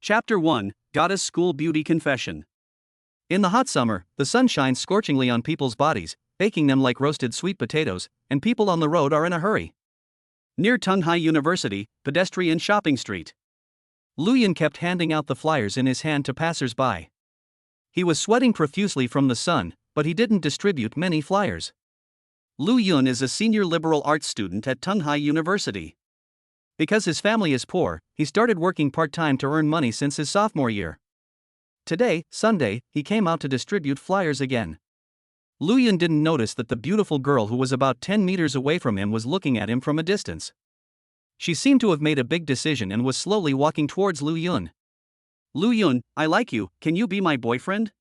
Chapter 1, Goddess School Beauty Confession. In the hot summer, the sun shines scorchingly on people's bodies, baking them like roasted sweet potatoes, and people on the road are in a hurry. Near Tunghai University, pedestrian shopping street. Luyan kept handing out the flyers in his hand to passers-by. He was sweating profusely from the sun, but he didn't distribute many flyers. Lu Yun is a senior liberal arts student at Tunghai University. Because his family is poor, he started working part-time to earn money since his sophomore year. Today, Sunday, he came out to distribute flyers again. Lu Yun didn't notice that the beautiful girl who was about 10 meters away from him was looking at him from a distance. She seemed to have made a big decision and was slowly walking towards Lu Yun. "Lu Yun, I like you, can you be my boyfriend?"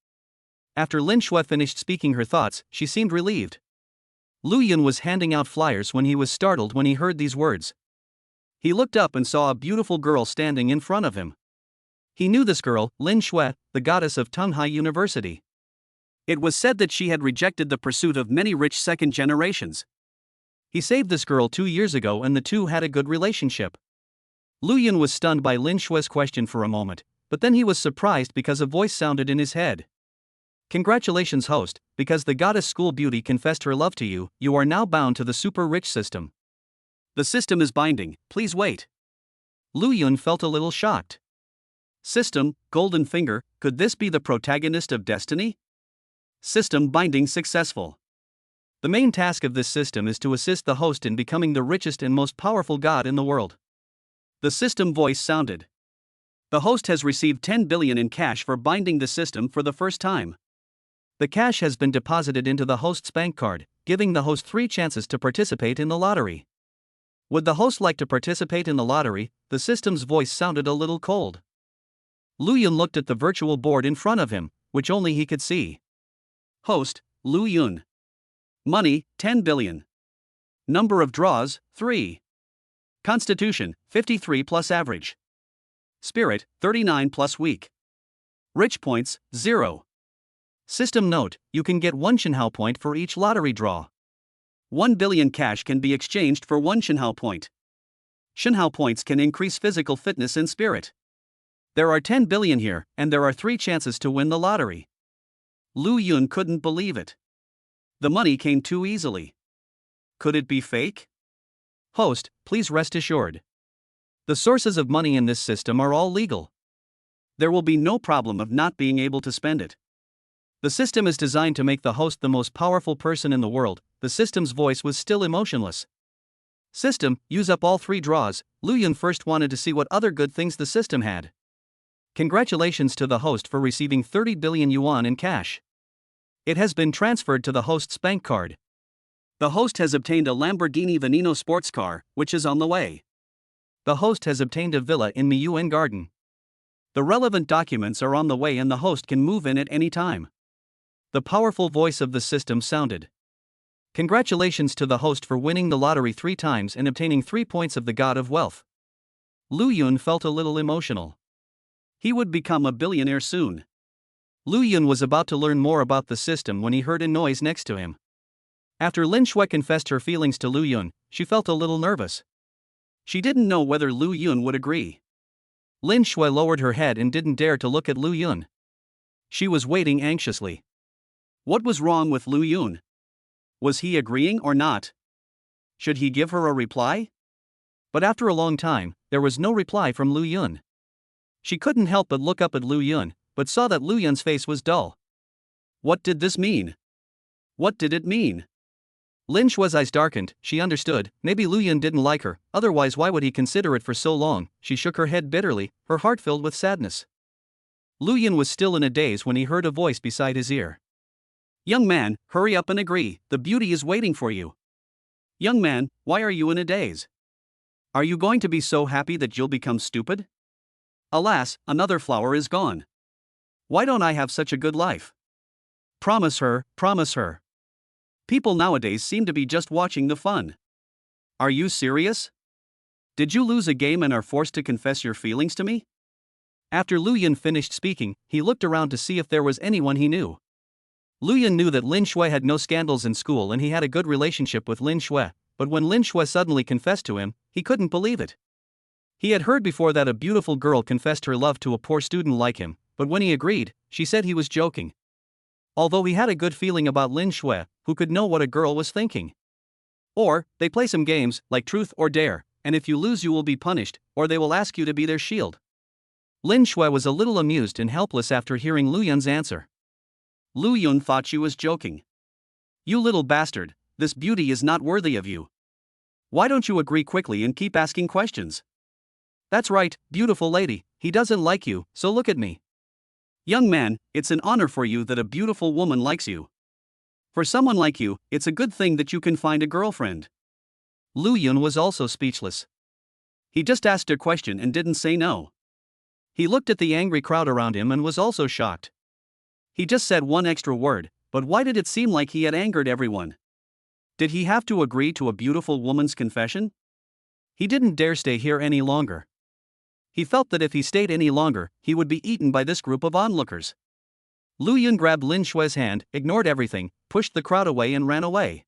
After Lin Shui finished speaking her thoughts, she seemed relieved. Lu Yun was handing out flyers when he was startled when he heard these words. He looked up and saw a beautiful girl standing in front of him. He knew this girl, Lin Shui, the goddess of Tunghai University. It was said that she had rejected the pursuit of many rich second generations. He saved this girl 2 years ago and the two had a good relationship. Lu Yun was stunned by Lin Shui's question for a moment, but then he was surprised because a voice sounded in his head. "Congratulations, host, because the goddess school beauty confessed her love to you, you are now bound to the super rich system. The system is binding, please wait." Lu Yun felt a little shocked. System, golden finger, could this be the protagonist of Destiny? System binding successful. The main task of this system is to assist the host in becoming the richest and most powerful god in the world. The system voice sounded. The host has received 10 billion in cash for binding the system for the first time. The cash has been deposited into the host's bank card, giving the host 3 chances to participate in the lottery. Would the host like to participate in the lottery? The system's voice sounded a little cold. Lu Yun looked at the virtual board in front of him, which only he could see. Host, Lu Yun. Money, 10 billion. Number of draws, 3. Constitution, 53 plus average. Spirit, 39 plus weak. Rich points, 0. System note, you can get 1 Shinhao point for each lottery draw. 1 billion cash can be exchanged for 1 Shinhao point. Shinhao points can increase physical fitness and spirit. There are 10 billion here, and there are 3 chances to win the lottery. Lu Yun couldn't believe it. The money came too easily. Could it be fake? Host, please rest assured. The sources of money in this system are all legal. There will be no problem of not being able to spend it. The system is designed to make the host the most powerful person in the world. The system's voice was still emotionless. System, use up all 3 draws. Lu Yun first wanted to see what other good things the system had. Congratulations to the host for receiving 30 billion yuan in cash. It has been transferred to the host's bank card. The host has obtained a Lamborghini Veneno sports car, which is on the way. The host has obtained a villa in Miyuan Garden. The relevant documents are on the way and the host can move in at any time. The powerful voice of the system sounded. Congratulations to the host for winning the lottery 3 times and obtaining 3 points of the god of wealth. Lu Yun felt a little emotional. He would become a billionaire soon. Lu Yun was about to learn more about the system when he heard a noise next to him. After Lin Shui confessed her feelings to Lu Yun, she felt a little nervous. She didn't know whether Lu Yun would agree. Lin Shui lowered her head and didn't dare to look at Lu Yun. She was waiting anxiously. What was wrong with Lu Yun? Was he agreeing or not? Should he give her a reply? But after a long time, there was no reply from Lu Yun. She couldn't help but look up at Lu Yun, but saw that Lu Yun's face was dull. What did this mean? What did it mean? Lin Shui's eyes darkened. She understood, maybe Lu Yun didn't like her, otherwise why would he consider it for so long? She shook her head bitterly, her heart filled with sadness. Lu Yun was still in a daze when he heard a voice beside his ear. "Young man, hurry up and agree, the beauty is waiting for you." "Young man, why are you in a daze? Are you going to be so happy that you'll become stupid? Alas, another flower is gone. Why don't I have such a good life? Promise her, promise her." People nowadays seem to be just watching the fun. Are you serious? Did you lose a game and are forced to confess your feelings to me? After Lu Yun finished speaking, he looked around to see if there was anyone he knew. Lu Yun knew that Lin Shui had no scandals in school and he had a good relationship with Lin Shui, but when Lin Shui suddenly confessed to him, he couldn't believe it. He had heard before that a beautiful girl confessed her love to a poor student like him, but when he agreed, she said he was joking. Although he had a good feeling about Lin Shui, who could know what a girl was thinking. Or, they play some games, like Truth or Dare, and if you lose you will be punished, or they will ask you to be their shield. Lin Shui was a little amused and helpless after hearing Lu Yun's answer. Lu Yun thought she was joking. You little bastard, this beauty is not worthy of you. Why don't you agree quickly and keep asking questions? That's right, beautiful lady, he doesn't like you, so look at me. Young man, it's an honor for you that a beautiful woman likes you. For someone like you, it's a good thing that you can find a girlfriend. Lu Yun was also speechless. He just asked a question and didn't say no. He looked at the angry crowd around him and was also shocked. He just said one extra word, but why did it seem like he had angered everyone? Did he have to agree to a beautiful woman's confession? He didn't dare stay here any longer. He felt that if he stayed any longer, he would be eaten by this group of onlookers. Lu Yun grabbed Lin Shui's hand, ignored everything, pushed the crowd away and ran away.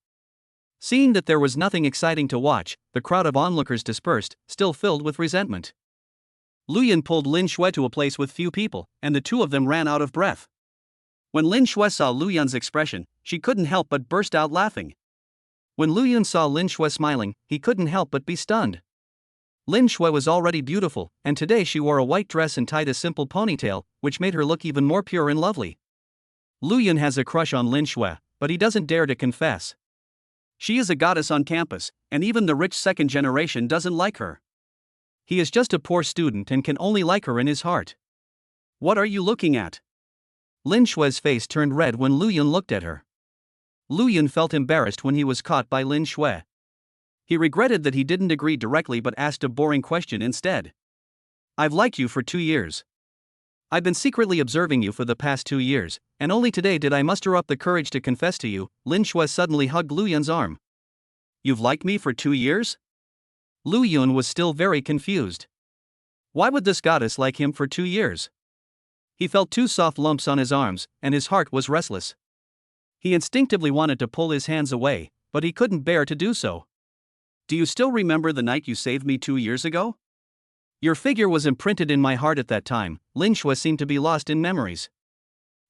Seeing that there was nothing exciting to watch, the crowd of onlookers dispersed, still filled with resentment. Lu Yun pulled Lin Shui to a place with few people, and the two of them ran out of breath. When Lin Shui saw Lu Yun's expression, she couldn't help but burst out laughing. When Lu Yun saw Lin Shui smiling, he couldn't help but be stunned. Lin Shui was already beautiful, and today she wore a white dress and tied a simple ponytail, which made her look even more pure and lovely. Lu Yun has a crush on Lin Shui, but he doesn't dare to confess. She is a goddess on campus, and even the rich second generation doesn't like her. He is just a poor student and can only like her in his heart. What are you looking at? Lin Shui's face turned red when Lu Yun looked at her. Lu Yun felt embarrassed when he was caught by Lin Shui. He regretted that he didn't agree directly but asked a boring question instead. I've liked you for 2 years. I've been secretly observing you for the past 2 years, and only today did I muster up the courage to confess to you. Lin Shui suddenly hugged Lu Yun's arm. You've liked me for 2 years? Lu Yun was still very confused. Why would this goddess like him for 2 years? He felt 2 soft lumps on his arms, and his heart was restless. He instinctively wanted to pull his hands away, but he couldn't bear to do so. Do you still remember the night you saved me 2 years ago? Your figure was imprinted in my heart at that time. Lin Shui seemed to be lost in memories.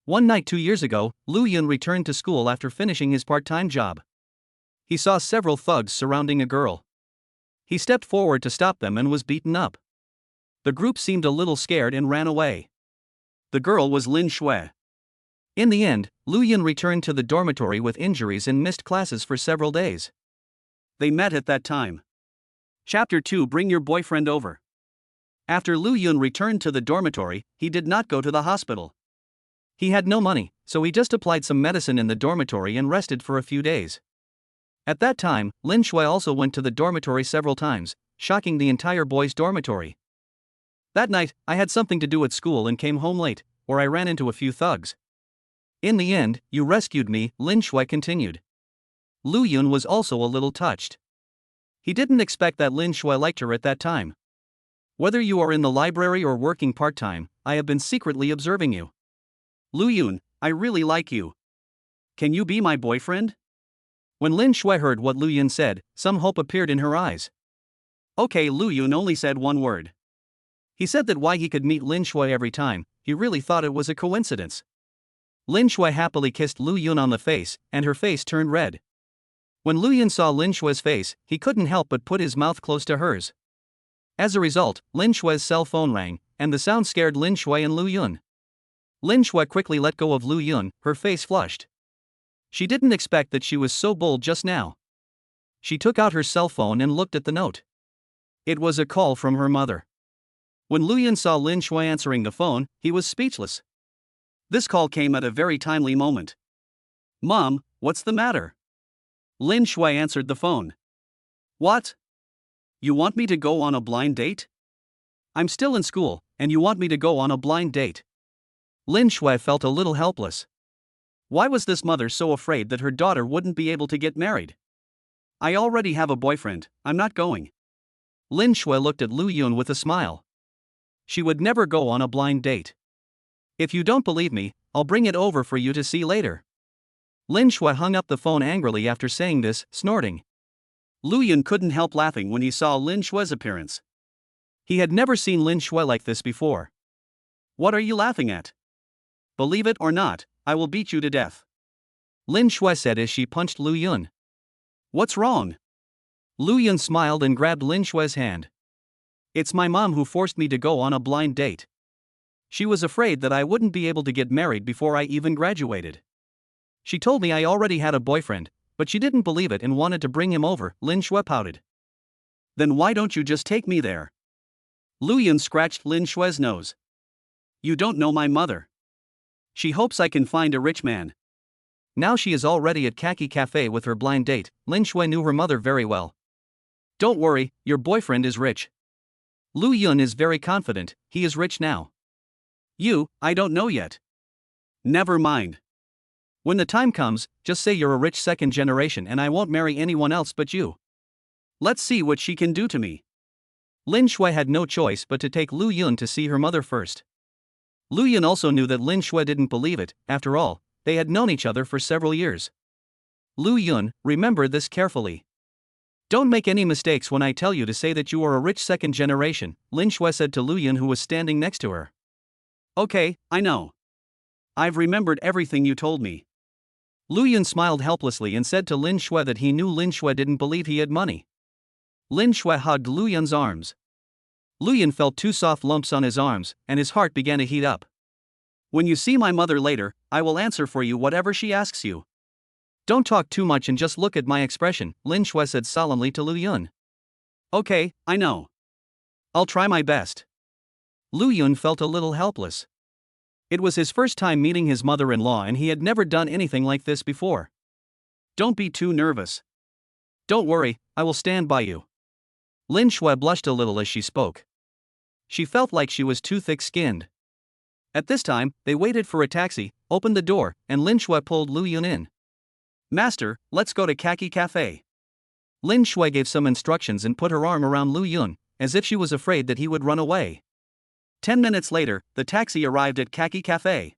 One night 2 years ago, Lu Yun returned to school after finishing his part-time job. He saw several thugs surrounding a girl. He stepped forward to stop them and was beaten up. The group seemed a little scared and ran away. The girl was Lin Shui. In the end, Lu Yun returned to the dormitory with injuries and missed classes for several days. They met at that time. Chapter 2. Bring your boyfriend over. After Lu Yun returned to the dormitory, he did not go to the hospital. He had no money, so he just applied some medicine in the dormitory and rested for a few days. At that time, Lin Shui also went to the dormitory several times, shocking the entire boys' dormitory. That night, I had something to do at school and came home late, or I ran into a few thugs. In the end, you rescued me, Lin Shui continued. Lu Yun was also a little touched. He didn't expect that Lin Shui liked her at that time. Whether you are in the library or working part-time, I have been secretly observing you. Lu Yun, I really like you. Can you be my boyfriend? When Lin Shui heard what Lu Yun said, some hope appeared in her eyes. Okay, Lu Yun only said one word. He said that why he could meet Lin Shui every time, he really thought it was a coincidence. Lin Shui happily kissed Lu Yun on the face, and her face turned red. When Lu Yun saw Lin Shui's face, he couldn't help but put his mouth close to hers. As a result, Lin Shui's cell phone rang, and the sound scared Lin Shui and Lu Yun. Lin Shui quickly let go of Lu Yun, her face flushed. She didn't expect that she was so bold just now. She took out her cell phone and looked at the note. It was a call from her mother. When Lu Yun saw Lin Shui answering the phone, he was speechless. This call came at a very timely moment. Mom, what's the matter? Lin Shui answered the phone. What? You want me to go on a blind date? I'm still in school, and you want me to go on a blind date? Lin Shui felt a little helpless. Why was this mother so afraid that her daughter wouldn't be able to get married? I already have a boyfriend, I'm not going. Lin Shui looked at Lu Yun with a smile. She would never go on a blind date. If you don't believe me, I'll bring it over for you to see later. Lin Shui hung up the phone angrily after saying this, snorting. Lu Yun couldn't help laughing when he saw Lin Shui's appearance. He had never seen Lin Shui like this before. What are you laughing at? Believe it or not, I will beat you to death. Lin Shui said as she punched Lu Yun. What's wrong? Lu Yun smiled and grabbed Lin Shui's hand. It's my mom who forced me to go on a blind date. She was afraid that I wouldn't be able to get married before I even graduated. She told me I already had a boyfriend, but she didn't believe it and wanted to bring him over, Lin Shui pouted. Then why don't you just take me there? Lu Yun scratched Lin Shui's nose. You don't know my mother. She hopes I can find a rich man. Now she is already at Khaki Cafe with her blind date. Lin Shui knew her mother very well. Don't worry, your boyfriend is rich. Lu Yun is very confident, he is rich now. I don't know yet. Never mind. When the time comes, just say you're a rich second generation and I won't marry anyone else but you. Let's see what she can do to me. Lin Shui had no choice but to take Lu Yun to see her mother first. Lu Yun also knew that Lin Shui didn't believe it. After all, they had known each other for several years. Lu Yun, remember this carefully. Don't make any mistakes when I tell you to say that you are a rich second generation, Lin Shui said to Lu Yun, who was standing next to her. Okay, I know. I've remembered everything you told me. Lu Yun smiled helplessly and said to Lin Shui that he knew Lin Shui didn't believe he had money. Lin Shui hugged Lu Yun's arms. Lu Yun felt two soft lumps on his arms, and his heart began to heat up. When you see my mother later, I will answer for you whatever she asks you. Don't talk too much and just look at my expression, Lin Shui said solemnly to Lu Yun. Okay, I know. I'll try my best. Lu Yun felt a little helpless. It was his first time meeting his mother-in-law and he had never done anything like this before. Don't be too nervous. Don't worry, I will stand by you. Lin Shui blushed a little as she spoke. She felt like she was too thick-skinned. At this time, they waited for a taxi, opened the door, and Lin Shui pulled Lu Yun in. Master, let's go to Khaki Cafe. Lin Shui gave some instructions and put her arm around Lu Yun, as if she was afraid that he would run away. 10 minutes later, the taxi arrived at Khaki Cafe.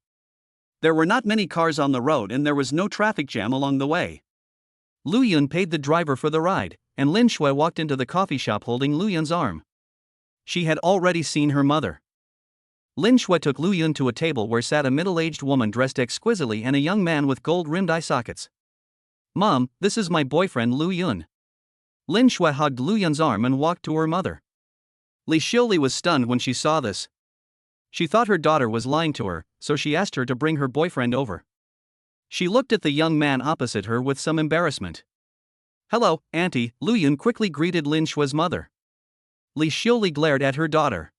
There were not many cars on the road and there was no traffic jam along the way. Lu Yun paid the driver for the ride, and Lin Shui walked into the coffee shop holding Lu Yun's arm. She had already seen her mother. Lin Shui took Lu Yun to a table where sat a middle-aged woman dressed exquisitely and a young man with gold-rimmed eye sockets. Mom, this is my boyfriend Lu Yun. Lin Shui hugged Lu Yun's arm and walked to her mother. Li Xiuli was stunned when she saw this. She thought her daughter was lying to her, so she asked her to bring her boyfriend over. She looked at the young man opposite her with some embarrassment. Hello, Auntie, Lu Yun quickly greeted Lin Shui's mother. Li Xiuli glared at her daughter.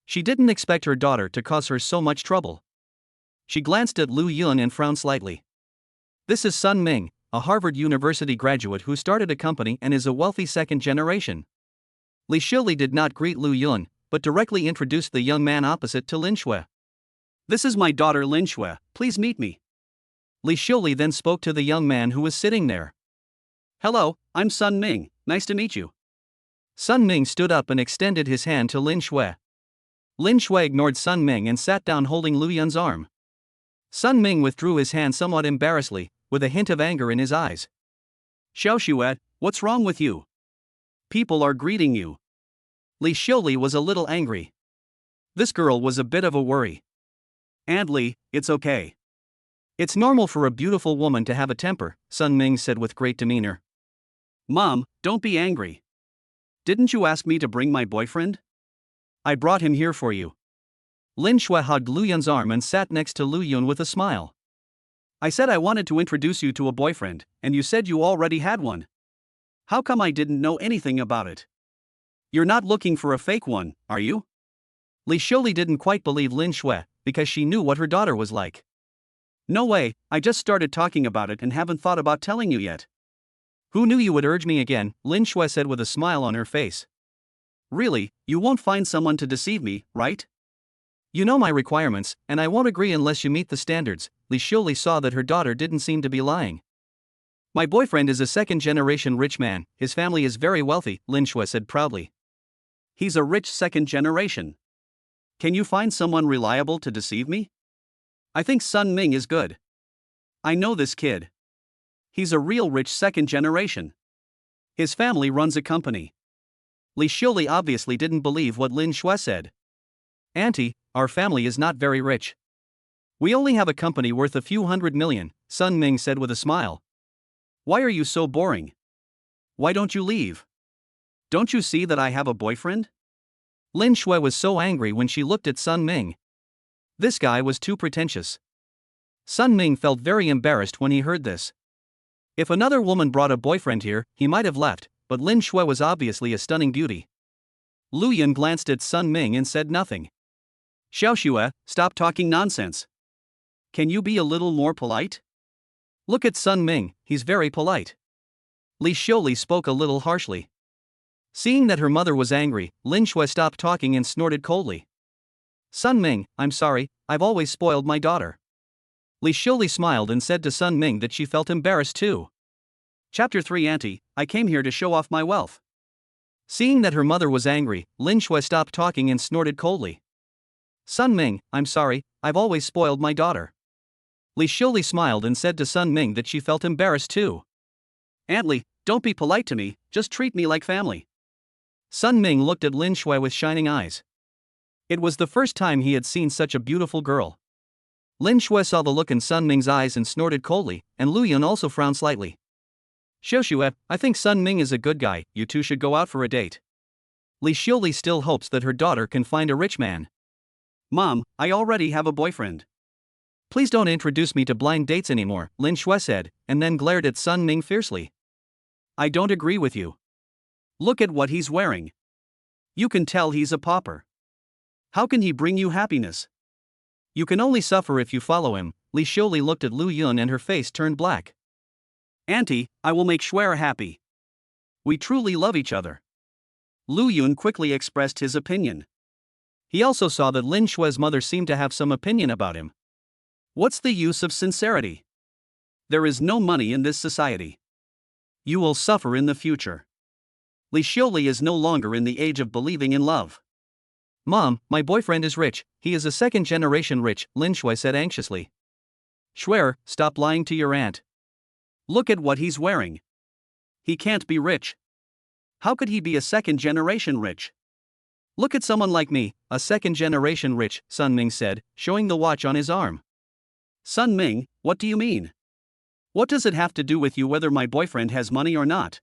She didn't expect her daughter to cause her so much trouble. She glanced at Lu Yun and frowned slightly. This is Sun Ming, a Harvard University graduate who started a company and is a wealthy second generation. Li Xiuli did not greet Lu Yun, but directly introduced the young man opposite to Lin Shui. This is my daughter Lin Shui, please meet me. Li Xiuli then spoke to the young man who was sitting there. Hello, I'm Sun Ming, nice to meet you. Sun Ming stood up and extended his hand to Lin Shui. Lin Shui ignored Sun Ming and sat down holding Lu Yun's arm. Sun Ming withdrew his hand somewhat embarrassedly, with a hint of anger in his eyes. Xiao Shuai, what's wrong with you? People are greeting you. Li Xiuli was a little angry. This girl was a bit of a worry. Aunt Li, it's okay. It's normal for a beautiful woman to have a temper, Sun Ming said with great demeanor. Mom, don't be angry. Didn't you ask me to bring my boyfriend? I brought him here for you. Lin Shui hugged Lu Yun's arm and sat next to Lu Yun with a smile. I said I wanted to introduce you to a boyfriend, and you said you already had one. How come I didn't know anything about it? You're not looking for a fake one, are you? Li Xiuli didn't quite believe Lin Shui, because she knew what her daughter was like. No way, I just started talking about it and haven't thought about telling you yet. Who knew you would urge me again, Lin Shui said with a smile on her face. Really, you won't find someone to deceive me, right? You know my requirements, and I won't agree unless you meet the standards. Li Xiuli saw that her daughter didn't seem to be lying. My boyfriend is a second-generation rich man, his family is very wealthy, Lin Shui said proudly. He's a rich second generation. Can you find someone reliable to deceive me? I think Sun Ming is good. I know this kid. He's a real rich second generation. His family runs a company. Li Xiuli obviously didn't believe what Lin Shui said. Auntie, our family is not very rich. We only have a company worth a few hundred million, Sun Ming said with a smile. Why are you so boring? Why don't you leave? Don't you see that I have a boyfriend? Lin Shui was so angry when she looked at Sun Ming. This guy was too pretentious. Sun Ming felt very embarrassed when he heard this. If another woman brought a boyfriend here, he might have left, but Lin Shui was obviously a stunning beauty. Lu Yun glanced at Sun Ming and said nothing. Xiao Xue, stop talking nonsense. Can you be a little more polite? Look at Sun Ming, he's very polite. Li Xiuli spoke a little harshly. Seeing that her mother was angry, Lin Shui stopped talking and snorted coldly. Sun Ming, I'm sorry, I've always spoiled my daughter. Li Xiuli smiled and said to Sun Ming that she felt embarrassed too. Chapter 3 Auntie, I came here to show off my wealth. Seeing that her mother was angry, Lin Shui stopped talking and snorted coldly. Sun Ming, I'm sorry, I've always spoiled my daughter. Li Xiuli smiled and said to Sun Ming that she felt embarrassed too. Aunt Li, don't be polite to me, just treat me like family. Sun Ming looked at Lin Shui with shining eyes. It was the first time he had seen such a beautiful girl. Lin Shui saw the look in Sun Ming's eyes and snorted coldly, and Lu Yun also frowned slightly. Xiao Xue, I think Sun Ming is a good guy, you two should go out for a date. Li Xiuli still hopes that her daughter can find a rich man. Mom, I already have a boyfriend. Please don't introduce me to blind dates anymore, Lin Shui said, and then glared at Sun Ming fiercely. I don't agree with you. Look at what he's wearing. You can tell he's a pauper. How can he bring you happiness? You can only suffer if you follow him. Li Xiuli looked at Lu Yun and her face turned black. Auntie, I will make Xue happy. We truly love each other. Lu Yun quickly expressed his opinion. He also saw that Lin Shui's mother seemed to have some opinion about him. What's the use of sincerity? There is no money in this society. You will suffer in the future. Li Xiuli is no longer in the age of believing in love. Mom, my boyfriend is rich, he is a second-generation rich, Lin Shui said anxiously. Xue, stop lying to your aunt. Look at what he's wearing. He can't be rich. How could he be a second-generation rich? Look at someone like me, a second-generation rich, Sun Ming said, showing the watch on his arm. Sun Ming, what do you mean? What does it have to do with you whether my boyfriend has money or not?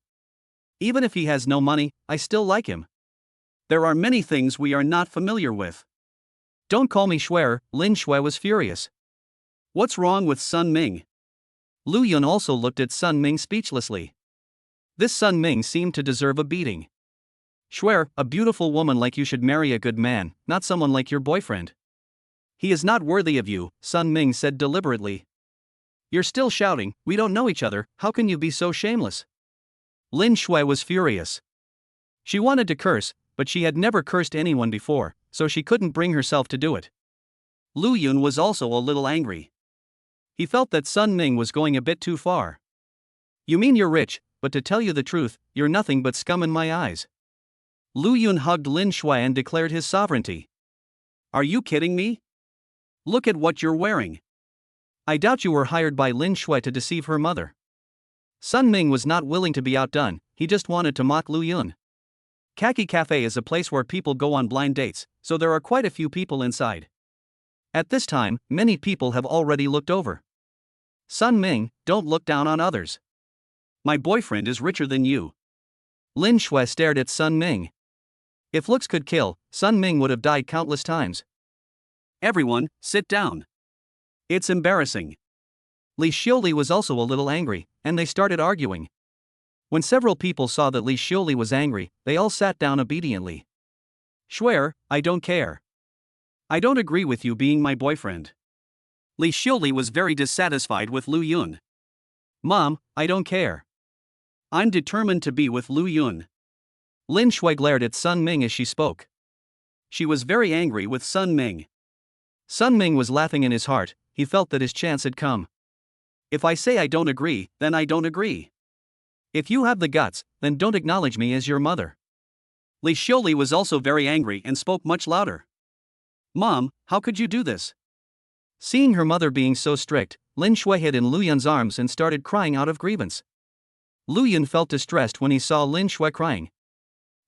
Even if he has no money, I still like him. There are many things we are not familiar with. Don't call me Xue, Lin Shui was furious. What's wrong with Sun Ming? Lu Yun also looked at Sun Ming speechlessly. This Sun Ming seemed to deserve a beating. Xue, a beautiful woman like you should marry a good man, not someone like your boyfriend. He is not worthy of you, Sun Ming said deliberately. You're still shouting, we don't know each other, how can you be so shameless? Lin Shui was furious. She wanted to curse, but she had never cursed anyone before, so she couldn't bring herself to do it. Lu Yun was also a little angry. He felt that Sun Ming was going a bit too far. You mean you're rich, but to tell you the truth, you're nothing but scum in my eyes. Lu Yun hugged Lin Shui and declared his sovereignty. Are you kidding me? Look at what you're wearing. I doubt you were hired by Lin Shui to deceive her mother. Sun Ming was not willing to be outdone, he just wanted to mock Lu Yun. Khaki Cafe is a place where people go on blind dates, so there are quite a few people inside. At this time, many people have already looked over. Sun Ming, don't look down on others. My boyfriend is richer than you. Lin Shui stared at Sun Ming. If looks could kill, Sun Ming would have died countless times. Everyone, sit down. It's embarrassing. Li Xiuli was also a little angry, and they started arguing. When several people saw that Li Xiuli was angry, they all sat down obediently. Xue, I don't care. I don't agree with you being my boyfriend. Li Xiuli was very dissatisfied with Lu Yun. Mom, I don't care. I'm determined to be with Lu Yun. Lin Shui glared at Sun Ming as she spoke. She was very angry with Sun Ming. Sun Ming was laughing in his heart, he felt that his chance had come. If I say I don't agree, then I don't agree. If you have the guts, then don't acknowledge me as your mother. Li Xiuli was also very angry and spoke much louder. Mom, how could you do this? Seeing her mother being so strict, Lin Shui hid in Lu Yun's arms and started crying out of grievance. Lu Yun felt distressed when he saw Lin Shui crying.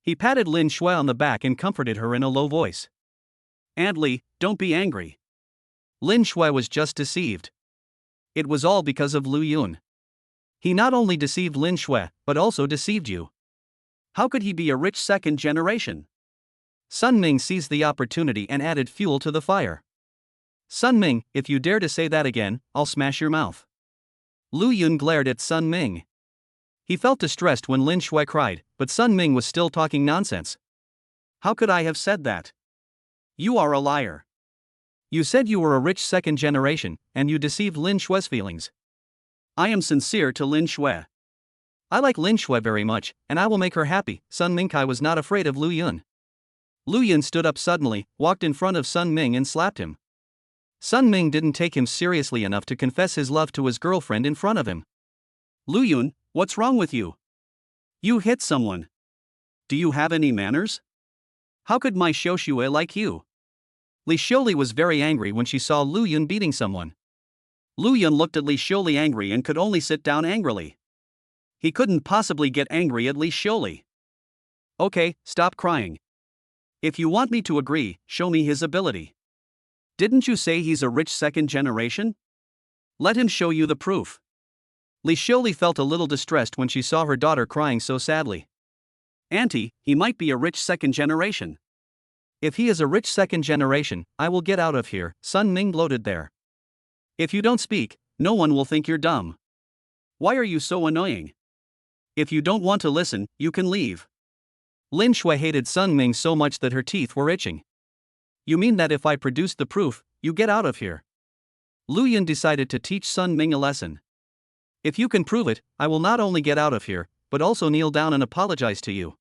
He patted Lin Shui on the back and comforted her in a low voice. "Aunt Li, don't be angry." Lin Shui was just deceived. It was all because of Lu Yun. He not only deceived Lin Shui, but also deceived you. How could he be a rich second generation? Sun Ming seized the opportunity and added fuel to the fire. "Sun Ming, if you dare to say that again, I'll smash your mouth." Lu Yun glared at Sun Ming. He felt distressed when Lin Shui cried, but Sun Ming was still talking nonsense. "How could I have said that? You are a liar. You said you were a rich second generation, and you deceived Lin Shui's feelings." "I am sincere to Lin Shui. I like Lin Shui very much, and I will make her happy." Sun Mingkai was not afraid of Lu Yun. Lu Yun stood up suddenly, walked in front of Sun Ming and slapped him. Sun Ming didn't take him seriously enough to confess his love to his girlfriend in front of him. "Lu Yun, what's wrong with you? You hit someone. Do you have any manners? How could my Xiaoxue like you?" Li Xiuli was very angry when she saw Lu Yun beating someone. Lu Yun looked at Li Xiuli angry and could only sit down angrily. He couldn't possibly get angry at Li Xiuli. "Okay, stop crying. If you want me to agree, show me his ability. Didn't you say he's a rich second generation? Let him show you the proof." Li Xiuli felt a little distressed when she saw her daughter crying so sadly. "Auntie, he might be a rich second generation." "If he is a rich second generation, I will get out of here," Sun Ming gloated there. "If you don't speak, no one will think you're dumb. Why are you so annoying? If you don't want to listen, you can leave." Lin Shui hated Sun Ming so much that her teeth were itching. "You mean that if I produce the proof, you get out of here?" Lu Yun decided to teach Sun Ming a lesson. "If you can prove it, I will not only get out of here, but also kneel down and apologize to you."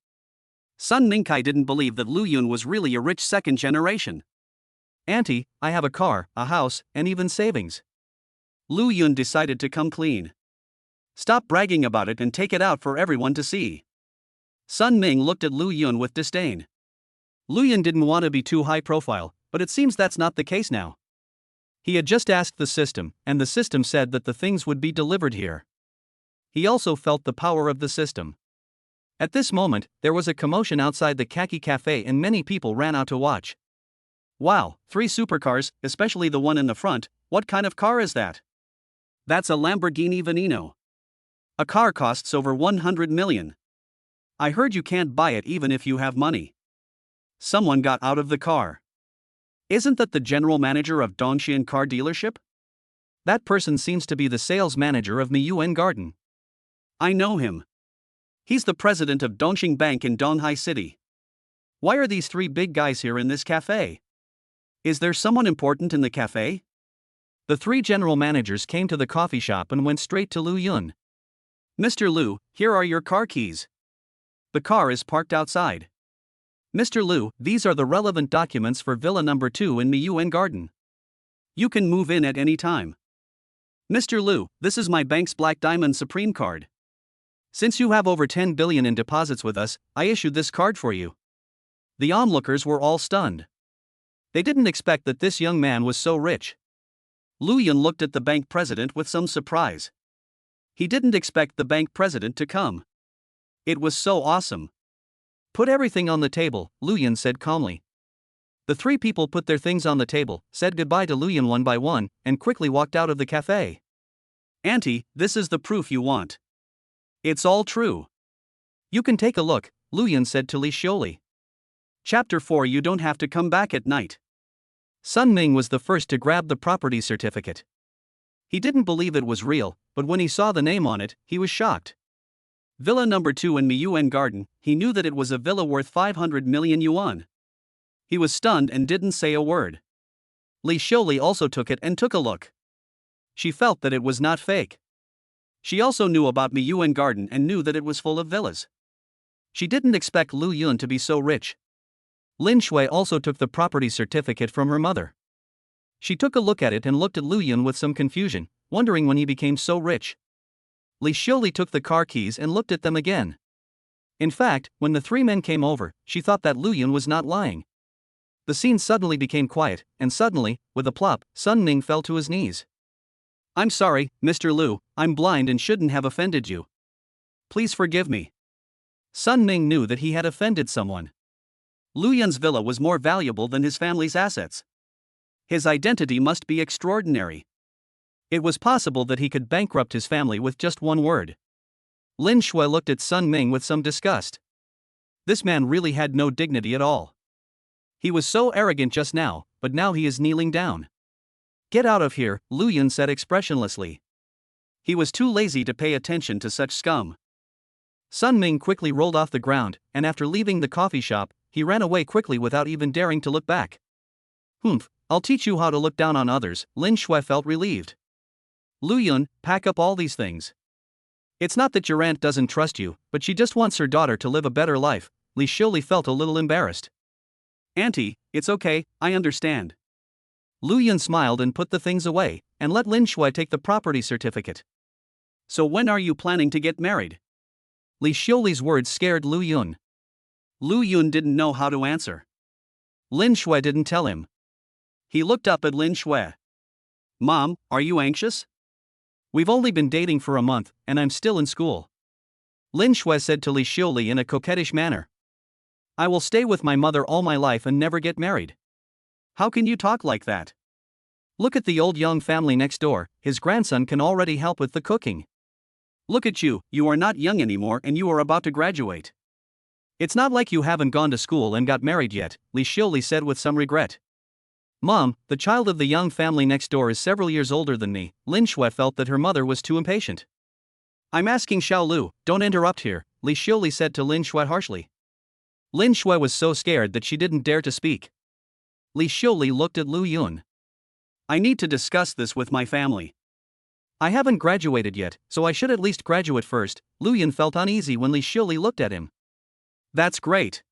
Sun Mingkai didn't believe that Lu Yun was really a rich second generation. "Auntie, I have a car, a house, and even savings." Lu Yun decided to come clean. "Stop bragging about it and take it out for everyone to see." Sun Ming looked at Lu Yun with disdain. Lu Yun didn't want to be too high profile, but it seems that's not the case now. He had just asked the system, and the system said that the things would be delivered here. He also felt the power of the system. At this moment, there was a commotion outside the Khaki Cafe and many people ran out to watch. "Wow, 3 supercars, especially the one in the front. What kind of car is that?" "That's a Lamborghini Veneno. A car costs over 100 million. I heard you can't buy it even if you have money." Someone got out of the car. "Isn't that the general manager of Dongxian car dealership?" "That person seems to be the sales manager of Miyuan Garden." "I know him. He's the president of Dongxing Bank in Donghai City. Why are these 3 big guys here in this cafe? Is there someone important in the cafe?" The 3 general managers came to the coffee shop and went straight to Lu Yun. "Mr. Lu, here are your car keys. The car is parked outside. Mr. Lu, these are the relevant documents for Villa number 2 in Miyuan Garden. You can move in at any time. Mr. Lu, this is my bank's Black Diamond Supreme card. Since you have over 10 billion in deposits with us, I issued this card for you." The onlookers were all stunned. They didn't expect that this young man was so rich. Lu Yun looked at the bank president with some surprise. He didn't expect the bank president to come. It was so awesome. "Put everything on the table," Lu Yun said calmly. The 3 people put their things on the table, said goodbye to Lu Yun one by one, and quickly walked out of the cafe. "Auntie, this is the proof you want. It's all true. You can take a look," Lu Yun said to Li Xiuli. Chapter 4. You don't have to come back at night. Sun Ming was the first to grab the property certificate. He didn't believe it was real, but when he saw the name on it, he was shocked. Villa number 2 in Miyuan Garden, he knew that it was a villa worth 500 million yuan. He was stunned and didn't say a word. Li Xiuli also took it and took a look. She felt that it was not fake. She also knew about Miyuan Garden and knew that it was full of villas. She didn't expect Lu Yun to be so rich. Lin Shui also took the property certificate from her mother. She took a look at it and looked at Lu Yun with some confusion, wondering when he became so rich. Li Xiuli took the car keys and looked at them again. In fact, when the 3 men came over, she thought that Lu Yun was not lying. The scene suddenly became quiet, and suddenly, with a plop, Sun Ming fell to his knees. "I'm sorry, Mr. Lu, I'm blind and shouldn't have offended you. Please forgive me." Sun Ming knew that he had offended someone. Lu Yun's villa was more valuable than his family's assets. His identity must be extraordinary. It was possible that he could bankrupt his family with just one word. Lin Shui looked at Sun Ming with some disgust. This man really had no dignity at all. He was so arrogant just now, but now he is kneeling down. Get out of here, Lu Yun said expressionlessly. He was too lazy to pay attention to such scum. Sun Ming quickly rolled off the ground, and after leaving the coffee shop, he ran away quickly without even daring to look back. Humph, I'll teach you how to look down on others, Lin Shui felt relieved. Lu Yun, pack up all these things. It's not that your aunt doesn't trust you, but she just wants her daughter to live a better life. Li Shiuli felt a little embarrassed. Auntie, it's okay, I understand. Lu Yun smiled and put the things away, and let Lin Shui take the property certificate. So when are you planning to get married? Li Shiuli's words scared Lu Yun. Lu Yun didn't know how to answer. Lin Shui didn't tell him. He looked up at Lin Shui. Mom, are you anxious? We've only been dating for a month, and I'm still in school. Lin Shui said to Li Shiuli in a coquettish manner. I will stay with my mother all my life and never get married. How can you talk like that? Look at the old young family next door, his grandson can already help with the cooking. Look at you, you are not young anymore and you are about to graduate. It's not like you haven't gone to school and got married yet, Li Shiuli said with some regret. Mom, the child of the young family next door is several years older than me. Lin Shui felt that her mother was too impatient. I'm asking Xiao Lu, don't interrupt here, Li Shiuli said to Lin Shui harshly. Lin Shui was so scared that she didn't dare to speak. Li Shiuli looked at Lu Yun. I need to discuss this with my family. I haven't graduated yet, so I should at least graduate first. Lu Yun felt uneasy when Li Shiuli looked at him. That's great.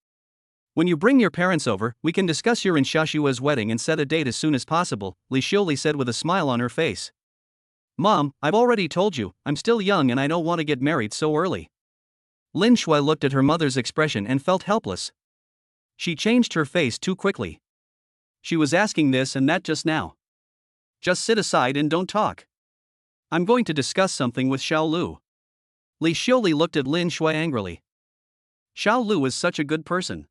When you bring your parents over, we can discuss your and Xiaoshua's wedding and set a date as soon as possible, Li Shiuli said with a smile on her face. Mom, I've already told you, I'm still young and I don't want to get married so early. Lin Shui looked at her mother's expression and felt helpless. She changed her face too quickly. She was asking this and that just now. Just sit aside and don't talk. I'm going to discuss something with Xiao Lu. Li Shiuli looked at Lin Shui angrily. Xiao Lu is such a good person.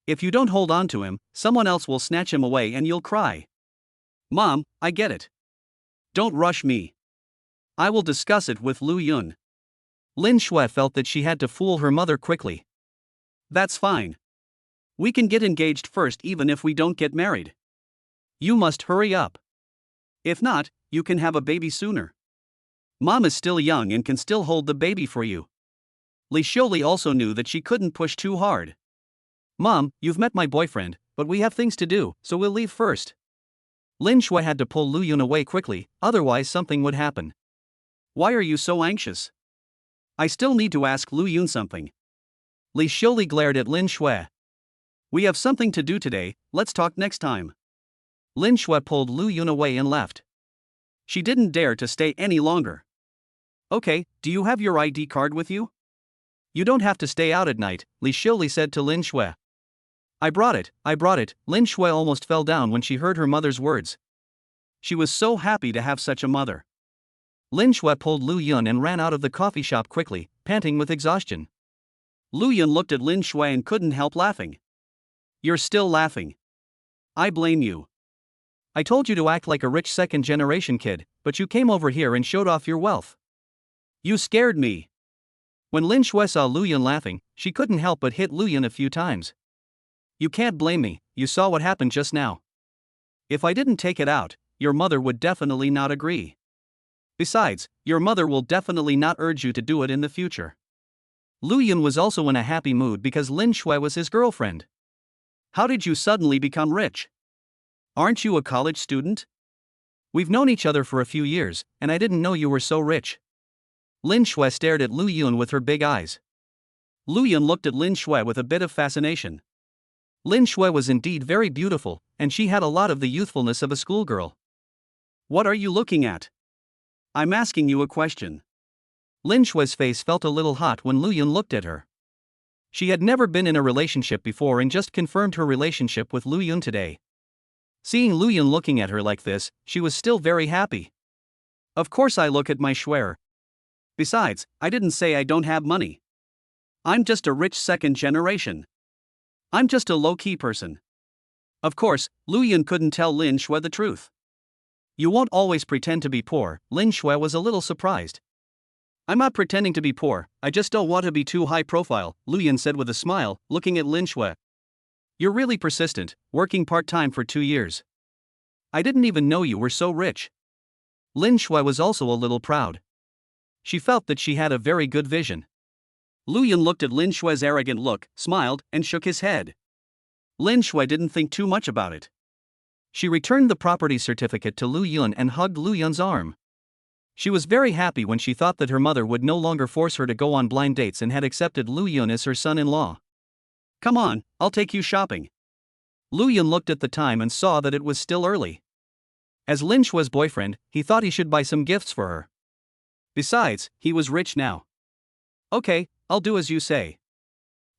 If you don't hold on to him, someone else will snatch him away and you'll cry. Mom, I get it. Don't rush me. I will discuss it with Lu Yun. Lin Shui felt that she had to fool her mother quickly. That's fine. We can get engaged first even if we don't get married. You must hurry up. If not, you can have a baby sooner. Mom is still young and can still hold the baby for you. Li Shiuli also knew that she couldn't push too hard. Mom, you've met my boyfriend, but we have things to do, so we'll leave first. Lin Shui had to pull Lu Yun away quickly, otherwise something would happen. Why are you so anxious? I still need to ask Lu Yun something. Li Shiuli glared at Lin Shui. We have something to do today, let's talk next time. Lin Shui pulled Lu Yun away and left. She didn't dare to stay any longer. Okay, do you have your ID card with you? You don't have to stay out at night, Li Shiuli said to Lin Shui. I brought it. Lin Shui almost fell down when she heard her mother's words. She was so happy to have such a mother. Lin Shui pulled Lu Yun and ran out of the coffee shop quickly, panting with exhaustion. Lu Yun looked at Lin Shui and couldn't help laughing. You're still laughing. I blame you. I told you to act like a rich second-generation kid, but you came over here and showed off your wealth. You scared me. When Lin Shui saw Lu Yun laughing, she couldn't help but hit Lu Yun a few times. You can't blame me, you saw what happened just now. If I didn't take it out, your mother would definitely not agree. Besides, your mother will definitely not urge you to do it in the future. Lu Yun was also in a happy mood because Lin Shui was his girlfriend. How did you suddenly become rich? Aren't you a college student? We've known each other for a few years, and I didn't know you were so rich. Lin Shui stared at Lu Yun with her big eyes. Lu Yun looked at Lin Shui with a bit of fascination. Lin Shui was indeed very beautiful, and she had a lot of the youthfulness of a schoolgirl. What are you looking at? I'm asking you a question. Lin Shui's face felt a little hot when Lu Yun looked at her. She had never been in a relationship before and just confirmed her relationship with Lu Yun today. Seeing Lu Yun looking at her like this, she was still very happy. Of course I look at my Schwer. Besides, I didn't say I don't have money. I'm just a rich second generation. I'm just a low-key person. Of course, Lu Yun couldn't tell Lin Shui the truth. You won't always pretend to be poor, Lin Shui was a little surprised. I'm not pretending to be poor, I just don't want to be too high profile, Lu Yun said with a smile, looking at Lin Shui. You're really persistent, working part-time for 2 years. I didn't even know you were so rich. Lin Shui was also a little proud. She felt that she had a very good vision. Lu Yun looked at Lin Shui's arrogant look, smiled, and shook his head. Lin Shui didn't think too much about it. She returned the property certificate to Lu Yun and hugged Lu Yun's arm. She was very happy when she thought that her mother would no longer force her to go on blind dates and had accepted Lu Yun as her son-in-law. Come on, I'll take you shopping. Lu Yun looked at the time and saw that it was still early. As Lin Shui's boyfriend, he thought he should buy some gifts for her. Besides, he was rich now. Okay, I'll do as you say.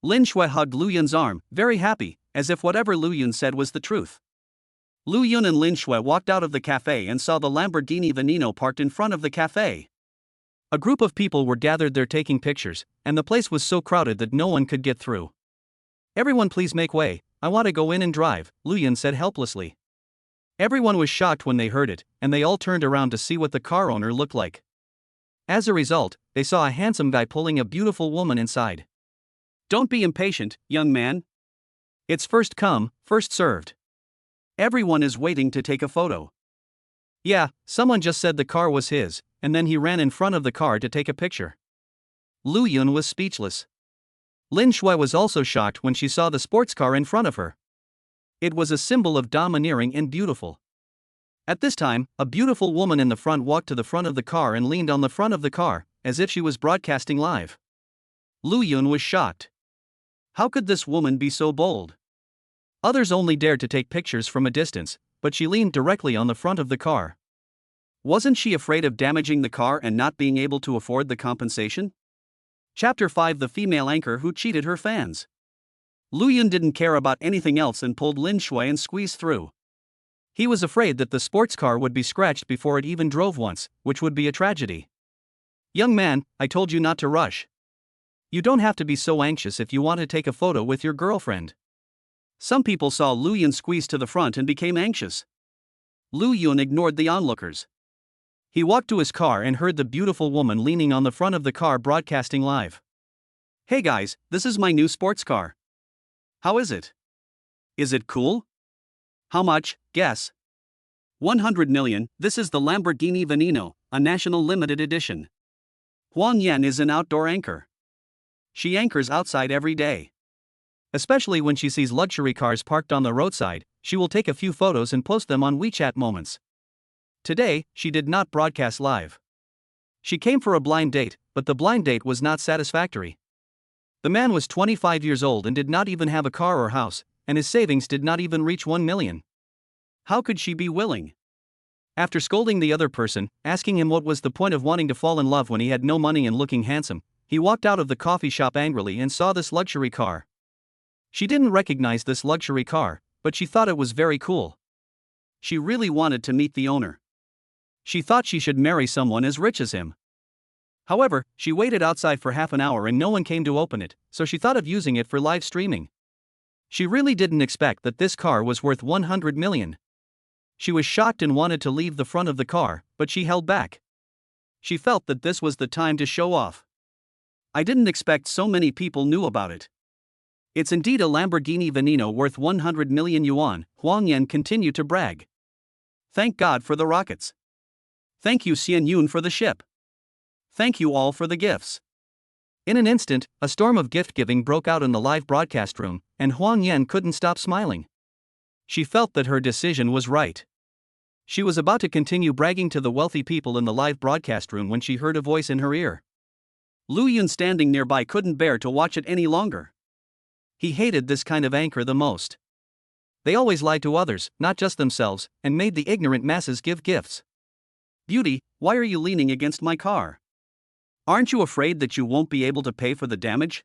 Lin Shui hugged Lu Yun's arm, very happy, as if whatever Lu Yun said was the truth. Lu Yun and Lin Shui walked out of the cafe and saw the Lamborghini Veneno parked in front of the cafe. A group of people were gathered there taking pictures, and the place was so crowded that no one could get through. Everyone please make way, I want to go in and drive, Lu Yun said helplessly. Everyone was shocked when they heard it, and they all turned around to see what the car owner looked like. As a result, they saw a handsome guy pulling a beautiful woman inside. Don't be impatient, young man. It's first come, first served. Everyone is waiting to take a photo. Yeah, someone just said the car was his, and then he ran in front of the car to take a picture. Lu Yun was speechless. Lin Shui was also shocked when she saw the sports car in front of her. It was a symbol of domineering and beautiful. At this time, a beautiful woman in the front walked to the front of the car and leaned on the front of the car, as if she was broadcasting live. Lu Yun was shocked. How could this woman be so bold? Others only dared to take pictures from a distance, but she leaned directly on the front of the car. Wasn't she afraid of damaging the car and not being able to afford the compensation? Chapter 5: The Female Anchor Who Cheated Her Fans. Lu Yun didn't care about anything else and pulled Lin Shui and squeezed through. He was afraid that the sports car would be scratched before it even drove once, which would be a tragedy. Young man, I told you not to rush. You don't have to be so anxious if you want to take a photo with your girlfriend. Some people saw Lu Yun squeeze to the front and became anxious. Lu Yun ignored the onlookers. He walked to his car and heard the beautiful woman leaning on the front of the car broadcasting live. Hey guys, this is my new sports car. How is it? Is it cool? How much? Guess. 100 million, this is the Lamborghini Veneno, a national limited edition. Huang Yan is an outdoor anchor. She anchors outside every day. Especially when she sees luxury cars parked on the roadside, she will take a few photos and post them on WeChat Moments. Today, she did not broadcast live. She came for a blind date, but the blind date was not satisfactory. The man was 25 years old and did not even have a car or house, and his savings did not even reach 1 million. How could she be willing? After scolding the other person, asking him what was the point of wanting to fall in love when he had no money and looking handsome, he walked out of the coffee shop angrily and saw this luxury car. She didn't recognize this luxury car, but she thought it was very cool. She really wanted to meet the owner. She thought she should marry someone as rich as him. However, she waited outside for half an hour and no one came to open it, so she thought of using it for live streaming. She really didn't expect that this car was worth 100 million. She was shocked and wanted to leave the front of the car, but she held back. She felt that this was the time to show off. I didn't expect so many people knew about it. It's indeed a Lamborghini Veneno worth 100 million yuan, Huang Yan continued to brag. Thank God for the rockets. Thank you Xian Yun for the ship. Thank you all for the gifts. In an instant, a storm of gift-giving broke out in the live broadcast room, and Huang Yan couldn't stop smiling. She felt that her decision was right. She was about to continue bragging to the wealthy people in the live broadcast room when she heard a voice in her ear. Lu Yun standing nearby couldn't bear to watch it any longer. He hated this kind of anchor the most. They always lied to others, not just themselves, and made the ignorant masses give gifts. Beauty, why are you leaning against my car? Aren't you afraid that you won't be able to pay for the damage?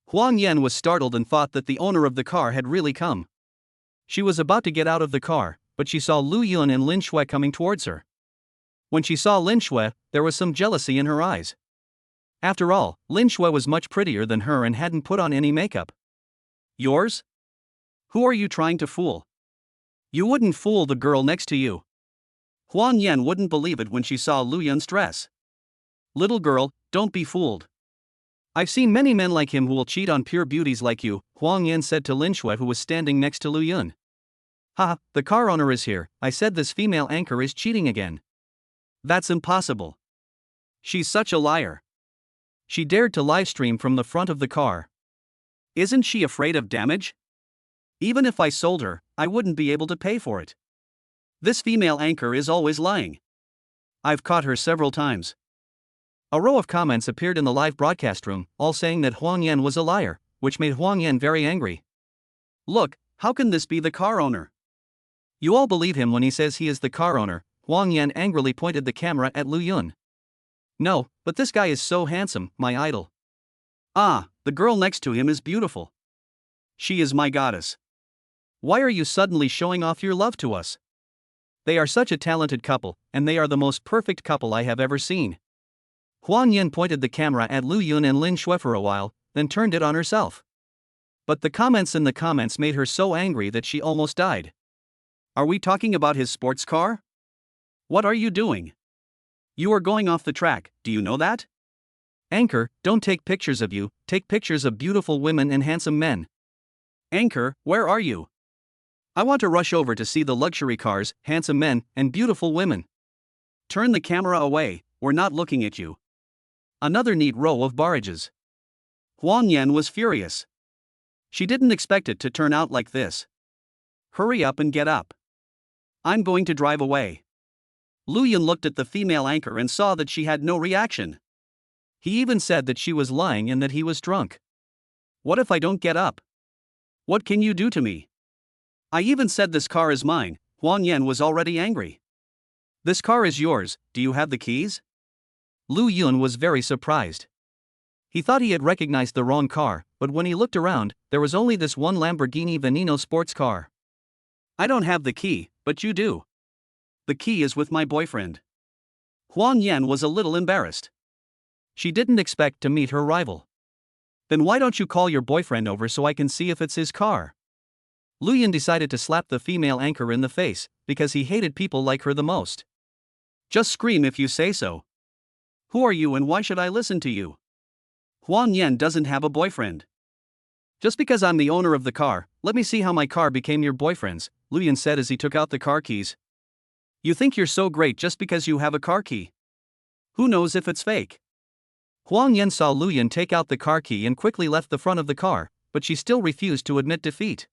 Huang Yan was startled and thought that the owner of the car had really come. She was about to get out of the car, but she saw Lu Yun and Lin Shui coming towards her. When she saw Lin Shui, there was some jealousy in her eyes. After all, Lin Shui was much prettier than her and hadn't put on any makeup. Yours? Who are you trying to fool? You wouldn't fool the girl next to you. Huang Yan wouldn't believe it when she saw Lu Yun's dress. Little girl, don't be fooled. I've seen many men like him who will cheat on pure beauties like you, Huang Yan said to Lin Shui, who was standing next to Lu Yun. Ha, the car owner is here. I said this female anchor is cheating again. That's impossible. She's such a liar. She dared to live stream from the front of the car. Isn't she afraid of damage? Even if I sold her, I wouldn't be able to pay for it. This female anchor is always lying. I've caught her several times. A row of comments appeared in the live broadcast room, all saying that Huang Yan was a liar, which made Huang Yan very angry. Look, how can this be the car owner? You all believe him when he says he is the car owner. Huang Yan angrily pointed the camera at Lu Yun. No, but this guy is so handsome, my idol. Ah, the girl next to him is beautiful. She is my goddess. Why are you suddenly showing off your love to us? They are such a talented couple, and they are the most perfect couple I have ever seen. Huang Yan pointed the camera at Lu Yun and Lin Shui for a while, then turned it on herself. But the comments in the comments made her so angry that she almost died. Are we talking about his sports car? What are you doing? You are going off the track, do you know that? Anchor, don't take pictures of you, take pictures of beautiful women and handsome men. Anchor, where are you? I want to rush over to see the luxury cars, handsome men, and beautiful women. Turn the camera away, we're not looking at you. Another neat row of barrages. Huang Yan was furious. She didn't expect it to turn out like this. Hurry up and get up. I'm going to drive away. Lu Yun looked at the female anchor and saw that she had no reaction. He even said that she was lying and that he was drunk. What if I don't get up? What can you do to me? I even said this car is mine. Huang Yan was already angry. This car is yours, do you have the keys? Lu Yun was very surprised. He thought he had recognized the wrong car, but when he looked around, there was only this one Lamborghini Veneno sports car. I don't have the key, but you do. The key is with my boyfriend. Huang Yan was a little embarrassed. She didn't expect to meet her rival. Then why don't you call your boyfriend over so I can see if it's his car? Lu Yun decided to slap the female anchor in the face, because he hated people like her the most. Just scream if you say so. Who are you and why should I listen to you? Huang Yan doesn't have a boyfriend. Just because I'm the owner of the car, let me see how my car became your boyfriend's, Lu Yun said as he took out the car keys. You think you're so great just because you have a car key? Who knows if it's fake? Huang Yan saw Lu Yun take out the car key and quickly left the front of the car, but she still refused to admit defeat.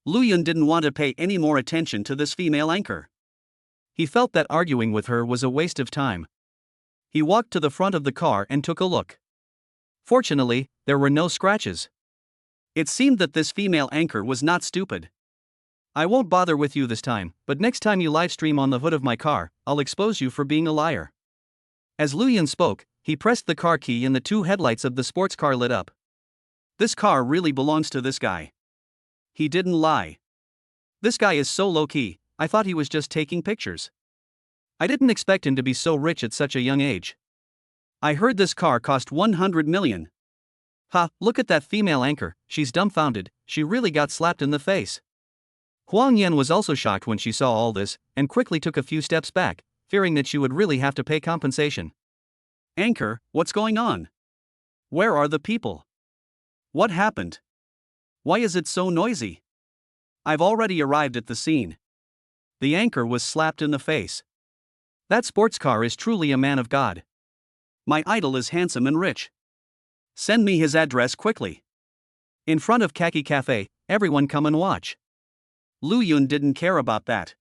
Lu Yun didn't want to pay any more attention to this female anchor. He felt that arguing with her was a waste of time. He walked to the front of the car and took a look. Fortunately, there were no scratches. It seemed that this female anchor was not stupid. I won't bother with you this time, but next time you livestream on the hood of my car, I'll expose you for being a liar. As Lu Yun spoke, he pressed the car key and the two headlights of the sports car lit up. This car really belongs to this guy. He didn't lie. This guy is so low-key, I thought he was just taking pictures. I didn't expect him to be so rich at such a young age. I heard this car cost 100 million. Ha, look at that female anchor, she's dumbfounded, she really got slapped in the face. Huang Yan was also shocked when she saw all this, and quickly took a few steps back, fearing that she would really have to pay compensation. Anchor, what's going on? Where are the people? What happened? Why is it so noisy? I've already arrived at the scene. The anchor was slapped in the face. That sports car is truly a man of God. My idol is handsome and rich. Send me his address quickly. In front of Khaki Cafe, everyone come and watch. Lu Yun didn't care about that.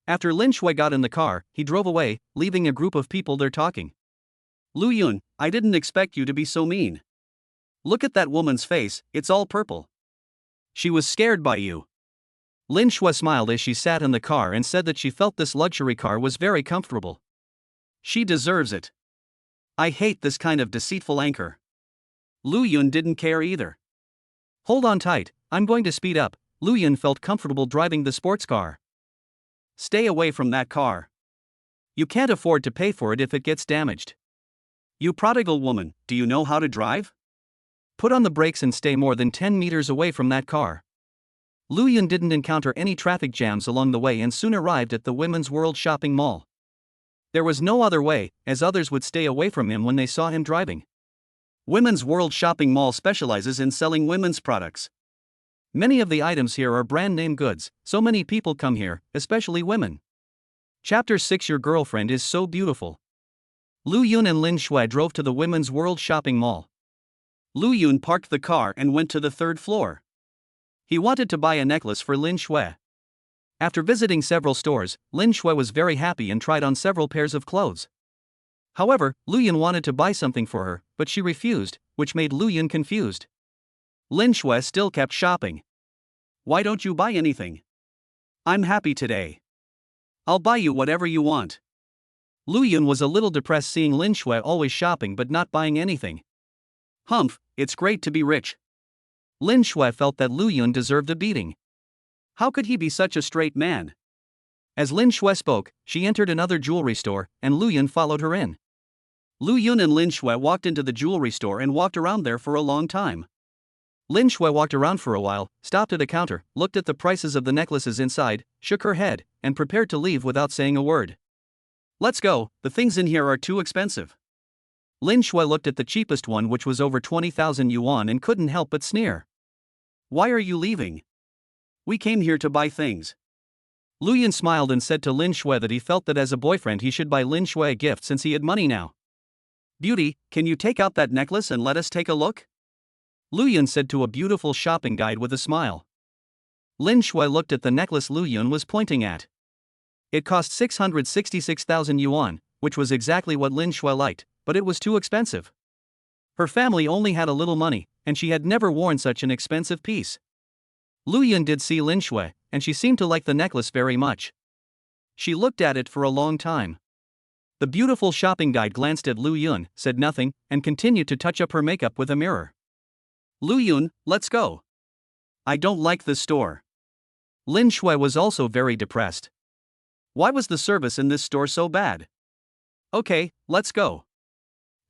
After Lin Shui got in the car, he drove away, leaving a group of people there talking. Lu Yun, I didn't expect you to be so mean. Look at that woman's face, it's all purple. She was scared by you. Lin Shui smiled as she sat in the car and said that she felt this luxury car was very comfortable. She deserves it. I hate this kind of deceitful anchor. Lu Yun didn't care either. Hold on tight, I'm going to speed up. Lu Yun felt comfortable driving the sports car. Stay away from that car. You can't afford to pay for it if it gets damaged. You prodigal woman, do you know how to drive? Put on the brakes and stay more than 10 meters away from that car. Lu Yun didn't encounter any traffic jams along the way and soon arrived at the Women's World Shopping Mall. There was no other way, as others would stay away from him when they saw him driving. Women's World Shopping Mall specializes in selling women's products. Many of the items here are brand name goods, so many people come here, especially women. Chapter 6. Your girlfriend is so beautiful. Lu Yun and Lin Shui drove to the Women's World Shopping Mall. Lu Yun parked the car and went to the third floor. He wanted to buy a necklace for Lin Shui. After visiting several stores, Lin Shui was very happy and tried on several pairs of clothes. However, Lu Yun wanted to buy something for her, but she refused, which made Lu Yun confused. Lin Shui still kept shopping. Why don't you buy anything? I'm happy today. I'll buy you whatever you want. Lu Yun was a little depressed seeing Lin Shui always shopping but not buying anything. Humph, it's great to be rich. Lin Shui felt that Lu Yun deserved a beating. How could he be such a straight man? As Lin Shui spoke, she entered another jewelry store, and Lu Yun followed her in. Lu Yun and Lin Shui walked into the jewelry store and walked around there for a long time. Lin Shui walked around for a while, stopped at a counter, looked at the prices of the necklaces inside, shook her head, and prepared to leave without saying a word. Let's go, the things in here are too expensive. Lin Shui looked at the cheapest one, which was over 20,000 yuan, and couldn't help but sneer. Why are you leaving? We came here to buy things. Lu Yun smiled and said to Lin Shui that he felt that as a boyfriend he should buy Lin Shui a gift since he had money now. Beauty, can you take out that necklace and let us take a look? Lu Yun said to a beautiful shopping guide with a smile. Lin Shui looked at the necklace Lu Yun was pointing at. It cost 666,000 yuan, which was exactly what Lin Shui liked, but it was too expensive. Her family only had a little money, and she had never worn such an expensive piece. Lu Yun did see Lin Shui, and she seemed to like the necklace very much. She looked at it for a long time. The beautiful shopping guide glanced at Lu Yun, said nothing, and continued to touch up her makeup with a mirror. Lu Yun, let's go. I don't like this store. Lin Shui was also very depressed. Why was the service in this store so bad? Okay, let's go.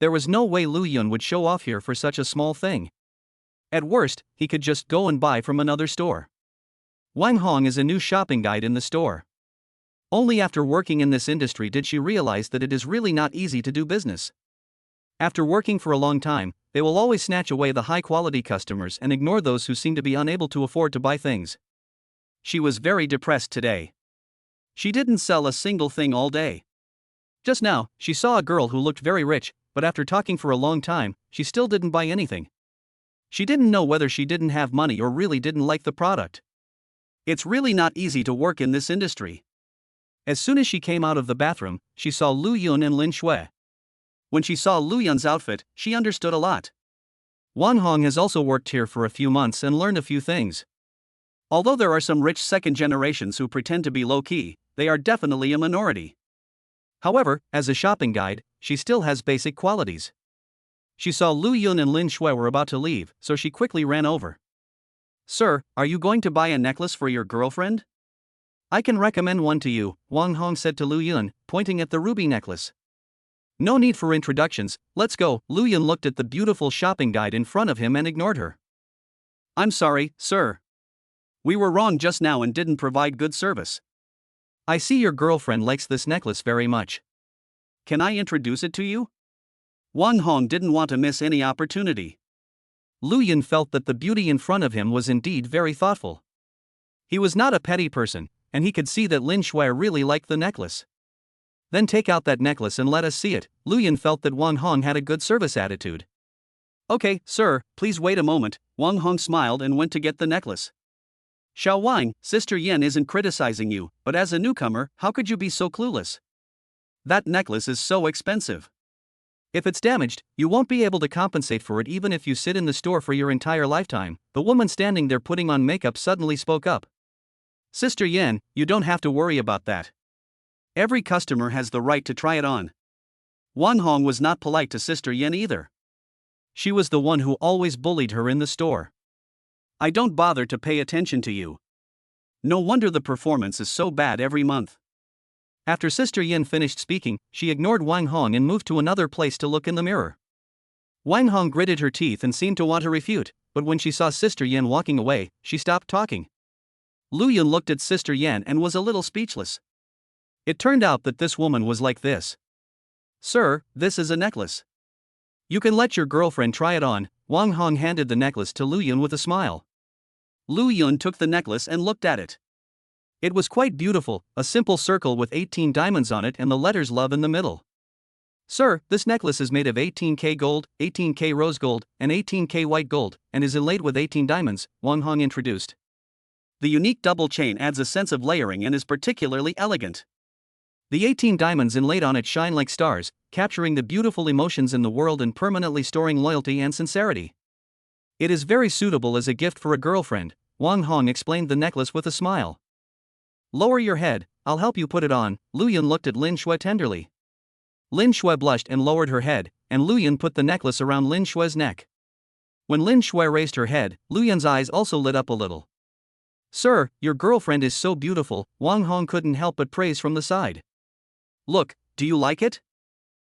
There was no way Lu Yun would show off here for such a small thing. At worst, he could just go and buy from another store. Wang Hong is a new shopping guide in the store. Only after working in this industry did she realize that it is really not easy to do business. After working for a long time, they will always snatch away the high-quality customers and ignore those who seem to be unable to afford to buy things. She was very depressed today. She didn't sell a single thing all day. Just now, she saw a girl who looked very rich, but after talking for a long time, she still didn't buy anything. She didn't know whether she didn't have money or really didn't like the product. It's really not easy to work in this industry. As soon as she came out of the bathroom, she saw Lu Yun and Lin Shui. When she saw Lu Yun's outfit, she understood a lot. Wang Hong has also worked here for a few months and learned a few things. Although there are some rich second generations who pretend to be low-key, they are definitely a minority. However, as a shopping guide, she still has basic qualities. She saw Lu Yun and Lin Shui were about to leave, so she quickly ran over. Sir, are you going to buy a necklace for your girlfriend? I can recommend one to you, Wang Hong said to Lu Yun, pointing at the ruby necklace. No need for introductions, let's go. Lu Yun looked at the beautiful shopping guide in front of him and ignored her. I'm sorry, sir. We were wrong just now and didn't provide good service. I see your girlfriend likes this necklace very much. Can I introduce it to you? Wang Hong didn't want to miss any opportunity. Lu Yun felt that the beauty in front of him was indeed very thoughtful. He was not a petty person, and he could see that Lin Shui really liked the necklace. Then take out that necklace and let us see it. Lu Yun felt that Wang Hong had a good service attitude. Okay, sir, please wait a moment. Wang Hong smiled and went to get the necklace. Xiao Wang, Sister Yen isn't criticizing you, but as a newcomer, how could you be so clueless? That necklace is so expensive. If it's damaged, you won't be able to compensate for it even if you sit in the store for your entire lifetime. The woman standing there putting on makeup suddenly spoke up. Sister Yen, you don't have to worry about that. Every customer has the right to try it on. Wang Hong was not polite to Sister Yen either. She was the one who always bullied her in the store. I don't bother to pay attention to you. No wonder the performance is so bad every month. After Sister Yin finished speaking, she ignored Wang Hong and moved to another place to look in the mirror. Wang Hong gritted her teeth and seemed to want to refute, but when she saw Sister Yin walking away, she stopped talking. Lu Yun looked at Sister Yin and was a little speechless. It turned out that this woman was like this. "Sir, this is a necklace. You can let your girlfriend try it on." Wang Hong handed the necklace to Lu Yun with a smile. Lu Yun took the necklace and looked at it. It was quite beautiful, a simple circle with 18 diamonds on it and the letters love in the middle. "Sir, this necklace is made of 18K gold, 18K rose gold, and 18K white gold, and is inlaid with 18 diamonds," Wang Hong introduced. The unique double chain adds a sense of layering and is particularly elegant. The 18 diamonds inlaid on it shine like stars, capturing the beautiful emotions in the world and permanently storing loyalty and sincerity. It is very suitable as a gift for a girlfriend, Wang Hong explained the necklace with a smile. "Lower your head, I'll help you put it on." Lu Yun looked at Lin Shui tenderly. Lin Shui blushed and lowered her head, and Lu Yun put the necklace around Lin Shui's neck. When Lin Shui raised her head, Lu Yun's eyes also lit up a little. "Sir, your girlfriend is so beautiful," Wang Hong couldn't help but praise from the side. "Look, do you like it?"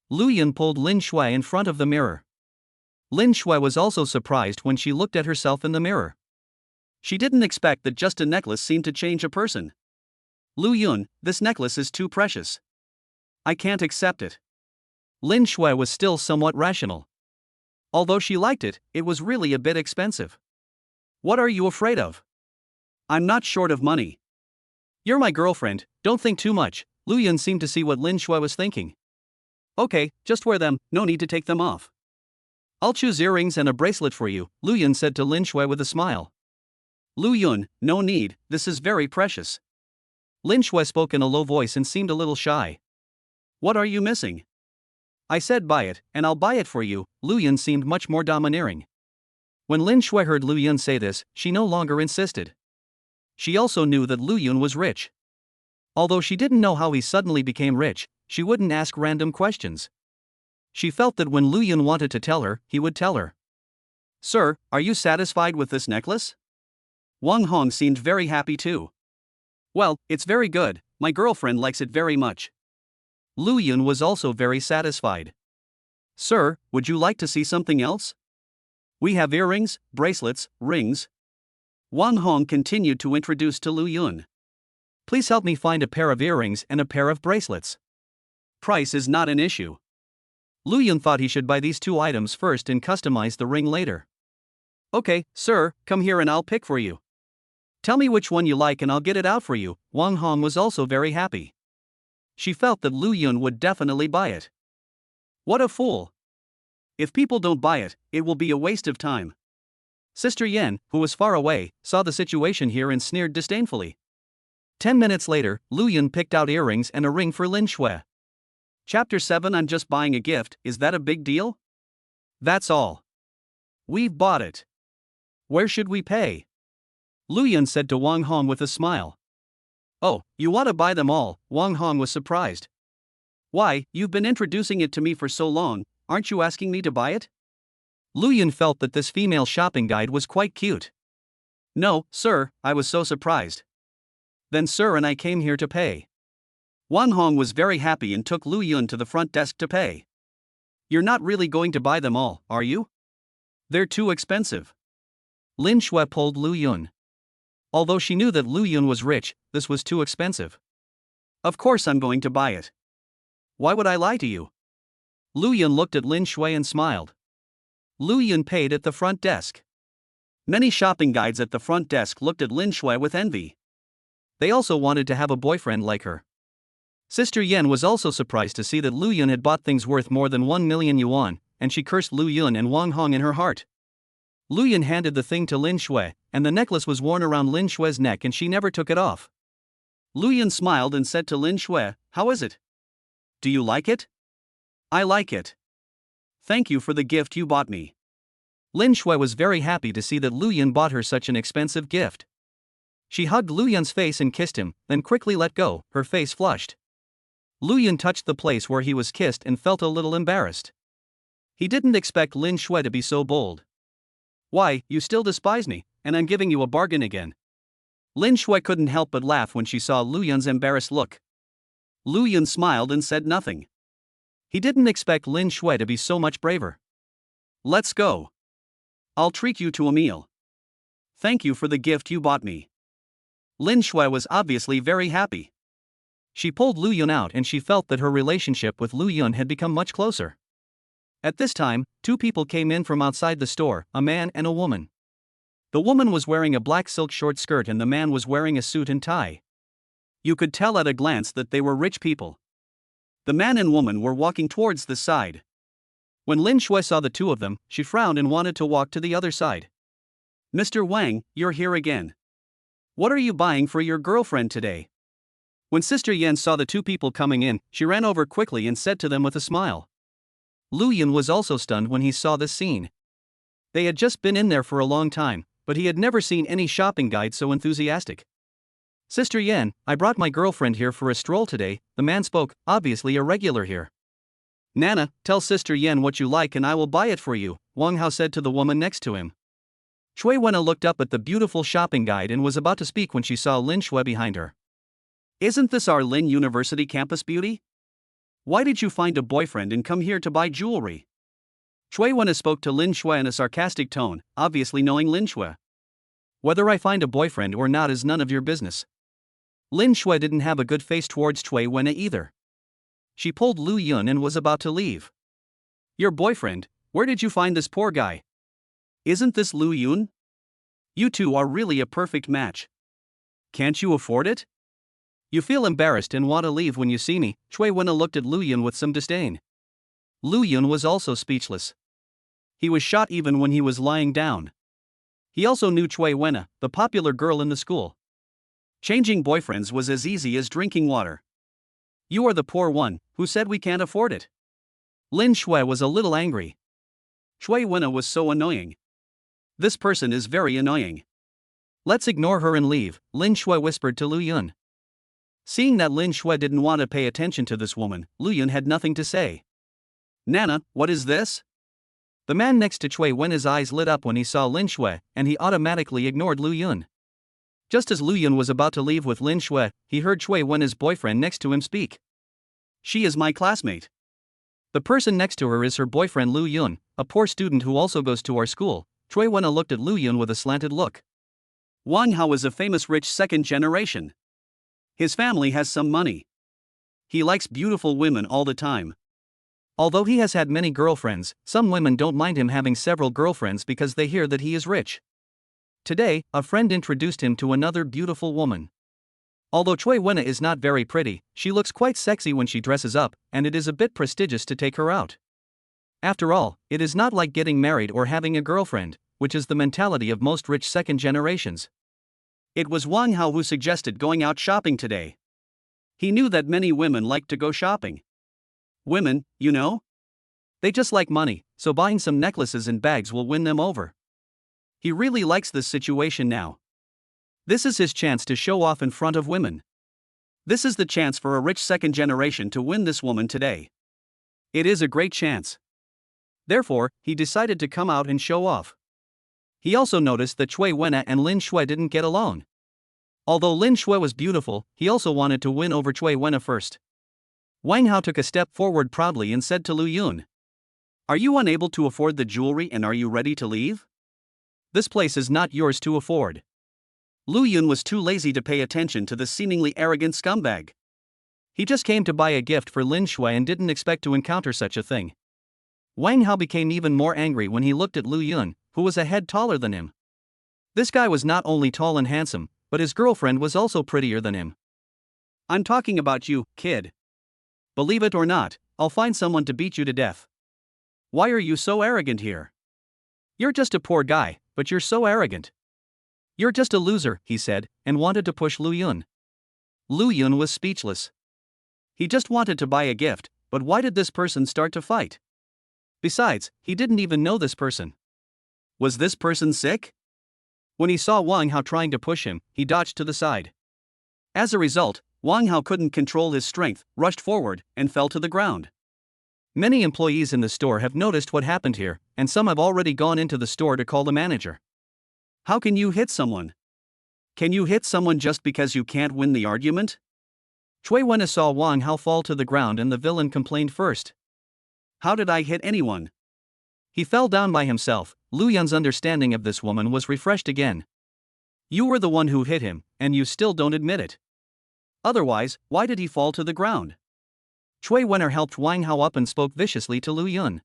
Lu Yun pulled Lin Shui in front of the mirror. Lin Shui was also surprised when she looked at herself in the mirror. She didn't expect that just a necklace seemed to change a person. "Lu Yun, this necklace is too precious. I can't accept it." Lin Shui was still somewhat rational. Although she liked it, it was really a bit expensive. "What are you afraid of? I'm not short of money. You're my girlfriend, don't think too much." Lu Yun seemed to see what Lin Shui was thinking. "Okay, just wear them, no need to take them off. I'll choose earrings and a bracelet for you," Lu Yun said to Lin Shui with a smile. "Lu Yun, no need, this is very precious." Lin Shui spoke in a low voice and seemed a little shy. "What are you missing? I said buy it, and I'll buy it for you." Lu Yun seemed much more domineering. When Lin Shui heard Lu Yun say this, she no longer insisted. She also knew that Lu Yun was rich. Although she didn't know how he suddenly became rich, she wouldn't ask random questions. She felt that when Lu Yun wanted to tell her, he would tell her. "Sir, are you satisfied with this necklace?" Wang Hong seemed very happy too. "Well, it's very good, my girlfriend likes it very much." Lu Yun was also very satisfied. "Sir, would you like to see something else? We have earrings, bracelets, rings." Wang Hong continued to introduce to Lu Yun. "Please help me find a pair of earrings and a pair of bracelets. Price is not an issue." Lu Yun thought he should buy these two items first and customize the ring later. "Okay, sir, come here and I'll pick for you. Tell me which one you like and I'll get it out for you." Wang Hong was also very happy. She felt that Lu Yun would definitely buy it. What a fool! If people don't buy it, it will be a waste of time. Sister Yen, who was far away, saw the situation here and sneered disdainfully. 10 minutes later, Lu Yun picked out earrings and a ring for Lin Shui. Chapter 7. I'm just buying a gift, is that a big deal? That's all. We've bought it. Where should we pay? Lu Yun said to Wang Hong with a smile. "Oh, you want to buy them all?" Wang Hong was surprised. "Why, you've been introducing it to me for so long, aren't you asking me to buy it?" Lu Yun felt that this female shopping guide was quite cute. "No, sir, I was so surprised." "Then sir and I came here to pay." Wang Hong was very happy and took Lu Yun to the front desk to pay. "You're not really going to buy them all, are you? They're too expensive." Lin Shui pulled Lu Yun. Although she knew that Lu Yun was rich, this was too expensive. "Of course I'm going to buy it. Why would I lie to you?" Lu Yun looked at Lin Shui and smiled. Lu Yun paid at the front desk. Many shopping guides at the front desk looked at Lin Shui with envy. They also wanted to have a boyfriend like her. Sister Yen was also surprised to see that Lu Yun had bought things worth more than 1 million yuan, and she cursed Lu Yun and Wang Hong in her heart. Lu Yun handed the thing to Lin Shui, and the necklace was worn around Lin Shui's neck and she never took it off. Lu Yun smiled and said to Lin Shui, "How is it? Do you like it?" "I like it. Thank you for the gift you bought me." Lin Shui was very happy to see that Lu Yun bought her such an expensive gift. She hugged Lu Yun's face and kissed him, then quickly let go, her face flushed. Lu Yun touched the place where he was kissed and felt a little embarrassed. He didn't expect Lin Shui to be so bold. "Why, you still despise me, and I'm giving you a bargain again." Lin Shui couldn't help but laugh when she saw Lu Yun's embarrassed look. Lu Yun smiled and said nothing. He didn't expect Lin Shui to be so much braver. Let's go. I'll treat you to a meal. Thank you for the gift you bought me. Lin Shui was obviously very happy. She pulled Lu Yun out and she felt that her relationship with Lu Yun had become much closer. At this time, two people came in from outside the store, a man and a woman. The woman was wearing a black silk short skirt and the man was wearing a suit and tie. You could tell at a glance that they were rich people. The man and woman were walking towards the side. When Lin Shui saw the two of them, she frowned and wanted to walk to the other side. Mr. Wang, you're here again. What are you buying for your girlfriend today? When Sister Yan saw the two people coming in, she ran over quickly and said to them with a smile. Lu Yun was also stunned when he saw this scene. They had just been in there for a long time, but he had never seen any shopping guide so enthusiastic. Sister Yan, I brought my girlfriend here for a stroll today, the man spoke, obviously a regular here. Nana, tell Sister Yan what you like and I will buy it for you, Wang Hao said to the woman next to him. Cui Wenna looked up at the beautiful shopping guide and was about to speak when she saw Lin Shui behind her. Isn't this our Lin University campus beauty? Why did you find a boyfriend and come here to buy jewelry? Cui Wenna spoke to Lin Shui in a sarcastic tone, obviously knowing Lin Shui. Whether I find a boyfriend or not is none of your business. Lin Shui didn't have a good face towards Cui Wenna either. She pulled Lu Yun and was about to leave. Your boyfriend, where did you find this poor guy? Isn't this Lu Yun? You two are really a perfect match. Can't you afford it? You feel embarrassed and want to leave when you see me, Cui Wenna looked at Lu Yun with some disdain. Lu Yun was also speechless. He was shot even when he was lying down. He also knew Cui Wenna, the popular girl in the school. Changing boyfriends was as easy as drinking water. You are the poor one, who said we can't afford it. Lin Shui was a little angry. Cui Wenna was so annoying. This person is very annoying. Let's ignore her and leave, Lin Shui whispered to Lu Yun. Seeing that Lin Shui didn't want to pay attention to this woman, Lu Yun had nothing to say. Nana, what is this? The man next to Cui Wenna's eyes lit up when he saw Lin Shui, and he automatically ignored Lu Yun. Just as Lu Yun was about to leave with Lin Shui, he heard Cui Wenna's boyfriend next to him speak. She is my classmate. The person next to her is her boyfriend Lu Yun, a poor student who also goes to our school. Cui Wenna looked at Lu Yun with a slanted look. Wang Hao is a famous rich second generation. His family has some money. He likes beautiful women all the time. Although he has had many girlfriends, some women don't mind him having several girlfriends because they hear that he is rich. Today, a friend introduced him to another beautiful woman. Although Cui Wenna is not very pretty, she looks quite sexy when she dresses up, and it is a bit prestigious to take her out. After all, it is not like getting married or having a girlfriend, which is the mentality of most rich second generations. It was Wang Hao who suggested going out shopping today. He knew that many women like to go shopping. Women, you know? They just like money, so buying some necklaces and bags will win them over. He really likes this situation now. This is his chance to show off in front of women. This is the chance for a rich second generation to win this woman today. It is a great chance. Therefore, he decided to come out and show off. He also noticed that Cui Wenna and Lin Shui didn't get along. Although Lin Shui was beautiful, he also wanted to win over Cui Wenna first. Wang Hao took a step forward proudly and said to Lu Yun, "Are you unable to afford the jewelry and are you ready to leave? This place is not yours to afford." Lu Yun was too lazy to pay attention to the seemingly arrogant scumbag. He just came to buy a gift for Lin Shui and didn't expect to encounter such a thing. Wang Hao became even more angry when he looked at Lu Yun, who was a head taller than him. This guy was not only tall and handsome, but his girlfriend was also prettier than him. I'm talking about you, kid. Believe it or not, I'll find someone to beat you to death. Why are you so arrogant here? You're just a poor guy, but you're so arrogant. You're just a loser, he said, and wanted to push Lu Yun. Lu Yun was speechless. He just wanted to buy a gift, but why did this person start to fight? Besides, he didn't even know this person. Was this person sick? When he saw Wang Hao trying to push him, he dodged to the side. As a result, Wang Hao couldn't control his strength, rushed forward, and fell to the ground. Many employees in the store have noticed what happened here, and some have already gone into the store to call the manager. How can you hit someone? Can you hit someone just because you can't win the argument? Chui Wenna saw Wang Hao fall to the ground and the villain complained first. How did I hit anyone? He fell down by himself. Lu Yun's understanding of this woman was refreshed again. You were the one who hit him, and you still don't admit it. Otherwise, why did he fall to the ground? Chui Wenner helped Wang Hao up and spoke viciously to Lu Yun.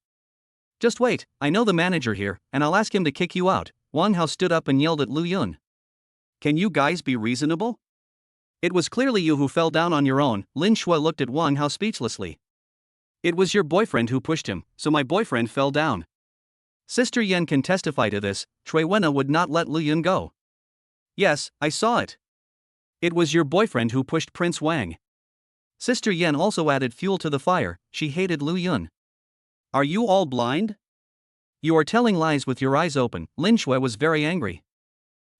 Just wait, I know the manager here, and I'll ask him to kick you out. Wang Hao stood up and yelled at Lu Yun. Can you guys be reasonable? It was clearly you who fell down on your own. Lin Shui looked at Wang Hao speechlessly. It was your boyfriend who pushed him, so my boyfriend fell down. Sister Yen can testify to this. Chui Wenna would not let Lu Yun go. Yes, I saw it. It was your boyfriend who pushed Prince Wang. Sister Yen also added fuel to the fire. She hated Lu Yun. Are you all blind? You are telling lies with your eyes open. Lin Shui was very angry.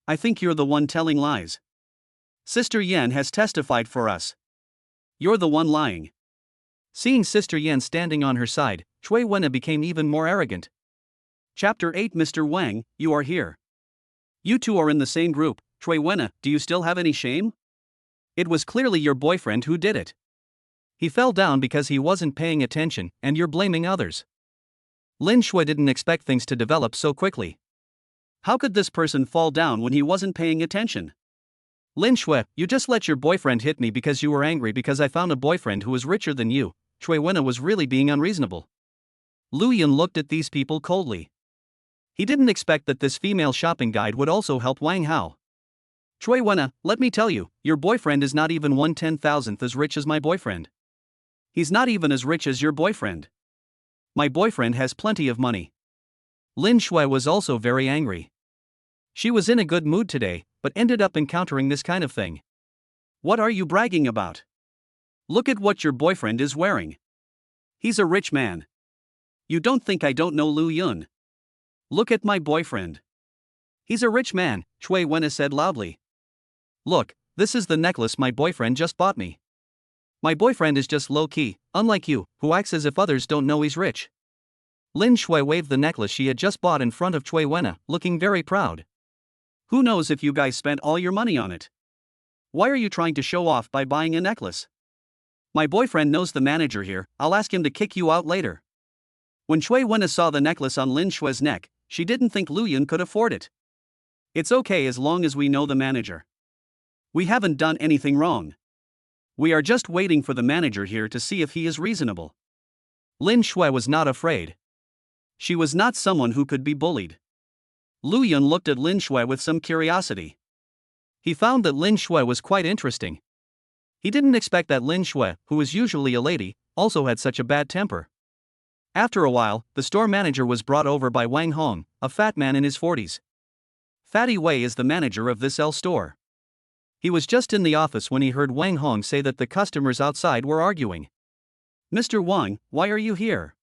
I think you're the one telling lies. Sister Yen has testified for us. You're the one lying. Seeing Sister Yen standing on her side, Chui Wenna became even more arrogant. Chapter 8 Mr. Wang, you are here. You two are in the same group. Chui Wenna, do you still have any shame? It was clearly your boyfriend who did it. He fell down because he wasn't paying attention, and you're blaming others. Lin Shui didn't expect things to develop so quickly. How could this person fall down when he wasn't paying attention? Lin Shui, you just let your boyfriend hit me because you were angry because I found a boyfriend who was richer than you. Chui Wenna was really being unreasonable. Lu Yun looked at these people coldly. He didn't expect that this female shopping guide would also help Wang Hao. Chui Wenna, let me tell you, your boyfriend is not even 1/10,000th as rich as my boyfriend. He's not even as rich as your boyfriend. My boyfriend has plenty of money. Lin Shui was also very angry. She was in a good mood today, but ended up encountering this kind of thing. What are you bragging about? Look at what your boyfriend is wearing. He's a rich man. You don't think I don't know Lu Yun? Look at my boyfriend. He's a rich man, Chui Wenna said loudly. Look, this is the necklace my boyfriend just bought me. My boyfriend is just low-key, unlike you, who acts as if others don't know he's rich. Lin Shui waved the necklace she had just bought in front of Chui Wenna, looking very proud. Who knows if you guys spent all your money on it? Why are you trying to show off by buying a necklace? My boyfriend knows the manager here, I'll ask him to kick you out later. When Chui Wenna saw the necklace on Lin Shui's neck, she didn't think Lu Yun could afford it. It's okay as long as we know the manager. We haven't done anything wrong. We are just waiting for the manager here to see if he is reasonable. Lin Shui was not afraid. She was not someone who could be bullied. Lu Yun looked at Lin Shui with some curiosity. He found that Lin Shui was quite interesting. He didn't expect that Lin Shui, who is usually a lady, also had such a bad temper. After a while, the store manager was brought over by Wang Hong, a fat man in his 40s. Fatty Wei is the manager of this L store. He was just in the office when he heard Wang Hong say that the customers outside were arguing. Mr. Wang, why are you here?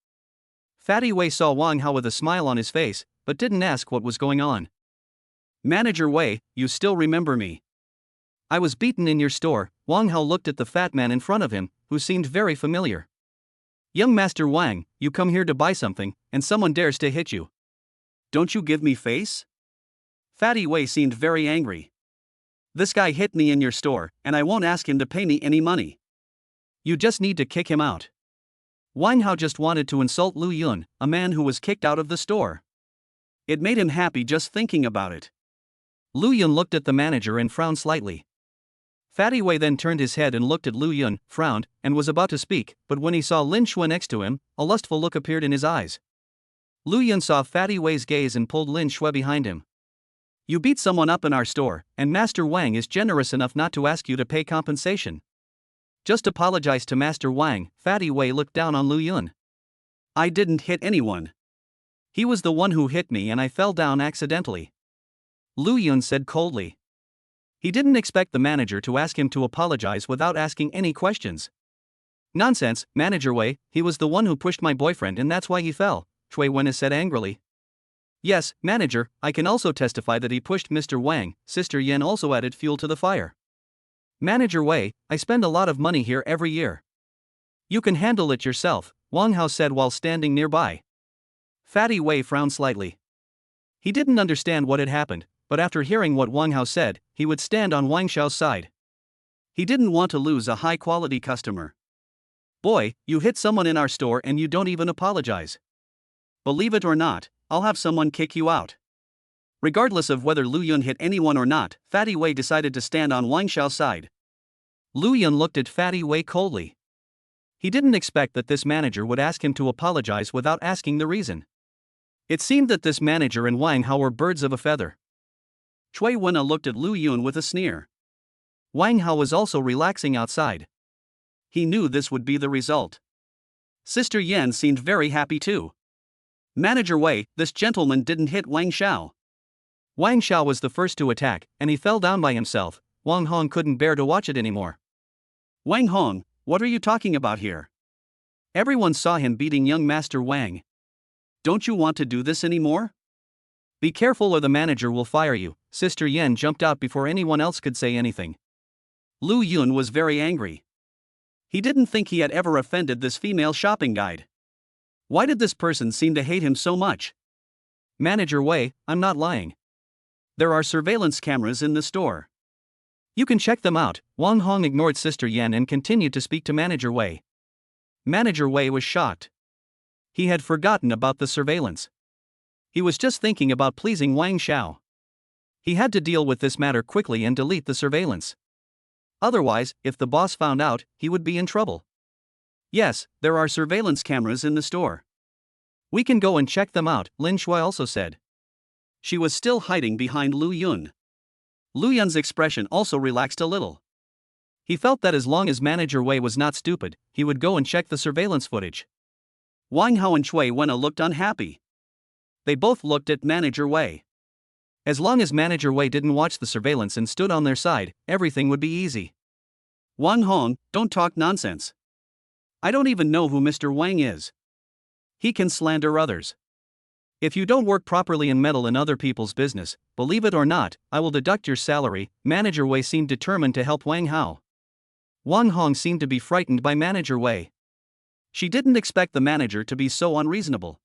Fatty Wei saw Wang Hao with a smile on his face, but didn't ask what was going on. Manager Wei, you still remember me? I was beaten in your store. Wang Hao looked at the fat man in front of him, who seemed very familiar. Young Master Wang, you come here to buy something, and someone dares to hit you. Don't you give me face? Fatty Wei seemed very angry. This guy hit me in your store, and I won't ask him to pay me any money. You just need to kick him out. Wang Hao just wanted to insult Lu Yun, a man who was kicked out of the store. It made him happy just thinking about it. Lu Yun looked at the manager and frowned slightly. Fatty Wei then turned his head and looked at Lu Yun, frowned, and was about to speak, but when he saw Lin Shui next to him, a lustful look appeared in his eyes. Lu Yun saw Fatty Wei's gaze and pulled Lin Shui behind him. You beat someone up in our store, and Master Wang is generous enough not to ask you to pay compensation. Just apologize to Master Wang. Fatty Wei looked down on Lu Yun. I didn't hit anyone. He was the one who hit me and I fell down accidentally. Lu Yun said coldly. He didn't expect the manager to ask him to apologize without asking any questions. Nonsense, Manager Wei, he was the one who pushed my boyfriend and that's why he fell, Chui Wenna said angrily. Yes, manager, I can also testify that he pushed Mr. Wang. Sister Yen also added fuel to the fire. Manager Wei, I spend a lot of money here every year. You can handle it yourself, Wang Hao said while standing nearby. Fatty Wei frowned slightly. He didn't understand what had happened, but after hearing what Wang Hao said, he would stand on Wang Xiao's side. He didn't want to lose a high-quality customer. Boy, you hit someone in our store and you don't even apologize. Believe it or not, I'll have someone kick you out. Regardless of whether Lu Yun hit anyone or not, Fatty Wei decided to stand on Wang Xiao's side. Lu Yun looked at Fatty Wei coldly. He didn't expect that this manager would ask him to apologize without asking the reason. It seemed that this manager and Wang Hao were birds of a feather. Cui Wenna looked at Lu Yun with a sneer. Wang Hao was also relaxing outside. He knew this would be the result. Sister Yan seemed very happy too. Manager Wei, this gentleman didn't hit Wang Xiao. Wang Xiao was the first to attack, and he fell down by himself. Wang Hong couldn't bear to watch it anymore. Wang Hong, what are you talking about here? Everyone saw him beating young Master Wang. Don't you want to do this anymore? Be careful or the manager will fire you. Sister Yan jumped out before anyone else could say anything. Lu Yun was very angry. He didn't think he had ever offended this female shopping guide. Why did this person seem to hate him so much? Manager Wei, I'm not lying. There are surveillance cameras in the store. You can check them out. Wang Hong ignored Sister Yan and continued to speak to Manager Wei. Manager Wei was shocked. He had forgotten about the surveillance. He was just thinking about pleasing Wang Xiao. He had to deal with this matter quickly and delete the surveillance. Otherwise, if the boss found out, he would be in trouble. Yes, there are surveillance cameras in the store. We can go and check them out, Lin Shui also said. She was still hiding behind Lu Yun. Lu Yun's expression also relaxed a little. He felt that as long as Manager Wei was not stupid, he would go and check the surveillance footage. Wang Hao and Cui Wenna looked unhappy. They both looked at Manager Wei. As long as Manager Wei didn't watch the surveillance and stood on their side, everything would be easy. Wang Hong, don't talk nonsense. I don't even know who Mr. Wang is. He can slander others. If you don't work properly and meddle in other people's business, believe it or not, I will deduct your salary. Manager Wei seemed determined to help Wang Hao. Wang Hong seemed to be frightened by Manager Wei. She didn't expect the manager to be so unreasonable.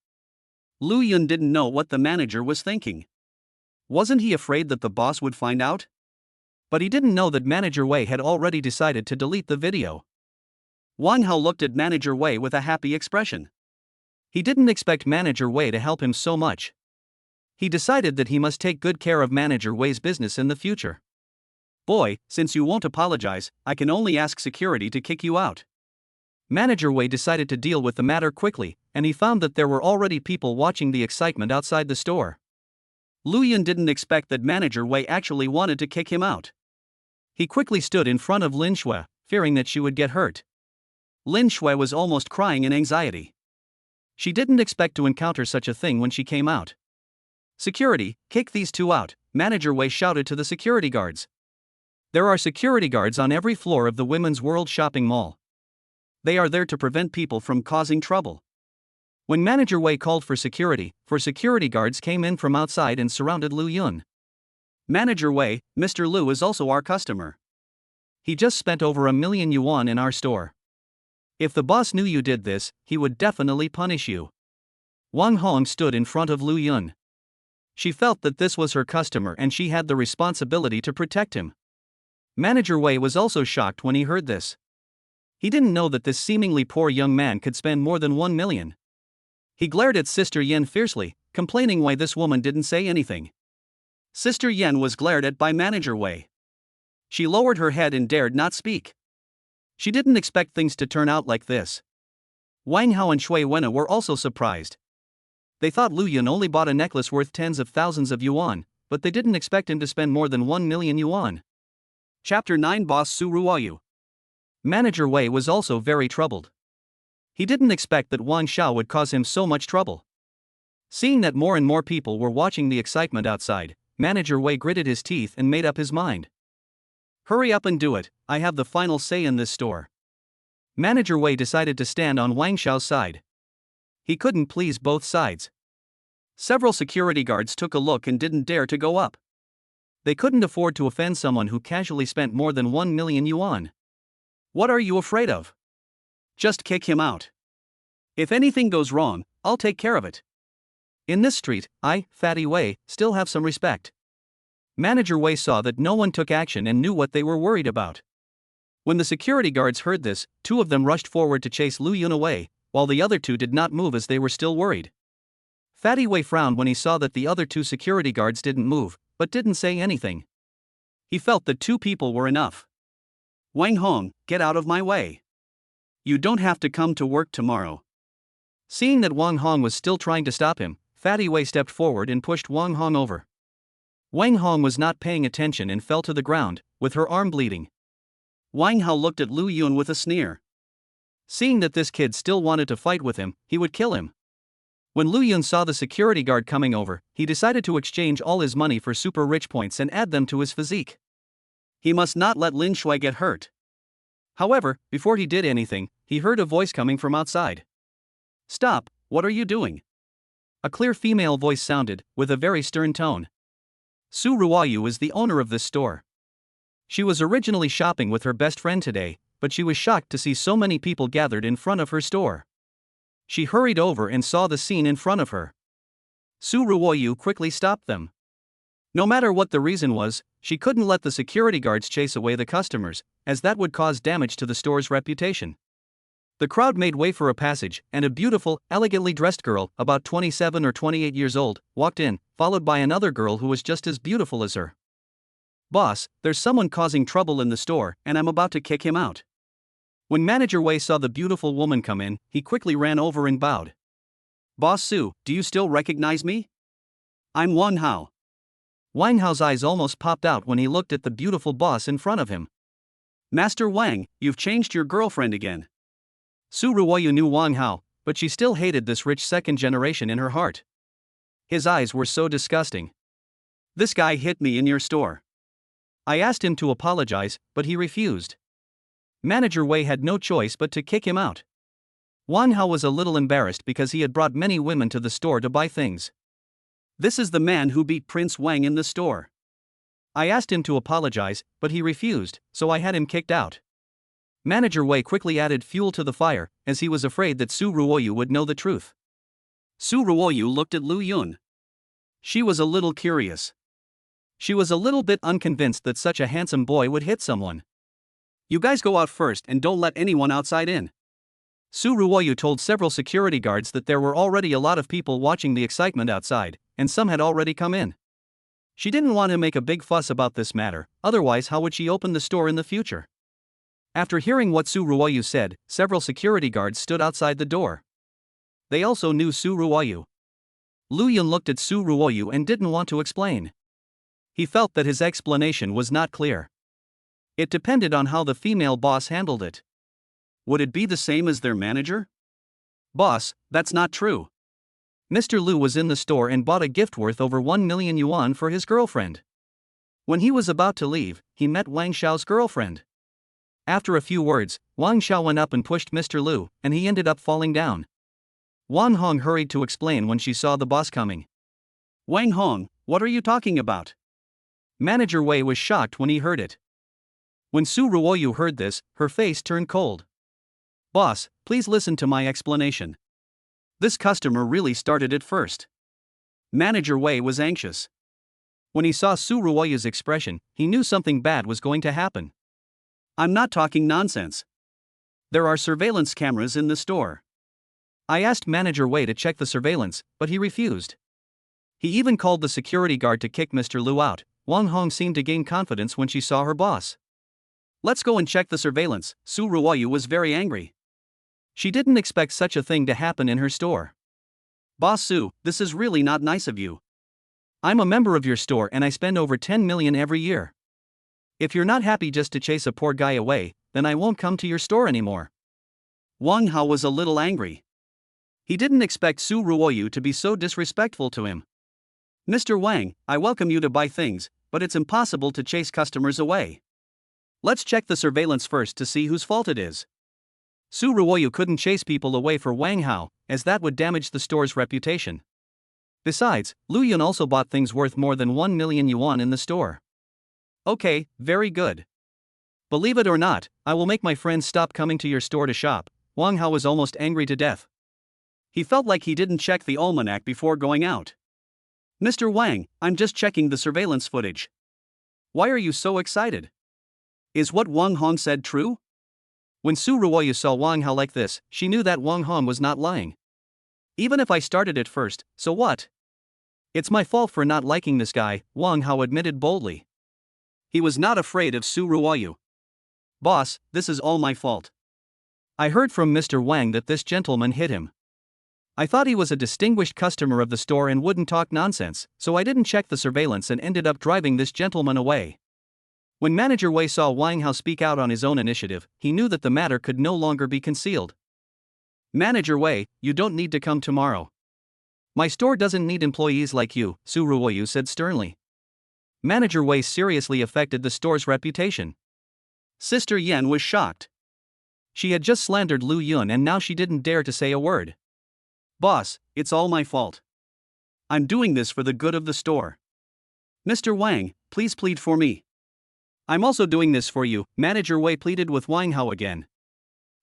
Lu Yun didn't know what the manager was thinking. Wasn't he afraid that the boss would find out? But he didn't know that Manager Wei had already decided to delete the video. Wang Hao looked at Manager Wei with a happy expression. He didn't expect Manager Wei to help him so much. He decided that he must take good care of Manager Wei's business in the future. Boy, since you won't apologize, I can only ask security to kick you out. Manager Wei decided to deal with the matter quickly, and he found that there were already people watching the excitement outside the store. Lu Yun didn't expect that Manager Wei actually wanted to kick him out. He quickly stood in front of Lin Shui, fearing that she would get hurt. Lin Shui was almost crying in anxiety. She didn't expect to encounter such a thing when she came out. Security, kick these two out, Manager Wei shouted to the security guards. There are security guards on every floor of the Women's World Shopping Mall. They are there to prevent people from causing trouble. When Manager Wei called for security guards came in from outside and surrounded Lu Yun. Manager Wei, Mr. Lu is also our customer. He just spent over 1 million yuan in our store. If the boss knew you did this, he would definitely punish you. Wang Hong stood in front of Lu Yun. She felt that this was her customer and she had the responsibility to protect him. Manager Wei was also shocked when he heard this. He didn't know that this seemingly poor young man could spend more than 1 million. He glared at Sister Yan fiercely, complaining why this woman didn't say anything. Sister Yan was glared at by Manager Wei. She lowered her head and dared not speak. She didn't expect things to turn out like this. Wang Hao and Cui Wenna were also surprised. They thought Lu Yun only bought a necklace worth tens of thousands of yuan, but they didn't expect him to spend more than 1 million yuan. Chapter 9 Boss Su Ruoyu. Manager Wei was also very troubled. He didn't expect that Wang Xiao would cause him so much trouble. Seeing that more and more people were watching the excitement outside, Manager Wei gritted his teeth and made up his mind. Hurry up and do it, I have the final say in this store. Manager Wei decided to stand on Wang Xiao's side. He couldn't please both sides. Several security guards took a look and didn't dare to go up. They couldn't afford to offend someone who casually spent more than 1 million yuan. What are you afraid of? Just kick him out. If anything goes wrong, I'll take care of it. In this street, I, Fatty Wei, still have some respect. Manager Wei saw that no one took action and knew what they were worried about. When the security guards heard this, two of them rushed forward to chase Lu Yun away, while the other two did not move as they were still worried. Fatty Wei frowned when he saw that the other two security guards didn't move, but didn't say anything. He felt that two people were enough. Wang Hong, get out of my way. You don't have to come to work tomorrow. Seeing that Wang Hong was still trying to stop him, Fatty Wei stepped forward and pushed Wang Hong over. Wang Hong was not paying attention and fell to the ground, with her arm bleeding. Wang Hao looked at Lu Yun with a sneer. Seeing that this kid still wanted to fight with him, he would kill him. When Lu Yun saw the security guard coming over, he decided to exchange all his money for super rich points and add them to his physique. He must not let Lin Shui get hurt. However, before he did anything, he heard a voice coming from outside. Stop, what are you doing? A clear female voice sounded, with a very stern tone. Su Ruoyu is the owner of this store. She was originally shopping with her best friend today, but she was shocked to see so many people gathered in front of her store. She hurried over and saw the scene in front of her. Su Ruoyu quickly stopped them. No matter what the reason was, she couldn't let the security guards chase away the customers, as that would cause damage to the store's reputation. The crowd made way for a passage, and a beautiful, elegantly dressed girl, about 27 or 28 years old, walked in, followed by another girl who was just as beautiful as her. Boss, there's someone causing trouble in the store, and I'm about to kick him out. When Manager Wei saw the beautiful woman come in, he quickly ran over and bowed. Boss Su, do you still recognize me? I'm Wang Hao. Wang Hao's eyes almost popped out when he looked at the beautiful boss in front of him. Master Wang, you've changed your girlfriend again. Su Ruoyu knew Wang Hao, but she still hated this rich second generation in her heart. His eyes were so disgusting. This guy hit me in your store. I asked him to apologize, but he refused. Manager Wei had no choice but to kick him out. Wang Hao was a little embarrassed because he had brought many women to the store to buy things. This is the man who beat Prince Wang in the store. I asked him to apologize, but he refused, so I had him kicked out. Manager Wei quickly added fuel to the fire, as he was afraid that Su Ruoyu would know the truth. Su Ruoyu looked at Lu Yun. She was a little curious. She was a little bit unconvinced that such a handsome boy would hit someone. You guys go out first and don't let anyone outside in. Su Ruoyu told several security guards that there were already a lot of people watching the excitement outside, and some had already come in. She didn't want to make a big fuss about this matter, otherwise how would she open the store in the future? After hearing what Su Ruoyu said, several security guards stood outside the door. They also knew Su Ruoyu. Lu Yun looked at Su Ruoyu and didn't want to explain. He felt that his explanation was not clear. It depended on how the female boss handled it. Would it be the same as their manager? Boss, that's not true. Mr. Lu was in the store and bought a gift worth over 1 million yuan for his girlfriend. When he was about to leave, he met Wang Xiao's girlfriend. After a few words, Wang Xiao went up and pushed Mr. Lu, and he ended up falling down. Wang Hong hurried to explain when she saw the boss coming. Wang Hong, what are you talking about? Manager Wei was shocked when he heard it. When Su Ruoyu heard this, her face turned cold. Boss, please listen to my explanation. This customer really started it first. Manager Wei was anxious. When he saw Su Ruoyu's expression, he knew something bad was going to happen. I'm not talking nonsense. There are surveillance cameras in the store. I asked Manager Wei to check the surveillance, but he refused. He even called the security guard to kick Mr. Lu out. Wang Hong seemed to gain confidence when she saw her boss. Let's go and check the surveillance. Su Ruoyu was very angry. She didn't expect such a thing to happen in her store. Boss Su, this is really not nice of you. I'm a member of your store and I spend over 10 million every year. If you're not happy just to chase a poor guy away, then I won't come to your store anymore. Wang Hao was a little angry. He didn't expect Su Ruoyu to be so disrespectful to him. Mr. Wang, I welcome you to buy things, but it's impossible to chase customers away. Let's check the surveillance first to see whose fault it is. Su Ruoyu couldn't chase people away for Wang Hao, as that would damage the store's reputation. Besides, Lu Yun also bought things worth more than 1 million yuan in the store. Okay, very good. Believe it or not, I will make my friends stop coming to your store to shop. Wang Hao was almost angry to death. He felt like he didn't check the almanac before going out. Mr. Wang, I'm just checking the surveillance footage. Why are you so excited? Is what Wang Hong said true? When Su Ruoyu saw Wang Hao like this, she knew that Wang Hong was not lying. Even if I started it first, so what? It's my fault for not liking this guy, Wang Hao admitted boldly. He was not afraid of Su Ruoyu. Boss, this is all my fault. I heard from Mr. Wang that this gentleman hit him. I thought he was a distinguished customer of the store and wouldn't talk nonsense, so I didn't check the surveillance and ended up driving this gentleman away. When Manager Wei saw Wang Hao speak out on his own initiative, he knew that the matter could no longer be concealed. Manager Wei, you don't need to come tomorrow. My store doesn't need employees like you, Su Ruoyu said sternly. Manager Wei seriously affected the store's reputation. Sister Yan was shocked. She had just slandered Lu Yun and now she didn't dare to say a word. Boss, it's all my fault. I'm doing this for the good of the store. Mr. Wang, please plead for me. I'm also doing this for you, Manager Wei pleaded with Wang Hao again.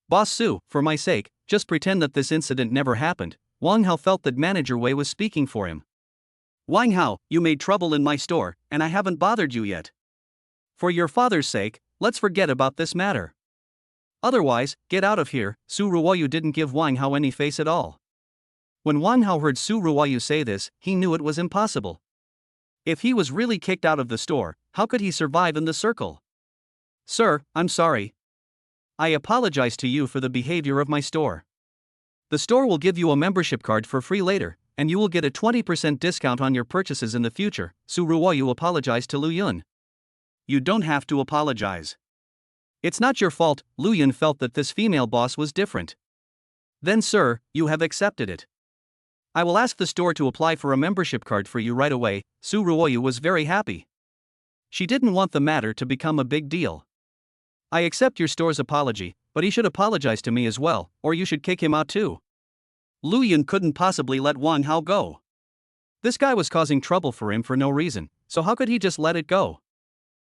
Boss Su, for my sake, just pretend that this incident never happened. Wang Hao felt that Manager Wei was speaking for him. Wang Hao, you made trouble in my store, and I haven't bothered you yet. For your father's sake, let's forget about this matter. Otherwise, get out of here. Su Ruoyu didn't give Wang Hao any face at all. When Wang Hao heard Su Ruoyu say this, he knew it was impossible. If he was really kicked out of the store, how could he survive in the circle? Sir, I'm sorry. I apologize to you for the behavior of my store. The store will give you a membership card for free later, and you will get a 20% discount on your purchases in the future. Su Ruoyu apologized to Lu Yun. You don't have to apologize. It's not your fault. Lu Yun felt that this female boss was different. Then sir, you have accepted it. I will ask the store to apply for a membership card for you right away. Su Ruoyu was very happy. She didn't want the matter to become a big deal. I accept your store's apology, but he should apologize to me as well, or you should kick him out too. Lu Yun couldn't possibly let Wang Hao go. This guy was causing trouble for him for no reason, so how could he just let it go?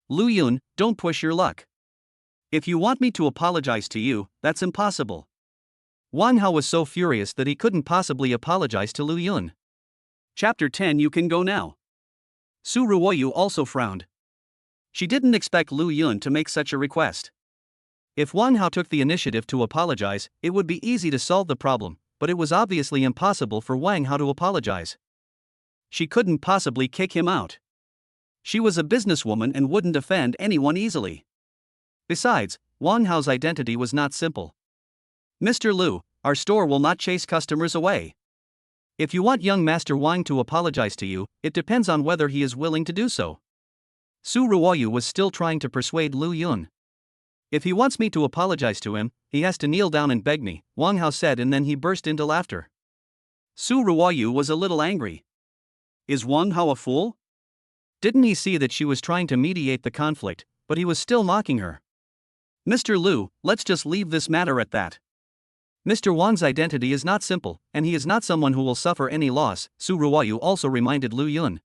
Lu Yun, don't push your luck. If you want me to apologize to you, that's impossible. Wang Hao was so furious that he couldn't possibly apologize to Lu Yun. Chapter 10. You can go now. Su Ruoyu also frowned. She didn't expect Lu Yun to make such a request. If Wang Hao took the initiative to apologize, it would be easy to solve the problem, but it was obviously impossible for Wang Hao to apologize. She couldn't possibly kick him out. She was a businesswoman and wouldn't offend anyone easily. Besides, Wang Hao's identity was not simple. Mr. Lu, our store will not chase customers away. If you want young Master Wang to apologize to you, it depends on whether he is willing to do so. Su Ruoyu was still trying to persuade Lu Yun. If he wants me to apologize to him, he has to kneel down and beg me, Wang Hao said, and then he burst into laughter. Su Ruoyu was a little angry. Is Wang Hao a fool? Didn't he see that she was trying to mediate the conflict, but he was still mocking her? Mr. Lu, let's just leave this matter at that. Mr. Wang's identity is not simple, and he is not someone who will suffer any loss, Su Ruoyu also reminded Lu Yun.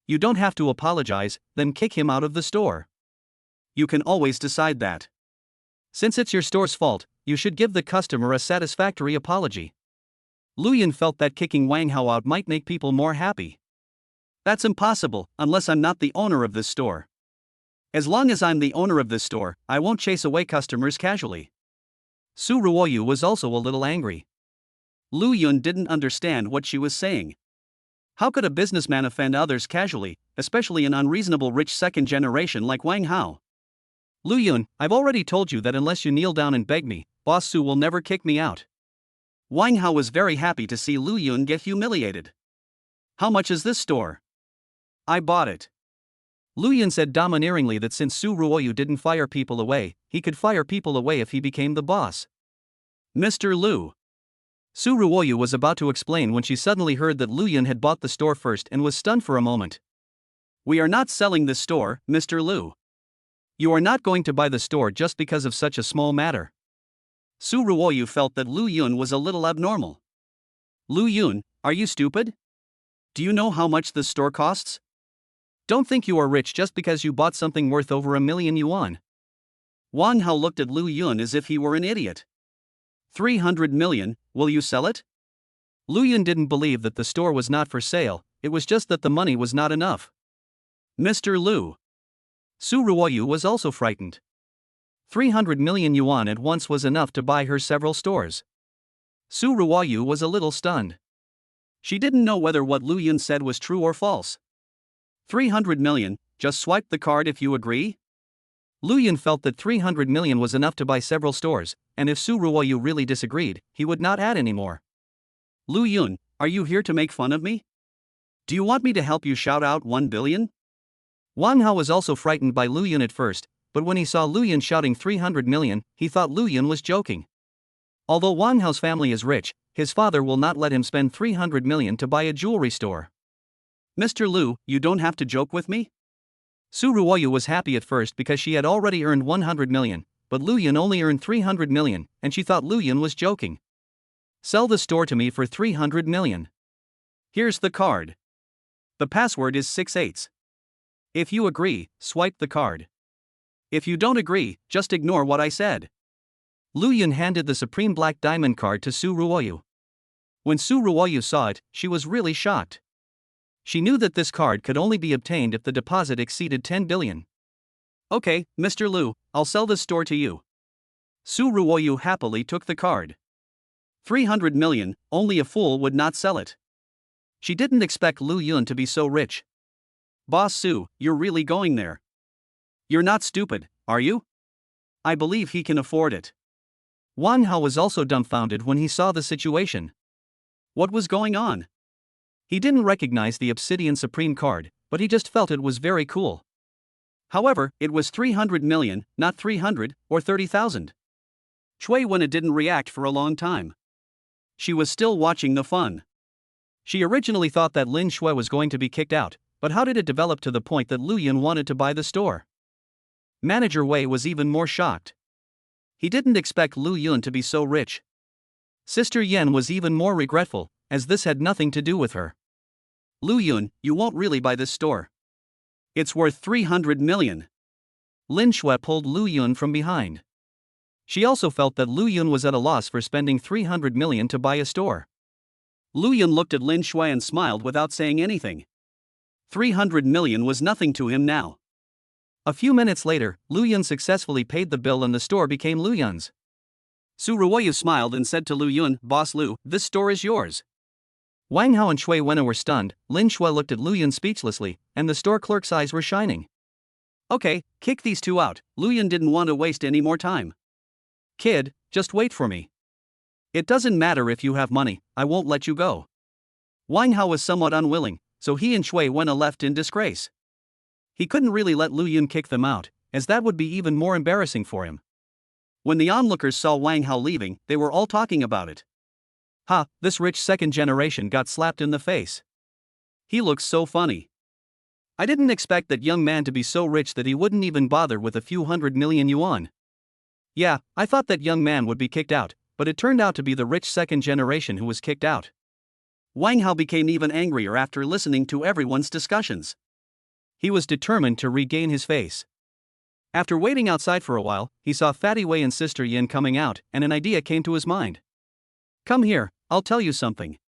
You don't have to apologize, then kick him out of the store. You can always decide that. Since it's your store's fault, you should give the customer a satisfactory apology. Lu Yun felt that kicking Wang Hao out might make people more happy. That's impossible, unless I'm not the owner of this store. As long as I'm the owner of this store, I won't chase away customers casually. Su Ruoyu was also a little angry. Lu Yun didn't understand what she was saying. How could a businessman offend others casually, especially an unreasonable rich second generation like Wang Hao? Lu Yun, I've already told you that unless you kneel down and beg me, Boss Su will never kick me out. Wang Hao was very happy to see Lu Yun get humiliated. How much is this store? I bought it. Lu Yun said domineeringly that since Su Ruoyu didn't fire people away, he could fire people away if he became the boss. Mr. Lu. Su Ruoyu was about to explain when she suddenly heard that Lu Yun had bought the store first and was stunned for a moment. We are not selling this store, Mr. Lu. You are not going to buy the store just because of such a small matter. Su Ruoyu felt that Lu Yun was a little abnormal. Lu Yun, are you stupid? Do you know how much this store costs? Don't think you are rich just because you bought something worth over 1,000,000 yuan. Wang Hao looked at Lu Yun as if he were an idiot. 300 million, will you sell it? Lu Yun didn't believe that the store was not for sale, it was just that the money was not enough. Mr. Lu. Su Ruoyu was also frightened. 300 million yuan at once was enough to buy her several stores. Su Ruoyu was a little stunned. She didn't know whether what Lu Yun said was true or false. 300 million, just swipe the card if you agree? Lu Yun felt that 300 million was enough to buy several stores, and if Su Ruoyu really disagreed, he would not add any more. Lu Yun, are you here to make fun of me? Do you want me to help you shout out 1 billion? Wang Hao was also frightened by Lu Yun at first, but when he saw Lu Yun shouting 300 million, he thought Lu Yun was joking. Although Wang Hao's family is rich, his father will not let him spend 300 million to buy a jewelry store. Mr. Lu, you don't have to joke with me? Su Ruoyu was happy at first because she had already earned 100 million, but Lu Yun only earned 300 million, and she thought Lu Yun was joking. Sell the store to me for 300 million. Here's the card. The password is 6/8. If you agree, swipe the card. If you don't agree, just ignore what I said. Lu Yun handed the Supreme Black Diamond card to Su Ruoyu. When Su Ruoyu saw it, she was really shocked. She knew that this card could only be obtained if the deposit exceeded 10 billion. Okay, Mr. Lu, I'll sell this store to you. Su Ruoyu happily took the card. 300 million, only a fool would not sell it. She didn't expect Lu Yun to be so rich. Boss Su, you're really going there. You're not stupid, are you? I believe he can afford it. Wang Hao was also dumbfounded when he saw the situation. What was going on? He didn't recognize the Obsidian Supreme card, but he just felt it was very cool. However, it was 300 million, not 300 or 30,000. Chui Wen didn't react for a long time. She was still watching the fun. She originally thought that Lin Shui was going to be kicked out, but how did it develop to the point that Lu Yun wanted to buy the store? Manager Wei was even more shocked. He didn't expect Lu Yun to be so rich. Sister Yen was even more regretful, as this had nothing to do with her. Lu Yun, you won't really buy this store. It's worth 300 million. Lin Shui pulled Lu Yun from behind. She also felt that Lu Yun was at a loss for spending 300 million to buy a store. Lu Yun looked at Lin Shui and smiled without saying anything. 300 million was nothing to him now. A few minutes later, Lu Yun successfully paid the bill and the store became Lu Yun's. Su Ruoyu smiled and said to Lu Yun, Boss Lu, this store is yours. Wang Hao and Chui Wen were stunned. Lin Shui looked at Lu Yun speechlessly, and the store clerk's eyes were shining. Okay, kick these two out. Lu Yun didn't want to waste any more time. Kid, just wait for me. It doesn't matter if you have money, I won't let you go. Wang Hao was somewhat unwilling, so he and Chui Wen left in disgrace. He couldn't really let Lu Yun kick them out, as that would be even more embarrassing for him. When the onlookers saw Wang Hao leaving, they were all talking about it. Ha, this rich second generation got slapped in the face. He looks so funny. I didn't expect that young man to be so rich that he wouldn't even bother with a few 100 million yuan. Yeah, I thought that young man would be kicked out, but it turned out to be the rich second generation who was kicked out. Wang Hao became even angrier after listening to everyone's discussions. He was determined to regain his face. After waiting outside for a while, he saw Fatty Wei and Sister Yin coming out, and an idea came to his mind. Come here, I'll tell you something.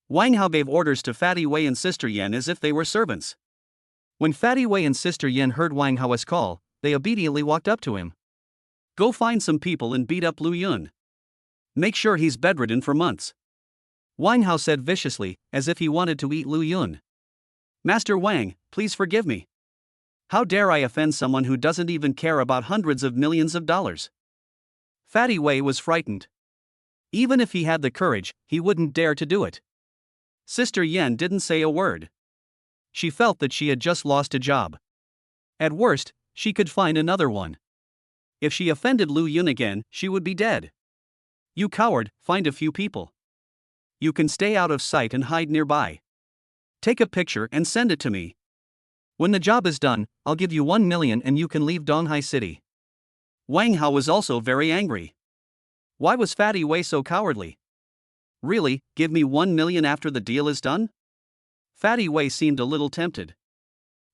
Wang Hao gave orders to Fatty Wei and Sister Yin as if they were servants. When Fatty Wei and Sister Yin heard Wang Hao's call, they obediently walked up to him. Go find some people and beat up Lu Yun. Make sure he's bedridden for months. Wang Hao said viciously, as if he wanted to eat Lu Yun. Master Wang, please forgive me. How dare I offend someone who doesn't even care about hundreds of millions of dollars? Fatty Wei was frightened. Even if he had the courage, he wouldn't dare to do it. Sister Yen didn't say a word. She felt that she had just lost a job. At worst, she could find another one. If she offended Lu Yun again, she would be dead. You coward, find a few people. You can stay out of sight and hide nearby. Take a picture and send it to me. When the job is done, I'll give you 1 million and you can leave Donghai City. Wang Hao was also very angry. Why was Fatty Wei so cowardly? Really, give me 1 million after the deal is done? Fatty Wei seemed a little tempted.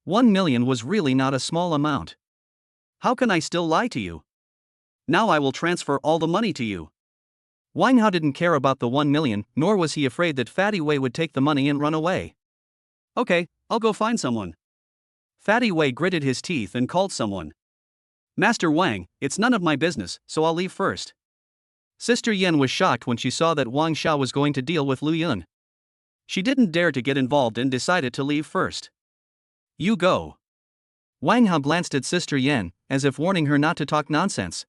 1 million was really not a small amount. How can I still lie to you? Now I will transfer all the money to you. Wang Hao didn't care about the 1 million, nor was he afraid that Fatty Wei would take the money and run away. Okay, I'll go find someone. Fatty Wei gritted his teeth and called someone. Master Wang, it's none of my business, so I'll leave first. Sister Yen was shocked when she saw that Wang Xiao was going to deal with Lu Yun. She didn't dare to get involved and decided to leave first. You go. Wang Hao glanced at Sister Yen, as if warning her not to talk nonsense.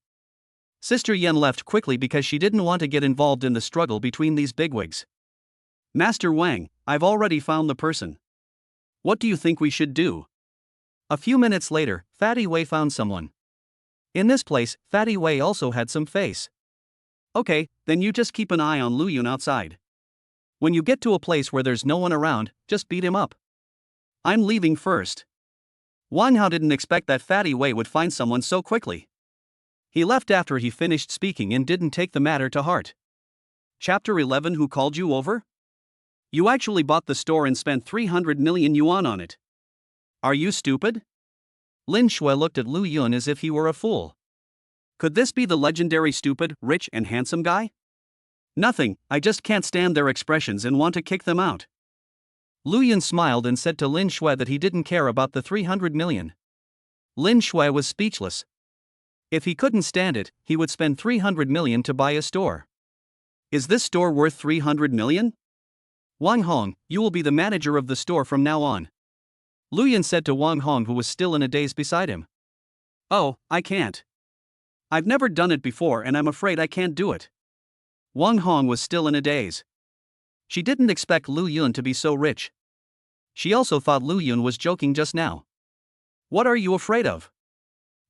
Sister Yen left quickly because she didn't want to get involved in the struggle between these bigwigs. Master Wang, I've already found the person. What do you think we should do? A few minutes later, Fatty Wei found someone. In this place, Fatty Wei also had some face. Okay, then you just keep an eye on Lu Yun outside. When you get to a place where there's no one around, just beat him up. I'm leaving first. Wang Hao didn't expect that Fatty Wei would find someone so quickly. He left after he finished speaking and didn't take the matter to heart. Chapter 11. Who called you over? You actually bought the store and spent 300 million yuan on it. Are you stupid? Lin Shui looked at Lu Yun as if he were a fool. Could this be the legendary stupid, rich and handsome guy? Nothing, I just can't stand their expressions and want to kick them out. Lu Yun smiled and said to Lin Shui that he didn't care about the 300 million. Lin Shui was speechless. If he couldn't stand it, he would spend 300 million to buy a store. Is this store worth 300 million? Wang Hong, you will be the manager of the store from now on. Lu Yun said to Wang Hong, who was still in a daze beside him. Oh, I can't. I've never done it before and I'm afraid I can't do it. Wang Hong was still in a daze. She didn't expect Lu Yun to be so rich. She also thought Lu Yun was joking just now. What are you afraid of?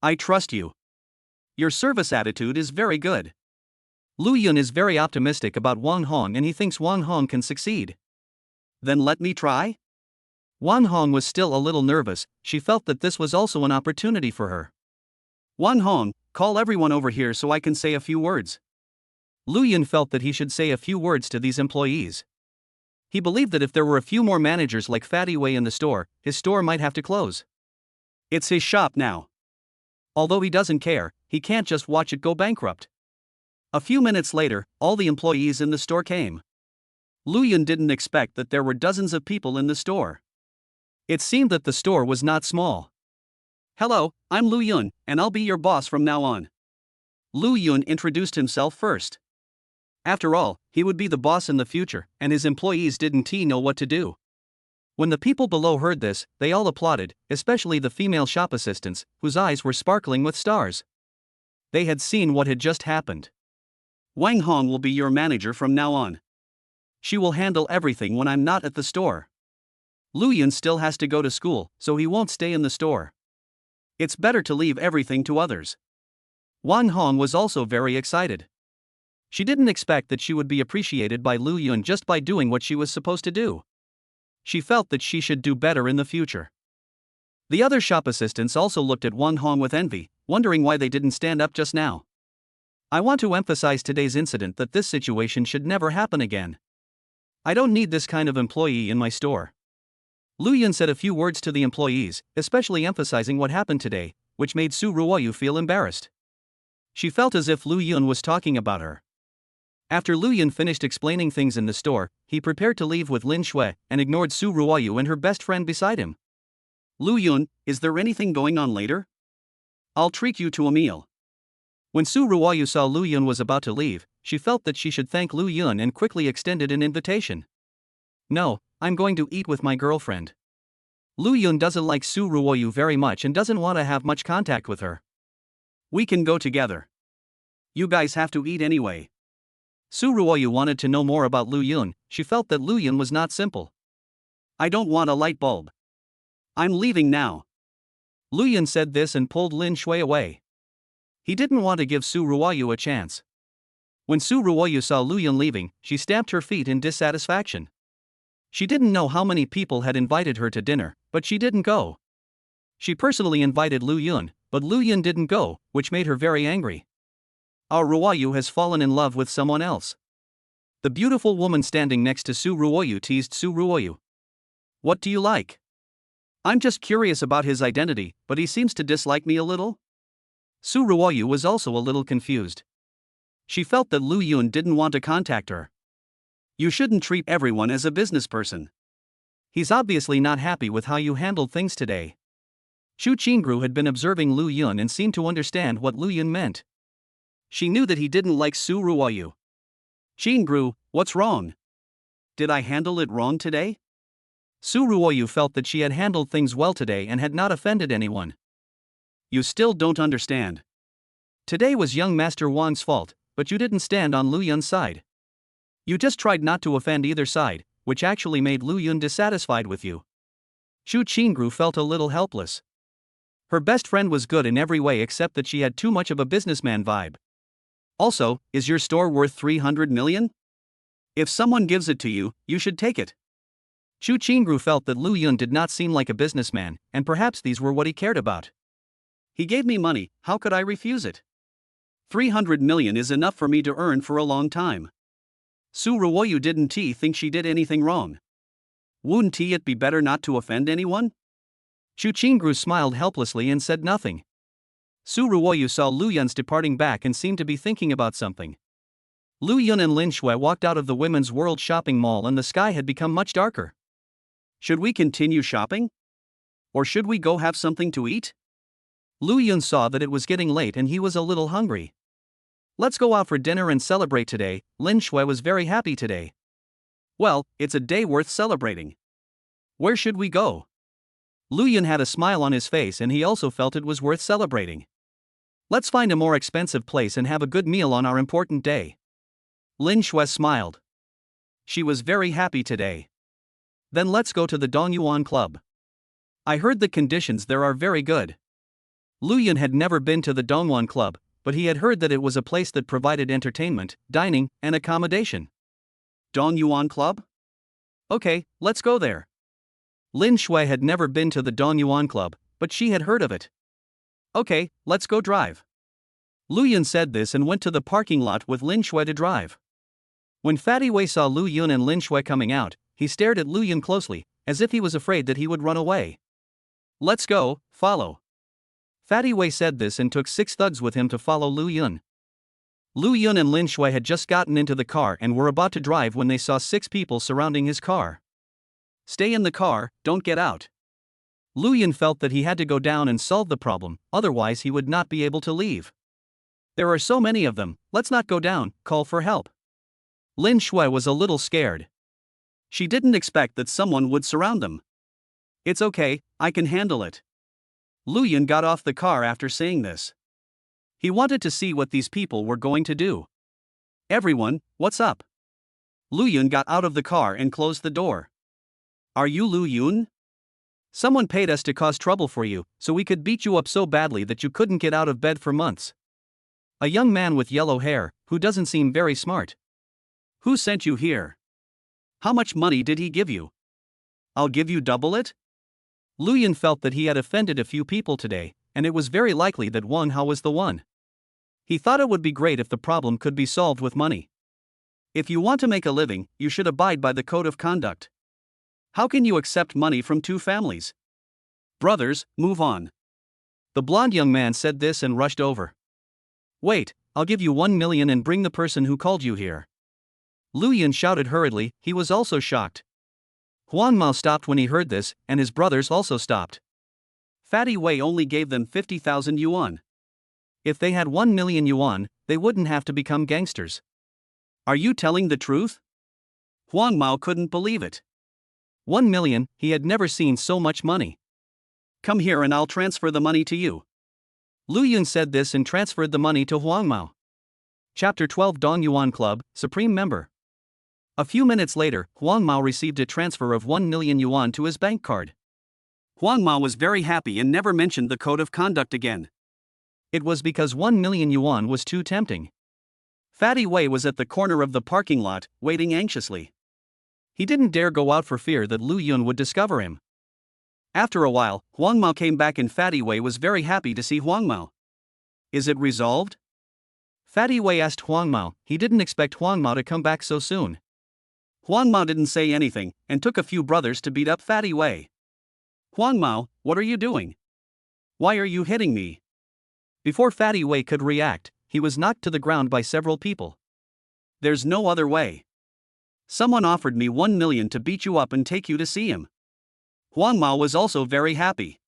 I trust you. Your service attitude is very good. Lu Yun is very optimistic about Wang Hong and he thinks Wang Hong can succeed. Then let me try? Wang Hong was still a little nervous, she felt that this was also an opportunity for her. Wang Hong, call everyone over here so I can say a few words. Lu Yun felt that he should say a few words to these employees. He believed that if there were a few more managers like Fatty Wei in the store, his store might have to close. It's his shop now. Although he doesn't care, he can't just watch it go bankrupt. A few minutes later, all the employees in the store came. Lu Yun didn't expect that there were dozens of people in the store. It seemed that the store was not small. Hello, I'm Lu Yun, and I'll be your boss from now on. Lu Yun introduced himself first. After all, he would be the boss in the future, and his employees didn't know what to do. When the people below heard this, they all applauded, especially the female shop assistants, whose eyes were sparkling with stars. They had seen what had just happened. Wang Hong will be your manager from now on. She will handle everything when I'm not at the store. Lu Yun still has to go to school, so he won't stay in the store. It's better to leave everything to others. Wang Hong was also very excited. She didn't expect that she would be appreciated by Lu Yun just by doing what she was supposed to do. She felt that she should do better in the future. The other shop assistants also looked at Wang Hong with envy, wondering why they didn't stand up just now. I want to emphasize today's incident that this situation should never happen again. I don't need this kind of employee in my store. Lu Yun said a few words to the employees, especially emphasizing what happened today, which made Su Ruoyu feel embarrassed. She felt as if Lu Yun was talking about her. After Lu Yun finished explaining things in the store, he prepared to leave with Lin Shui and ignored Su Ruoyu and her best friend beside him. Lu Yun, is there anything going on later? I'll treat you to a meal. When Su Ruoyu saw Lu Yun was about to leave, she felt that she should thank Lu Yun and quickly extended an invitation. No, I'm going to eat with my girlfriend. Lu Yun doesn't like Su Ruoyu very much and doesn't want to have much contact with her. We can go together. You guys have to eat anyway. Su Ruoyu wanted to know more about Lu Yun. She felt that Lu Yun was not simple. I don't want a light bulb. I'm leaving now. Lu Yun said this and pulled Lin Shui away. He didn't want to give Su Ruoyu a chance. When Su Ruoyu saw Lu Yun leaving, she stamped her feet in dissatisfaction. She didn't know how many people had invited her to dinner, but she didn't go. She personally invited Lu Yun, but Lu Yun didn't go, which made her very angry. Our Ruoyu has fallen in love with someone else. The beautiful woman standing next to Su Ruoyu teased Su Ruoyu. What do you like? I'm just curious about his identity, but he seems to dislike me a little. Su Ruoyu was also a little confused. She felt that Lu Yun didn't want to contact her. You shouldn't treat everyone as a business person. He's obviously not happy with how you handled things today. Shu Qingru had been observing Lu Yun and seemed to understand what Lu Yun meant. She knew that he didn't like Su Ruoyu. Qingru, what's wrong? Did I handle it wrong today? Su Ruoyu felt that she had handled things well today and had not offended anyone. You still don't understand. Today was young Master Wang's fault, but you didn't stand on Lu Yun's side. You just tried not to offend either side, which actually made Lu Yun dissatisfied with you. Shu Qingru felt a little helpless. Her best friend was good in every way except that she had too much of a businessman vibe. Also, is your store worth 300 million? If someone gives it to you, you should take it. Shu Qingru felt that Lu Yun did not seem like a businessman, and perhaps these were what he cared about. He gave me money, how could I refuse it? 300 million is enough for me to earn for a long time. Su Ruoyu didn't think she did anything wrong. Wouldn't it be better not to offend anyone? Shu Qingru smiled helplessly and said nothing. Su Ruoyu saw Lu Yun's departing back and seemed to be thinking about something. Lu Yun and Lin Shui walked out of the Women's World shopping mall and the sky had become much darker. Should we continue shopping? Or should we go have something to eat? Lu Yun saw that it was getting late and he was a little hungry. Let's go out for dinner and celebrate today. Lin Shui was very happy today. Well, it's a day worth celebrating. Where should we go? Lu Yun had a smile on his face and he also felt it was worth celebrating. Let's find a more expensive place and have a good meal on our important day. Lin Shui smiled. She was very happy today. Then let's go to the Dongyuan Club. I heard the conditions there are very good. Lu Yun had never been to the Dongyuan Club, but he had heard that it was a place that provided entertainment, dining, and accommodation. Dongyuan Club? Okay, let's go there. Lin Shui had never been to the Dongyuan Club, but she had heard of it. Okay, let's go drive. Lu Yun said this and went to the parking lot with Lin Shui to drive. When Fatty Wei saw Lu Yun and Lin Shui coming out, he stared at Lu Yun closely, as if he was afraid that he would run away. Let's go, follow. Fatty Wei said this and took 6 thugs with him to follow Lu Yun. Lu Yun and Lin Shui had just gotten into the car and were about to drive when they saw 6 people surrounding his car. Stay in the car, don't get out. Lu Yun felt that he had to go down and solve the problem, otherwise he would not be able to leave. There are so many of them, let's not go down, call for help. Lin Shui was a little scared. She didn't expect that someone would surround them. It's okay, I can handle it. Lu Yun got off the car after saying this. He wanted to see what these people were going to do. Everyone, what's up? Lu Yun got out of the car and closed the door. Are you Lu Yun? Someone paid us to cause trouble for you, so we could beat you up so badly that you couldn't get out of bed for months. A young man with yellow hair, who doesn't seem very smart. Who sent you here? How much money did he give you? I'll give you double it? Lu Yun felt that he had offended a few people today, and it was very likely that Wang Hao was the one. He thought it would be great if the problem could be solved with money. If you want to make a living, you should abide by the code of conduct. How can you accept money from 2 families? Brothers, move on. The blonde young man said this and rushed over. Wait, I'll give you 1 million and bring the person who called you here. Lu Yun shouted hurriedly, he was also shocked. Huang Mao stopped when he heard this, and his brothers also stopped. Fatty Wei only gave them 50,000 yuan. If they had 1 million yuan, they wouldn't have to become gangsters. Are you telling the truth? Huang Mao couldn't believe it. 1 million, he had never seen so much money. Come here and I'll transfer the money to you. Lu Yun said this and transferred the money to Huang Mao. Chapter 12 Dongyuan Club, Supreme Member. A few minutes later, Huang Mao received a transfer of 1 million yuan to his bank card. Huang Mao was very happy and never mentioned the code of conduct again. It was because 1 million yuan was too tempting. Fatty Wei was at the corner of the parking lot, waiting anxiously. He didn't dare go out for fear that Lu Yun would discover him. After a while, Huang Mao came back and Fatty Wei was very happy to see Huang Mao. Is it resolved? Fatty Wei asked Huang Mao. He didn't expect Huang Mao to come back so soon. Huang Mao didn't say anything, and took a few brothers to beat up Fatty Wei. Huang Mao, what are you doing? Why are you hitting me? Before Fatty Wei could react, he was knocked to the ground by several people. There's no other way. Someone offered me 1 million to beat you up and take you to see him. Huang Mao was also very happy.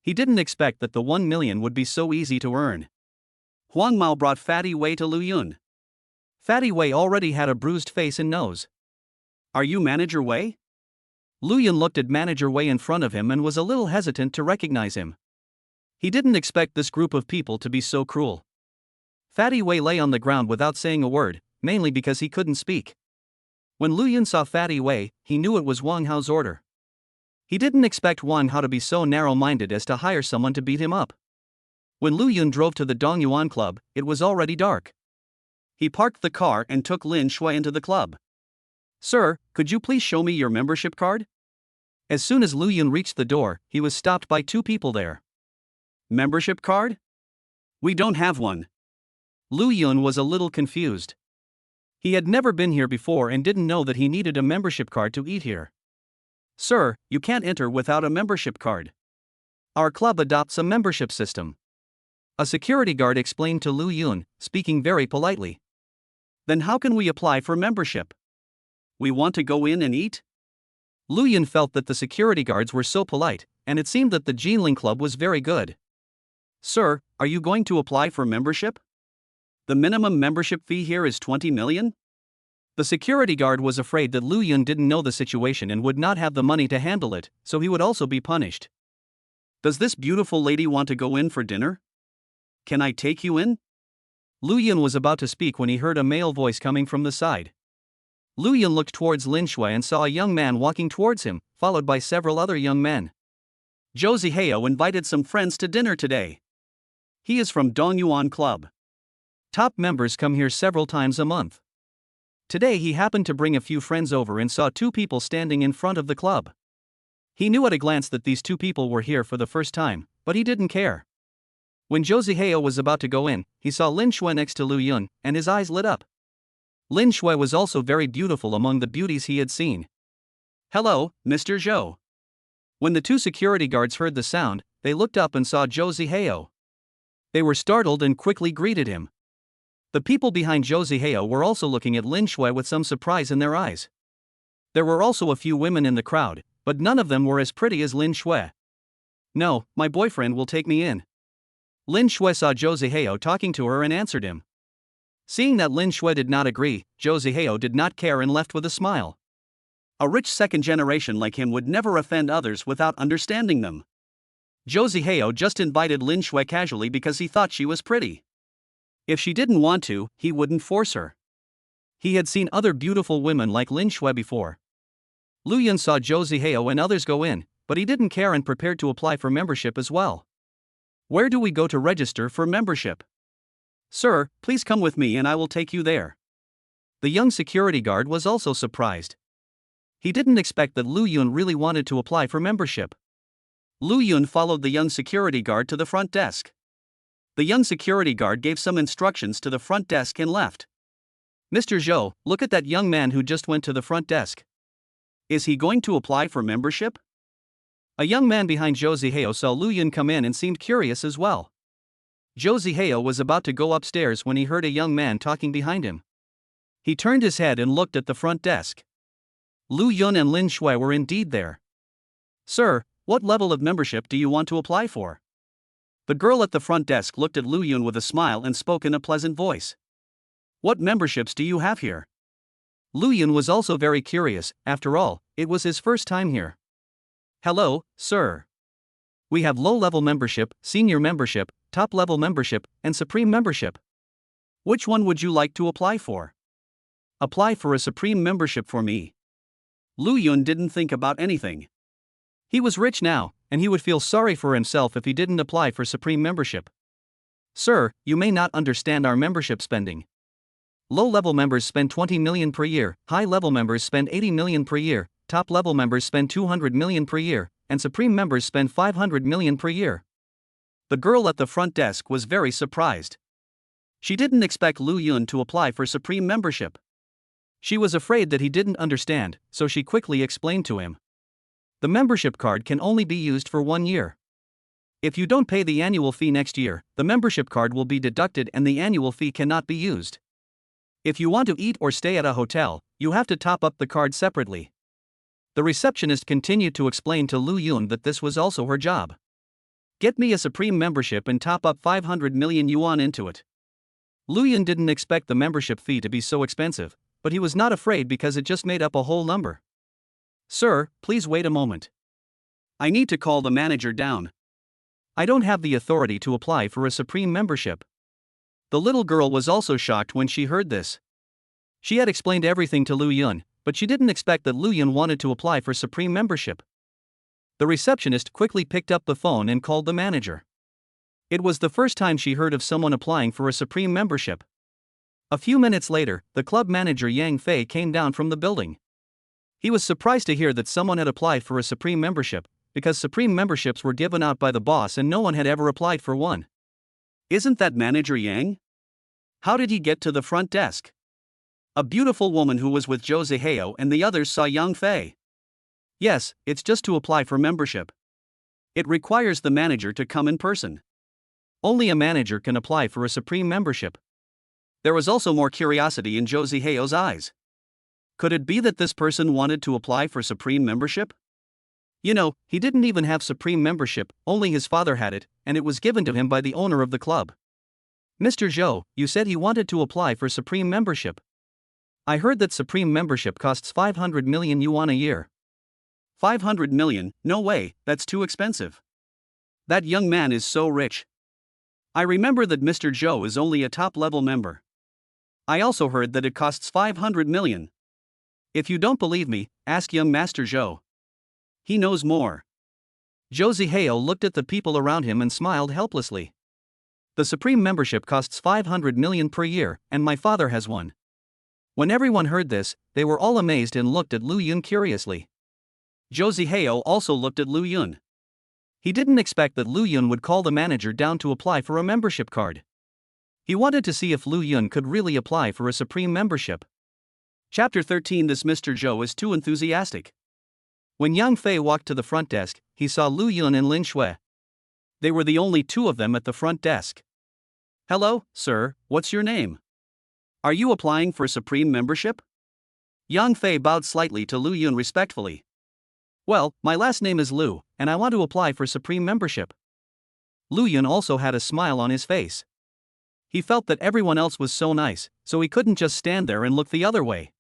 He didn't expect that the 1 million would be so easy to earn. Huang Mao brought Fatty Wei to Lu Yun. Fatty Wei already had a bruised face and nose. Are you Manager Wei? Lu Yun looked at Manager Wei in front of him and was a little hesitant to recognize him. He didn't expect this group of people to be so cruel. Fatty Wei lay on the ground without saying a word, mainly because he couldn't speak. When Lu Yun saw Fatty Wei, he knew it was Wang Hao's order. He didn't expect Wang Hao to be so narrow-minded as to hire someone to beat him up. When Lu Yun drove to the Dongyuan Club, it was already dark. He parked the car and took Lin Shui into the club. Sir, could you please show me your membership card? As soon as Lu Yun reached the door, he was stopped by two people there. Membership card? We don't have one. Lu Yun was a little confused. He had never been here before and didn't know that he needed a membership card to eat here. Sir, you can't enter without a membership card. Our club adopts a membership system. A security guard explained to Lu Yun, speaking very politely. Then how can we apply for membership? We want to go in and eat? Lu Yun felt that the security guards were so polite, and it seemed that the Jinling Club was very good. Sir, are you going to apply for membership? The minimum membership fee here is 20 million? The security guard was afraid that Lu Yun didn't know the situation and would not have the money to handle it, so he would also be punished. Does this beautiful lady want to go in for dinner? Can I take you in? Lu Yun was about to speak when he heard a male voice coming from the side. Lu Yun looked towards Lin Shui and saw a young man walking towards him, followed by several other young men. Zhou Zihao invited some friends to dinner today. He is from Dongyuan Club. Top members come here several times a month. Today he happened to bring a few friends over and saw two people standing in front of the club. He knew at a glance that these two people were here for the first time, but he didn't care. When Zhou Zihao was about to go in, he saw Lin Shui next to Lu Yun, and his eyes lit up. Lin Shui was also very beautiful among the beauties he had seen. Hello, Mr. Zhou. When the two security guards heard the sound, they looked up and saw Zhou Zihao. They were startled and quickly greeted him. The people behind Zhou Zihao were also looking at Lin Shui with some surprise in their eyes. There were also a few women in the crowd, but none of them were as pretty as Lin Shui. No, my boyfriend will take me in. Lin Shui saw Zhou Zihao talking to her and answered him. Seeing that Lin Shui did not agree, Zhou Zihao did not care and left with a smile. A rich second generation like him would never offend others without understanding them. Zhou Zihao just invited Lin Shui casually because he thought she was pretty. If she didn't want to, he wouldn't force her. He had seen other beautiful women like Lin Shui before. Lu Yun saw Zhou Zihao and others go in, but he didn't care and prepared to apply for membership as well. Where do we go to register for membership? Sir, please come with me and I will take you there. The young security guard was also surprised. He didn't expect that Lu Yun really wanted to apply for membership. Lu Yun followed the young security guard to the front desk. The young security guard gave some instructions to the front desk and left. Mr. Zhou, look at that young man who just went to the front desk. Is he going to apply for membership? A young man behind Zhou Zihao saw Lu Yun come in and seemed curious as well. Zhou Zihao was about to go upstairs when he heard a young man talking behind him. He turned his head and looked at the front desk. Lu Yun and Lin Shui were indeed there. Sir, what level of membership do you want to apply for? The girl at the front desk looked at Lu Yun with a smile and spoke in a pleasant voice. What memberships do you have here? Lu Yun was also very curious, after all, it was his first time here. Hello, sir. We have low-level membership, senior membership, top-level membership, and supreme membership. Which one would you like to apply for? Apply for a supreme membership for me. Lu Yun didn't think about anything. He was rich now, and he would feel sorry for himself if he didn't apply for supreme membership. Sir, you may not understand our membership spending. Low-level members spend 20 million per year, high-level members spend 80 million per year, top-level members spend 200 million per year, and supreme members spend 500 million per year. The girl at the front desk was very surprised. She didn't expect Lu Yun to apply for supreme membership. She was afraid that he didn't understand, so she quickly explained to him. The membership card can only be used for 1 year. If you don't pay the annual fee next year, the membership card will be deducted and the annual fee cannot be used. If you want to eat or stay at a hotel, you have to top up the card separately. The receptionist continued to explain to Lu Yun that this was also her job. Get me a Supreme membership and top up 500 million yuan into it. Lu Yun didn't expect the membership fee to be so expensive, but he was not afraid because it just made up a whole number. Sir, please wait a moment. I need to call the manager down. I don't have the authority to apply for a Supreme membership. The little girl was also shocked when she heard this. She had explained everything to Lu Yun, but she didn't expect that Lu Yun wanted to apply for Supreme membership. The receptionist quickly picked up the phone and called the manager. It was the first time she heard of someone applying for a Supreme membership. A few minutes later, the club manager Yang Fei came down from the building. He was surprised to hear that someone had applied for a Supreme membership, because Supreme memberships were given out by the boss and no one had ever applied for one. Isn't that manager Yang? How did he get to the front desk? A beautiful woman who was with Zhou Zihao and the others saw Yang Fei. Yes, it's just to apply for membership. It requires the manager to come in person. Only a manager can apply for a Supreme membership. There was also more curiosity in Zhou Zihao's eyes. Could it be that this person wanted to apply for Supreme membership? You know, he didn't even have Supreme membership, only his father had it, and it was given to him by the owner of the club. Mr. Zhou, you said he wanted to apply for Supreme membership. I heard that Supreme membership costs 500 million yuan a year. 500 million, no way, that's too expensive. That young man is so rich. I remember that Mr. Zhou is only a top-level member. I also heard that it costs 500 million. If you don't believe me, ask young Master Zhou. He knows more. Zhou Zihao looked at the people around him and smiled helplessly. The Supreme membership costs 500 million per year, and my father has one. When everyone heard this, they were all amazed and looked at Lu Yun curiously. Zhou Zihao also looked at Lu Yun. He didn't expect that Lu Yun would call the manager down to apply for a membership card. He wanted to see if Lu Yun could really apply for a Supreme membership. Chapter 13. This Mr. Zhou is too enthusiastic. When Yang Fei walked to the front desk, he saw Lu Yun and Lin Shui. They were the only two of them at the front desk. Hello, sir, what's your name? Are you applying for Supreme membership? Yang Fei bowed slightly to Lu Yun respectfully. Well, my last name is Lu, and I want to apply for Supreme membership. Lu Yun also had a smile on his face. He felt that everyone else was so nice, so he couldn't just stand there and look the other way.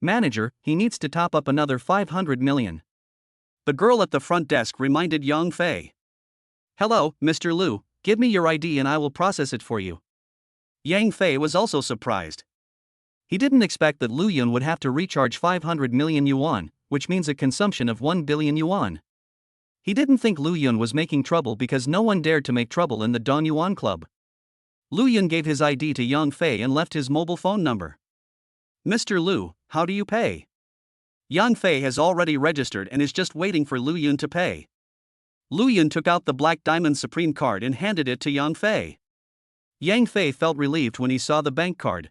Manager, he needs to top up another 500 million. The girl at the front desk reminded Yang Fei. Hello, Mr. Lu, give me your ID and I will process it for you. Yang Fei was also surprised. He didn't expect that Lu Yun would have to recharge 500 million yuan, which means a consumption of 1 billion yuan. He didn't think Lu Yun was making trouble because no one dared to make trouble in the Don Yuan Club. Lu Yun gave his ID to Yang Fei and left his mobile phone number. Mr. Lu, how do you pay? Yang Fei has already registered and is just waiting for Lu Yun to pay. Lu Yun took out the Black Diamond Supreme card and handed it to Yang Fei. Yang Fei felt relieved when he saw the bank card.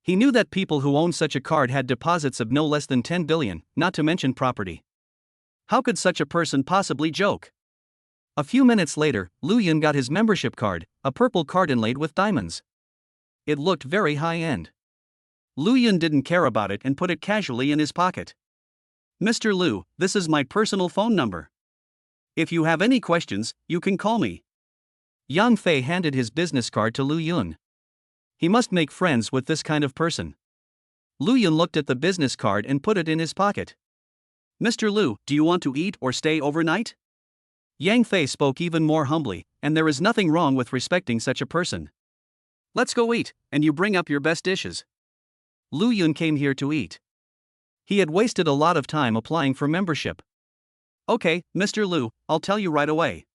He knew that people who owned such a card had deposits of no less than 10 billion, not to mention property. How could such a person possibly joke? A few minutes later, Lu Yun got his membership card, a purple card inlaid with diamonds. It looked very high-end. Lu Yun didn't care about it and put it casually in his pocket. Mr. Lu, this is my personal phone number. If you have any questions, you can call me. Yang Fei handed his business card to Lu Yun. He must make friends with this kind of person. Lu Yun looked at the business card and put it in his pocket. Mr. Lu, do you want to eat or stay overnight? Yang Fei spoke even more humbly, and there is nothing wrong with respecting such a person. Let's go eat, and you bring up your best dishes. Lu Yun came here to eat. He had wasted a lot of time applying for membership. Okay, Mr. Lu, I'll tell you right away.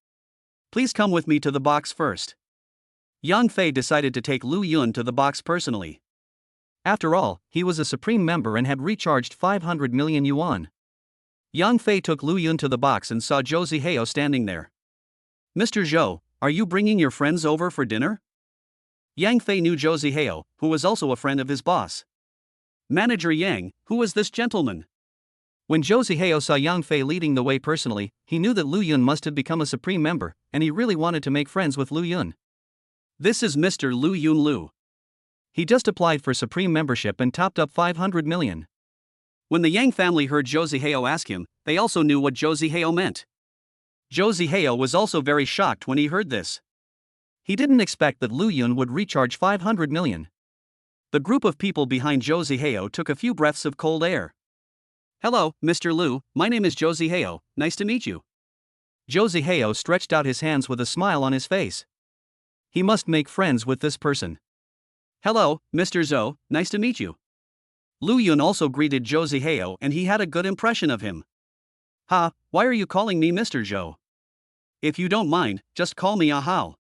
Please come with me to the box first. Yang Fei decided to take Lu Yun to the box personally. After all, he was a Supreme member and had recharged 500 million yuan. Yang Fei took Lu Yun to the box and saw Zhou Zihao standing there. Mr. Zhou, are you bringing your friends over for dinner? Yang Fei knew Zhou Zihao, who was also a friend of his boss. Manager Yang, who was this gentleman? When Zhou Zihao saw Yang Fei leading the way personally, he knew that Lu Yun must have become a Supreme member, and he really wanted to make friends with Lu Yun. This is Mr. Lu Yun Lu. He just applied for Supreme membership and topped up 500 million. When the Yang family heard Zhou Zihao ask him, they also knew what Zhou Zihao meant. Zhou Zihao was also very shocked when he heard this. He didn't expect that Lu Yun would recharge 500 million. The group of people behind Zhou Zihao took a few breaths of cold air. Hello, Mr. Lu, my name is Zhou Zihao, nice to meet you. Zhou Zihao stretched out his hands with a smile on his face. He must make friends with this person. Hello, Mr. Zhou, nice to meet you. Lu Yun also greeted Zhou Zihao and he had a good impression of him. Ha, why are you calling me Mr. Zhou? If you don't mind, just call me Ahao.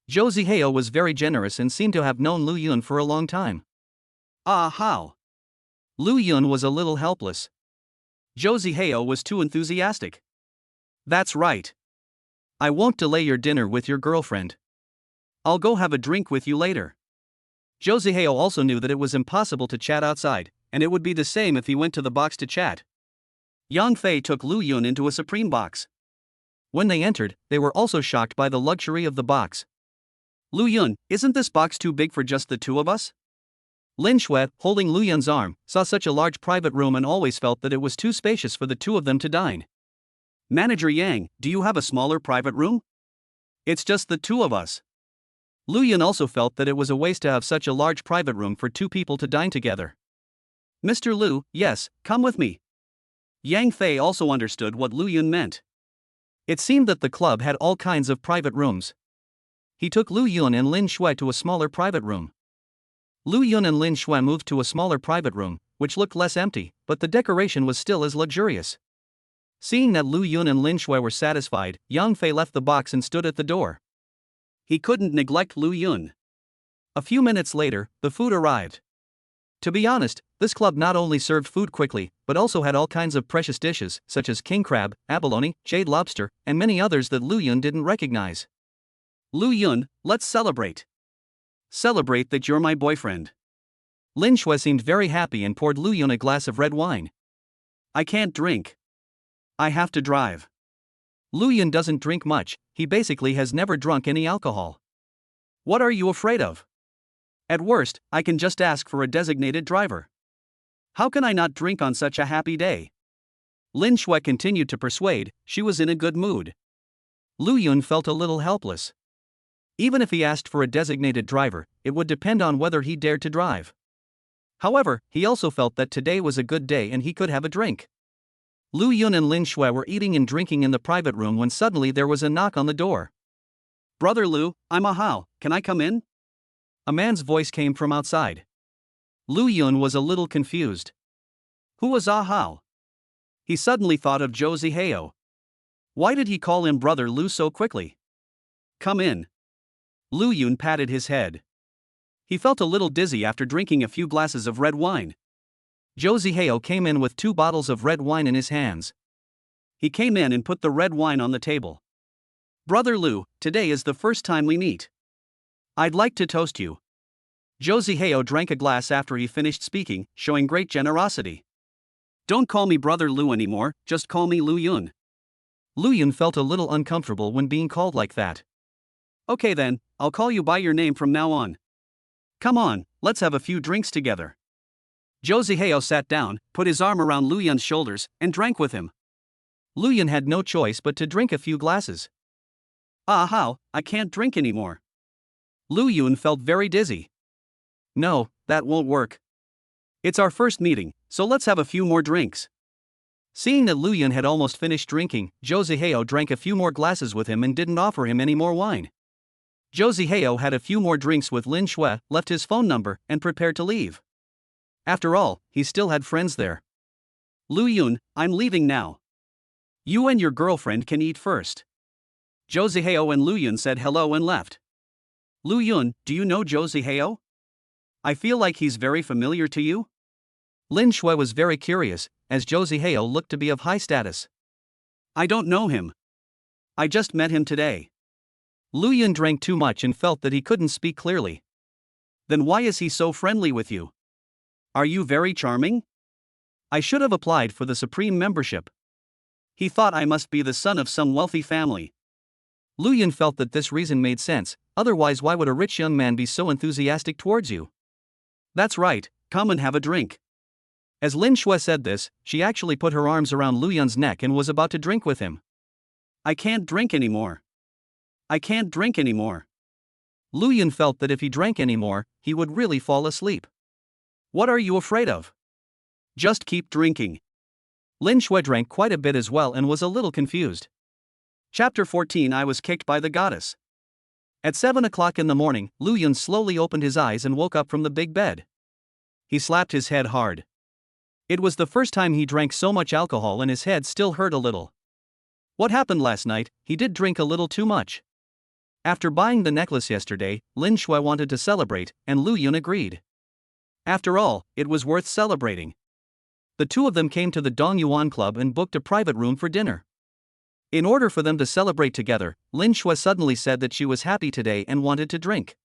Zhou Zihao was very generous and seemed to have known Lu Yun for a long time. Ahao. Lu Yun was a little helpless. Zhou Zihao was too enthusiastic. That's right. I won't delay your dinner with your girlfriend. I'll go have a drink with you later. Zhou Zihao also knew that it was impossible to chat outside, and it would be the same if he went to the box to chat. Yang Fei took Lu Yun into a supreme box. When they entered, they were also shocked by the luxury of the box. Lu Yun, isn't this box too big for just the two of us? Lin Shui, holding Lu Yun's arm, saw such a large private room and always felt that it was too spacious for the two of them to dine. Manager Yang, do you have a smaller private room? It's just the two of us. Lu Yun also felt that it was a waste to have such a large private room for two people to dine together. Mr. Lu, yes, come with me. Yang Fei also understood what Lu Yun meant. It seemed that the club had all kinds of private rooms. He took Lu Yun and Lin Shui to a smaller private room. Lu Yun and Lin Shui moved to a smaller private room, which looked less empty, but the decoration was still as luxurious. Seeing that Lu Yun and Lin Shui were satisfied, Yang Fei left the box and stood at the door. He couldn't neglect Lu Yun. A few minutes later, the food arrived. To be honest, this club not only served food quickly, but also had all kinds of precious dishes, such as king crab, abalone, jade lobster, and many others that Lu Yun didn't recognize. Lu Yun, let's celebrate. Celebrate that you're my boyfriend. Lin Shui seemed very happy and poured Lu Yun a glass of red wine. I can't drink. I have to drive. Lu Yun doesn't drink much, he basically has never drunk any alcohol. What are you afraid of? At worst, I can just ask for a designated driver. How can I not drink on such a happy day? Lin Shui continued to persuade, she was in a good mood. Lu Yun felt a little helpless. Even if he asked for a designated driver, it would depend on whether he dared to drive. However, he also felt that today was a good day and he could have a drink. Lu Yun and Lin Shui were eating and drinking in the private room when suddenly there was a knock on the door. Brother Lu, I'm Ahao, can I come in? A man's voice came from outside. Lu Yun was a little confused. Who was Ahao? He suddenly thought of Zhou Zihao. Why did he call him Brother Lu so quickly? Come in. Lu Yun patted his head. He felt a little dizzy after drinking a few glasses of red wine. Zhou Zihao came in with 2 bottles of red wine in his hands. He came in and put the red wine on the table. Brother Lu, today is the first time we meet. I'd like to toast you. Zhou Zihao drank a glass after he finished speaking, showing great generosity. Don't call me Brother Lu anymore, just call me Lu Yun. Lu Yun felt a little uncomfortable when being called like that. Okay then, I'll call you by your name from now on. Come on, let's have a few drinks together. Zhou Zihao sat down, put his arm around Lu Yun's shoulders, and drank with him. Lu Yun had no choice but to drink a few glasses. How? I can't drink anymore. Lu Yun felt very dizzy. No, that won't work. It's our first meeting, so let's have a few more drinks. Seeing that Lu Yun had almost finished drinking, Zhou Zihao drank a few more glasses with him and didn't offer him any more wine. Zhou Zihao had a few more drinks with Lin Shui, left his phone number, and prepared to leave. After all, he still had friends there. Lu Yun, I'm leaving now. You and your girlfriend can eat first. Zhou Zihao and Lu Yun said hello and left. Lu Yun, do you know Zhou Zihao? I feel like he's very familiar to you? Lin Shui was very curious, as Zhou Zihao looked to be of high status. I don't know him. I just met him today. Lu Yun drank too much and felt that he couldn't speak clearly. Then why is he so friendly with you? Are you very charming? I should have applied for the Supreme membership. He thought I must be the son of some wealthy family. Lu Yun felt that this reason made sense, otherwise why would a rich young man be so enthusiastic towards you? That's right, come and have a drink. As Lin Shui said this, she actually put her arms around Lu Yun's neck and was about to drink with him. I can't drink anymore. I can't drink anymore. Lu Yun felt that if he drank anymore, he would really fall asleep. What are you afraid of? Just keep drinking. Lin Shui drank quite a bit as well and was a little confused. Chapter 14. I was kicked by the goddess. At 7 o'clock in the morning, Lu Yun slowly opened his eyes and woke up from the big bed. He slapped his head hard. It was the first time he drank so much alcohol and his head still hurt a little. What happened last night? He did drink a little too much. After buying the necklace yesterday, Lin Shui wanted to celebrate, and Lu Yun agreed. After all, it was worth celebrating. The two of them came to the Dong Yuan Club and booked a private room for dinner. In order for them to celebrate together, Lin Shui suddenly said that she was happy today and wanted to drink.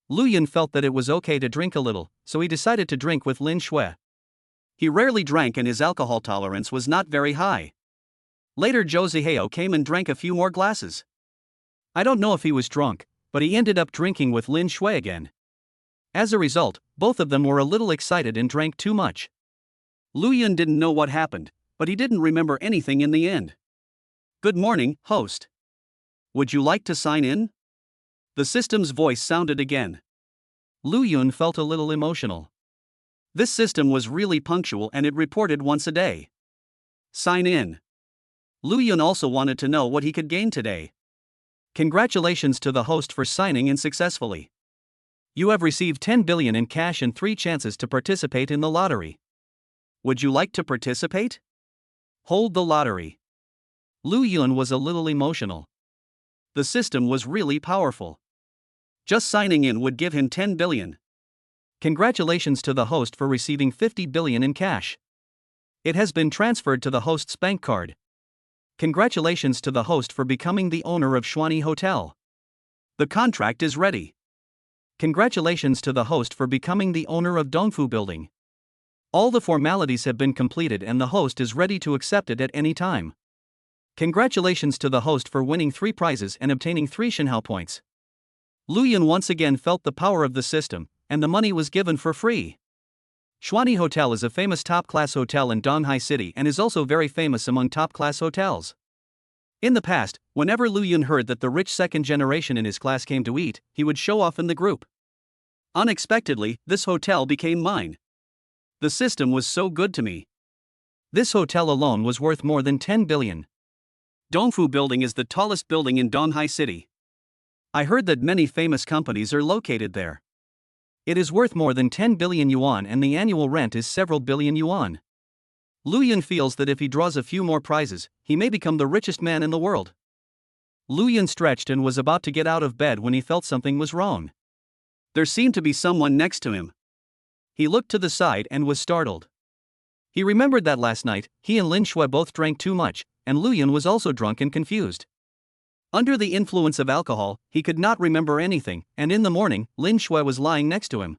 Lu Yun felt that it was okay to drink a little, so he decided to drink with Lin Shui. He rarely drank and his alcohol tolerance was not very high. Later Zhou Zihao came and drank a few more glasses. I don't know if he was drunk, but he ended up drinking with Lin Shui again. As a result, both of them were a little excited and drank too much. Lu Yun didn't know what happened, but he didn't remember anything in the end. Good morning, host. Would you like to sign in? The system's voice sounded again. Lu Yun felt a little emotional. This system was really punctual and it reported once a day. Sign in. Lu Yun also wanted to know what he could gain today. Congratulations to the host for signing in successfully. You have received 10 billion in cash and 3 chances to participate in the lottery. Would you like to participate? Hold the lottery. Lu Yun was a little emotional. The system was really powerful. Just signing in would give him 10 billion. Congratulations to the host for receiving 50 billion in cash. It has been transferred to the host's bank card. Congratulations to the host for becoming the owner of Xuanyi Hotel. The contract is ready. Congratulations to the host for becoming the owner of Dongfu Building. All the formalities have been completed and the host is ready to accept it at any time. Congratulations to the host for winning 3 prizes and obtaining 3 Shinhao points. Lu Yun once again felt the power of the system, and the money was given for free. Xuanyi Hotel is a famous top-class hotel in Donghai City and is also very famous among top-class hotels. In the past, whenever Lu Yun heard that the rich second generation in his class came to eat, he would show off in the group. Unexpectedly, this hotel became mine. The system was so good to me. This hotel alone was worth more than 10 billion. Dongfu Building is the tallest building in Donghai City. I heard that many famous companies are located there. It is worth more than 10 billion yuan and the annual rent is several billion yuan. Lu Yun feels that if he draws a few more prizes, he may become the richest man in the world. Lu Yun stretched and was about to get out of bed when he felt something was wrong. There seemed to be someone next to him. He looked to the side and was startled. He remembered that last night, he and Lin Shui both drank too much, and Lu Yun was also drunk and confused. Under the influence of alcohol, he could not remember anything, and in the morning, Lin Shui was lying next to him.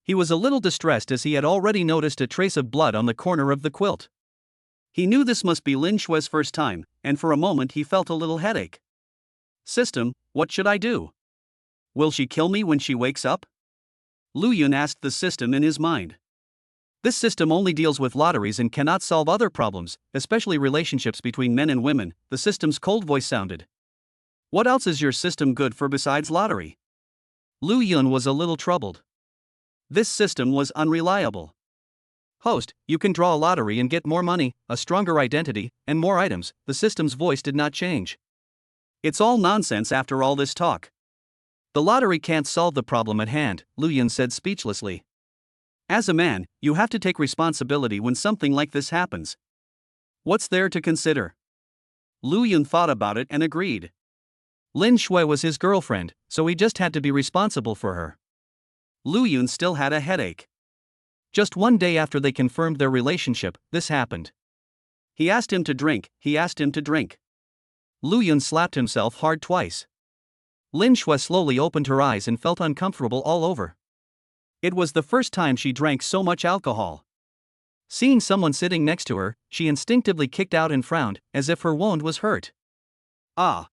He was a little distressed as he had already noticed a trace of blood on the corner of the quilt. He knew this must be Lin Shui's first time, and for a moment he felt a little headache. System, what should I do? Will she kill me when she wakes up? Lu Yun asked the system in his mind. This system only deals with lotteries and cannot solve other problems, especially relationships between men and women, the system's cold voice sounded. What else is your system good for besides lottery? Lu Yun was a little troubled. This system was unreliable. Host, you can draw a lottery and get more money, a stronger identity, and more items. The system's voice did not change. It's all nonsense after all this talk. The lottery can't solve the problem at hand, Lu Yun said speechlessly. As a man, you have to take responsibility when something like this happens. What's there to consider? Lu Yun thought about it and agreed. Lin Shui was his girlfriend, so he just had to be responsible for her. Lu Yun still had a headache. Just one day after they confirmed their relationship, this happened. He asked him to drink. Lu Yun slapped himself hard twice. Lin Shui slowly opened her eyes and felt uncomfortable all over. It was the first time she drank so much alcohol. Seeing someone sitting next to her, she instinctively kicked out and frowned, as if her wound was hurt. Ah!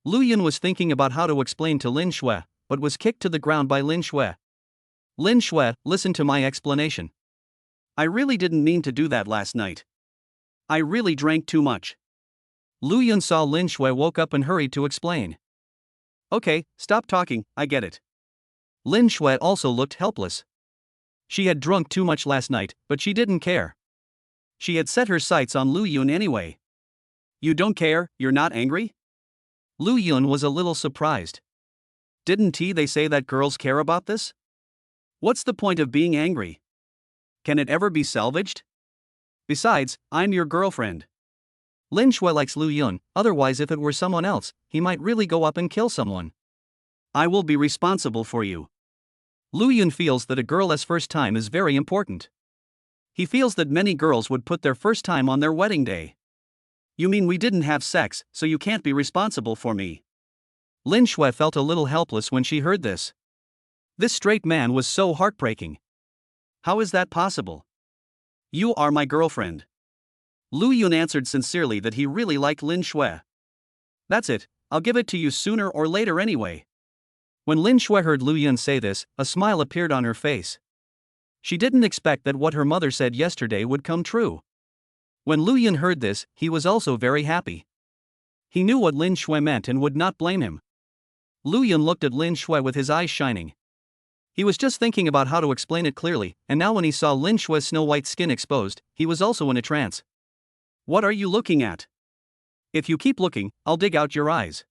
Lu Yun was thinking about how to explain to Lin Shui, but was kicked to the ground by Lin Shui. Lin Shui, listen to my explanation. I really didn't mean to do that last night. I really drank too much. Lu Yun saw Lin Shui woke up and hurried to explain. Okay, stop talking, I get it. Lin Shui also looked helpless. She had drunk too much last night, but she didn't care. She had set her sights on Lu Yun anyway. You don't care, you're not angry? Lu Yun was a little surprised. Didn't they say that girls care about this? What's the point of being angry? Can it ever be salvaged? Besides, I'm your girlfriend. Lin Shui likes Lu Yun, otherwise if it were someone else, he might really go up and kill someone. I will be responsible for you. Lu Yun feels that a girl's first time is very important. He feels that many girls would put their first time on their wedding day. You mean we didn't have sex, so you can't be responsible for me? Lin Shui felt a little helpless when she heard this. This straight man was so heartbreaking. How is that possible? You are my girlfriend. Lu Yun answered sincerely that he really liked Lin Shui. That's it, I'll give it to you sooner or later anyway. When Lin Shui heard Lu Yun say this, a smile appeared on her face. She didn't expect that what her mother said yesterday would come true. When Lu Yun heard this, he was also very happy. He knew what Lin Shui meant and would not blame him. Lu Yun looked at Lin Shui with his eyes shining. He was just thinking about how to explain it clearly, and now when he saw Lin Shui's snow-white skin exposed, he was also in a trance. What are you looking at? If you keep looking, I'll dig out your eyes.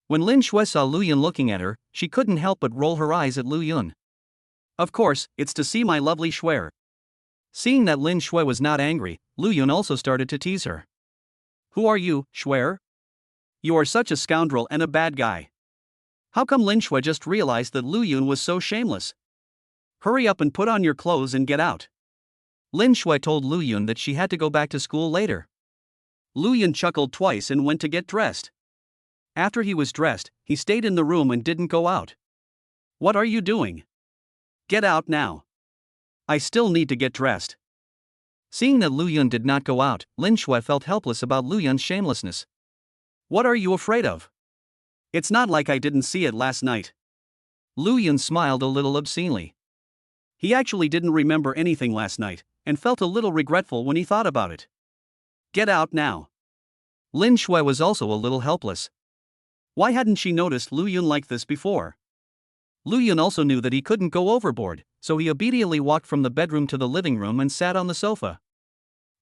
When Lin Shui saw Lu Yun looking at her, she couldn't help but roll her eyes at Lu Yun. Of course, it's to see my lovely Shui. Seeing that Lin Shui was not angry, Lu Yun also started to tease her. Who are you, Shui? You are such a scoundrel and a bad guy. How come Lin Shui just realized that Lu Yun was so shameless? Hurry up and put on your clothes and get out. Lin Shui told Lu Yun that she had to go back to school later. Lu Yun chuckled twice and went to get dressed. After he was dressed, he stayed in the room and didn't go out. What are you doing? Get out now. I still need to get dressed. Seeing that Lu Yun did not go out, Lin Shui felt helpless about Lu Yun's shamelessness. What are you afraid of? It's not like I didn't see it last night. Lu Yun smiled a little obscenely. He actually didn't remember anything last night, and felt a little regretful when he thought about it. Get out now. Lin Shui was also a little helpless. Why hadn't she noticed Lu Yun like this before? Lu Yun also knew that he couldn't go overboard, so he obediently walked from the bedroom to the living room and sat on the sofa.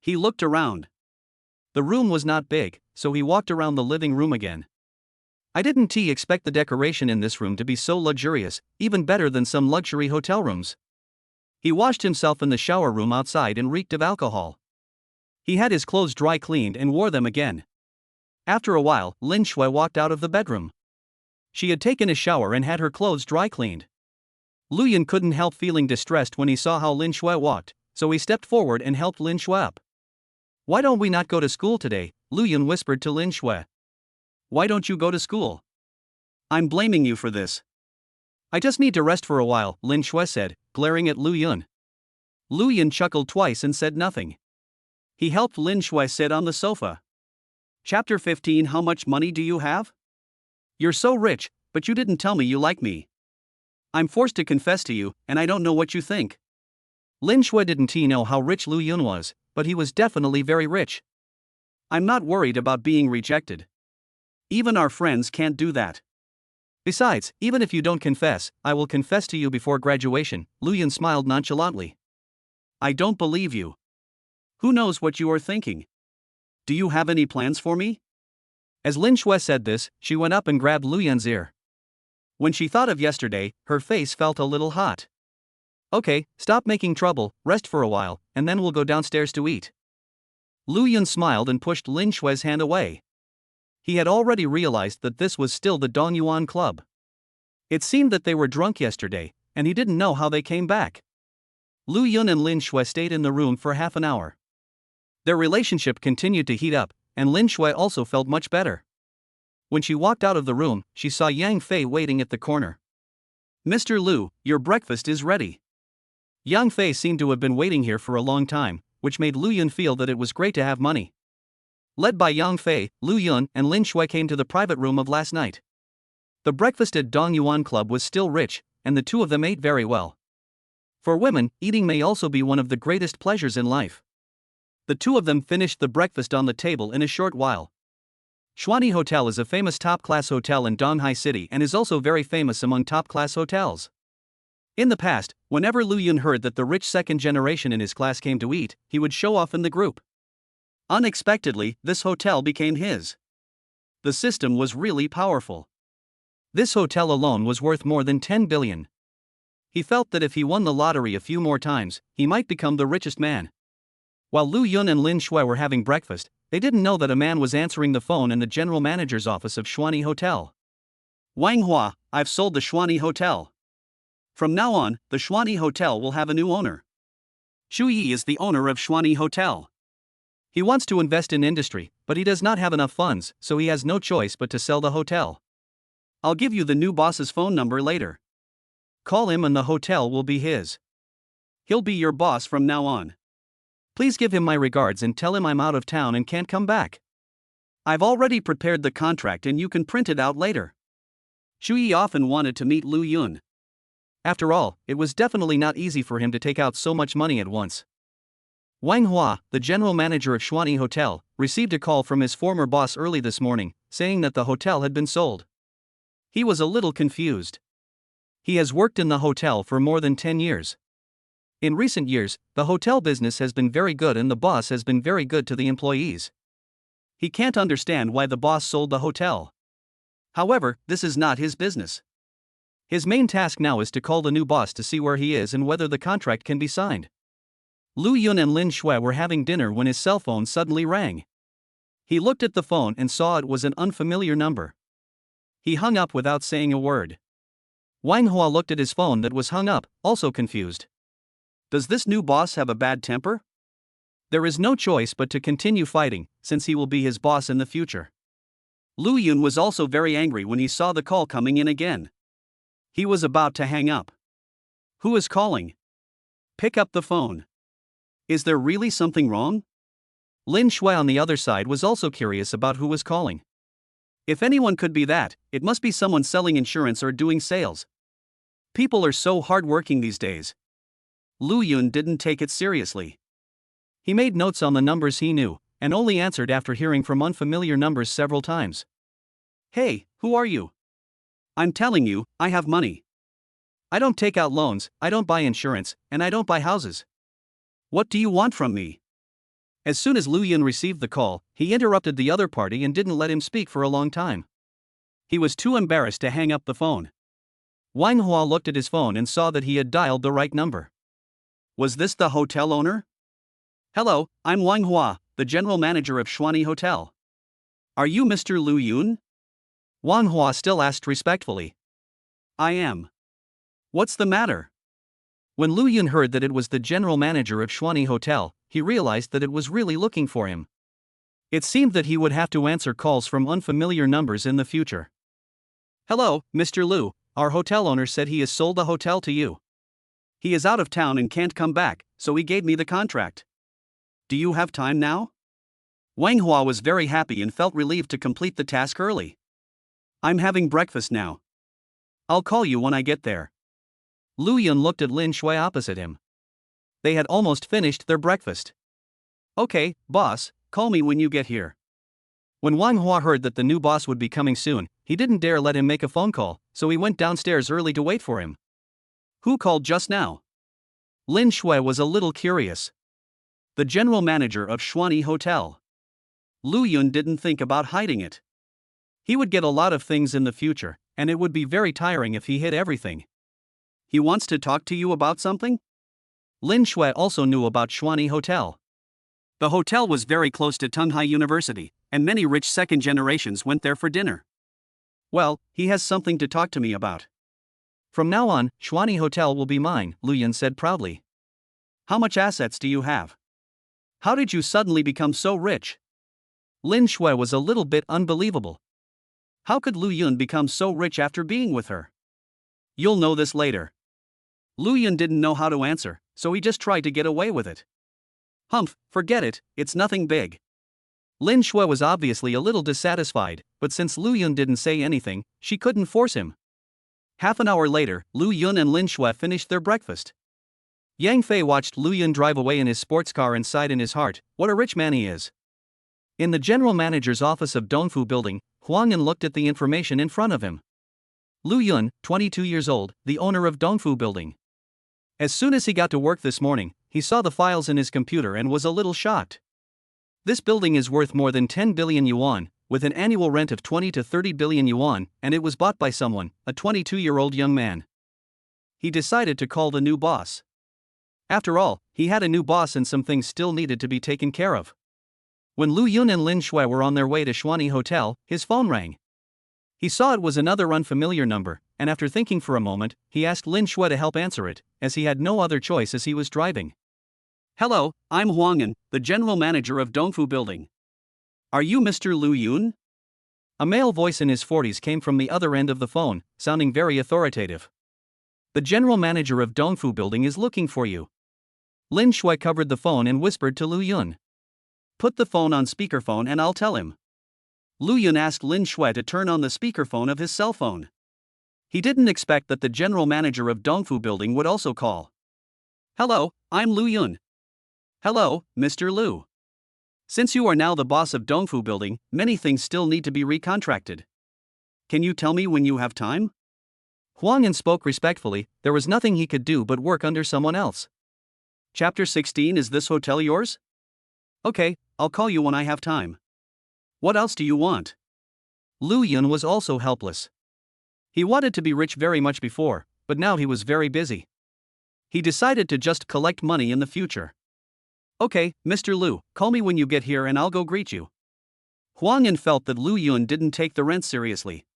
He looked around. The room was not big, so he walked around the living room again. I didn't expect the decoration in this room to be so luxurious, even better than some luxury hotel rooms. He washed himself in the shower room outside and reeked of alcohol. He had his clothes dry cleaned and wore them again. After a while, Lin Shui walked out of the bedroom. She had taken a shower and had her clothes dry cleaned. Lu Yun couldn't help feeling distressed when he saw how Lin Shui walked, so he stepped forward and helped Lin Shui up. Why don't we not go to school today? Lu Yun whispered to Lin Shui. Why don't you go to school? I'm blaming you for this. I just need to rest for a while, Lin Shui said, glaring at Lu Yun. Lu Yun chuckled twice and said nothing. He helped Lin Shui sit on the sofa. Chapter 15. How much money do you have? You're so rich, but you didn't tell me you like me. I'm forced to confess to you, and I don't know what you think. Lin Shui didn't know how rich Lu Yun was, but he was definitely very rich. I'm not worried about being rejected. Even our friends can't do that. Besides, even if you don't confess, I will confess to you before graduation, Lu Yun smiled nonchalantly. I don't believe you. Who knows what you are thinking? Do you have any plans for me? As Lin Shui said this, she went up and grabbed Lu Yun's ear. When she thought of yesterday, her face felt a little hot. Okay, stop making trouble, rest for a while, and then we'll go downstairs to eat. Lu Yun smiled and pushed Lin Shui's hand away. He had already realized that this was still the Dongyuan Club. It seemed that they were drunk yesterday, and he didn't know how they came back. Lu Yun and Lin Shui stayed in the room for half an hour. Their relationship continued to heat up, and Lin Shui also felt much better. When she walked out of the room, she saw Yang Fei waiting at the corner. Mr. Lu, your breakfast is ready. Yang Fei seemed to have been waiting here for a long time, which made Lu Yun feel that it was great to have money. Led by Yang Fei, Lu Yun and Lin Shui came to the private room of last night. The breakfast at Dongyuan Club was still rich, and the two of them ate very well. For women, eating may also be one of the greatest pleasures in life. The two of them finished the breakfast on the table in a short while. Xuanyi Hotel is a famous top-class hotel in Donghai City and is also very famous among top-class hotels. In the past, whenever Lu Yun heard that the rich second generation in his class came to eat, he would show off in the group. Unexpectedly, this hotel became his. The system was really powerful. This hotel alone was worth more than 10 billion. He felt that if he won the lottery a few more times, he might become the richest man. While Lu Yun and Lin Shui were having breakfast, they didn't know that a man was answering the phone in the general manager's office of Xuanyi Hotel. Wang Hua, I've sold the Xuanyi Hotel. From now on, the Xuanyi Hotel will have a new owner. Xu Yi is the owner of Xuanyi Hotel. He wants to invest in industry, but he does not have enough funds, so he has no choice but to sell the hotel. I'll give you the new boss's phone number later. Call him and the hotel will be his. He'll be your boss from now on. Please give him my regards and tell him I'm out of town and can't come back. I've already prepared the contract and you can print it out later. Xu Yi often wanted to meet Lu Yun. After all, it was definitely not easy for him to take out so much money at once. Wang Hua, the general manager of Xuanyi Hotel, received a call from his former boss early this morning, saying that the hotel had been sold. He was a little confused. He has worked in the hotel for more than 10 years. In recent years, the hotel business has been very good and the boss has been very good to the employees. He can't understand why the boss sold the hotel. However, this is not his business. His main task now is to call the new boss to see where he is and whether the contract can be signed. Lu Yun and Lin Shui were having dinner when his cell phone suddenly rang. He looked at the phone and saw it was an unfamiliar number. He hung up without saying a word. Wang Hua looked at his phone that was hung up, also confused. Does this new boss have a bad temper? There is no choice but to continue fighting, since he will be his boss in the future. Lu Yun was also very angry when he saw the call coming in again. He was about to hang up. Who is calling? Pick up the phone. Is there really something wrong? Lin Shui on the other side was also curious about who was calling. If anyone could be that, it must be someone selling insurance or doing sales. People are so hardworking these days. Lu Yun didn't take it seriously. He made notes on the numbers he knew, and only answered after hearing from unfamiliar numbers several times. Hey, who are you? I'm telling you, I have money. I don't take out loans, I don't buy insurance, and I don't buy houses. What do you want from me? As soon as Lu Yun received the call, he interrupted the other party and didn't let him speak for a long time. He was too embarrassed to hang up the phone. Wang Hua looked at his phone and saw that he had dialed the right number. Was this the hotel owner? Hello, I'm Wang Hua, the general manager of Xuanyi Hotel. Are you Mr. Lu Yun? Wang Hua still asked respectfully. I am. What's the matter? When Lu Yun heard that it was the general manager of Xuanyi Hotel, he realized that it was really looking for him. It seemed that he would have to answer calls from unfamiliar numbers in the future. Hello, Mr. Lu, our hotel owner said he has sold the hotel to you. He is out of town and can't come back, so he gave me the contract. Do you have time now? Wang Hua was very happy and felt relieved to complete the task early. I'm having breakfast now. I'll call you when I get there. Lu Yun looked at Lin Shui opposite him. They had almost finished their breakfast. Okay, boss, call me when you get here. When Wang Hua heard that the new boss would be coming soon, he didn't dare let him make a phone call, so he went downstairs early to wait for him. Who called just now? Lin Shui was a little curious. The general manager of Xuanyi Hotel. Lu Yun didn't think about hiding it. He would get a lot of things in the future, and it would be very tiring if he hid everything. He wants to talk to you about something? Lin Shui also knew about Xuanyi Hotel. The hotel was very close to Donghai University, and many rich second generations went there for dinner. Well, he has something to talk to me about. From now on, Xuanyi Hotel will be mine, Lu Yun said proudly. How much assets do you have? How did you suddenly become so rich? Lin Shui was a little bit unbelievable. How could Lu Yun become so rich after being with her? You'll know this later. Lu Yun didn't know how to answer, so he just tried to get away with it. Humph, forget it, it's nothing big. Lin Shui was obviously a little dissatisfied, but since Lu Yun didn't say anything, she couldn't force him. Half an hour later, Lu Yun and Lin Shui finished their breakfast. Yang Fei watched Lu Yun drive away in his sports car and sighed in his heart, what a rich man he is. In the general manager's office of Dongfu Building, Huang Yan looked at the information in front of him. Lu Yun, 22 years old, the owner of Dongfu Building. As soon as he got to work this morning, he saw the files in his computer and was a little shocked. This building is worth more than 10 billion yuan, with an annual rent of 20 to 30 billion yuan, and it was bought by someone, a 22-year-old young man. He decided to call the new boss. After all, he had a new boss and some things still needed to be taken care of. When Lu Yun and Lin Shui were on their way to Xuani Hotel, his phone rang. He saw it was another unfamiliar number, and after thinking for a moment, he asked Lin Shui to help answer it, as he had no other choice as he was driving. "Hello, I'm Huang Yan, the general manager of Dongfu Building. Are you Mr. Lu Yun?" A male voice in his 40s came from the other end of the phone, sounding very authoritative. "The general manager of Dongfu Building is looking for you." Lin Shui covered the phone and whispered to Lu Yun. "Put the phone on speakerphone and I'll tell him." Lu Yun asked Lin Shui to turn on the speakerphone of his cell phone. He didn't expect that the general manager of Dongfu Building would also call. "Hello, I'm Lu Yun." "Hello, Mr. Lu. Since you are now the boss of Dongfu Building, many things still need to be recontracted. Can you tell me when you have time?" Huang Yan spoke respectfully. There was nothing he could do but work under someone else. Chapter 16. Is this hotel yours? Okay, I'll call you when I have time. What else do you want? Lu Yun was also helpless. He wanted to be rich very much before, but now he was very busy. He decided to just collect money in the future. "Okay, Mr. Lu, call me when you get here and I'll go greet you." Huang Yan felt that Lu Yun didn't take the rent seriously.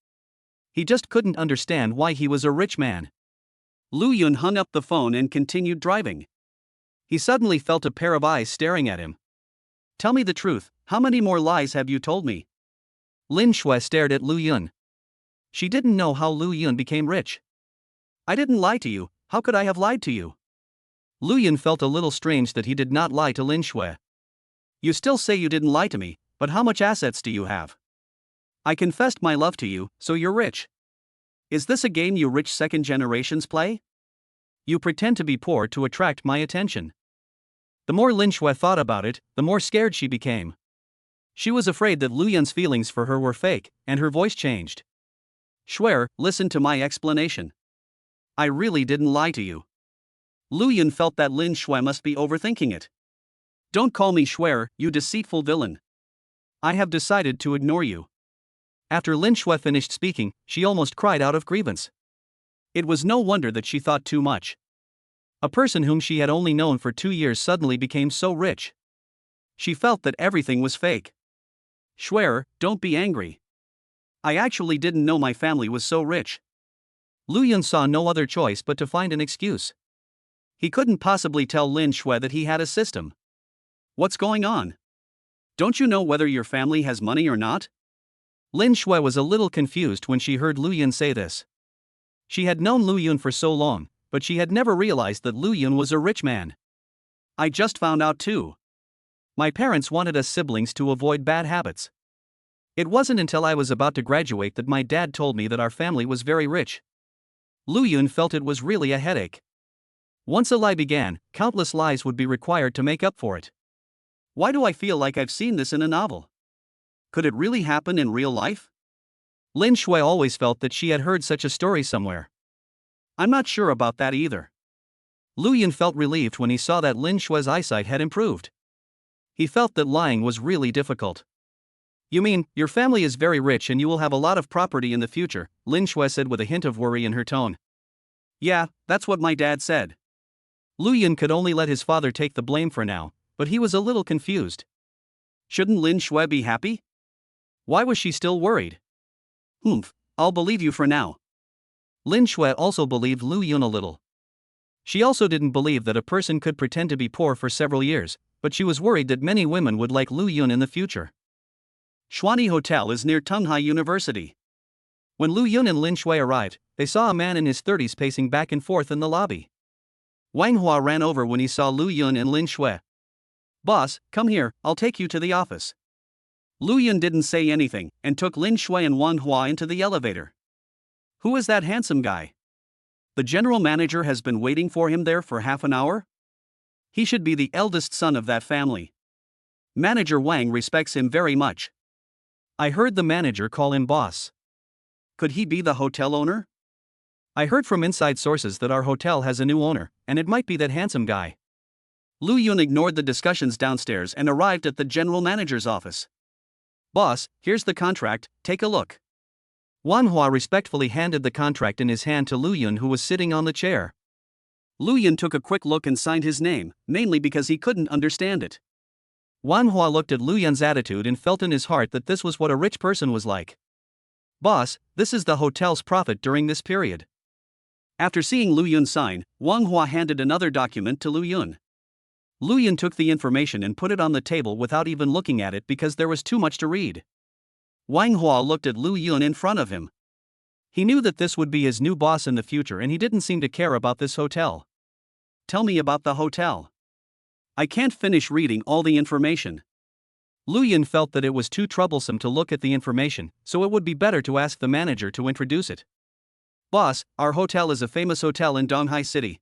He just couldn't understand why he was a rich man. Lu Yun hung up the phone and continued driving. He suddenly felt a pair of eyes staring at him. "Tell me the truth, how many more lies have you told me?" Lin Shui stared at Lu Yun. She didn't know how Lu Yun became rich. "I didn't lie to you, how could I have lied to you?" Lu Yun felt a little strange that he did not lie to Lin Shui. "You still say you didn't lie to me, but how much assets do you have?" "I confessed my love to you, so you're rich. Is this a game you rich second generations play? You pretend to be poor to attract my attention." The more Lin Shui thought about it, the more scared she became. She was afraid that Lu Yun's feelings for her were fake, and her voice changed. "Shui, listen to my explanation. I really didn't lie to you." Lu Yun felt that Lin Shui must be overthinking it. "Don't call me Shui, you deceitful villain. I have decided to ignore you." After Lin Shui finished speaking, she almost cried out of grievance. It was no wonder that she thought too much. A person whom she had only known for 2 years suddenly became so rich. She felt that everything was fake. "Shui, don't be angry. I actually didn't know my family was so rich." Lu Yun saw no other choice but to find an excuse. He couldn't possibly tell Lin Shui that he had a system. "What's going on? Don't you know whether your family has money or not?" Lin Shui was a little confused when she heard Lu Yun say this. She had known Lu Yun for so long, but she had never realized that Lu Yun was a rich man. "I just found out too. My parents wanted us siblings to avoid bad habits. It wasn't until I was about to graduate that my dad told me that our family was very rich." Lu Yun felt it was really a headache. Once a lie began, countless lies would be required to make up for it. "Why do I feel like I've seen this in a novel? Could it really happen in real life?" Lin Shui always felt that she had heard such a story somewhere. "I'm not sure about that either." Lu Yun felt relieved when he saw that Lin Shui's eyesight had improved. He felt that lying was really difficult. "You mean, your family is very rich and you will have a lot of property in the future," Lin Shui said with a hint of worry in her tone. "Yeah, that's what my dad said." Lu Yun could only let his father take the blame for now, but he was a little confused. Shouldn't Lin Shui be happy? Why was she still worried? I'll believe you for now." Lin Shui also believed Lu Yun a little. She also didn't believe that a person could pretend to be poor for several years, but she was worried that many women would like Lu Yun in the future. Xuani Hotel is near Tunghai University. When Lu Yun and Lin Shui arrived, they saw a man in his 30s pacing back and forth in the lobby. Wang Hua ran over when he saw Lu Yun and Lin Shui. "Boss, come here, I'll take you to the office." Lu Yun didn't say anything, and took Lin Shui and Wang Hua into the elevator. "Who is that handsome guy? The general manager has been waiting for him there for half an hour? He should be the eldest son of that family. Manager Wang respects him very much. I heard the manager call him boss. Could he be the hotel owner? I heard from inside sources that our hotel has a new owner, and it might be that handsome guy. Lu Yun ignored the discussions downstairs and arrived at the general manager's office. Boss, here's the contract, take a look. Wang Hua respectfully handed the contract in his hand to Lu Yun, who was sitting on the chair. Lu Yun took a quick look and signed his name, mainly because he couldn't understand it. Wang Hua looked at Lu Yun's attitude and felt in his heart that this was what a rich person was like. Boss, this is the hotel's profit during this period. After seeing Lu Yun sign, Wang Hua handed another document to Lu Yun. Lu Yun took the information and put it on the table without even looking at it because there was too much to read. Wang Hua looked at Lu Yun in front of him. He knew that this would be his new boss in the future, and he didn't seem to care about this hotel. Tell me about the hotel. I can't finish reading all the information. Lu Yun felt that it was too troublesome to look at the information, so it would be better to ask the manager to introduce it. Boss, our hotel is a famous hotel in Donghai City.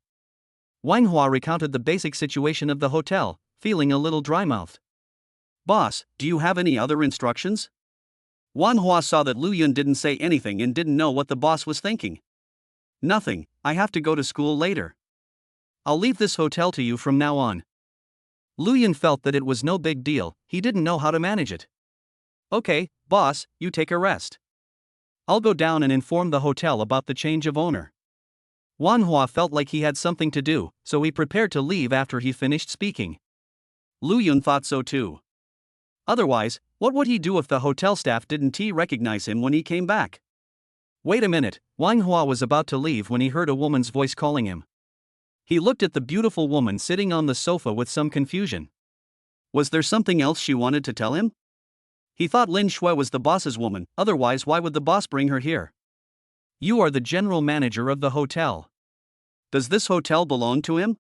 Wang Hua recounted the basic situation of the hotel, feeling a little dry-mouthed. Boss, do you have any other instructions? Wang Hua saw that Lu Yun didn't say anything and didn't know what the boss was thinking. Nothing, I have to go to school later. I'll leave this hotel to you from now on. Lu Yun felt that it was no big deal, he didn't know how to manage it. Okay, boss, you take a rest. I'll go down and inform the hotel about the change of owner. Wang Hua felt like he had something to do, so he prepared to leave after he finished speaking. Lu Yun thought so too. Otherwise, what would he do if the hotel staff didn't recognize him when he came back? Wait a minute, Wang Hua was about to leave when he heard a woman's voice calling him. He looked at the beautiful woman sitting on the sofa with some confusion. Was there something else she wanted to tell him? He thought Lin Shui was the boss's woman, otherwise why would the boss bring her here? You are the general manager of the hotel. Does this hotel belong to him?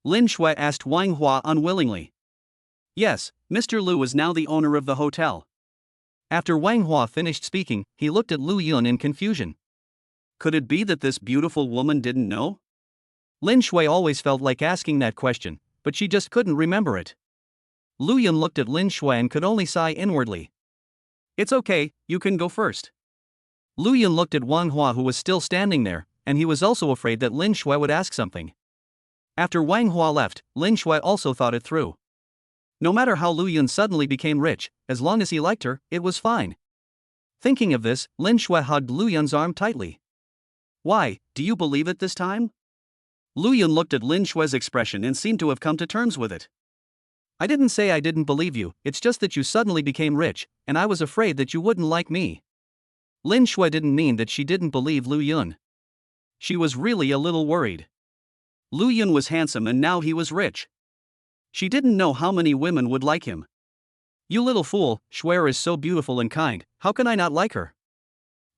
Lin Shui asked Wang Hua unwillingly. Yes, Mr. Lu is now the owner of the hotel. After Wang Hua finished speaking, he looked at Lu Yun in confusion. Could it be that this beautiful woman didn't know? Lin Shui always felt like asking that question, but she just couldn't remember it. Lu Yun looked at Lin Shui and could only sigh inwardly. It's okay, you can go first. Lu Yun looked at Wang Hua, who was still standing there, and he was also afraid that Lin Shui would ask something. After Wang Hua left, Lin Shui also thought it through. No matter how Lu Yun suddenly became rich, as long as he liked her, it was fine. Thinking of this, Lin Shui hugged Lu Yun's arm tightly. Why, do you believe it this time? Lu Yun looked at Lin Shui's expression and seemed to have come to terms with it. I didn't say I didn't believe you, it's just that you suddenly became rich, and I was afraid that you wouldn't like me. Lin Shui didn't mean that she didn't believe Lu Yun. She was really a little worried. Lu Yun was handsome and now he was rich. She didn't know how many women would like him. You little fool, Shui is so beautiful and kind, how can I not like her?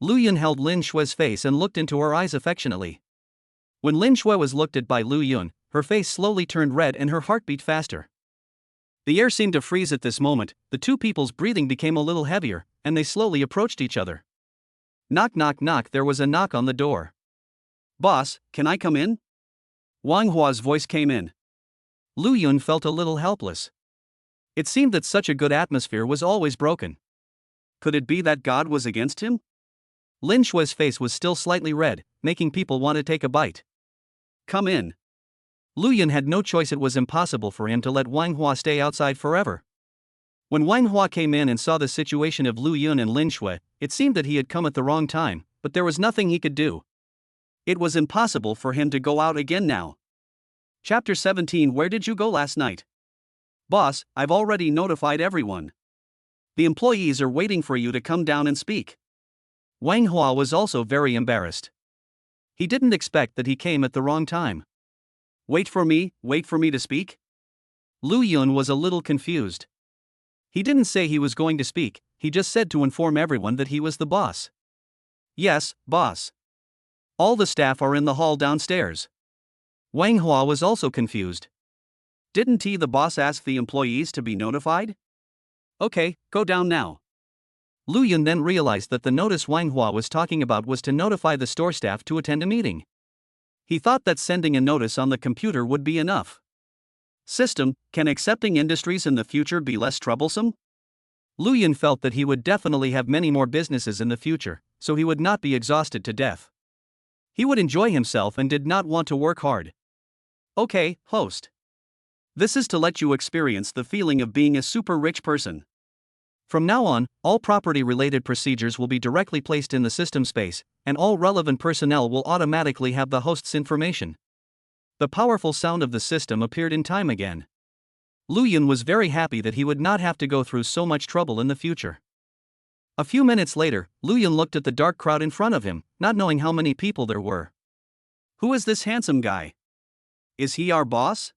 Lu Yun held Lin Shui's face and looked into her eyes affectionately. When Lin Shui was looked at by Lu Yun, her face slowly turned red and her heart beat faster. The air seemed to freeze at this moment, the two people's breathing became a little heavier, and they slowly approached each other. Knock knock knock, there was a knock on the door. Boss, can I come in? Wang Hua's voice came in. Lu Yun felt a little helpless. It seemed that such a good atmosphere was always broken. Could it be that God was against him? Lin Shui's face was still slightly red, making people want to take a bite. Come in. Lu Yun had no choice, it was impossible for him to let Wang Hua stay outside forever. When Wang Hua came in and saw the situation of Lu Yun and Lin Shui, it seemed that he had come at the wrong time, but there was nothing he could do. It was impossible for him to go out again now. Chapter 17. Where did you go last night? Boss, I've already notified everyone. The employees are waiting for you to come down and speak. Wang Hua was also very embarrassed. He didn't expect that he came at the wrong time. Wait for me to speak? Lu Yun was a little confused. He didn't say he was going to speak, he just said to inform everyone that he was the boss. Yes, boss. All the staff are in the hall downstairs. Wang Hua was also confused. Didn't the boss ask the employees to be notified? Okay, go down now. Lu Yun then realized that the notice Wang Hua was talking about was to notify the store staff to attend a meeting. He thought that sending a notice on the computer would be enough. System, can accepting industries in the future be less troublesome? Lu Yun felt that he would definitely have many more businesses in the future, so he would not be exhausted to death. He would enjoy himself and did not want to work hard. Okay, host. This is to let you experience the feeling of being a super rich person. From now on, all property-related procedures will be directly placed in the system space, and all relevant personnel will automatically have the host's information. The powerful sound of the system appeared in time again. Lu Yun was very happy that he would not have to go through so much trouble in the future. A few minutes later, Lu Yun looked at the dark crowd in front of him, not knowing how many people there were. Who is this handsome guy? Is he our boss?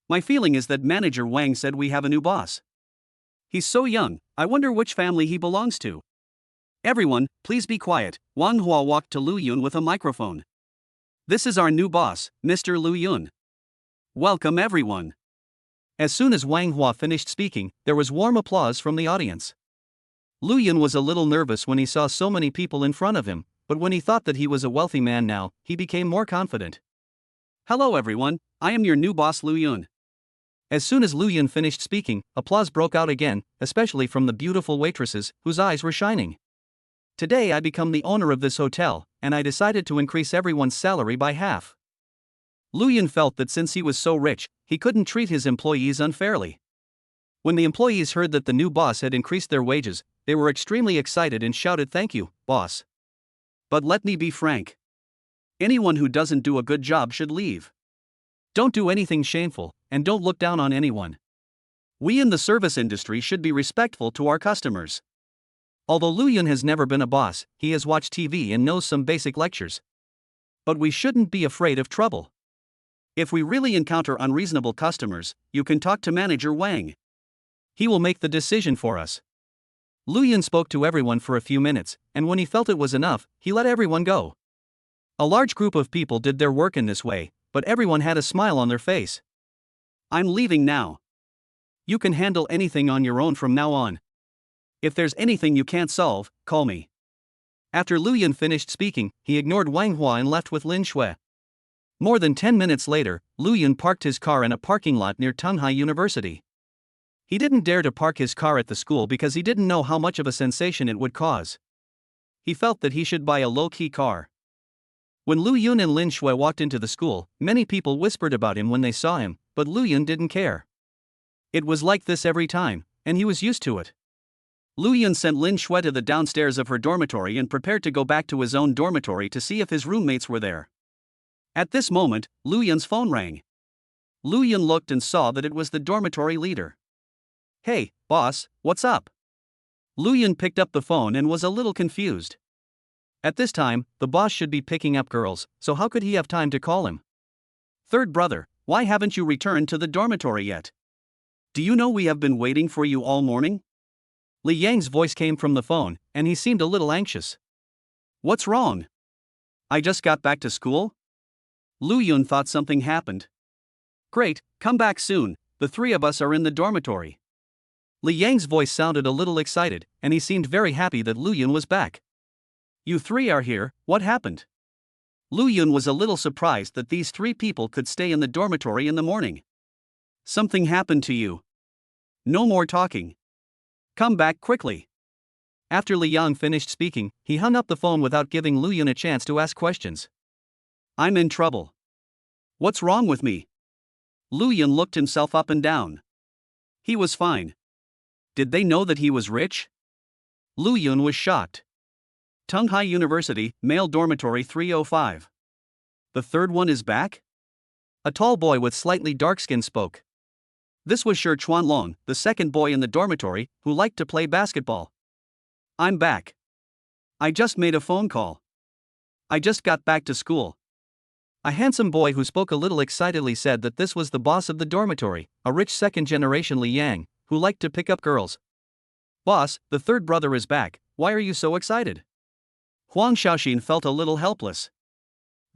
My feeling is that Manager Wang said we have a new boss. He's so young, I wonder which family he belongs to. Everyone, please be quiet. Wang Hua walked to Lu Yun with a microphone. This is our new boss, Mr. Lu Yun. Welcome everyone. As soon as Wang Hua finished speaking, there was warm applause from the audience. Lu Yun was a little nervous when he saw so many people in front of him, but when he thought that he was a wealthy man now, he became more confident. Hello everyone, I am your new boss Lu Yun. As soon as Lu Yun finished speaking, applause broke out again, especially from the beautiful waitresses, whose eyes were shining. Today I become the owner of this hotel, and I decided to increase everyone's salary by half. Lu Yun felt that since he was so rich, he couldn't treat his employees unfairly. When the employees heard that the new boss had increased their wages, they were extremely excited and shouted, "Thank you, boss." But let me be frank. Anyone who doesn't do a good job should leave. Don't do anything shameful, and don't look down on anyone. We in the service industry should be respectful to our customers. Although Lu Yun has never been a boss, he has watched TV and knows some basic lectures. But we shouldn't be afraid of trouble. If we really encounter unreasonable customers, you can talk to Manager Wang. He will make the decision for us. Lu Yun spoke to everyone for a few minutes, and when he felt it was enough, he let everyone go. A large group of people did their work in this way, but everyone had a smile on their face. I'm leaving now. You can handle anything on your own from now on. If there's anything you can't solve, call me. After Lu Yun finished speaking, he ignored Wang Hua and left with Lin Shui. More than 10 minutes later, Lu Yun parked his car in a parking lot near Tunghai University. He didn't dare to park his car at the school because he didn't know how much of a sensation it would cause. He felt that he should buy a low-key car. When Lu Yun and Lin Shui walked into the school, many people whispered about him when they saw him, but Lu Yun didn't care. It was like this every time, and he was used to it. Lu Yun sent Lin Shui to the downstairs of her dormitory and prepared to go back to his own dormitory to see if his roommates were there. At this moment, Lu Yun's phone rang. Lu Yun looked and saw that it was the dormitory leader. Hey, boss, what's up? Lu Yun picked up the phone and was a little confused. At this time, the boss should be picking up girls, so how could he have time to call him? Third brother, why haven't you returned to the dormitory yet? Do you know we have been waiting for you all morning? Li Yang's voice came from the phone, and he seemed a little anxious. What's wrong? I just got back to school? Lu Yun thought something happened. Great, come back soon, the three of us are in the dormitory. Li Yang's voice sounded a little excited, and he seemed very happy that Lu Yun was back. You three are here, what happened? Lu Yun was a little surprised that these three people could stay in the dormitory in the morning. Something happened to you. No more talking. Come back quickly. After Li Yang finished speaking, he hung up the phone without giving Lu Yun a chance to ask questions. I'm in trouble. What's wrong with me? Lu Yun looked himself up and down. He was fine. Did they know that he was rich? Lu Yun was shocked. Tunghai University, male dormitory 305. The third one is back? A tall boy with slightly dark skin spoke. This was Shi Chuanlong, the second boy in the dormitory, who liked to play basketball. I'm back. I just made a phone call. I just got back to school. A handsome boy who spoke a little excitedly said that this was the boss of the dormitory, a rich second-generation Li Yang, who liked to pick up girls. Boss, the third brother is back, why are you so excited? Huang Xiaoxin felt a little helpless.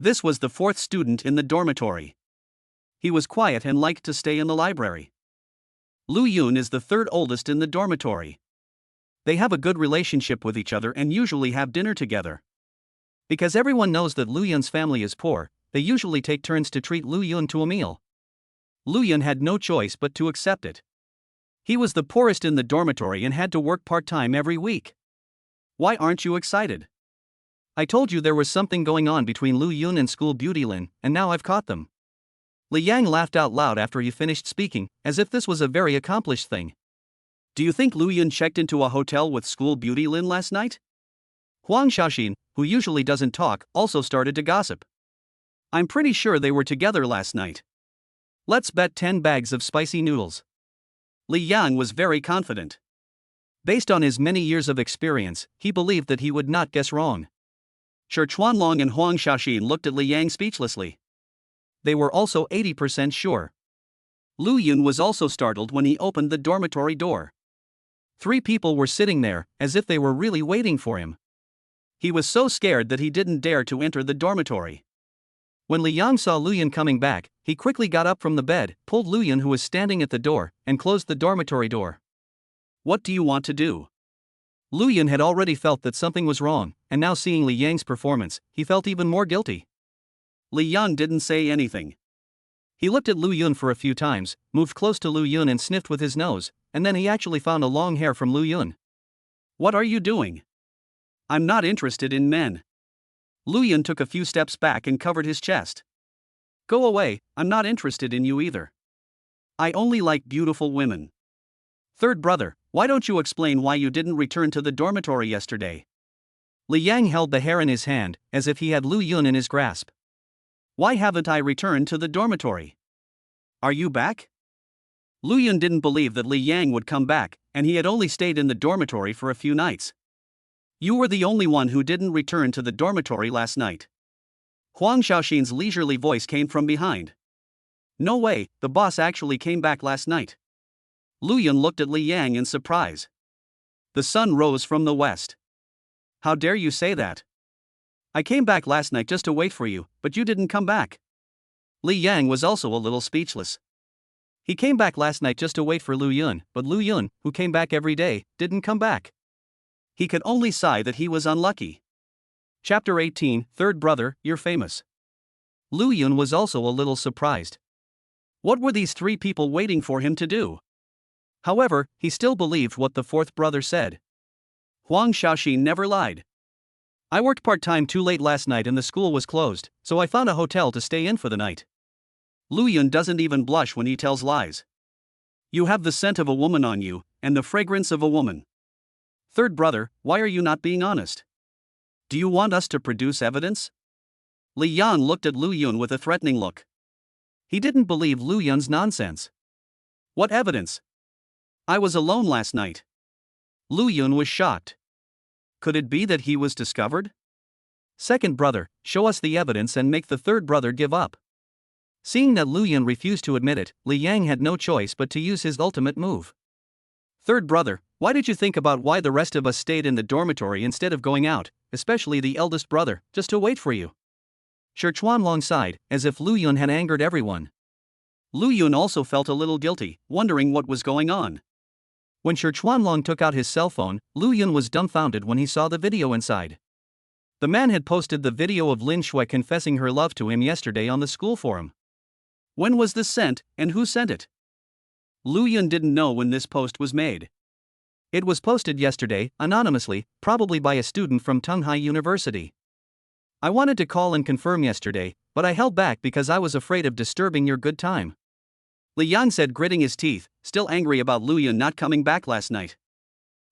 This was the fourth student in the dormitory. He was quiet and liked to stay in the library. Lu Yun is the third oldest in the dormitory. They have a good relationship with each other and usually have dinner together. Because everyone knows that Lu Yun's family is poor, they usually take turns to treat Lu Yun to a meal. Lu Yun had no choice but to accept it. He was the poorest in the dormitory and had to work part-time every week. Why aren't you excited? I told you there was something going on between Lu Yun and school beauty Lin, and now I've caught them. Li Yang laughed out loud after he finished speaking, as if this was a very accomplished thing. Do you think Lu Yun checked into a hotel with school beauty Lin last night? Huang Xiaoxin, who usually doesn't talk, also started to gossip. I'm pretty sure they were together last night. Let's bet 10 bags of spicy noodles. Li Yang was very confident. Based on his many years of experience, he believed that he would not guess wrong. Shi Chuanlong and Huang Xiaoxin looked at Li Yang speechlessly. They were also 80% sure. Lu Yun was also startled when he opened the dormitory door. 3 people were sitting there, as if they were really waiting for him. He was so scared that he didn't dare to enter the dormitory. When Li Yang saw Lu Yun coming back, he quickly got up from the bed, pulled Lu Yun who was standing at the door, and closed the dormitory door. What do you want to do? Lu Yun had already felt that something was wrong, and now seeing Li Yang's performance, he felt even more guilty. Li Yang didn't say anything. He looked at Lu Yun for a few times, moved close to Lu Yun and sniffed with his nose, and then he actually found a long hair from Lu Yun. What are you doing? I'm not interested in men. Lu Yun took a few steps back and covered his chest. Go away, I'm not interested in you either. I only like beautiful women. Third brother, why don't you explain why you didn't return to the dormitory yesterday? Li Yang held the hair in his hand, as if he had Lu Yun in his grasp. Why haven't I returned to the dormitory? Are you back? Lu Yun didn't believe that Li Yang would come back, and he had only stayed in the dormitory for a few nights. You were the only one who didn't return to the dormitory last night. Huang Xiaoxin's leisurely voice came from behind. No way, the boss actually came back last night. Lu Yun looked at Li Yang in surprise. The sun rose from the west. How dare you say that? I came back last night just to wait for you, but you didn't come back. Li Yang was also a little speechless. He came back last night just to wait for Lu Yun, but Lu Yun, who came back every day, didn't come back. He could only sigh that he was unlucky. Chapter 18, Third Brother, You're Famous. Lu Yun was also a little surprised. What were these 3 people waiting for him to do? However, he still believed what the fourth brother said. Huang Xiaoxin never lied. I worked part-time too late last night and the school was closed, so I found a hotel to stay in for the night. Lu Yun doesn't even blush when he tells lies. You have the scent of a woman on you, and the fragrance of a woman. Third brother, why are you not being honest? Do you want us to produce evidence? Li Yang looked at Lu Yun with a threatening look. He didn't believe Lu Yun's nonsense. What evidence? I was alone last night. Lu Yun was shocked. Could it be that he was discovered? Second brother, show us the evidence and make the third brother give up. Seeing that Lu Yun refused to admit it, Li Yang had no choice but to use his ultimate move. Third brother, why did you think about why the rest of us stayed in the dormitory instead of going out, especially the eldest brother, just to wait for you? Shi Chuanlong sighed, as if Lu Yun had angered everyone. Lu Yun also felt a little guilty, wondering what was going on. When Shi Chuanlong took out his cell phone, Lu Yun was dumbfounded when he saw the video inside. The man had posted the video of Lin Shui confessing her love to him yesterday on the school forum. When was this sent, and who sent it? Lu Yun didn't know when this post was made. It was posted yesterday, anonymously, probably by a student from Tunghai University. I wanted to call and confirm yesterday, but I held back because I was afraid of disturbing your good time. Li Yang said, gritting his teeth, still angry about Lu Yun not coming back last night.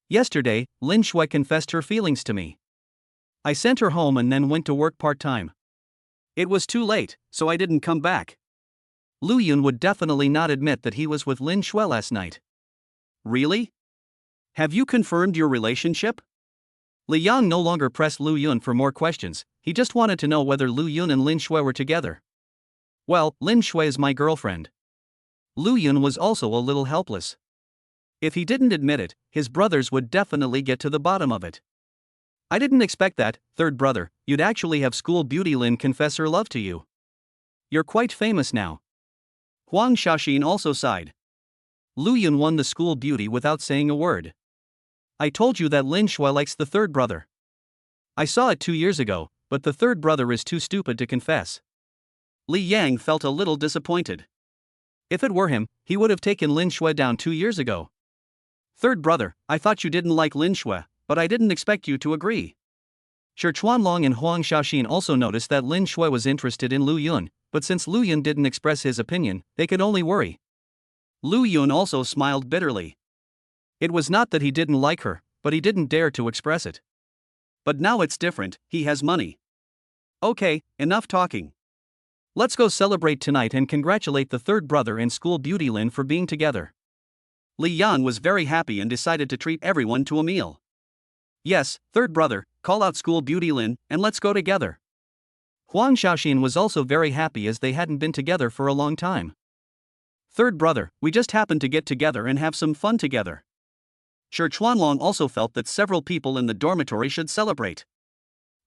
Yesterday, Lin Shui confessed her feelings to me. I sent her home and then went to work part-time. It was too late, so I didn't come back. Lu Yun would definitely not admit that he was with Lin Shui last night. Really? Have you confirmed your relationship? Li Yang no longer pressed Lu Yun for more questions, he just wanted to know whether Lu Yun and Lin Shui were together. Well, Lin Shui is my girlfriend. Lu Yun was also a little helpless. If he didn't admit it, his brothers would definitely get to the bottom of it. I didn't expect that, third brother, you'd actually have school beauty Lin confess her love to you. You're quite famous now. Huang Xiaoxin also sighed. Lu Yun won the school beauty without saying a word. I told you that Lin Shui likes the third brother. I saw it 2 years ago, but the third brother is too stupid to confess. Li Yang felt a little disappointed. If it were him, he would have taken Lin Shui down 2 years ago. Third brother, I thought you didn't like Lin Shui, but I didn't expect you to agree. Shi Chuanlong and Huang Xiaoxin also noticed that Lin Shui was interested in Lu Yun, but since Lu Yun didn't express his opinion, they could only worry. Lu Yun also smiled bitterly. It was not that he didn't like her, but he didn't dare to express it. But now it's different, he has money. Okay, enough talking. Let's go celebrate tonight and congratulate the third brother and school beauty Lin for being together. Li Yan was very happy and decided to treat everyone to a meal. Yes, third brother, call out school beauty Lin, and let's go together. Huang Xiaoxin was also very happy as they hadn't been together for a long time. Third brother, we just happened to get together and have some fun together. Shi Chuanlong also felt that several people in the dormitory should celebrate.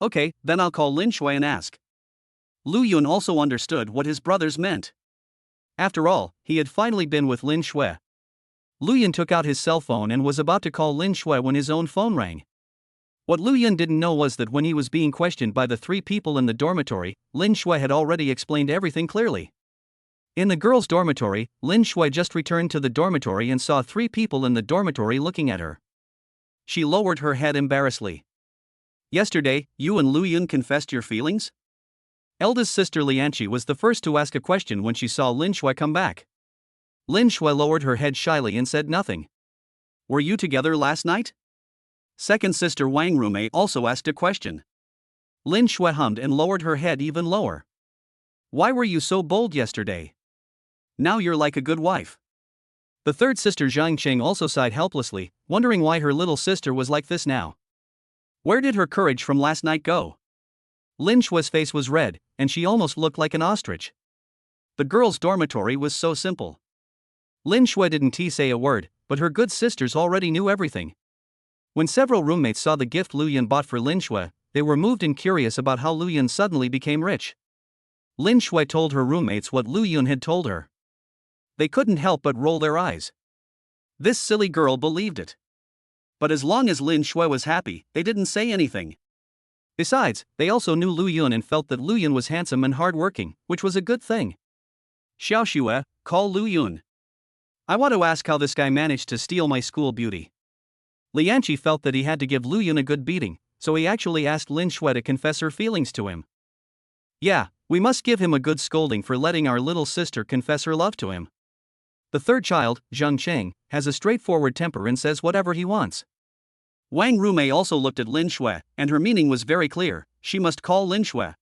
Okay, then I'll call Lin Shui and ask. Lu Yun also understood what his brothers meant. After all, he had finally been with Lin Shui. Lu Yun took out his cell phone and was about to call Lin Shui when his own phone rang. What Lu Yun didn't know was that when he was being questioned by the 3 people in the dormitory, Lin Shui had already explained everything clearly. In the girls' dormitory, Lin Shui just returned to the dormitory and saw 3 people in the dormitory looking at her. She lowered her head embarrassedly. Yesterday, you and Lu Yun confessed your feelings? Eldest sister Lianqi was the first to ask a question when she saw Lin Shui come back. Lin Shui lowered her head shyly and said nothing. Were you together last night? Second sister Wang Rumei also asked a question. Lin Shui hummed and lowered her head even lower. Why were you so bold yesterday? Now you're like a good wife. The third sister Zhang Qing also sighed helplessly, wondering why her little sister was like this now. Where did her courage from last night go? Lin Shui's face was red, and she almost looked like an ostrich. The girls' dormitory was so simple. Lin Shui didn't say a word, but her good sisters already knew everything. When several roommates saw the gift Lu Yun bought for Lin Shui, they were moved and curious about how Lu Yun suddenly became rich. Lin Shui told her roommates what Lu Yun had told her. They couldn't help but roll their eyes. This silly girl believed it. But as long as Lin Shui was happy, they didn't say anything. Besides, they also knew Lu Yun and felt that Lu Yun was handsome and hardworking, which was a good thing. Xiao Xue, call Lu Yun. I want to ask how this guy managed to steal my school beauty. Lianqi felt that he had to give Lu Yun a good beating, so he actually asked Lin Shui to confess her feelings to him. Yeah, we must give him a good scolding for letting our little sister confess her love to him. The third child, Zhang Cheng, has a straightforward temper and says whatever he wants. Wang Rumei also looked at Lin Shui, and her meaning was very clear: she must call Lin Shui.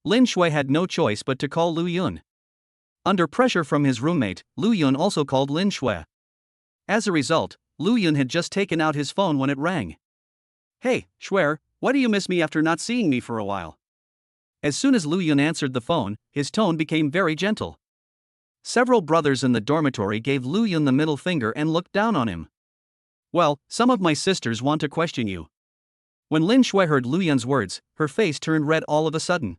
Lin Shui had no choice but to call Lu Yun. Under pressure from his roommate, Lu Yun also called Lin Shui. As a result, Lu Yun had just taken out his phone when it rang. Hey, Shui, why do you miss me after not seeing me for a while? As soon as Lu Yun answered the phone, his tone became very gentle. Several brothers in the dormitory gave Lu Yun the middle finger and looked down on him. Well, some of my sisters want to question you. When Lin Shui heard Lu Yun's words, her face turned red all of a sudden.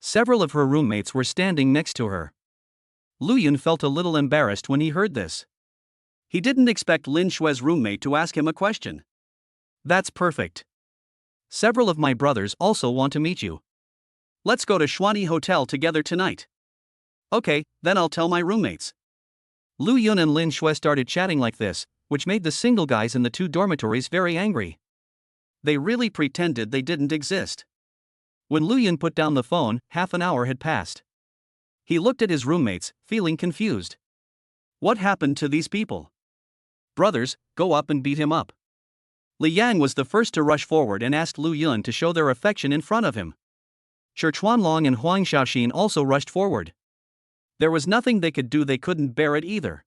Several of her roommates were standing next to her. Lu Yun felt a little embarrassed when he heard this. He didn't expect Lin Shui's roommate to ask him a question. That's perfect. Several of my brothers also want to meet you. Let's go to Xuani Hotel together tonight. Okay, then I'll tell my roommates. Lu Yun and Lin Shui started chatting like this, which made the single guys in the 2 dormitories very angry. They really pretended they didn't exist. When Lu Yun put down the phone, half an hour had passed. He looked at his roommates, feeling confused. What happened to these people? Brothers, go up and beat him up. Li Yang was the first to rush forward and asked Lu Yun to show their affection in front of him. Shi Chuanlong and Huang Xiaoxin also rushed forward. There was nothing they could do, they couldn't bear it either.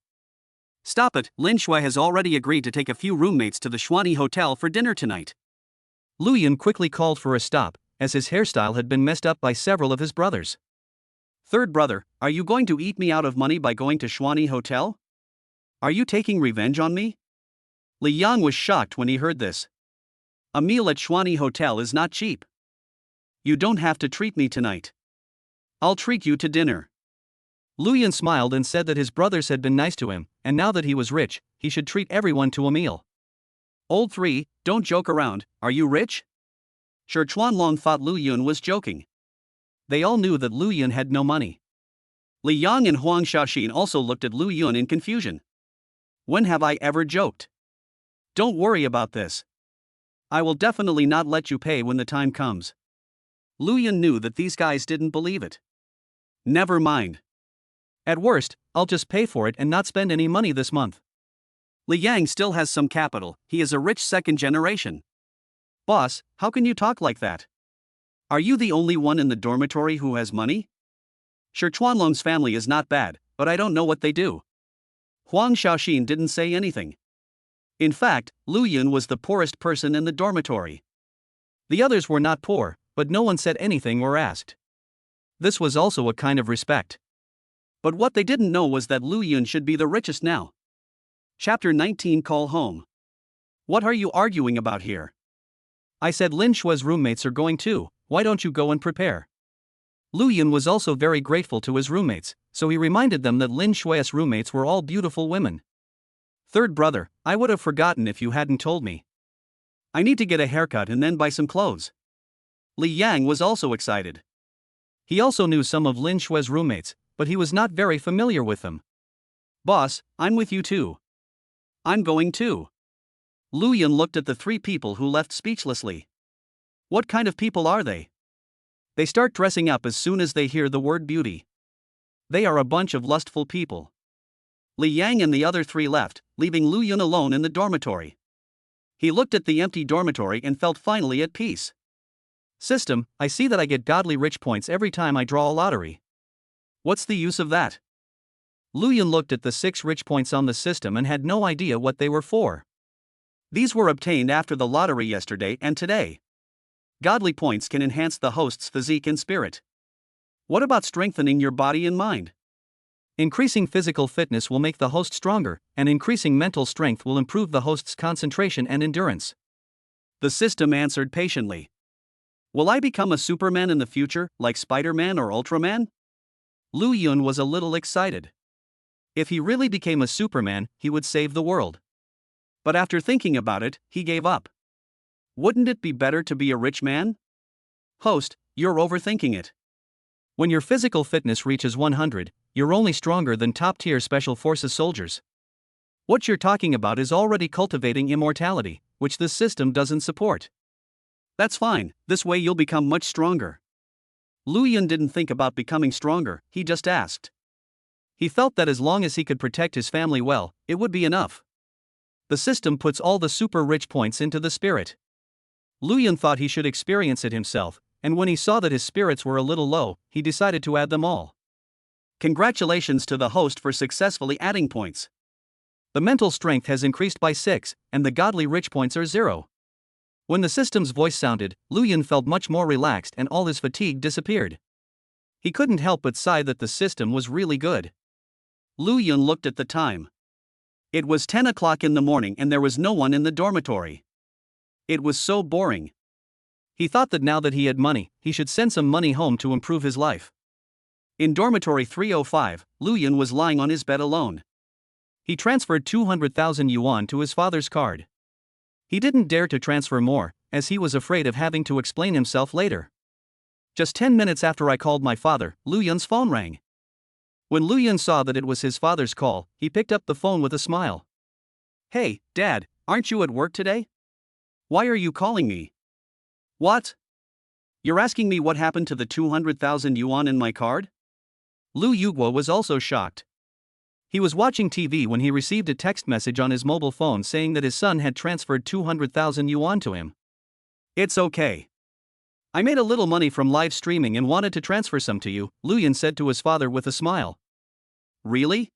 Stop it, Lin Shui has already agreed to take a few roommates to the Xuani Hotel for dinner tonight. Lu Yun quickly called for a stop, as his hairstyle had been messed up by several of his brothers. Third brother, are you going to eat me out of money by going to Xuani Hotel? Are you taking revenge on me? Li Yang was shocked when he heard this. A meal at Xuani Hotel is not cheap. You don't have to treat me tonight. I'll treat you to dinner. Lu Yun smiled and said that his brothers had been nice to him, and now that he was rich, he should treat everyone to a meal. Old 3, don't joke around, are you rich? Shi Chuanlong thought Lu Yun was joking. They all knew that Lu Yun had no money. Li Yang and Huang Xiaoxin also looked at Lu Yun in confusion. When have I ever joked? Don't worry about this. I will definitely not let you pay when the time comes. Lu Yun knew that these guys didn't believe it. Never mind. At worst, I'll just pay for it and not spend any money this month. Li Yang still has some capital, he is a rich second generation. Boss, how can you talk like that? Are you the only one in the dormitory who has money? Sure, Chuanlong's family is not bad, but I don't know what they do. Huang Xiaoxin didn't say anything. In fact, Lu Yun was the poorest person in the dormitory. The others were not poor, but no one said anything or asked. This was also a kind of respect. But what they didn't know was that Lu Yun should be the richest now. Chapter 19, Call Home. What are you arguing about here? I said Lin Shue's roommates are going too, why don't you go and prepare? Lu Yun was also very grateful to his roommates, so he reminded them that Lin Shue's roommates were all beautiful women. Third brother, I would have forgotten if you hadn't told me. I need to get a haircut and then buy some clothes. Li Yang was also excited. He also knew some of Lin Shue's roommates, but he was not very familiar with them. Boss, I'm with you too. I'm going too. Lu Yun looked at the three people who left speechlessly. What kind of people are they? They start dressing up as soon as they hear the word beauty. They are a bunch of lustful people. Li Yang and the other three left, leaving Lu Yun alone in the dormitory. He looked at the empty dormitory and felt finally at peace. System, I see that I get godly rich points every time I draw a lottery. What's the use of that? Lu Yun looked at the 6 rich points on the system and had no idea what they were for. These were obtained after the lottery yesterday and today. Godly points can enhance the host's physique and spirit. What about strengthening your body and mind? Increasing physical fitness will make the host stronger, and increasing mental strength will improve the host's concentration and endurance. The system answered patiently. Will I become a Superman in the future, like Spider-Man or Ultraman? Lu Yun was a little excited. If he really became a Superman, he would save the world. But after thinking about it, he gave up. Wouldn't it be better to be a rich man? Host, you're overthinking it. When your physical fitness reaches 100, you're only stronger than top-tier Special Forces soldiers. What you're talking about is already cultivating immortality, which this system doesn't support. That's fine, this way you'll become much stronger. Lu Yun didn't think about becoming stronger, he just asked. He felt that as long as he could protect his family well, it would be enough. The system puts all the super rich points into the spirit. Lu Yun thought he should experience it himself, and when he saw that his spirits were a little low, he decided to add them all. Congratulations to the host for successfully adding points. The mental strength has increased by 6, and the godly rich points are 0. When the system's voice sounded, Lu Yun felt much more relaxed and all his fatigue disappeared. He couldn't help but sigh that the system was really good. Lu Yun looked at the time. It was 10 o'clock in the morning and there was no one in the dormitory. It was so boring. He thought that now that he had money, he should send some money home to improve his life. In dormitory 305, Lu Yun was lying on his bed alone. He transferred 200,000 yuan to his father's card. He didn't dare to transfer more, as he was afraid of having to explain himself later. Just 10 minutes after I called my father, Lu Yun's phone rang. When Lu Yun saw that it was his father's call, he picked up the phone with a smile. Hey, Dad, aren't you at work today? Why are you calling me? What? You're asking me what happened to the 200,000 yuan in my card? Lu Yuguo was also shocked. He was watching TV when he received a text message on his mobile phone saying that his son had transferred 200,000 yuan to him. It's okay. I made a little money from live streaming and wanted to transfer some to you, Lu Yun said to his father with a smile. Really?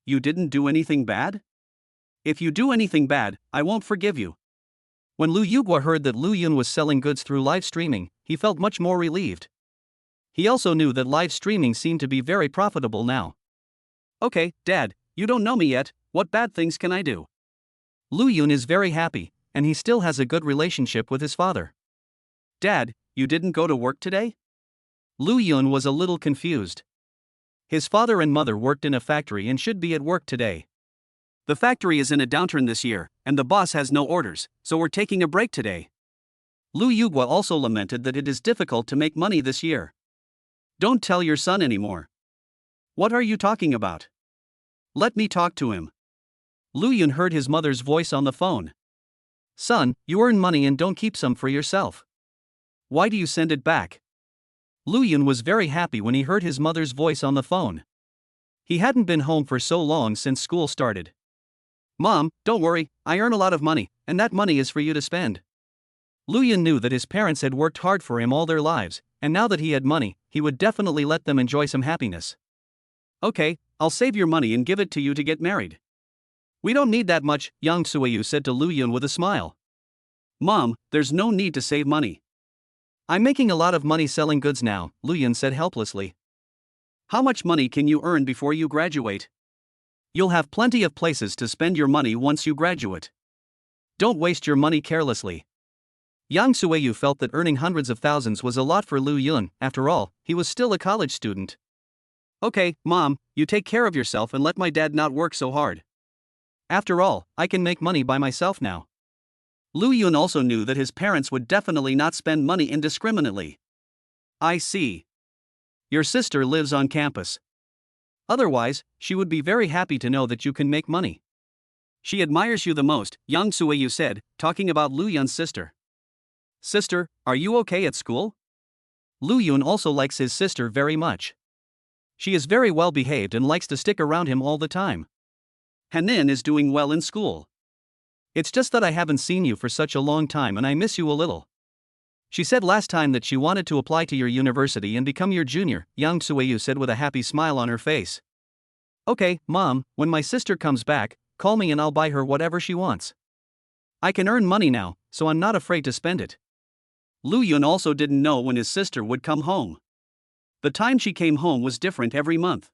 You didn't do anything bad? If you do anything bad, I won't forgive you. When Lu Yuguo heard that Lu Yun was selling goods through live streaming, he felt much more relieved. He also knew that live streaming seemed to be very profitable now. Okay, Dad, you don't know me yet, what bad things can I do? Lu Yun is very happy, and he still has a good relationship with his father. Dad, you didn't go to work today? Lu Yun was a little confused. His father and mother worked in a factory and should be at work today. The factory is in a downturn this year, and the boss has no orders, so we're taking a break today. Lu Yuguo also lamented that it is difficult to make money this year. Don't tell your son anymore. What are you talking about? Let me talk to him. Lu Yun heard his mother's voice on the phone. Son, you earn money and don't keep some for yourself. Why do you send it back? Lu Yun was very happy when he heard his mother's voice on the phone. He hadn't been home for so long since school started. Mom, don't worry, I earn a lot of money, and that money is for you to spend. Lu Yun knew that his parents had worked hard for him all their lives, and now that he had money, he would definitely let them enjoy some happiness. Okay, I'll save your money and give it to you to get married. We don't need that much, Yang Sueyu said to Lu Yun with a smile. Mom, there's no need to save money. I'm making a lot of money selling goods now, Lu Yun said helplessly. How much money can you earn before you graduate? You'll have plenty of places to spend your money once you graduate. Don't waste your money carelessly. Yang Sueyu felt that earning hundreds of thousands was a lot for Lu Yun. After all, he was still a college student. Okay, Mom, you take care of yourself and let my dad not work so hard. After all, I can make money by myself now. Lu Yun also knew that his parents would definitely not spend money indiscriminately. I see. Your sister lives on campus. Otherwise, she would be very happy to know that you can make money. She admires you the most, Yang Sueyu said, talking about Lu Yun's sister. Sister, are you okay at school? Lu Yun also likes his sister very much. She is very well behaved and likes to stick around him all the time. Hanin is doing well in school. It's just that I haven't seen you for such a long time and I miss you a little. She said last time that she wanted to apply to your university and become your junior, Yang Sueyu said with a happy smile on her face. Okay, Mom, when my sister comes back, call me and I'll buy her whatever she wants. I can earn money now, so I'm not afraid to spend it. Lu Yun also didn't know when his sister would come home. The time she came home was different every month.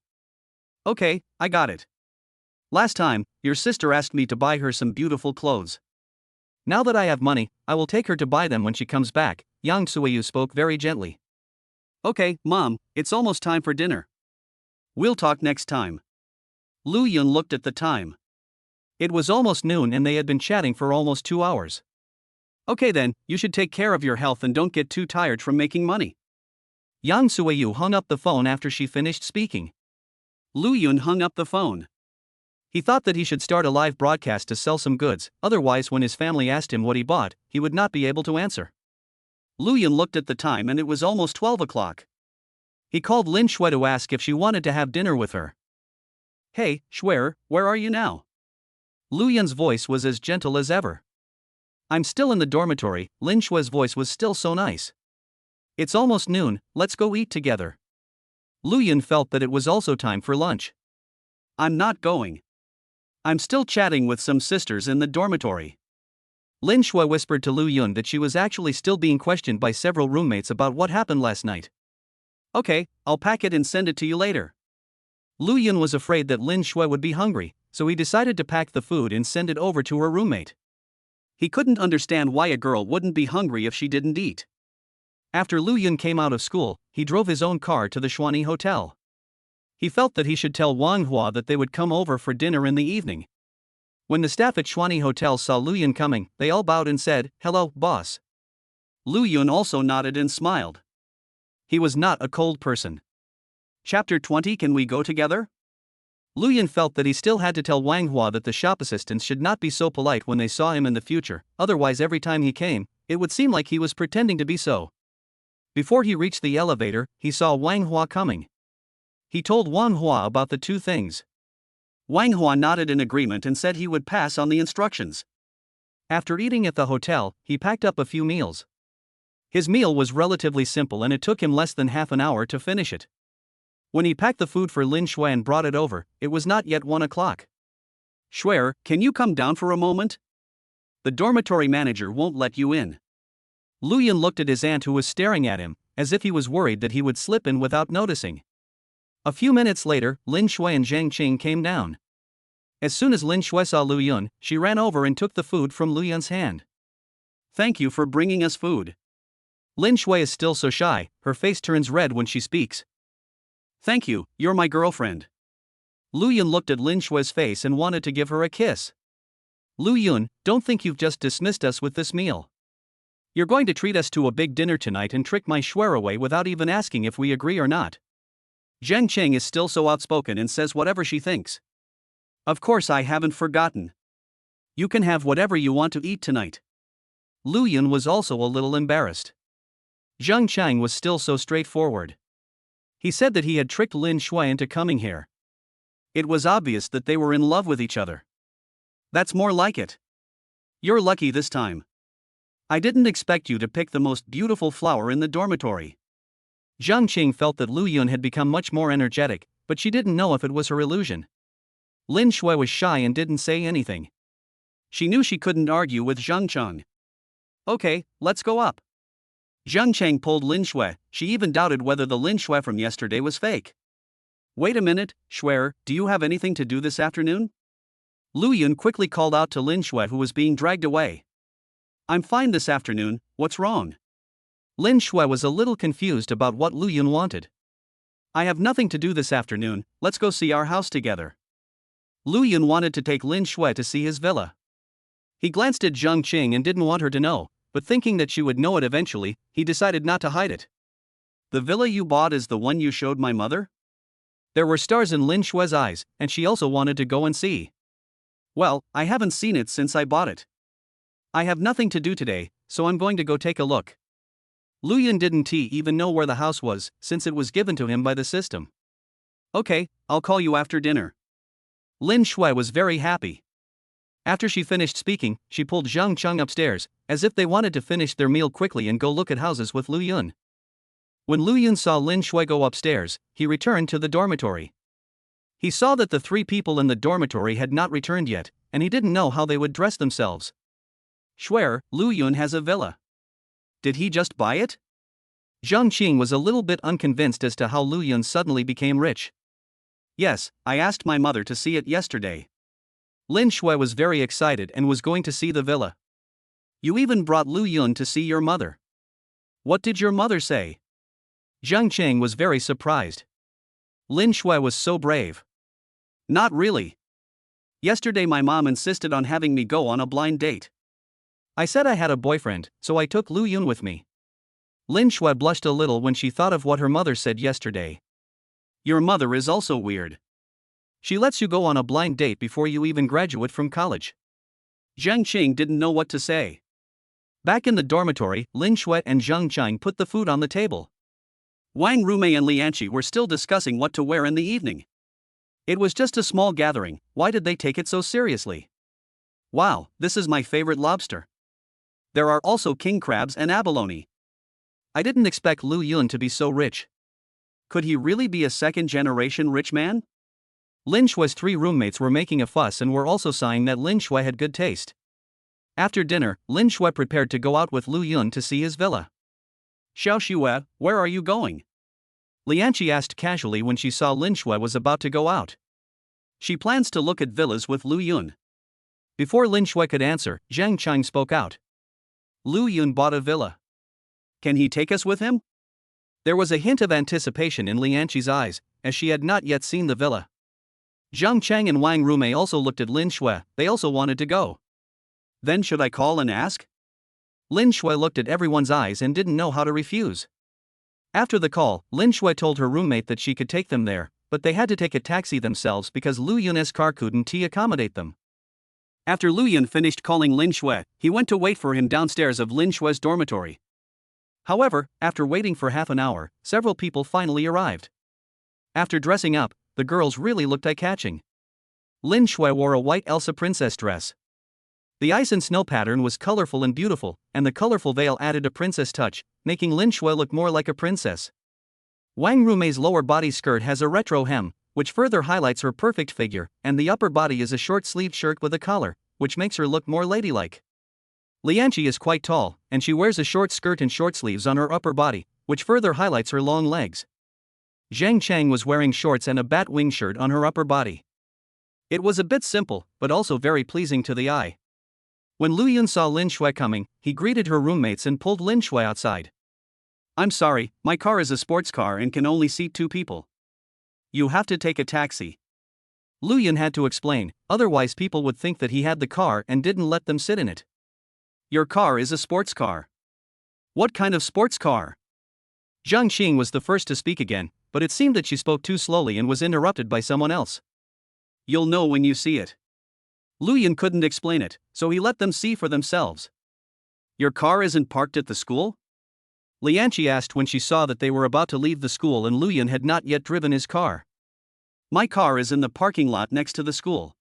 Okay, I got it. Last time, your sister asked me to buy her some beautiful clothes. Now that I have money, I will take her to buy them when she comes back, Yang Sueyu spoke very gently. Okay, Mom, it's almost time for dinner. We'll talk next time. Lu Yun looked at the time. It was almost noon and they had been chatting for almost 2 hours. Okay then, you should take care of your health and don't get too tired from making money. Yang Sueyu hung up the phone after she finished speaking. Lu Yun hung up the phone. He thought that he should start a live broadcast to sell some goods, otherwise when his family asked him what he bought, he would not be able to answer. Lu Yun looked at the time and it was almost 12 o'clock. He called Lin Shui to ask if she wanted to have dinner with her. Hey, Shuer, where are you now? Lu Yun's voice was as gentle as ever. I'm still in the dormitory, Lin Shui's voice was still so nice. It's almost noon, let's go eat together. Lu Yun felt that it was also time for lunch. I'm not going. I'm still chatting with some sisters in the dormitory. Lin Shui whispered to Lu Yun that she was actually still being questioned by several roommates about what happened last night. Okay, I'll pack it and send it to you later. Lu Yun was afraid that Lin Shui would be hungry, so he decided to pack the food and send it over to her roommate. He couldn't understand why a girl wouldn't be hungry if she didn't eat. After Lu Yun came out of school, he drove his own car to the Xuanyi Hotel. He felt that he should tell Wang Hua that they would come over for dinner in the evening. When the staff at Xuanyi Hotel saw Lu Yun coming, they all bowed and said, "Hello, boss." Lu Yun also nodded and smiled. He was not a cold person. Chapter 20. Can we go together? Lu Yun felt that he still had to tell Wang Hua that the shop assistants should not be so polite when they saw him in the future, otherwise every time he came, it would seem like he was pretending to be so. Before he reached the elevator, he saw Wang Hua coming. He told Wang Hua about the two things. Wang Hua nodded in agreement and said he would pass on the instructions. After eating at the hotel, he packed up a few meals. His meal was relatively simple and it took him less than half an hour to finish it. When he packed the food for Lin Shui and brought it over, it was not yet 1 o'clock. Shuer, can you come down for a moment? The dormitory manager won't let you in. Lu Yun looked at his aunt who was staring at him, as if he was worried that he would slip in without noticing. A few minutes later, Lin Shui and Zhang Qing came down. As soon as Lin Shui saw Lu Yun, she ran over and took the food from Lu Yun's hand. Thank you for bringing us food. Lin Shui is still so shy, her face turns red when she speaks. Thank you, you're my girlfriend. Lu Yun looked at Lin Shui's face and wanted to give her a kiss. Lu Yun, don't think you've just dismissed us with this meal. You're going to treat us to a big dinner tonight and trick my Shuer away without even asking if we agree or not. Zheng Qing is still so outspoken and says whatever she thinks. Of course, I haven't forgotten. You can have whatever you want to eat tonight. Lu Yun was also a little embarrassed. Zheng Chang was still so straightforward. He said that he had tricked Lin Shui into coming here. It was obvious that they were in love with each other. That's more like it. You're lucky this time. I didn't expect you to pick the most beautiful flower in the dormitory. Zhang Qing felt that Lu Yun had become much more energetic, but she didn't know if it was her illusion. Lin Shui was shy and didn't say anything. She knew she couldn't argue with Zhang Cheng. Okay, let's go up. Zhang Cheng pulled Lin Shui. She even doubted whether the Lin Shui from yesterday was fake. Wait a minute, Shuer, do you have anything to do this afternoon? Lu Yun quickly called out to Lin Shui, who was being dragged away. I'm fine this afternoon, what's wrong? Lin Shui was a little confused about what Lu Yun wanted. I have nothing to do this afternoon, let's go see our house together. Lu Yun wanted to take Lin Shui to see his villa. He glanced at Zhang Qing and didn't want her to know, but thinking that she would know it eventually, he decided not to hide it. The villa you bought is the one you showed my mother? There were stars in Lin Shui's eyes, and she also wanted to go and see. Well, I haven't seen it since I bought it. I have nothing to do today, so I'm going to go take a look. Lu Yun didn't even know where the house was, since it was given to him by the system. Okay, I'll call you after dinner. Lin Shui was very happy. After she finished speaking, she pulled Zhang Cheng upstairs, as if they wanted to finish their meal quickly and go look at houses with Lu Yun. When Lu Yun saw Lin Shui go upstairs, he returned to the dormitory. He saw that the three people in the dormitory had not returned yet, and he didn't know how they would dress themselves. Shuer, Lu Yun has a villa. Did he just buy it? Zhang Qing was a little bit unconvinced as to how Lu Yun suddenly became rich. Yes, I asked my mother to see it yesterday. Lin Shui was very excited and was going to see the villa. You even brought Lu Yun to see your mother. What did your mother say? Zhang Qing was very surprised. Lin Shui was so brave. Not really. Yesterday my mom insisted on having me go on a blind date. I said I had a boyfriend, so I took Lu Yun with me. Lin Shui blushed a little when she thought of what her mother said yesterday. Your mother is also weird. She lets you go on a blind date before you even graduate from college. Zhang Qing didn't know what to say. Back in the dormitory, Lin Shui and Zhang Cheng put the food on the table. Wang Rumei and Lianqi were still discussing what to wear in the evening. It was just a small gathering, why did they take it so seriously? Wow, this is my favorite lobster. There are also king crabs and abalone. I didn't expect Lu Yun to be so rich. Could he really be a second-generation rich man? Lin Shui's three roommates were making a fuss and were also sighing that Lin Shui had good taste. After dinner, Lin Shui prepared to go out with Lu Yun to see his villa. Xiao Xue, where are you going? Lianqi asked casually when she saw Lin Shui was about to go out. She plans to look at villas with Lu Yun. Before Lin Shui could answer, Zhang Cheng spoke out. Lu Yun bought a villa. Can he take us with him? There was a hint of anticipation in Lianqi's eyes, as she had not yet seen the villa. Zhang Cheng and Wang Rumei also looked at Lin Shui, they also wanted to go. Then should I call and ask? Lin Shui looked at everyone's eyes and didn't know how to refuse. After the call, Lin Shui told her roommate that she could take them there, but they had to take a taxi themselves because Lu Yun's car couldn't accommodate them. After Lu Yun finished calling Lin Shui, he went to wait for him downstairs of Lin Shui's dormitory. However, after waiting for half an hour, several people finally arrived. After dressing up, the girls really looked eye-catching. Lin Shui wore a white Elsa princess dress. The ice and snow pattern was colorful and beautiful, and the colorful veil added a princess touch, making Lin Shui look more like a princess. Wang Rumei's lower body skirt has a retro hem, which further highlights her perfect figure, and the upper body is a short-sleeved shirt with a collar, which makes her look more ladylike. Lianqi is quite tall, and she wears a short skirt and short sleeves on her upper body, which further highlights her long legs. Zhang Cheng was wearing shorts and a bat wing shirt on her upper body. It was a bit simple, but also very pleasing to the eye. When Lu Yun saw Lin Shui coming, he greeted her roommates and pulled Lin Shui outside. I'm sorry, my car is a sports car and can only seat 2 people. You have to take a taxi. Lu Yun had to explain, otherwise people would think that he had the car and didn't let them sit in it. Your car is a sports car. What kind of sports car? Zhang Xing was the first to speak again, but it seemed that she spoke too slowly and was interrupted by someone else. You'll know when you see it. Lu Yun couldn't explain it, so he let them see for themselves. Your car isn't parked at the school? Lianqi asked when she saw that they were about to leave the school and Lu Yun had not yet driven his car. My car is in the parking lot next to the school.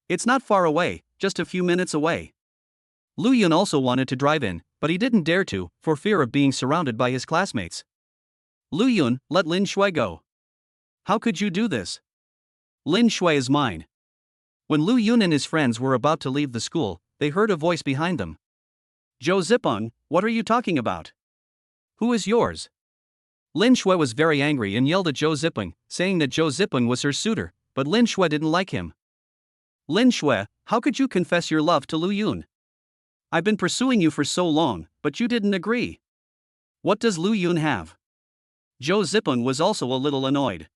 It's not far away, just a few minutes away. Lu Yun also wanted to drive in, but he didn't dare to, for fear of being surrounded by his classmates. Lu Yun, let Lin Shui go. How could you do this? Lin Shui is mine. When Lu Yun and his friends were about to leave the school, they heard a voice behind them. Zhou Zipeng, what are you talking about? Who is yours? Lin Shui was very angry and yelled at Zhou Zipeng, saying that Zhou Zipeng was her suitor, but Lin Shui didn't like him. Lin Shui, how could you confess your love to Lu Yun? I've been pursuing you for so long, but you didn't agree. What does Lu Yun have? Zhou Zipeng was also a little annoyed.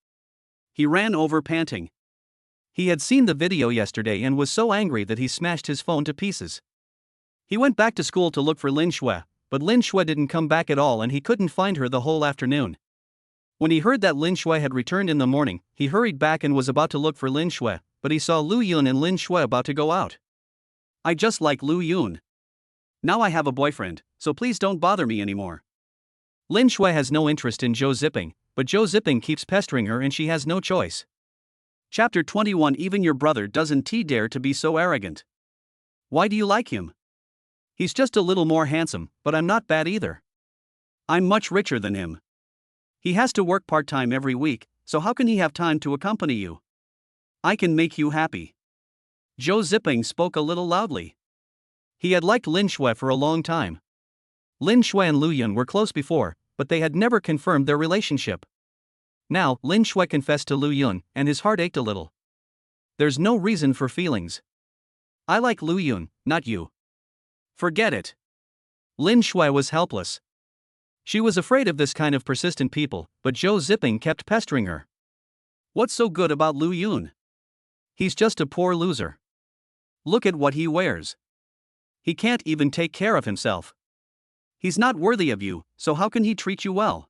He ran over panting. He had seen the video yesterday and was so angry that he smashed his phone to pieces. He went back to school to look for Lin Shui, but Lin Shui didn't come back at all and he couldn't find her the whole afternoon. When he heard that Lin Shui had returned in the morning, he hurried back and was about to look for Lin Shui, but he saw Lu Yun and Lin Shui about to go out. I just like Lu Yun. Now I have a boyfriend, so please don't bother me anymore. Lin Shui has no interest in Zhou Zipeng, but Zhou Zipeng keeps pestering her and she has no choice. Chapter 21. Even your brother doesn't dare to be so arrogant. Why do you like him? He's just a little more handsome, but I'm not bad either. I'm much richer than him. He has to work part-time every week, so how can he have time to accompany you? I can make you happy. Zhou Zipeng spoke a little loudly. He had liked Lin Shui for a long time. Lin Shui and Lu Yun were close before, but they had never confirmed their relationship. Now, Lin Shui confessed to Lu Yun, and his heart ached a little. There's no reason for feelings. I like Lu Yun, not you. Forget it. Lin Shui was helpless. She was afraid of this kind of persistent people, but Zhou Zipeng kept pestering her. What's so good about Lu Yun? He's just a poor loser. Look at what he wears. He can't even take care of himself. He's not worthy of you, so how can he treat you well?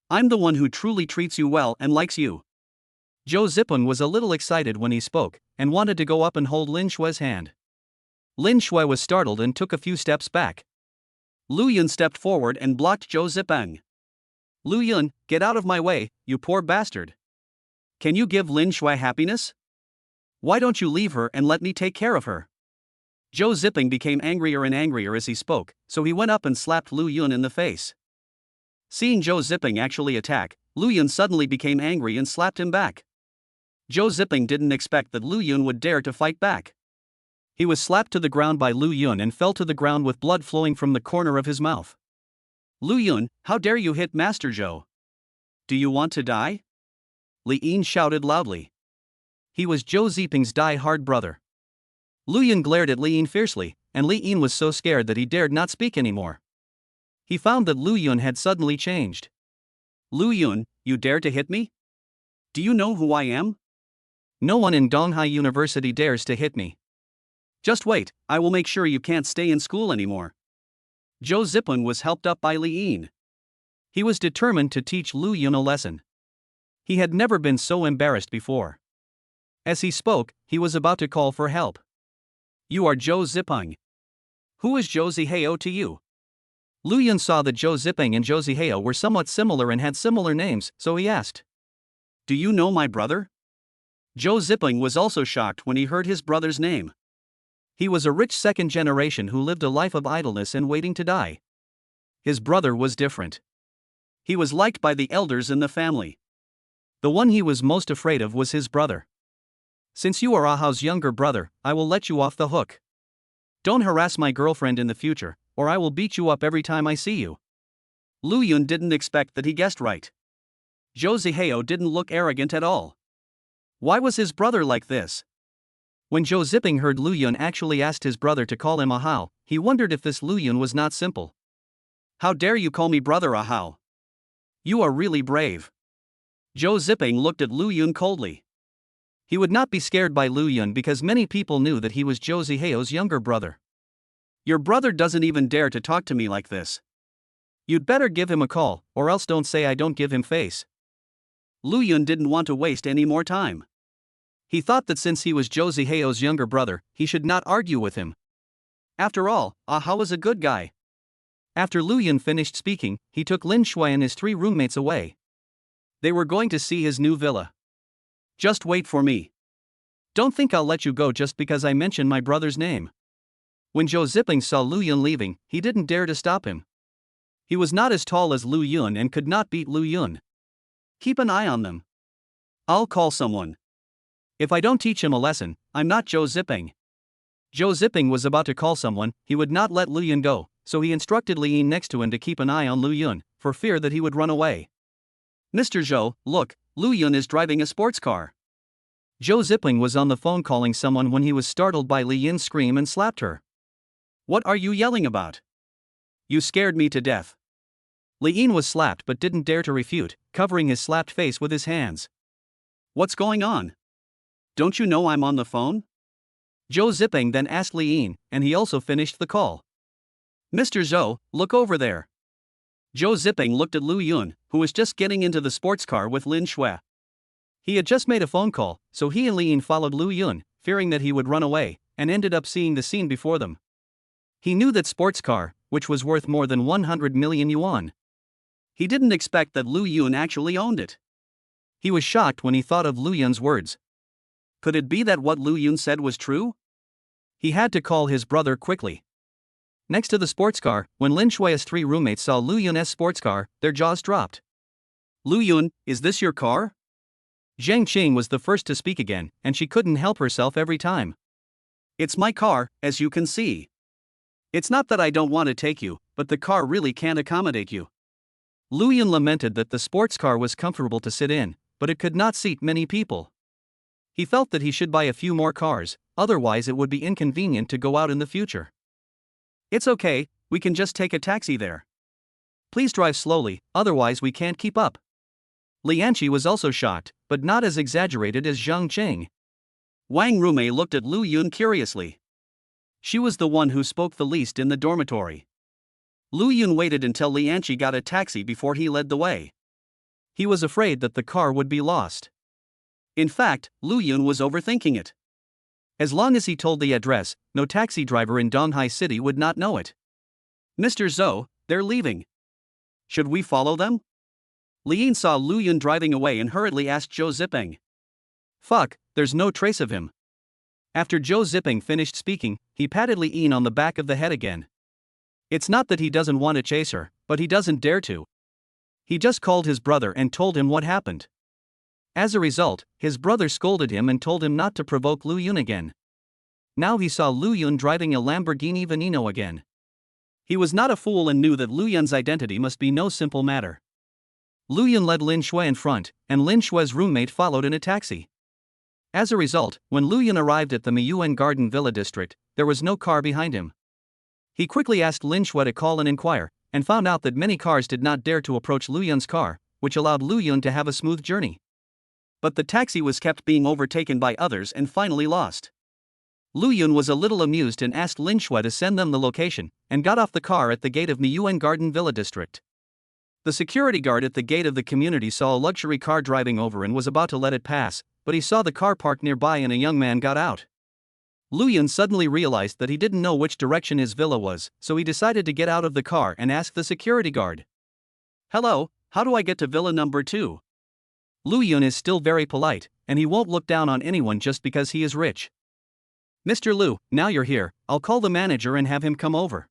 I'm the one who truly treats you well and likes you. Zhou Zipeng was a little excited when he spoke, and wanted to go up and hold Lin Shui's hand. Lin Shui was startled and took a few steps back. Lu Yun stepped forward and blocked Zhou Zipeng. Lu Yun, get out of my way, you poor bastard. Can you give Lin Shui happiness? Why don't you leave her and let me take care of her? Zhou Zipeng became angrier and angrier as he spoke, so he went up and slapped Lu Yun in the face. Seeing Zhou Zipeng actually attack, Lu Yun suddenly became angry and slapped him back. Zhou Zipeng didn't expect that Lu Yun would dare to fight back. He was slapped to the ground by Lu Yun and fell to the ground with blood flowing from the corner of his mouth. Lu Yun, how dare you hit Master Zhou? Do you want to die? Li Yin shouted loudly. He was Zhou Zipeng's die-hard brother. Lu Yun glared at Li Yin fiercely, and Li Yin was so scared that he dared not speak anymore. He found that Lu Yun had suddenly changed. Lu Yun, you dare to hit me? Do you know who I am? No one in Donghai University dares to hit me. Just wait, I will make sure you can't stay in school anymore. Zhou Zipeng was helped up by Li Yin. He was determined to teach Lu Yun a lesson. He had never been so embarrassed before. As he spoke, he was about to call for help. You are Zhou Zipeng. Who is Zhou Zihao to you? Lu Yun saw that Zhou Zipeng and Zhou Zihao were somewhat similar and had similar names, so he asked. Do you know my brother? Zhou Zipeng was also shocked when he heard his brother's name. He was a rich second generation who lived a life of idleness and waiting to die. His brother was different. He was liked by the elders in the family. The one he was most afraid of was his brother. Since you are Ahao's younger brother, I will let you off the hook. Don't harass my girlfriend in the future, or I will beat you up every time I see you. Lu Yun didn't expect that he guessed right. Zhou Zihao didn't look arrogant at all. Why was his brother like this? When Zhou Zipeng heard Lu Yun actually asked his brother to call him Ahao, he wondered if this Lu Yun was not simple. How dare you call me brother Ahao? You are really brave. Zhou Zipeng looked at Lu Yun coldly. He would not be scared by Lu Yun because many people knew that he was Zhou Zihao's younger brother. Your brother doesn't even dare to talk to me like this. You'd better give him a call, or else don't say I don't give him face. Lu Yun didn't want to waste any more time. He thought that since he was Zhou Ziheo's younger brother, he should not argue with him. After all, Aha was a good guy. After Lu Yun finished speaking, he took Lin Shui and his 3 roommates away. They were going to see his new villa. Just wait for me. Don't think I'll let you go just because I mentioned my brother's name. When Zhou Ziping saw Lu Yun leaving, he didn't dare to stop him. He was not as tall as Lu Yun and could not beat Lu Yun. Keep an eye on them. I'll call someone. If I don't teach him a lesson, I'm not Zhou Ziping. Zhou Ziping was about to call someone. He would not let Lu Yun go, so he instructed Li Yin next to him to keep an eye on Lu Yun, for fear that he would run away. Mr. Zhou, look, Lu Yun is driving a sports car. Zhou Ziping was on the phone calling someone when he was startled by Li Yin's scream and slapped her. What are you yelling about? You scared me to death. Li Yin was slapped but didn't dare to refute, covering his slapped face with his hands. What's going on? Don't you know I'm on the phone? Zhou Ziping then asked Li Yin, and he also finished the call. Mr. Zhou, look over there. Zhou Ziping looked at Lu Yun, who was just getting into the sports car with Lin Shui. He had just made a phone call, so he and Li Yin followed Lu Yun, fearing that he would run away, and ended up seeing the scene before them. He knew that sports car, which was worth more than 100 million yuan. He didn't expect that Lu Yun actually owned it. He was shocked when he thought of Lu Yun's words. Could it be that what Lu Yun said was true? He had to call his brother quickly. Next to the sports car, when Lin Shui's 3 roommates saw Lu Yun's sports car, their jaws dropped. Lu Yun, is this your car? Zhang Qing was the first to speak again, and she couldn't help herself every time. It's my car, as you can see. It's not that I don't want to take you, but the car really can't accommodate you. Lu Yun lamented that the sports car was comfortable to sit in, but it could not seat many people. He felt that he should buy a few more cars, otherwise it would be inconvenient to go out in the future. It's okay, we can just take a taxi there. Please drive slowly, otherwise we can't keep up. Lianqi was also shocked, but not as exaggerated as Zhang Qing. Wang Rumei looked at Lu Yun curiously. She was the one who spoke the least in the dormitory. Lu Yun waited until Lianqi got a taxi before he led the way. He was afraid that the car would be lost. In fact, Lu Yun was overthinking it. As long as he told the address, no taxi driver in Donghai City would not know it. Mr. Zhou, they're leaving. Should we follow them? Li Yin saw Lu Yun driving away and hurriedly asked Zhou Ziping. Fuck, there's no trace of him. After Zhou Ziping finished speaking, he patted Li Yin on the back of the head again. It's not that he doesn't want to chase her, but he doesn't dare to. He just called his brother and told him what happened. As a result, his brother scolded him and told him not to provoke Lu Yun again. Now he saw Lu Yun driving a Lamborghini Veneno again. He was not a fool and knew that Lu Yun's identity must be no simple matter. Lu Yun led Lin Shui in front, and Lin Shui's roommate followed in a taxi. As a result, when Lu Yun arrived at the Miyuan Garden Villa district, there was no car behind him. He quickly asked Lin Shui to call and inquire, and found out that many cars did not dare to approach Lu Yun's car, which allowed Lu Yun to have a smooth journey. But the taxi was kept being overtaken by others and finally lost. Lu Yun was a little amused and asked Lin Shui to send them the location, and got off the car at the gate of Miyuan Garden Villa district. The security guard at the gate of the community saw a luxury car driving over and was about to let it pass, but he saw the car parked nearby and a young man got out. Lu Yun suddenly realized that he didn't know which direction his villa was, so he decided to get out of the car and ask the security guard. Hello, how do I get to villa number 2? Lu Yun is still very polite, and he won't look down on anyone just because he is rich. Mr. Lu, now you're here, I'll call the manager and have him come over.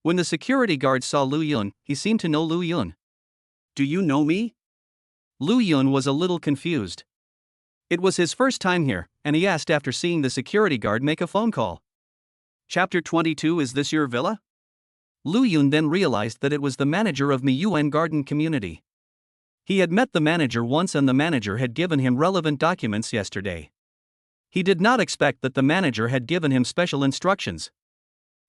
When the security guard saw Lu Yun, he seemed to know Lu Yun. Do you know me? Lu Yun was a little confused. It was his first time here, and he asked after seeing the security guard make a phone call. Chapter 22. Is this your villa? Lu Yun then realized that it was the manager of Miyuan Garden Community. He had met the manager once and the manager had given him relevant documents yesterday. He did not expect that the manager had given him special instructions.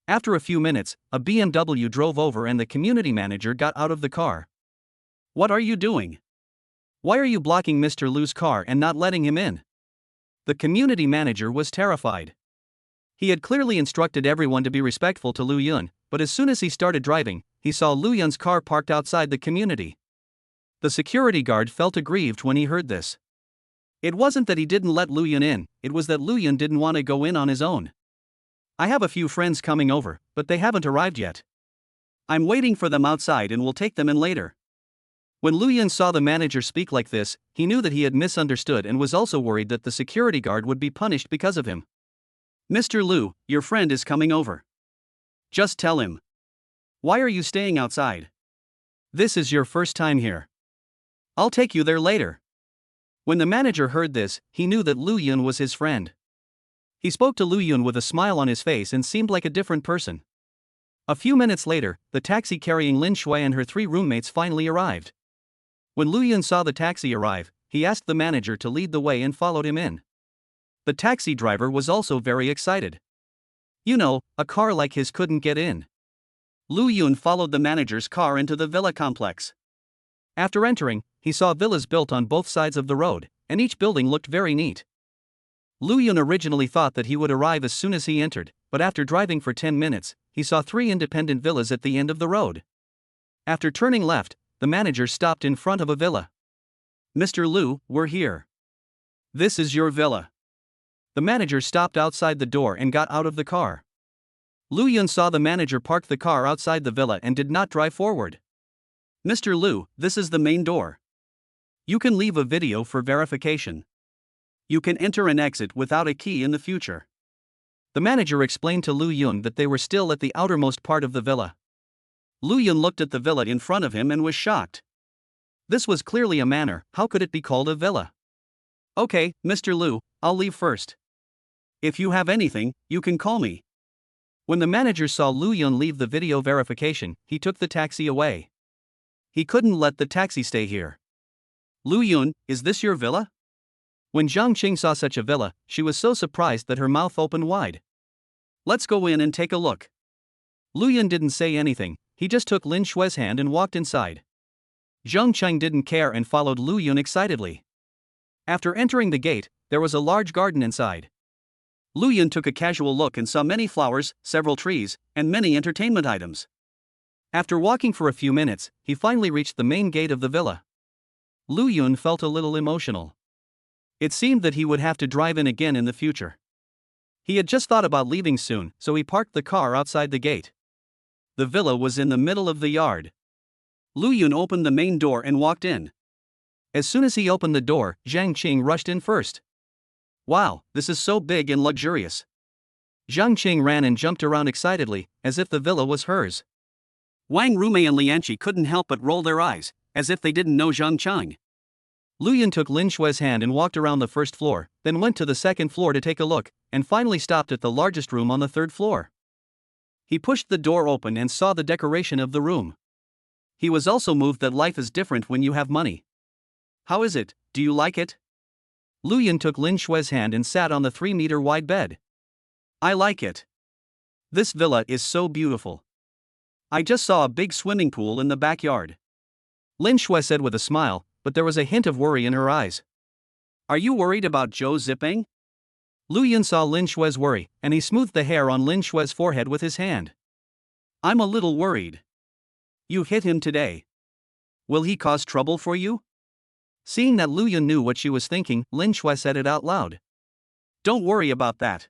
After a few minutes, a BMW drove over and the community manager got out of the car. What are you doing? Why are you blocking Mr. Lu's car and not letting him in? The community manager was terrified. He had clearly instructed everyone to be respectful to Lu Yun, but as soon as he started driving, he saw Lu Yun's car parked outside the community. The security guard felt aggrieved when he heard this. It wasn't that he didn't let Lu Yun in, it was that Lu Yun didn't want to go in on his own. I have a few friends coming over, but they haven't arrived yet. I'm waiting for them outside and will take them in later. When Lu Yun saw the manager speak like this, he knew that he had misunderstood and was also worried that the security guard would be punished because of him. Mr. Lu, your friend is coming over. Just tell him. Why are you staying outside? This is your first time here. I'll take you there later. When the manager heard this, he knew that Lu Yun was his friend. He spoke to Lu Yun with a smile on his face and seemed like a different person. A few minutes later, the taxi carrying Lin Shui and her 3 roommates finally arrived. When Lu Yun saw the taxi arrive, he asked the manager to lead the way and followed him in. The taxi driver was also very excited. You know, a car like his couldn't get in. Lu Yun followed the manager's car into the villa complex. After entering, he saw villas built on both sides of the road, and each building looked very neat. Lu Yun originally thought that he would arrive as soon as he entered, but after driving for 10 minutes, he saw 3 independent villas at the end of the road. After turning left, the manager stopped in front of a villa. Mr. Lu, we're here. This is your villa. The manager stopped outside the door and got out of the car. Lu Yun saw the manager park the car outside the villa and did not drive forward. Mr. Lu, this is the main door. You can leave a video for verification. You can enter and exit without a key in the future. The manager explained to Lu Yun that they were still at the outermost part of the villa. Lu Yun looked at the villa in front of him and was shocked. This was clearly a manor, how could it be called a villa? Okay, Mr. Lu, I'll leave first. If you have anything, you can call me. When the manager saw Lu Yun leave the video verification, he took the taxi away. He couldn't let the taxi stay here. Lu Yun, is this your villa? When Zhang Qing saw such a villa, she was so surprised that her mouth opened wide. Let's go in and take a look. Lu Yun didn't say anything, he just took Lin Shui's hand and walked inside. Zhang Qing didn't care and followed Lu Yun excitedly. After entering the gate, there was a large garden inside. Lu Yun took a casual look and saw many flowers, several trees, and many entertainment items. After walking for a few minutes, he finally reached the main gate of the villa. Lu Yun felt a little emotional. It seemed that he would have to drive in again in the future. He had just thought about leaving soon, so he parked the car outside the gate. The villa was in the middle of the yard. Lu Yun opened the main door and walked in. As soon as he opened the door, Zhang Qing rushed in first. Wow, this is so big and luxurious. Zhang Qing ran and jumped around excitedly, as if the villa was hers. Wang Rumei and Lianqi couldn't help but roll their eyes, as if they didn't know Zhang Qing. Lu Yun took Lin Shui's hand and walked around the first floor, then went to the second floor to take a look, and finally stopped at the largest room on the 3rd floor. He pushed the door open and saw the decoration of the room. He was also moved that life is different when you have money. How is it, do you like it? Lu Yun took Lin Shui's hand and sat on the 3-meter wide bed. I like it. This villa is so beautiful. I just saw a big swimming pool in the backyard. Lin Shui said with a smile, but there was a hint of worry in her eyes. Are you worried about Zhou Zipeng? Lu Yun saw Lin Shui's worry, and he smoothed the hair on Lin Shui's forehead with his hand. I'm a little worried. You hit him today. Will he cause trouble for you? Seeing that Lu Yun knew what she was thinking, Lin Shui said it out loud. Don't worry about that.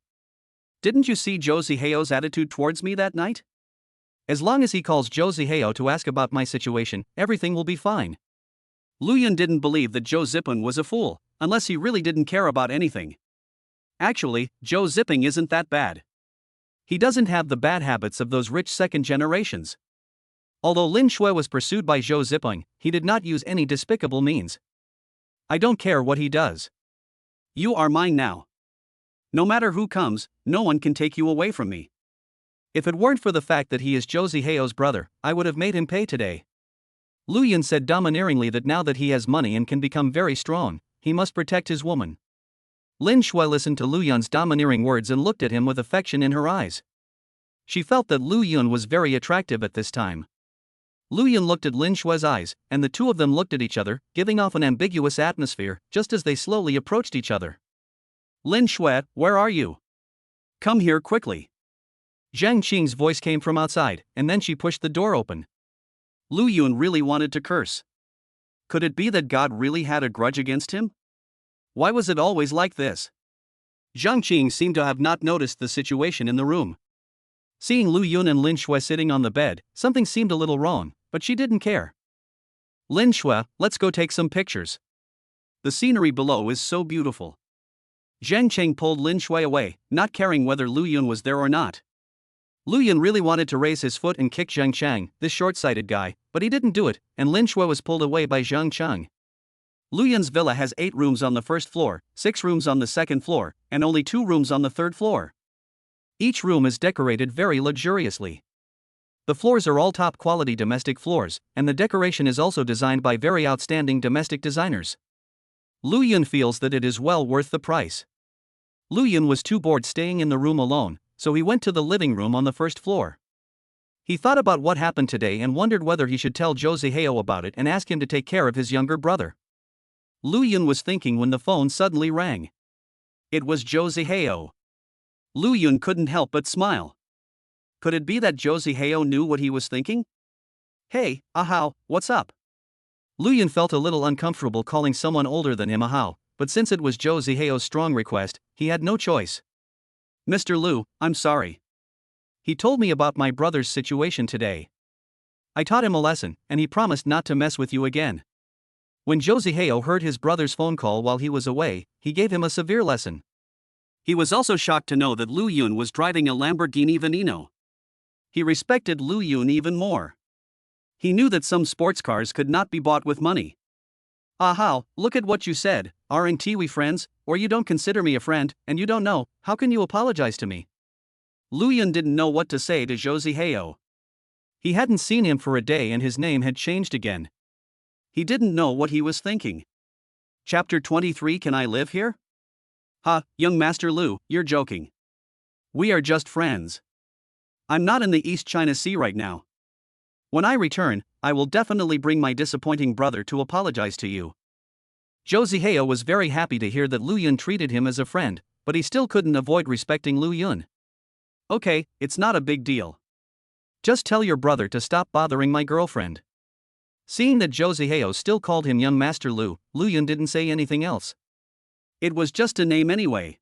Didn't you see Zhou Ziheo's attitude towards me that night? As long as he calls Zhou Ziheo to ask about my situation, everything will be fine. Lu Yun didn't believe that Zhou Zipeng was a fool, unless he really didn't care about anything. Actually, Zhou Zipeng isn't that bad. He doesn't have the bad habits of those rich second generations. Although Lin Shui was pursued by Zhou Zipeng, he did not use any despicable means. I don't care what he does. You are mine now. No matter who comes, no one can take you away from me. If it weren't for the fact that he is Zhou Ziheo's brother, I would have made him pay today. Lu Yun said domineeringly that now that he has money and can become very strong, he must protect his woman. Lin Shui listened to Lu Yun's domineering words and looked at him with affection in her eyes. She felt that Lu Yun was very attractive at this time. Lu Yun looked at Lin Shui's eyes, and the two of them looked at each other, giving off an ambiguous atmosphere, just as they slowly approached each other. Lin Shui, where are you? Come here quickly. Zhang Qing's voice came from outside, and then she pushed the door open. Lu Yun really wanted to curse. Could it be that God really had a grudge against him? Why was it always like this? Zhang Qing seemed to have not noticed the situation in the room. Seeing Lu Yun and Lin Shui sitting on the bed, something seemed a little wrong, but she didn't care. Lin Shui, let's go take some pictures. The scenery below is so beautiful. Zhang Qing pulled Lin Shui away, not caring whether Lu Yun was there or not. Lu Yun really wanted to raise his foot and kick Zhang Chang, this short-sighted guy, but he didn't do it, and Lin Shui was pulled away by Zhang Chang. Lu Yun's villa has 8 rooms on the first floor, 6 rooms on the second floor, and only 2 rooms on the third floor. Each room is decorated very luxuriously. The floors are all top-quality domestic floors, and the decoration is also designed by very outstanding domestic designers. Lu Yun feels that it is well worth the price. Lu Yun was too bored staying in the room alone, so he went to the living room on the first floor. He thought about what happened today and wondered whether he should tell Zhou Zihao about it and ask him to take care of his younger brother. Lu Yun was thinking when the phone suddenly rang. It was Zhou Zihao. Lu Yun couldn't help but smile. Could it be that Zhou Zihao knew what he was thinking? Hey, Ahao, what's up? Lu Yun felt a little uncomfortable calling someone older than him Ahao, but since it was Zhou Zihao's strong request, he had no choice. Mr. Lu, I'm sorry. He told me about my brother's situation today. I taught him a lesson, and he promised not to mess with you again. When Zhou Zihao heard his brother's phone call while he was away, he gave him a severe lesson. He was also shocked to know that Lu Yun was driving a Lamborghini Veneno. He respected Lu Yun even more. He knew that some sports cars could not be bought with money. Ahao, look at what you said, aren't we friends, or you don't consider me a friend, and you don't know, how can you apologize to me? Lu Yun didn't know what to say to Zhou Zihao. He hadn't seen him for a day and his name had changed again. He didn't know what he was thinking. Chapter 23. Can I live here? Ha, young Master Lu, you're joking. We are just friends. I'm not in the East China Sea right now. When I return, I will definitely bring my disappointing brother to apologize to you. Zhou Zihao was very happy to hear that Lu Yun treated him as a friend, but he still couldn't avoid respecting Lu Yun. Okay, it's not a big deal. Just tell your brother to stop bothering my girlfriend. Seeing that Zhou Zihao still called him young Master Lu, Lu Yun didn't say anything else. It was just a name anyway.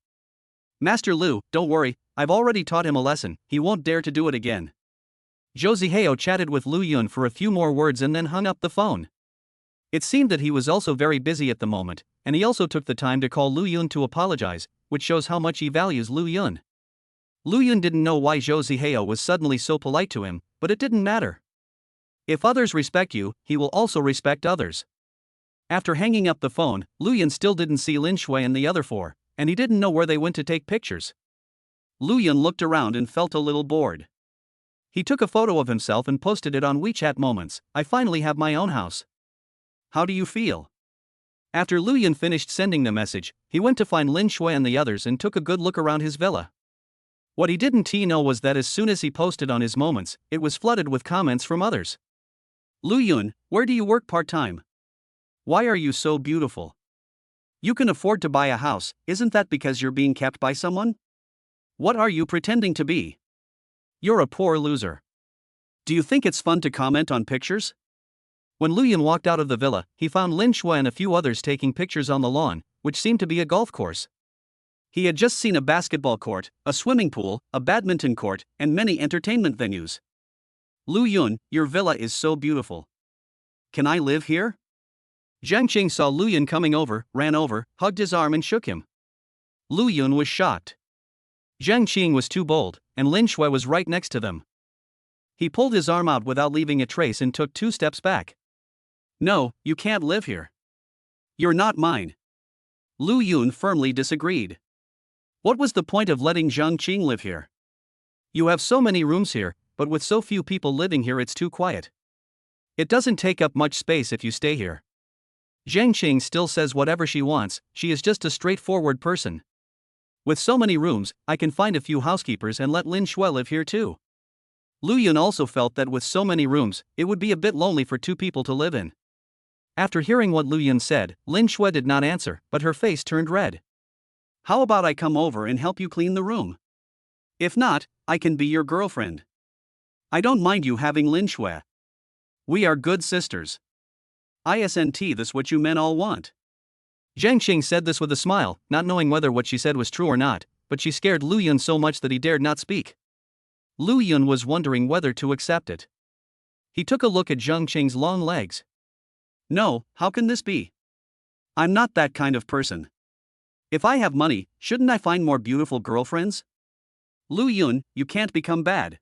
Master Lu, don't worry, I've already taught him a lesson, he won't dare to do it again. Zhou Zihao chatted with Lu Yun for a few more words and then hung up the phone. It seemed that he was also very busy at the moment, and he also took the time to call Lu Yun to apologize, which shows how much he values Lu Yun. Lu Yun didn't know why Zhou Zihao was suddenly so polite to him, but it didn't matter. If others respect you, he will also respect others. After hanging up the phone, Lu Yun still didn't see Lin Shui and the other 4, and he didn't know where they went to take pictures. Lu Yun looked around and felt a little bored. He took a photo of himself and posted it on WeChat Moments. I finally have my own house. How do you feel? After Lu Yun finished sending the message, he went to find Lin Shui and the others and took a good look around his villa. What he didn't know was that as soon as he posted on his Moments, it was flooded with comments from others. Lu Yun, where do you work part-time? Why are you so beautiful? You can afford to buy a house, isn't that because you're being kept by someone? What are you pretending to be? You're a poor loser. Do you think it's fun to comment on pictures? When Lu Yun walked out of the villa, he found Lin Shui and a few others taking pictures on the lawn, which seemed to be a golf course. He had just seen a basketball court, a swimming pool, a badminton court, and many entertainment venues. Lu Yun, your villa is so beautiful. Can I live here? Zhang Qing saw Lu Yun coming over, ran over, hugged his arm and shook him. Lu Yun was shocked. Zhang Qing was too bold, and Lin Shui was right next to them. He pulled his arm out without leaving a trace and took 2 steps back. No, you can't live here. You're not mine. Lu Yun firmly disagreed. What was the point of letting Zhang Qing live here? You have so many rooms here, but with so few people living here it's too quiet. It doesn't take up much space if you stay here. Zhang Qing still says whatever she wants, she is just a straightforward person. With so many rooms, I can find a few housekeepers and let Lin Shui live here too. Lu Yun also felt that with so many rooms, it would be a bit lonely for 2 people to live in. After hearing what Lu Yun said, Lin Shui did not answer, but her face turned red. How about I come over and help you clean the room? If not, I can be your girlfriend. I don't mind you having Lin Shui. We are good sisters. Isn't this what you men all want? Zhang Qing said this with a smile, not knowing whether what she said was true or not, but she scared Lu Yun so much that he dared not speak. Lu Yun was wondering whether to accept it. He took a look at Zhang Qing's long legs. No, how can this be? I'm not that kind of person. If I have money, shouldn't I find more beautiful girlfriends? Lu Yun, you can't become bad.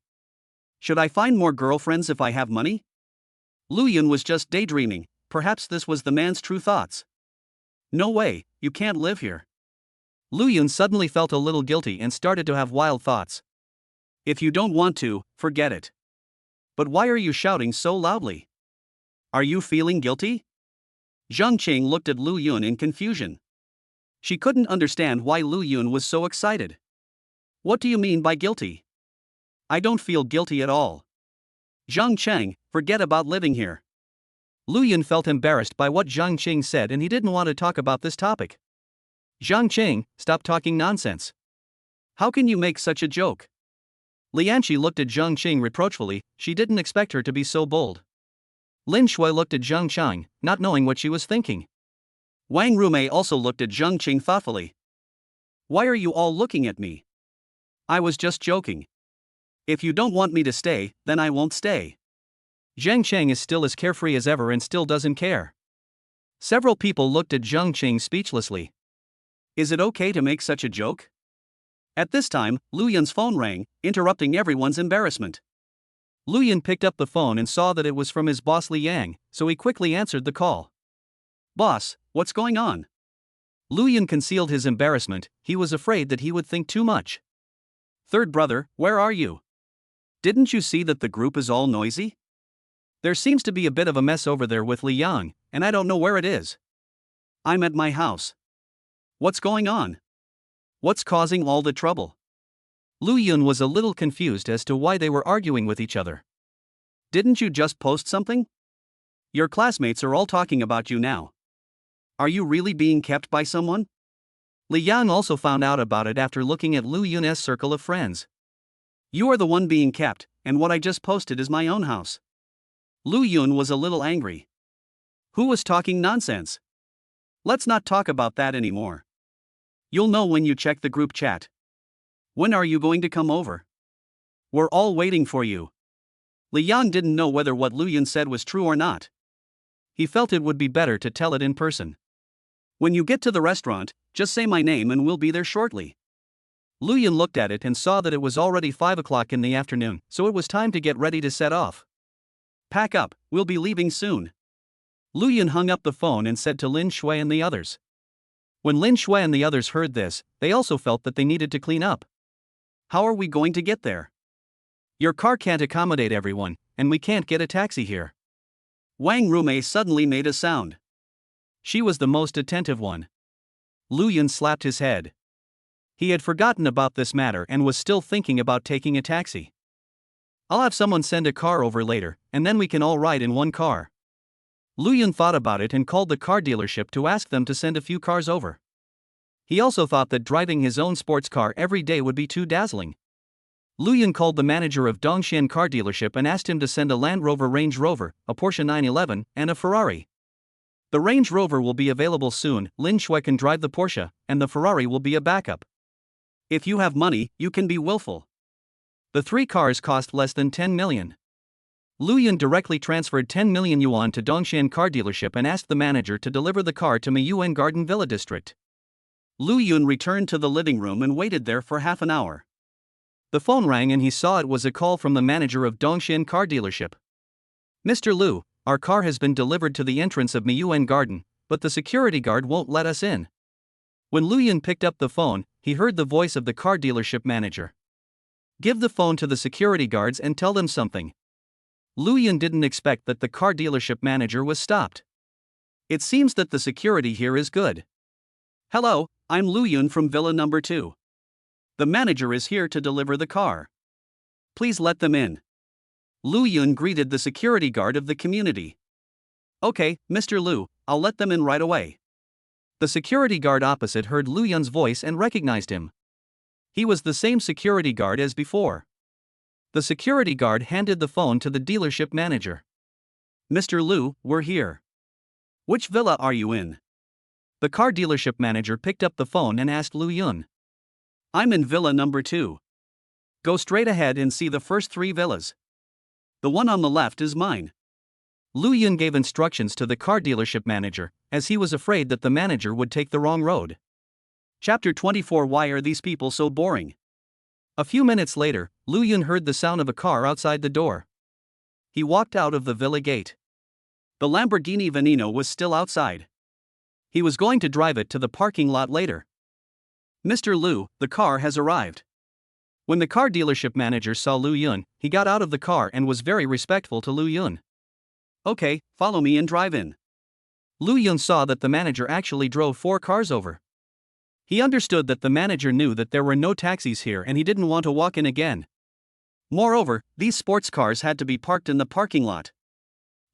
Should I find more girlfriends if I have money? Lu Yun was just daydreaming, perhaps this was the man's true thoughts. No way, you can't live here. Lu Yun suddenly felt a little guilty and started to have wild thoughts. If you don't want to, forget it. But why are you shouting so loudly? Are you feeling guilty? Zhang Qing looked at Lu Yun in confusion. She couldn't understand why Lu Yun was so excited. What do you mean by guilty? I don't feel guilty at all. Zhang Qing, forget about living here. Lu Yun felt embarrassed by what Zhang Qing said and he didn't want to talk about this topic. Zhang Qing, stop talking nonsense. How can you make such a joke? Lianqi looked at Zhang Qing reproachfully, she didn't expect her to be so bold. Lin Shui looked at Zhang Qing, not knowing what she was thinking. Wang Rumei also looked at Zhang Qing thoughtfully. Why are you all looking at me? I was just joking. If you don't want me to stay, then I won't stay. Zhang Qing is still as carefree as ever and still doesn't care. Several people looked at Zhang Qing speechlessly. Is it okay to make such a joke? At this time, Lu Yun's phone rang, interrupting everyone's embarrassment. Lu Yun picked up the phone and saw that it was from his boss Li Yang, so he quickly answered the call. Boss, what's going on? Lu Yun concealed his embarrassment, he was afraid that he would think too much. Third brother, where are you? Didn't you see that the group is all noisy? There seems to be a bit of a mess over there with Li Yang, and I don't know where it is. I'm at my house. What's going on? What's causing all the trouble? Lu Yun was a little confused as to why they were arguing with each other. Didn't you just post something? Your classmates are all talking about you now. Are you really being kept by someone? Li Yang also found out about it after looking at Lu Yun's circle of friends. You are the one being kept, and what I just posted is my own house. Lu Yun was a little angry. Who was talking nonsense? Let's not talk about that anymore. You'll know when you check the group chat. When are you going to come over? We're all waiting for you. Li Yang didn't know whether what Lu Yun said was true or not. He felt it would be better to tell it in person. When you get to the restaurant, just say my name and we'll be there shortly. Lu Yun looked at it and saw that it was already 5 o'clock in the afternoon, so it was time to get ready to set off. Pack up, we'll be leaving soon. Lu Yun hung up the phone and said to Lin Shui and the others. When Lin Shui and the others heard this, they also felt that they needed to clean up. How are we going to get there? Your car can't accommodate everyone, and we can't get a taxi here. Wang Rumei suddenly made a sound. She was the most attentive one. Lu Yun slapped his head. He had forgotten about this matter and was still thinking about taking a taxi. I'll have someone send a car over later, and then we can all ride in one car. Lu Yun thought about it and called the car dealership to ask them to send a few cars over. He also thought that driving his own sports car every day would be too dazzling. Lu Yun called the manager of Dongxian car dealership and asked him to send a Land Rover Range Rover, a Porsche 911, and a Ferrari. The Range Rover will be available soon, Lin Shui can drive the Porsche, and the Ferrari will be a backup. If you have money, you can be willful. The 3 cars cost less than 10 million. Lu Yun directly transferred 10 million yuan to Dongxian car dealership and asked the manager to deliver the car to Miyuan Garden Villa district. Lu Yun returned to the living room and waited there for half an hour. The phone rang and he saw it was a call from the manager of Dongxian car dealership. Mr. Lu, our car has been delivered to the entrance of Miyuan Garden, but the security guard won't let us in. When Lu Yun picked up the phone, he heard the voice of the car dealership manager. Give the phone to the security guards and tell them something. Lu Yun didn't expect that the car dealership manager was stopped. It seems that the security here is good. Hello, I'm Lu Yun from Villa number 2. The manager is here to deliver the car. Please let them in. Lu Yun greeted the security guard of the community. Okay, Mr. Lu, I'll let them in right away. The security guard opposite heard Lu Yun's voice and recognized him. He was the same security guard as before. The security guard handed the phone to the dealership manager. Mr. Lu, we're here. Which villa are you in? The car dealership manager picked up the phone and asked Lu Yun. I'm in villa number 2. Go straight ahead and see the first 3 villas. The one on the left is mine. Lu Yun gave instructions to the car dealership manager, as he was afraid that the manager would take the wrong road. Chapter 24. Why are these people so boring? A few minutes later, Lu Yun heard the sound of a car outside the door. He walked out of the villa gate. The Lamborghini Veneno was still outside. He was going to drive it to the parking lot later. Mr. Lu, the car has arrived. When the car dealership manager saw Lu Yun, he got out of the car and was very respectful to Lu Yun. Okay, follow me and drive in. Lu Yun saw that the manager actually drove 4 cars over. He understood that the manager knew that there were no taxis here and he didn't want to walk in again. Moreover, these sports cars had to be parked in the parking lot.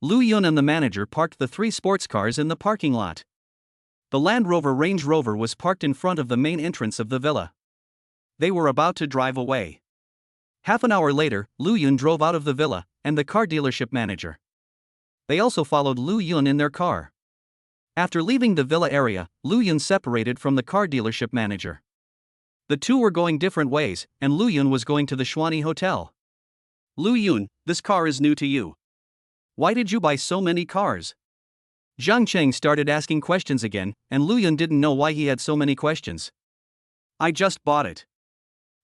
Lu Yun and the manager parked the 3 sports cars in the parking lot. The Land Rover Range Rover was parked in front of the main entrance of the villa. They were about to drive away. Half an hour later, Lu Yun drove out of the villa, and the car dealership manager. They also followed Lu Yun in their car. After leaving the villa area, Lu Yun separated from the car dealership manager. The two were going different ways, and Lu Yun was going to the Schwani Hotel. Lu Yun, this car is new to you. Why did you buy so many cars? Zhang Cheng started asking questions again, and Lu Yun didn't know why he had so many questions. I just bought it.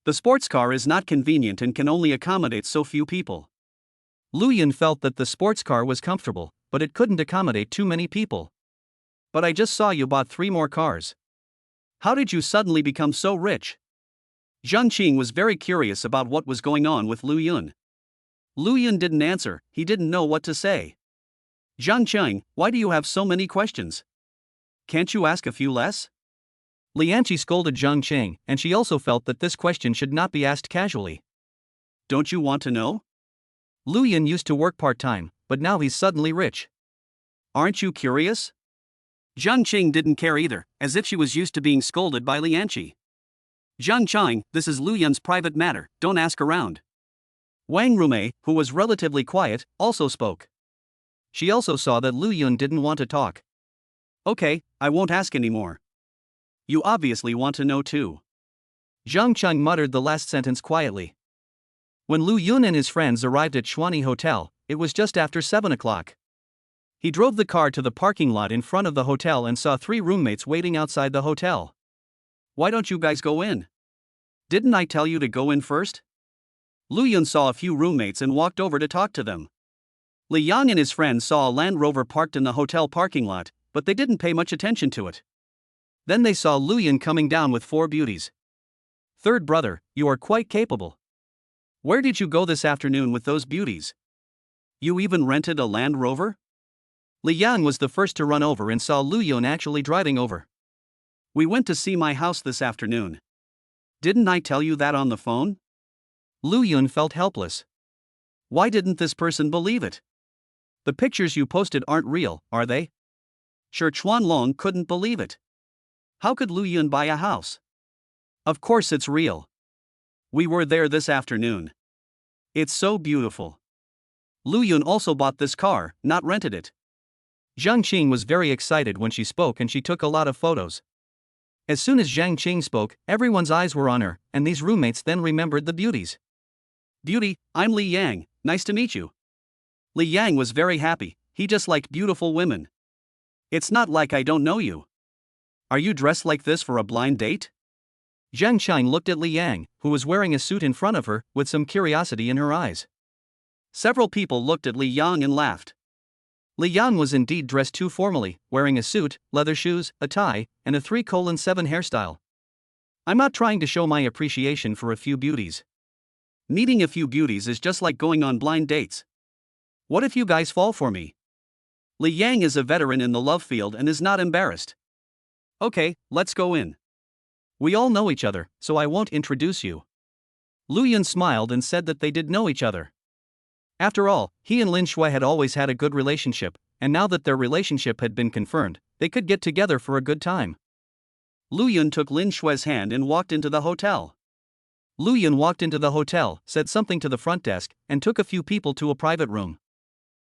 The sports car is not convenient and can only accommodate so few people. Lu Yun felt that the sports car was comfortable, but it couldn't accommodate too many people. But I just saw you bought 3 more cars. How did you suddenly become so rich? Zhang Qing was very curious about what was going on with Lu Yun. Lu Yun didn't answer, he didn't know what to say. Zhang Qing, why do you have so many questions? Can't you ask a few less? Lianqi scolded Zhang Qing, and she also felt that this question should not be asked casually. Don't you want to know? Lu Yun used to work part-time, but now he's suddenly rich. Aren't you curious? Zhang Qing didn't care either, as if she was used to being scolded by Lianqi. Zhang Qing, this is Lu Yun's private matter, don't ask around. Wang Rumei, who was relatively quiet, also spoke. She also saw that Lu Yun didn't want to talk. Okay, I won't ask anymore. You obviously want to know too. Zhang Qing muttered the last sentence quietly. When Lu Yun and his friends arrived at Schwani Hotel, it was just after 7 o'clock. He drove the car to the parking lot in front of the hotel and saw 3 roommates waiting outside the hotel. Why don't you guys go in? Didn't I tell you to go in first? Lu Yun saw a few roommates and walked over to talk to them. Li Yang and his friends saw a Land Rover parked in the hotel parking lot, but they didn't pay much attention to it. Then they saw Lu Yun coming down with 4 beauties. Third brother, you are quite capable. Where did you go this afternoon with those beauties? You even rented a Land Rover? Li Yang was the first to run over and saw Lu Yun actually driving over. We went to see my house this afternoon. Didn't I tell you that on the phone? Lu Yun felt helpless. Why didn't this person believe it? The pictures you posted aren't real, are they? Sure, Chuan Long couldn't believe it. How could Lu Yun buy a house? Of course it's real. We were there this afternoon. It's so beautiful. Lu Yun also bought this car, not rented it. Zhang Qing was very excited when she spoke and she took a lot of photos. As soon as Zhang Qing spoke, everyone's eyes were on her, and these roommates then remembered the beauties. Beauty, I'm Li Yang, nice to meet you. Li Yang was very happy, he just liked beautiful women. It's not like I don't know you. Are you dressed like this for a blind date? Zhang Qing looked at Li Yang, who was wearing a suit in front of her, with some curiosity in her eyes. Several people looked at Li Yang and laughed. Li Yang was indeed dressed too formally, wearing a suit, leather shoes, a tie, and a 3:7 hairstyle. I'm not trying to show my appreciation for a few beauties. Meeting a few beauties is just like going on blind dates. What if you guys fall for me? Li Yang is a veteran in the love field and is not embarrassed. Okay, let's go in. We all know each other, so I won't introduce you. Lu Yun smiled and said that they did know each other. After all, he and Lin Shui had always had a good relationship, and now that their relationship had been confirmed, they could get together for a good time. Lu Yun took Lin Shui's hand and walked into the hotel. Lu Yun walked into the hotel, said something to the front desk, and took a few people to a private room.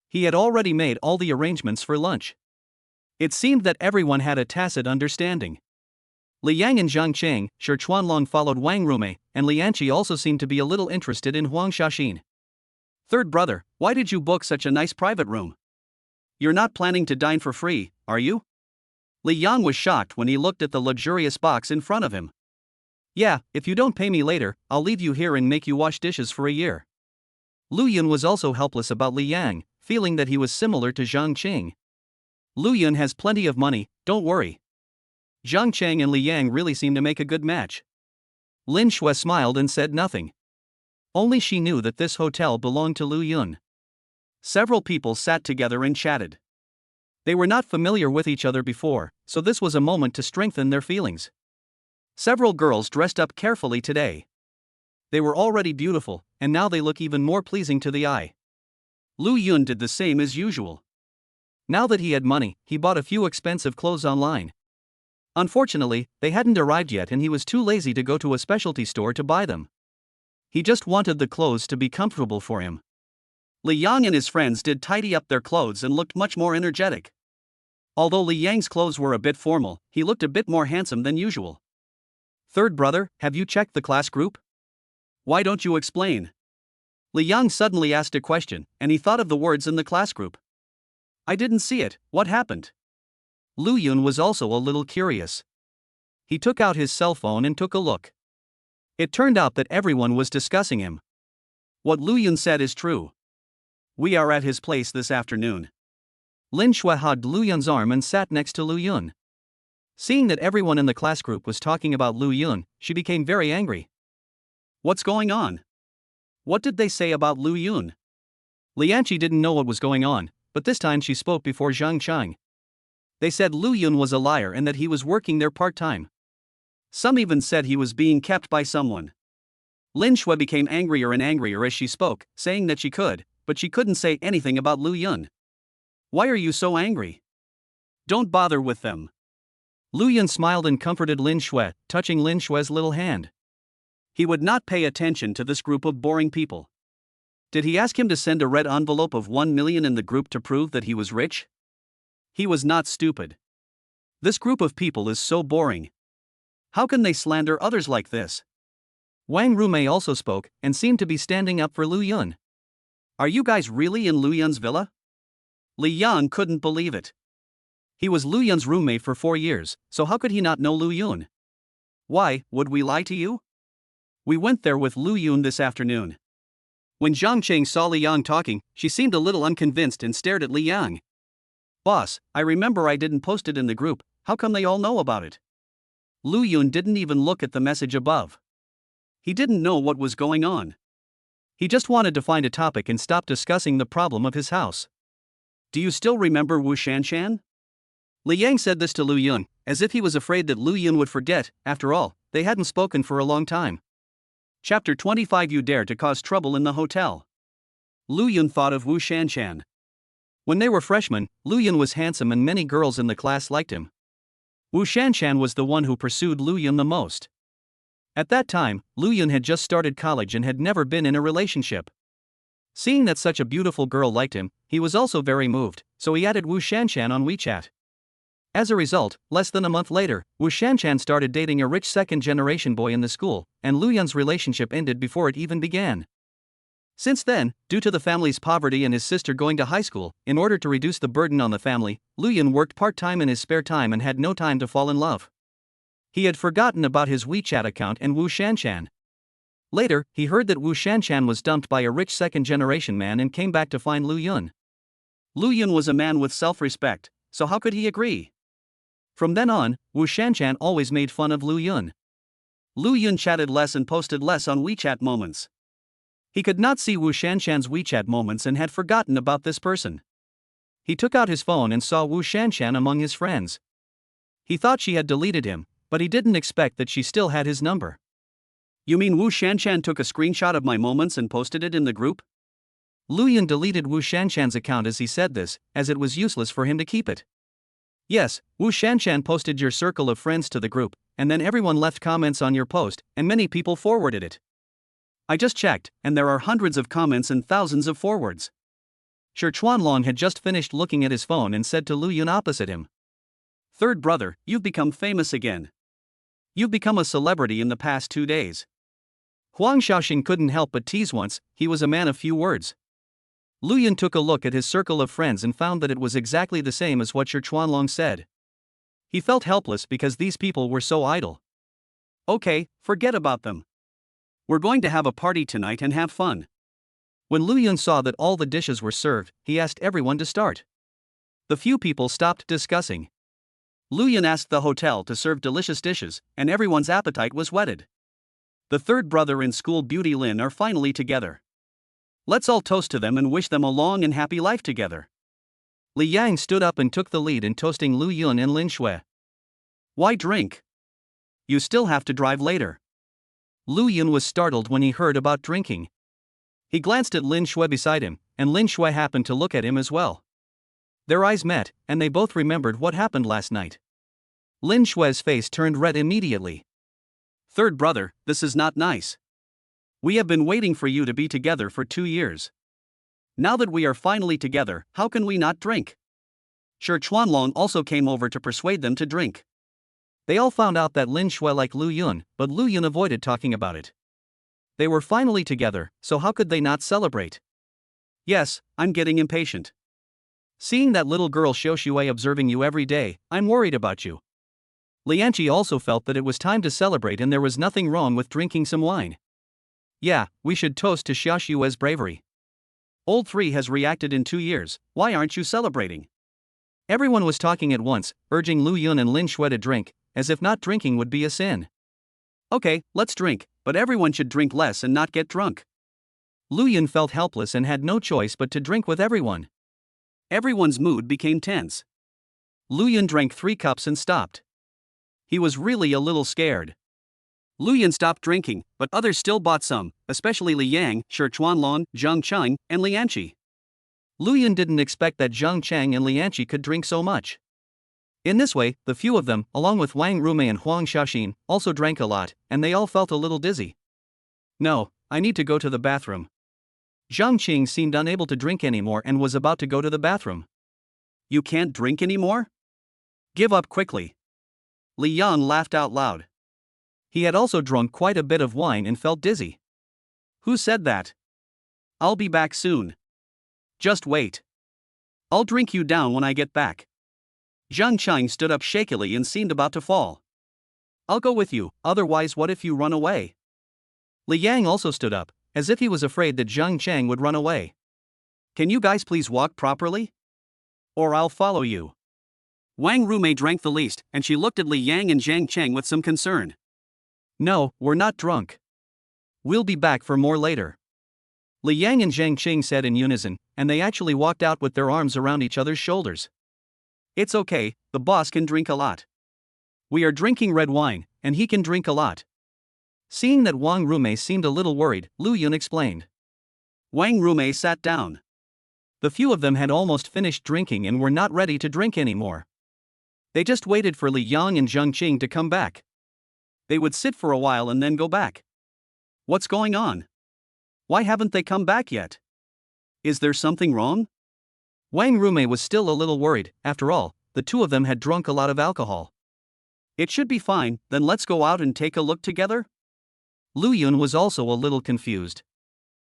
He had already made all the arrangements for lunch. It seemed that everyone had a tacit understanding. Li Yang and Zhang Cheng, Shi Chuanlong followed Wang Rume, and Lianqi also seemed to be a little interested in Huang Xiaxin. Third brother, why did you book such a nice private room? You're not planning to dine for free, are you? Li Yang was shocked when he looked at the luxurious box in front of him. Yeah, if you don't pay me later, I'll leave you here and make you wash dishes for a year. Lu Yun was also helpless about Li Yang, feeling that he was similar to Zhang Qing. Lu Yun has plenty of money, don't worry. Zhang Cheng and Li Yang really seem to make a good match. Lin Shui smiled and said nothing. Only she knew that this hotel belonged to Lu Yun. Several people sat together and chatted. They were not familiar with each other before, so this was a moment to strengthen their feelings. Several girls dressed up carefully today. They were already beautiful, and now they look even more pleasing to the eye. Lu Yun did the same as usual. Now that he had money, he bought a few expensive clothes online. Unfortunately, they hadn't arrived yet and he was too lazy to go to a specialty store to buy them. He just wanted the clothes to be comfortable for him. Li Yang and his friends did tidy up their clothes and looked much more energetic. Although Li Yang's clothes were a bit formal, he looked a bit more handsome than usual. Third brother, have you checked the class group? Why don't you explain? Li Yang suddenly asked a question, and he thought of the words in the class group. I didn't see it, what happened? Lu Yun was also a little curious. He took out his cell phone and took a look. It turned out that everyone was discussing him. What Lu Yun said is true. We are at his place this afternoon. Lin Shui hugged Lu Yun's arm and sat next to Lu Yun. Seeing that everyone in the class group was talking about Lu Yun, she became very angry. What's going on? What did they say about Lu Yun? Lianqi didn't know what was going on, but this time she spoke before Zhang Cheng. They said Lu Yun was a liar and that he was working there part-time. Some even said he was being kept by someone. Lin Shui became angrier and angrier as she spoke, saying that she could, but she couldn't say anything about Lu Yun. Why are you so angry? Don't bother with them. Lu Yun smiled and comforted Lin Shui, touching Lin Shui's little hand. He would not pay attention to this group of boring people. Did he ask him to send a red envelope of 1 million in the group to prove that he was rich? He was not stupid. This group of people is so boring. How can they slander others like this? Wang Rume also spoke, and seemed to be standing up for Lu Yun. Are you guys really in Lu Yun's villa? Li Yang couldn't believe it. He was Lu Yun's roommate for 4 years, so how could he not know Lu Yun? Why, would we lie to you? We went there with Lu Yun this afternoon. When Zhang Cheng saw Li Yang talking, she seemed a little unconvinced and stared at Li Yang. Boss, I remember I didn't post it in the group, how come they all know about it? Lu Yun didn't even look at the message above. He didn't know what was going on. He just wanted to find a topic and stop discussing the problem of his house. Do you still remember Wu Shanshan? Li Yang said this to Lu Yun, as if he was afraid that Lu Yun would forget. After all, they hadn't spoken for a long time. Chapter 25. You dare to cause trouble in the hotel. Lu Yun thought of Wu Shanshan. When they were freshmen, Lu Yun was handsome and many girls in the class liked him. Wu Shanshan was the one who pursued Lu Yun the most. At that time, Lu Yun had just started college and had never been in a relationship. Seeing that such a beautiful girl liked him, he was also very moved, so he added Wu Shanshan on WeChat. As a result, less than a month later, Wu Shanshan started dating a rich second-generation boy in the school, and Lu Yun's relationship ended before it even began. Since then, due to the family's poverty and his sister going to high school, in order to reduce the burden on the family, Lu Yun worked part-time in his spare time and had no time to fall in love. He had forgotten about his WeChat account and Wu Shanshan. Later, he heard that Wu Shanshan was dumped by a rich second-generation man and came back to find Lu Yun. Lu Yun was a man with self-respect, so how could he agree? From then on, Wu Shanshan always made fun of Lu Yun. Lu Yun chatted less and posted less on WeChat moments. He could not see Wu Shanshan's WeChat moments and had forgotten about this person. He took out his phone and saw Wu Shanshan among his friends. He thought she had deleted him, but he didn't expect that she still had his number. You mean Wu Shanshan took a screenshot of my moments and posted it in the group? Lu Yun deleted Wu Shanshan's account as he said this, as it was useless for him to keep it. Yes, Wu Shanshan posted your circle of friends to the group, and then everyone left comments on your post, and many people forwarded it. I just checked, and there are hundreds of comments and thousands of forwards. Shi Chuanlong had just finished looking at his phone and said to Lu Yun opposite him. Third brother, you've become famous again. You've become a celebrity in the past 2 days. Huang Xiaoxing couldn't help but tease once, he was a man of few words. Lu Yun took a look at his circle of friends and found that it was exactly the same as what Shi Chuanlong said. He felt helpless because these people were so idle. Okay, forget about them. We're going to have a party tonight and have fun. When Lu Yun saw that all the dishes were served, he asked everyone to start. The few people stopped discussing. Lu Yun asked the hotel to serve delicious dishes, and everyone's appetite was whetted. The third brother and school beauty Lin are finally together. Let's all toast to them and wish them a long and happy life together. Li Yang stood up and took the lead in toasting Lu Yun and Lin Shui. Why drink? You still have to drive later. Lu Yun was startled when he heard about drinking. He glanced at Lin Shui beside him, and Lin Shui happened to look at him as well. Their eyes met, and they both remembered what happened last night. Lin Shui's face turned red immediately. Third brother, this is not nice. We have been waiting for you to be together for 2 years. Now that we are finally together, how can we not drink? Shi Chuanlong also came over to persuade them to drink. They all found out that Lin Shui liked Lu Yun, but Lu Yun avoided talking about it. They were finally together, so how could they not celebrate? Yes, I'm getting impatient. Seeing that little girl Xiao Shui observing you every day, I'm worried about you. Lianqi also felt that it was time to celebrate and there was nothing wrong with drinking some wine. Yeah, we should toast to Xiao Shui's bravery. Old 3 has reacted in 2 years, why aren't you celebrating? Everyone was talking at once, urging Lu Yun and Lin Shui to drink, as if not drinking would be a sin. Okay, let's drink, but everyone should drink less and not get drunk. Lu Yun felt helpless and had no choice but to drink with everyone. Everyone's mood became tense. Lu Yun drank 3 cups and stopped. He was really a little scared. Lu Yun stopped drinking, but others still bought some, especially Li Yang, Shi Chuanlong, Zhang Cheng, and Lianqi. Lu Yun didn't expect that Zhang Cheng and Lianqi could drink so much. In this way, the few of them, along with Wang Rumei and Huang Xiaoxin, also drank a lot, and they all felt a little dizzy. No, I need to go to the bathroom. Zhang Qing seemed unable to drink anymore and was about to go to the bathroom. You can't drink anymore? Give up quickly. Li Yan laughed out loud. He had also drunk quite a bit of wine and felt dizzy. Who said that? I'll be back soon. Just wait. I'll drink you down when I get back. Zhang Cheng stood up shakily and seemed about to fall. I'll go with you, otherwise what if you run away? Li Yang also stood up, as if he was afraid that Zhang Cheng would run away. Can you guys please walk properly? Or I'll follow you. Wang Rumei drank the least, and she looked at Li Yang and Zhang Cheng with some concern. No, we're not drunk. We'll be back for more later. Li Yang and Zhang Cheng said in unison, and they actually walked out with their arms around each other's shoulders. It's okay, the boss can drink a lot. We are drinking red wine, and he can drink a lot. Seeing that Wang Rumei seemed a little worried, Lu Yun explained. Wang Rumei sat down. The few of them had almost finished drinking and were not ready to drink anymore. They just waited for Li Yang and Zhang Qing to come back. They would sit for a while and then go back. What's going on? Why haven't they come back yet? Is there something wrong? Wang Rumei was still a little worried. After all, the two of them had drunk a lot of alcohol. It should be fine, then let's go out and take a look together? Lu Yun was also a little confused.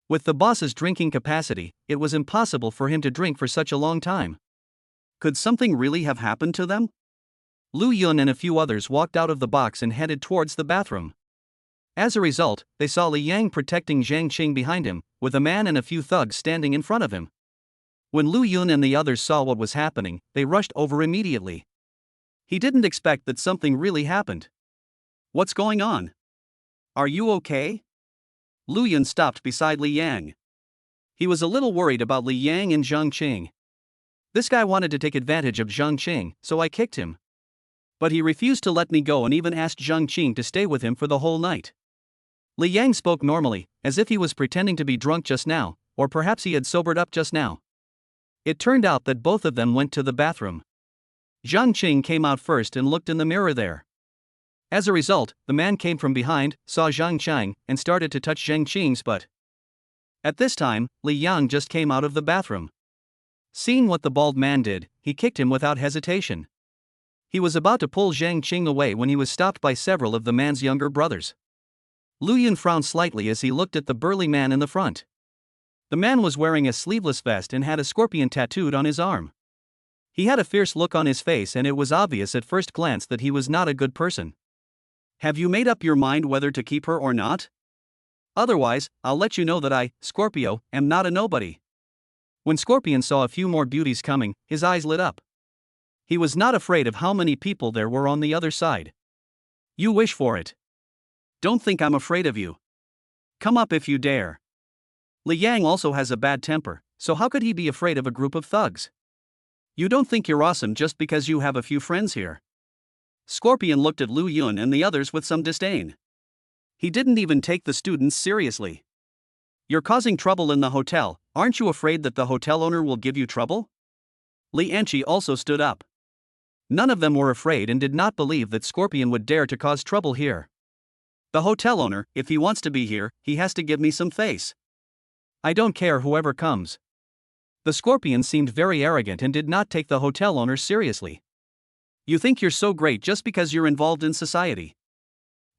With the boss's drinking capacity, it was impossible for him to drink for such a long time. Could something really have happened to them? Lu Yun and a few others walked out of the box and headed towards the bathroom. As a result, they saw Li Yang protecting Zhang Qing behind him, with a man and a few thugs standing in front of him. When Lu Yun and the others saw what was happening, they rushed over immediately. He didn't expect that something really happened. What's going on? Are you okay? Lu Yun stopped beside Li Yang. He was a little worried about Li Yang and Zhang Qing. This guy wanted to take advantage of Zhang Qing, so I kicked him. But he refused to let me go and even asked Zhang Qing to stay with him for the whole night. Li Yang spoke normally, as if he was pretending to be drunk just now, or perhaps he had sobered up just now. It turned out that both of them went to the bathroom. Zhang Qing came out first and looked in the mirror there. As a result, the man came from behind, saw Zhang Cheng, and started to touch Zhang Qing's butt. At this time, Li Yang just came out of the bathroom. Seeing what the bald man did, he kicked him without hesitation. He was about to pull Zhang Qing away when he was stopped by several of the man's younger brothers. Lu Yun frowned slightly as he looked at the burly man in the front. The man was wearing a sleeveless vest and had a scorpion tattooed on his arm. He had a fierce look on his face, and it was obvious at first glance that he was not a good person. "Have you made up your mind whether to keep her or not? Otherwise, I'll let you know that I, Scorpio, am not a nobody." When Scorpion saw a few more beauties coming, his eyes lit up. He was not afraid of how many people there were on the other side. "You wish for it. Don't think I'm afraid of you. Come up if you dare." Li Yang also has a bad temper, so how could he be afraid of a group of thugs? "You don't think you're awesome just because you have a few friends here." Scorpion looked at Lu Yun and the others with some disdain. He didn't even take the students seriously. "You're causing trouble in the hotel, aren't you afraid that the hotel owner will give you trouble?" Li Anchi also stood up. None of them were afraid and did not believe that Scorpion would dare to cause trouble here. "The hotel owner, if he wants to be here, he has to give me some face. I don't care whoever comes." The Scorpion seemed very arrogant and did not take the hotel owner seriously. "You think you're so great just because you're involved in society?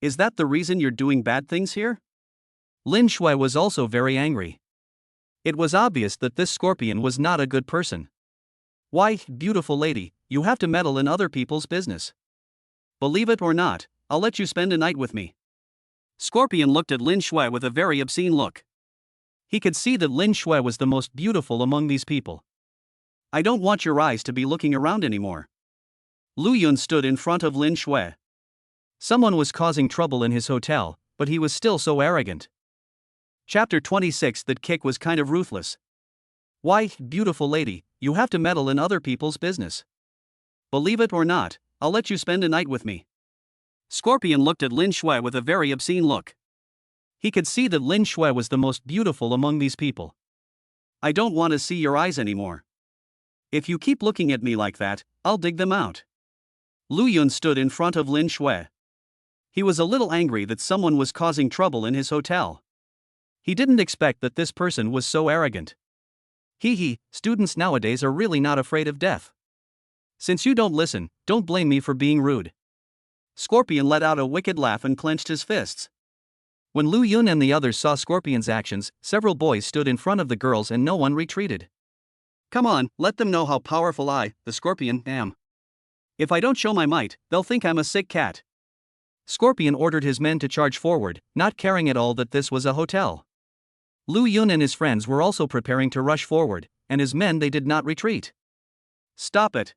Is that the reason you're doing bad things here?" Lin Shui was also very angry. It was obvious that this Scorpion was not a good person. "Why, beautiful lady, you have to meddle in other people's business. Believe it or not, I'll let you spend a night with me." Scorpion looked at Lin Shui with a very obscene look. He could see that Lin Shui was the most beautiful among these people. "I don't want your eyes to be looking around anymore." Lu Yun stood in front of Lin Shui. Someone was causing trouble in his hotel, but he was still so arrogant. Chapter 26. That kick was kind of ruthless. "Why, beautiful lady, you have to meddle in other people's business. Believe it or not, I'll let you spend a night with me." Scorpion looked at Lin Shui with a very obscene look. He could see that Lin Shui was the most beautiful among these people. "I don't want to see your eyes anymore. If you keep looking at me like that, I'll dig them out." Lu Yun stood in front of Lin Shui. He was a little angry that someone was causing trouble in his hotel. He didn't expect that this person was so arrogant. Students nowadays are really not afraid of death. Since you don't listen, don't blame me for being rude." Scorpion let out a wicked laugh and clenched his fists. When Lu Yun and the others saw Scorpion's actions, several boys stood in front of the girls and no one retreated. "Come on, let them know how powerful I, the Scorpion, am. If I don't show my might, they'll think I'm a sick cat." Scorpion ordered his men to charge forward, not caring at all that this was a hotel. Lu Yun and his friends were also preparing to rush forward, and as men they did not retreat. "Stop it.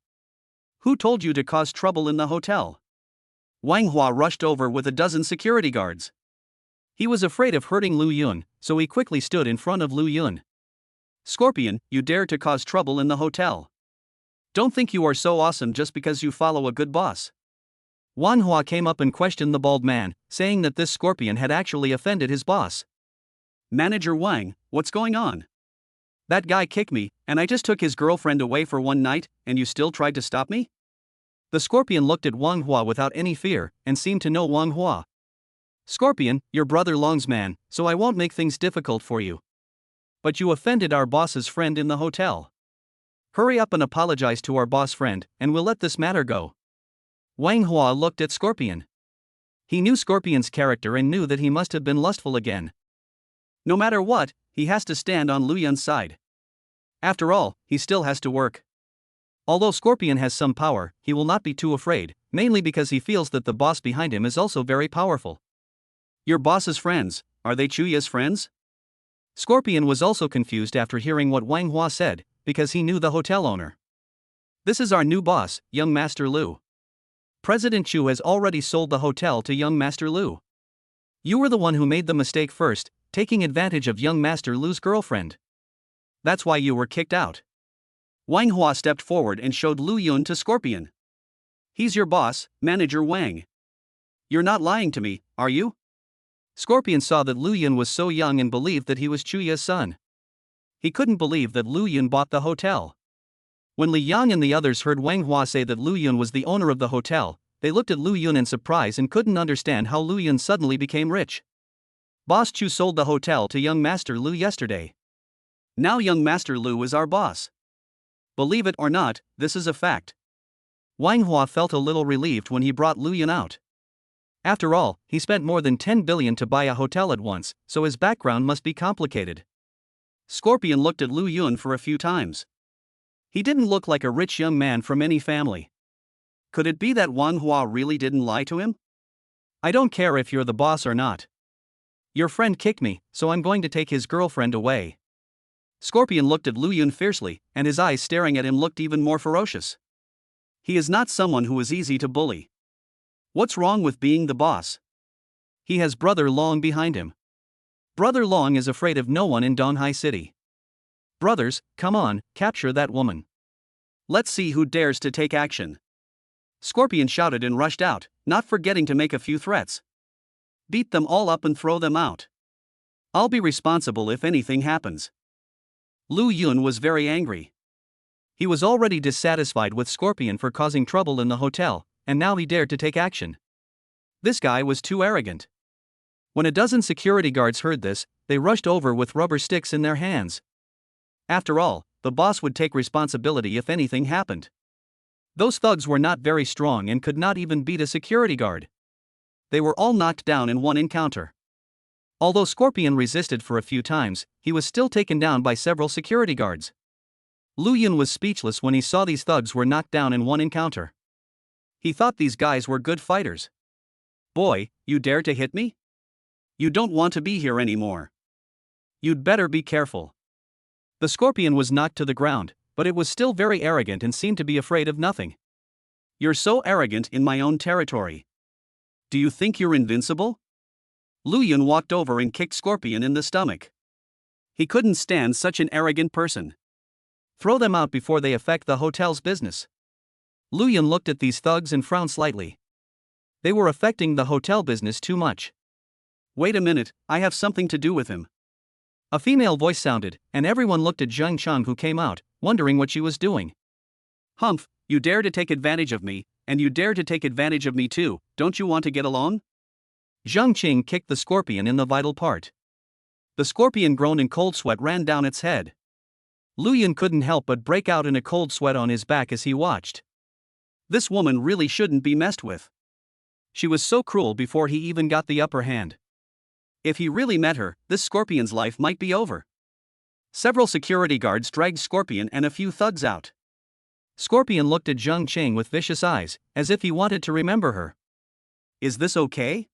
Who told you to cause trouble in the hotel?" Wang Hua rushed over with a dozen security guards. He was afraid of hurting Lu Yun, so he quickly stood in front of Lu Yun. "Scorpion, you dare to cause trouble in the hotel. Don't think you are so awesome just because you follow a good boss." Wang Hua came up and questioned the bald man, saying that this Scorpion had actually offended his boss. "Manager Wang, what's going on? That guy kicked me, and I just took his girlfriend away for one night, and you still tried to stop me?" The Scorpion looked at Wang Hua without any fear, and seemed to know Wang Hua. "Scorpion, your brother Long's man, so I won't make things difficult for you. But you offended our boss's friend in the hotel. Hurry up and apologize to our boss friend, and we'll let this matter go." Wang Hua looked at Scorpion. He knew Scorpion's character and knew that he must have been lustful again. No matter what, he has to stand on Lu Yun's side. After all, he still has to work. Although Scorpion has some power, he will not be too afraid, mainly because he feels that the boss behind him is also very powerful. "Your boss's friends, are they Chuya's friends?" Scorpion was also confused after hearing what Wang Hua said, because he knew the hotel owner. "This is our new boss, young Master Lu. President Chu has already sold the hotel to young Master Lu. You were the one who made the mistake first, taking advantage of young Master Lu's girlfriend. That's why you were kicked out." Wang Hua stepped forward and showed Lu Yun to Scorpion. "He's your boss, Manager Wang. You're not lying to me, are you?" Scorpion saw that Lu Yun was so young and believed that he was Chuya's son. He couldn't believe that Lu Yun bought the hotel. When Li Yang and the others heard Wang Hua say that Lu Yun was the owner of the hotel, they looked at Lu Yun in surprise and couldn't understand how Lu Yun suddenly became rich. "Boss Chu sold the hotel to young Master Lu yesterday. Now young Master Lu is our boss. Believe it or not, this is a fact." Wang Hua felt a little relieved when he brought Lu Yun out. After all, he spent more than 10 billion to buy a hotel at once, so his background must be complicated. Scorpion looked at Lu Yun for a few times. He didn't look like a rich young man from any family. Could it be that Wang Hua really didn't lie to him? I don't care if you're the boss or not. Your friend kicked me, so I'm going to take his girlfriend away. Scorpion looked at Lu Yun fiercely, and his eyes staring at him looked even more ferocious. He is not someone who is easy to bully. What's wrong with being the boss? He has Brother Long behind him. Brother Long is afraid of no one in Donghai City. Brothers, come on, capture that woman. Let's see who dares to take action. Scorpion shouted and rushed out, not forgetting to make a few threats. Beat them all up and throw them out. I'll be responsible if anything happens. Lu Yun was very angry. He was already dissatisfied with Scorpion for causing trouble in the hotel, and now he dared to take action. This guy was too arrogant. When a dozen security guards heard this, they rushed over with rubber sticks in their hands. After all, the boss would take responsibility if anything happened. Those thugs were not very strong and could not even beat a security guard. They were all knocked down in one encounter. Although Scorpion resisted for a few times, he was still taken down by several security guards. Lu Yun was speechless when he saw these thugs were knocked down in one encounter. He thought these guys were good fighters. Boy, you dare to hit me? You don't want to be here anymore. You'd better be careful. The Scorpion was knocked to the ground, but it was still very arrogant and seemed to be afraid of nothing. You're so arrogant in my own territory. Do you think you're invincible? Lu Yun walked over and kicked Scorpion in the stomach. He couldn't stand such an arrogant person. Throw them out before they affect the hotel's business. Lu Yun looked at these thugs and frowned slightly. They were affecting the hotel business too much. Wait a minute, I have something to do with him. A female voice sounded, and everyone looked at Zheng Cheng, who came out, wondering what she was doing. Humph, you dare to take advantage of me, and you dare to take advantage of me too, don't you want to get along? Zheng Cheng kicked the Scorpion in the vital part. The Scorpion groaned and cold sweat ran down its head. Lu Yun couldn't help but break out in a cold sweat on his back as he watched. This woman really shouldn't be messed with. She was so cruel before he even got the upper hand. If he really met her, this Scorpion's life might be over. Several security guards dragged Scorpion and a few thugs out. Scorpion looked at Zheng Cheng with vicious eyes, as if he wanted to remember her. Is this okay?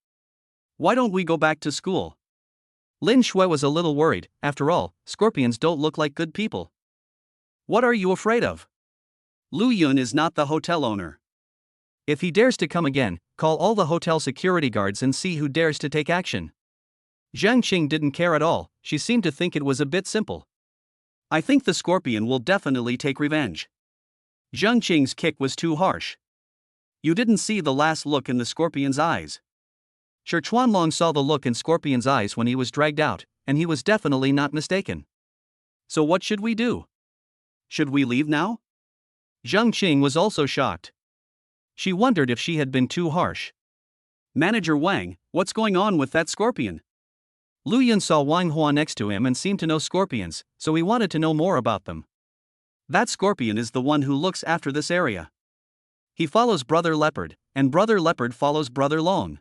Why don't we go back to school? Lin Shui was a little worried. After all, Scorpions don't look like good people. What are you afraid of? Lu Yun is not the hotel owner. If he dares to come again, call all the hotel security guards and see who dares to take action. Zhang Qing didn't care at all. She seemed to think it was a bit simple. I think the Scorpion will definitely take revenge. Zhang Qing's kick was too harsh. You didn't see the last look in the Scorpion's eyes. Shi Chuanlong saw the look in Scorpion's eyes when he was dragged out, and he was definitely not mistaken. So what should we do? Should we leave now? Zhang Qing was also shocked. She wondered if she had been too harsh. Manager Wang, what's going on with that Scorpion? Lu Yun saw Wang Hua next to him and seemed to know scorpions, so he wanted to know more about them. That Scorpion is the one who looks after this area. He follows Brother Leopard, and Brother Leopard follows Brother Long.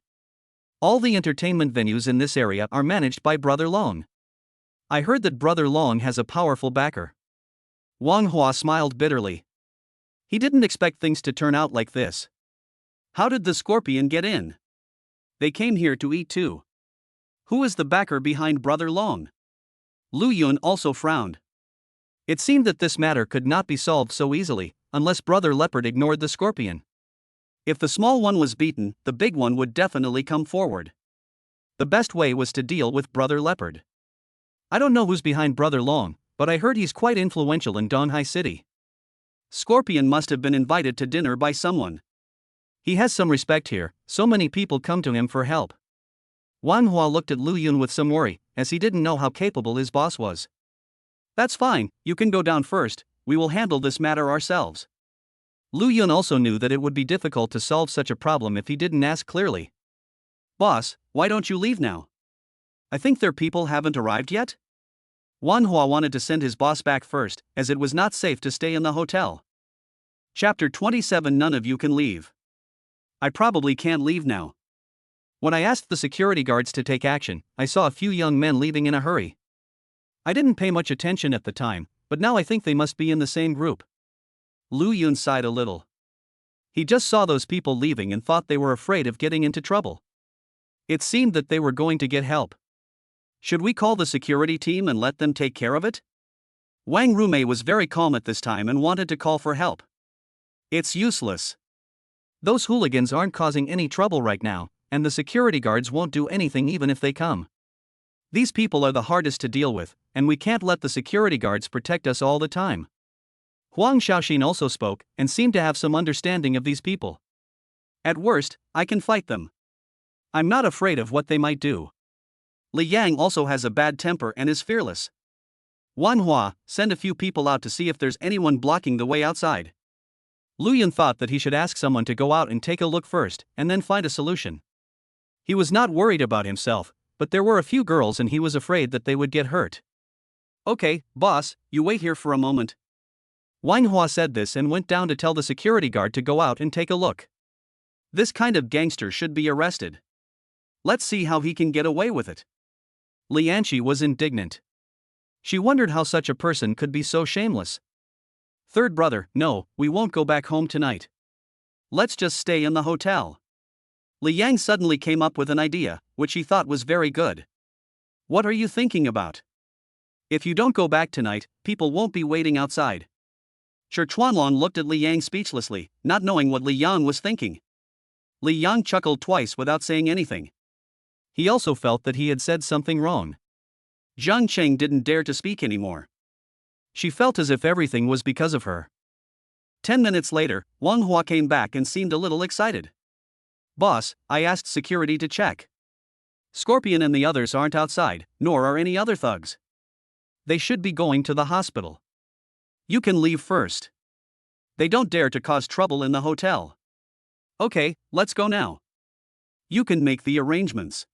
All the entertainment venues in this area are managed by Brother Long. I heard that Brother Long has a powerful backer. Wang Hua smiled bitterly. He didn't expect things to turn out like this. How did the Scorpion get in? They came here to eat too. Who is the backer behind Brother Long? Lu Yun also frowned. It seemed that this matter could not be solved so easily, unless Brother Leopard ignored the Scorpion. If the small one was beaten, the big one would definitely come forward. The best way was to deal with Brother Leopard. I don't know who's behind Brother Long, but I heard he's quite influential in Donghai City. Scorpion must have been invited to dinner by someone. He has some respect here, so many people come to him for help. Wang Hua looked at Lu Yun with some worry, as he didn't know how capable his boss was. That's fine, you can go down first, we will handle this matter ourselves. Lu Yun also knew that it would be difficult to solve such a problem if he didn't ask clearly. Boss, why don't you leave now? I think their people haven't arrived yet? Wang Hua wanted to send his boss back first, as it was not safe to stay in the hotel. Chapter 27. None of you can leave. I probably can't leave now. When I asked the security guards to take action, I saw a few young men leaving in a hurry. I didn't pay much attention at the time, but now I think they must be in the same group. Lu Yun sighed a little. He just saw those people leaving and thought they were afraid of getting into trouble. It seemed that they were going to get help. Should we call the security team and let them take care of it? Wang Rumei was very calm at this time and wanted to call for help. It's useless. Those hooligans aren't causing any trouble right now, and the security guards won't do anything even if they come. These people are the hardest to deal with, and we can't let the security guards protect us all the time. Huang Xiaoxin also spoke, and seemed to have some understanding of these people. At worst, I can fight them. I'm not afraid of what they might do. Li Yang also has a bad temper and is fearless. Wan Hua, send a few people out to see if there's anyone blocking the way outside. Lu Yun thought that he should ask someone to go out and take a look first, and then find a solution. He was not worried about himself, but there were a few girls and he was afraid that they would get hurt. Okay, boss, you wait here for a moment. Wang Hua said this and went down to tell the security guard to go out and take a look. This kind of gangster should be arrested. Let's see how he can get away with it. Li Yanqi was indignant. She wondered how such a person could be so shameless. Third brother, no, we won't go back home tonight. Let's just stay in the hotel. Li Yang suddenly came up with an idea, which he thought was very good. What are you thinking about? If you don't go back tonight, people won't be waiting outside. Shi Chuanlong looked at Li Yang speechlessly, not knowing what Li Yang was thinking. Li Yang chuckled twice without saying anything. He also felt that he had said something wrong. Zhang Cheng didn't dare to speak anymore. She felt as if everything was because of her. 10 minutes later, Wang Hua came back and seemed a little excited. Boss, I asked security to check. Scorpion and the others aren't outside, nor are any other thugs. They should be going to the hospital. You can leave first. They don't dare to cause trouble in the hotel. Okay, let's go now. You can make the arrangements.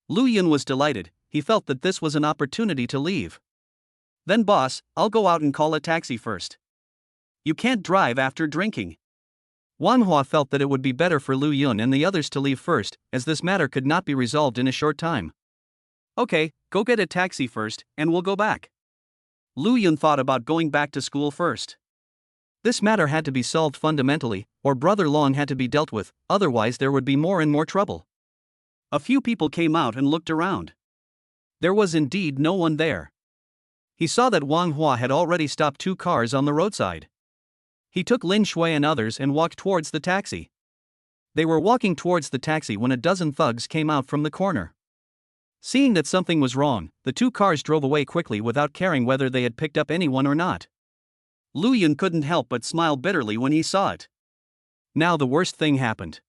Lu Yun was delighted. He felt that this was an opportunity to leave. Then boss, I'll go out and call a taxi first. You can't drive after drinking. Wan Hua felt that it would be better for Lu Yun and the others to leave first, as this matter could not be resolved in a short time. Okay, go get a taxi first, and we'll go back. Lu Yun thought about going back to school first. This matter had to be solved fundamentally, or Brother Long had to be dealt with, otherwise there would be more and more trouble. A few people came out and looked around. There was indeed no one there. He saw that Wang Hua had already stopped 2 cars on the roadside. He took Lin Shui and others and walked towards the taxi. They were walking towards the taxi when a dozen thugs came out from the corner. Seeing that something was wrong, the 2 cars drove away quickly without caring whether they had picked up anyone or not. Lu Yun couldn't help but smile bitterly when he saw it. Now the worst thing happened.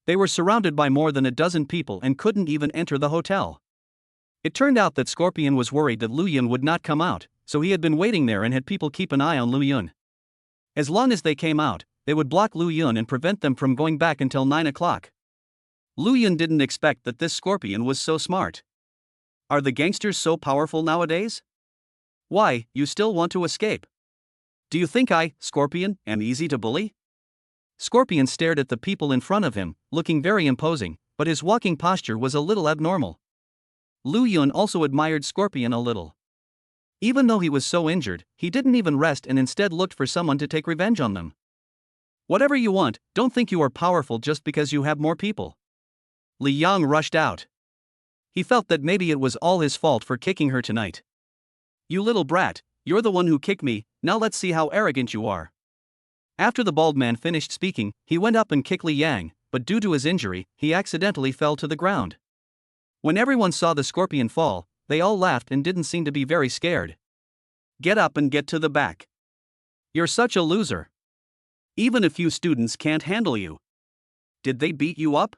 They were surrounded by more than a dozen people and couldn't even enter the hotel. It turned out that Scorpion was worried that Lu Yun would not come out, so he had been waiting there and had people keep an eye on Lu Yun. As long as they came out, they would block Lu Yun and prevent them from going back until 9 o'clock. Lu Yun didn't expect that this Scorpion was so smart. Are the gangsters so powerful nowadays? Why, you still want to escape? Do you think I, Scorpion, am easy to bully? Scorpion stared at the people in front of him, looking very imposing, but his walking posture was a little abnormal. Lu Yun also admired Scorpion a little. Even though he was so injured, he didn't even rest and instead looked for someone to take revenge on them. Whatever you want, don't think you are powerful just because you have more people. Li Yang rushed out. He felt that maybe it was all his fault for kicking her tonight. You little brat, you're the one who kicked me, now let's see how arrogant you are. After the bald man finished speaking, he went up and kicked Li Yang, but due to his injury, he accidentally fell to the ground. When everyone saw the Scorpion fall, they all laughed and didn't seem to be very scared. Get up and get to the back. You're such a loser. Even a few students can't handle you. Did they beat you up?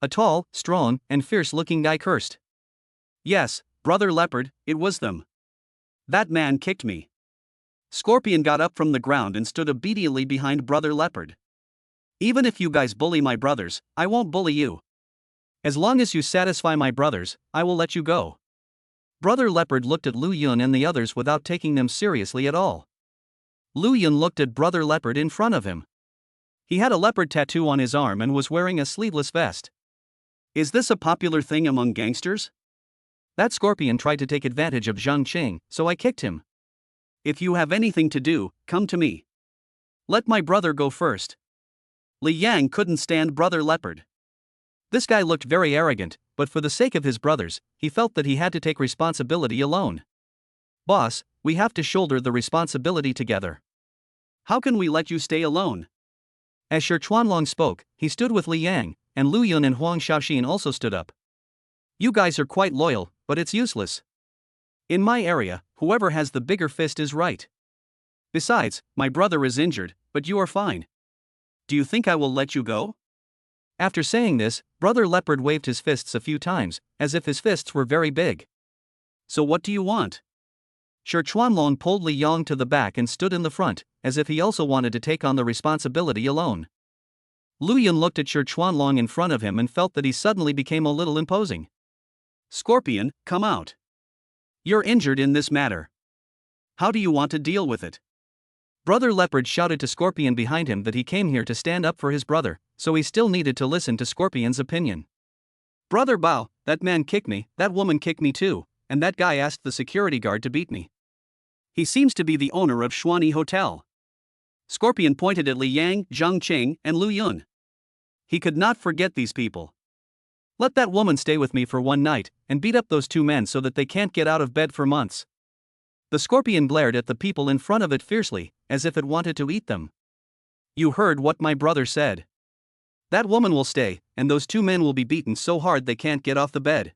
A tall, strong, and fierce-looking guy cursed. Yes, Brother Leopard, it was them. That man kicked me. Scorpion got up from the ground and stood obediently behind Brother Leopard. Even if you guys bully my brothers, I won't bully you. As long as you satisfy my brothers, I will let you go. Brother Leopard looked at Lu Yun and the others without taking them seriously at all. Lu Yun looked at Brother Leopard in front of him. He had a leopard tattoo on his arm and was wearing a sleeveless vest. Is this a popular thing among gangsters? That scorpion tried to take advantage of Zhang Qing, so I kicked him. If you have anything to do, come to me. Let my brother go first. Li Yang couldn't stand Brother Leopard. This guy looked very arrogant, but for the sake of his brothers, he felt that he had to take responsibility alone. Boss, we have to shoulder the responsibility together. How can we let you stay alone? As Shi Chuanlong spoke, he stood with Li Yang, and Lu Yun and Huang Shaoxin also stood up. You guys are quite loyal, but it's useless. In my area, whoever has the bigger fist is right. Besides, my brother is injured, but you are fine. Do you think I will let you go? After saying this, Brother Leopard waved his fists a few times, as if his fists were very big. So what do you want? Shi Chuanlong pulled Li Yang to the back and stood in the front, as if he also wanted to take on the responsibility alone. Lu Yun looked at Shi Chuanlong in front of him and felt that he suddenly became a little imposing. Scorpion, come out. You're injured in this matter. How do you want to deal with it? Brother Leopard shouted to Scorpion behind him that he came here to stand up for his brother, so he still needed to listen to Scorpion's opinion. Brother Bao, that man kicked me, that woman kicked me too, and that guy asked the security guard to beat me. He seems to be the owner of Xuani Hotel. Scorpion pointed at Li Yang, Zhang Qing, and Lu Yun. He could not forget these people. Let that woman stay with me for one night, and beat up those two men so that they can't get out of bed for months. The scorpion glared at the people in front of it fiercely, as if it wanted to eat them. You heard what my brother said. That woman will stay, and those two men will be beaten so hard they can't get off the bed.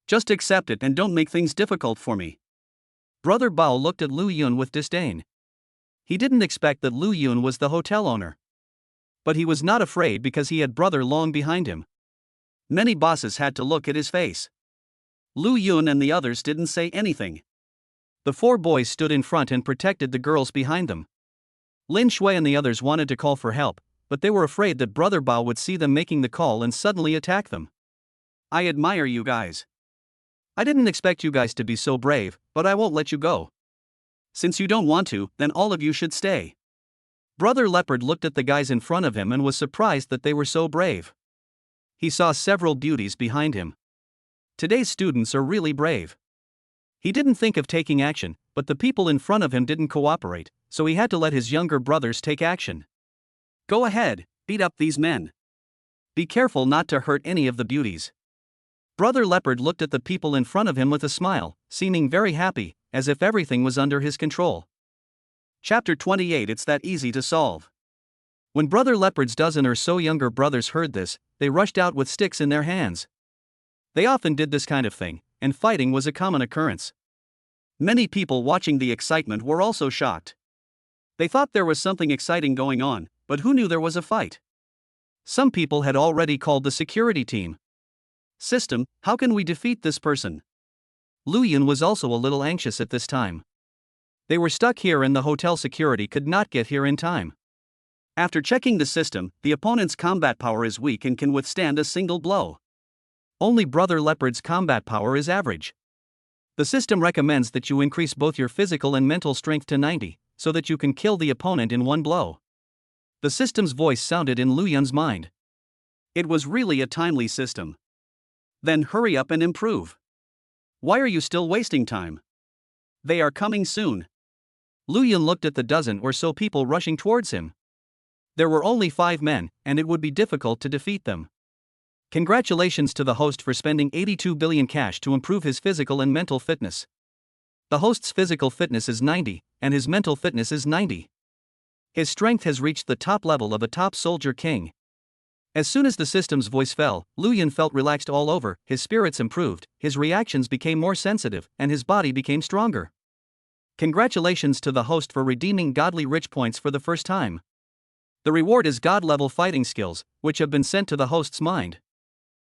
Just accept it and don't make things difficult for me. Brother Bao looked at Lu Yun with disdain. He didn't expect that Lu Yun was the hotel owner. But he was not afraid because he had Brother Long behind him. Many bosses had to look at his face. Lu Yun and the others didn't say anything. The four boys stood in front and protected the girls behind them. Lin Shui and the others wanted to call for help, but they were afraid that Brother Bao would see them making the call and suddenly attack them. I admire you guys. I didn't expect you guys to be so brave, but I won't let you go. Since you don't want to, then all of you should stay. Brother Leopard looked at the guys in front of him and was surprised that they were so brave. He saw several beauties behind him. Today's students are really brave. He didn't think of taking action, but the people in front of him didn't cooperate, so he had to let his younger brothers take action. Go ahead, beat up these men. Be careful not to hurt any of the beauties. Brother Leopard looked at the people in front of him with a smile, seeming very happy, as if everything was under his control. Chapter 28. It's that easy to solve. When Brother Leopard's dozen or so younger brothers heard this, they rushed out with sticks in their hands. They often did this kind of thing, and fighting was a common occurrence. Many people watching the excitement were also shocked. They thought there was something exciting going on, but who knew there was a fight? Some people had already called the security team. System, how can we defeat this person? Lu Yun was also a little anxious at this time. They were stuck here and the hotel security could not get here in time. After checking the system, the opponent's combat power is weak and can withstand a single blow. Only Brother Leopard's combat power is average. The system recommends that you increase both your physical and mental strength to 90, so that you can kill the opponent in one blow. The system's voice sounded in Lu Yun's mind. It was really a timely system. Then hurry up and improve. Why are you still wasting time? They are coming soon. Lu Yun looked at the dozen or so people rushing towards him. There were only 5 men, and it would be difficult to defeat them. Congratulations to the host for spending 82 billion cash to improve his physical and mental fitness. The host's physical fitness is 90, and his mental fitness is 90. His strength has reached the top level of a top soldier king. As soon as the system's voice fell, Lu Yun felt relaxed all over, his spirits improved, his reactions became more sensitive, and his body became stronger. Congratulations to the host for redeeming godly rich points for the first time. The reward is god-level fighting skills, which have been sent to the host's mind.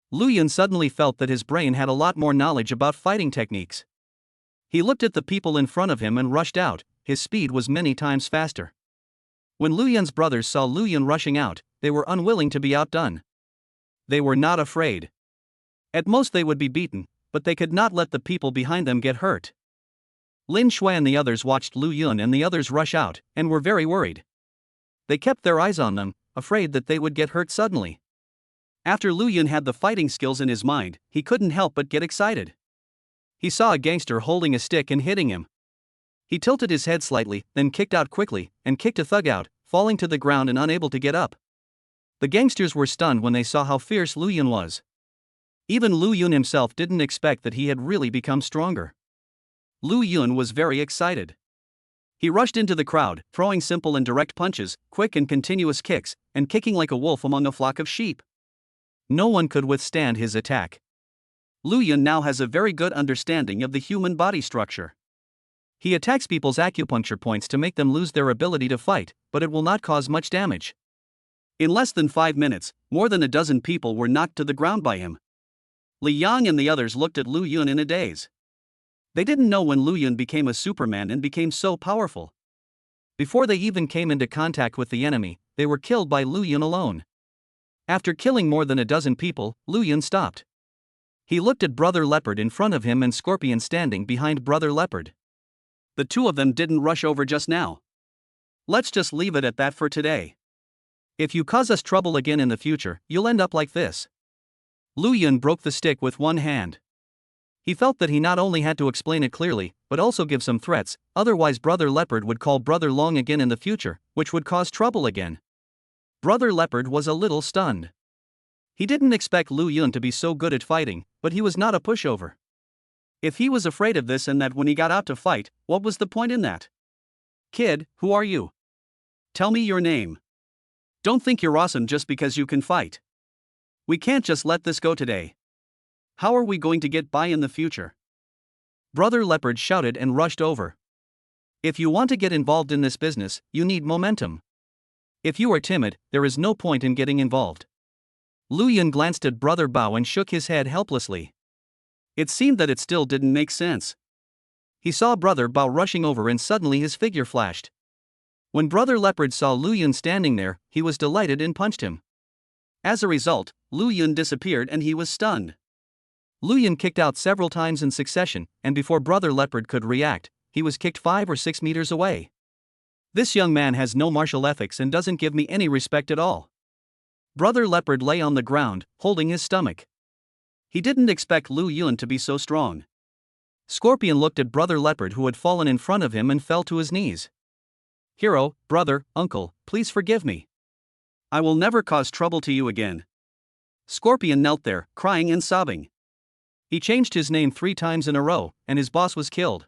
Lu Yun suddenly felt that his brain had a lot more knowledge about fighting techniques. He looked at the people in front of him and rushed out, his speed was many times faster. When Lu Yun's brothers saw Lu Yun rushing out, they were unwilling to be outdone. They were not afraid. At most they would be beaten, but they could not let the people behind them get hurt. Lin Shui and the others watched Lu Yun and the others rush out, and were very worried. They kept their eyes on them, afraid that they would get hurt suddenly. After Lu Yun had the fighting skills in his mind, he couldn't help but get excited. He saw a gangster holding a stick and hitting him. He tilted his head slightly, then kicked out quickly, and kicked a thug out, falling to the ground and unable to get up. The gangsters were stunned when they saw how fierce Lu Yun was. Even Lu Yun himself didn't expect that he had really become stronger. Lu Yun was very excited. He rushed into the crowd, throwing simple and direct punches, quick and continuous kicks, and kicking like a wolf among a flock of sheep. No one could withstand his attack. Lu Yun now has a very good understanding of the human body structure. He attacks people's acupuncture points to make them lose their ability to fight, but it will not cause much damage. In less than 5 minutes, more than a dozen people were knocked to the ground by him. Li Yang and the others looked at Lu Yun in a daze. They didn't know when Lu Yun became a Superman and became so powerful. Before they even came into contact with the enemy, they were killed by Lu Yun alone. After killing more than a dozen people, Lu Yun stopped. He looked at Brother Leopard in front of him and Scorpion standing behind Brother Leopard. The two of them didn't rush over just now. Let's just leave it at that for today. If you cause us trouble again in the future, you'll end up like this. Lu Yun broke the stick with one hand. He felt that he not only had to explain it clearly, but also give some threats, otherwise Brother Leopard would call Brother Long again in the future, which would cause trouble again. Brother Leopard was a little stunned. He didn't expect Lu Yun to be so good at fighting, but he was not a pushover. If he was afraid of this and that when he got out to fight, what was the point in that? Kid, who are you? Tell me your name. Don't think you're awesome just because you can fight. We can't just let this go today. How are we going to get by in the future? Brother Leopard shouted and rushed over. If you want to get involved in this business, you need momentum. If you are timid, there is no point in getting involved. Lu Yun glanced at Brother Bao and shook his head helplessly. It seemed that it still didn't make sense. He saw Brother Bao rushing over and suddenly his figure flashed. When Brother Leopard saw Lu Yun standing there, he was delighted and punched him. As a result, Lu Yun disappeared and he was stunned. Lu Yun kicked out several times in succession, and before Brother Leopard could react, he was kicked 5 or 6 meters away. This young man has no martial ethics and doesn't give me any respect at all. Brother Leopard lay on the ground, holding his stomach. He didn't expect Lu Yun to be so strong. Scorpion looked at Brother Leopard who had fallen in front of him and fell to his knees. Hero, brother, uncle, please forgive me. I will never cause trouble to you again. Scorpion knelt there, crying and sobbing. He changed his name 3 times in a row, and his boss was killed.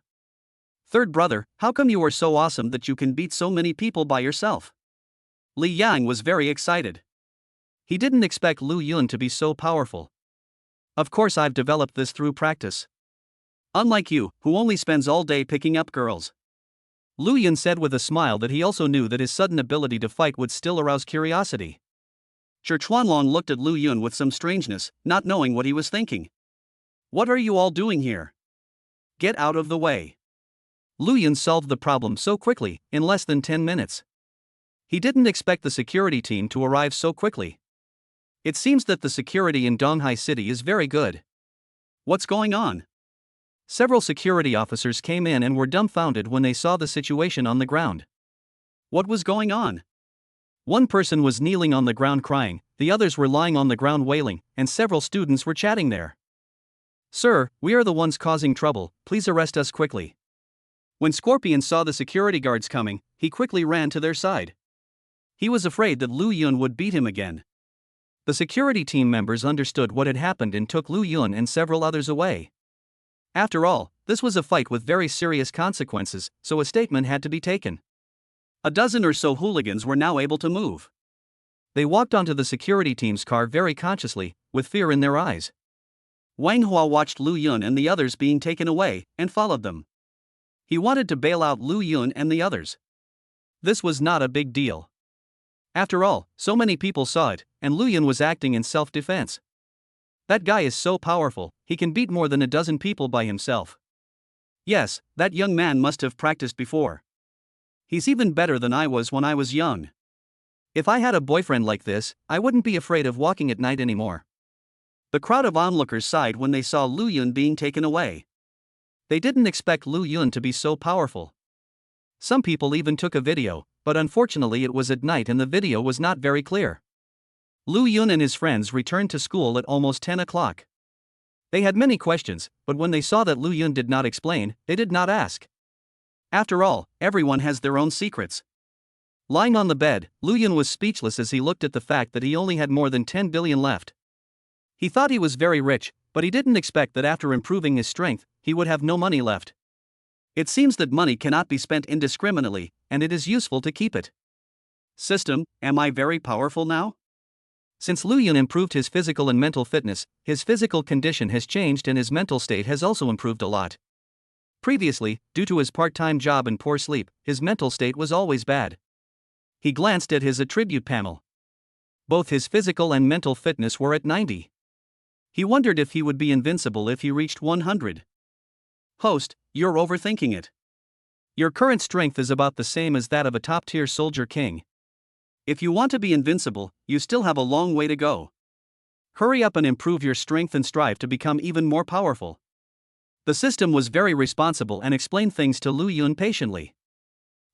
Third brother, how come you are so awesome that you can beat so many people by yourself? Li Yang was very excited. He didn't expect Lu Yun to be so powerful. Of course I've developed this through practice. Unlike you, who only spends all day picking up girls. Lu Yun said with a smile that he also knew that his sudden ability to fight would still arouse curiosity. Shi Chuanlong looked at Lu Yun with some strangeness, not knowing what he was thinking. What are you all doing here? Get out of the way. Lu Yun solved the problem so quickly, in less than 10 minutes. He didn't expect the security team to arrive so quickly. It seems that the security in Donghai City is very good. What's going on? Several security officers came in and were dumbfounded when they saw the situation on the ground. What was going on? One person was kneeling on the ground crying, the others were lying on the ground wailing, and several students were chatting there. Sir, we are the ones causing trouble, please arrest us quickly. When Scorpion saw the security guards coming, he quickly ran to their side. He was afraid that Lu Yun would beat him again. The security team members understood what had happened and took Lu Yun and several others away. After all, this was a fight with very serious consequences, so a statement had to be taken. A dozen or so hooligans were now able to move. They walked onto the security team's car very consciously, with fear in their eyes. Wang Hua watched Lu Yun and the others being taken away, and followed them. He wanted to bail out Lu Yun and the others. This was not a big deal. After all, so many people saw it, and Lu Yun was acting in self-defense. That guy is so powerful, he can beat more than a dozen people by himself. Yes, that young man must have practiced before. He's even better than I was when I was young. If I had a boyfriend like this, I wouldn't be afraid of walking at night anymore. The crowd of onlookers sighed when they saw Lu Yun being taken away. They didn't expect Lu Yun to be so powerful. Some people even took a video, but unfortunately it was at night and the video was not very clear. Lu Yun and his friends returned to school at almost 10 o'clock. They had many questions, but when they saw that Lu Yun did not explain, they did not ask. After all, everyone has their own secrets. Lying on the bed, Lu Yun was speechless as he looked at the fact that he only had more than 10 billion left. He thought he was very rich, but he didn't expect that after improving his strength, he would have no money left. It seems that money cannot be spent indiscriminately, and it is useful to keep it. System, am I very powerful now? Since Lu Yun improved his physical and mental fitness, his physical condition has changed and his mental state has also improved a lot. Previously, due to his part-time job and poor sleep, his mental state was always bad. He glanced at his attribute panel. Both his physical and mental fitness were at 90. He wondered if he would be invincible if he reached 100. Host, you're overthinking it. Your current strength is about the same as that of a top-tier soldier king. If you want to be invincible, you still have a long way to go. Hurry up and improve your strength and strive to become even more powerful. The system was very responsible and explained things to Lu Yun patiently.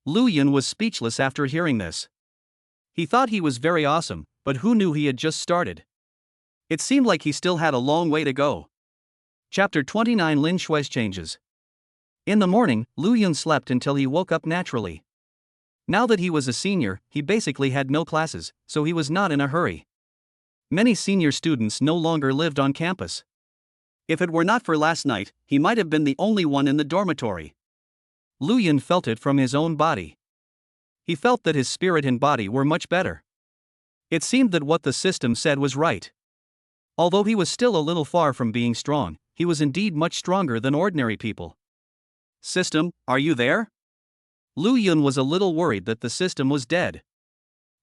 Lu Yun was speechless after hearing this. He thought he was very awesome, but who knew he had just started? It seemed like he still had a long way to go. Chapter 29 Lin Shui's Changes. In the morning, Lu Yun slept until he woke up naturally. Now that he was a senior, he basically had no classes, so he was not in a hurry. Many senior students no longer lived on campus. If it were not for last night, he might have been the only one in the dormitory. Lu Yun felt it from his own body. He felt that his spirit and body were much better. It seemed that what the system said was right. Although he was still a little far from being strong, he was indeed much stronger than ordinary people. System, are you there? Lu Yun was a little worried that the system was dead.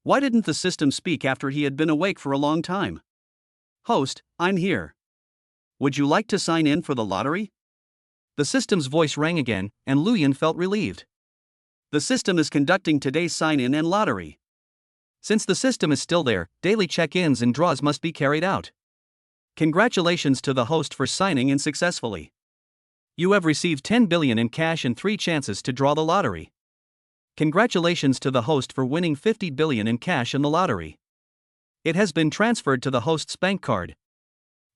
Why didn't the system speak after he had been awake for a long time? Host, I'm here. Would you like to sign in for the lottery? The system's voice rang again, and Lu Yun felt relieved. The system is conducting today's sign-in and lottery. Since the system is still there, daily check-ins and draws must be carried out. Congratulations to the host for signing in successfully. You have received 10 billion in cash and 3 chances to draw the lottery. Congratulations to the host for winning 50 billion in cash in the lottery. It has been transferred to the host's bank card.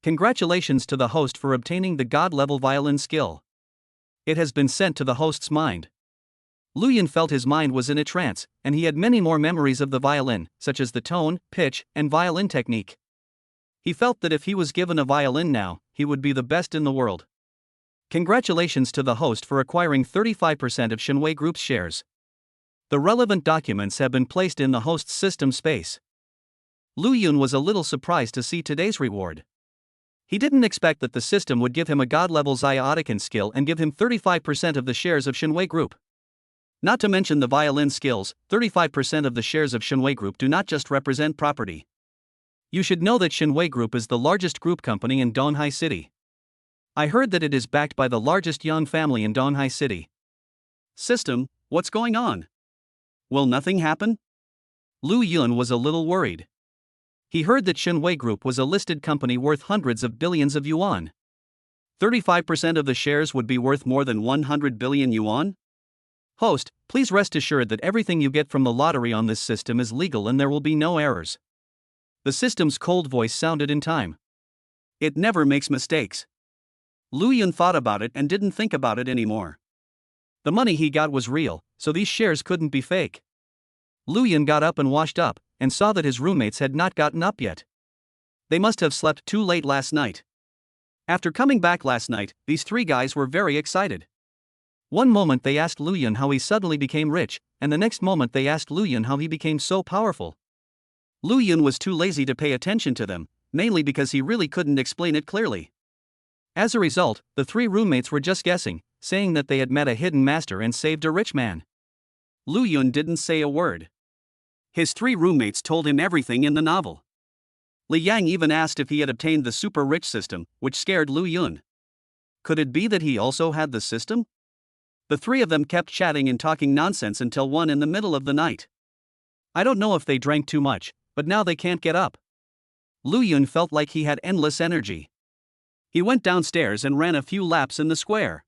Congratulations to the host for obtaining the God-level violin skill. It has been sent to the host's mind. Lu Yun felt his mind was in a trance, and he had many more memories of the violin, such as the tone, pitch, and violin technique. He felt that if he was given a violin now, he would be the best in the world. Congratulations to the host for acquiring 35% of Shinwei Group's shares. The relevant documents have been placed in the host's system space. Lu Yun was a little surprised to see today's reward. He didn't expect that the system would give him a god-level Ziotican skill and give him 35% of the shares of Shinwei Group. Not to mention the violin skills, 35% of the shares of Shinwei Group do not just represent property. You should know that Shinwei Group is the largest group company in Donghai City. I heard that it is backed by the largest Yang family in Donghai City. System, what's going on? Will nothing happen? Lu Yun was a little worried. He heard that Shinwei Group was a listed company worth hundreds of billions of yuan. 35% of the shares would be worth more than 100 billion yuan? Host, please rest assured that everything you get from the lottery on this system is legal and there will be no errors. The system's cold voice sounded in time. It never makes mistakes. Lu Yun thought about it and didn't think about it anymore. The money he got was real, so these shares couldn't be fake. Lu Yun got up and washed up, and saw that his roommates had not gotten up yet. They must have slept too late last night. After coming back last night, these 3 guys were very excited. One moment they asked Lu Yun how he suddenly became rich, and the next moment they asked Lu Yun how he became so powerful. Lu Yun was too lazy to pay attention to them, mainly because he really couldn't explain it clearly. As a result, the 3 roommates were just guessing, saying that they had met a hidden master and saved a rich man. Lu Yun didn't say a word. His 3 roommates told him everything in the novel. Li Yang even asked if he had obtained the super rich system, which scared Lu Yun. Could it be that he also had the system? The 3 of them kept chatting and talking nonsense until 1 in the middle of the night. I don't know if they drank too much, but now they can't get up. Lu Yun felt like he had endless energy. He went downstairs and ran a few laps in the square.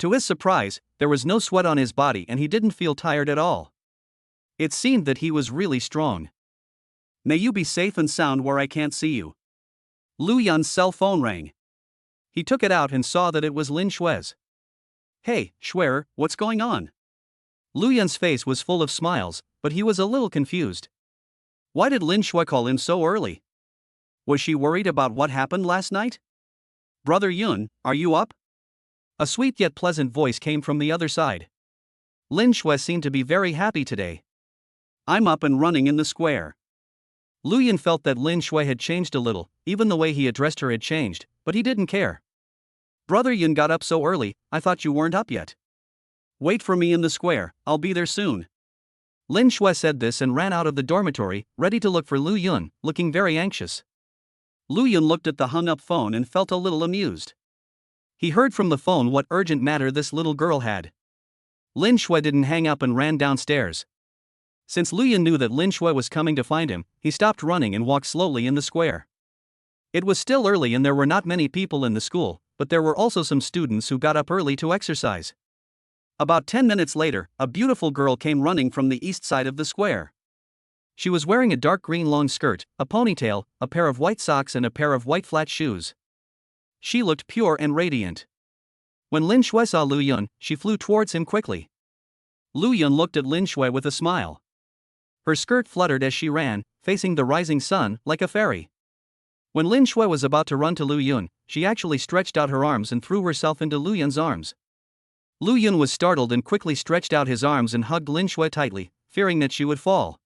To his surprise, there was no sweat on his body and he didn't feel tired at all. It seemed that he was really strong. May you be safe and sound where I can't see you. Lu Yun's cell phone rang. He took it out and saw that it was Lin Shue's. Hey, Schwerer, what's going on? Lu Yun's face was full of smiles, but he was a little confused. Why did Lin Shue call in so early? Was she worried about what happened last night? Brother Yun, are you up? A sweet yet pleasant voice came from the other side. Lin Shue seemed to be very happy today. I'm up and running in the square. Lu Yun felt that Lin Shue had changed a little, even the way he addressed her had changed, but he didn't care. Brother Yun got up so early, I thought you weren't up yet. Wait for me in the square, I'll be there soon. Lin Shue said this and ran out of the dormitory, ready to look for Lu Yun, looking very anxious. Lu Yun looked at the hung-up phone and felt a little amused. He heard from the phone what urgent matter this little girl had. Lin Shue didn't hang up and ran downstairs. Since Lu Yun knew that Lin Shue was coming to find him, he stopped running and walked slowly in the square. It was still early and there were not many people in the school, but there were also some students who got up early to exercise. About 10 minutes later, a beautiful girl came running from the east side of the square. She was wearing a dark green long skirt, a ponytail, a pair of white socks and a pair of white flat shoes. She looked pure and radiant. When Lin Shue saw Lu Yun, she flew towards him quickly. Lu Yun looked at Lin Shue with a smile. Her skirt fluttered as she ran, facing the rising sun, like a fairy. When Lin Shue was about to run to Lu Yun, she actually stretched out her arms and threw herself into Lu Yun's arms. Lu Yun was startled and quickly stretched out his arms and hugged Lin Shue tightly, fearing that she would fall.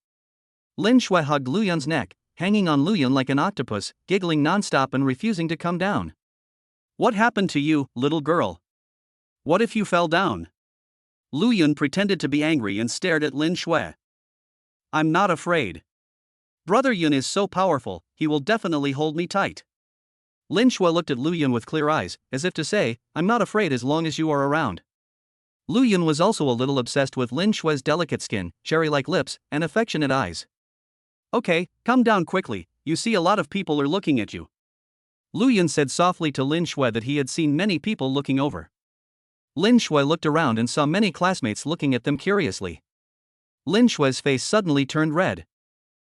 Lin Shue hugged Lu Yun's neck, hanging on Lu Yun like an octopus, giggling nonstop and refusing to come down. What happened to you, little girl? What if you fell down? Lu Yun pretended to be angry and stared at Lin Shue. I'm not afraid. Brother Yun is so powerful, he will definitely hold me tight. Lin Shue looked at Lu Yun with clear eyes, as if to say, I'm not afraid as long as you are around. Lu Yun was also a little obsessed with Lin Shue's delicate skin, cherry-like lips, and affectionate eyes. Okay, come down quickly, you see a lot of people are looking at you. Lu Yun said softly to Lin Shue that he had seen many people looking over. Lin Shue looked around and saw many classmates looking at them curiously. Lin Shue's face suddenly turned red.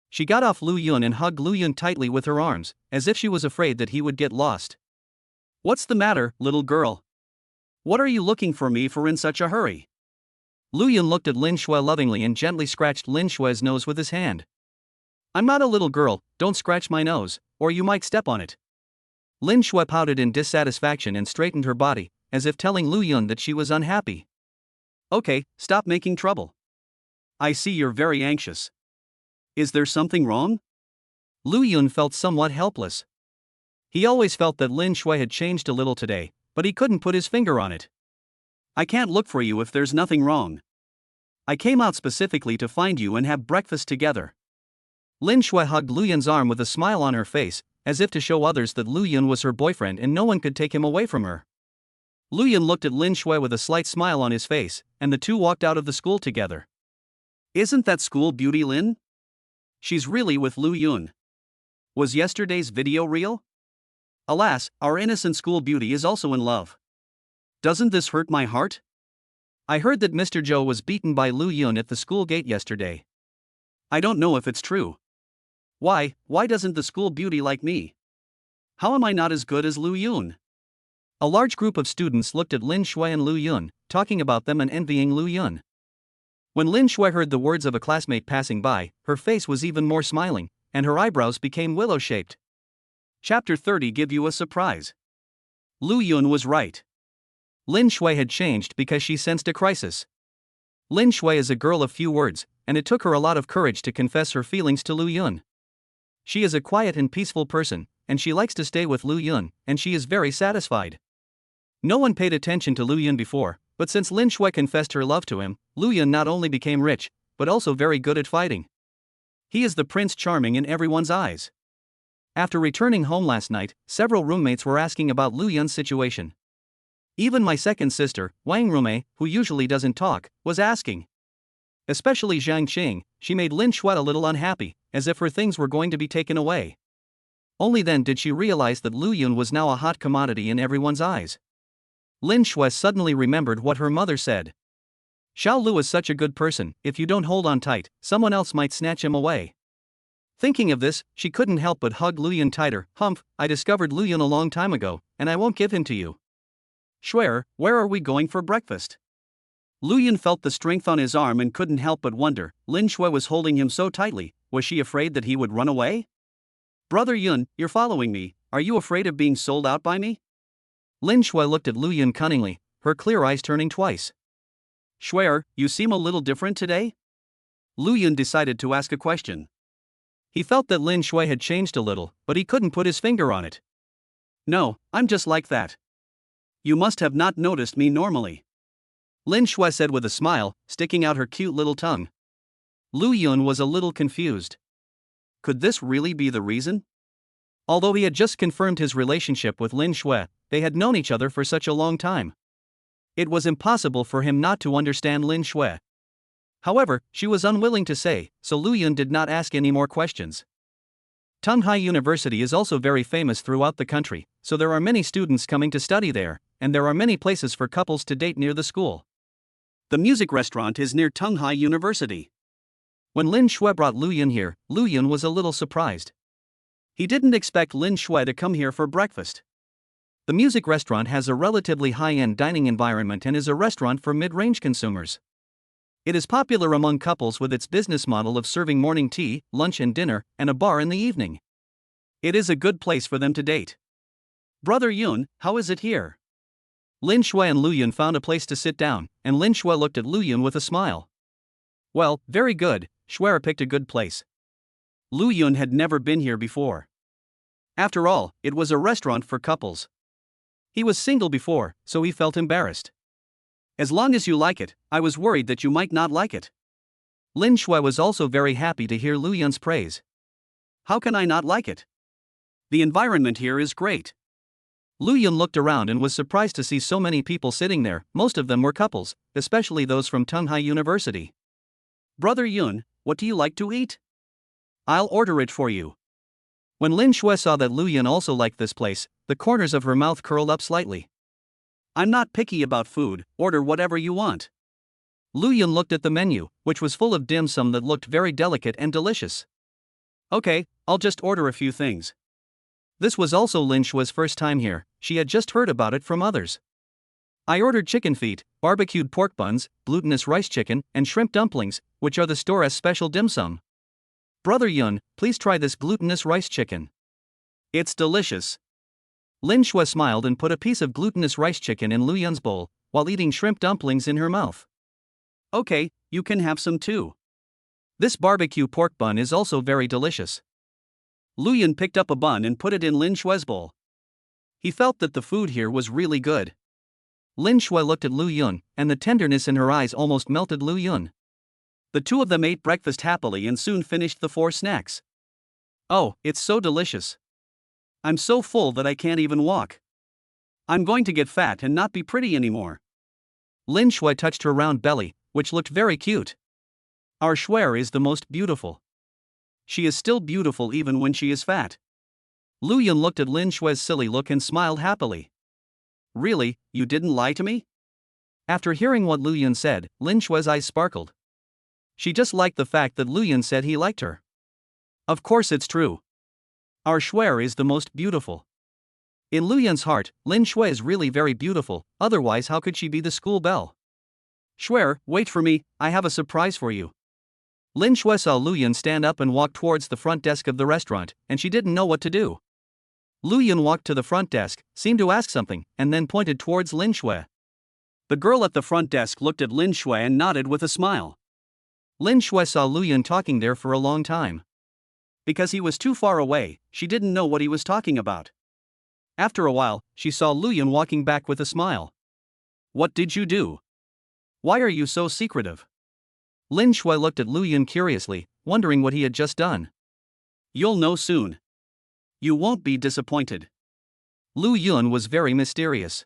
She got off Lu Yun and hugged Lu Yun tightly with her arms, as if she was afraid that he would get lost. What's the matter, little girl? What are you looking for me for in such a hurry? Lu Yun looked at Lin Shue lovingly and gently scratched Lin Shue's nose with his hand. I'm not a little girl, don't scratch my nose, or you might step on it. Lin Shue pouted in dissatisfaction and straightened her body, as if telling Lu Yun that she was unhappy. Okay, stop making trouble. I see you're very anxious. Is there something wrong? Lu Yun felt somewhat helpless. He always felt that Lin Shue had changed a little today, but he couldn't put his finger on it. I can't look for you if there's nothing wrong. I came out specifically to find you and have breakfast together. Lin Shue hugged Lu Yun's arm with a smile on her face, as if to show others that Lu Yun was her boyfriend and no one could take him away from her. Lu Yun looked at Lin Shue with a slight smile on his face, and the two walked out of the school together. Isn't that school beauty Lin? She's really with Lu Yun. Was yesterday's video real? Alas, our innocent school beauty is also in love. Doesn't this hurt my heart? I heard that Mr. Zhou was beaten by Lu Yun at the school gate yesterday. I don't know if it's true. Why doesn't the school beauty like me? How am I not as good as Lu Yun? A large group of students looked at Lin Shue and Lu Yun, talking about them and envying Lu Yun. When Lin Shue heard the words of a classmate passing by, her face was even more smiling, and her eyebrows became willow-shaped. Chapter 30 give you a surprise. Lu Yun was right. Lin Shue had changed because she sensed a crisis. Lin Shue is a girl of few words, and it took her a lot of courage to confess her feelings to Lu Yun. She is a quiet and peaceful person, and she likes to stay with Lu Yun, and she is very satisfied. No one paid attention to Lu Yun before, but since Lin Shue confessed her love to him, Lu Yun not only became rich, but also very good at fighting. He is the Prince Charming in everyone's eyes. After returning home last night, several roommates were asking about Lu Yun's situation. Even my second sister, Wang Rume, who usually doesn't talk, was asking. Especially Zhang Qing, she made Lin Shue a little unhappy, as if her things were going to be taken away. Only then did she realize that Lu Yun was now a hot commodity in everyone's eyes. Lin Shui suddenly remembered what her mother said. Xiao Lu is such a good person, if you don't hold on tight, someone else might snatch him away. Thinking of this, she couldn't help but hug Luyan tighter. Humph, I discovered Luyan a long time ago, and I won't give him to you. Shuer, where are we going for breakfast? Luyan felt the strength on his arm and couldn't help but wonder, Lin Shui was holding him so tightly, was she afraid that he would run away? Brother Yun, you're following me, are you afraid of being sold out by me? Lin Shui looked at Luyan cunningly, her clear eyes turning twice. Shuer, you seem a little different today? Luyan decided to ask a question. He felt that Lin Shui had changed a little, but he couldn't put his finger on it. No, I'm just like that. You must have not noticed me normally. Lin Shui said with a smile, sticking out her cute little tongue. Lu Yun was a little confused. Could this really be the reason? Although he had just confirmed his relationship with Lin Shui, they had known each other for such a long time. It was impossible for him not to understand Lin Shui. However, she was unwilling to say, so Lu Yun did not ask any more questions. Tunghai University is also very famous throughout the country, so there are many students coming to study there, and there are many places for couples to date near the school. The music restaurant is near Tunghai University. When Lin Shui brought Lu Yun here, Lu Yun was a little surprised. He didn't expect Lin Shui to come here for breakfast. The music restaurant has a relatively high-end dining environment and is a restaurant for mid-range consumers. It is popular among couples with its business model of serving morning tea, lunch and dinner, and a bar in the evening. It is a good place for them to date. Brother Yun, how is it here? Lin Shui and Lu Yun found a place to sit down, and Lin Shui looked at Lu Yun with a smile. Well, very good, Shuer picked a good place. Lu Yun had never been here before. After all, it was a restaurant for couples. He was single before, so he felt embarrassed. As long as you like it, I was worried that you might not like it. Lin Shui was also very happy to hear Lu Yun's praise. How can I not like it? The environment here is great. Lu Yun looked around and was surprised to see so many people sitting there, most of them were couples, especially those from Tunghai University. Brother Yun, what do you like to eat? I'll order it for you. When Lin Shui saw that Lu Yun also liked this place, the corners of her mouth curled up slightly. I'm not picky about food, order whatever you want. Lu Yun looked at the menu, which was full of dim sum that looked very delicate and delicious. Okay, I'll just order a few things. This was also Lin Shui's first time here, she had just heard about it from others. I ordered chicken feet, barbecued pork buns, glutinous rice chicken, and shrimp dumplings, which are the store's special dim sum. Brother Yun, please try this glutinous rice chicken. It's delicious. Lin Shui smiled and put a piece of glutinous rice chicken in Lu Yun's bowl, while eating shrimp dumplings in her mouth. Okay, you can have some too. This barbecue pork bun is also very delicious. Lu Yun picked up a bun and put it in Lin Shui's bowl. He felt that the food here was really good. Lin Shui looked at Lu Yun, and the tenderness in her eyes almost melted Lu Yun. The two of them ate breakfast happily and soon finished the 4 snacks. Oh, it's so delicious. I'm so full that I can't even walk. I'm going to get fat and not be pretty anymore. Lin Shui touched her round belly, which looked very cute. Our Shuer is the most beautiful. She is still beautiful even when she is fat. Lu Yun looked at Lin Shui's silly look and smiled happily. Really, you didn't lie to me? After hearing what Lu Yun said, Lin Shui's eyes sparkled. She just liked the fact that Lu Yun said he liked her. Of course it's true. Our Shuer is the most beautiful. In Lu Yun's heart, Lin Shui is really very beautiful, otherwise how could she be the school belle? Shuer, wait for me, I have a surprise for you. Lin Shui saw Lu Yun stand up and walk towards the front desk of the restaurant, and she didn't know what to do. Lu Yun walked to the front desk, seemed to ask something, and then pointed towards Lin Shui. The girl at the front desk looked at Lin Shui and nodded with a smile. Lin Shui saw Lu Yun talking there for a long time. Because he was too far away, she didn't know what he was talking about. After a while, she saw Lu Yun walking back with a smile. What did you do? Why are you so secretive? Lin Shui looked at Lu Yun curiously, wondering what he had just done. You'll know soon. You won't be disappointed. Lu Yun was very mysterious.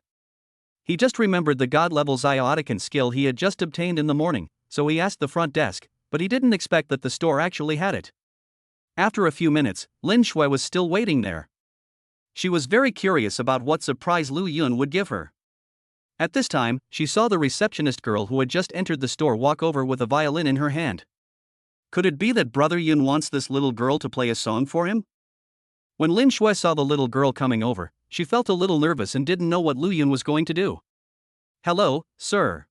He just remembered the God-level Ziotican skill he had just obtained in the morning, so he asked the front desk, but he didn't expect that the store actually had it. After a few minutes, Lin Shui was still waiting there. She was very curious about what surprise Lu Yun would give her. At this time, she saw the receptionist girl who had just entered the store walk over with a violin in her hand. Could it be that Brother Yun wants this little girl to play a song for him? When Lin Shui saw the little girl coming over, she felt a little nervous and didn't know what Lu Yun was going to do. "Hello, sir.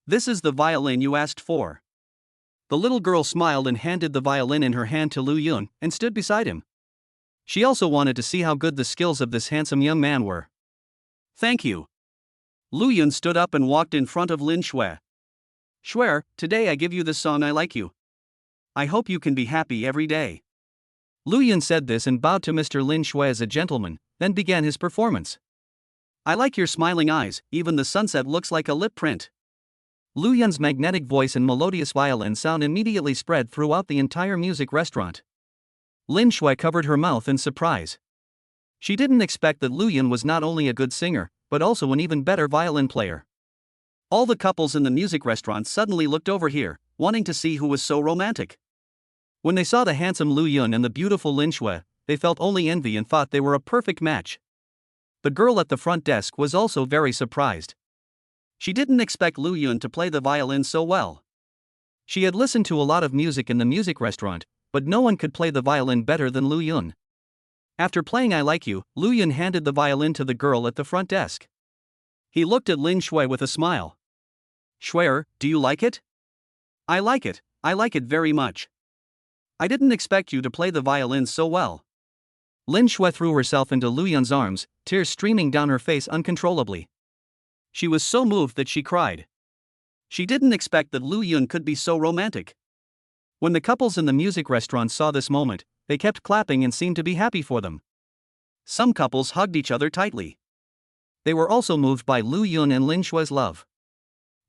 This is the violin you asked for." The little girl smiled and handed the violin in her hand to Lu Yun and stood beside him. She also wanted to see how good the skills of this handsome young man were. "Thank you." Lu Yun stood up and walked in front of Lin Shui. "Shui, today I give you this song I like you. I hope you can be happy every day." Lu Yun said this and bowed to Mr. Lin Shui as a gentleman, then began his performance. "I like your smiling eyes, even the sunset looks like a lip print." Lu Yun's magnetic voice and melodious violin sound immediately spread throughout the entire music restaurant. Lin Shui covered her mouth in surprise. She didn't expect that Lu Yun was not only a good singer, but also an even better violin player. All the couples in the music restaurant suddenly looked over here, wanting to see who was so romantic. When they saw the handsome Lu Yun and the beautiful Lin Shui, they felt only envy and thought they were a perfect match. The girl at the front desk was also very surprised. She didn't expect Lu Yun to play the violin so well. She had listened to a lot of music in the music restaurant, but no one could play the violin better than Lu Yun. After playing I Like You, Lu Yun handed the violin to the girl at the front desk. He looked at Lin Shui with a smile. "Shui, do you like it?" I like it very much. I didn't expect you to play the violin so well." Lin Shui threw herself into Lu Yun's arms, tears streaming down her face uncontrollably. She was so moved that she cried. She didn't expect that Lu Yun could be so romantic. When the couples in the music restaurant saw this moment, they kept clapping and seemed to be happy for them. Some couples hugged each other tightly. They were also moved by Lu Yun and Lin Shui's love.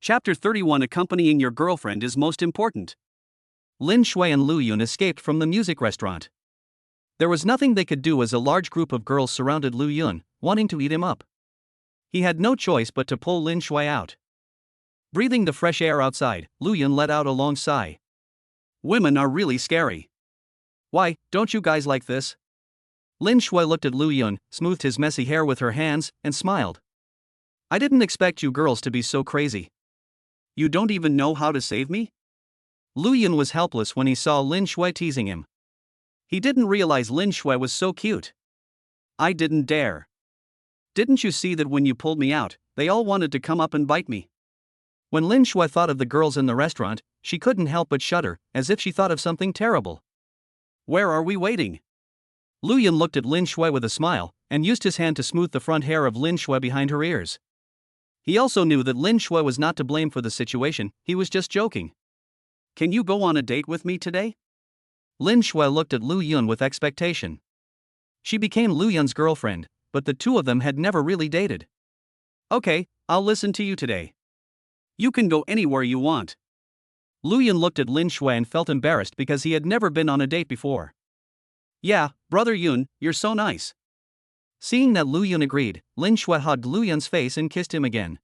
Chapter 31. Accompanying your girlfriend is most important. Lin Shui and Lu Yun escaped from the music restaurant. There was nothing they could do as a large group of girls surrounded Lu Yun, wanting to eat him up. He had no choice but to pull Lin Shui out. Breathing the fresh air outside, Lu Yun let out a long sigh. "Women are really scary. Why, don't you guys like this?" Lin Shui looked at Lu Yun, smoothed his messy hair with her hands, and smiled. "I didn't expect you girls to be so crazy. You don't even know how to save me?" Lu Yun was helpless when he saw Lin Shui teasing him. He didn't realize Lin Shui was so cute. "I didn't dare. Didn't you see that when you pulled me out, they all wanted to come up and bite me?" When Lin Shui thought of the girls in the restaurant, she couldn't help but shudder, as if she thought of something terrible. "Where are we waiting?" Lu Yun looked at Lin Shui with a smile, and used his hand to smooth the front hair of Lin Shui behind her ears. He also knew that Lin Shui was not to blame for the situation, he was just joking. "Can you go on a date with me today?" Lin Shui looked at Lu Yun with expectation. She became Lu Yun's girlfriend, but the two of them had never really dated. "Okay, I'll listen to you today. You can go anywhere you want." Lu Yun looked at Lin Shui and felt embarrassed because he had never been on a date before. "Yeah, Brother Yun, you're so nice." Seeing that Lu Yun agreed, Lin Shui hugged Lu Yun's face and kissed him again.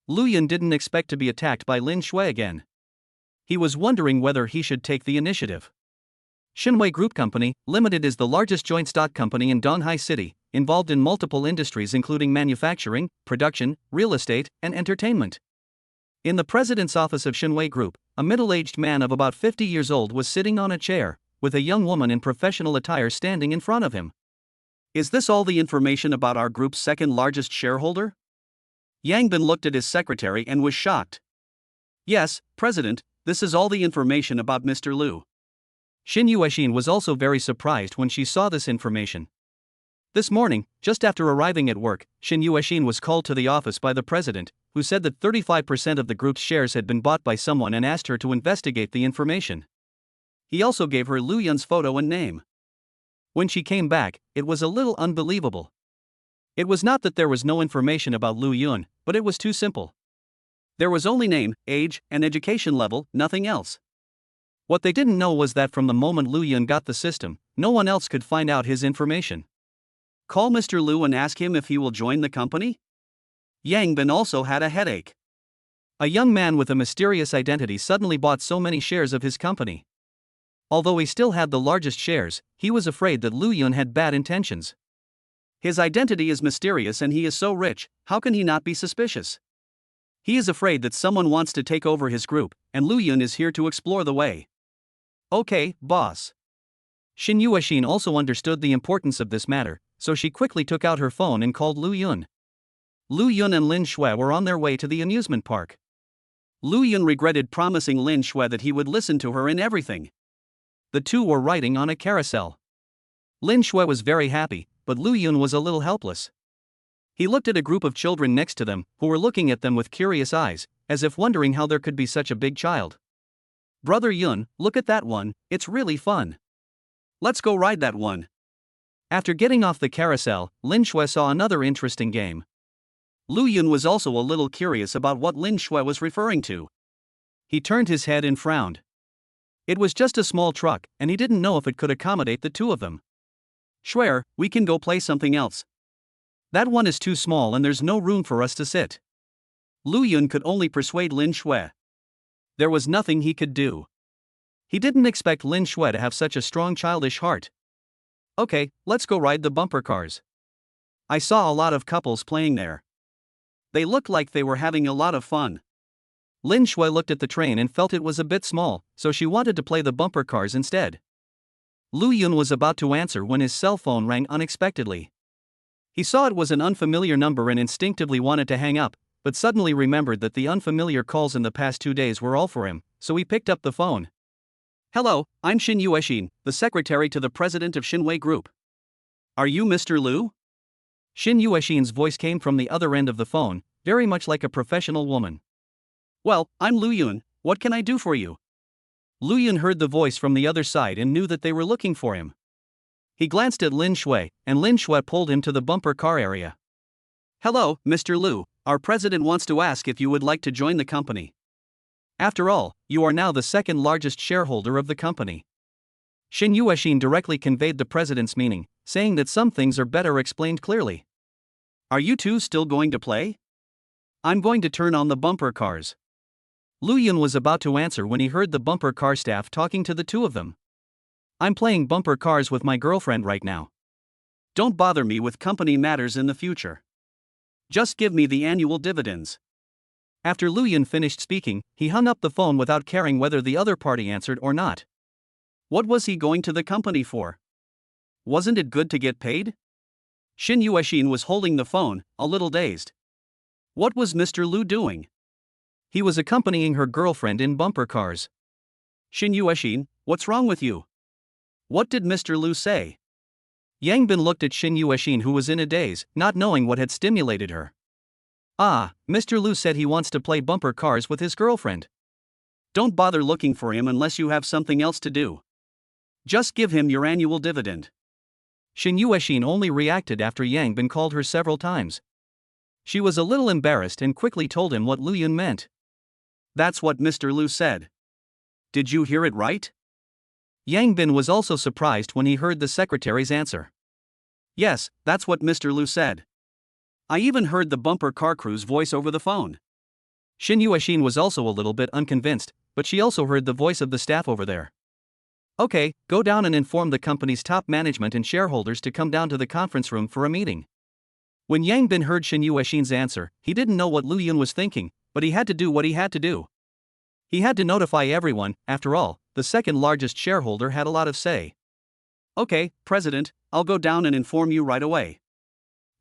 Lu Yun didn't expect to be attacked by Lin Shui again. He was wondering whether he should take the initiative. Shinwei Group Company, Limited is the largest joint stock company in Donghai City, involved in multiple industries including manufacturing, production, real estate, and entertainment. In the president's office of Shinwei Group, a middle-aged man of about 50 years old was sitting on a chair, with a young woman in professional attire standing in front of him. "Is this all the information about our group's second-largest shareholder?" Yang Bin looked at his secretary and was shocked. "Yes, President, this is all the information about Mr. Liu." Xin Yuexin was also very surprised when she saw this information. This morning, just after arriving at work, Xin Yuexin was called to the office by the president, who said that 35% of the group's shares had been bought by someone and asked her to investigate the information. He also gave her Lu Yun's photo and name. When she came back, it was a little unbelievable. It was not that there was no information about Lu Yun, but it was too simple. There was only name, age, and education level, nothing else. What they didn't know was that from the moment Lu Yun got the system, no one else could find out his information. "Call Mr. Liu and ask him if he will join the company?" Yang Bin also had a headache. A young man with a mysterious identity suddenly bought so many shares of his company. Although he still had the largest shares, he was afraid that Lu Yun had bad intentions. His identity is mysterious and he is so rich, how can he not be suspicious? He is afraid that someone wants to take over his group, and Lu Yun is here to explore the way. Okay, boss. Shin Yueshin also understood the importance of this matter, so she quickly took out her phone and called Lu Yun. Lu Yun and Lin Shui were on their way to the amusement park. Lu Yun regretted promising Lin Shui that he would listen to her in everything. The two were riding on a carousel. Lin Shui was very happy, but Lu Yun was a little helpless. He looked at a group of children next to them, who were looking at them with curious eyes, as if wondering how there could be such a big child. Brother Yun, look at that one, it's really fun. Let's go ride that one. After getting off the carousel, Lin Shui saw another interesting game. Lu Yun was also a little curious about what Lin Shui was referring to. He turned his head and frowned. It was just a small truck, and he didn't know if it could accommodate the two of them. Shui, we can go play something else. That one is too small and there's no room for us to sit. Lu Yun could only persuade Lin Shui. There was nothing he could do. He didn't expect Lin Shui to have such a strong childish heart. Okay, let's go ride the bumper cars. I saw a lot of couples playing there. They looked like they were having a lot of fun. Lin Shui looked at the train and felt it was a bit small, so she wanted to play the bumper cars instead. Lu Yun was about to answer when his cell phone rang unexpectedly. He saw it was an unfamiliar number and instinctively wanted to hang up, but suddenly remembered that the unfamiliar calls in the past 2 days were all for him, so he picked up the phone. Hello, I'm Shin Yueshin, the secretary to the president of Shinwei Group. Are you Mr. Lu? Shin Yueshin's voice came from the other end of the phone, very much like a professional woman. Well, I'm Lu Yun, what can I do for you? Lu Yun heard the voice from the other side and knew that they were looking for him. He glanced at Lin Shui, and Lin Shui pulled him to the bumper car area. Hello, Mr. Lu, our president wants to ask if you would like to join the company. After all, you are now the second largest shareholder of the company. Shin Yueshin directly conveyed the president's meaning, saying that some things are better explained clearly. Are you two still going to play? I'm going to turn on the bumper cars. Lu Yun was about to answer when he heard the bumper car staff talking to the two of them. I'm playing bumper cars with my girlfriend right now. Don't bother me with company matters in the future. Just give me the annual dividends. After Lu Yun finished speaking, he hung up the phone without caring whether the other party answered or not. What was he going to the company for? Wasn't it good to get paid? Shin Yueshin was holding the phone, a little dazed. What was Mr. Lu doing? He was accompanying her girlfriend in bumper cars. Shin Yueshin, what's wrong with you? What did Mr. Lu say? Yang Bin looked at Shin Yueshin, who was in a daze, not knowing what had stimulated her. Ah, Mr. Lu said he wants to play bumper cars with his girlfriend. Don't bother looking for him unless you have something else to do. Just give him your annual dividend. Shin Yueshin only reacted after Yang Bin called her several times. She was a little embarrassed and quickly told him what Lu Yun meant. That's what Mr. Lu said. Did you hear it right? Yang Bin was also surprised when he heard the secretary's answer. Yes, that's what Mr. Lu said. I even heard the bumper car crew's voice over the phone. Shin Yueshin was also a little bit unconvinced, but she also heard the voice of the staff over there. Okay, go down and inform the company's top management and shareholders to come down to the conference room for a meeting. When Yang Bin heard Shin Yueshin's answer, he didn't know what Lu Yun was thinking, but he had to do what he had to do. He had to notify everyone. After all, the second largest shareholder had a lot of say. Okay, President, I'll go down and inform you right away.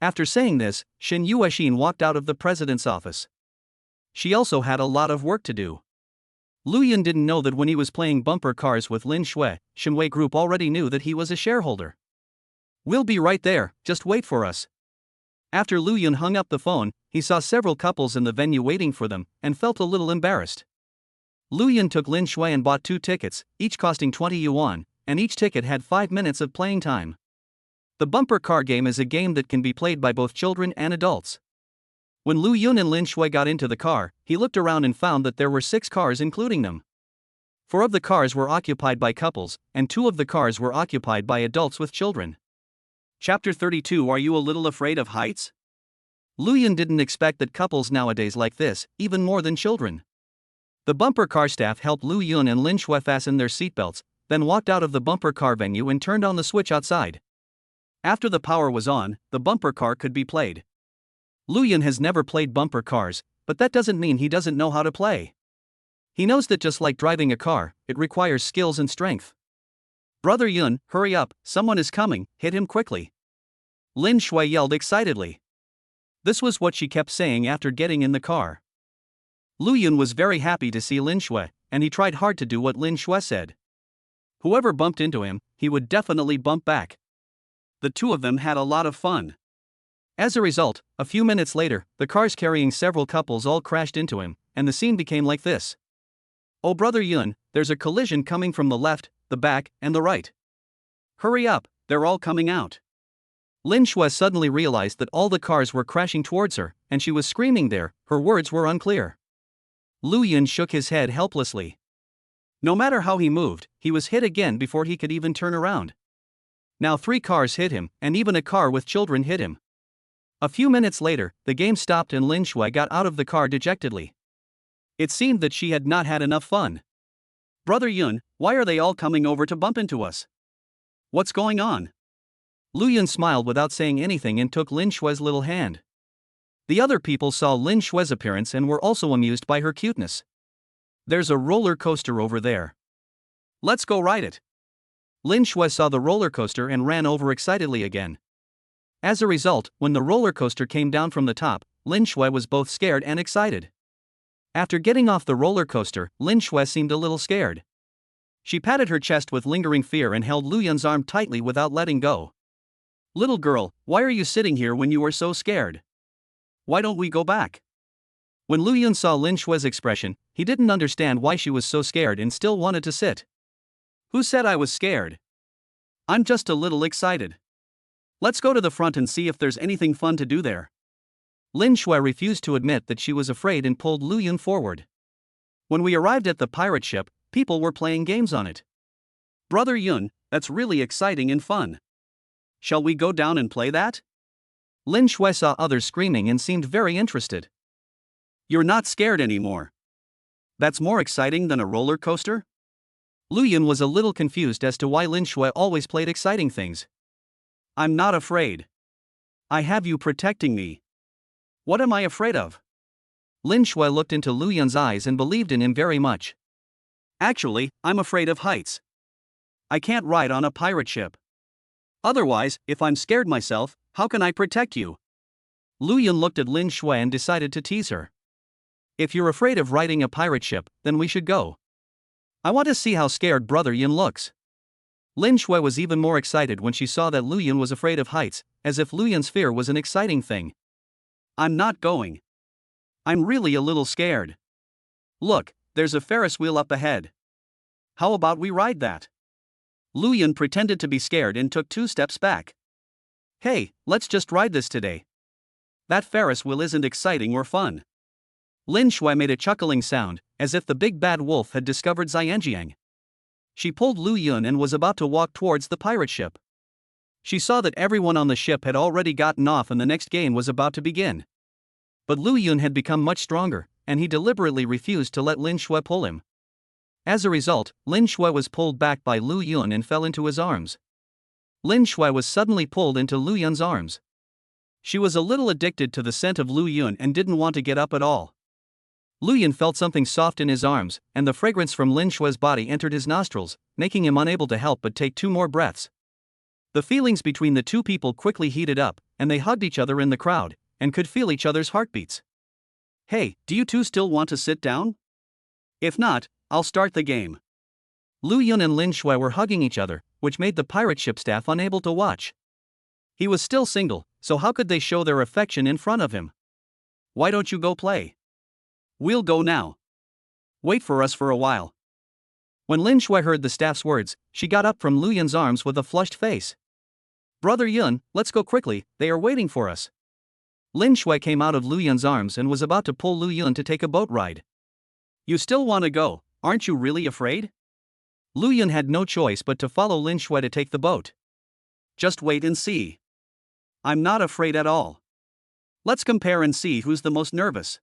After saying this, Shin Yueshin walked out of the president's office. She also had a lot of work to do. Lu Yun didn't know that when he was playing bumper cars with Lin Shui, Shinwei Group already knew that he was a shareholder. We'll be right there, just wait for us. After Lu Yun hung up the phone, he saw several couples in the venue waiting for them, and felt a little embarrassed. Lu Yun took Lin Shui and bought 2 tickets, each costing 20 yuan, and each ticket had 5 minutes of playing time. The bumper car game is a game that can be played by both children and adults. When Lu Yun and Lin Shui got into the car, he looked around and found that there were 6 cars including them. 4 of the cars were occupied by couples, and 2 of the cars were occupied by adults with children. Chapter 32. Are you a little afraid of heights? Lu Yun didn't expect that couples nowadays like this, even more than children. The bumper car staff helped Lu Yun and Lin Shui fasten their seatbelts, then walked out of the bumper car venue and turned on the switch outside. After the power was on, the bumper car could be played. Lu Yun has never played bumper cars, but that doesn't mean he doesn't know how to play. He knows that just like driving a car, it requires skills and strength. Brother Yun, hurry up, someone is coming, hit him quickly. Lin Shui yelled excitedly. This was what she kept saying after getting in the car. Lu Yun was very happy to see Lin Shui, and he tried hard to do what Lin Shui said. Whoever bumped into him, he would definitely bump back. The two of them had a lot of fun. As a result, a few minutes later, the cars carrying several couples all crashed into him, and the scene became like this. Oh Brother Yun, there's a collision coming from the left, the back, and the right. Hurry up, they're all coming out. Lin Shui suddenly realized that all the cars were crashing towards her, and she was screaming there, her words were unclear. Lu Yun shook his head helplessly. No matter how he moved, he was hit again before he could even turn around. Now 3 cars hit him, and even a car with children hit him. A few minutes later, the game stopped and Lin Shui got out of the car dejectedly. It seemed that she had not had enough fun. Brother Yun, why are they all coming over to bump into us? What's going on? Lu Yun smiled without saying anything and took Lin Shui's little hand. The other people saw Lin Shui's appearance and were also amused by her cuteness. There's a roller coaster over there. Let's go ride it. Lin Shui saw the roller coaster and ran over excitedly again. As a result, when the roller coaster came down from the top, Lin Shui was both scared and excited. After getting off the roller coaster, Lin Shui seemed a little scared. She patted her chest with lingering fear and held Lu Yun's arm tightly without letting go. Little girl, why are you sitting here when you are so scared? Why don't we go back? When Lu Yun saw Lin Shui's expression, he didn't understand why she was so scared and still wanted to sit. Who said I was scared? I'm just a little excited. Let's go to the front and see if there's anything fun to do there. Lin Shui refused to admit that she was afraid and pulled Lu Yun forward. When we arrived at the pirate ship, people were playing games on it. Brother Yun, that's really exciting and fun. Shall we go down and play that? Lin Shui saw others screaming and seemed very interested. You're not scared anymore. That's more exciting than a roller coaster? Lu Yun was a little confused as to why Lin Shui always played exciting things. I'm not afraid. I have you protecting me. What am I afraid of? Lin Shui looked into Lu Yun's eyes and believed in him very much. Actually, I'm afraid of heights. I can't ride on a pirate ship. Otherwise, if I'm scared myself, how can I protect you? Lu Yun looked at Lin Shui and decided to tease her. If you're afraid of riding a pirate ship, then we should go. I want to see how scared Brother Yun looks. Lin Shui was even more excited when she saw that Lu Yun was afraid of heights, as if Lu Yun's fear was an exciting thing. I'm not going. I'm really a little scared. Look, there's a Ferris wheel up ahead. How about we ride that? Lu Yun pretended to be scared and took 2 steps back. Hey, let's just ride this today. That Ferris wheel isn't exciting or fun. Lin Shui made a chuckling sound, as if the big bad wolf had discovered Xianjiang. She pulled Lu Yun and was about to walk towards the pirate ship. She saw that everyone on the ship had already gotten off and the next game was about to begin. But Lu Yun had become much stronger, and he deliberately refused to let Lin Shui pull him. As a result, Lin Shui was pulled back by Lu Yun and fell into his arms. Lin Shui was suddenly pulled into Lu Yun's arms. She was a little addicted to the scent of Lu Yun and didn't want to get up at all. Lu Yun felt something soft in his arms, and the fragrance from Lin Shui's body entered his nostrils, making him unable to help but take 2 more breaths. The feelings between the two people quickly heated up, and they hugged each other in the crowd, and could feel each other's heartbeats. Hey, do you two still want to sit down? If not, I'll start the game. Lu Yun and Lin Shui were hugging each other, which made the pirate ship staff unable to watch. He was still single, so how could they show their affection in front of him? Why don't you go play? We'll go now. Wait for us for a while. When Lin Shui heard the staff's words, she got up from Lu Yun's arms with a flushed face. Brother Yun, let's go quickly, they are waiting for us. Lin Shui came out of Lu Yun's arms and was about to pull Lu Yun to take a boat ride. You still want to go, aren't you really afraid? Lu Yun had no choice but to follow Lin Shui to take the boat. Just wait and see. I'm not afraid at all. Let's compare and see who's the most nervous.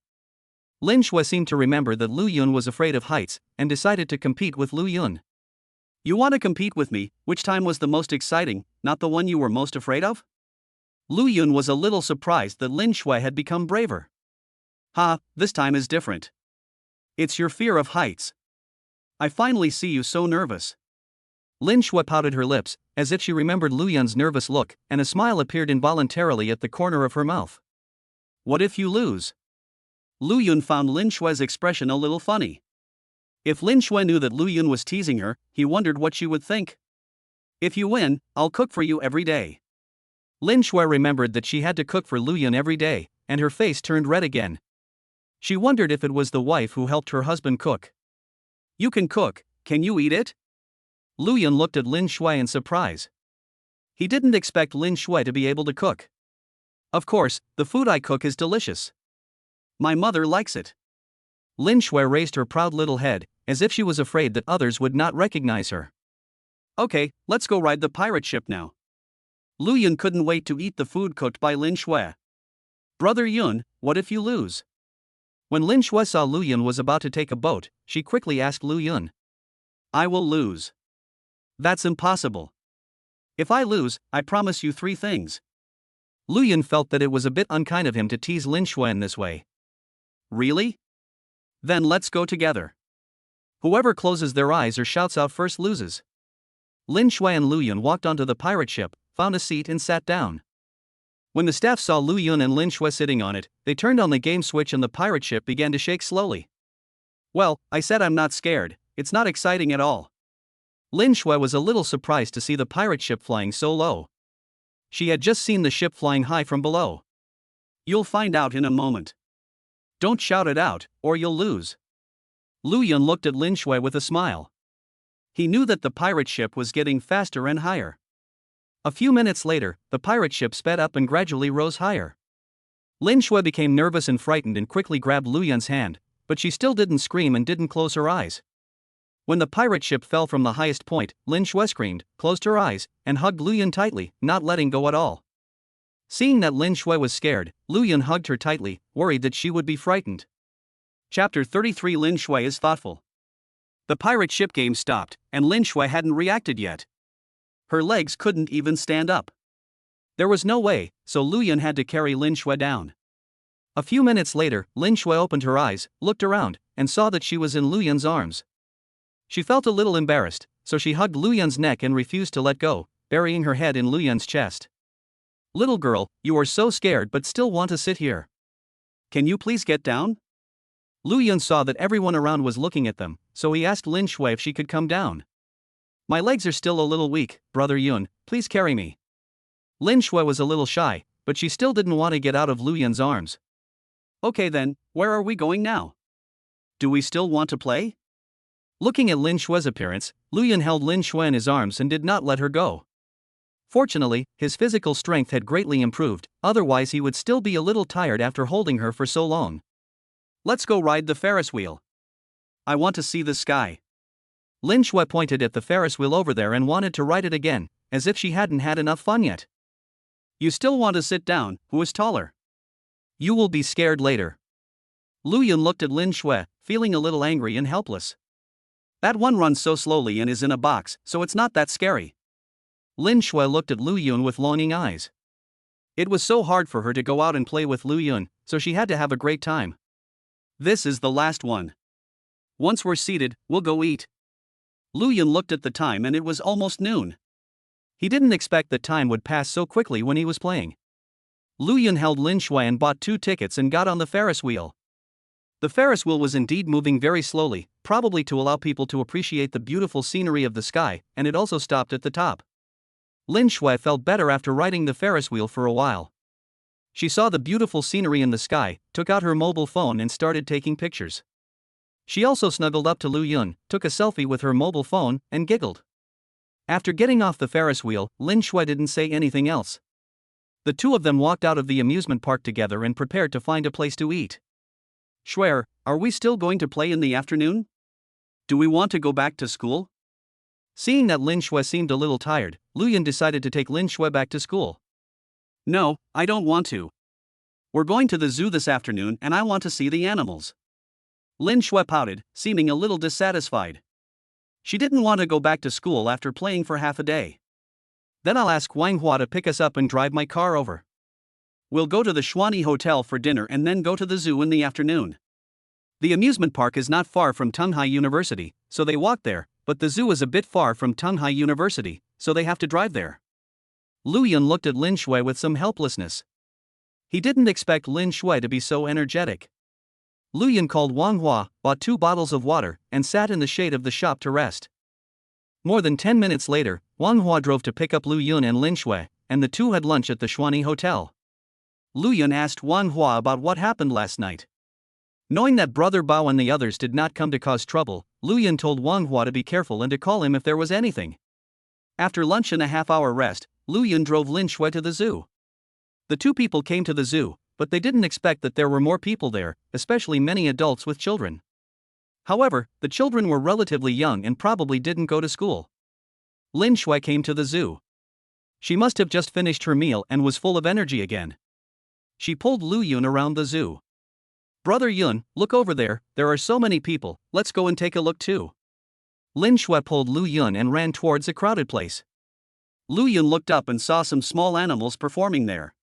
Lin Shui seemed to remember that Lu Yun was afraid of heights, and decided to compete with Lu Yun. You want to compete with me? Which time was the most exciting, not the one you were most afraid of? Lu Yun was a little surprised that Lin Shui had become braver. Ha, this time is different. It's your fear of heights. I finally see you so nervous. Lin Shui pouted her lips, as if she remembered Lu Yun's nervous look, and a smile appeared involuntarily at the corner of her mouth. What if you lose? Lu Yun found Lin Shui's expression a little funny. If Lin Shui knew that Lu Yun was teasing her, he wondered what she would think. If you win, I'll cook for you every day. Lin Shui remembered that she had to cook for Lu Yun every day, and her face turned red again. She wondered if it was the wife who helped her husband cook. You can cook, can you eat it? Lu Yun looked at Lin Shui in surprise. He didn't expect Lin Shui to be able to cook. Of course, the food I cook is delicious. My mother likes it. Lin Shui raised her proud little head, as if she was afraid that others would not recognize her. Okay, let's go ride the pirate ship now. Lu Yun couldn't wait to eat the food cooked by Lin Shui. Brother Yun, what if you lose? When Lin Shui saw Lu Yun was about to take a boat, she quickly asked Lu Yun. I will lose. That's impossible. If I lose, I promise you 3 things. Lu Yun felt that it was a bit unkind of him to tease Lin Shui in this way. Really? Then let's go together. Whoever closes their eyes or shouts out first loses. Lin Shui and Lu Yun walked onto the pirate ship, found a seat and sat down. When the staff saw Lu Yun and Lin Shui sitting on it, they turned on the game switch and the pirate ship began to shake slowly. Well, I said I'm not scared, it's not exciting at all. Lin Shui was a little surprised to see the pirate ship flying so low. She had just seen the ship flying high from below. You'll find out in a moment. Don't shout it out, or you'll lose. Lu Yun looked at Lin Shui with a smile. He knew that the pirate ship was getting faster and higher. A few minutes later, the pirate ship sped up and gradually rose higher. Lin Shui became nervous and frightened and quickly grabbed Lu Yun's hand, but she still didn't scream and didn't close her eyes. When the pirate ship fell from the highest point, Lin Shui screamed, closed her eyes, and hugged Lu Yun tightly, not letting go at all. Seeing that Lin Shui was scared, Lu Yun hugged her tightly, worried that she would be frightened. Chapter 33 Lin Shui is thoughtful. The pirate ship game stopped, and Lin Shui hadn't reacted yet. Her legs couldn't even stand up. There was no way, so Lu Yun had to carry Lin Shui down. A few minutes later, Lin Shui opened her eyes, looked around, and saw that she was in Lu Yun's arms. She felt a little embarrassed, so she hugged Lu Yun's neck and refused to let go, burying her head in Lu Yun's chest. Little girl, you are so scared but still want to sit here. Can you please get down? Lu Yun saw that everyone around was looking at them, so he asked Lin Shui if she could come down. My legs are still a little weak, Brother Yun, please carry me. Lin Shui was a little shy, but she still didn't want to get out of Lu Yun's arms. Okay then, where are we going now? Do we still want to play? Looking at Lin Shui's appearance, Lu Yun held Lin Shui in his arms and did not let her go. Fortunately, his physical strength had greatly improved, otherwise he would still be a little tired after holding her for so long. Let's go ride the Ferris wheel. I want to see the sky. Lin Shui pointed at the Ferris wheel over there and wanted to ride it again, as if she hadn't had enough fun yet. You still want to sit down, who is taller? You will be scared later. Lu Yun looked at Lin Shui, feeling a little angry and helpless. That one runs so slowly and is in a box, so it's not that scary. Lin Shui looked at Lu Yun with longing eyes. It was so hard for her to go out and play with Lu Yun, so she had to have a great time. This is the last one. Once we're seated, we'll go eat. Lu Yun looked at the time and it was almost noon. He didn't expect that time would pass so quickly when he was playing. Lu Yun held Lin Shui and bought 2 tickets and got on the Ferris wheel. The Ferris wheel was indeed moving very slowly, probably to allow people to appreciate the beautiful scenery of the sky, and it also stopped at the top. Lin Shui felt better after riding the Ferris wheel for a while. She saw the beautiful scenery in the sky, took out her mobile phone and started taking pictures. She also snuggled up to Lu Yun, took a selfie with her mobile phone, and giggled. After getting off the Ferris wheel, Lin Shui didn't say anything else. The 2 of them walked out of the amusement park together and prepared to find a place to eat. Shui, are we still going to play in the afternoon? Do we want to go back to school? Seeing that Lin Shui seemed a little tired, Lu Yun decided to take Lin Shui back to school. No, I don't want to. We're going to the zoo this afternoon and I want to see the animals. Lin Shui pouted, seeming a little dissatisfied. She didn't want to go back to school after playing for half a day. Then I'll ask Wang Hua to pick us up and drive my car over. We'll go to the Shuani Hotel for dinner and then go to the zoo in the afternoon. The amusement park is not far from Tunghai University, so they walk there, but the zoo is a bit far from Tunghai University, so they have to drive there. Lu Yun looked at Lin Shui with some helplessness. He didn't expect Lin Shui to be so energetic. Lu Yun called Wang Hua, bought 2 bottles of water, and sat in the shade of the shop to rest. More than 10 minutes later, Wang Hua drove to pick up Lu Yun and Lin Shui, and the two had lunch at the Shuani Hotel. Lu Yun asked Wang Hua about what happened last night. Knowing that Brother Bao and the others did not come to cause trouble, Lu Yun told Wang Hua to be careful and to call him if there was anything. After lunch and a half-hour rest, Lu Yun drove Lin Shui to the zoo. The two people came to the zoo, but they didn't expect that there were more people there, especially many adults with children. However, the children were relatively young and probably didn't go to school. Lin Shui came to the zoo. She must have just finished her meal and was full of energy again. She pulled Lu Yun around the zoo. Brother Yun, look over there are so many people, let's go and take a look too. Lin Shui pulled Lu Yun and ran towards a crowded place. Lu Yun looked up and saw some small animals performing there.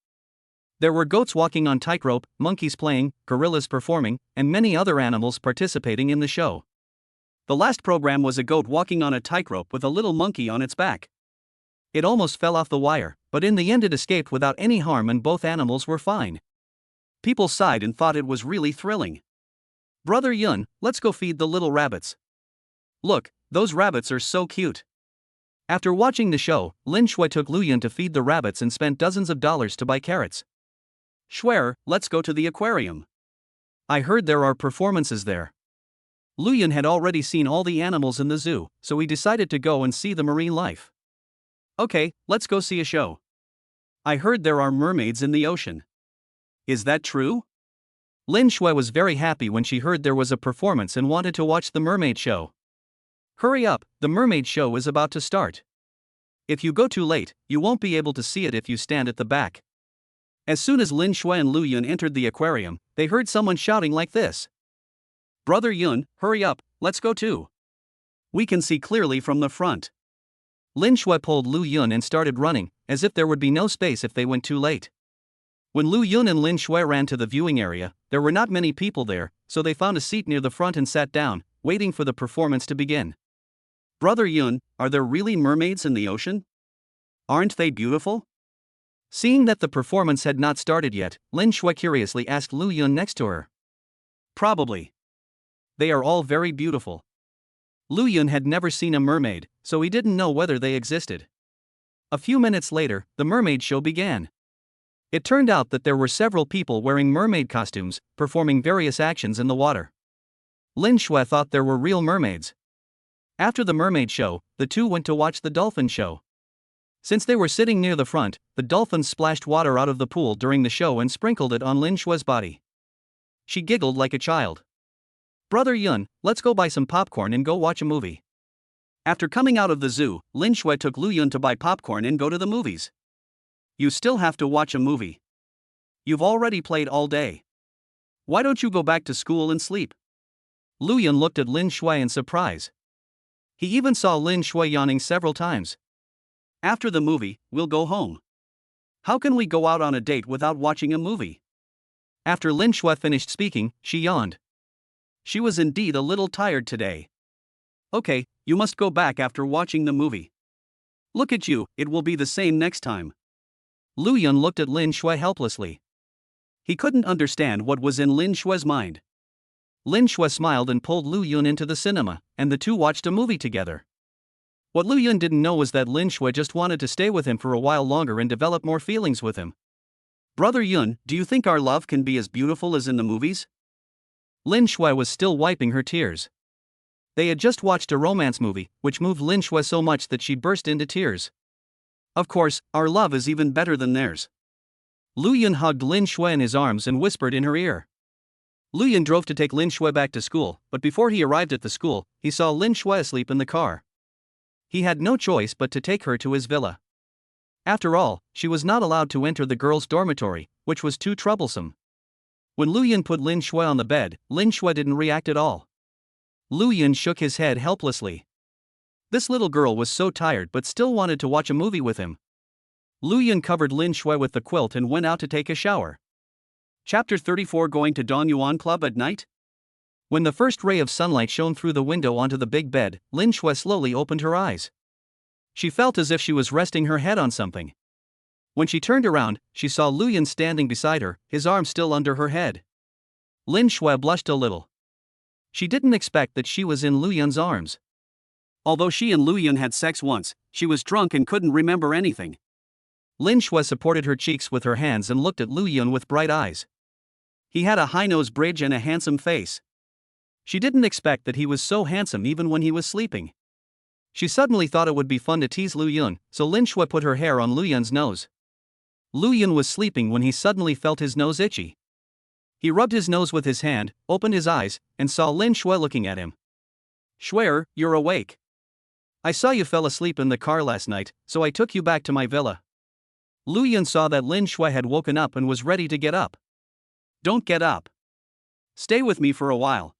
There were goats walking on tightrope, monkeys playing, gorillas performing, and many other animals participating in the show. The last program was a goat walking on a tightrope with a little monkey on its back. It almost fell off the wire, but in the end it escaped without any harm and both animals were fine. People sighed and thought it was really thrilling. Brother Yun, let's go feed the little rabbits. Look, those rabbits are so cute. After watching the show, Lin Shui took Lu Yun to feed the rabbits and spent dozens of dollars to buy carrots. Schwer, let's go to the aquarium. I heard there are performances there. Lu Yun had already seen all the animals in the zoo, so he decided to go and see the marine life. Okay, let's go see a show. I heard there are mermaids in the ocean. Is that true? Lin Shui was very happy when she heard there was a performance and wanted to watch the mermaid show. Hurry up, the mermaid show is about to start. If you go too late, you won't be able to see it if you stand at the back. As soon as Lin Shui and Lu Yun entered the aquarium, they heard someone shouting like this. Brother Yun, hurry up, let's go too. We can see clearly from the front. Lin Shui pulled Lu Yun and started running, as if there would be no space if they went too late. When Lu Yun and Lin Shui ran to the viewing area, there were not many people there, so they found a seat near the front and sat down, waiting for the performance to begin. Brother Yun, are there really mermaids in the ocean? Aren't they beautiful? Seeing that the performance had not started yet, Lin Shui curiously asked Lu Yun next to her. Probably. They are all very beautiful. Lu Yun had never seen a mermaid, so he didn't know whether they existed. A few minutes later, the mermaid show began. It turned out that there were several people wearing mermaid costumes, performing various actions in the water. Lin Shui thought there were real mermaids. After the mermaid show, the two went to watch the dolphin show. Since they were sitting near the front, the dolphins splashed water out of the pool during the show and sprinkled it on Lin Shui's body. She giggled like a child. Brother Yun, let's go buy some popcorn and go watch a movie. After coming out of the zoo, Lin Shui took Lu Yun to buy popcorn and go to the movies. You still have to watch a movie. You've already played all day. Why don't you go back to school and sleep? Lu Yun looked at Lin Shui in surprise. He even saw Lin Shui yawning several times. After the movie, we'll go home. How can we go out on a date without watching a movie? After Lin Shui finished speaking, she yawned. She was indeed a little tired today. Okay, you must go back after watching the movie. Look at you, it will be the same next time. Lu Yun looked at Lin Shui helplessly. He couldn't understand what was in Lin Shui's mind. Lin Shui smiled and pulled Lu Yun into the cinema, and the two watched a movie together. What Lu Yun didn't know was that Lin Shui just wanted to stay with him for a while longer and develop more feelings with him. Brother Yun, do you think our love can be as beautiful as in the movies? Lin Shui was still wiping her tears. They had just watched a romance movie, which moved Lin Shui so much that she burst into tears. Of course, our love is even better than theirs. Lu Yun hugged Lin Shui in his arms and whispered in her ear. Lu Yun drove to take Lin Shui back to school, but before he arrived at the school, he saw Lin Shui asleep in the car. He had no choice but to take her to his villa. After all, she was not allowed to enter the girls' dormitory, which was too troublesome. When Lu Yun put Lin Shui on the bed, Lin Shui didn't react at all. Lu Yun shook his head helplessly. This little girl was so tired but still wanted to watch a movie with him. Lu Yun covered Lin Shui with the quilt and went out to take a shower. Chapter 34. Going to Don Yuan Club at night? When the first ray of sunlight shone through the window onto the big bed, Lin Shui slowly opened her eyes. She felt as if she was resting her head on something. When she turned around, she saw Lu Yun standing beside her, his arm still under her head. Lin Shui blushed a little. She didn't expect that she was in Lu Yun's arms. Although she and Lu Yun had sex once, she was drunk and couldn't remember anything. Lin Shui supported her cheeks with her hands and looked at Lu Yun with bright eyes. He had a high nose bridge and a handsome face. She didn't expect that he was so handsome even when he was sleeping. She suddenly thought it would be fun to tease Lu Yun, so Lin Shui put her hair on Lu Yun's nose. Lu Yun was sleeping when he suddenly felt his nose itchy. He rubbed his nose with his hand, opened his eyes, and saw Lin Shui looking at him. "Shuier, you're awake. I saw you fell asleep in the car last night, so I took you back to my villa." Lu Yun saw that Lin Shui had woken up and was ready to get up. "Don't get up. Stay with me for a while."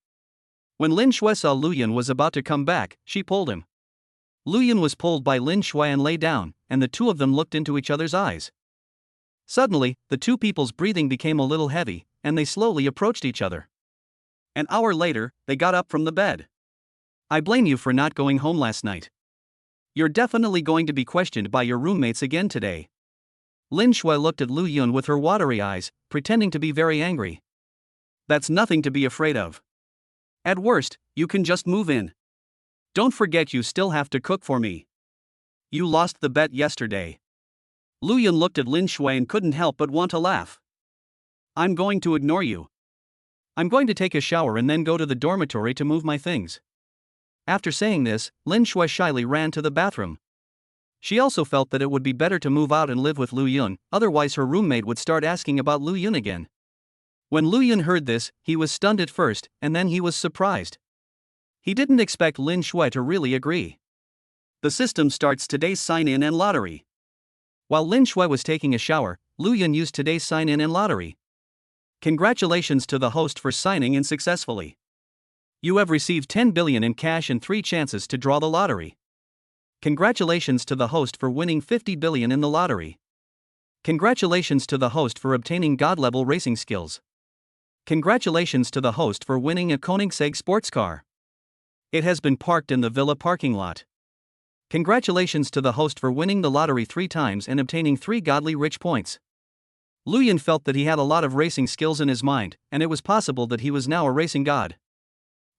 When Lin Shui saw Lu Yun was about to come back, she pulled him. Lu Yun was pulled by Lin Shui and lay down, and the two of them looked into each other's eyes. Suddenly, the two people's breathing became a little heavy, and they slowly approached each other. An hour later, they got up from the bed. "I blame you for not going home last night. You're definitely going to be questioned by your roommates again today." Lin Shui looked at Lu Yun with her watery eyes, pretending to be very angry. "That's nothing to be afraid of. At worst, you can just move in. Don't forget you still have to cook for me. You lost the bet yesterday." Lu Yun looked at Lin Shui and couldn't help but want to laugh. "I'm going to ignore you. I'm going to take a shower and then go to the dormitory to move my things." After saying this, Lin Shui shyly ran to the bathroom. She also felt that it would be better to move out and live with Lu Yun, otherwise her roommate would start asking about Lu Yun again. When Lu Yun heard this, he was stunned at first, and then he was surprised. He didn't expect Lin Shui to really agree. The system starts today's sign-in and lottery. While Lin Shui was taking a shower, Lu Yun used today's sign-in and lottery. Congratulations to the host for signing in successfully. You have received 10 billion in cash and 3 chances to draw the lottery. Congratulations to the host for winning 50 billion in the lottery. Congratulations to the host for obtaining God-level racing skills. Congratulations to the host for winning a Koenigsegg sports car. It has been parked in the villa parking lot. Congratulations to the host for winning the lottery 3 times and obtaining 3 godly rich points. Lu Yun felt that he had a lot of racing skills in his mind, and it was possible that he was now a racing god.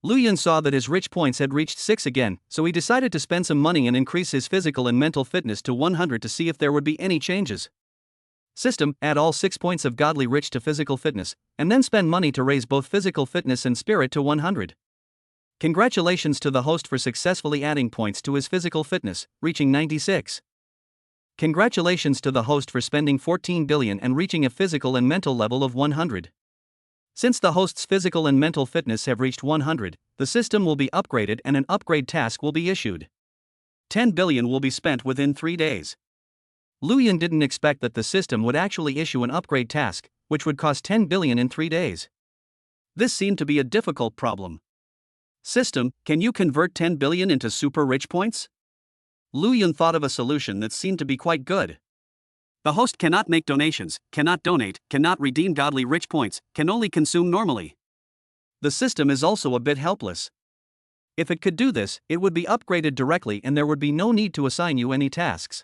Lu Yun saw that his rich points had reached 6 again, so he decided to spend some money and increase his physical and mental fitness to 100 to see if there would be any changes. System: add all 6 points of godly rich to physical fitness, and then spend money to raise both physical fitness and spirit to 100. Congratulations to the host for successfully adding points to his physical fitness, reaching 96. Congratulations to the host for spending 14 billion and reaching a physical and mental level of 100. Since the host's physical and mental fitness have reached 100, the system will be upgraded and an upgrade task will be issued. 10 billion will be spent within 3 days. Lu Yun didn't expect that the system would actually issue an upgrade task, which would cost 10 billion in 3 days. This seemed to be a difficult problem. System: can you convert 10 billion into super rich points? Lu Yun thought of a solution that seemed to be quite good. The host cannot make donations, cannot donate, cannot redeem godly rich points, can only consume normally. The system is also a bit helpless. If it could do this, it would be upgraded directly and there would be no need to assign you any tasks.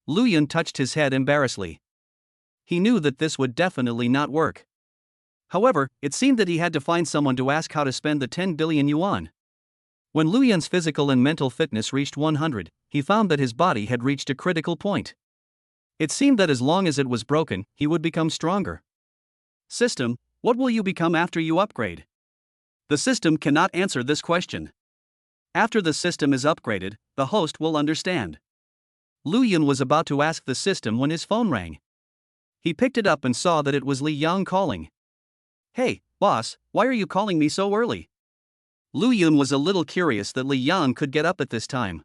Lu Yun touched his head embarrassedly. He knew that this would definitely not work. However, it seemed that he had to find someone to ask how to spend the 10 billion yuan. When Lu Yun's physical and mental fitness reached 100, he found that his body had reached a critical point. It seemed that as long as it was broken, he would become stronger. System: what will you become after you upgrade? The system cannot answer this question. After the system is upgraded, the host will understand. Lu Yun was about to ask the system when his phone rang. He picked it up and saw that it was Li Yang calling. "Hey, boss, why are you calling me so early?" Lu Yun was a little curious that Li Yang could get up at this time.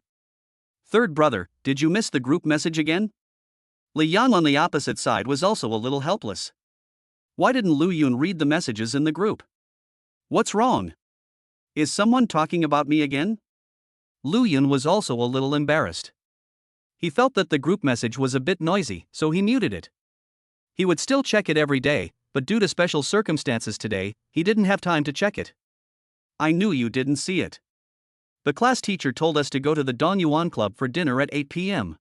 "Third brother, did you miss the group message again?" Li Yang on the opposite side was also a little helpless. Why didn't Lu Yun read the messages in the group? What's wrong? Is someone talking about me again? Lu Yun was also a little embarrassed. He felt that the group message was a bit noisy, so he muted it. He would still check it every day, but due to special circumstances today, he didn't have time to check it. I knew you didn't see it. The class teacher told us to go to the Dongyuan Club for dinner at 8 p.m.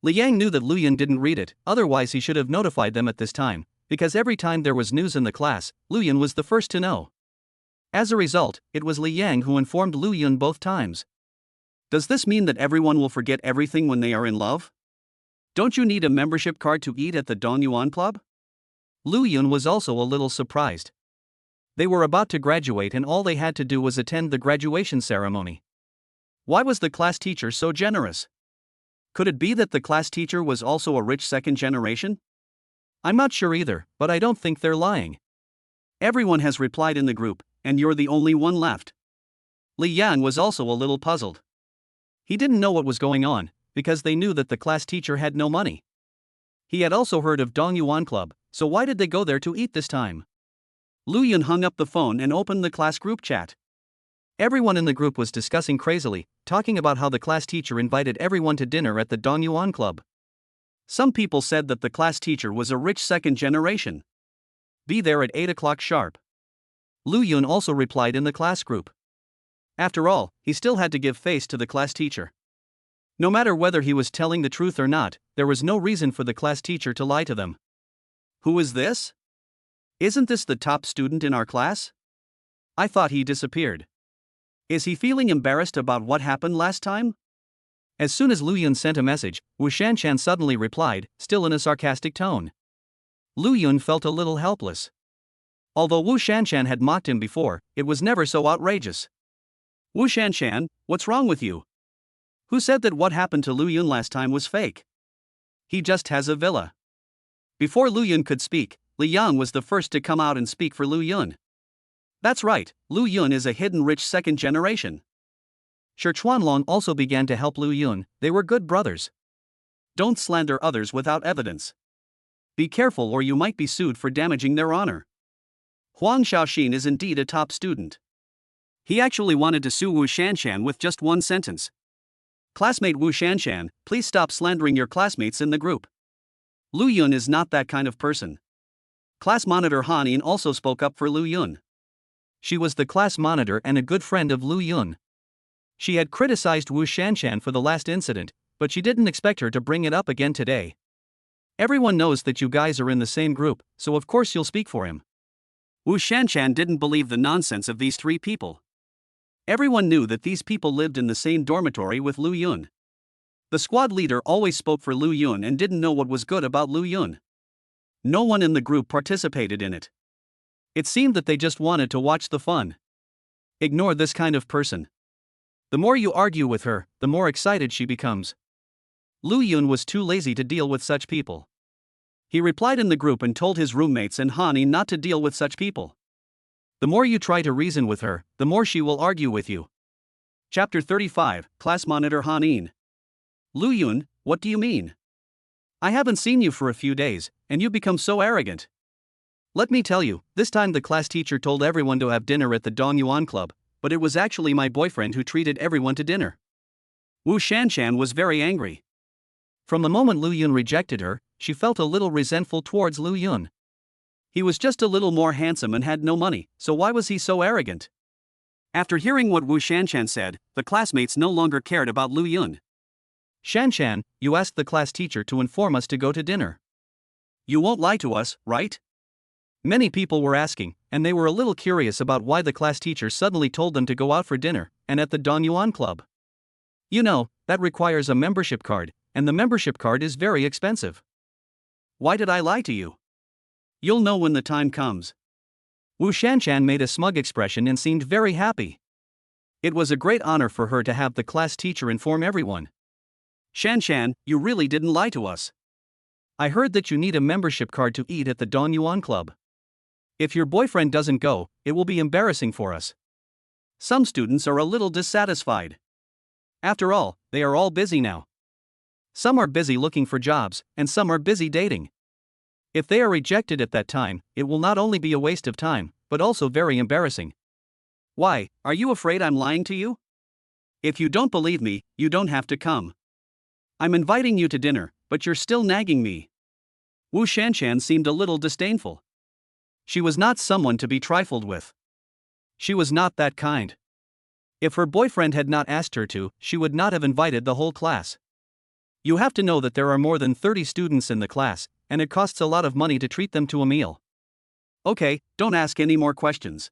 Liang knew that Lu Yun didn't read it, otherwise he should have notified them at this time, because every time there was news in the class, Lu Yun was the first to know. As a result, it was Liang who informed Lu Yun both times. Does this mean that everyone will forget everything when they are in love? Don't you need a membership card to eat at the Dongyuan Club? Lu Yun was also a little surprised. They were about to graduate and all they had to do was attend the graduation ceremony. Why was the class teacher so generous? Could it be that the class teacher was also a rich second generation? I'm not sure either, but I don't think they're lying. Everyone has replied in the group, and you're the only one left. Li Yan was also a little puzzled. He didn't know what was going on, because they knew that the class teacher had no money. He had also heard of Dongyuan Club, so why did they go there to eat this time? Lu Yun hung up the phone and opened the class group chat. Everyone in the group was discussing crazily, talking about how the class teacher invited everyone to dinner at the Dongyuan Club. Some people said that the class teacher was a rich second generation. Be there at 8 o'clock sharp. Lu Yun also replied in the class group. After all, he still had to give face to the class teacher. No matter whether he was telling the truth or not, there was no reason for the class teacher to lie to them. Who is this? Isn't this the top student in our class? I thought he disappeared. Is he feeling embarrassed about what happened last time? As soon as Lu Yun sent a message, Wu Shanshan suddenly replied, still in a sarcastic tone. Lu Yun felt a little helpless. Although Wu Shanshan had mocked him before, it was never so outrageous. Wu Shanshan, what's wrong with you? Who said that what happened to Lu Yun last time was fake? He just has a villa. Before Lu Yun could speak, Li Yang was the first to come out and speak for Lu Yun. That's right, Lu Yun is a hidden rich second generation. Shi Chuanlong also began to help Lu Yun, they were good brothers. Don't slander others without evidence. Be careful or you might be sued for damaging their honor. Huang Xiaoxin is indeed a top student. He actually wanted to sue Wu Shanshan with just one sentence. Classmate Wu Shanshan, please stop slandering your classmates in the group. Lu Yun is not that kind of person. Class monitor Han Yin also spoke up for Lu Yun. She was the class monitor and a good friend of Lu Yun. She had criticized Wu Shanshan for the last incident, but she didn't expect her to bring it up again today. Everyone knows that you guys are in the same group, so of course you'll speak for him. Wu Shanshan didn't believe the nonsense of these three people. Everyone knew that these people lived in the same dormitory with Lu Yun. The squad leader always spoke for Lu Yun and didn't know what was good about Lu Yun. No one in the group participated in it. It seemed that they just wanted to watch the fun. Ignore this kind of person. The more you argue with her, the more excited she becomes. Lu Yun was too lazy to deal with such people. He replied in the group and told his roommates and Hani not to deal with such people. The more you try to reason with her, the more she will argue with you. Chapter 35, Class Monitor Han Yin. Lu Yun, what do you mean? I haven't seen you for a few days, and you become so arrogant. Let me tell you, this time the class teacher told everyone to have dinner at the Dongyuan Club, but it was actually my boyfriend who treated everyone to dinner. Wu Shanshan was very angry. From the moment Lu Yun rejected her, she felt a little resentful towards Lu Yun. He was just a little more handsome and had no money, so why was he so arrogant? After hearing what Wu Shanshan said, the classmates no longer cared about Lu Yun. Shanshan, you asked the class teacher to inform us to go to dinner. You won't lie to us, right? Many people were asking, and they were a little curious about why the class teacher suddenly told them to go out for dinner, and at the Dongyuan Club. You know, that requires a membership card, and the membership card is very expensive. Why did I lie to you? You'll know when the time comes. Wu Shanshan made a smug expression and seemed very happy. It was a great honor for her to have the class teacher inform everyone. Shanshan, you really didn't lie to us. I heard that you need a membership card to eat at the Dongyuan Club. If your boyfriend doesn't go, it will be embarrassing for us. Some students are a little dissatisfied. After all, they are all busy now. Some are busy looking for jobs, and some are busy dating. If they are rejected at that time, it will not only be a waste of time, but also very embarrassing. Why, are you afraid I'm lying to you? If you don't believe me, you don't have to come. I'm inviting you to dinner, but you're still nagging me. Wu Shanshan seemed a little disdainful. She was not someone to be trifled with. She was not that kind. If her boyfriend had not asked her to, she would not have invited the whole class. You have to know that there are more than 30 students in the class, and it costs a lot of money to treat them to a meal. Okay, don't ask any more questions.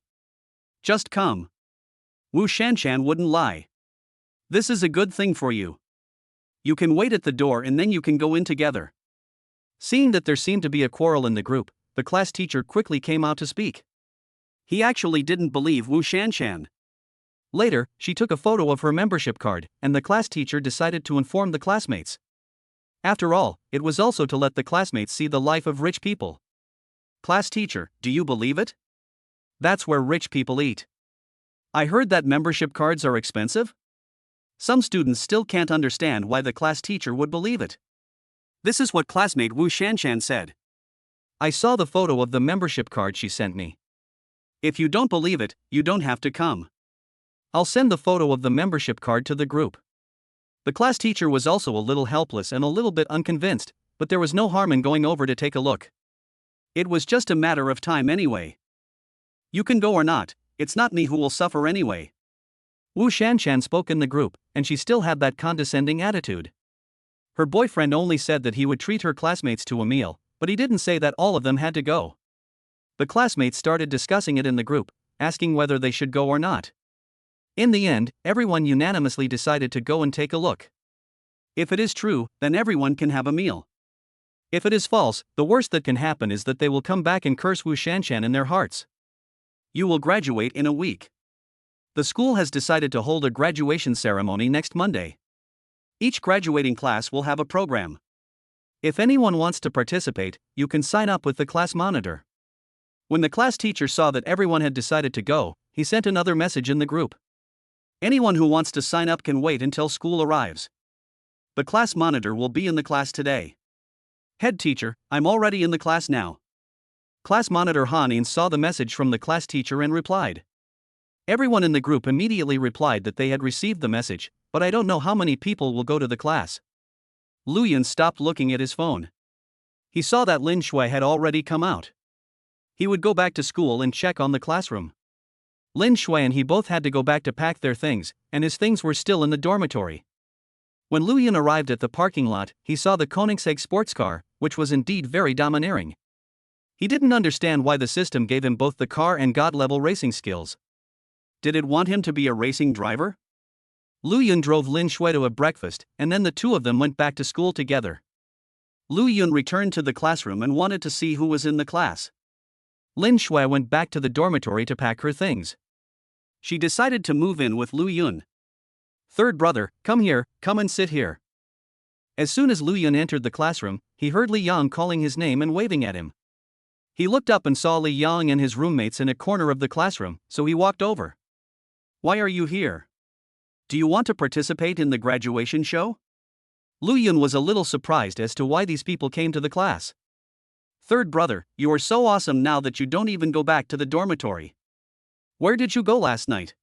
Just come. Wu Shanshan wouldn't lie. This is a good thing for you. You can wait at the door and then you can go in together. Seeing that there seemed to be a quarrel in the group, the class teacher quickly came out to speak. He actually didn't believe Wu Shanshan. Later, she took a photo of her membership card, and the class teacher decided to inform the classmates. After all, it was also to let the classmates see the life of rich people. Class teacher, do you believe it? That's where rich people eat. I heard that membership cards are expensive? Some students still can't understand why the class teacher would believe it. This is what classmate Wu Shanshan said. I saw the photo of the membership card she sent me. If you don't believe it, you don't have to come. I'll send the photo of the membership card to the group. The class teacher was also a little helpless and a little bit unconvinced, but there was no harm in going over to take a look. It was just a matter of time anyway. You can go or not, it's not me who will suffer anyway. Wu Shanshan spoke in the group, and she still had that condescending attitude. Her boyfriend only said that he would treat her classmates to a meal, but he didn't say that all of them had to go. The classmates started discussing it in the group, asking whether they should go or not. In the end, everyone unanimously decided to go and take a look. If it is true, then everyone can have a meal. If it is false, the worst that can happen is that they will come back and curse Wu Shanshan in their hearts. You will graduate in a week. The school has decided to hold a graduation ceremony next Monday. Each graduating class will have a program. If anyone wants to participate, you can sign up with the class monitor. When the class teacher saw that everyone had decided to go, he sent another message in the group. Anyone who wants to sign up can wait until school arrives. The class monitor will be in the class today. Head teacher, I'm already in the class now. Class monitor Hanin saw the message from the class teacher and replied. Everyone in the group immediately replied that they had received the message, but I don't know how many people will go to the class. Lu Yun stopped looking at his phone. He saw that Lin Shui had already come out. He would go back to school and check on the classroom. Lin Shui and he both had to go back to pack their things, and his things were still in the dormitory. When Lu Yun arrived at the parking lot, he saw the Koenigsegg sports car, which was indeed very domineering. He didn't understand why the system gave him both the car and god-level racing skills. Did it want him to be a racing driver? Lu Yun drove Lin Shui to a breakfast, and then the two of them went back to school together. Lu Yun returned to the classroom and wanted to see who was in the class. Lin Shui went back to the dormitory to pack her things. She decided to move in with Lu Yun. Third brother, come here, come and sit here. As soon as Lu Yun entered the classroom, he heard Li Yang calling his name and waving at him. He looked up and saw Li Yang and his roommates in a corner of the classroom, so he walked over. Why are you here? Do you want to participate in the graduation show? Lu Yun was a little surprised as to why these people came to the class. Third brother, you are so awesome now that you don't even go back to the dormitory. Where did you go last night?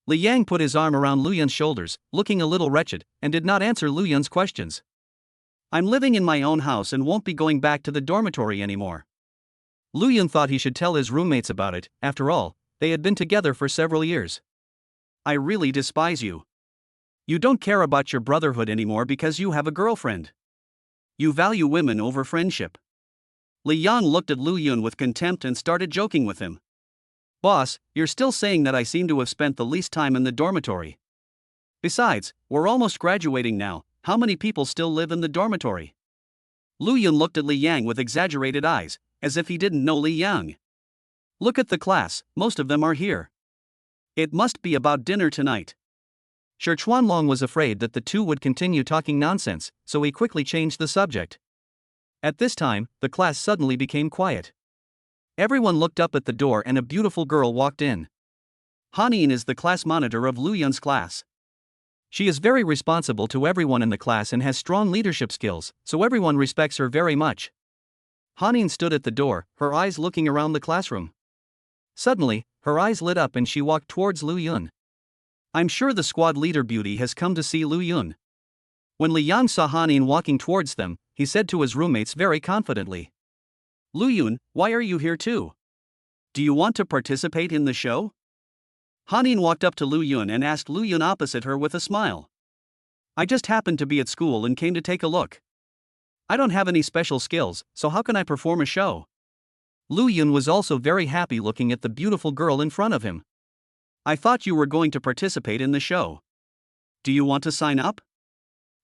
Li Yang put his arm around Lu Yun's shoulders, looking a little wretched, and did not answer Lu Yun's questions. I'm living in my own house and won't be going back to the dormitory anymore. Lu Yun thought he should tell his roommates about it, after all, they had been together for several years. I really despise you. You don't care about your brotherhood anymore because you have a girlfriend. You value women over friendship. Li Yang looked at Lu Yun with contempt and started joking with him. Boss, you're still saying that I seem to have spent the least time in the dormitory. Besides, we're almost graduating now, how many people still live in the dormitory? Lu Yun looked at Li Yang with exaggerated eyes, as if he didn't know Li Yang. Look at the class, most of them are here. It must be about dinner tonight. Shi Chuanlong was afraid that the two would continue talking nonsense, so he quickly changed the subject. At this time, the class suddenly became quiet. Everyone looked up at the door and a beautiful girl walked in. Hanin is the class monitor of Lu Yun's class. She is very responsible to everyone in the class and has strong leadership skills, so everyone respects her very much. Hanin stood at the door, her eyes looking around the classroom. Suddenly, her eyes lit up and she walked towards Lu Yun. I'm sure the squad leader beauty has come to see Lu Yun. When Li Yang saw Hanin walking towards them, he said to his roommates very confidently. Lu Yun, why are you here too? Do you want to participate in the show? Hanin walked up to Lu Yun and asked Lu Yun opposite her with a smile. I just happened to be at school and came to take a look. I don't have any special skills, so how can I perform a show? Lu Yun was also very happy looking at the beautiful girl in front of him. I thought you were going to participate in the show. Do you want to sign up?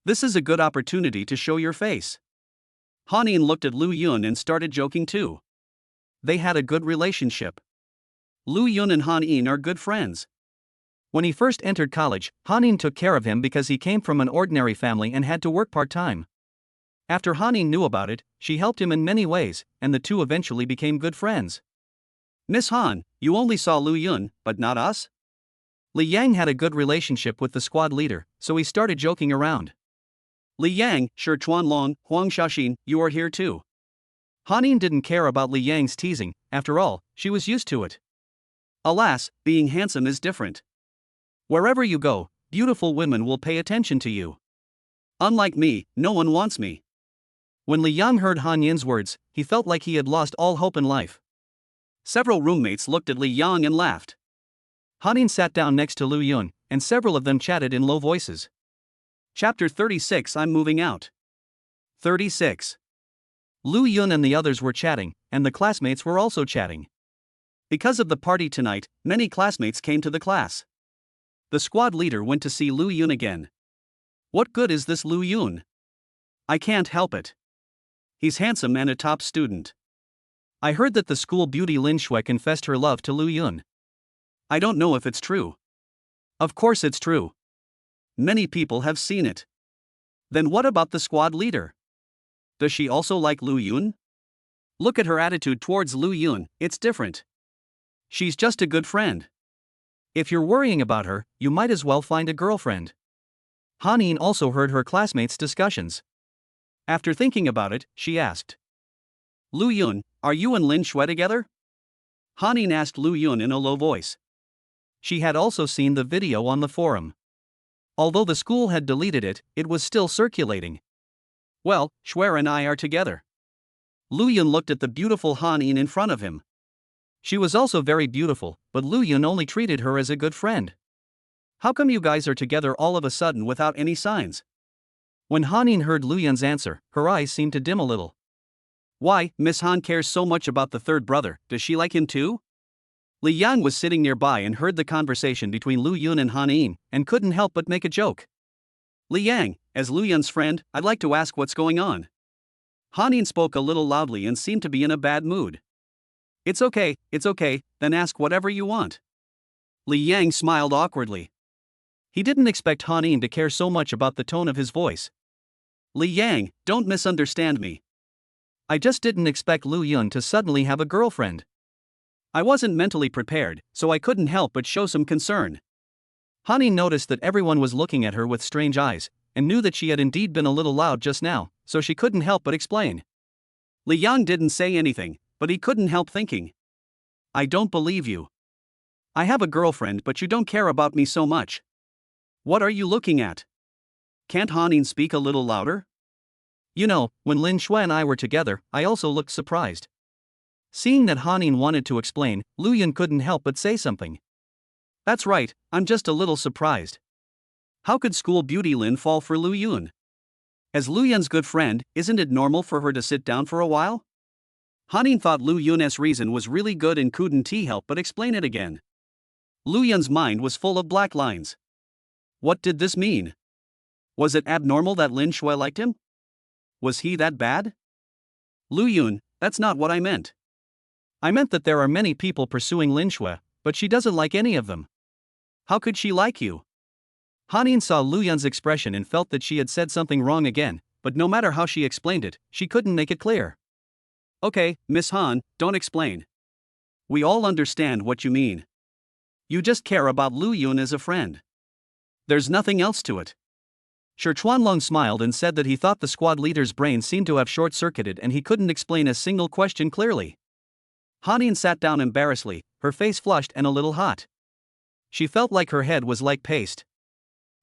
This is a good opportunity to show your face. Hanin looked at Lu Yun and started joking too. They had a good relationship. Lu Yun and Hanin are good friends. When he first entered college, Hanin took care of him because he came from an ordinary family and had to work part-time. After Hanin knew about it, she helped him in many ways, and the two eventually became good friends. Miss Han, you only saw Lu Yun, but not us? Li Yang had a good relationship with the squad leader, so he started joking around. Li Yang, Shi Chuanlong, Huang Xiaoxin, you are here too. Hanin didn't care about Li Yang's teasing, after all, she was used to it. Alas, being handsome is different. Wherever you go, beautiful women will pay attention to you. Unlike me, no one wants me. When Li Yang heard Han Yin's words, he felt like he had lost all hope in life. Several roommates looked at Li Yang and laughed. Hanin sat down next to Lu Yun, and several of them chatted in low voices. Chapter 36 I'm moving out. 36. Lu Yun and the others were chatting, and the classmates were also chatting. Because of the party tonight, many classmates came to the class. The squad leader went to see Lu Yun again. What good is this Lu Yun? I can't help it. He's handsome and a top student. I heard that the school beauty Lin Shui confessed her love to Lu Yun. I don't know if it's true. Of course it's true. Many people have seen it. Then what about the squad leader? Does she also like Lu Yun? Look at her attitude towards Lu Yun, it's different. She's just a good friend. If you're worrying about her, you might as well find a girlfriend. Hanin also heard her classmates' discussions. After thinking about it, she asked. Lu Yun, are you and Lin Shui together? Hanin asked Lu Yun in a low voice. She had also seen the video on the forum. Although the school had deleted it, it was still circulating. Well, Shui and I are together. Lu Yun looked at the beautiful Hanin in front of him. She was also very beautiful, but Lu Yun only treated her as a good friend. How come you guys are together all of a sudden without any signs? When Hanin heard Lu Yun's answer, her eyes seemed to dim a little. Why, Miss Han cares so much about the third brother, does she like him too? Li Yang was sitting nearby and heard the conversation between Lu Yun and Hanin, and couldn't help but make a joke. Li Yang, as Lu Yun's friend, I'd like to ask what's going on. Hanin spoke a little loudly and seemed to be in a bad mood. It's okay, then ask whatever you want. Li Yang smiled awkwardly. He didn't expect Hanin to care so much about the tone of his voice. Li Yang, don't misunderstand me. I just didn't expect Lu Yun to suddenly have a girlfriend. I wasn't mentally prepared, so I couldn't help but show some concern. Hanin noticed that everyone was looking at her with strange eyes, and knew that she had indeed been a little loud just now, so she couldn't help but explain. Li Yang didn't say anything, but he couldn't help thinking. I don't believe you. I have a girlfriend, but you don't care about me so much. What are you looking at? Can't Hanin speak a little louder? You know, when Lin Shui and I were together, I also looked surprised. Seeing that Hanin wanted to explain, Lu Yun couldn't help but say something. That's right, I'm just a little surprised. How could school beauty Lin fall for Lu Yun? As Lu Yun's good friend, isn't it normal for her to sit down for a while? Hanin thought Lu Yun's reason was really good and couldn't help but explain it again. Lu Yun's mind was full of black lines. What did this mean? Was it abnormal that Lin Shui liked him? Was he that bad? Lu Yun, that's not what I meant. I meant that there are many people pursuing Lin Shui, but she doesn't like any of them. How could she like you? Hanin saw Lu Yun's expression and felt that she had said something wrong again, but no matter how she explained it, she couldn't make it clear. Okay, Miss Han, don't explain. We all understand what you mean. You just care about Lu Yun as a friend. There's nothing else to it. Shi Chuanlong smiled and said that he thought the squad leader's brain seemed to have short-circuited and he couldn't explain a single question clearly. Hanin sat down embarrassedly, her face flushed and a little hot. She felt like her head was like paste.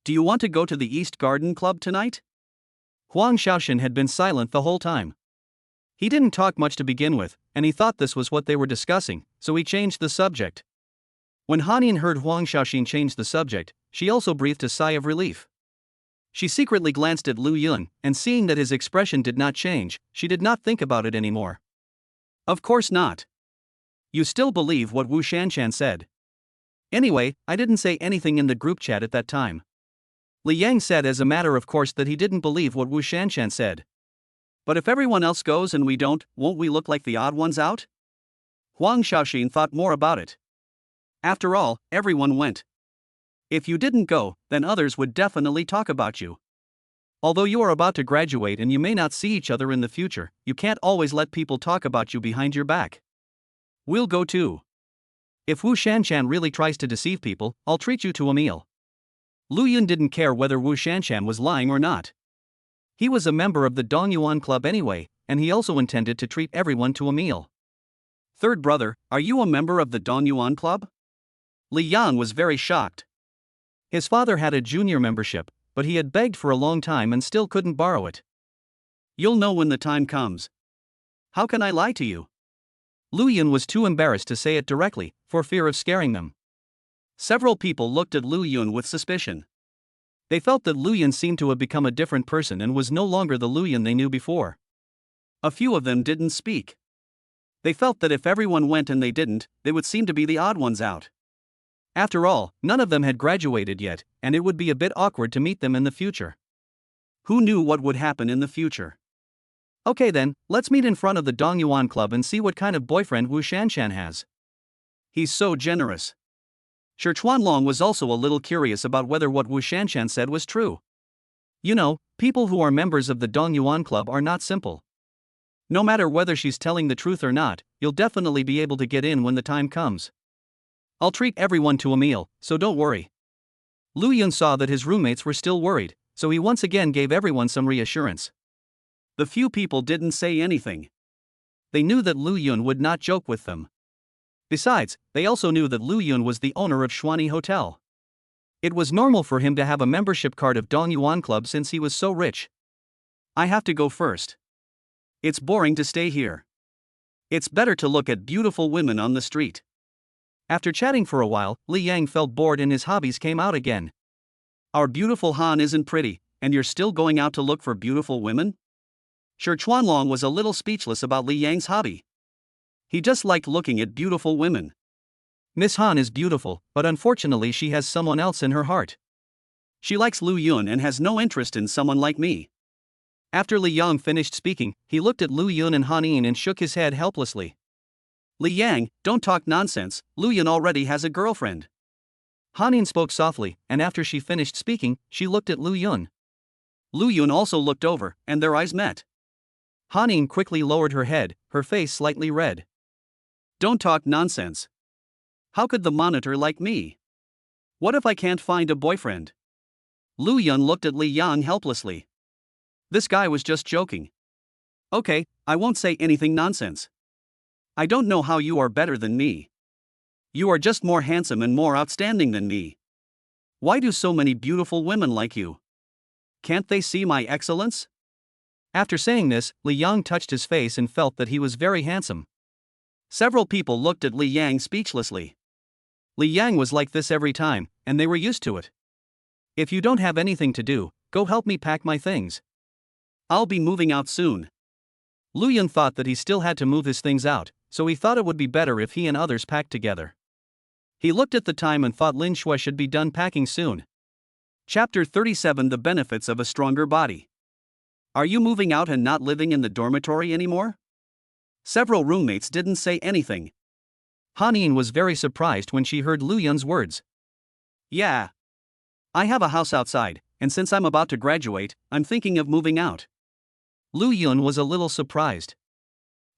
Do you want to go to the East Garden Club tonight? Huang Xiaoxin had been silent the whole time. He didn't talk much to begin with, and he thought this was what they were discussing, so he changed the subject. When Hanin heard Huang Xiaoxin change the subject, she also breathed a sigh of relief. She secretly glanced at Lu Yun, and seeing that his expression did not change, she did not think about it anymore. Of course not. You still believe what Wu Shanshan said. Anyway, I didn't say anything in the group chat at that time. Li Yang said as a matter of course that he didn't believe what Wu Shanshan said. But if everyone else goes and we don't, won't we look like the odd ones out? Huang Xiaoxin thought more about it. After all, everyone went. If you didn't go, then others would definitely talk about you. Although you are about to graduate and you may not see each other in the future, you can't always let people talk about you behind your back. We'll go too. If Wu Shanshan really tries to deceive people, I'll treat you to a meal. Lu Yun didn't care whether Wu Shanshan was lying or not. He was a member of the Dongyuan Club anyway, and he also intended to treat everyone to a meal. Third brother, are you a member of the Dongyuan Club? Li Yang was very shocked. His father had a junior membership, but he had begged for a long time and still couldn't borrow it. You'll know when the time comes. How can I lie to you? Lu Yun was too embarrassed to say it directly, for fear of scaring them. Several people looked at Lu Yun with suspicion. They felt that Lu Yun seemed to have become a different person and was no longer the Lu Yun they knew before. A few of them didn't speak. They felt that if everyone went and they didn't, they would seem to be the odd ones out. After all, none of them had graduated yet, and it would be a bit awkward to meet them in the future. Who knew what would happen in the future? Okay then, let's meet in front of the Dongyuan Club and see what kind of boyfriend Wu Shanshan has. He's so generous. Shi Chuanlong was also a little curious about whether what Wu Shanshan said was true. You know, people who are members of the Dongyuan Club are not simple. No matter whether she's telling the truth or not, you'll definitely be able to get in when the time comes. I'll treat everyone to a meal, so don't worry. Lu Yun saw that his roommates were still worried, so he once again gave everyone some reassurance. The few people didn't say anything. They knew that Lu Yun would not joke with them. Besides, they also knew that Lu Yun was the owner of Shuani Hotel. It was normal for him to have a membership card of Dongyuan Club since he was so rich. I have to go first. It's boring to stay here. It's better to look at beautiful women on the street. After chatting for a while, Li Yang felt bored and his hobbies came out again. Our beautiful Han isn't pretty, and you're still going out to look for beautiful women? Shi Chuanlong was a little speechless about Li Yang's hobby. He just liked looking at beautiful women. Miss Han is beautiful, but unfortunately she has someone else in her heart. She likes Lu Yun and has no interest in someone like me. After Li Yang finished speaking, he looked at Lu Yun and Hanin and shook his head helplessly. Li Yang, don't talk nonsense, Lu Yun already has a girlfriend. Hanin spoke softly, and after she finished speaking, she looked at Lu Yun. Lu Yun also looked over, and their eyes met. Hanin quickly lowered her head, her face slightly red. Don't talk nonsense. How could the monitor like me? What if I can't find a boyfriend? Lu Yun looked at Li Yang helplessly. This guy was just joking. Okay, I won't say anything nonsense. I don't know how you are better than me. You are just more handsome and more outstanding than me. Why do so many beautiful women like you? Can't they see my excellence? After saying this, Li Yang touched his face and felt that he was very handsome. Several people looked at Li Yang speechlessly. Li Yang was like this every time, and they were used to it. If you don't have anything to do, go help me pack my things. I'll be moving out soon. Lu Yun thought that he still had to move his things out, so he thought it would be better if he and others packed together. He looked at the time and thought Lin Shui should be done packing soon. Chapter 37: The Benefits of a Stronger Body. Are you moving out and not living in the dormitory anymore? Several roommates didn't say anything. Hanin was very surprised when she heard Lu Yun's words. Yeah. I have a house outside, and since I'm about to graduate, I'm thinking of moving out. Lu Yun was a little surprised.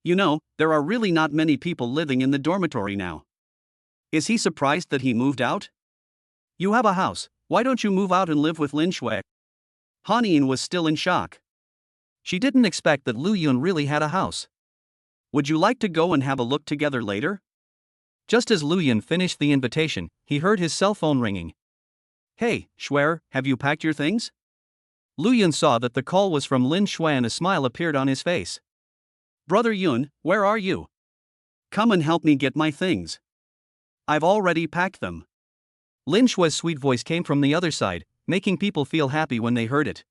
You know, there are really not many people living in the dormitory now. Is he surprised that he moved out? You have a house, why don't you move out and live with Lin Shui? Hanin was still in shock. She didn't expect that Lu Yun really had a house. Would you like to go and have a look together later? Just as Lu Yun finished the invitation, he heard his cell phone ringing. Hey, Schwer, have you packed your things? Lu Yun saw that the call was from Lin Shui and a smile appeared on his face. Brother Yun, where are you? Come and help me get my things. I've already packed them. Lin Shui's sweet voice came from the other side, making people feel happy when they heard it.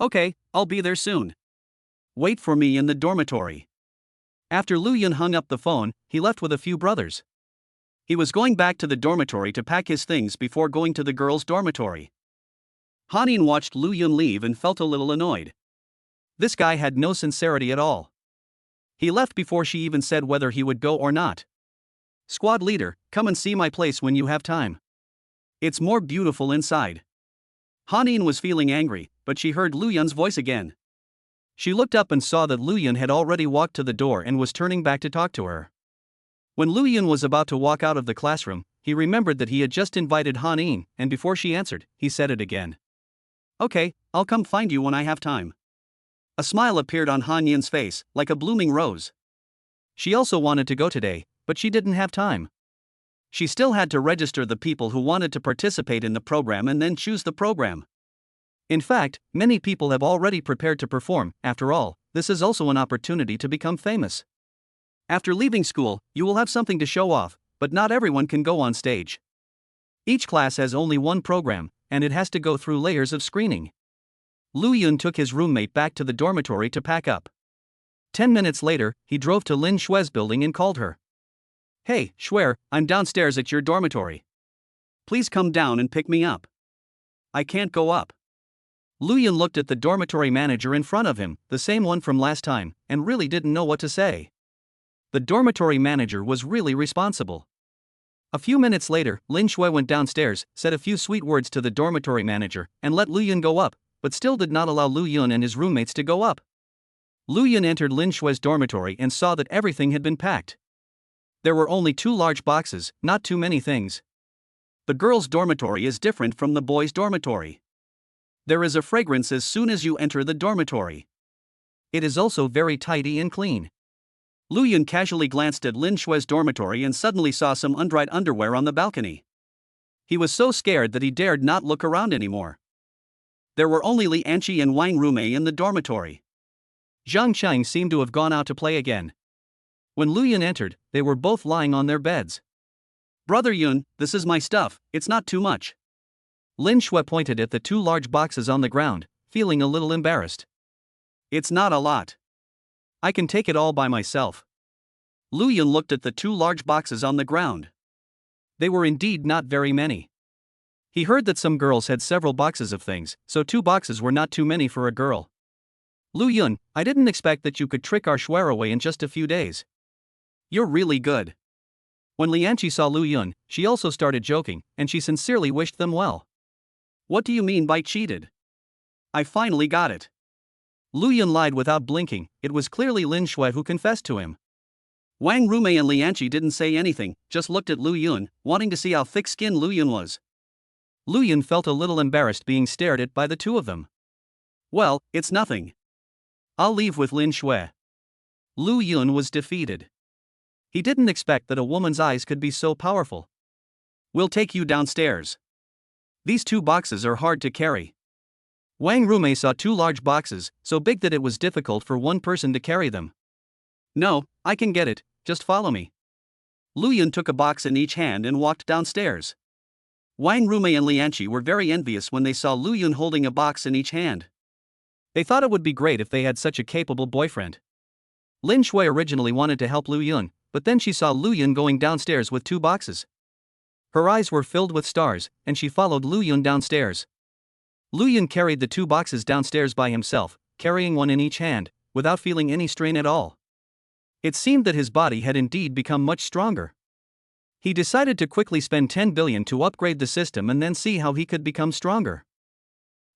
Okay, I'll be there soon. Wait for me in the dormitory. After Lu Yun hung up the phone, he left with a few brothers. He was going back to the dormitory to pack his things before going to the girls' dormitory. Hanin watched Lu Yun leave and felt a little annoyed. This guy had no sincerity at all. He left before she even said whether he would go or not. Squad leader, come and see my place when you have time. It's more beautiful inside. Hanin was feeling angry, but she heard Lu Yun's voice again. She looked up and saw that Lu Yun had already walked to the door and was turning back to talk to her. When Lu Yun was about to walk out of the classroom, he remembered that he had just invited Hanin, and before she answered, he said it again. Okay, I'll come find you when I have time. A smile appeared on Han Yin's face, like a blooming rose. She also wanted to go today, but she didn't have time. She still had to register the people who wanted to participate in the program and then choose the program. In fact, many people have already prepared to perform. After all, this is also an opportunity to become famous. After leaving school, you will have something to show off, but not everyone can go on stage. Each class has only one program, and it has to go through layers of screening. Lu Yun took his roommate back to the dormitory to pack up. 10 minutes later, he drove to Lin Shui's building and called her. Hey, Schwer, I'm downstairs at your dormitory. Please come down and pick me up. I can't go up. Lu Yun looked at the dormitory manager in front of him, the same one from last time, and really didn't know what to say. The dormitory manager was really responsible. A few minutes later, Lin Shui went downstairs, said a few sweet words to the dormitory manager, and let Lu Yun go up, but still did not allow Lu Yun and his roommates to go up. Lu Yun entered Lin Shui's dormitory and saw that everything had been packed. There were only 2 large boxes, not too many things. The girls' dormitory is different from the boys' dormitory. There is a fragrance as soon as you enter the dormitory. It is also very tidy and clean. Lu Yun casually glanced at Lin Shui's dormitory and suddenly saw some undried underwear on the balcony. He was so scared that he dared not look around anymore. There were only Li Anqi and Wang Rumei in the dormitory. Zhang Cheng seemed to have gone out to play again. When Lu Yun entered, they were both lying on their beds. Brother Yun, this is my stuff, it's not too much. Lin Shui pointed at the 2 large boxes on the ground, feeling a little embarrassed. It's not a lot. I can take it all by myself. Lu Yun looked at the 2 large boxes on the ground. They were indeed not very many. He heard that some girls had several boxes of things, so 2 boxes were not too many for a girl. Lu Yun, I didn't expect that you could trick our Schwer away in just a few days. You're really good. When Lianqi saw Lu Yun, she also started joking, and she sincerely wished them well. What do you mean by cheated? I finally got it. Lu Yun lied without blinking. It was clearly Lin Shui who confessed to him. Wang Rumei and Lianqi didn't say anything, just looked at Lu Yun, wanting to see how thick-skinned Lu Yun was. Lu Yun felt a little embarrassed being stared at by the 2 of them. Well, it's nothing. I'll leave with Lin Shui. Lu Yun was defeated. He didn't expect that a woman's eyes could be so powerful. We'll take you downstairs. These 2 boxes are hard to carry. Wang Rumei saw 2 large boxes, so big that it was difficult for one person to carry them. No, I can get it, just follow me. Lu Yun took a box in each hand and walked downstairs. Wang Rumei and Lianqi were very envious when they saw Lu Yun holding a box in each hand. They thought it would be great if they had such a capable boyfriend. Lin Shui originally wanted to help Lu Yun, but then she saw Lu Yun going downstairs with 2 boxes. Her eyes were filled with stars, and she followed Lu Yun downstairs. Lu Yun carried the 2 boxes downstairs by himself, carrying one in each hand, without feeling any strain at all. It seemed that his body had indeed become much stronger. He decided to quickly spend 10 billion to upgrade the system and then see how he could become stronger.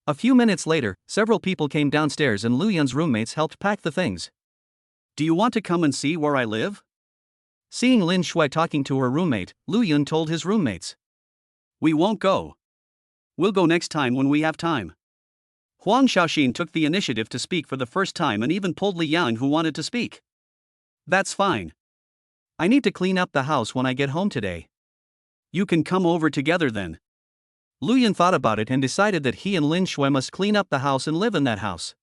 A few minutes later, several people came downstairs and Lu Yun's roommates helped pack the things. Do you want to come and see where I live? Seeing Lin Shui talking to her roommate, Lu Yun told his roommates. We won't go. We'll go next time when we have time. Huang Shaoxin took the initiative to speak for the first time and even pulled Li Yang who wanted to speak. That's fine. I need to clean up the house when I get home today. You can come over together then. Lu Yun thought about it and decided that he and Lin Shui must clean up the house and live in that house.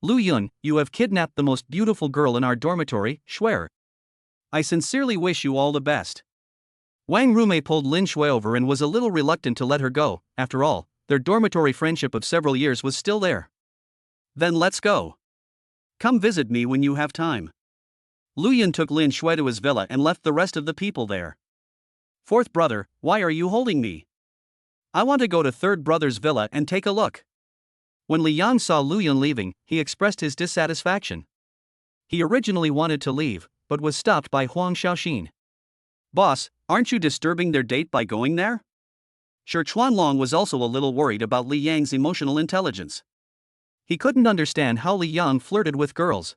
Lu Yun, you have kidnapped the most beautiful girl in our dormitory, Shuer. I sincerely wish you all the best. Wang Rumei pulled Lin Shui over and was a little reluctant to let her go. After all, their dormitory friendship of several years was still there. Then let's go. Come visit me when you have time. Lu Yun took Lin Shui to his villa and left the rest of the people there. Fourth brother, why are you holding me? I want to go to third brother's villa and take a look. When Li Yang saw Lu Yun leaving, he expressed his dissatisfaction. He originally wanted to leave, but was stopped by Huang Xiaoxin. Boss, aren't you disturbing their date by going there? Shi Chuanlong was also a little worried about Li Yang's emotional intelligence. He couldn't understand how Li Yang flirted with girls.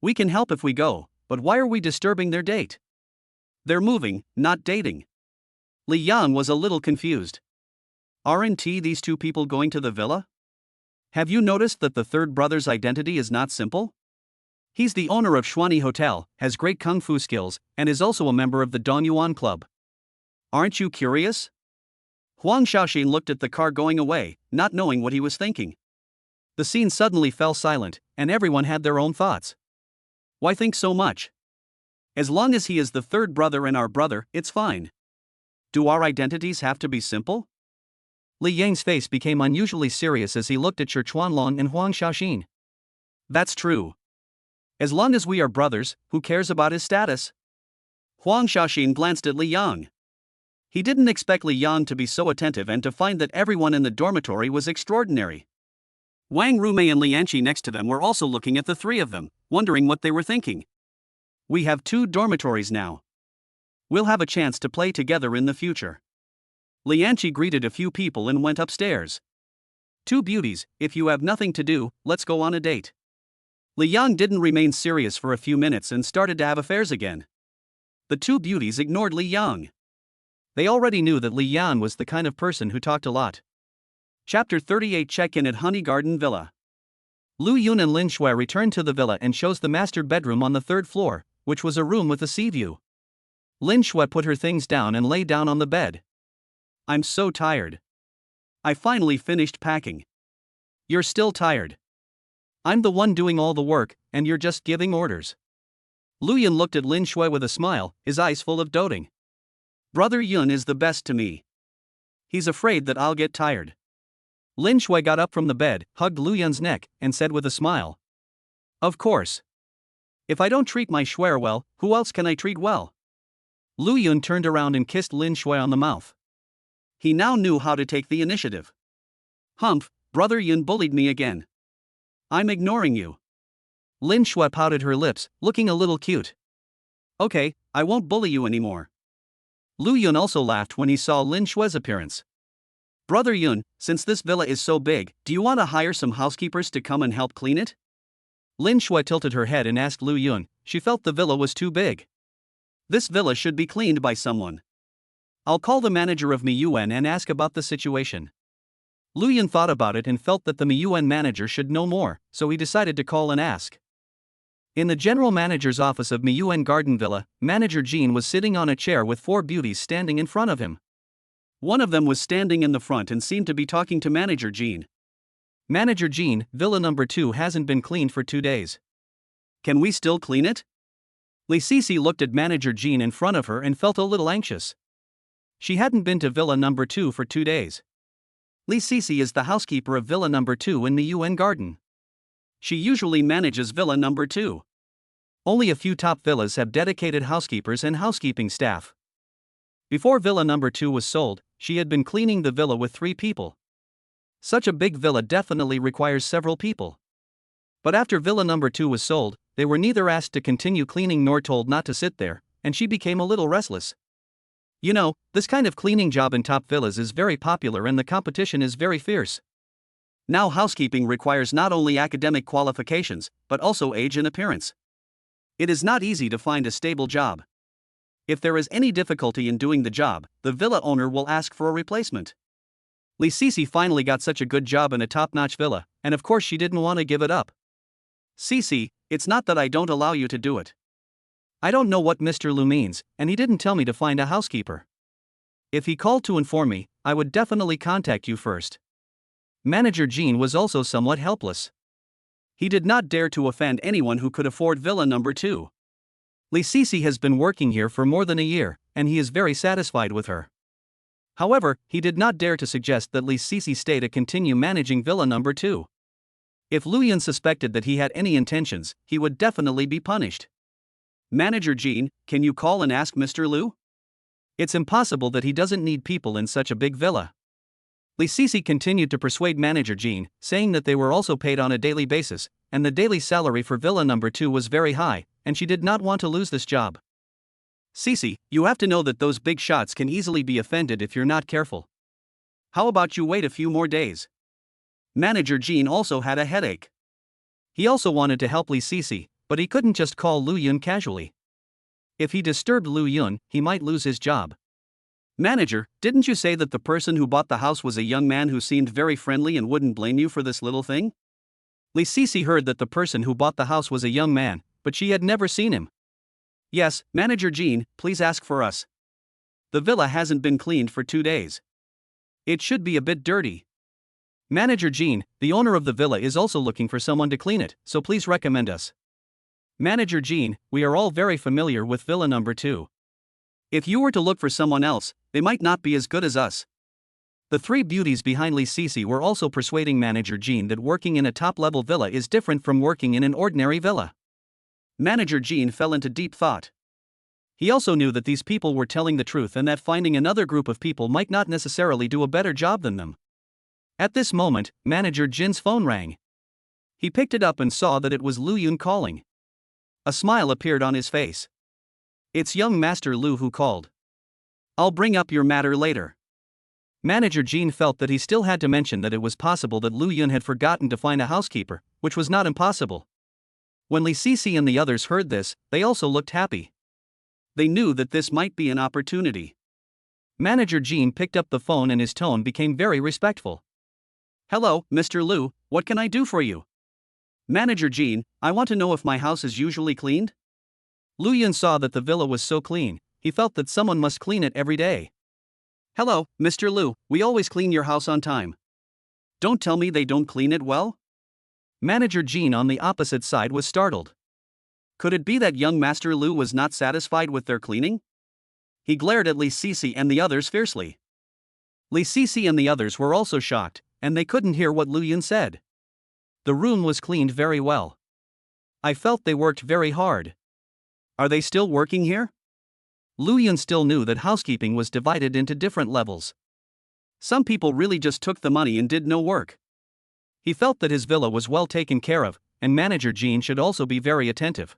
We can help if we go, but why are we disturbing their date? They're moving, not dating. Li Yang was a little confused. Aren't these two people going to the villa? Have you noticed that the third brother's identity is not simple? He's the owner of Xuani Hotel, has great kung fu skills, and is also a member of the Dongyuan Club. Aren't you curious? Huang Xiaoxin looked at the car going away, not knowing what he was thinking. The scene suddenly fell silent, and everyone had their own thoughts. Why think so much? As long as he is the third brother and our brother, it's fine. Do our identities have to be simple? Li Yang's face became unusually serious as he looked at Shi Chuanlong and Huang Xiaoxin. That's true. As long as we are brothers, who cares about his status? Huang Xiaoxin glanced at Li Yang. He didn't expect Li Yang to be so attentive and to find that everyone in the dormitory was extraordinary. Wang Rumei and Li Anqi next to them were also looking at the three of them, wondering what they were thinking. We have 2 dormitories now. We'll have a chance to play together in the future. Li Anqi greeted a few people and went upstairs. 2 beauties, if you have nothing to do, let's go on a date. Li Yang didn't remain serious for a few minutes and started to have affairs again. The 2 beauties ignored Li Yang. They already knew that Li Yang was the kind of person who talked a lot. Chapter 38 Check-in at Honey Garden Villa. Lu Yun and Lin Shui returned to the villa and chose the master bedroom on the 3rd floor, which was a room with a sea view. Lin Shui put her things down and lay down on the bed. I'm so tired. I finally finished packing. You're still tired. I'm the one doing all the work, and you're just giving orders. Lu Yun looked at Lin Shui with a smile, his eyes full of doting. Brother Yun is the best to me. He's afraid that I'll get tired. Lin Shui got up from the bed, hugged Lu Yun's neck, and said with a smile. Of course. If I don't treat my Shui well, who else can I treat well? Lu Yun turned around and kissed Lin Shui on the mouth. He now knew how to take the initiative. Humph, Brother Yun bullied me again. I'm ignoring you. Lin Shui pouted her lips, looking a little cute. Okay, I won't bully you anymore. Lu Yun also laughed when he saw Lin Shui's appearance. Brother Yun, since this villa is so big, do you want to hire some housekeepers to come and help clean it? Lin Shui tilted her head and asked Lu Yun. She felt the villa was too big. This villa should be cleaned by someone. I'll call the manager of Miyuan and ask about the situation. Lu Yun thought about it and felt that the Miyuan manager should know more, so he decided to call and ask. In the general manager's office of Miyuan Garden Villa, Manager Jean was sitting on a chair with 4 beauties standing in front of him. One of them was standing in the front and seemed to be talking to Manager Jean. Manager Jean, Villa number 2 hasn't been cleaned for 2 days. Can we still clean it? Li Sisi looked at Manager Jean in front of her and felt a little anxious. She hadn't been to Villa number 2 for 2 days. Li Sisi is the housekeeper of Villa number 2 in the UN Garden. She usually manages Villa number 2. Only a few top villas have dedicated housekeepers and housekeeping staff. Before Villa number 2 was sold, she had been cleaning the villa with 3 people. Such a big villa definitely requires several people. But after Villa number 2 was sold, they were neither asked to continue cleaning nor told not to sit there, and she became a little restless. You know, this kind of cleaning job in top villas is very popular and the competition is very fierce. Now housekeeping requires not only academic qualifications, but also age and appearance. It is not easy to find a stable job. If there is any difficulty in doing the job, the villa owner will ask for a replacement. Li Sisi finally got such a good job in a top-notch villa, and of course she didn't want to give it up. Sisi, it's not that I don't allow you to do it. I don't know what Mr. Lu means, and he didn't tell me to find a housekeeper. If he called to inform me, I would definitely contact you first. Manager Jean was also somewhat helpless. He did not dare to offend anyone who could afford Villa Number 2. Lee Cece has been working here for more than a year, and he is very satisfied with her. However, he did not dare to suggest that Lee Cece stay to continue managing Villa Number 2. If Lu Yun suspected that he had any intentions, he would definitely be punished. Manager Jean, can you call and ask Mr. Lu? It's impossible that he doesn't need people in such a big villa. Lee Cece continued to persuade Manager Jean, saying that they were also paid on a daily basis, and the daily salary for Villa Number 2 was very high, and she did not want to lose this job. Cece, you have to know that those big shots can easily be offended if you're not careful. How about you wait a few more days? Manager Jean also had a headache. He also wanted to help Lee Cece, but he couldn't just call Lu Yun casually. If he disturbed Lu Yun, he might lose his job. Manager, didn't you say that the person who bought the house was a young man who seemed very friendly and wouldn't blame you for this little thing? Lee Cece heard that the person who bought the house was a young man, but she had never seen him. Yes, Manager Jean, please ask for us. The villa hasn't been cleaned for 2 days. It should be a bit dirty. Manager Jean, the owner of the villa is also looking for someone to clean it, so please recommend us. Manager Jean, we are all very familiar with Villa Number 2. If you were to look for someone else, they might not be as good as us. The three beauties behind Lee Cece were also persuading Manager Jean that working in a top-level villa is different from working in an ordinary villa. Manager Jean fell into deep thought. He also knew that these people were telling the truth and that finding another group of people might not necessarily do a better job than them. At this moment, Manager Jin's phone rang. He picked it up and saw that it was Lu Yun calling. A smile appeared on his face. It's young Master Lu who called. I'll bring up your matter later. Manager Jean felt that he still had to mention that it was possible that Lu Yun had forgotten to find a housekeeper, which was not impossible. When Lee Cece and the others heard this, they also looked happy. They knew that this might be an opportunity. Manager Jean picked up the phone and his tone became very respectful. Hello, Mr. Lu, what can I do for you? Manager Jean, I want to know if my house is usually cleaned? Lu Yun saw that the villa was so clean, he felt that someone must clean it every day. Hello, Mr. Lu, we always clean your house on time. Don't tell me they don't clean it well? Manager Jean on the opposite side was startled. Could it be that young Master Lu was not satisfied with their cleaning? He glared at Lee Cece and the others fiercely. Lee Cece and the others were also shocked, and they couldn't hear what Lu Yun said. The room was cleaned very well. I felt they worked very hard. Are they still working here? Lu Yun still knew that housekeeping was divided into different levels. Some people really just took the money and did no work. He felt that his villa was well taken care of, and Manager Jean should also be very attentive.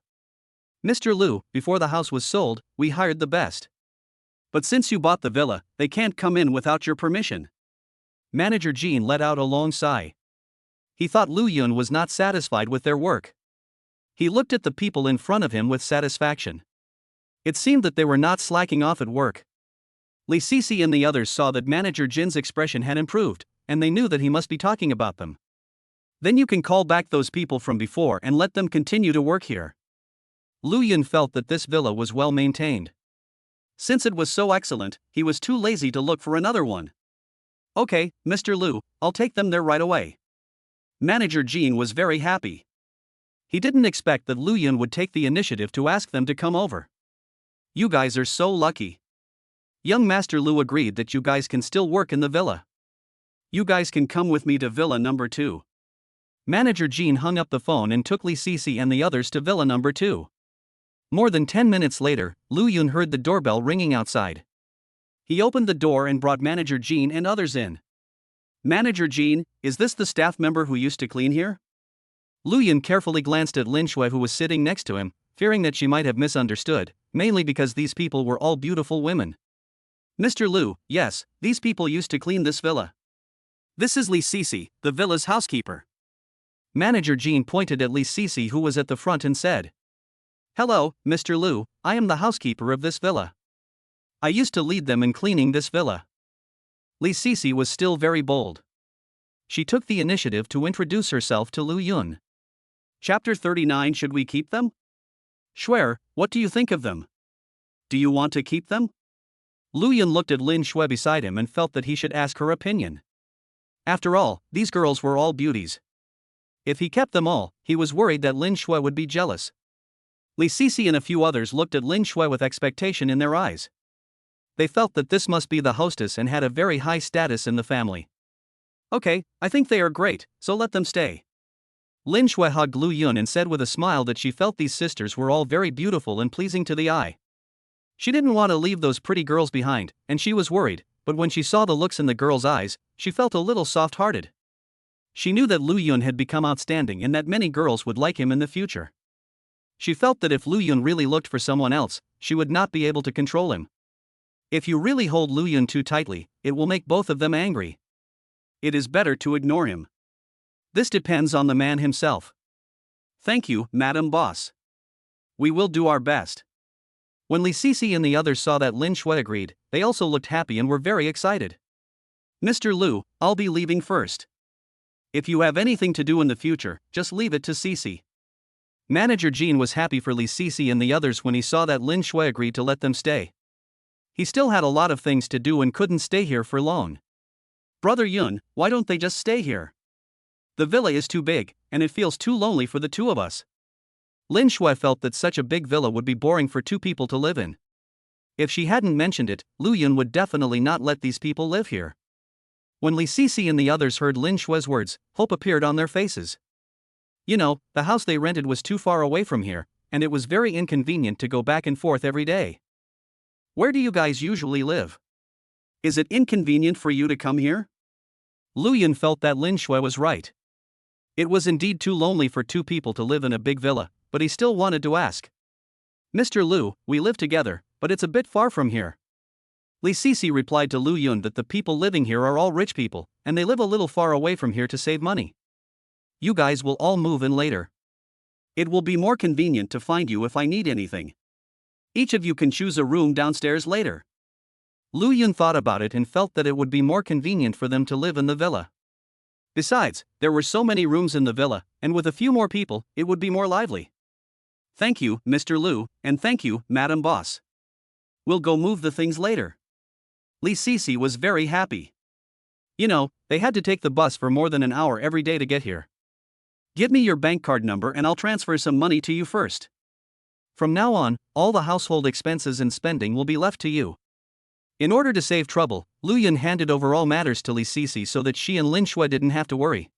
Mr. Lu, before the house was sold, we hired the best. But since you bought the villa, they can't come in without your permission. Manager Jean let out a long sigh. He thought Lu Yun was not satisfied with their work. He looked at the people in front of him with satisfaction. It seemed that they were not slacking off at work. Lee Cece and the others saw that Manager Jin's expression had improved, and they knew that he must be talking about them. Then you can call back those people from before and let them continue to work here. Lu Yun felt that this villa was well maintained. Since it was so excellent, he was too lazy to look for another one. Okay, Mr. Lu, I'll take them there right away. Manager Jean was very happy. He didn't expect that Lu Yun would take the initiative to ask them to come over. You guys are so lucky. Young Master Lu agreed that you guys can still work in the villa. You guys can come with me to Villa Number 2. Manager Jean hung up the phone and took Lee Cece and the others to Villa Number 2. More than 10 minutes later, Lu Yun heard the doorbell ringing outside. He opened the door and brought Manager Jean and others in. Manager Jean, is this the staff member who used to clean here? Lu Yun carefully glanced at Lin Shui who was sitting next to him, fearing that she might have misunderstood, mainly because these people were all beautiful women. Mr. Lu, yes, these people used to clean this villa. This is Lee Cece, the villa's housekeeper. Manager Jean pointed at Lee Cece who was at the front and said, Hello, Mr. Lu, I am the housekeeper of this villa. I used to lead them in cleaning this villa. Lee Cece was still very bold. She took the initiative to introduce herself to Lu Yun. Chapter 39 Should we keep them? Shuer, what do you think of them? Do you want to keep them? Lu Yun looked at Lin Shui beside him and felt that he should ask her opinion. After all, these girls were all beauties. If he kept them all, he was worried that Lin Shui would be jealous. Li Sisi and a few others looked at Lin Shui with expectation in their eyes. They felt that this must be the hostess and had a very high status in the family. Okay, I think they are great, so let them stay. Lin Shui hugged Lu Yun and said with a smile that she felt these sisters were all very beautiful and pleasing to the eye. She didn't want to leave those pretty girls behind, and she was worried, but when she saw the looks in the girls' eyes, she felt a little soft-hearted. She knew that Lu Yun had become outstanding and that many girls would like him in the future. She felt that if Lu Yun really looked for someone else, she would not be able to control him. If you really hold Lu Yun too tightly, it will make both of them angry. It is better to ignore him. This depends on the man himself. Thank you, Madam Boss. We will do our best. When Li Sisi and the others saw that Lin Shui agreed, they also looked happy and were very excited. Mr. Lu, I'll be leaving first. If you have anything to do in the future, just leave it to Sisi. Manager Jean was happy for Li Sisi and the others when he saw that Lin Shui agreed to let them stay. He still had a lot of things to do and couldn't stay here for long. Brother Yun, why don't they just stay here? The villa is too big, and it feels too lonely for the two of us. Lin Shui felt that such a big villa would be boring for two people to live in. If she hadn't mentioned it, Lu Yun would definitely not let these people live here. When Li Sisi and the others heard Lin Shui's words, hope appeared on their faces. You know, the house they rented was too far away from here, and it was very inconvenient to go back and forth every day. Where do you guys usually live? Is it inconvenient for you to come here? Lu Yun felt that Lin Shui was right. It was indeed too lonely for two people to live in a big villa, but he still wanted to ask. Mr. Lu, we live together, but it's a bit far from here. Li Sisi replied to Lu Yun that the people living here are all rich people, and they live a little far away from here to save money. You guys will all move in later. It will be more convenient to find you if I need anything. Each of you can choose a room downstairs later. Lu Yun thought about it and felt that it would be more convenient for them to live in the villa. Besides, there were so many rooms in the villa, and with a few more people, it would be more lively. Thank you, Mr. Lu, and thank you, Madam Boss. We'll go move the things later. Li Sisi was very happy. You know, they had to take the bus for more than an hour every day to get here. Give me your bank card number and I'll transfer some money to you first. From now on, all the household expenses and spending will be left to you. In order to save trouble, Lu Yun handed over all matters to Li Sisi so that she and Lin Shui didn't have to worry.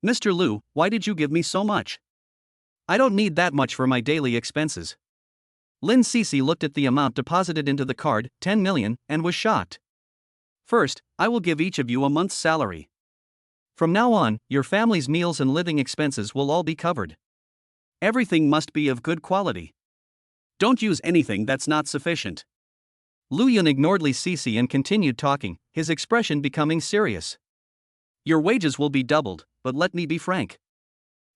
Mr. Lu, why did you give me so much? I don't need that much for my daily expenses. Lin Sisi looked at the amount deposited into the card, 10 million, and was shocked. First, I will give each of you a month's salary. From now on, your family's meals and living expenses will all be covered. Everything must be of good quality. Don't use anything that's not sufficient. Lu Yun ignored Li Sisi and continued talking, his expression becoming serious. Your wages will be doubled, but let me be frank.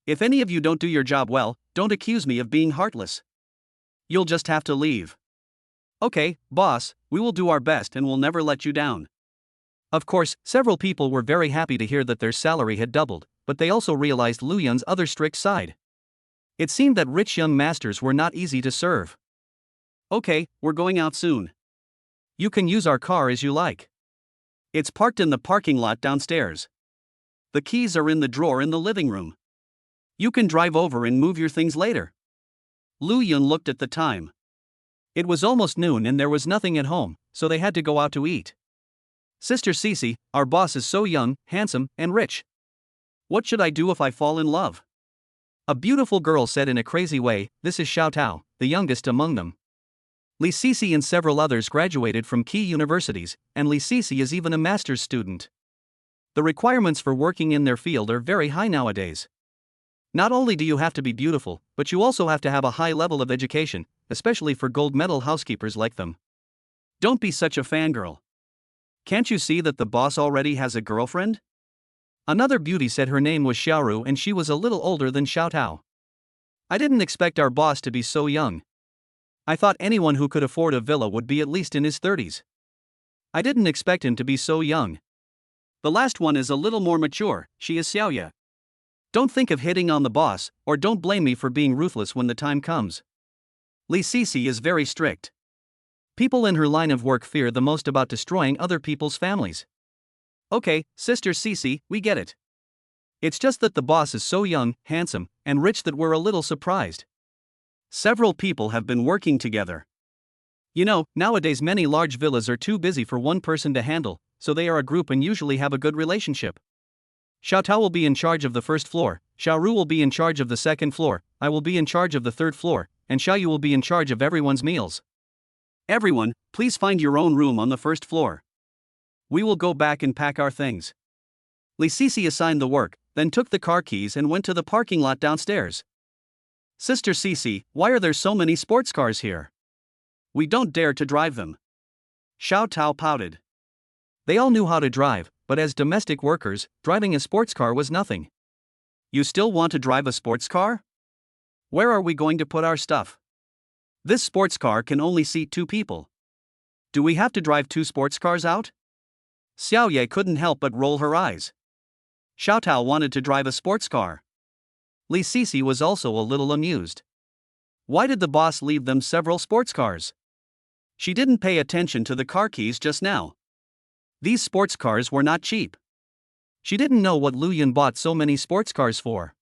If any of you don't do your job well, don't accuse me of being heartless. You'll just have to leave. Okay, boss, we will do our best and will never let you down. Of course, several people were very happy to hear that their salary had doubled, but they also realized Lu Yun's other strict side. It seemed that rich young masters were not easy to serve. Okay, we're going out soon. You can use our car as you like. It's parked in the parking lot downstairs. The keys are in the drawer in the living room. You can drive over and move your things later. Lu Yun looked at the time. It was almost noon and there was nothing at home, so they had to go out to eat. Sister Sisi, our boss is so young, handsome, and rich. What should I do if I fall in love? A beautiful girl said in a crazy way. This is Xiao Tao, the youngest among them. Li Sisi and several others graduated from key universities, and Li Sisi is even a master's student. The requirements for working in their field are very high nowadays. Not only do you have to be beautiful, but you also have to have a high level of education, especially for gold medal housekeepers like them. Don't be such a fangirl. Can't you see that the boss already has a girlfriend? Another beauty said her name was Xiaoru and she was a little older than Xiao Tao. I didn't expect our boss to be so young. I thought anyone who could afford a villa would be at least in his 30s. I didn't expect him to be so young. The last one is a little more mature, she is Xiaoya. Don't think of hitting on the boss, or don't blame me for being ruthless when the time comes. Li Sisi is very strict. People in her line of work fear the most about destroying other people's families. Okay, Sister Sisi, we get it. It's just that the boss is so young, handsome, and rich that we're a little surprised. Several people have been working together. You know, nowadays many large villas are too busy for one person to handle, so they are a group and usually have a good relationship. Xiao Tao will be in charge of the first floor, Xiao Ru will be in charge of the second floor, I will be in charge of the third floor, and Xiao Yu will be in charge of everyone's meals. Everyone, please find your own room on the first floor. We will go back and pack our things. Li Sisi assigned the work, then took the car keys and went to the parking lot downstairs. Sister Sisi, why are there so many sports cars here? We don't dare to drive them. Xiao Tao pouted. They all knew how to drive, but as domestic workers, driving a sports car was nothing. You still want to drive a sports car? Where are we going to put our stuff? This sports car can only seat 2 people. Do we have to drive 2 sports cars out? Xiao Ye couldn't help but roll her eyes. Xiao Tao wanted to drive a sports car. Li Sisi was also a little amused. Why did the boss leave them several sports cars? She didn't pay attention to the car keys just now. These sports cars were not cheap. She didn't know what Lu Yun bought so many sports cars for.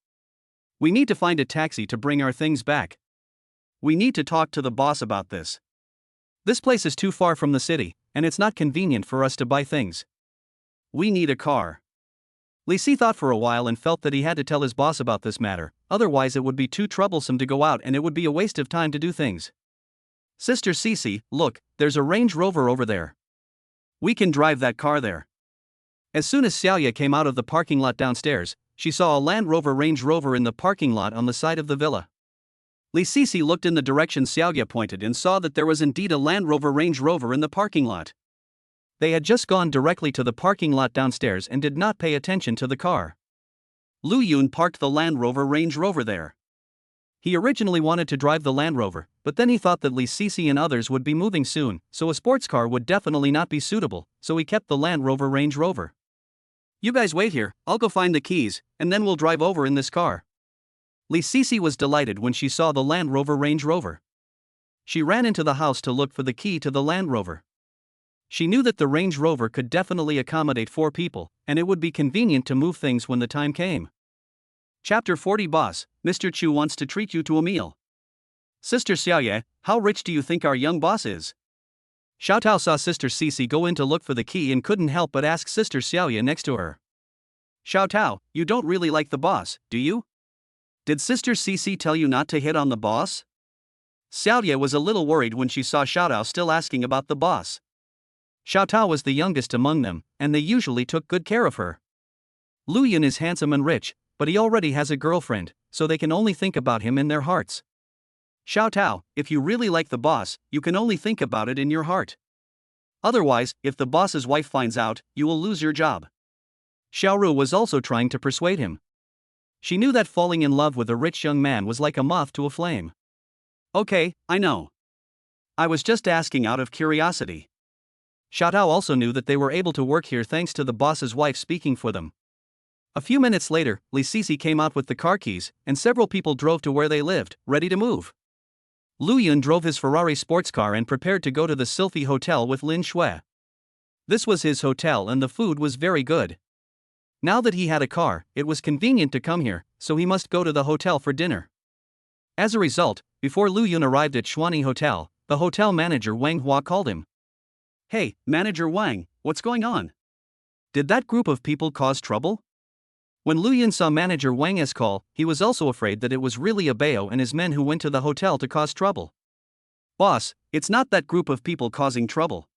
We need to find a taxi to bring our things back. We need to talk to the boss about this. This place is too far from the city, and it's not convenient for us to buy things. We need a car. Li Si thought for a while and felt that he had to tell his boss about this matter, otherwise it would be too troublesome to go out and it would be a waste of time to do things. Sister Sisi, look, there's a Range Rover over there. We can drive that car there. As soon as Xiaoye came out of the parking lot downstairs, she saw a Land Rover Range Rover in the parking lot on the side of the villa. Li Sisi looked in the direction Xiaoye pointed and saw that there was indeed a Land Rover Range Rover in the parking lot. They had just gone directly to the parking lot downstairs and did not pay attention to the car. Lu Yun parked the Land Rover Range Rover there. He originally wanted to drive the Land Rover, but then he thought that Li Sisi and others would be moving soon, so a sports car would definitely not be suitable, so he kept the Land Rover Range Rover. You guys wait here, I'll go find the keys, and then we'll drive over in this car. Li Sisi was delighted when she saw the Land Rover Range Rover. She ran into the house to look for the key to the Land Rover. She knew that the Range Rover could definitely accommodate 4 people, and it would be convenient to move things when the time came. Chapter 40 Boss, Mr. Chu wants to treat you to a meal. Sister Xiaoye, how rich do you think our young boss is? Xiao Tao saw Sister Sisi go in to look for the key and couldn't help but ask Sister Xiaoye next to her. Xiao Tao, you don't really like the boss, do you? Did Sister Sisi tell you not to hit on the boss? Xiaoye was a little worried when she saw Xiao Tao still asking about the boss. Xiao Tao was the youngest among them, and they usually took good care of her. Lu Yun is handsome and rich, but he already has a girlfriend, so they can only think about him in their hearts. Xiao Tao, if you really like the boss, you can only think about it in your heart. Otherwise, if the boss's wife finds out, you will lose your job. Xiao Ru was also trying to persuade him. She knew that falling in love with a rich young man was like a moth to a flame. Okay, I know. I was just asking out of curiosity. Xiao Tao also knew that they were able to work here thanks to the boss's wife speaking for them. A few minutes later, Li Sisi came out with the car keys, and several people drove to where they lived, ready to move. Lu Yun drove his Ferrari sports car and prepared to go to the Sylphy Hotel with Lin Shui. This was his hotel and the food was very good. Now that he had a car, it was convenient to come here, so he must go to the hotel for dinner. As a result, before Lu Yun arrived at Xuani Hotel, the hotel manager Wang Hua called him. Hey, Manager Wang, what's going on? Did that group of people cause trouble? When Lu Yun saw Manager Wang's call, he was also afraid that it was really Abeo and his men who went to the hotel to cause trouble. Boss, it's not that group of people causing trouble.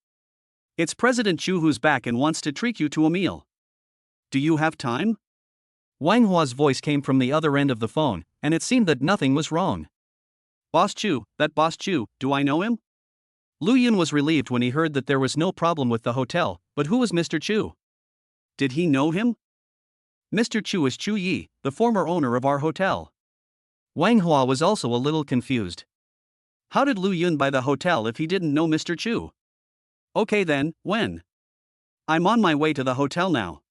It's President Chu who's back and wants to treat you to a meal. Do you have time? Wang Hua's voice came from the other end of the phone, and it seemed that nothing was wrong. Boss Chu, that Boss Chu, do I know him? Lu Yun was relieved when he heard that there was no problem with the hotel, but who was Mr. Chu? Did he know him? Mr. Chu is Chu Yi, the former owner of our hotel. Wang Hua was also a little confused. How did Lu Yun buy the hotel if he didn't know Mr. Chu? Okay then, when? I'm on my way to the hotel now.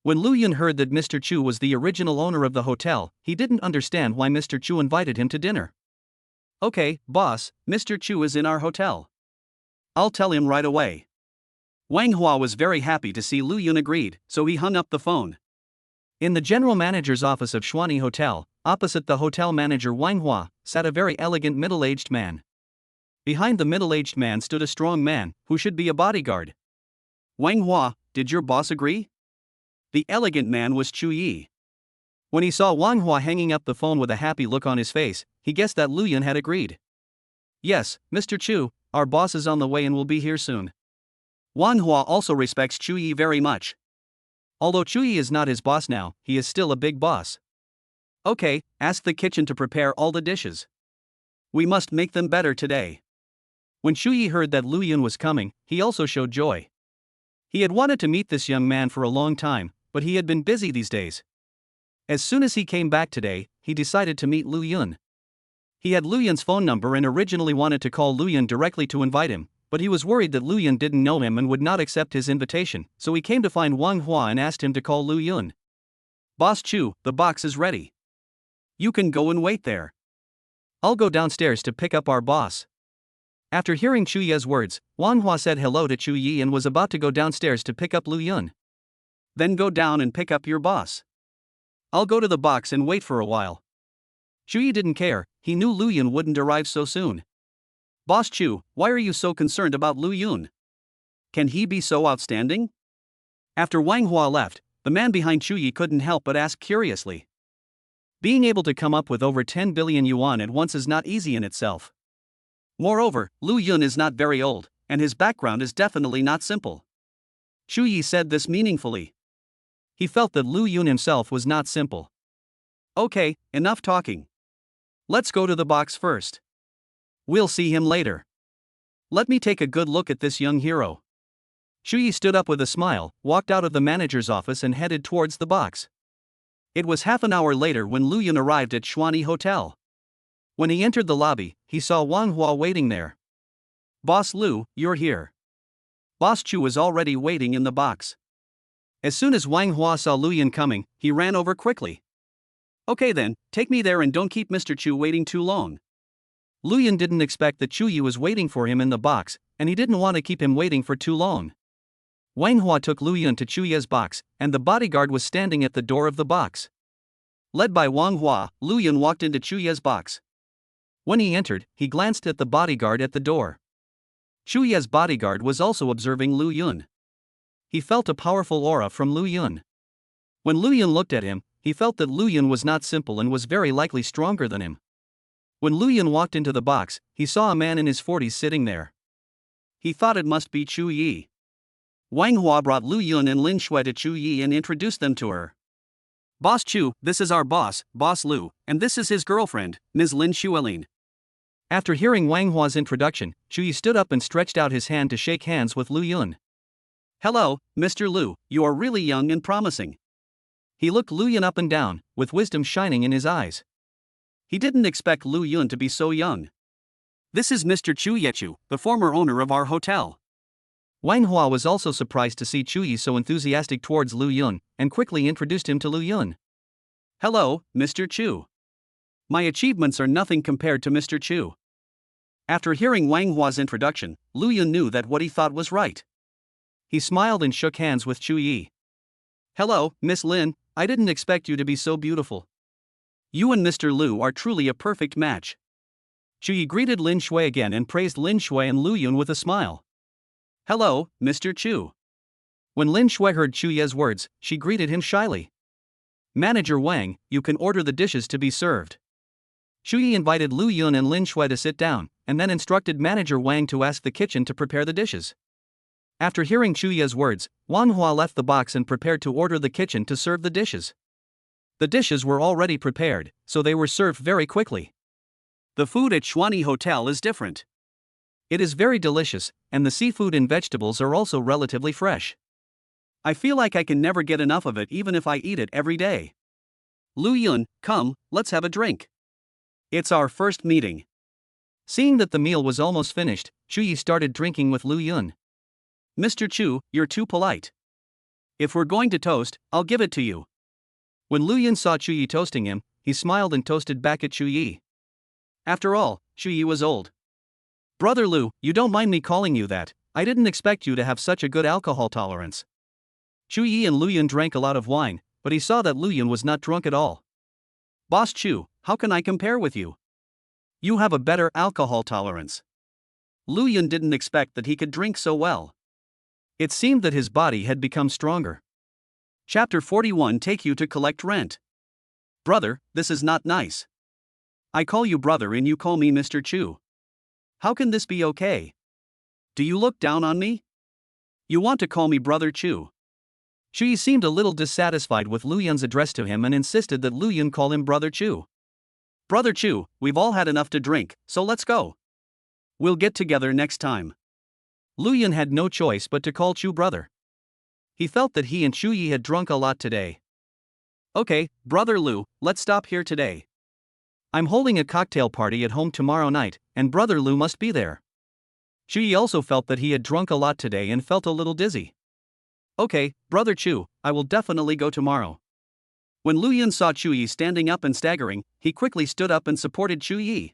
When Lu Yun heard that Mr. Chu was the original owner of the hotel, he didn't understand why Mr. Chu invited him to dinner. Okay, boss, Mr. Chu is in our hotel. I'll tell him right away. Wang Hua was very happy to see Lu Yun agreed, so he hung up the phone. In the general manager's office of Shuani Hotel, opposite the hotel manager Wang Hua, sat a very elegant middle-aged man. Behind the middle-aged man stood a strong man, who should be a bodyguard. Wang Hua, did your boss agree? The elegant man was Chu Yi. When he saw Wang Hua hanging up the phone with a happy look on his face, he guessed that Lu Yun had agreed. Yes, Mr. Chu, our boss is on the way and will be here soon. Wang Hua also respects Chu Yi very much. Although Chu Yi is not his boss now, he is still a big boss. Okay, ask the kitchen to prepare all the dishes. We must make them better today. When Chu Yi heard that Lu Yun was coming, he also showed joy. He had wanted to meet this young man for a long time, but he had been busy these days. As soon as he came back today, he decided to meet Lu Yun. He had Lu Yun's phone number and originally wanted to call Lu Yun directly to invite him, but he was worried that Lu Yun didn't know him and would not accept his invitation, so he came to find Wang Hua and asked him to call Lu Yun. Boss Chu, the box is ready. You can go and wait there. I'll go downstairs to pick up our boss. After hearing Chu Yi's words, Wang Hua said hello to Chu Yi and was about to go downstairs to pick up Lu Yun. Then go down and pick up your boss. I'll go to the box and wait for a while. Chu Yi didn't care, he knew Lu Yun wouldn't arrive so soon. Boss Chu, why are you so concerned about Lu Yun? Can he be so outstanding? After Wang Hua left, the man behind Chu Yi couldn't help but ask curiously. Being able to come up with over 10 billion yuan at once is not easy in itself. Moreover, Lu Yun is not very old, and his background is definitely not simple. Chu Yi said this meaningfully. He felt that Lu Yun himself was not simple. Okay, enough talking. Let's go to the box first. We'll see him later. Let me take a good look at this young hero. Chu Yi stood up with a smile, walked out of the manager's office and headed towards the box. It was half an hour later when Lu Yun arrived at Shuani Hotel. When he entered the lobby, he saw Wang Hua waiting there. Boss Lu, you're here. Boss Chu was already waiting in the box. As soon as Wang Hua saw Lu Yun coming, he ran over quickly. Okay then, take me there and don't keep Mr. Chu waiting too long. Lu Yun didn't expect that Chu Yi was waiting for him in the box, and he didn't want to keep him waiting for too long. Wang Hua took Lu Yun to Chu Yi's box, and the bodyguard was standing at the door of the box. Led by Wang Hua, Lu Yun walked into Chu Yi's box. When he entered, he glanced at the bodyguard at the door. Chu Yi's bodyguard was also observing Lu Yun. He felt a powerful aura from Lu Yun. When Lu Yun looked at him, he felt that Lu Yun was not simple and was very likely stronger than him. When Lu Yun walked into the box, he saw a man in his 40s sitting there. He thought it must be Chu Yi. Wang Hua brought Lu Yun and Lin Shui to Chu Yi and introduced them to her. Boss Chu, this is our boss, Boss Lu, and this is his girlfriend, Ms. Lin Shuilin. After hearing Wang Hua's introduction, Chu Yi stood up and stretched out his hand to shake hands with Lu Yun. Hello, Mr. Lu, you are really young and promising. He looked Lu Yun up and down, with wisdom shining in his eyes. He didn't expect Lu Yun to be so young. This is Mr. Chu Yechu, the former owner of our hotel. Wang Hua was also surprised to see Chu Yi so enthusiastic towards Lu Yun, and quickly introduced him to Lu Yun. Hello, Mr. Chu. My achievements are nothing compared to Mr. Chu. After hearing Wang Hua's introduction, Lu Yun knew that what he thought was right. He smiled and shook hands with Chu Yi. Hello, Miss Lin, I didn't expect you to be so beautiful. You and Mr. Lu are truly a perfect match. Chu Yi greeted Lin Shui again and praised Lin Shui and Lu Yun with a smile. Hello, Mr. Chu. When Lin Shui heard Chu Yi's words, she greeted him shyly. Manager Wang, you can order the dishes to be served. Chu Yi invited Lu Yun and Lin Shui to sit down, and then instructed Manager Wang to ask the kitchen to prepare the dishes. After hearing Chu Yi's words, Wang Hua left the box and prepared to order the kitchen to serve the dishes. The dishes were already prepared, so they were served very quickly. The food at Shuani Hotel is different. It is very delicious, and the seafood and vegetables are also relatively fresh. I feel like I can never get enough of it even if I eat it every day. Lu Yun, come, let's have a drink. It's our first meeting. Seeing that the meal was almost finished, Chu Yi started drinking with Lu Yun. Mr. Chu, you're too polite. If we're going to toast, I'll give it to you. When Lu Yun saw Chu Yi toasting him, he smiled and toasted back at Chu Yi. After all, Shuyi was old. Brother Lu, you don't mind me calling you that, I didn't expect you to have such a good alcohol tolerance. Shuyi and Luyan drank a lot of wine, but he saw that Luyan was not drunk at all. Boss Chu, how can I compare with you? You have a better alcohol tolerance. Luyan didn't expect that he could drink so well. It seemed that his body had become stronger. Chapter 41 Take you to collect rent. Brother, this is not nice. I call you brother and you call me Mr. Chu. How can this be okay? Do you look down on me? You want to call me Brother Chu. Shuyi seemed a little dissatisfied with Luyan's address to him and insisted that Luyan call him Brother Chu. Brother Chu, we've all had enough to drink, so let's go. We'll get together next time. Luyan had no choice but to call Chu brother. He felt that he and Shuyi had drunk a lot today. Okay, Brother Lu, let's stop here today. I'm holding a cocktail party at home tomorrow night, and Brother Lu must be there. Shuyi also felt that he had drunk a lot today and felt a little dizzy. Okay, Brother Chu, I will definitely go tomorrow. When Luyan saw Chuyi standing up and staggering, he quickly stood up and supported Chuyi.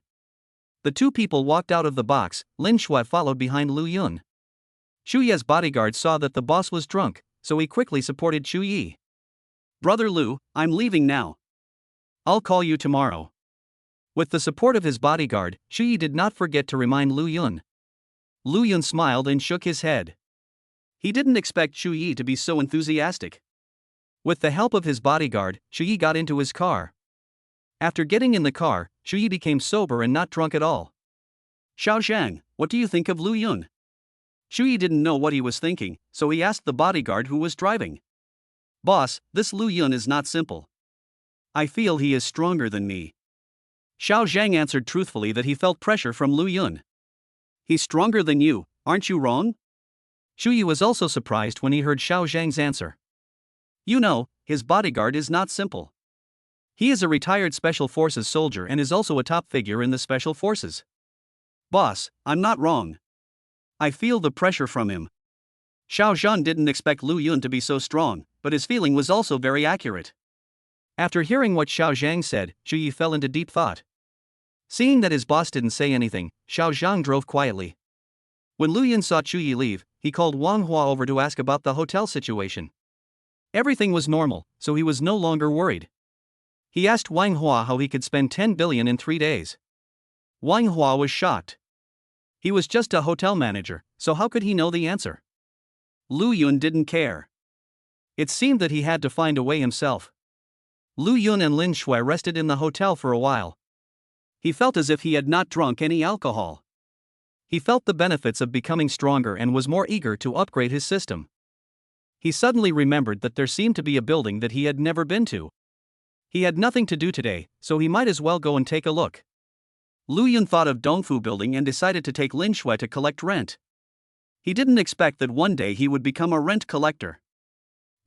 The two people walked out of the box, Lin Shui followed behind Luyan. Shuyi's bodyguard saw that the boss was drunk, so he quickly supported Chuyi. Brother Lu, I'm leaving now. I'll call you tomorrow. With the support of his bodyguard, Shuyi did not forget to remind Luyan. Luyan smiled and shook his head. He didn't expect Shuyi to be so enthusiastic. With the help of his bodyguard, Shuyi got into his car. After getting in the car, Shuyi became sober and not drunk at all. Xiao Zhang, what do you think of Luyan? Shuyi didn't know what he was thinking, so he asked the bodyguard who was driving. Boss, this Luyan is not simple. I feel he is stronger than me. Xiao Zhang answered truthfully that he felt pressure from Luyan. He's stronger than you, aren't you wrong? Shuyi was also surprised when he heard Xiao Zhang's answer. You know, his bodyguard is not simple. He is a retired Special Forces soldier and is also a top figure in the Special Forces. Boss, I'm not wrong. I feel the pressure from him. Xiao Zhan didn't expect Luyan to be so strong, but his feeling was also very accurate. After hearing what Xiao Zhang said, Shuyi fell into deep thought. Seeing that his boss didn't say anything, Xiao Zhang drove quietly. When Luyan saw Chuyi leave, he called Wang Hua over to ask about the hotel situation. Everything was normal, so he was no longer worried. He asked Wang Hua how he could spend 10 billion in 3 days. Wang Hua was shocked. He was just a hotel manager, so how could he know the answer? Luyan didn't care. It seemed that he had to find a way himself. Luyan and Lin Shui rested in the hotel for a while. He felt as if he had not drunk any alcohol. He felt the benefits of becoming stronger and was more eager to upgrade his system. He suddenly remembered that there seemed to be a building that he had never been to. He had nothing to do today, so he might as well go and take a look. Luyan thought of Dongfu Building and decided to take Lin Shui to collect rent. He didn't expect that one day he would become a rent collector.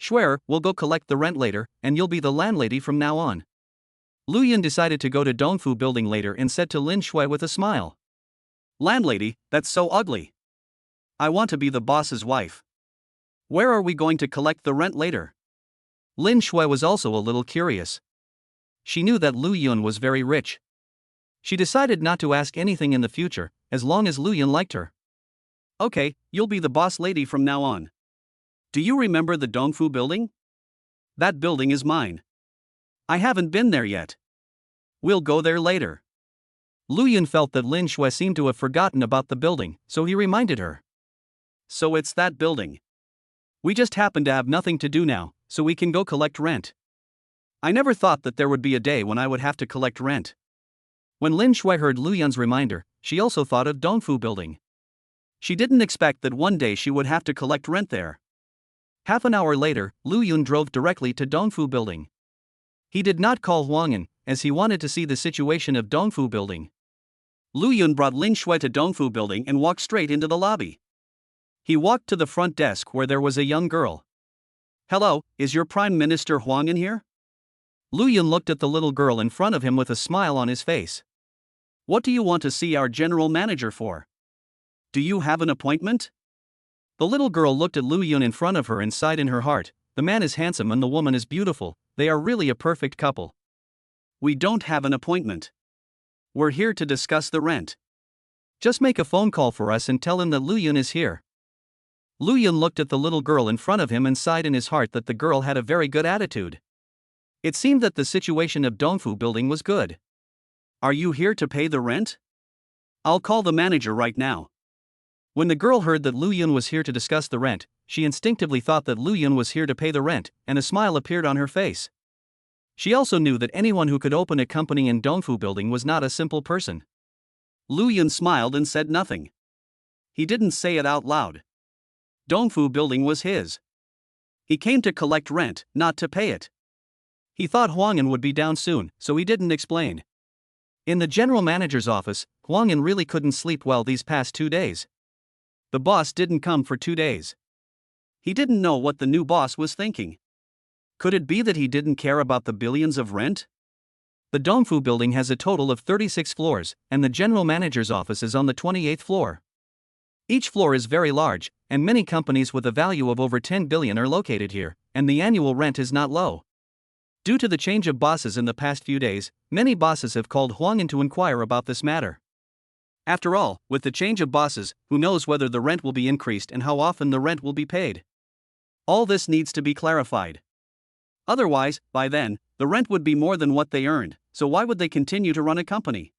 Shuer, we'll go collect the rent later, and you'll be the landlady from now on. Luyan decided to go to Dongfu Building later and said to Lin Shui with a smile. Landlady, that's so ugly. I want to be the boss's wife. Where are we going to collect the rent later? Lin Shui was also a little curious. She knew that Luyan was very rich. She decided not to ask anything in the future, as long as Luyan liked her. Okay, you'll be the boss lady from now on. Do you remember the Dongfu Building? That building is mine. I haven't been there yet. We'll go there later. Luyan felt that Lin Shui seemed to have forgotten about the building, so he reminded her. So it's that building. We just happen to have nothing to do now, so we can go collect rent. I never thought that there would be a day when I would have to collect rent. When Lin Shui heard Luyan's reminder, she also thought of Dongfu Building. She didn't expect that one day she would have to collect rent there. Half an hour later, Luyan drove directly to Dongfu Building. He did not call Huang'an, as he wanted to see the situation of Dongfu Building. Luyan brought Lin Shui to Dongfu Building and walked straight into the lobby. He walked to the front desk where there was a young girl. Hello, is your Prime Minister Huang'an here? Luyan looked at the little girl in front of him with a smile on his face. What do you want to see our general manager for? Do you have an appointment? The little girl looked at Luyan in front of her and sighed in her heart. The man is handsome and the woman is beautiful, they are really a perfect couple. We don't have an appointment. We're here to discuss the rent. Just make a phone call for us and tell him that Lu Yun is here. Lu Yun looked at the little girl in front of him and sighed in his heart that the girl had a very good attitude. It seemed that the situation of Dongfu building was good. Are you here to pay the rent? I'll call the manager right now. When the girl heard that Lu Yun was here to discuss the rent, she instinctively thought that Lu Yun was here to pay the rent, and a smile appeared on her face. She also knew that anyone who could open a company in Dongfu building was not a simple person. Lu Yun smiled and said nothing. He didn't say it out loud. Dongfu building was his. He came to collect rent, not to pay it. He thought Huang An would be down soon, so he didn't explain. In the general manager's office, Huang An really couldn't sleep well these past 2 days. The boss didn't come for 2 days. He didn't know what the new boss was thinking. Could it be that he didn't care about the billions of rent? The Dongfu building has a total of 36 floors, and the general manager's office is on the 28th floor. Each floor is very large, and many companies with a value of over 10 billion are located here, and the annual rent is not low. Due to the change of bosses in the past few days, many bosses have called Huang An to inquire about this matter. After all, with the change of bosses, who knows whether the rent will be increased and how often the rent will be paid? All this needs to be clarified. Otherwise, by then, the rent would be more than what they earned, so why would they continue to run a company?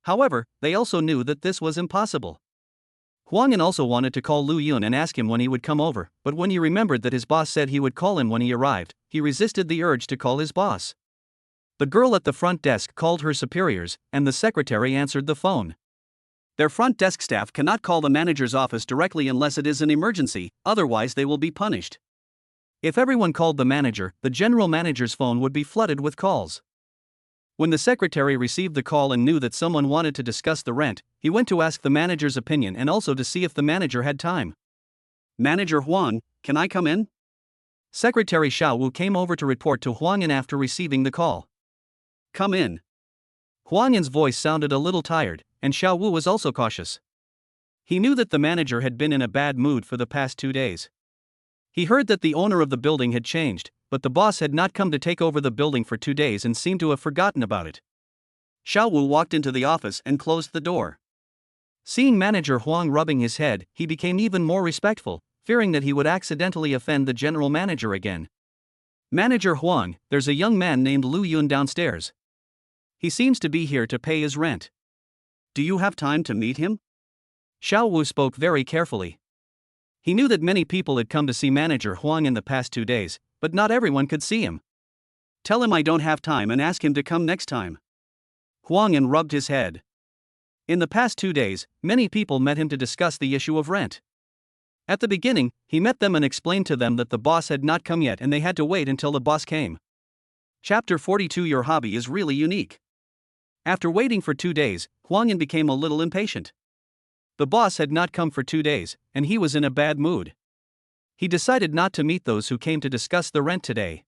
However, they also knew that this was impossible. Huang An also wanted to call Lu Yun and ask him when he would come over, but when he remembered that his boss said he would call him when he arrived, he resisted the urge to call his boss. The girl at the front desk called her superiors, and the secretary answered the phone. Their front desk staff cannot call the manager's office directly unless it is an emergency, otherwise they will be punished. If everyone called the manager, the general manager's phone would be flooded with calls. When the secretary received the call and knew that someone wanted to discuss the rent, he went to ask the manager's opinion and also to see if the manager had time. Manager Huang, can I come in? Secretary Xiao Wu came over to report to Huang An after receiving the call. Come in. Huang An's voice sounded a little tired, and Xiao Wu was also cautious. He knew that the manager had been in a bad mood for the past 2 days. He heard that the owner of the building had changed, but the boss had not come to take over the building for 2 days and seemed to have forgotten about it. Xiao Wu walked into the office and closed the door. Seeing manager Huang rubbing his head, he became even more respectful, fearing that he would accidentally offend the general manager again. Manager Huang, there's a young man named Lu Yun downstairs. He seems to be here to pay his rent. Do you have time to meet him? Xiao Wu spoke very carefully. He knew that many people had come to see manager Huang in the past 2 days, but not everyone could see him. Tell him I don't have time and ask him to come next time. Huang An rubbed his head. In the past 2 days, many people met him to discuss the issue of rent. At the beginning, he met them and explained to them that the boss had not come yet and they had to wait until the boss came. Chapter 42. Your hobby is really unique. After waiting for 2 days, Huang An became a little impatient. The boss had not come for 2 days, and he was in a bad mood. He decided not to meet those who came to discuss the rent today.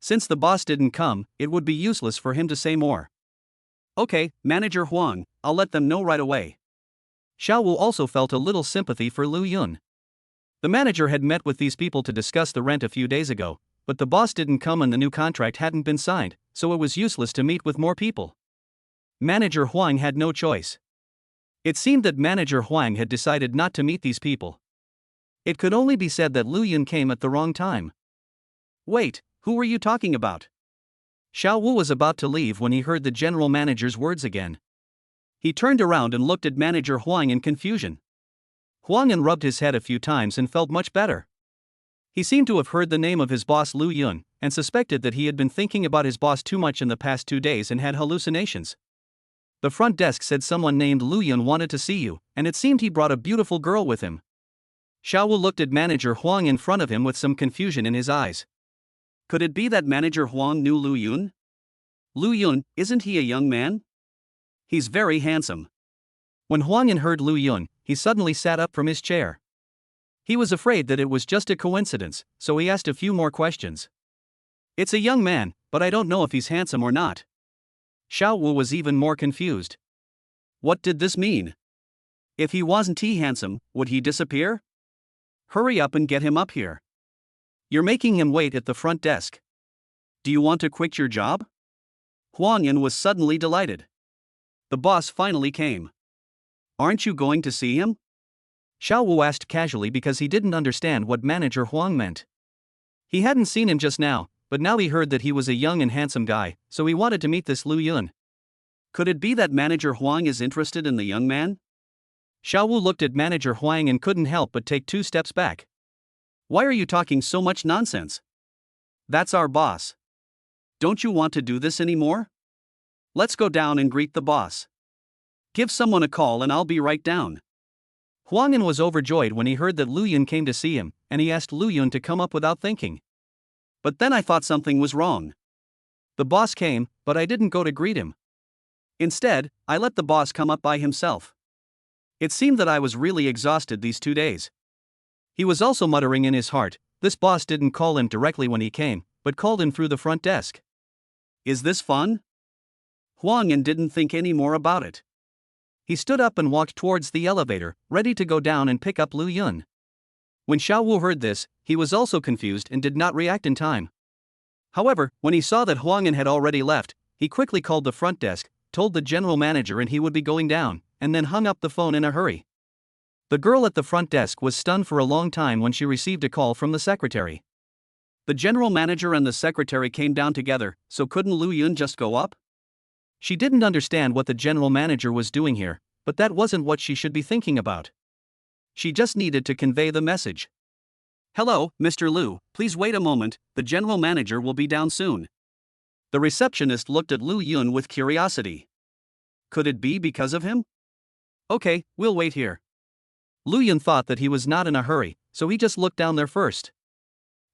Since the boss didn't come, it would be useless for him to say more. Okay, Manager Huang, I'll let them know right away. Xiao Wu also felt a little sympathy for Lu Yun. The manager had met with these people to discuss the rent a few days ago, but the boss didn't come and the new contract hadn't been signed, so it was useless to meet with more people. Manager Huang had no choice. It seemed that Manager Huang had decided not to meet these people. It could only be said that Lu Yun came at the wrong time. Wait, who were you talking about? Xiao Wu was about to leave when he heard the general manager's words again. He turned around and looked at Manager Huang in confusion. Huang An rubbed his head a few times and felt much better. He seemed to have heard the name of his boss Lu Yun, and suspected that he had been thinking about his boss too much in the past 2 days and had hallucinations. The front desk said someone named Lu Yun wanted to see you, and it seemed he brought a beautiful girl with him. Xiao Wu looked at Manager Huang in front of him with some confusion in his eyes. Could it be that Manager Huang knew Lu Yun? Lu Yun, isn't he a young man? He's very handsome. When Huang An heard Lu Yun, he suddenly sat up from his chair. He was afraid that it was just a coincidence, so he asked a few more questions. It's a young man, but I don't know if he's handsome or not. Xiao Wu was even more confused. What did this mean? If he wasn't handsome, would he disappear? Hurry up and get him up here. You're making him wait at the front desk. Do you want to quit your job? Huang An was suddenly delighted. The boss finally came. Aren't you going to see him? Xiao Wu asked casually because he didn't understand what Manager Huang meant. He hadn't seen him just now, but now he heard that he was a young and handsome guy, so he wanted to meet this Lu Yun. Could it be that Manager Huang is interested in the young man? Xiao Wu looked at Manager Huang and couldn't help but take 2 steps back. Why are you talking so much nonsense? That's our boss. Don't you want to do this anymore? Let's go down and greet the boss. Give someone a call and I'll be right down. Huang An was overjoyed when he heard that Lu Yun came to see him, and he asked Lu Yun to come up without thinking. But then I thought something was wrong. The boss came, but I didn't go to greet him. Instead, I let the boss come up by himself. It seemed that I was really exhausted these 2 days. He was also muttering in his heart, this boss didn't call him directly when he came, but called him through the front desk. Is this fun? Huang An didn't think any more about it. He stood up and walked towards the elevator, ready to go down and pick up Lu Yun. When Xiao Wu heard this, he was also confused and did not react in time. However, when he saw that Huang An had already left, he quickly called the front desk, told the general manager and he would be going down, and then hung up the phone in a hurry. The girl at the front desk was stunned for a long time when she received a call from the secretary. The general manager and the secretary came down together, so couldn't Lu Yun just go up? She didn't understand what the general manager was doing here, but that wasn't what she should be thinking about. She just needed to convey the message. Hello, Mr. Lu, please wait a moment, the general manager will be down soon. The receptionist looked at Lu Yun with curiosity. Could it be because of him? Okay, we'll wait here. Lu Yun thought that he was not in a hurry, so he just looked down there first.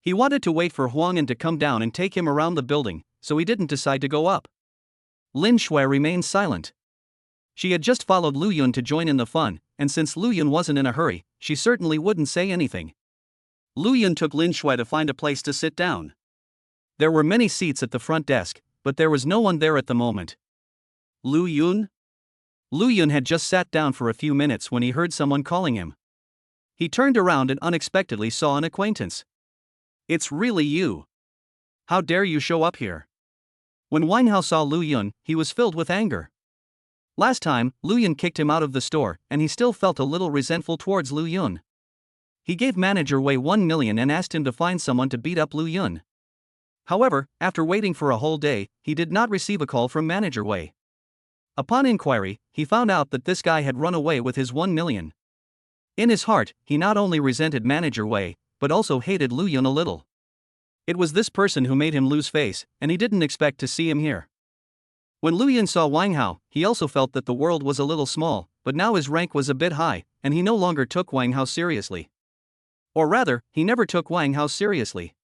He wanted to wait for Huang An to come down and take him around the building, so he didn't decide to go up. Lin Shui remained silent. She had just followed Lu Yun to join in the fun, and since Lu Yun wasn't in a hurry, she certainly wouldn't say anything. Lu Yun took Lin Shui to find a place to sit down. There were many seats at the front desk, but there was no one there at the moment. Lu Yun? Lu Yun had just sat down for a few minutes when he heard someone calling him. He turned around and unexpectedly saw an acquaintance. It's really you. How dare you show up here? When Wang Hao saw Lu Yun, he was filled with anger. Last time, Lu Yun kicked him out of the store, and he still felt a little resentful towards Lu Yun. He gave Manager Wei 1 million and asked him to find someone to beat up Lu Yun. However, after waiting for a whole day, he did not receive a call from Manager Wei. Upon inquiry, he found out that this guy had run away with his 1 million. In his heart, he not only resented Manager Wei, but also hated Lu Yun a little. It was this person who made him lose face, and he didn't expect to see him here. When Lu Yun saw Wang Hao, he also felt that the world was a little small, but now his rank was a bit high, and he no longer took Wang Hao seriously. Or rather, he never took Wang Hao seriously.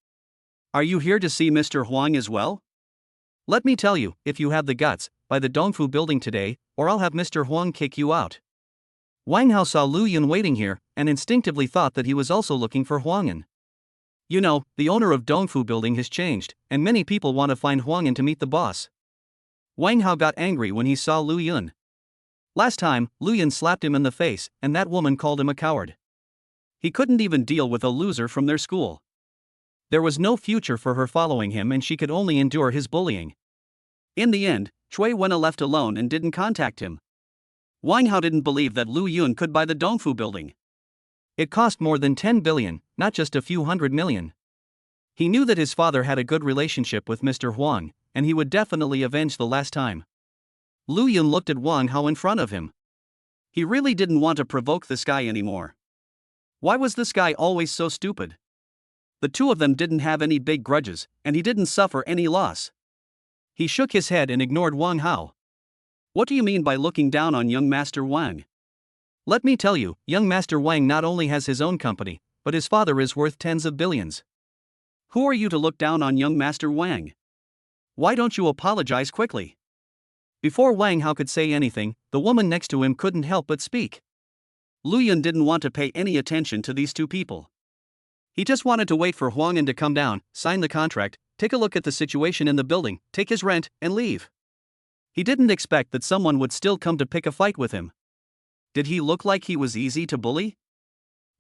Are you here to see Mr. Huang as well? Let me tell you, if you have the guts, by the Dongfu building today, or I'll have Mr. Huang kick you out. Wang Hao saw Lu Yun waiting here, and instinctively thought that he was also looking for Huang An. You know, the owner of Dongfu building has changed, and many people want to find Huang An to meet the boss. Wang Hao got angry when he saw Lu Yun. Last time, Lu Yun slapped him in the face, and that woman called him a coward. He couldn't even deal with a loser from their school. There was no future for her following him and she could only endure his bullying. In the end, Cui Wen left alone and didn't contact him. Wang Hao didn't believe that Lu Yun could buy the Dongfu building. It cost more than 10 billion, not just a few hundred million. He knew that his father had a good relationship with Mr. Huang, and he would definitely avenge the last time. Lu Yun looked at Wang Hao in front of him. He really didn't want to provoke this guy anymore. Why was this guy always so stupid? The two of them didn't have any big grudges, and he didn't suffer any loss. He shook his head and ignored Wang Hao. What do you mean by looking down on young Master Wang? Let me tell you, young Master Wang not only has his own company, but his father is worth tens of billions. Who are you to look down on young Master Wang? Why don't you apologize quickly? Before Wang Hao could say anything, the woman next to him couldn't help but speak. Lu Yun didn't want to pay any attention to these two people. He just wanted to wait for Huang An to come down, sign the contract, take a look at the situation in the building, take his rent, and leave. He didn't expect that someone would still come to pick a fight with him. Did he look like he was easy to bully?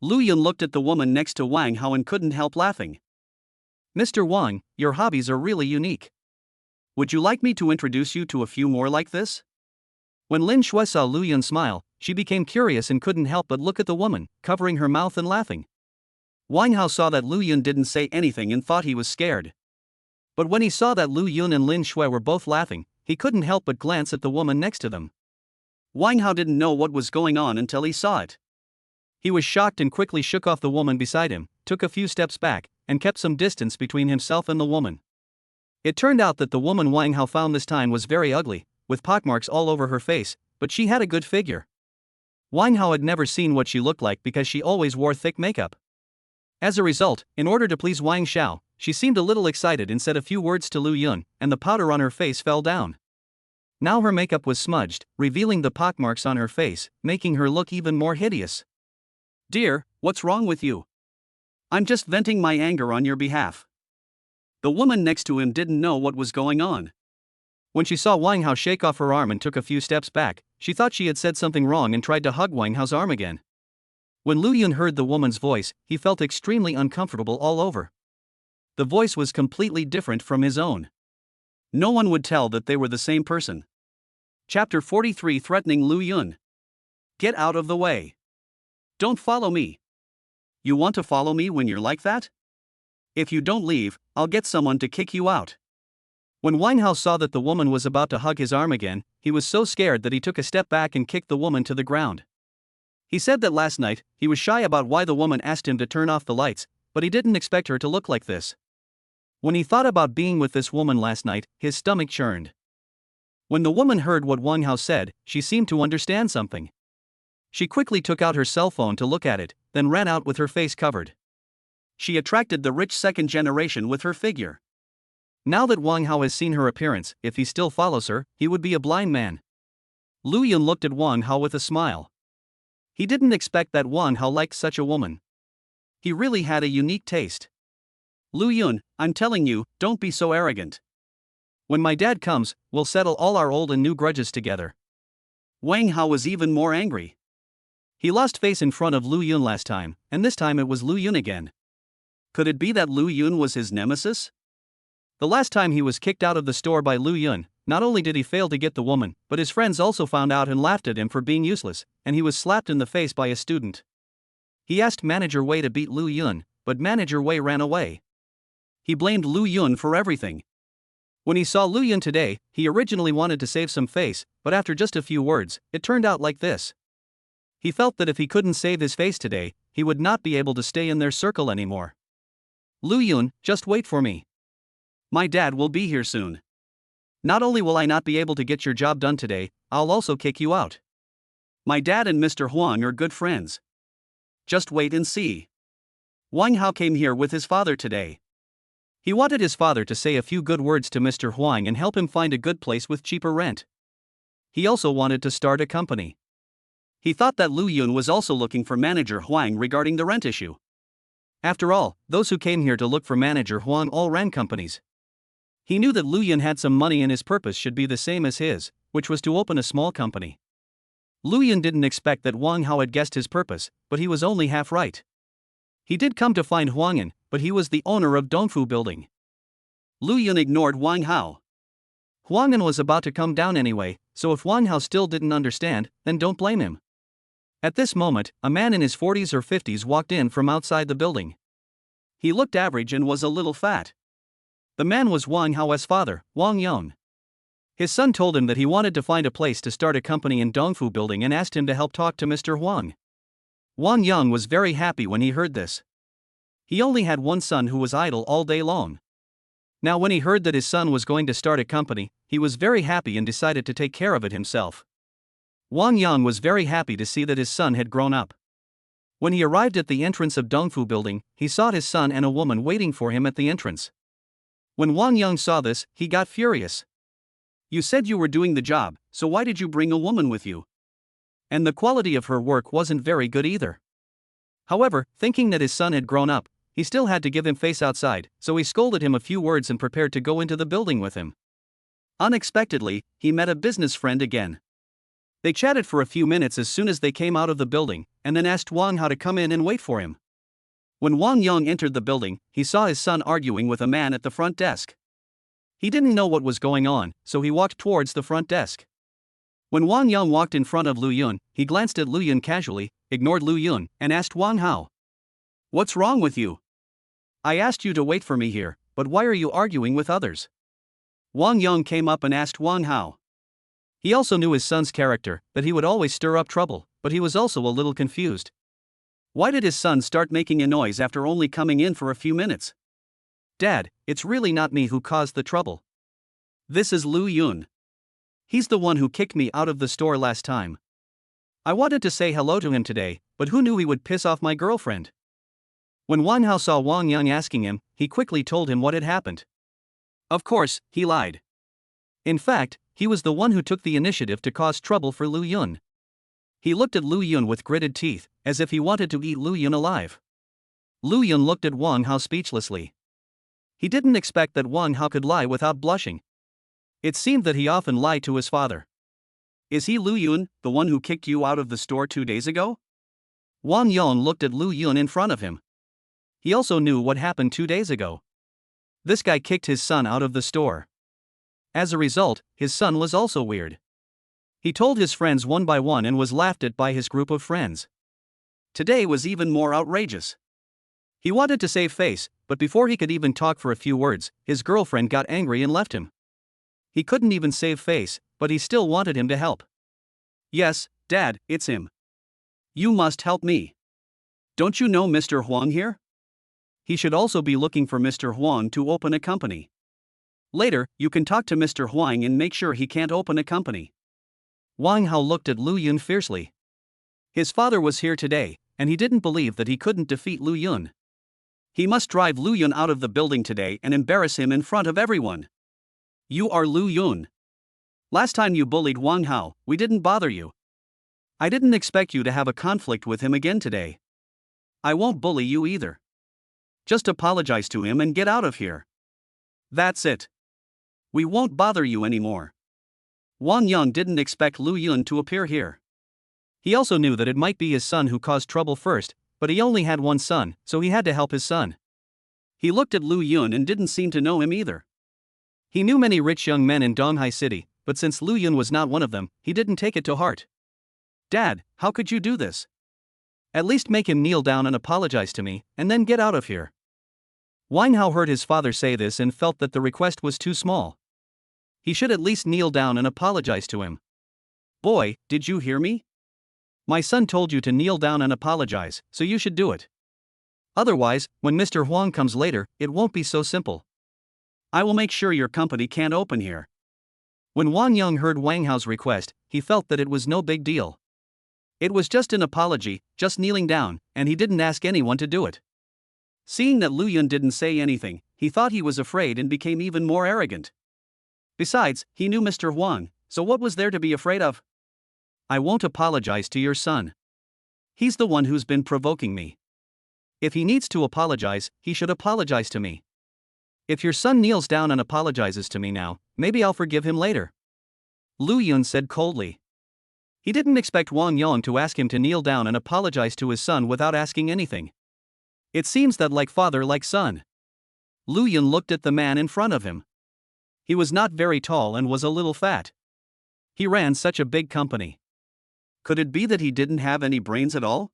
Lu Yun looked at the woman next to Wang Hao and couldn't help laughing. Mr. Wang, your hobbies are really unique. Would you like me to introduce you to a few more like this? When Lin Shui saw Lu Yun smile, she became curious and couldn't help but look at the woman, covering her mouth and laughing. Wang Hao saw that Lu Yun didn't say anything and thought he was scared. But when he saw that Lu Yun and Lin Shui were both laughing, he couldn't help but glance at the woman next to them. Wang Hao didn't know what was going on until he saw it. He was shocked and quickly shook off the woman beside him, took a few steps back, and kept some distance between himself and the woman. It turned out that the woman Wang Hao found this time was very ugly, with pockmarks all over her face, but she had a good figure. Wang Hao had never seen what she looked like because she always wore thick makeup. As a result, in order to please Wang Xiao, she seemed a little excited and said a few words to Lu Yun, and the powder on her face fell down. Now her makeup was smudged, revealing the pockmarks on her face, making her look even more hideous. "Dear, what's wrong with you? I'm just venting my anger on your behalf." The woman next to him didn't know what was going on. When she saw Wang Hao shake off her arm and took a few steps back, she thought she had said something wrong and tried to hug Wang Hao's arm again. When Lu Yun heard the woman's voice, he felt extremely uncomfortable all over. The voice was completely different from his own. No one would tell that they were the same person. Chapter 43, Threatening Lu Yun. Get out of the way. Don't follow me. You want to follow me when you're like that? If you don't leave, I'll get someone to kick you out. When Wang Hao saw that the woman was about to hug his arm again, he was so scared that he took a step back and kicked the woman to the ground. He said that last night, he was shy about why the woman asked him to turn off the lights, but he didn't expect her to look like this. When he thought about being with this woman last night, his stomach churned. When the woman heard what Wang Hao said, she seemed to understand something. She quickly took out her cell phone to look at it, then ran out with her face covered. She attracted the rich second generation with her figure. Now that Wang Hao has seen her appearance, if he still follows her, he would be a blind man. Lu Yun looked at Wang Hao with a smile. He didn't expect that Wang Hao liked such a woman. He really had a unique taste. "Lu Yun, I'm telling you, don't be so arrogant. When my dad comes, we'll settle all our old and new grudges together." Wang Hao was even more angry. He lost face in front of Lu Yun last time, and this time it was Lu Yun again. Could it be that Lu Yun was his nemesis? The last time he was kicked out of the store by Lu Yun, not only did he fail to get the woman, but his friends also found out and laughed at him for being useless, and he was slapped in the face by a student. He asked Manager Wei to beat Lu Yun, but Manager Wei ran away. He blamed Lu Yun for everything. When he saw Lu Yun today, he originally wanted to save some face, but after just a few words, it turned out like this. He felt that if he couldn't save his face today, he would not be able to stay in their circle anymore. "Lu Yun, just wait for me. My dad will be here soon. Not only will I not be able to get your job done today, I'll also kick you out. My dad and Mr. Huang are good friends. Just wait and see." Wang Hao came here with his father today. He wanted his father to say a few good words to Mr. Huang and help him find a good place with cheaper rent. He also wanted to start a company. He thought that Lu Yun was also looking for Manager Huang regarding the rent issue. After all, those who came here to look for Manager Huang all ran companies. He knew that Lu Yun had some money and his purpose should be the same as his, which was to open a small company. Lu Yun didn't expect that Wang Hao had guessed his purpose, but he was only half right. He did come to find Huang'an, but he was the owner of Dongfu Building. Lu Yun ignored Wang Hao. Huang'an was about to come down anyway, so if Wang Hao still didn't understand, then don't blame him. At this moment, a man in his 40s or 50s walked in from outside the building. He looked average and was a little fat. The man was Wang Hao's father, Wang Yong. His son told him that he wanted to find a place to start a company in Dongfu Building and asked him to help talk to Mr. Huang. Wang Yong was very happy when he heard this. He only had one son who was idle all day long. Now when he heard that his son was going to start a company, he was very happy and decided to take care of it himself. Wang Yong was very happy to see that his son had grown up. When he arrived at the entrance of Dongfu Building, he saw his son and a woman waiting for him at the entrance. When Wang Yong saw this, he got furious. "You said you were doing the job, so why did you bring a woman with you? And the quality of her work wasn't very good either." However, thinking that his son had grown up, he still had to give him face outside, so he scolded him a few words and prepared to go into the building with him. Unexpectedly, he met a business friend again. They chatted for a few minutes as soon as they came out of the building, and then asked Wang Hao to come in and wait for him. When Wang Yong entered the building, he saw his son arguing with a man at the front desk. He didn't know what was going on, so he walked towards the front desk. When Wang Yang walked in front of Lu Yun, he glanced at Lu Yun casually, ignored Lu Yun, and asked Wang Hao. "What's wrong with you? I asked you to wait for me here, but why are you arguing with others?" Wang Yang came up and asked Wang Hao. He also knew his son's character, that he would always stir up trouble, but he was also a little confused. Why did his son start making a noise after only coming in for a few minutes? "Dad, it's really not me who caused the trouble. This is Lu Yun. He's the one who kicked me out of the store last time. I wanted to say hello to him today, but who knew he would piss off my girlfriend?" When Wang Hao saw Wang Yang asking him, he quickly told him what had happened. Of course, he lied. In fact, he was the one who took the initiative to cause trouble for Lu Yun. He looked at Lu Yun with gritted teeth, as if he wanted to eat Lu Yun alive. Lu Yun looked at Wang Hao speechlessly. He didn't expect that Wang Hao could lie without blushing. It seemed that he often lied to his father. "Is he Lu Yun, the one who kicked you out of the store 2 days ago?" Wang Yang looked at Lu Yun in front of him. He also knew what happened 2 days ago. This guy kicked his son out of the store. As a result, his son was also weird. He told his friends one by one and was laughed at by his group of friends. Today was even more outrageous. He wanted to save face, but before he could even talk for a few words, his girlfriend got angry and left him. He couldn't even save face, but he still wanted him to help. "Yes, Dad, it's him. You must help me. Don't you know Mr. Huang here? He should also be looking for Mr. Huang to open a company. Later, you can talk to Mr. Huang and make sure he can't open a company." Wang Hao looked at Lu Yun fiercely. His father was here today, and he didn't believe that he couldn't defeat Lu Yun. He must drive Lu Yun out of the building today and embarrass him in front of everyone. "You are Lu Yun. Last time you bullied Wang Hao, we didn't bother you. I didn't expect you to have a conflict with him again today. I won't bully you either. Just apologize to him and get out of here. That's it. We won't bother you anymore." Wang Yang didn't expect Lu Yun to appear here. He also knew that it might be his son who caused trouble first, but he only had one son, so he had to help his son. He looked at Lu Yun and didn't seem to know him either. He knew many rich young men in Donghai City, but since Lu Yun was not one of them, he didn't take it to heart. "Dad, how could you do this? At least make him kneel down and apologize to me, and then get out of here." Wang Hao heard his father say this and felt that the request was too small. He should at least kneel down and apologize to him. "Boy, did you hear me? My son told you to kneel down and apologize, so you should do it. Otherwise, when Mr. Huang comes later, it won't be so simple. I will make sure your company can't open here." When Wang Yang heard Wang Hao's request, he felt that it was no big deal. It was just an apology, just kneeling down, and he didn't ask anyone to do it. Seeing that Lu Yun didn't say anything, he thought he was afraid and became even more arrogant. Besides, he knew Mr. Huang, so what was there to be afraid of? "I won't apologize to your son. He's the one who's been provoking me. If he needs to apologize, he should apologize to me. If your son kneels down and apologizes to me now, maybe I'll forgive him later," Lu Yun said coldly. He didn't expect Wang Yang to ask him to kneel down and apologize to his son without asking anything. It seems that like father like son. Lu Yun looked at the man in front of him. He was not very tall and was a little fat. He ran such a big company. Could it be that he didn't have any brains at all?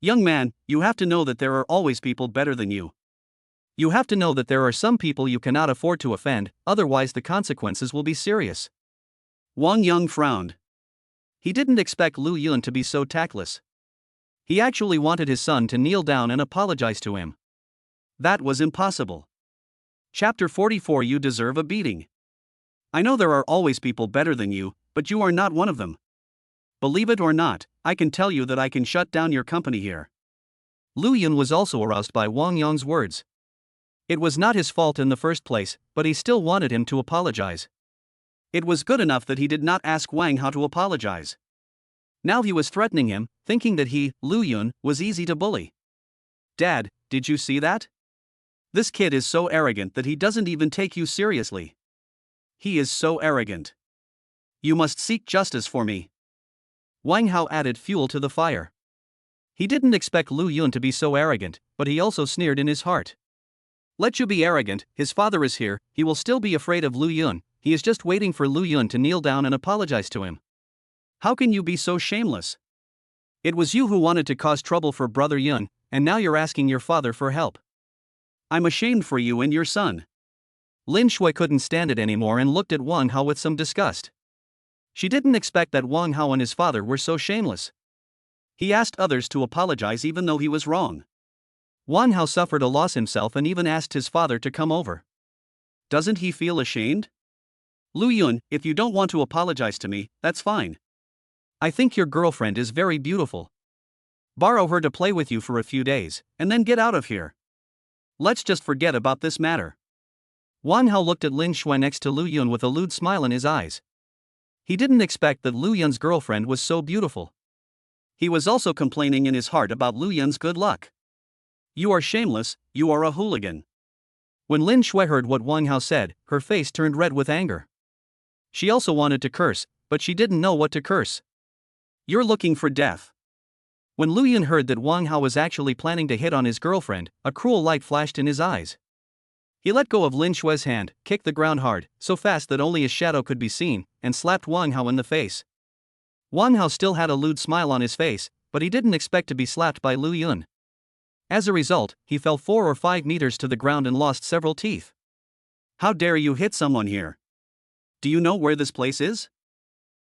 "Young man, you have to know that there are always people better than you. You have to know that there are some people you cannot afford to offend, otherwise the consequences will be serious." Wang Yang frowned. He didn't expect Lu Yun to be so tactless. He actually wanted his son to kneel down and apologize to him. That was impossible. Chapter 44. You deserve a beating. I know there are always people better than you, but you are not one of them. Believe it or not, I can tell you that I can shut down your company here. Lu Yun was also aroused by Wang Yang's words. It was not his fault in the first place, but he still wanted him to apologize. It was good enough that he did not ask Wang Hao to apologize. Now he was threatening him, thinking that he, Lu Yun, was easy to bully. "Dad, did you see that? This kid is so arrogant that he doesn't even take you seriously. He is so arrogant. You must seek justice for me." Wang Hao added fuel to the fire. He didn't expect Lu Yun to be so arrogant, but he also sneered in his heart. "Let you be arrogant, his father is here, he will still be afraid of Lu Yun, he is just waiting for Lu Yun to kneel down and apologize to him. How can you be so shameless? It was you who wanted to cause trouble for Brother Yun, and now you're asking your father for help. I'm ashamed for you and your son. Lin Shui couldn't stand it anymore and looked at Wang Hao with some disgust. She didn't expect that Wang Hao and his father were so shameless. He asked others to apologize even though he was wrong. Wang Hao suffered a loss himself and even asked his father to come over. Doesn't he feel ashamed? Lu Yun, if you don't want to apologize to me, that's fine. I think your girlfriend is very beautiful. Borrow her to play with you for a few days, and then get out of here. Let's just forget about this matter. Wang Hao looked at Lin Shui next to Lu Yun with a lewd smile in his eyes. He didn't expect that Lu Yun's girlfriend was so beautiful. He was also complaining in his heart about Lu Yun's good luck. You are shameless, you are a hooligan. When Lin Shui heard what Wang Hao said, her face turned red with anger. She also wanted to curse, but she didn't know what to curse. You're looking for death. When Lu Yun heard that Wang Hao was actually planning to hit on his girlfriend, a cruel light flashed in his eyes. He let go of Lin Shui's hand, kicked the ground hard, so fast that only his shadow could be seen, and slapped Wang Hao in the face. Wang Hao still had a lewd smile on his face, but he didn't expect to be slapped by Lu Yun. As a result, he fell 4 or 5 meters to the ground and lost several teeth. How dare you hit someone here? Do you know where this place is?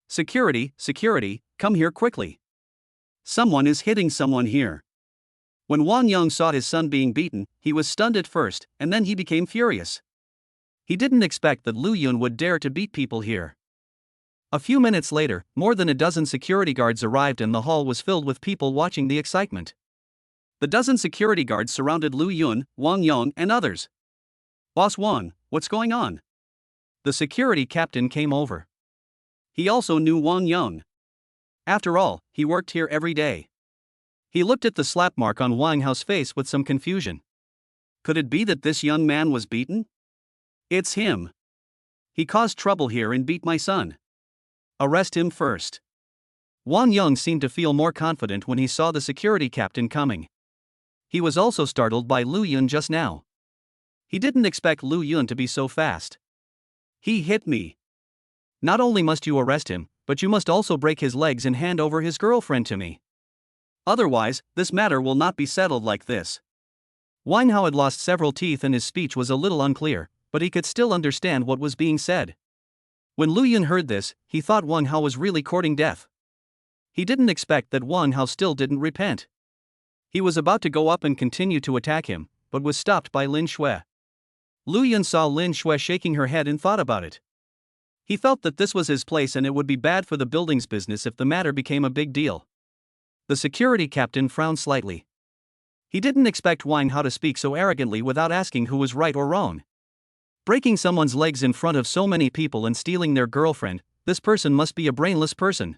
Security, security, come here quickly. Someone is hitting someone here. When Wang Yang saw his son being beaten, he was stunned at first, and then he became furious. He didn't expect that Lu Yun would dare to beat people here. A few minutes later, more than a dozen security guards arrived and the hall was filled with people watching the excitement. The dozen security guards surrounded Lu Yun, Wang Yang, and others. Boss Wang, what's going on? The security captain came over. He also knew Wang Yang. After all, he worked here every day. He looked at the slap mark on Wang Hao's face with some confusion. Could it be that this young man was beaten? It's him. He caused trouble here and beat my son. Arrest him first. Wang Yang seemed to feel more confident when he saw the security captain coming. He was also startled by Lu Yun just now. He didn't expect Lu Yun to be so fast. He hit me. Not only must you arrest him, but you must also break his legs and hand over his girlfriend to me. Otherwise, this matter will not be settled like this. Wang Hao had lost several teeth and his speech was a little unclear, but he could still understand what was being said. When Lu Yun heard this, he thought Wang Hao was really courting death. He didn't expect that Wang Hao still didn't repent. He was about to go up and continue to attack him, but was stopped by Lin Shui. Lu Yun saw Lin Shui shaking her head and thought about it. He felt that this was his place and it would be bad for the building's business if the matter became a big deal. The security captain frowned slightly. He didn't expect Wang Hao to speak so arrogantly without asking who was right or wrong. Breaking someone's legs in front of so many people and stealing their girlfriend, this person must be a brainless person.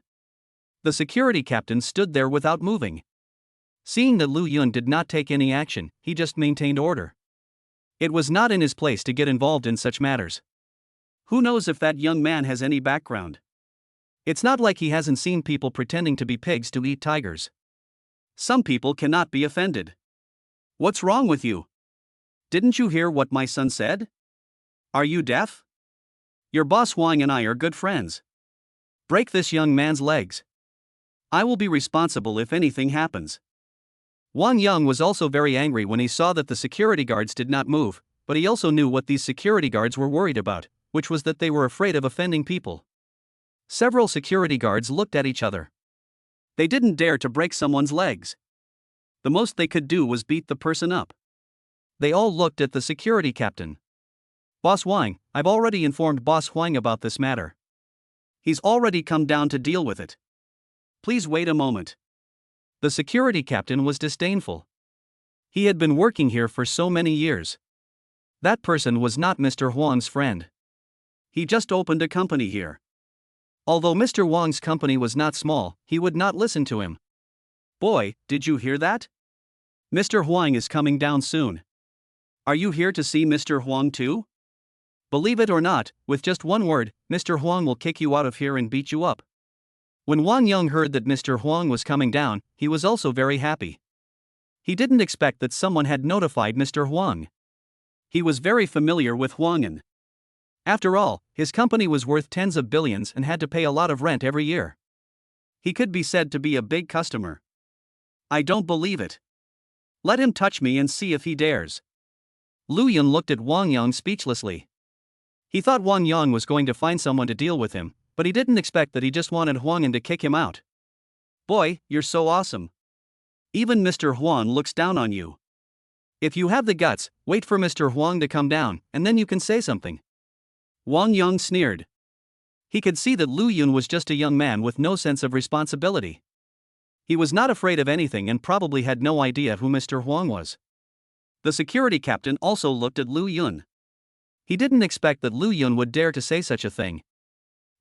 The security captain stood there without moving. Seeing that Lu Yun did not take any action, he just maintained order. It was not in his place to get involved in such matters. Who knows if that young man has any background? It's not like he hasn't seen people pretending to be pigs to eat tigers. Some people cannot be offended. What's wrong with you? Didn't you hear what my son said? Are you deaf? Your boss Wang and I are good friends. Break this young man's legs. I will be responsible if anything happens. Wang Yang was also very angry when he saw that the security guards did not move, but he also knew what these security guards were worried about, which was that they were afraid of offending people. Several security guards looked at each other. They didn't dare to break someone's legs. The most they could do was beat the person up. They all looked at the security captain. Boss Wang, I've already informed Boss Huang about this matter. He's already come down to deal with it. Please wait a moment. The security captain was disdainful. He had been working here for so many years. That person was not Mr. Huang's friend. He just opened a company here. Although Mr. Wang's company was not small, he would not listen to him. Boy, did you hear that? Mr. Huang is coming down soon. Are you here to see Mr. Huang too? Believe it or not, with just one word, Mr. Huang will kick you out of here and beat you up. When Wang Yang heard that Mr. Huang was coming down, he was also very happy. He didn't expect that someone had notified Mr. Huang. He was very familiar with Huang'an. After all, his company was worth tens of billions and had to pay a lot of rent every year. He could be said to be a big customer. I don't believe it. Let him touch me and see if he dares. Lu Yun looked at Wang Yang speechlessly. He thought Wang Yang was going to find someone to deal with him, but he didn't expect that he just wanted Huang Yan to kick him out. Boy, you're so awesome. Even Mr. Huang looks down on you. If you have the guts, wait for Mr. Huang to come down, and then you can say something. Wang Yang sneered. He could see that Lu Yun was just a young man with no sense of responsibility. He was not afraid of anything and probably had no idea who Mr. Huang was. The security captain also looked at Lu Yun. He didn't expect that Lu Yun would dare to say such a thing.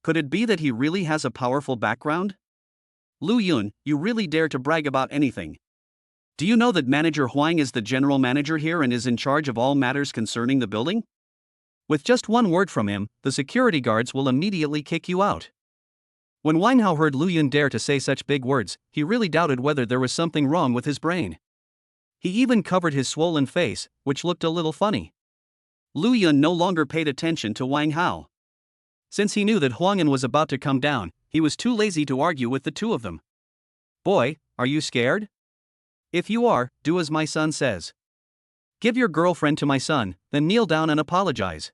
Could it be that he really has a powerful background? Lu Yun, you really dare to brag about anything. Do you know that Manager Huang is the general manager here and is in charge of all matters concerning the building? With just one word from him, the security guards will immediately kick you out. When Wang Hao heard Lu Yun dare to say such big words, he really doubted whether there was something wrong with his brain. He even covered his swollen face, which looked a little funny. Lu Yun no longer paid attention to Wang Hao. Since he knew that Huang Yan was about to come down, he was too lazy to argue with the two of them. Boy, are you scared? If you are, do as my son says. Give your girlfriend to my son, then kneel down and apologize.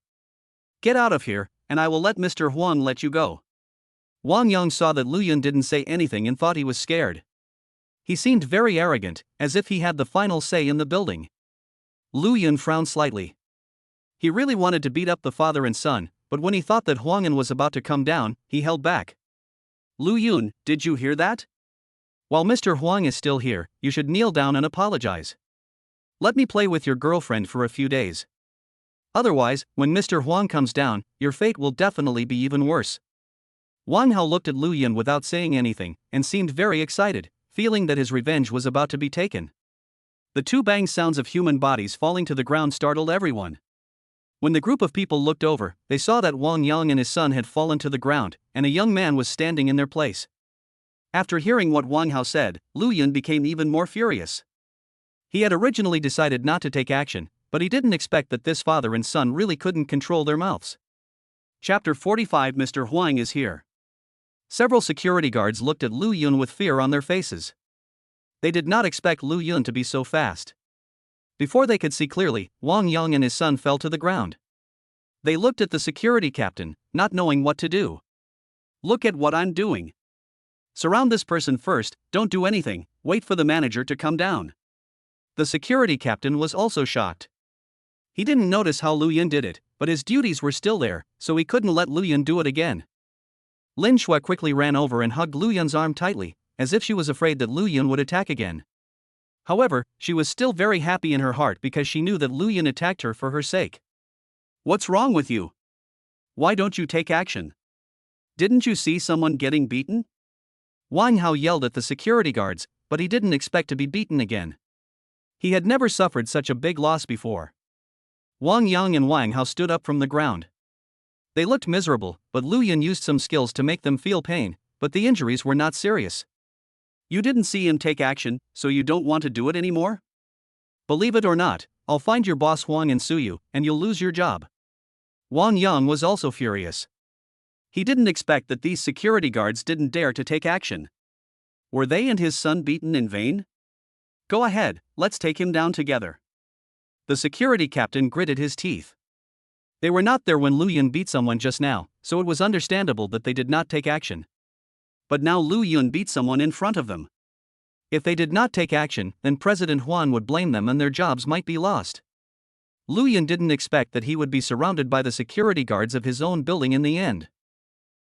Get out of here, and I will let Mr. Huang let you go. Wang Yang saw that Lu Yun didn't say anything and thought he was scared. He seemed very arrogant, as if he had the final say in the building. Lu Yun frowned slightly. He really wanted to beat up the father and son, but when he thought that Huang Yan was about to come down, he held back. Lu Yun, did you hear that? While Mr. Huang is still here, you should kneel down and apologize. Let me play with your girlfriend for a few days. Otherwise, when Mr. Huang comes down, your fate will definitely be even worse. Wang Hao looked at Lu Yun without saying anything, and seemed very excited, feeling that his revenge was about to be taken. The two bang sounds of human bodies falling to the ground startled everyone. When the group of people looked over, they saw that Wang Yang and his son had fallen to the ground, and a young man was standing in their place. After hearing what Wang Hao said, Lu Yun became even more furious. He had originally decided not to take action, but he didn't expect that this father and son really couldn't control their mouths. Chapter 45 Mr. Huang is here. Several security guards looked at Lu Yun with fear on their faces. They did not expect Lu Yun to be so fast. Before they could see clearly, Wang Yang and his son fell to the ground. They looked at the security captain, not knowing what to do. Look at what I'm doing. Surround this person first, don't do anything, wait for the manager to come down. The security captain was also shocked. He didn't notice how Lu Yun did it, but his duties were still there, so he couldn't let Lu Yun do it again. Lin Shui quickly ran over and hugged Lu Yun's arm tightly, as if she was afraid that Lu Yun would attack again. However, she was still very happy in her heart because she knew that Lu Yun attacked her for her sake. What's wrong with you? Why don't you take action? Didn't you see someone getting beaten? Wang Hao yelled at the security guards, but he didn't expect to be beaten again. He had never suffered such a big loss before. Wang Yang and Wang Hao stood up from the ground. They looked miserable, but Lu Yun used some skills to make them feel pain, but the injuries were not serious. You didn't see him take action, so you don't want to do it anymore? Believe it or not, I'll find your boss Huang and sue you, and you'll lose your job. Wang Yang was also furious. He didn't expect that these security guards didn't dare to take action. Were they and his son beaten in vain? Go ahead, let's take him down together. The security captain gritted his teeth. They were not there when Lu Yun beat someone just now, so it was understandable that they did not take action. But now Lu Yun beat someone in front of them. If they did not take action, then President Huan would blame them and their jobs might be lost. Lu Yun didn't expect that he would be surrounded by the security guards of his own building in the end.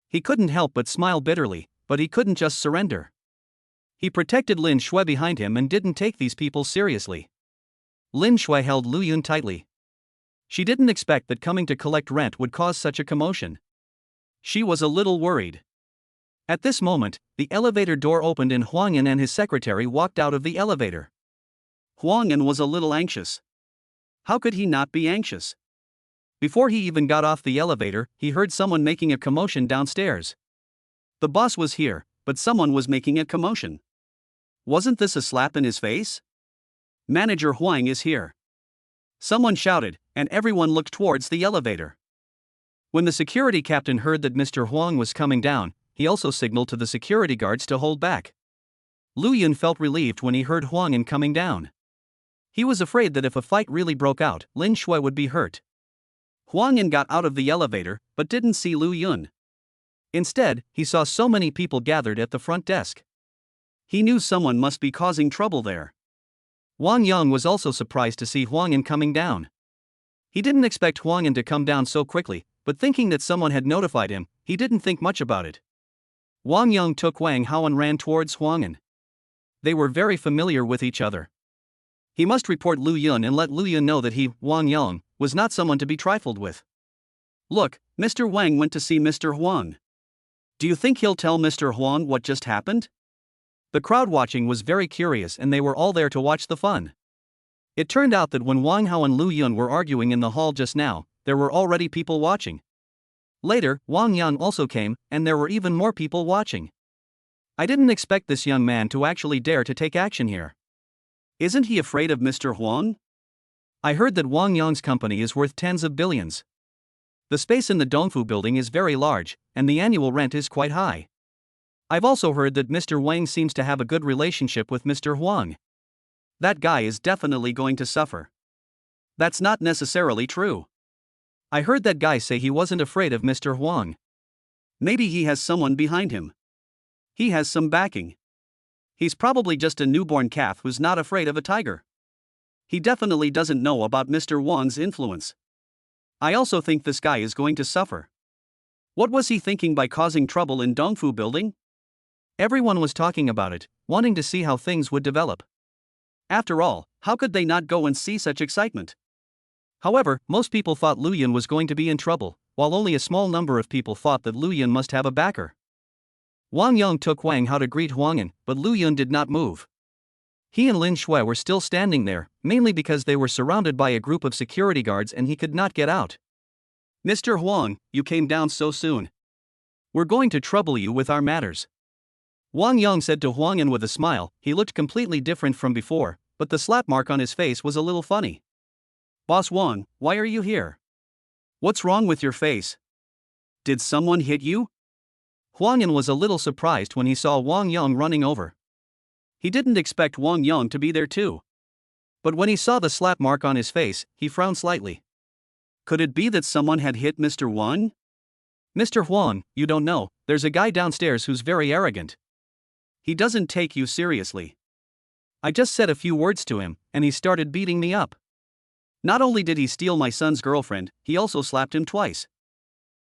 He couldn't help but smile bitterly, but he couldn't just surrender. He protected Lin Shui behind him and didn't take these people seriously. Lin Shui held Lu Yun tightly. She didn't expect that coming to collect rent would cause such a commotion. She was a little worried. At this moment, the elevator door opened and Huang Yan and his secretary walked out of the elevator. Huang Yan was a little anxious. How could he not be anxious? Before he even got off the elevator, he heard someone making a commotion downstairs. The boss was here, but someone was making a commotion. Wasn't this a slap in his face? Manager Huang is here. Someone shouted, and everyone looked towards the elevator. When the security captain heard that Mr. Huang was coming down, he also signaled to the security guards to hold back. Lu Yun felt relieved when he heard Huang Yin coming down. He was afraid that if a fight really broke out, Lin Shui would be hurt. Huang Yin got out of the elevator, but didn't see Lu Yun. Instead, he saw so many people gathered at the front desk. He knew someone must be causing trouble there. Wang Yang was also surprised to see Huang Yin coming down. He didn't expect Huang Yin to come down so quickly, but thinking that someone had notified him, he didn't think much about it. Wang Yang took Wang Hao and ran towards Huang Yin. They were very familiar with each other. He must report Lu Yun and let Lu Yun know that he, Wang Yang, was not someone to be trifled with. Look, Mr. Wang went to see Mr. Huang. Do you think he'll tell Mr. Huang what just happened? The crowd watching was very curious and they were all there to watch the fun. It turned out that when Wang Hao and Lu Yun were arguing in the hall just now, there were already people watching. Later, Wang Yang also came, and there were even more people watching. I didn't expect this young man to actually dare to take action here. Isn't he afraid of Mr. Huang? I heard that Wang Yang's company is worth tens of billions. The space in the Dongfu building is very large, and the annual rent is quite high. I've also heard that Mr. Wang seems to have a good relationship with Mr. Huang. That guy is definitely going to suffer. That's not necessarily true. I heard that guy say he wasn't afraid of Mr. Huang. Maybe he has someone behind him. He has some backing. He's probably just a newborn calf who's not afraid of a tiger. He definitely doesn't know about Mr. Wang's influence. I also think this guy is going to suffer. What was he thinking by causing trouble in Dongfu building? Everyone was talking about it, wanting to see how things would develop. After all, how could they not go and see such excitement? However, most people thought Lu Yun was going to be in trouble, while only a small number of people thought that Lu Yun must have a backer. Wang Yang took Wang Hao to greet Huang Yin, but Lu Yun did not move. He and Lin Shui were still standing there, mainly because they were surrounded by a group of security guards and he could not get out. Mr. Huang, you came down so soon. We're going to trouble you with our matters. Wang Yang said to Huang Yin with a smile. He looked completely different from before, but the slap mark on his face was a little funny. Boss Wang, why are you here? What's wrong with your face? Did someone hit you? Huang Yin was a little surprised when he saw Wang Yang running over. He didn't expect Wang Yang to be there too. But when he saw the slap mark on his face, he frowned slightly. Could it be that someone had hit Mr. Wang? Mr. Huang, you don't know, there's a guy downstairs who's very arrogant. He doesn't take you seriously. I just said a few words to him, and he started beating me up. Not only did he steal my son's girlfriend, he also slapped him twice.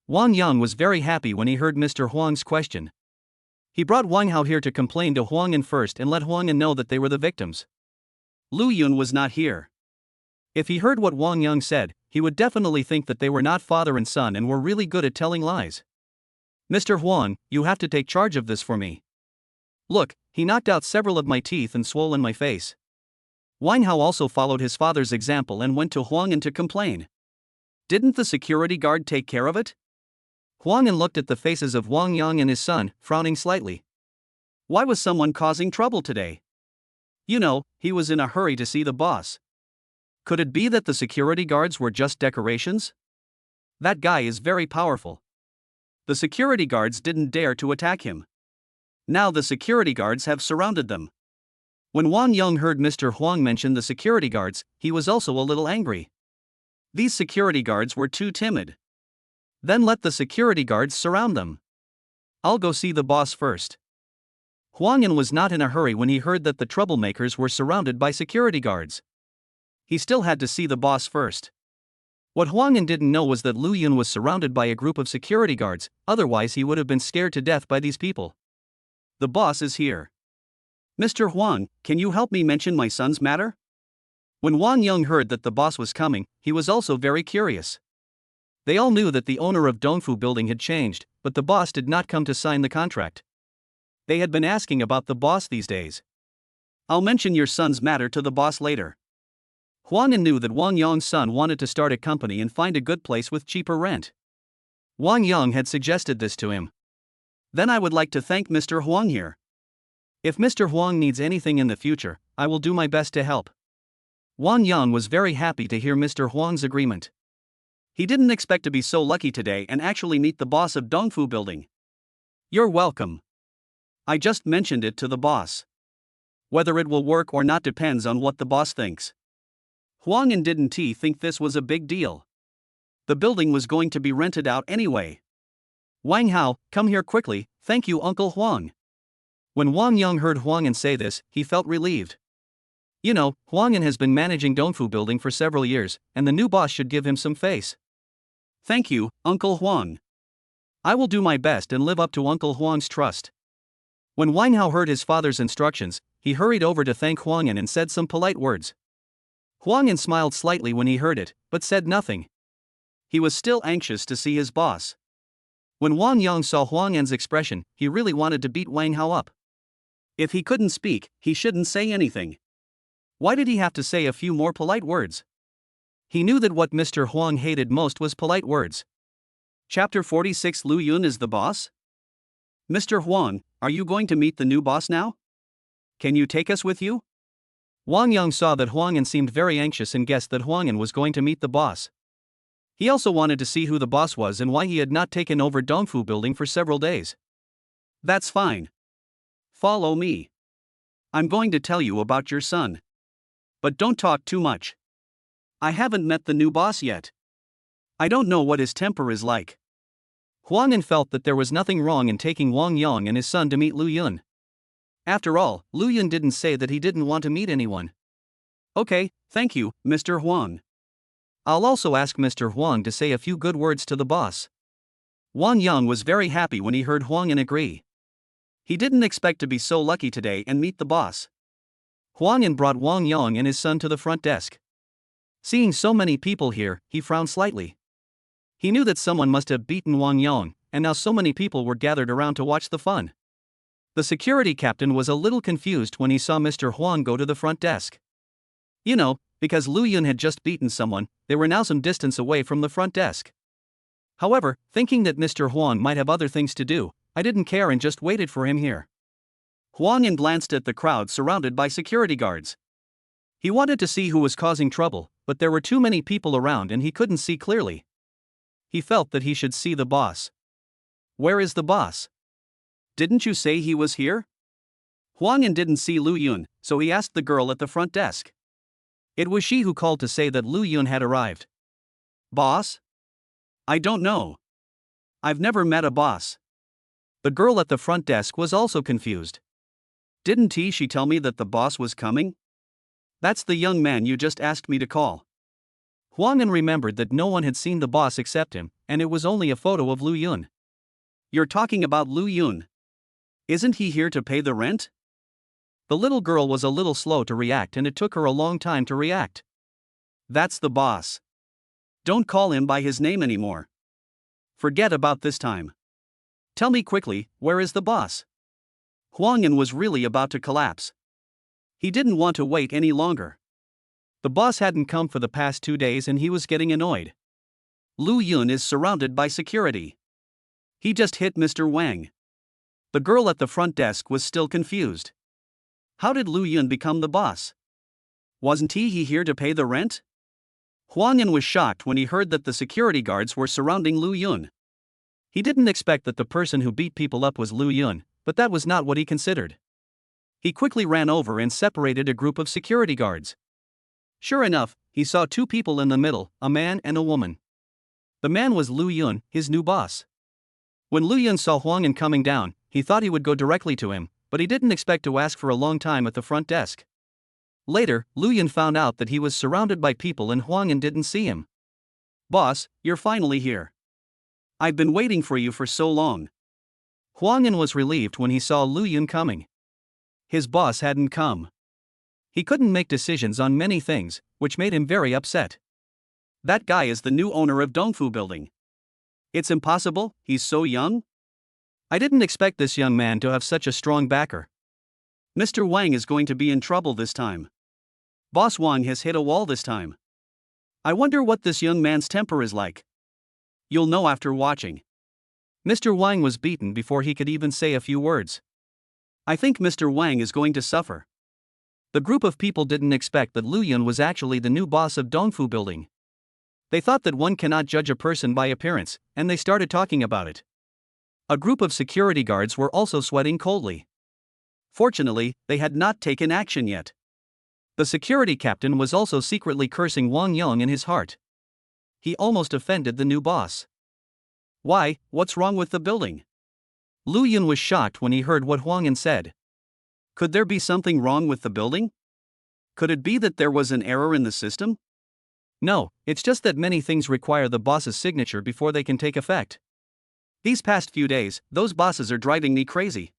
Wang Yang was very happy when he heard Mr. Huang's question. He brought Wang Hao here to complain to Huang Yin first and let Huang Yin know that they were the victims. Lu Yun was not here. If he heard what Wang Yang said, he would definitely think that they were not father and son and were really good at telling lies. Mr. Huang, you have to take charge of this for me. Look, he knocked out several of my teeth and swollen my face. Wang Hao also followed his father's example and went to Huang Yin to complain. Didn't the security guard take care of it? Huang Yin looked at the faces of Wang Yang and his son, frowning slightly. Why was someone causing trouble today? You know, he was in a hurry to see the boss. Could it be that the security guards were just decorations? That guy is very powerful. The security guards didn't dare to attack him. Now the security guards have surrounded them. When Wang Yang heard Mr. Huang mention the security guards, he was also a little angry. These security guards were too timid. Then let the security guards surround them. I'll go see the boss first. Huang Yin was not in a hurry when he heard that the troublemakers were surrounded by security guards. He still had to see the boss first. What Huang Yin didn't know was that Lu Yun was surrounded by a group of security guards, otherwise he would have been scared to death by these people. The boss is here. Mr. Huang, can you help me mention my son's matter? When Wang Yang heard that the boss was coming, he was also very curious. They all knew that the owner of Dongfu building had changed, but the boss did not come to sign the contract. They had been asking about the boss these days. I'll mention your son's matter to the boss later. Huang Yin knew that Wang Yang's son wanted to start a company and find a good place with cheaper rent. Wang Yang had suggested this to him. Then I would like to thank Mr. Huang here. If Mr. Huang needs anything in the future, I will do my best to help. Wang Yang was very happy to hear Mr. Huang's agreement. He didn't expect to be so lucky today and actually meet the boss of Dongfu building. You're welcome. I just mentioned it to the boss. Whether it will work or not depends on what the boss thinks. Huang and didn't think this was a big deal. The building was going to be rented out anyway. Wang Hao, come here quickly, thank you Uncle Huang. When Wang Yang heard Huang An say this, he felt relieved. You know, Huang An has been managing Dongfu building for several years, and the new boss should give him some face. Thank you, Uncle Huang. I will do my best and live up to Uncle Huang's trust. When Wang Hao heard his father's instructions, he hurried over to thank Huang An and said some polite words. Huang An smiled slightly when he heard it, but said nothing. He was still anxious to see his boss. When Wang Yang saw Huang An's expression, he really wanted to beat Wang Hao up. If he couldn't speak, he shouldn't say anything. Why did he have to say a few more polite words? He knew that what Mr. Huang hated most was polite words. Chapter 46 Lu Yun is the boss? Mr. Huang, are you going to meet the new boss now? Can you take us with you? Wang Yang saw that Huang An seemed very anxious and guessed that Huang An was going to meet the boss. He also wanted to see who the boss was and why he had not taken over Dongfu building for several days. That's fine. Follow me. I'm going to tell you about your son. But don't talk too much. I haven't met the new boss yet. I don't know what his temper is like. Huang An felt that there was nothing wrong in taking Wang Yang and his son to meet Lu Yun. After all, Lu Yun didn't say that he didn't want to meet anyone. Okay, thank you, Mr. Huang. I'll also ask Mr. Huang to say a few good words to the boss. Wang Yang was very happy when he heard Huang An agree. He didn't expect to be so lucky today and meet the boss. Huang An brought Wang Yang and his son to the front desk. Seeing so many people here, he frowned slightly. He knew that someone must have beaten Wang Yang, and now so many people were gathered around to watch the fun. The security captain was a little confused when he saw Mr. Huang go to the front desk. You know, because Lu Yun had just beaten someone, they were now some distance away from the front desk. However, thinking that Mr. Huang might have other things to do, I didn't care and just waited for him here. Huang An glanced at the crowd surrounded by security guards. He wanted to see who was causing trouble, but there were too many people around and he couldn't see clearly. He felt that he should see the boss. Where is the boss? Didn't you say he was here? Huang An didn't see Lu Yun, so he asked the girl at the front desk. It was she who called to say that Lu Yun had arrived. Boss? I don't know. I've never met a boss. The girl at the front desk was also confused. Didn't she tell me that the boss was coming? That's the young man you just asked me to call. Huang An remembered that no one had seen the boss except him, and it was only a photo of Lu Yun. You're talking about Lu Yun. Isn't he here to pay the rent? The little girl was a little slow to react and it took her a long time to react. That's the boss. Don't call him by his name anymore. Forget about this time. Tell me quickly, where is the boss? Huang An was really about to collapse. He didn't want to wait any longer. The boss hadn't come for the past 2 days and he was getting annoyed. Lu Yun is surrounded by security. He just hit Mr. Wang. The girl at the front desk was still confused. How did Lu Yun become the boss? Wasn't he here to pay the rent? Huang An was shocked when he heard that the security guards were surrounding Lu Yun. He didn't expect that the person who beat people up was Lu Yun, but that was not what he considered. He quickly ran over and separated a group of security guards. Sure enough, he saw 2 people in the middle, a man and a woman. The man was Lu Yun, his new boss. When Lu Yun saw Huang An coming down, he thought he would go directly to him, but he didn't expect to ask for a long time at the front desk. Later, Lu Yun found out that he was surrounded by people and Huang An didn't see him. Boss, you're finally here. I've been waiting for you for so long. Huang An was relieved when he saw Lu Yun coming. His boss hadn't come. He couldn't make decisions on many things, which made him very upset. That guy is the new owner of Dongfu building. It's impossible, he's so young? I didn't expect this young man to have such a strong backer. Mr. Wang is going to be in trouble this time. Boss Wang has hit a wall this time. I wonder what this young man's temper is like. You'll know after watching. Mr. Wang was beaten before he could even say a few words. I think Mr. Wang is going to suffer. The group of people didn't expect that Lu Yun was actually the new boss of Dongfu building. They thought that one cannot judge a person by appearance, and they started talking about it. A group of security guards were also sweating coldly. Fortunately, they had not taken action yet. The security captain was also secretly cursing Wang Yang in his heart. He almost offended the new boss. Why, what's wrong with the building? Lu Yun was shocked when he heard what Huang Yan said. Could there be something wrong with the building? Could it be that there was an error in the system? No, it's just that many things require the boss's signature before they can take effect. These past few days, those bosses are driving me crazy.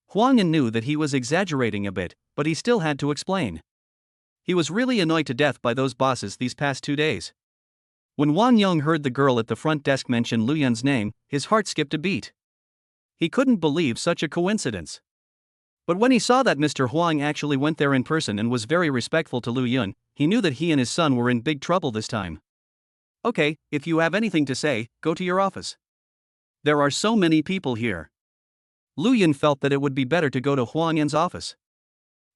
Huang Yan knew that he was exaggerating a bit, but he still had to explain. He was really annoyed to death by those bosses these past 2 days. When Wang Yang heard the girl at the front desk mention Lu Yun's name, his heart skipped a beat. He couldn't believe such a coincidence. But when he saw that Mr. Huang actually went there in person and was very respectful to Lu Yun, he knew that he and his son were in big trouble this time. Okay, if you have anything to say, go to your office. There are so many people here. Lu Yun felt that it would be better to go to Huang Yan's office.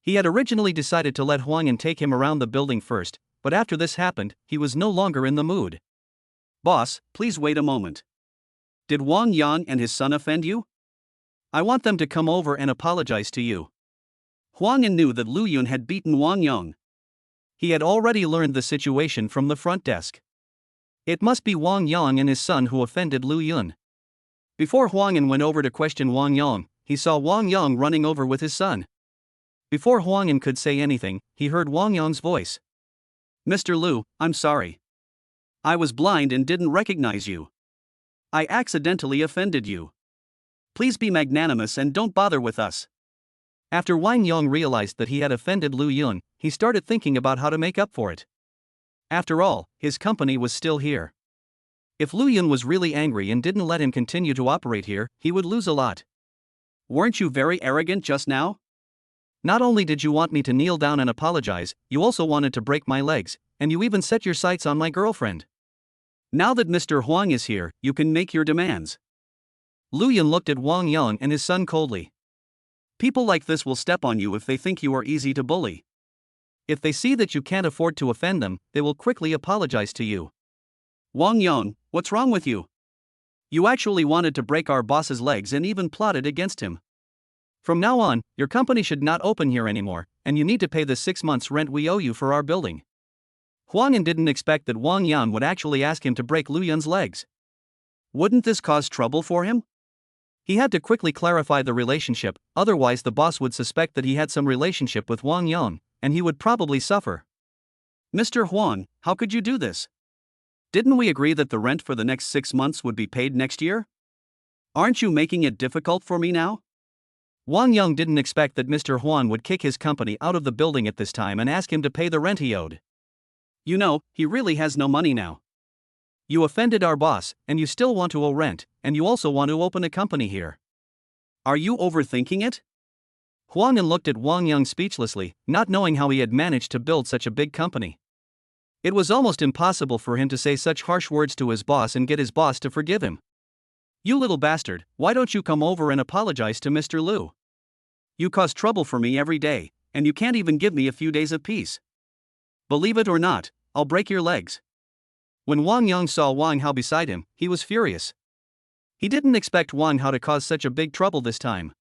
He had originally decided to let Huang Yan take him around the building first, but after this happened, he was no longer in the mood. Boss, please wait a moment. Did Wang Yang and his son offend you? I want them to come over and apologize to you. Huang Yan knew that Lu Yun had beaten Wang Yang. He had already learned the situation from the front desk. It must be Wang Yang and his son who offended Lu Yun. Before Huang Yan went over to question Wang Yang, he saw Wang Yang running over with his son. Before Huang Yan could say anything, he heard Wang Yang's voice. Mr. Lu, I'm sorry. I was blind and didn't recognize you. I accidentally offended you. Please be magnanimous and don't bother with us. After Wang Yang realized that he had offended Lu Yun, he started thinking about how to make up for it. After all, his company was still here. If Lu Yun was really angry and didn't let him continue to operate here, he would lose a lot. Weren't you very arrogant just now? Not only did you want me to kneel down and apologize, you also wanted to break my legs, and you even set your sights on my girlfriend. Now that Mr. Huang is here, you can make your demands. Lu Yun looked at Wang Yang and his son coldly. People like this will step on you if they think you are easy to bully. If they see that you can't afford to offend them, they will quickly apologize to you. Wang Yang, what's wrong with you? You actually wanted to break our boss's legs and even plotted against him. From now on, your company should not open here anymore, and you need to pay the 6 months rent we owe you for our building. Huang Yan didn't expect that Wang Yang would actually ask him to break Lu Yun's legs. Wouldn't this cause trouble for him? He had to quickly clarify the relationship, otherwise the boss would suspect that he had some relationship with Wang Yang, and he would probably suffer. Mr. Huang, how could you do this? Didn't we agree that the rent for the next 6 months would be paid next year? Aren't you making it difficult for me now? Wang Yang didn't expect that Mr. Huang would kick his company out of the building at this time and ask him to pay the rent he owed. You know, he really has no money now. You offended our boss, and you still want to owe rent, and you also want to open a company here. Are you overthinking it? Huang Yan looked at Wang Yang speechlessly, not knowing how he had managed to build such a big company. It was almost impossible for him to say such harsh words to his boss and get his boss to forgive him. You little bastard, why don't you come over and apologize to Mr. Lu? You cause trouble for me every day, and you can't even give me a few days of peace. Believe it or not, I'll break your legs. When Wang Yang saw Wang Hao beside him, he was furious. He didn't expect Wang Hao to cause such a big trouble this time.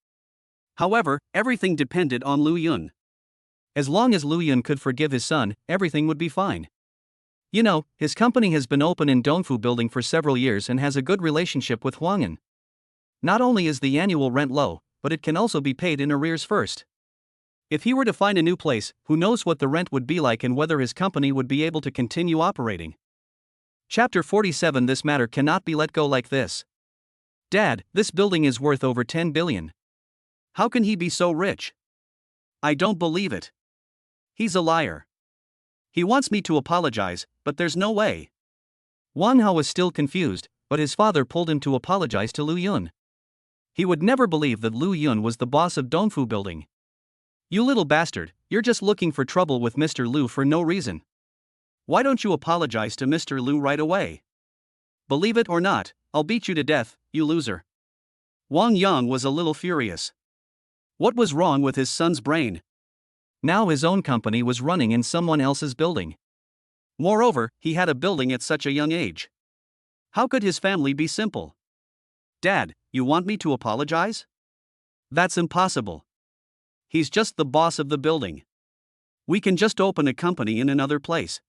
However, everything depended on Lu Yun. As long as Lu Yun could forgive his son, everything would be fine. You know, his company has been open in Dongfu Building for several years and has a good relationship with Huang Yan. Not only is the annual rent low, but it can also be paid in arrears first. If he were to find a new place, who knows what the rent would be like and whether his company would be able to continue operating. Chapter 47. This matter cannot be let go like this. Dad, this building is worth over 10 billion. How can he be so rich? I don't believe it. He's a liar. He wants me to apologize, but there's no way. Wang Hao was still confused, but his father pulled him to apologize to Lu Yun. He would never believe that Lu Yun was the boss of Dongfu Building. You little bastard, you're just looking for trouble with Mr. Lu for no reason. Why don't you apologize to Mr. Lu right away? Believe it or not, I'll beat you to death, you loser. Wang Yang was a little furious. What was wrong with his son's brain? Now his own company was running in someone else's building. Moreover, he had a building at such a young age. How could his family be simple? Dad, you want me to apologize? That's impossible. He's just the boss of the building. We can just open a company in another place.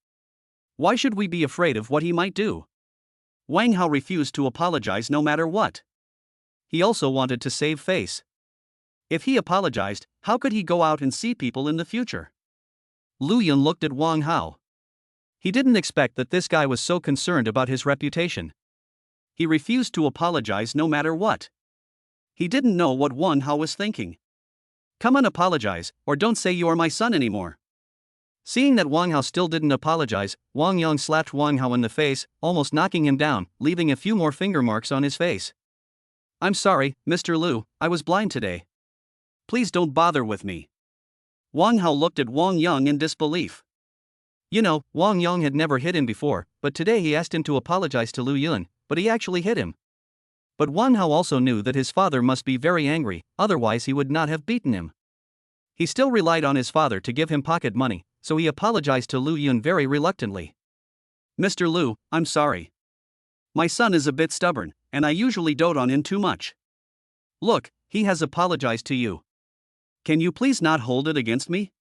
Why should we be afraid of what he might do? Wang Hao refused to apologize no matter what. He also wanted to save face. If he apologized, how could he go out and see people in the future? Lu Yun looked at Wang Hao. He didn't expect that this guy was so concerned about his reputation. He refused to apologize no matter what. He didn't know what Wang Hao was thinking. Come on, apologize, or don't say you are my son anymore. Seeing that Wang Hao still didn't apologize, Wang Yang slapped Wang Hao in the face, almost knocking him down, leaving a few more finger marks on his face. I'm sorry, Mr. Lu, I was blind today. Please don't bother with me. Wang Hao looked at Wang Yang in disbelief. You know, Wang Yang had never hit him before, but today he asked him to apologize to Lu Yun, but he actually hit him. But Wang Hao also knew that his father must be very angry, otherwise he would not have beaten him. He still relied on his father to give him pocket money, so he apologized to Lu Yun very reluctantly. Mr. Lu, I'm sorry. My son is a bit stubborn, and I usually dote on him too much. Look, he has apologized to you. Can you please not hold it against me?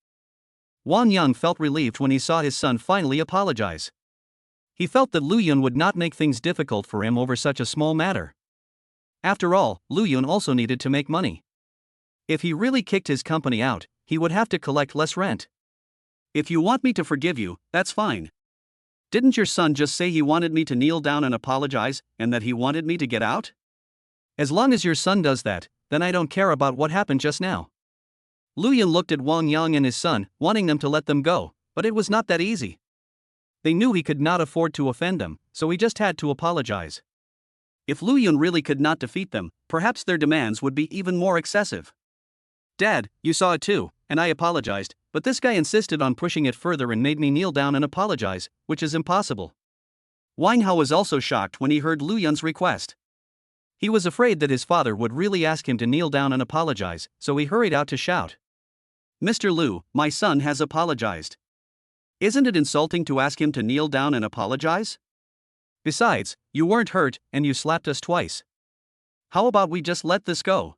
Wang Yang felt relieved when he saw his son finally apologize. He felt that Lu Yun would not make things difficult for him over such a small matter. After all, Lu Yun also needed to make money. If he really kicked his company out, he would have to collect less rent. If you want me to forgive you, that's fine. Didn't your son just say he wanted me to kneel down and apologize, and that he wanted me to get out? As long as your son does that, then I don't care about what happened just now. Lu Yun looked at Wang Yang and his son, wanting them to let them go, but it was not that easy. They knew he could not afford to offend them, so he just had to apologize. If Lu Yun really could not defeat them, perhaps their demands would be even more excessive. Dad, you saw it too, and I apologized, but this guy insisted on pushing it further and made me kneel down and apologize, which is impossible. Wang Hao was also shocked when he heard Lu Yun's request. He was afraid that his father would really ask him to kneel down and apologize, so he hurried out to shout. Mr. Lu, my son has apologized. Isn't it insulting to ask him to kneel down and apologize? Besides, you weren't hurt and you slapped us twice. How about we just let this go?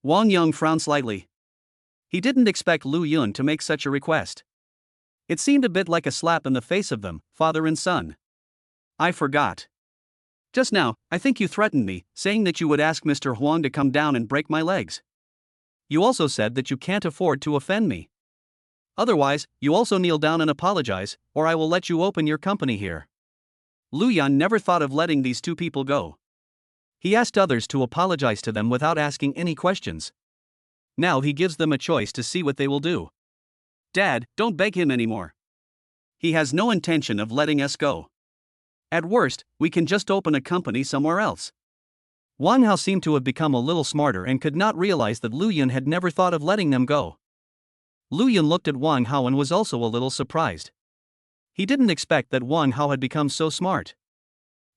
Wang Yang frowned slightly. He didn't expect Lu Yun to make such a request. It seemed a bit like a slap in the face of them, father and son. I forgot. Just now, I think you threatened me, saying that you would ask Mr. Huang to come down and break my legs. You also said that you can't afford to offend me. Otherwise, you also kneel down and apologize, or I will let you open your company here. Lu Yun never thought of letting these two people go. He asked others to apologize to them without asking any questions. Now he gives them a choice to see what they will do. Dad, don't beg him anymore. He has no intention of letting us go. At worst, we can just open a company somewhere else. Wang Hao seemed to have become a little smarter and could not realize that Lu Yun had never thought of letting them go. Lu Yun looked at Wang Hao and was also a little surprised. He didn't expect that Wang Hao had become so smart.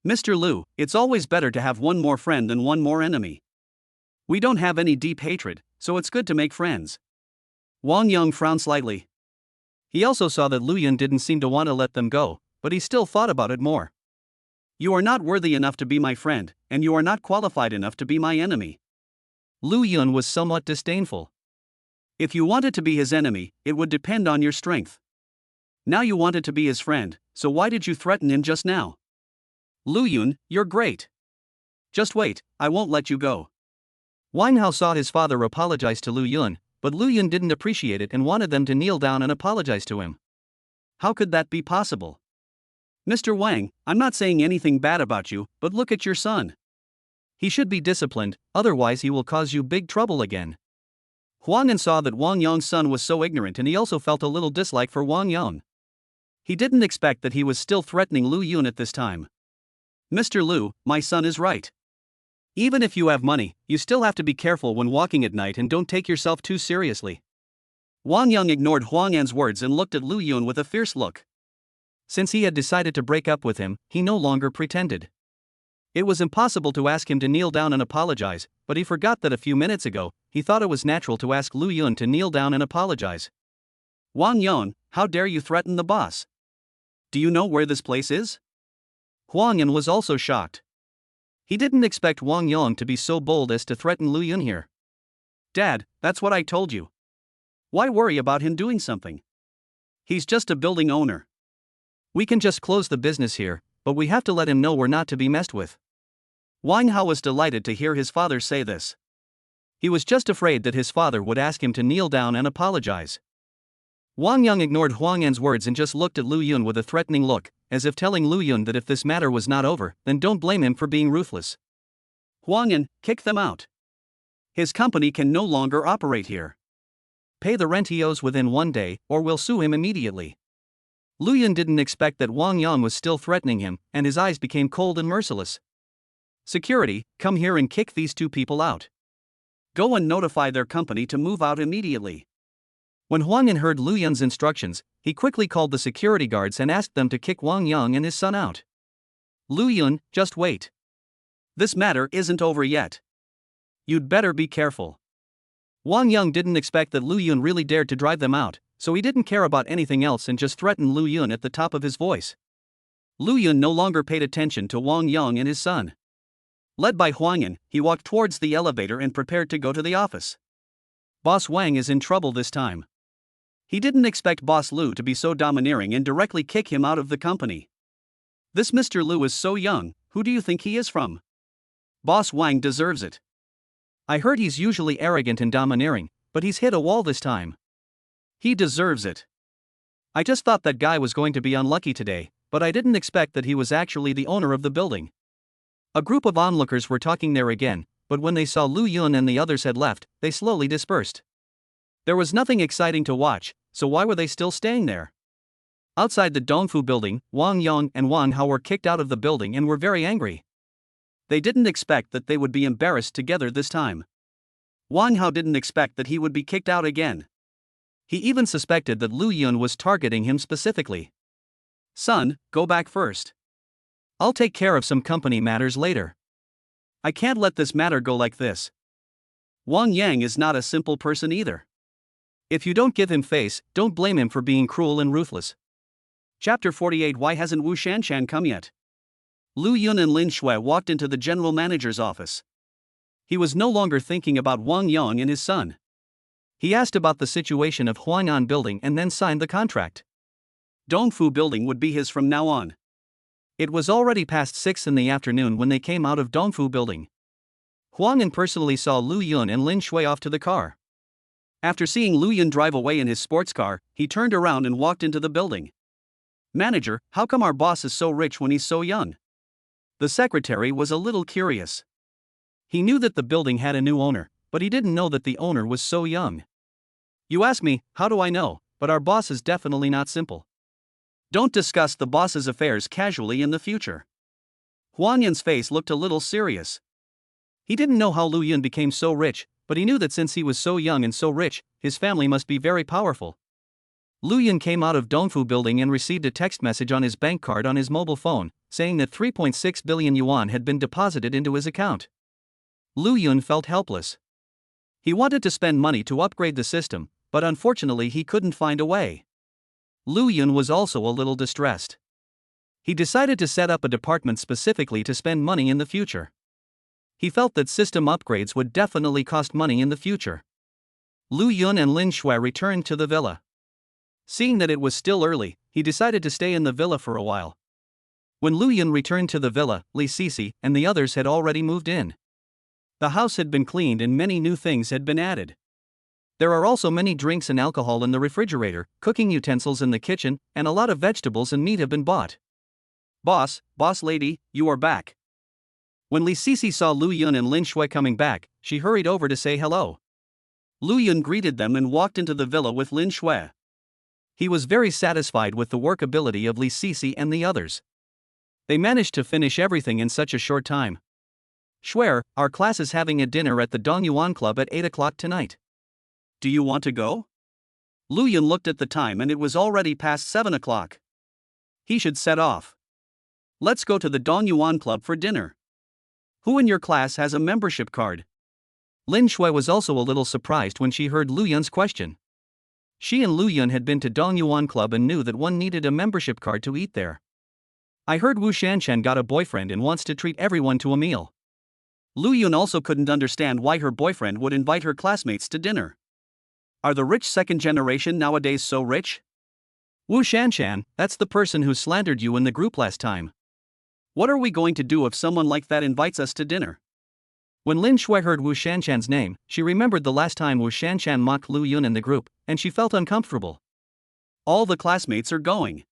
Mr. Lu, it's always better to have one more friend than one more enemy. We don't have any deep hatred, so it's good to make friends. Wang Yang frowned slightly. He also saw that Lu Yun didn't seem to want to let them go, but he still thought about it more. You are not worthy enough to be my friend, and you are not qualified enough to be my enemy. Lu Yun was somewhat disdainful. If you wanted to be his enemy, it would depend on your strength. Now you wanted to be his friend, so why did you threaten him just now? Lu Yun, you're great. Just wait, I won't let you go. Wang Hao saw his father apologize to Lu Yun, but Lu Yun didn't appreciate it and wanted them to kneel down and apologize to him. How could that be possible? Mr. Wang, I'm not saying anything bad about you, but look at your son. He should be disciplined, otherwise he will cause you big trouble again. Huang An saw that Wang Yang's son was so ignorant and he also felt a little dislike for Wang Yang. He didn't expect that he was still threatening Lu Yun at this time. Mr. Lu, my son is right. Even if you have money, you still have to be careful when walking at night and don't take yourself too seriously. Wang Yang ignored Huang An's words and looked at Lu Yun with a fierce look. Since he had decided to break up with him, he no longer pretended. It was impossible to ask him to kneel down and apologize, but he forgot that a few minutes ago, he thought it was natural to ask Lu Yun to kneel down and apologize. Wang Yun, how dare you threaten the boss? Do you know where this place is? Huang An was also shocked. He didn't expect Wang Yong to be so bold as to threaten Lu Yun here. Dad, that's what I told you. Why worry about him doing something? He's just a building owner. We can just close the business here, but we have to let him know we're not to be messed with. Wang Hao was delighted to hear his father say this. He was just afraid that his father would ask him to kneel down and apologize. Wang Yang ignored Huang Yan's words and just looked at Lu Yun with a threatening look, as if telling Lu Yun that if this matter was not over, then don't blame him for being ruthless. Huang Yan, kick them out. His company can no longer operate here. Pay the rent he owes within 1 day, or we'll sue him immediately. Lu Yun didn't expect that Wang Yang was still threatening him, and his eyes became cold and merciless. Security, come here and kick these 2 people out. Go and notify their company to move out immediately. When Huang Yan heard Lu Yun's instructions, he quickly called the security guards and asked them to kick Wang Yang and his son out. Lu Yun, just wait. This matter isn't over yet. You'd better be careful. Wang Yang didn't expect that Lu Yun really dared to drive them out, so he didn't care about anything else and just threatened Lu Yun at the top of his voice. Lu Yun no longer paid attention to Wang Yang and his son. Led by Huang Yan, he walked towards the elevator and prepared to go to the office. Boss Wang is in trouble this time. He didn't expect Boss Lu to be so domineering and directly kick him out of the company. This Mr. Lu is so young, who do you think he is from? Boss Wang deserves it. I heard he's usually arrogant and domineering, but he's hit a wall this time. He deserves it. I just thought that guy was going to be unlucky today, but I didn't expect that he was actually the owner of the building. A group of onlookers were talking there again, but when they saw Lu Yun and the others had left, they slowly dispersed. There was nothing exciting to watch, so why were they still staying there? Outside the Dongfu building, Wang Yang and Wang Hao were kicked out of the building and were very angry. They didn't expect that they would be embarrassed together this time. Wang Hao didn't expect that he would be kicked out again. He even suspected that Lu Yun was targeting him specifically. Son, go back first. I'll take care of some company matters later. I can't let this matter go like this. Wang Yang is not a simple person either. If you don't give him face, don't blame him for being cruel and ruthless. Chapter 48. Why hasn't Wu Shanshan come yet? Lu Yun and Lin Shui walked into the general manager's office. He was no longer thinking about Wang Yang and his son. He asked about the situation of Huang'an building and then signed the contract. Dongfu building would be his from now on. It was already past 6 in the afternoon when they came out of Dongfu building. Huang Yan personally saw Lu Yun and Lin Shui off to the car. After seeing Lu Yun drive away in his sports car, he turned around and walked into the building. Manager, how come our boss is so rich when he's so young? The secretary was a little curious. He knew that the building had a new owner, but he didn't know that the owner was so young. You ask me, how do I know, but our boss is definitely not simple. Don't discuss the boss's affairs casually in the future. Huang Yan's face looked a little serious. He didn't know how Lu Yun became so rich, but he knew that since he was so young and so rich, his family must be very powerful. Lu Yun came out of Dongfu building and received a text message on his bank card on his mobile phone, saying that 3.6 billion yuan had been deposited into his account. Lu Yun felt helpless. He wanted to spend money to upgrade the system, but unfortunately he couldn't find a way. Lu Yun was also a little distressed. He decided to set up a department specifically to spend money in the future. He felt that system upgrades would definitely cost money in the future. Lu Yun and Lin Shui returned to the villa. Seeing that it was still early, he decided to stay in the villa for a while. When Lu Yun returned to the villa, Li Sisi and the others had already moved in. The house had been cleaned and many new things had been added. There are also many drinks and alcohol in the refrigerator, cooking utensils in the kitchen, and a lot of vegetables and meat have been bought. Boss lady, you are back. When Li Sisi saw Lu Yun and Lin Shui coming back, she hurried over to say hello. Lu Yun greeted them and walked into the villa with Lin Shui. He was very satisfied with the workability of Li Sisi and the others. They managed to finish everything in such a short time. Shui, our class is having a dinner at the Dongyuan Club at 8 o'clock tonight. Do you want to go? Lu Yun looked at the time and it was already past 7 o'clock. He should set off. Let's go to the Dongyuan Club for dinner. Who in your class has a membership card? Lin Shui was also a little surprised when she heard Lu Yun's question. She and Lu Yun had been to Dongyuan Club and knew that one needed a membership card to eat there. I heard Wu Shanshan got a boyfriend and wants to treat everyone to a meal. Lu Yun also couldn't understand why her boyfriend would invite her classmates to dinner. Are the rich second generation nowadays so rich? Wu Shanshan, that's the person who slandered you in the group last time. What are we going to do if someone like that invites us to dinner? When Lin Shui heard Wu Shanshan's name, she remembered the last time Wu Shanshan mocked Lu Yun in the group, and she felt uncomfortable. All the classmates are going.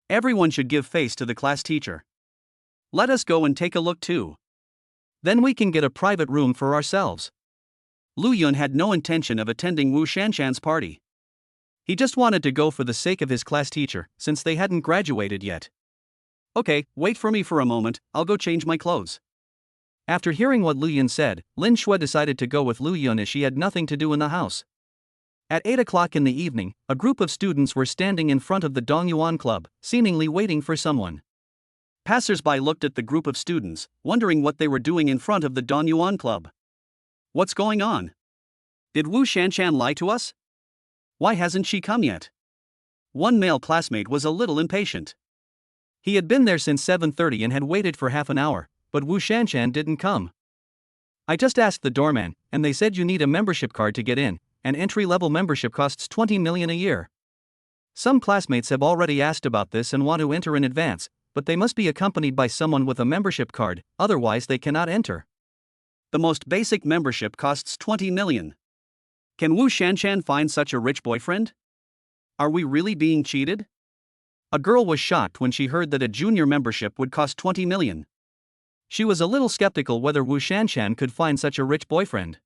Everyone should give face to the class teacher. Let us go and take a look too. Then we can get a private room for ourselves. Lu Yun had no intention of attending Wu Shanshan's party. He just wanted to go for the sake of his class teacher, since they hadn't graduated yet. Okay, wait for me for a moment, I'll go change my clothes. After hearing what Lu Yun said, Lin Shui decided to go with Lu Yun as she had nothing to do in the house. At 8 o'clock in the evening, a group of students were standing in front of the Dongyuan Club, seemingly waiting for someone. Passers-by looked at the group of students, wondering what they were doing in front of the Dongyuan Club. What's going on? Did Wu Shanshan lie to us? Why hasn't she come yet? One male classmate was a little impatient. He had been there since 7:30 and had waited for half an hour, but Wu Shanshan didn't come. I just asked the doorman, and they said you need a membership card to get in, and entry-level membership costs 20 million a year. Some classmates have already asked about this and want to enter in advance, but they must be accompanied by someone with a membership card, otherwise they cannot enter. The most basic membership costs 20 million. Can Wu Shanshan find such a rich boyfriend? Are we really being cheated? A girl was shocked when she heard that a junior membership would cost 20 million. She was a little skeptical whether Wu Shanshan could find such a rich boyfriend.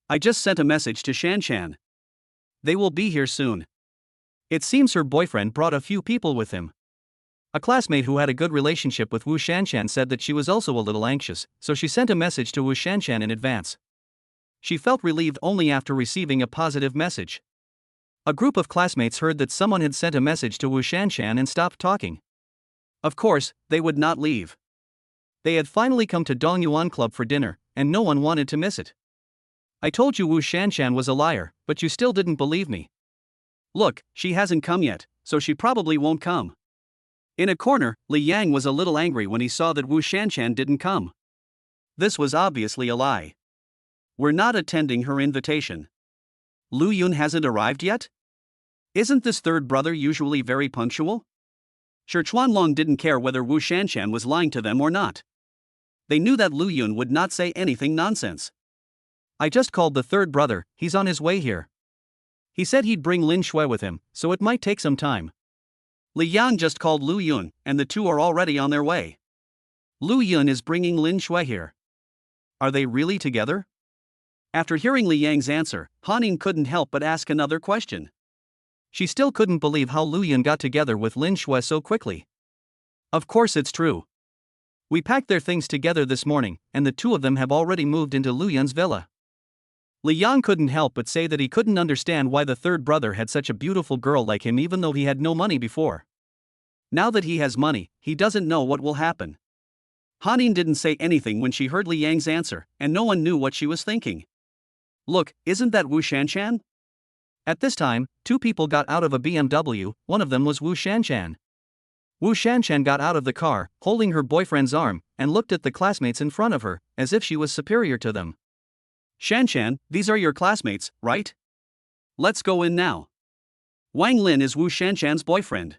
I just sent a message to Shanshan. They will be here soon. It seems her boyfriend brought a few people with him. A classmate who had a good relationship with Wu Shanshan said that she was also a little anxious, so she sent a message to Wu Shanshan in advance. She felt relieved only after receiving a positive message. A group of classmates heard that someone had sent a message to Wu Shanshan and stopped talking. Of course, they would not leave. They had finally come to Dongyuan Club for dinner, and no one wanted to miss it. I told you Wu Shanshan was a liar, but you still didn't believe me. Look, she hasn't come yet, so she probably won't come. In a corner, Li Yang was a little angry when he saw that Wu Shanshan didn't come. This was obviously a lie. We're not attending her invitation. Lu Yun hasn't arrived yet? Isn't this third brother usually very punctual? Shi Chuanlong didn't care whether Wu Shanshan was lying to them or not. They knew that Lu Yun would not say anything nonsense. I just called the third brother, he's on his way here. He said he'd bring Lin Shui with him, so it might take some time. Li Yang just called Lu Yun, and the two are already on their way. Lu Yun is bringing Lin Shui here. Are they really together? After hearing Li Yang's answer, Hanin couldn't help but ask another question. She still couldn't believe how Lu Yun got together with Lin Shui so quickly. Of course it's true. We packed their things together this morning, and the two of them have already moved into Lu Yun's villa. Li Yang couldn't help but say that he couldn't understand why the third brother had such a beautiful girl like him even though he had no money before. Now that he has money, he doesn't know what will happen. Hanin didn't say anything when she heard Li Yang's answer, and no one knew what she was thinking. Look, isn't that Wu Shanshan? At this time, two people got out of a BMW, one of them was Wu Shanshan. Wu Shanshan got out of the car, holding her boyfriend's arm, and looked at the classmates in front of her, as if she was superior to them. Shanshan, these are your classmates, right? Let's go in now. Wang Lin is Wu Shanshan's boyfriend.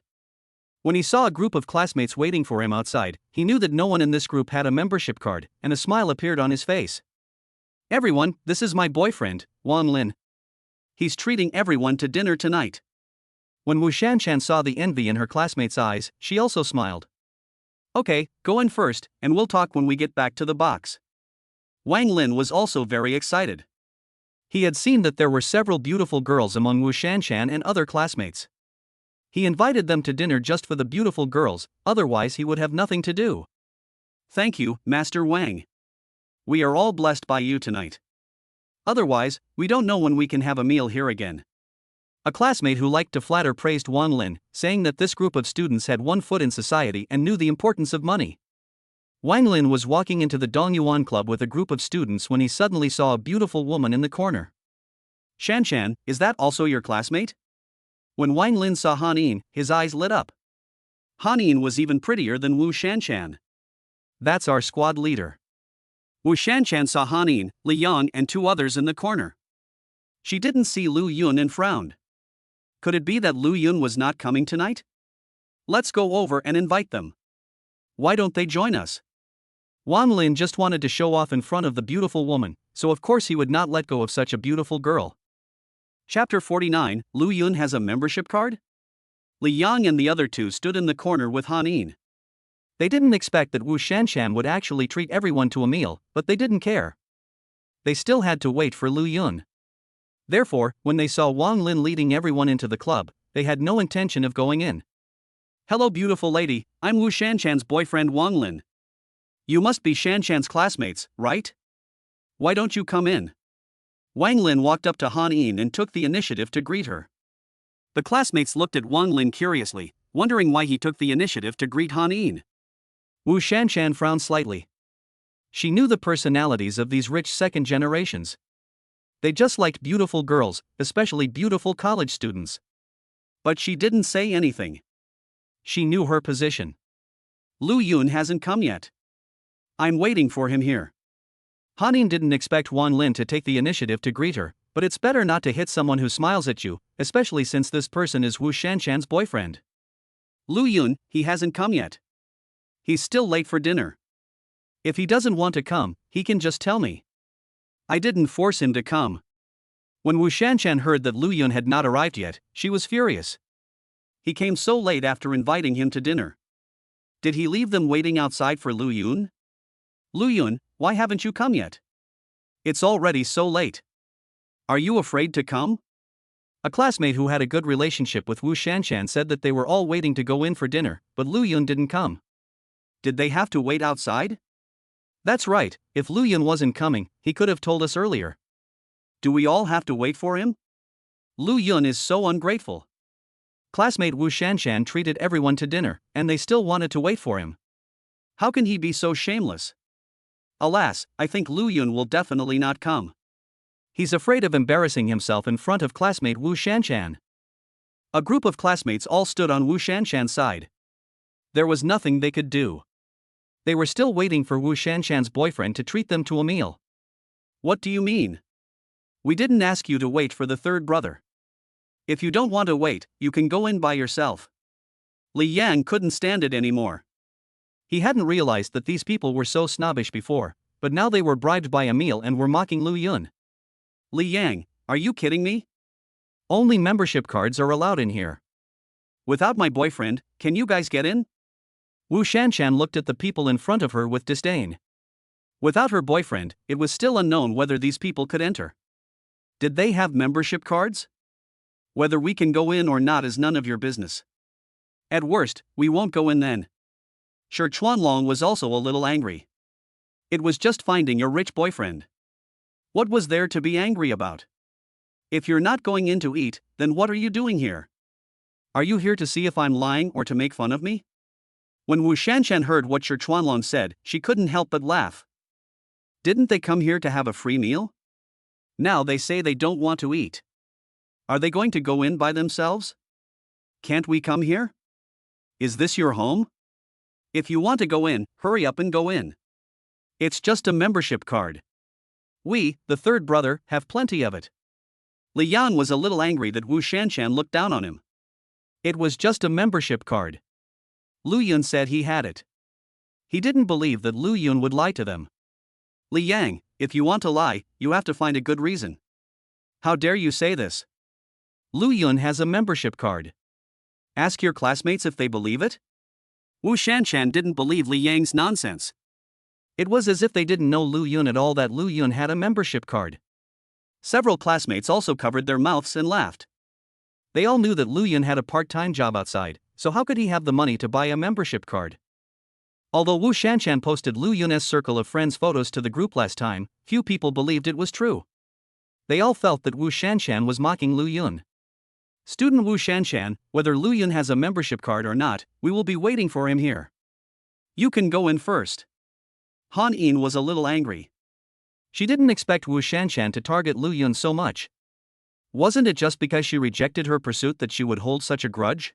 When he saw a group of classmates waiting for him outside, he knew that no one in this group had a membership card, and a smile appeared on his face. Everyone, this is my boyfriend, Wang Lin. He's treating everyone to dinner tonight. When Wu Shanshan saw the envy in her classmates' eyes, she also smiled. Okay, go in first, and we'll talk when we get back to the box. Wang Lin was also very excited. He had seen that there were several beautiful girls among Wu Shanshan and other classmates. He invited them to dinner just for the beautiful girls, otherwise he would have nothing to do. Thank you, Master Wang. We are all blessed by you tonight. Otherwise, we don't know when we can have a meal here again. A classmate who liked to flatter praised Wang Lin, saying that this group of students had one foot in society and knew the importance of money. Wang Lin was walking into the Dongyuan Club with a group of students when he suddenly saw a beautiful woman in the corner. Shanshan, is that also your classmate? When Wang Lin saw Hanin, his eyes lit up. Hanin was even prettier than Wu Shanshan. That's our squad leader. Wu Shanshan saw Han Yin, Li Yang, and two others in the corner. She didn't see Lu Yun and frowned. Could it be that Lu Yun was not coming tonight? Let's go over and invite them. Why don't they join us? Wang Lin just wanted to show off in front of the beautiful woman, so of course he would not let go of such a beautiful girl. Chapter 49, Lu Yun has a membership card? Li Yang and the other two stood in the corner with Han Yin. They didn't expect that Wu Shanshan would actually treat everyone to a meal, but they didn't care. They still had to wait for Lu Yun. Therefore, when they saw Wang Lin leading everyone into the club, they had no intention of going in. Hello beautiful lady, I'm Wu Shanshan's boyfriend Wang Lin. You must be Shanshan's classmates, right? Why don't you come in? Wang Lin walked up to Han Yin and took the initiative to greet her. The classmates looked at Wang Lin curiously, wondering why he took the initiative to greet Han Yin. Wu Shanshan frowned slightly. She knew the personalities of these rich second generations. They just liked beautiful girls, especially beautiful college students. But she didn't say anything. She knew her position. Lu Yun hasn't come yet. I'm waiting for him here. Han Yin didn't expect Wang Lin to take the initiative to greet her, but it's better not to hit someone who smiles at you, especially since this person is Wu Shanshan's boyfriend. Lu Yun, he hasn't come yet. He's still late for dinner. If he doesn't want to come, he can just tell me. I didn't force him to come. When Wu Shanshan heard that Lu Yun had not arrived yet, she was furious. He came so late after inviting him to dinner. Did he leave them waiting outside for Lu Yun? Lu Yun, why haven't you come yet? It's already so late. Are you afraid to come? A classmate who had a good relationship with Wu Shanshan said that they were all waiting to go in for dinner, but Lu Yun didn't come. Did they have to wait outside? That's right, if Lu Yun wasn't coming, he could have told us earlier. Do we all have to wait for him? Lu Yun is so ungrateful. Classmate Wu Shanshan treated everyone to dinner, and they still wanted to wait for him. How can he be so shameless? Alas, I think Lu Yun will definitely not come. He's afraid of embarrassing himself in front of classmate Wu Shanshan. A group of classmates all stood on Wu Shanshan's side. There was nothing they could do. They were still waiting for Wu Shanshan's boyfriend to treat them to a meal. What do you mean? We didn't ask you to wait for the third brother. If you don't want to wait, you can go in by yourself. Li Yang couldn't stand it anymore. He hadn't realized that these people were so snobbish before, but now they were bribed by a meal and were mocking Lu Yun. Li Yang, are you kidding me? Only membership cards are allowed in here. Without my boyfriend, can you guys get in? Wu Shanshan looked at the people in front of her with disdain. Without her boyfriend, it was still unknown whether these people could enter. Did they have membership cards? Whether we can go in or not is none of your business. At worst, we won't go in then. Shi Chuanlong was also a little angry. It was just finding your rich boyfriend. What was there to be angry about? If you're not going in to eat, then what are you doing here? Are you here to see if I'm lying or to make fun of me? When Wu Shanshan heard what Shi Chuanlong said, she couldn't help but laugh. Didn't they come here to have a free meal? Now they say they don't want to eat. Are they going to go in by themselves? Can't we come here? Is this your home? If you want to go in, hurry up and go in. It's just a membership card. We, the third brother, have plenty of it. Li Yan was a little angry that Wu Shanshan looked down on him. It was just a membership card. Lu Yun said he had it. He didn't believe that Lu Yun would lie to them. Li Yang, if you want to lie, you have to find a good reason. How dare you say this? Lu Yun has a membership card. Ask your classmates if they believe it? Wu Shanshan didn't believe Li Yang's nonsense. It was as if they didn't know Lu Yun at all that Lu Yun had a membership card. Several classmates also covered their mouths and laughed. They all knew that Lu Yun had a part-time job outside, so how could he have the money to buy a membership card? Although Wu Shanshan posted Lu Yun's circle of friends photos to the group last time, few people believed it was true. They all felt that Wu Shanshan was mocking Lu Yun. Student Wu Shanshan, whether Lu Yun has a membership card or not, we will be waiting for him here. You can go in first. Han Yin was a little angry. She didn't expect Wu Shanshan to target Lu Yun so much. Wasn't it just because she rejected her pursuit that she would hold such a grudge?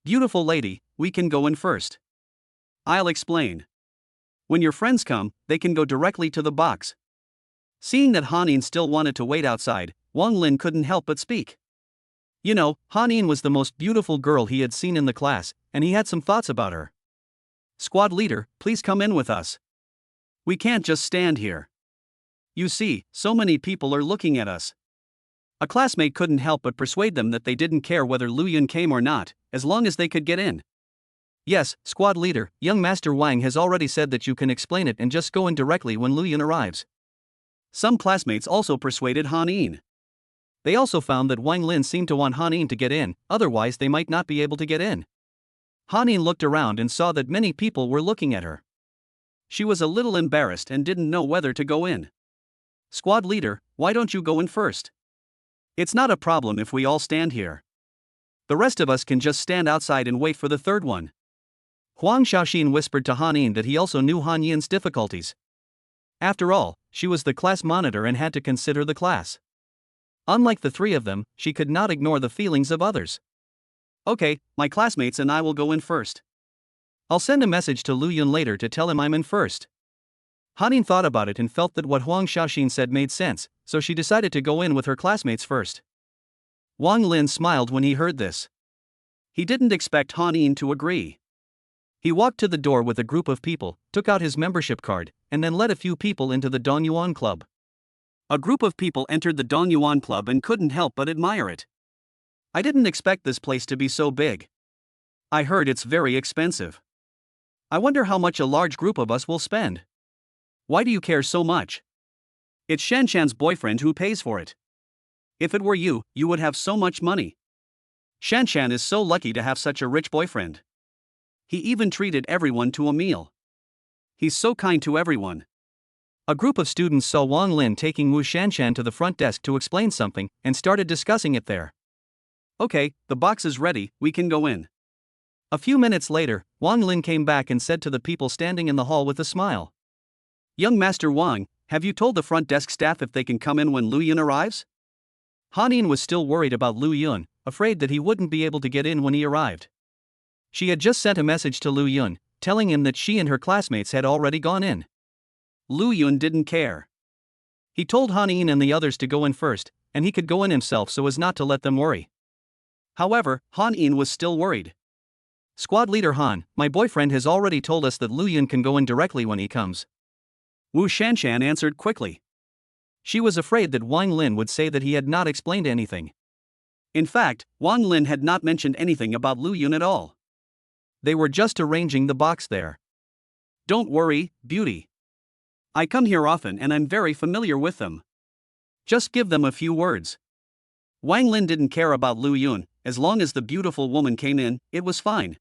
Beautiful lady, we can go in first. I'll explain. When your friends come, they can go directly to the box. Seeing that Hanin still wanted to wait outside, Wang Lin couldn't help but speak. You know, Hanin was the most beautiful girl he had seen in the class, and he had some thoughts about her. Squad leader, please come in with us. We can't just stand here. You see, so many people are looking at us. A classmate couldn't help but persuade them that they didn't care whether Lu Yun came or not, as long as they could get in. Yes, squad leader, young Master Wang has already said that you can explain it and just go in directly when Lu Yun arrives. Some classmates also persuaded Hanin. They also found that Wang Lin seemed to want Hanin to get in, otherwise they might not be able to get in. Hanin looked around and saw that many people were looking at her. She was a little embarrassed and didn't know whether to go in. Squad leader, why don't you go in first? It's not a problem if we all stand here. The rest of us can just stand outside and wait for the third one. Huang Xiaoxin whispered to Hanin that he also knew Han Yin's difficulties. After all, she was the class monitor and had to consider the class. Unlike the three of them, she could not ignore the feelings of others. Okay, my classmates and I will go in first. I'll send a message to Lu Yun later to tell him I'm in first. Hanin thought about it and felt that what Huang Xiaoxin said made sense, so she decided to go in with her classmates first. Wang Lin smiled when he heard this. He didn't expect Hanin to agree. He walked to the door with a group of people, took out his membership card, and then led a few people into the Dongyuan Club. A group of people entered the Dongyuan Club and couldn't help but admire it. I didn't expect this place to be so big. I heard it's very expensive. I wonder how much a large group of us will spend. Why do you care so much? It's Shanshan's boyfriend who pays for it. If it were you, you would have so much money. Shanshan is so lucky to have such a rich boyfriend. He even treated everyone to a meal. He's so kind to everyone. A group of students saw Wang Lin taking Wu Shanshan to the front desk to explain something and started discussing it there. Okay, the box is ready, we can go in. A few minutes later, Wang Lin came back and said to the people standing in the hall with a smile. Young Master Wang, have you told the front desk staff if they can come in when Lu Yun arrives? Hanin was still worried about Lu Yun, afraid that he wouldn't be able to get in when he arrived. She had just sent a message to Lu Yun, telling him that she and her classmates had already gone in. Lu Yun didn't care. He told Hanin and the others to go in first, and he could go in himself so as not to let them worry. However, Hanin was still worried. Squad leader Han, my boyfriend has already told us that Lu Yun can go in directly when he comes. Wu Shanshan answered quickly. She was afraid that Wang Lin would say that he had not explained anything. In fact, Wang Lin had not mentioned anything about Lu Yun at all. They were just arranging the box there. Don't worry, beauty. I come here often and I'm very familiar with them. Just give them a few words. Wang Lin didn't care about Lu Yun, as long as the beautiful woman came in, it was fine.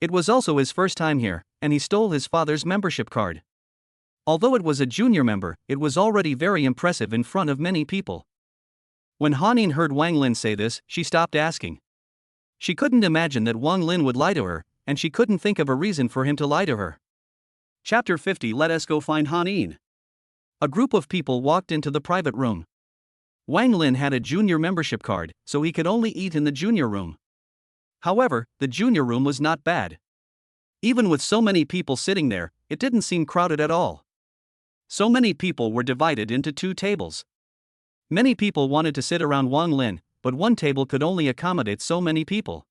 It was also his first time here, and he stole his father's membership card. Although it was a junior member, it was already very impressive in front of many people. When Hanin heard Wang Lin say this, she stopped asking. She couldn't imagine that Wang Lin would lie to her, and she couldn't think of a reason for him to lie to her. Chapter 50. Let us go find Hanin. A group of people walked into the private room. Wang Lin had a junior membership card, so he could only eat in the junior room. However, the junior room was not bad. Even with so many people sitting there, it didn't seem crowded at all. So many people were divided into two tables. Many people wanted to sit around Wang Lin, but one table could only accommodate so many people.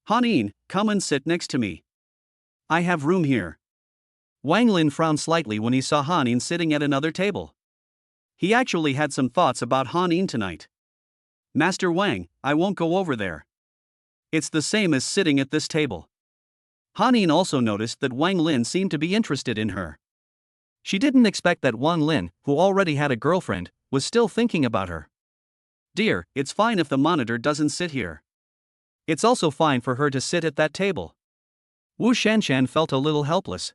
Hanin, come and sit next to me. I have room here. Wang Lin frowned slightly when he saw Hanin sitting at another table. He actually had some thoughts about Hanin tonight. Master Wang, I won't go over there. It's the same as sitting at this table. Hanin also noticed that Wang Lin seemed to be interested in her. She didn't expect that Wang Lin, who already had a girlfriend, was still thinking about her. Dear, it's fine if the monitor doesn't sit here. It's also fine for her to sit at that table. Wu Shanshan felt a little helpless.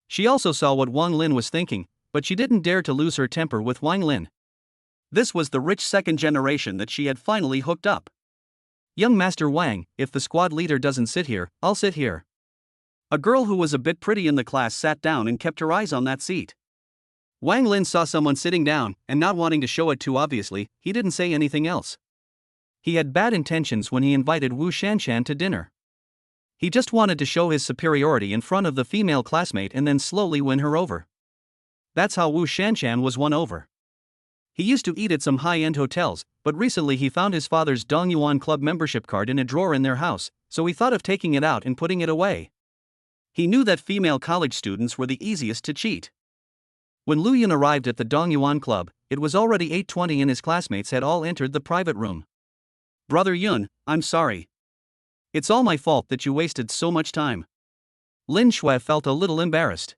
She also saw what Wang Lin was thinking, but she didn't dare to lose her temper with Wang Lin. This was the rich second generation that she had finally hooked up. Young Master Wang, if the squad leader doesn't sit here, I'll sit here. A girl who was a bit pretty in the class sat down and kept her eyes on that seat. Wang Lin saw someone sitting down, and not wanting to show it too obviously, he didn't say anything else. He had bad intentions when he invited Wu Shanshan to dinner. He just wanted to show his superiority in front of the female classmate and then slowly win her over. That's how Wu Shanshan was won over. He used to eat at some high-end hotels, but recently he found his father's Dongyuan Club membership card in a drawer in their house, so he thought of taking it out and putting it away. He knew that female college students were the easiest to cheat. When Lu Yun arrived at the Dongyuan Club, it was already 8:20 and his classmates had all entered the private room. "Brother Yun, I'm sorry. It's all my fault that you wasted so much time." Lin Shui felt a little embarrassed.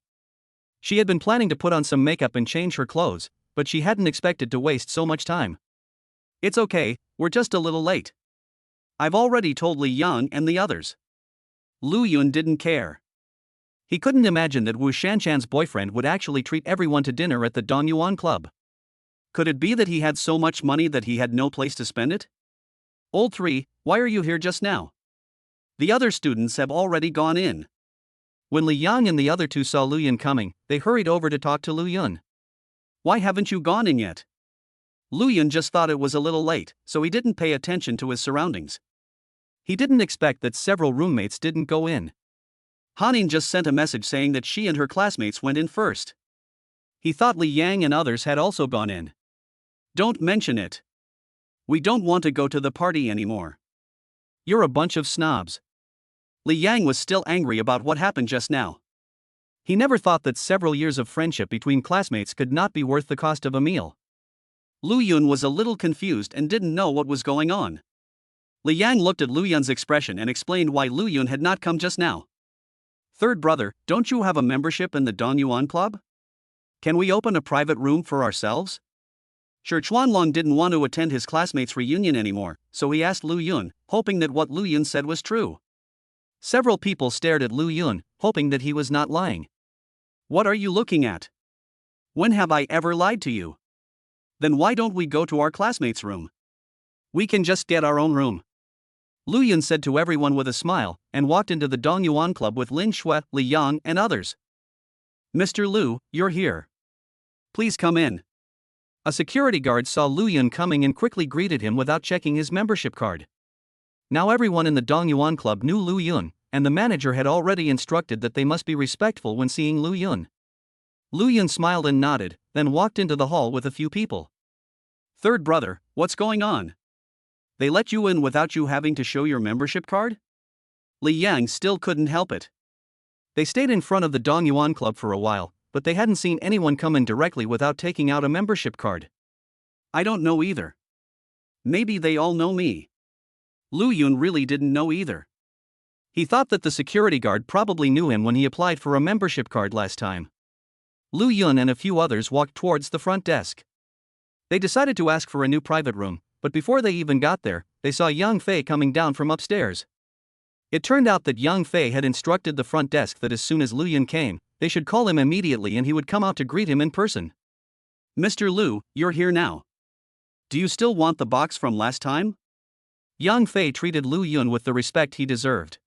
She had been planning to put on some makeup and change her clothes, but she hadn't expected to waste so much time. "It's okay, we're just a little late. I've already told Li Yang and the others." Lu Yun didn't care. He couldn't imagine that Wu Shanshan's boyfriend would actually treat everyone to dinner at the Dongyuan Club. Could it be that he had so much money that he had no place to spend it? "Old 3, why are you here just now? The other students have already gone in." When Li Yang and the other two saw Lu Yun coming, they hurried over to talk to Lu Yun. "Why haven't you gone in yet?" Lu Yun just thought it was a little late, so he didn't pay attention to his surroundings. He didn't expect that several roommates didn't go in. Hanin just sent a message saying that she and her classmates went in first. He thought Li Yang and others had also gone in. "Don't mention it. We don't want to go to the party anymore. You're a bunch of snobs." Li Yang was still angry about what happened just now. He never thought that several years of friendship between classmates could not be worth the cost of a meal. Lu Yun was a little confused and didn't know what was going on. Li Yang looked at Lu Yun's expression and explained why Lu Yun had not come just now. "Third brother, don't you have a membership in the Dongyuan Club? Can we open a private room for ourselves?" Shi Chuanlong didn't want to attend his classmates' reunion anymore, so he asked Lu Yun, hoping that what Lu Yun said was true. Several people stared at Lu Yun, hoping that he was not lying. "What are you looking at? When have I ever lied to you? Then why don't we go to our classmates' room? We can just get our own room." Lu Yun said to everyone with a smile, and walked into the Dongyuan Club with Lin Shui, Li Yang, and others. "Mr. Lu, you're here. Please come in." A security guard saw Lu Yun coming and quickly greeted him without checking his membership card. Now everyone in the Dongyuan Club knew Lu Yun, and the manager had already instructed that they must be respectful when seeing Lu Yun. Lu Yun smiled and nodded, then walked into the hall with a few people. "Third brother, what's going on? They let you in without you having to show your membership card?" Li Yang still couldn't help it. They stayed in front of the Dongyuan Club for a while, but they hadn't seen anyone come in directly without taking out a membership card. "I don't know either. Maybe they all know me." Lu Yun really didn't know either. He thought that the security guard probably knew him when he applied for a membership card last time. Lu Yun and a few others walked towards the front desk. They decided to ask for a new private room, but before they even got there, they saw Yang Fei coming down from upstairs. It turned out that Yang Fei had instructed the front desk that as soon as Lu Yun came, they should call him immediately and he would come out to greet him in person. "Mr. Lu, you're here now. Do you still want the box from last time?" Yang Fei treated Lu Yun with the respect he deserved.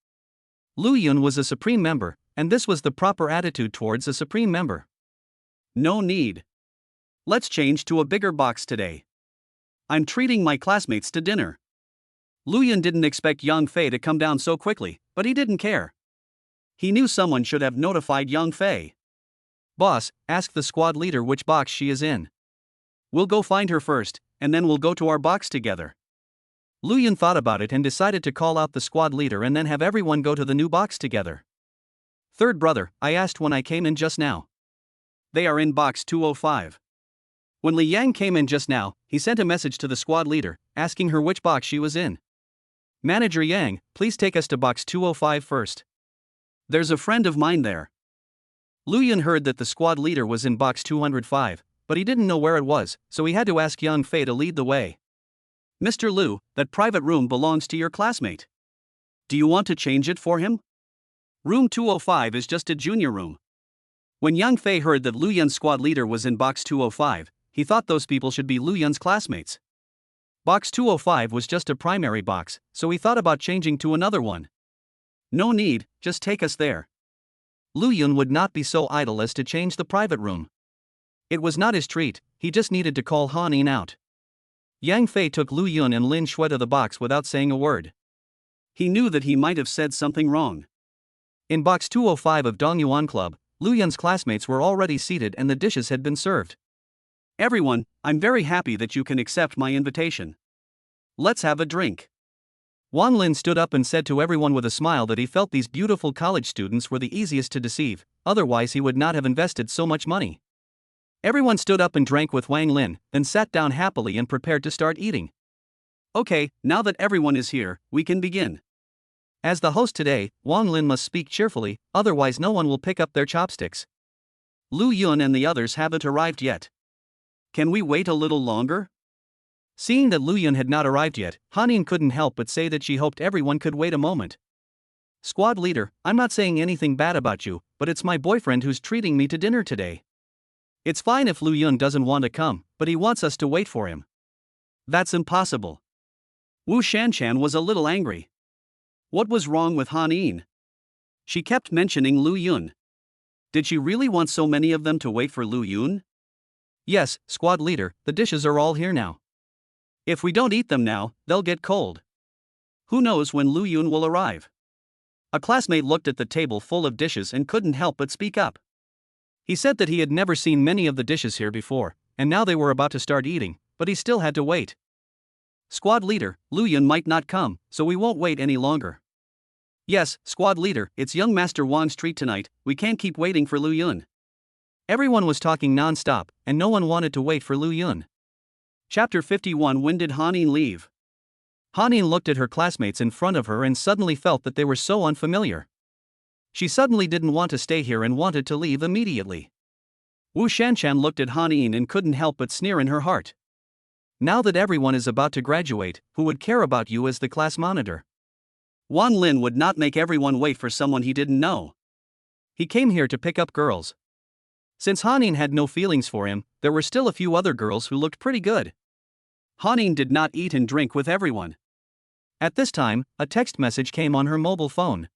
Lu Yun was a supreme member, and this was the proper attitude towards a supreme member. "No need. Let's change to a bigger box today. I'm treating my classmates to dinner." Lu Yun didn't expect Yang Fei to come down so quickly, but he didn't care. He knew someone should have notified Yang Fei. "Boss, ask the squad leader which box she is in. We'll go find her first, and then we'll go to our box together." Lu Yun thought about it and decided to call out the squad leader and then have everyone go to the new box together. "Third brother, I asked when I came in just now. They are in box 205. When Li Yang came in just now, he sent a message to the squad leader, asking her which box she was in. "Manager Yang, please take us to box 205 first. There's a friend of mine there." Lu Yun heard that the squad leader was in box 205, but he didn't know where it was, so he had to ask Yang Fei to lead the way. "Mr. Lu, that private room belongs to your classmate. Do you want to change it for him? Room 205 is just a junior room." When Yang Fei heard that Lu Yun's squad leader was in box 205, he thought those people should be Lu Yun's classmates. Box 205 was just a primary box, so he thought about changing to another one. "No need, just take us there." Lu Yun would not be so idle as to change the private room. It was not his treat, he just needed to call Hanin out. Yang Fei took Lu Yun and Lin Shui to the box without saying a word. He knew that he might have said something wrong. In box 205 of Dongyuan Club, Lu Yun's classmates were already seated and the dishes had been served. Everyone, I'm very happy that you can accept my invitation. Let's have a drink. Wang Lin stood up and said to everyone with a smile that he felt these beautiful college students were the easiest to deceive, otherwise he would not have invested so much money. Everyone stood up and drank with Wang Lin, then sat down happily and prepared to start eating. Okay, now that everyone is here, we can begin. As the host today, Wang Lin must speak cheerfully, otherwise no one will pick up their chopsticks. Lu Yun and the others haven't arrived yet. Can we wait a little longer? Seeing that Lu Yun had not arrived yet, Hanin couldn't help but say that she hoped everyone could wait a moment. Squad leader, I'm not saying anything bad about you, but it's my boyfriend who's treating me to dinner today. It's fine if Lu Yun doesn't want to come, but he wants us to wait for him. That's impossible. Wu Shanchan was a little angry. What was wrong with Hanin? She kept mentioning Lu Yun. Did she really want so many of them to wait for Lu Yun? Yes, squad leader, the dishes are all here now. If we don't eat them now, they'll get cold. Who knows when Lu Yun will arrive? A classmate looked at the table full of dishes and couldn't help but speak up. He said that he had never seen many of the dishes here before, and now they were about to start eating, but he still had to wait. Squad leader, Lu Yun might not come, so we won't wait any longer. Yes, squad leader, it's young Master Wang's treat tonight, we can't keep waiting for Lu Yun. Everyone was talking non-stop, and no one wanted to wait for Lu Yun. Chapter 51. When did Hanin leave? Hanin looked at her classmates in front of her and suddenly felt that they were so unfamiliar. She suddenly didn't want to stay here and wanted to leave immediately. Wu Shanchan looked at Hanin and couldn't help but sneer in her heart. Now that everyone is about to graduate, who would care about you as the class monitor? Wang Lin would not make everyone wait for someone he didn't know. He came here to pick up girls. Since Hanin had no feelings for him, there were still a few other girls who looked pretty good. Hanin did not eat and drink with everyone. At this time, a text message came on her mobile phone.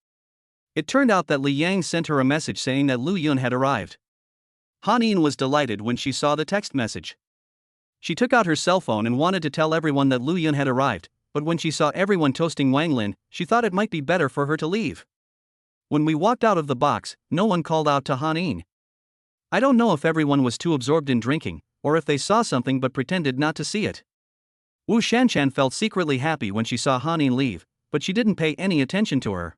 It turned out that Li Yang sent her a message saying that Lu Yun had arrived. Hanin was delighted when she saw the text message. She took out her cell phone and wanted to tell everyone that Lu Yun had arrived, but when she saw everyone toasting Wang Lin, she thought it might be better for her to leave. When we walked out of the box, no one called out to Hanin. I don't know if everyone was too absorbed in drinking, or if they saw something but pretended not to see it. Wu Shanchan felt secretly happy when she saw Hanin leave, but she didn't pay any attention to her.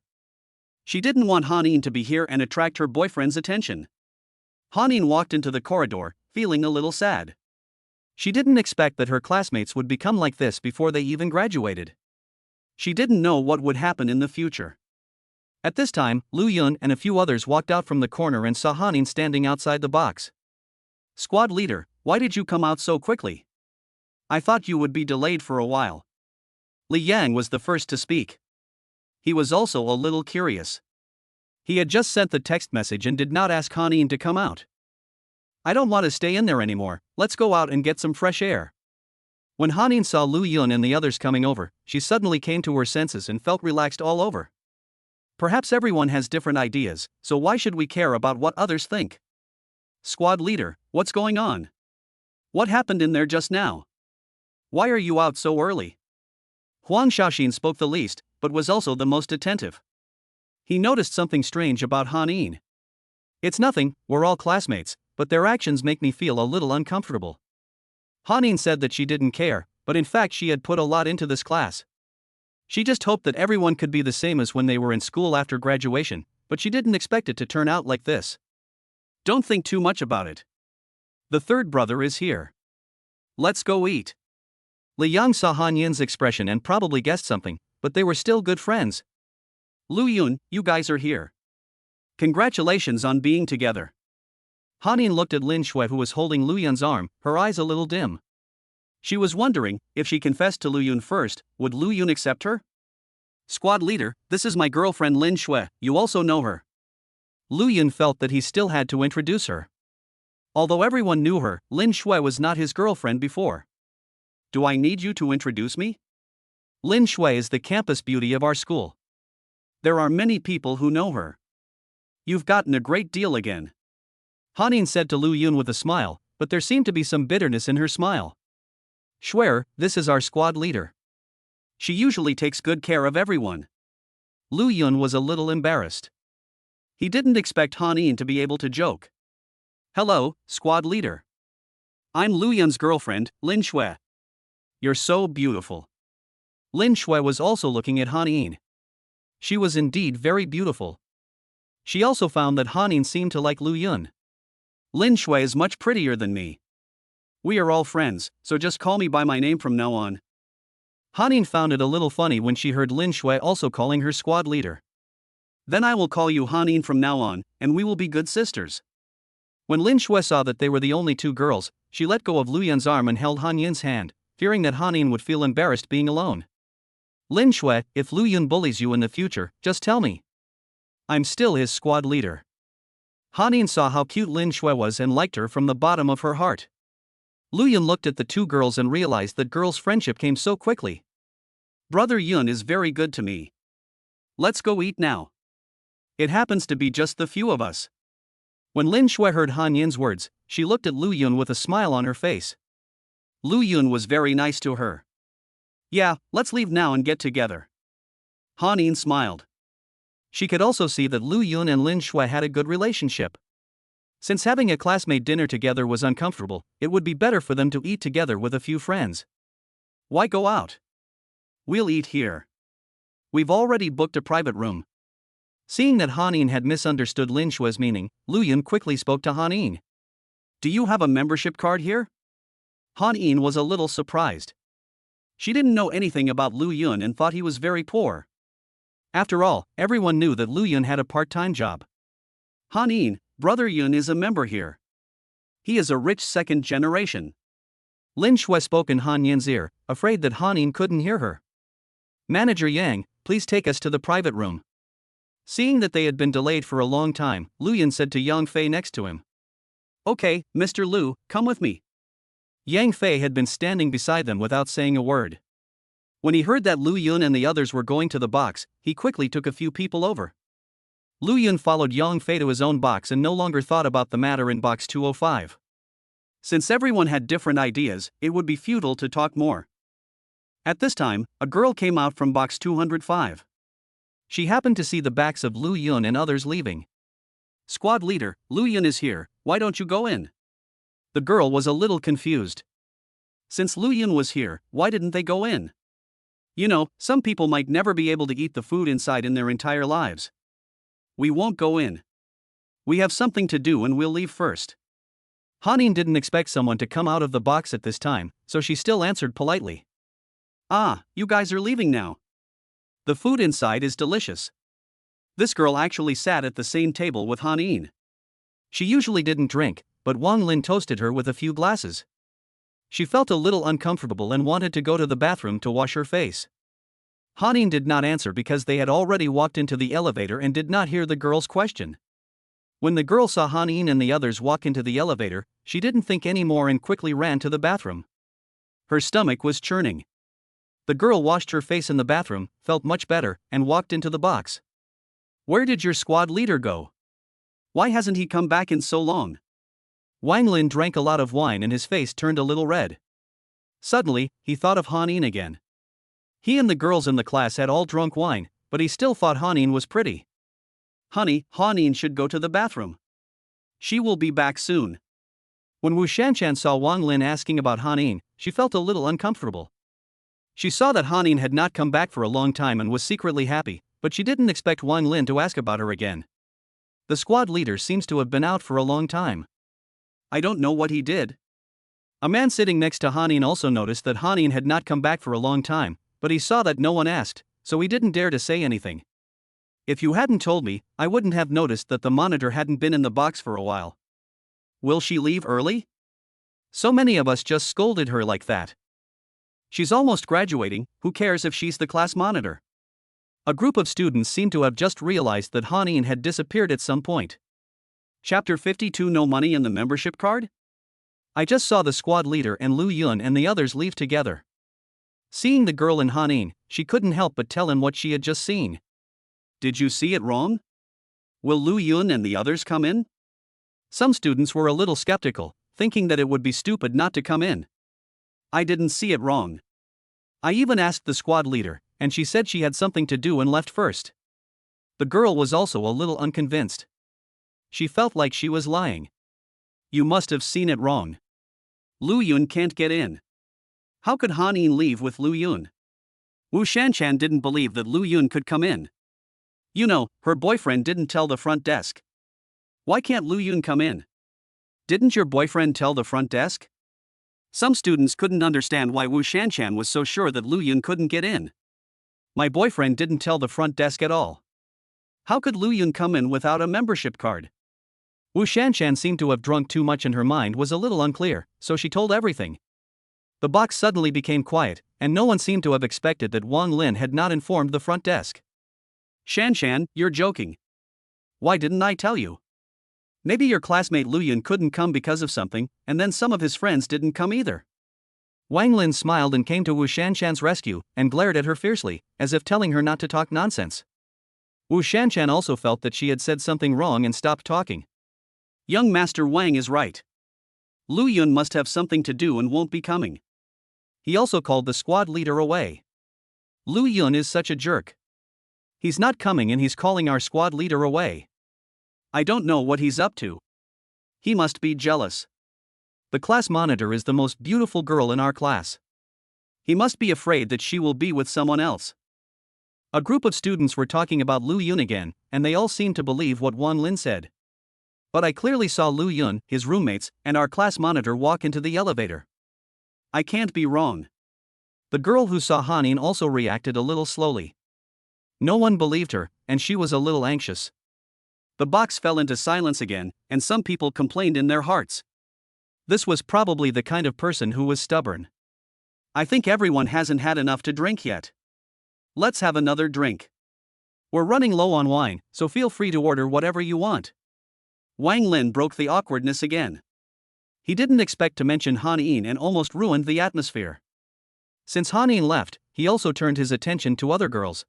She didn't want Hanin to be here and attract her boyfriend's attention. Hanin walked into the corridor, feeling a little sad. She didn't expect that her classmates would become like this before they even graduated. She didn't know what would happen in the future. At this time, Lu Yun and a few others walked out from the corner and saw Hanin standing outside the box. Squad leader, why did you come out so quickly? I thought you would be delayed for a while. Li Yang was the first to speak. He was also a little curious. He had just sent the text message and did not ask Hanin to come out. I don't want to stay in there anymore, let's go out and get some fresh air. When Hanin saw Lu Yun and the others coming over, she suddenly came to her senses and felt relaxed all over. Perhaps everyone has different ideas, so why should we care about what others think? Squad leader, what's going on? What happened in there just now? Why are you out so early? Huang Shaoxin spoke the least, but was also the most attentive. He noticed something strange about Hanin. It's nothing, we're all classmates, but their actions make me feel a little uncomfortable. Hanin said that she didn't care, but in fact she had put a lot into this class. She just hoped that everyone could be the same as when they were in school after graduation, but she didn't expect it to turn out like this. Don't think too much about it. The third brother is here. Let's go eat. Li Yang saw Han Yin's expression and probably guessed something, but they were still good friends. Lu Yun, you guys are here. Congratulations on being together. Hanin looked at Lin Shui who was holding Lu Yun's arm, her eyes a little dim. She was wondering, if she confessed to Lu Yun first, would Lu Yun accept her? Squad leader, this is my girlfriend Lin Shui, you also know her. Lu Yun felt that he still had to introduce her. Although everyone knew her, Lin Shui was not his girlfriend before. Do I need you to introduce me? Lin Shui is the campus beauty of our school. There are many people who know her. You've gotten a great deal again. Hanin said to Lu Yun with a smile, but there seemed to be some bitterness in her smile. Shuer, this is our squad leader. She usually takes good care of everyone. Lu Yun was a little embarrassed. He didn't expect Han In to be able to joke. Hello, squad leader. I'm Lu Yun's girlfriend, Lin Shui. You're so beautiful. Lin Shui was also looking at Han In. She was indeed very beautiful. She also found that Han In seemed to like Lu Yun. Lin Shui is much prettier than me. We are all friends, so just call me by my name from now on. Han In found it a little funny when she heard Lin Shui also calling her squad leader. Then I will call you Han In from now on, and we will be good sisters. When Lin Shui saw that they were the only two girls, she let go of Lu Yun's arm and held Han Yin's hand, fearing that Han In would feel embarrassed being alone. Lin Shui, if Lu Yun bullies you in the future, just tell me. I'm still his squad leader. Han In saw how cute Lin Shui was and liked her from the bottom of her heart. Lu Yun looked at the two girls and realized that girls' friendship came so quickly. Brother Yun is very good to me. Let's go eat now. It happens to be just the few of us. When Lin Shui heard Han Yin's words, she looked at Lu Yun with a smile on her face. Lu Yun was very nice to her. Yeah, let's leave now and get together. Han In smiled. She could also see that Lu Yun and Lin Shui had a good relationship. Since having a classmate dinner together was uncomfortable, it would be better for them to eat together with a few friends. Why go out? We'll eat here. We've already booked a private room. Seeing that Han In had misunderstood Lin Shui's meaning, Lu Yun quickly spoke to Han In. Do you have a membership card here? Han In was a little surprised. She didn't know anything about Lu Yun and thought he was very poor. After all, everyone knew that Lu Yun had a part-time job. Han In, Brother Yun is a member here. He is a rich second generation. Lin Shui spoke in Han Yin's ear, afraid that Han In couldn't hear her. Manager Yang, please take us to the private room. Seeing that they had been delayed for a long time, Lu Yun said to Yang Fei next to him. Okay, Mr. Lu, come with me. Yang Fei had been standing beside them without saying a word. When he heard that Lu Yun and the others were going to the box, he quickly took a few people over. Lu Yun followed Yang Fei to his own box and no longer thought about the matter in box 205. Since everyone had different ideas, it would be futile to talk more. At this time, a girl came out from box 205. She happened to see the backs of Lu Yun and others leaving. Squad leader, Lu Yun is here, why don't you go in? The girl was a little confused. Since Lu Yun was here, why didn't they go in? You know, some people might never be able to eat the food inside in their entire lives. We won't go in. We have something to do and we'll leave first. Han In didn't expect someone to come out of the box at this time, so she still answered politely. Ah, you guys are leaving now. The food inside is delicious. This girl actually sat at the same table with Han In. She usually didn't drink, but Wang Lin toasted her with a few glasses. She felt a little uncomfortable and wanted to go to the bathroom to wash her face. Han In did not answer because they had already walked into the elevator and did not hear the girl's question. When the girl saw Han In and the others walk into the elevator, she didn't think any more and quickly ran to the bathroom. Her stomach was churning. The girl washed her face in the bathroom, felt much better, and walked into the box. Where did your squad leader go? Why hasn't he come back in so long? Wang Lin drank a lot of wine and his face turned a little red. Suddenly, he thought of Han In again. He and the girls in the class had all drunk wine, but he still thought Han In was pretty. Honey, Han In should go to the bathroom. She will be back soon. When Wu Shanchan saw Wang Lin asking about Han In, she felt a little uncomfortable. She saw that Han In had not come back for a long time and was secretly happy, but she didn't expect Wang Lin to ask about her again. The squad leader seems to have been out for a long time. I don't know what he did. A man sitting next to Han In also noticed that Han In had not come back for a long time, but he saw that no one asked, so he didn't dare to say anything. If you hadn't told me, I wouldn't have noticed that the monitor hadn't been in the box for a while. Will she leave early? So many of us just scolded her like that. She's almost graduating, who cares if she's the class monitor? A group of students seemed to have just realized that Han In had disappeared at some point. Chapter 52 No money in the membership card? I just saw the squad leader and Lu Yun and the others leave together. Seeing the girl in Han In, she couldn't help but tell him what she had just seen. Did you see it wrong? Will Lu Yun and the others come in? Some students were a little skeptical, thinking that it would be stupid not to come in. I didn't see it wrong. I even asked the squad leader, and she said she had something to do and left first. The girl was also a little unconvinced. She felt like she was lying. You must have seen it wrong. Lu Yun can't get in. How could Han Yin leave with Lu Yun? Wu Shanchan didn't believe that Lu Yun could come in. You know, her boyfriend didn't tell the front desk. Why can't Lu Yun come in? Didn't your boyfriend tell the front desk? Some students couldn't understand why Wu Shanchan was so sure that Lu Yun couldn't get in. My boyfriend didn't tell the front desk at all. How could Lu Yun come in without a membership card? Wu Shanchan seemed to have drunk too much and her mind was a little unclear, so she told everything. The box suddenly became quiet, and no one seemed to have expected that Wang Lin had not informed the front desk. Shanshan, you're joking. Why didn't I tell you? Maybe your classmate Lu Yun couldn't come because of something, and then some of his friends didn't come either. Wang Lin smiled and came to Wu Shanshan's rescue, and glared at her fiercely, as if telling her not to talk nonsense. Wu Shanshan also felt that she had said something wrong and stopped talking. Young Master Wang is right. Lu Yun must have something to do and won't be coming. He also called the squad leader away. Lu Yun is such a jerk. He's not coming and he's calling our squad leader away. I don't know what he's up to. He must be jealous. The class monitor is the most beautiful girl in our class. He must be afraid that she will be with someone else. A group of students were talking about Lu Yun again, and they all seemed to believe what Wang Lin said. But I clearly saw Lu Yun, his roommates, and our class monitor walk into the elevator. I can't be wrong. The girl who saw Han Yin also reacted a little slowly. No one believed her, and she was a little anxious. The box fell into silence again, and some people complained in their hearts. This was probably the kind of person who was stubborn. I think everyone hasn't had enough to drink yet. Let's have another drink. We're running low on wine, so feel free to order whatever you want. Wang Lin broke the awkwardness again. He didn't expect to mention Han Yin and almost ruined the atmosphere. Since Han Yin left, he also turned his attention to other girls.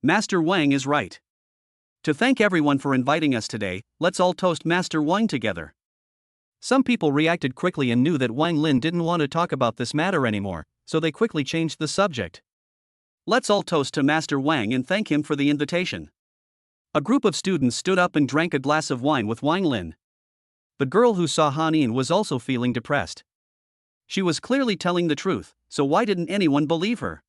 Master Wang is right. To thank everyone for inviting us today, let's all toast Master Wang together. Some people reacted quickly and knew that Wang Lin didn't want to talk about this matter anymore, so they quickly changed the subject. Let's all toast to Master Wang and thank him for the invitation. A group of students stood up and drank a glass of wine with Wang Lin. The girl who saw Han Yin was also feeling depressed. She was clearly telling the truth, so why didn't anyone believe her?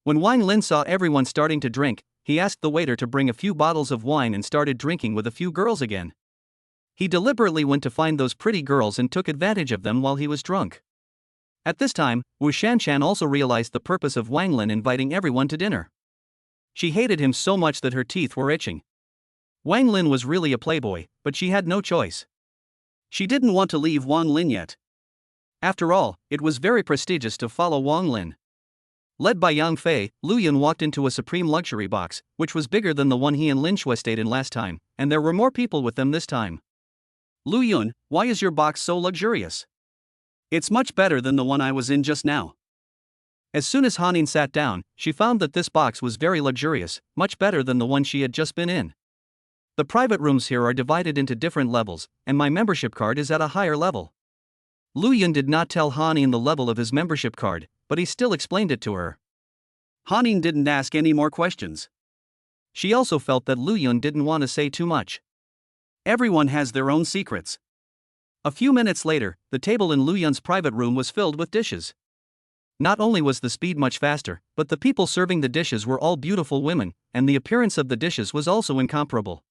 When Wang Lin saw everyone starting to drink, he asked the waiter to bring a few bottles of wine and started drinking with a few girls again. He deliberately went to find those pretty girls and took advantage of them while he was drunk. At this time, Wu Shanshan also realized the purpose of Wang Lin inviting everyone to dinner. She hated him so much that her teeth were itching. Wang Lin was really a playboy, but she had no choice. She didn't want to leave Wang Lin yet. After all, it was very prestigious to follow Wang Lin. Led by Yang Fei, Lu Yun walked into a supreme luxury box, which was bigger than the one he and Lin Shui stayed in last time, and there were more people with them this time. Lu Yun, why is your box so luxurious? It's much better than the one I was in just now. As soon as Han Yin sat down, she found that this box was very luxurious, much better than the one she had just been in. The private rooms here are divided into different levels, and my membership card is at a higher level. Lu Yun did not tell Han Yin the level of his membership card, but he still explained it to her. Han Yin didn't ask any more questions. She also felt that Lu Yun didn't want to say too much. Everyone has their own secrets. A few minutes later, the table in Lu Yun's private room was filled with dishes. Not only was the speed much faster, but the people serving the dishes were all beautiful women, and the appearance of the dishes was also incomparable.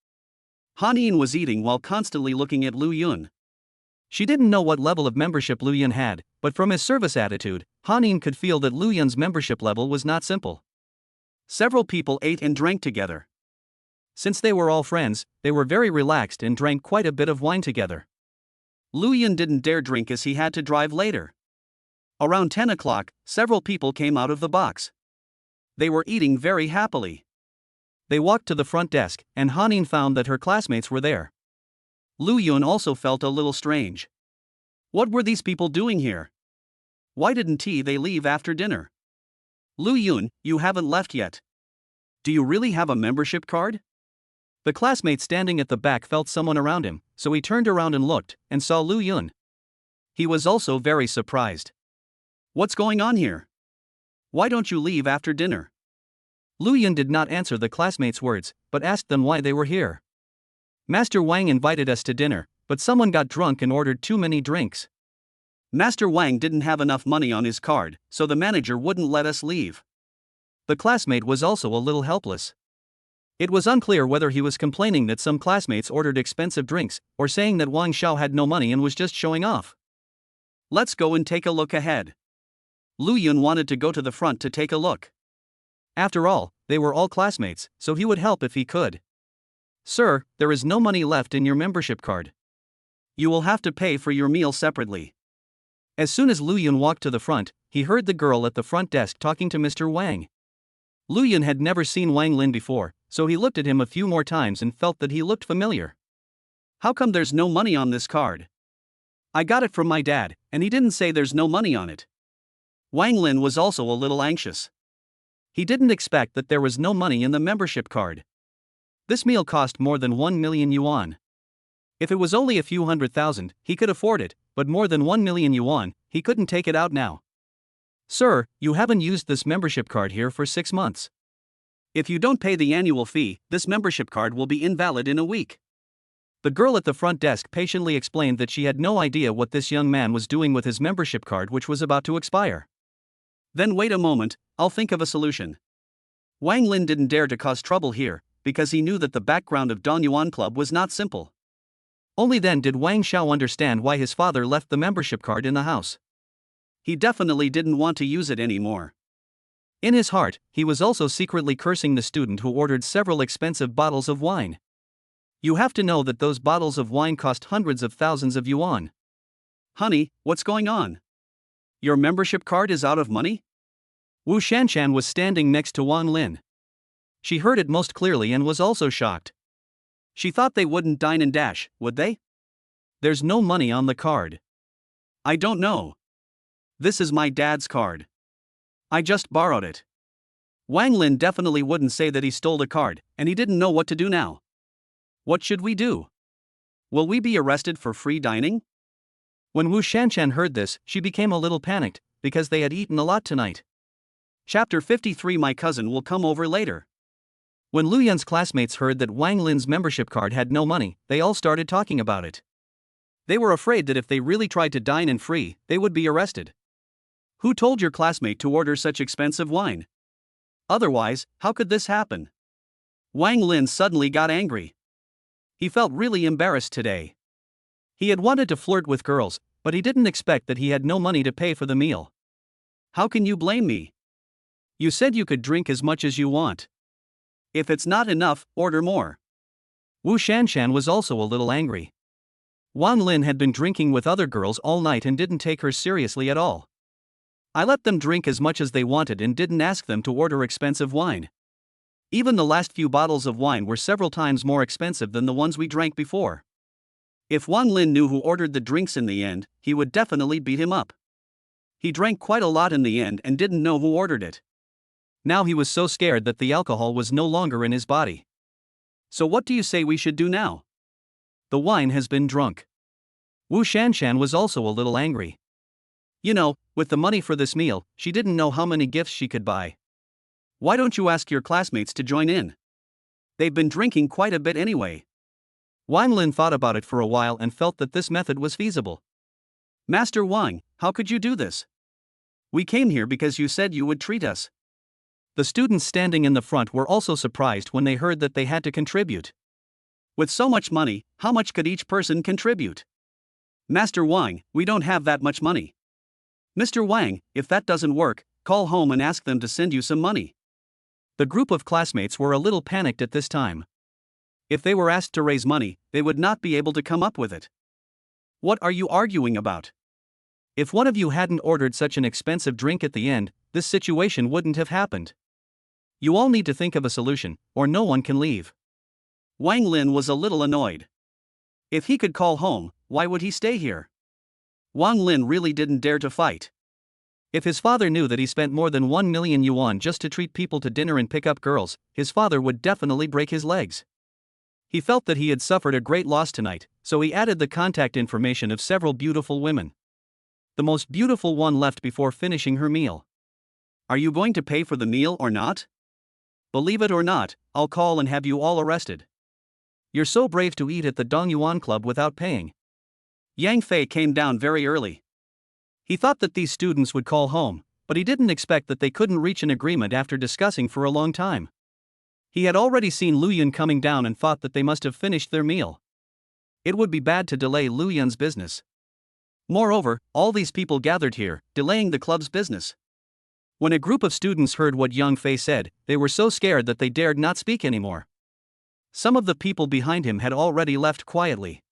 Han Yin was eating while constantly looking at Lu Yun. She didn't know what level of membership Lu Yun had, but from his service attitude, Han Yin could feel that Lu Yun's membership level was not simple. Several people ate and drank together. Since they were all friends, they were very relaxed and drank quite a bit of wine together. Lu Yun didn't dare drink as he had to drive later. Around 10 o'clock, several people came out of the box. They were eating very happily. They walked to the front desk, and Han Yin found that her classmates were there. Lu Yun also felt a little strange. What were these people doing here? Why didn't they leave after dinner? Lu Yun, you haven't left yet. Do you really have a membership card? The classmate standing at the back felt someone around him, so he turned around and looked, and saw Lu Yun. He was also very surprised. What's going on here? Why don't you leave after dinner? Lu Yun did not answer the classmate's words, but asked them why they were here. Master Wang invited us to dinner, but someone got drunk and ordered too many drinks. Master Wang didn't have enough money on his card, so the manager wouldn't let us leave. The classmate was also a little helpless. It was unclear whether he was complaining that some classmates ordered expensive drinks, or saying that Wang Xiao had no money and was just showing off. Let's go and take a look ahead. Lu Yun wanted to go to the front to take a look. After all, they were all classmates, so he would help if he could. Sir, there is no money left in your membership card. You will have to pay for your meal separately. As soon as Lu Yun walked to the front, he heard the girl at the front desk talking to Mr. Wang. Lu Yun had never seen Wang Lin before, so he looked at him a few more times and felt that he looked familiar. How come there's no money on this card? I got it from my dad, and he didn't say there's no money on it. Wang Lin was also a little anxious. He didn't expect that there was no money in the membership card. This meal cost more than 1 million yuan. If it was only a few 100,000, he could afford it, but more than 1 million yuan, he couldn't take it out now. Sir, you haven't used this membership card here for 6 months. If you don't pay the annual fee, this membership card will be invalid in a week. The girl at the front desk patiently explained that she had no idea what this young man was doing with his membership card, which was about to expire. Then wait a moment, I'll think of a solution. Wang Lin didn't dare to cause trouble here, because he knew that the background of Donyuan Club was not simple. Only then did Wang Xiao understand why his father left the membership card in the house. He definitely didn't want to use it anymore. In his heart, he was also secretly cursing the student who ordered several expensive bottles of wine. You have to know that those bottles of wine cost hundreds of thousands of yuan. Honey, what's going on? Your membership card is out of money? Wu Shanshan was standing next to Wang Lin. She heard it most clearly and was also shocked. She thought they wouldn't dine and dash, would they? There's no money on the card. I don't know. This is my dad's card. I just borrowed it. Wang Lin definitely wouldn't say that he stole the card, and he didn't know what to do now. What should we do? Will we be arrested for free dining? When Wu Shanshan heard this, she became a little panicked, because they had eaten a lot tonight. Chapter 53. My cousin will come over later. When Lu Yun's classmates heard that Wang Lin's membership card had no money, they all started talking about it. They were afraid that if they really tried to dine in free, they would be arrested. Who told your classmate to order such expensive wine? Otherwise, how could this happen? Wang Lin suddenly got angry. He felt really embarrassed today. He had wanted to flirt with girls, but he didn't expect that he had no money to pay for the meal. How can you blame me? You said you could drink as much as you want. If it's not enough, order more. Wu Shanshan was also a little angry. Wang Lin had been drinking with other girls all night and didn't take her seriously at all. I let them drink as much as they wanted and didn't ask them to order expensive wine. Even the last few bottles of wine were several times more expensive than the ones we drank before. If Wang Lin knew who ordered the drinks in the end, he would definitely beat him up. He drank quite a lot in the end and didn't know who ordered it. Now he was so scared that the alcohol was no longer in his body. So what do you say we should do now? The wine has been drunk. Wu Shanshan was also a little angry. You know, with the money for this meal, she didn't know how many gifts she could buy. Why don't you ask your classmates to join in? They've been drinking quite a bit anyway. Wang Lin thought about it for a while and felt that this method was feasible. Master Wang, how could you do this? We came here because you said you would treat us. The students standing in the front were also surprised when they heard that they had to contribute. With so much money, how much could each person contribute? Master Wang, we don't have that much money. Mr. Wang, if that doesn't work, call home and ask them to send you some money. The group of classmates were a little panicked at this time. If they were asked to raise money, they would not be able to come up with it. What are you arguing about? If one of you hadn't ordered such an expensive drink at the end, this situation wouldn't have happened. You all need to think of a solution, or no one can leave. Wang Lin was a little annoyed. If he could call home, why would he stay here? Wang Lin really didn't dare to fight. If his father knew that he spent more than 1 million yuan just to treat people to dinner and pick up girls, his father would definitely break his legs. He felt that he had suffered a great loss tonight, so he added the contact information of several beautiful women. The most beautiful one left before finishing her meal. Are you going to pay for the meal or not? Believe it or not, I'll call and have you all arrested. You're so brave to eat at the Dongyuan Club without paying. Yang Fei came down very early. He thought that these students would call home, but he didn't expect that they couldn't reach an agreement after discussing for a long time. He had already seen Lu Yun coming down and thought that they must have finished their meal. It would be bad to delay Lu Yun's business. Moreover, all these people gathered here, delaying the club's business. When a group of students heard what Yang Fei said, they were so scared that they dared not speak anymore. Some of the people behind him had already left quietly.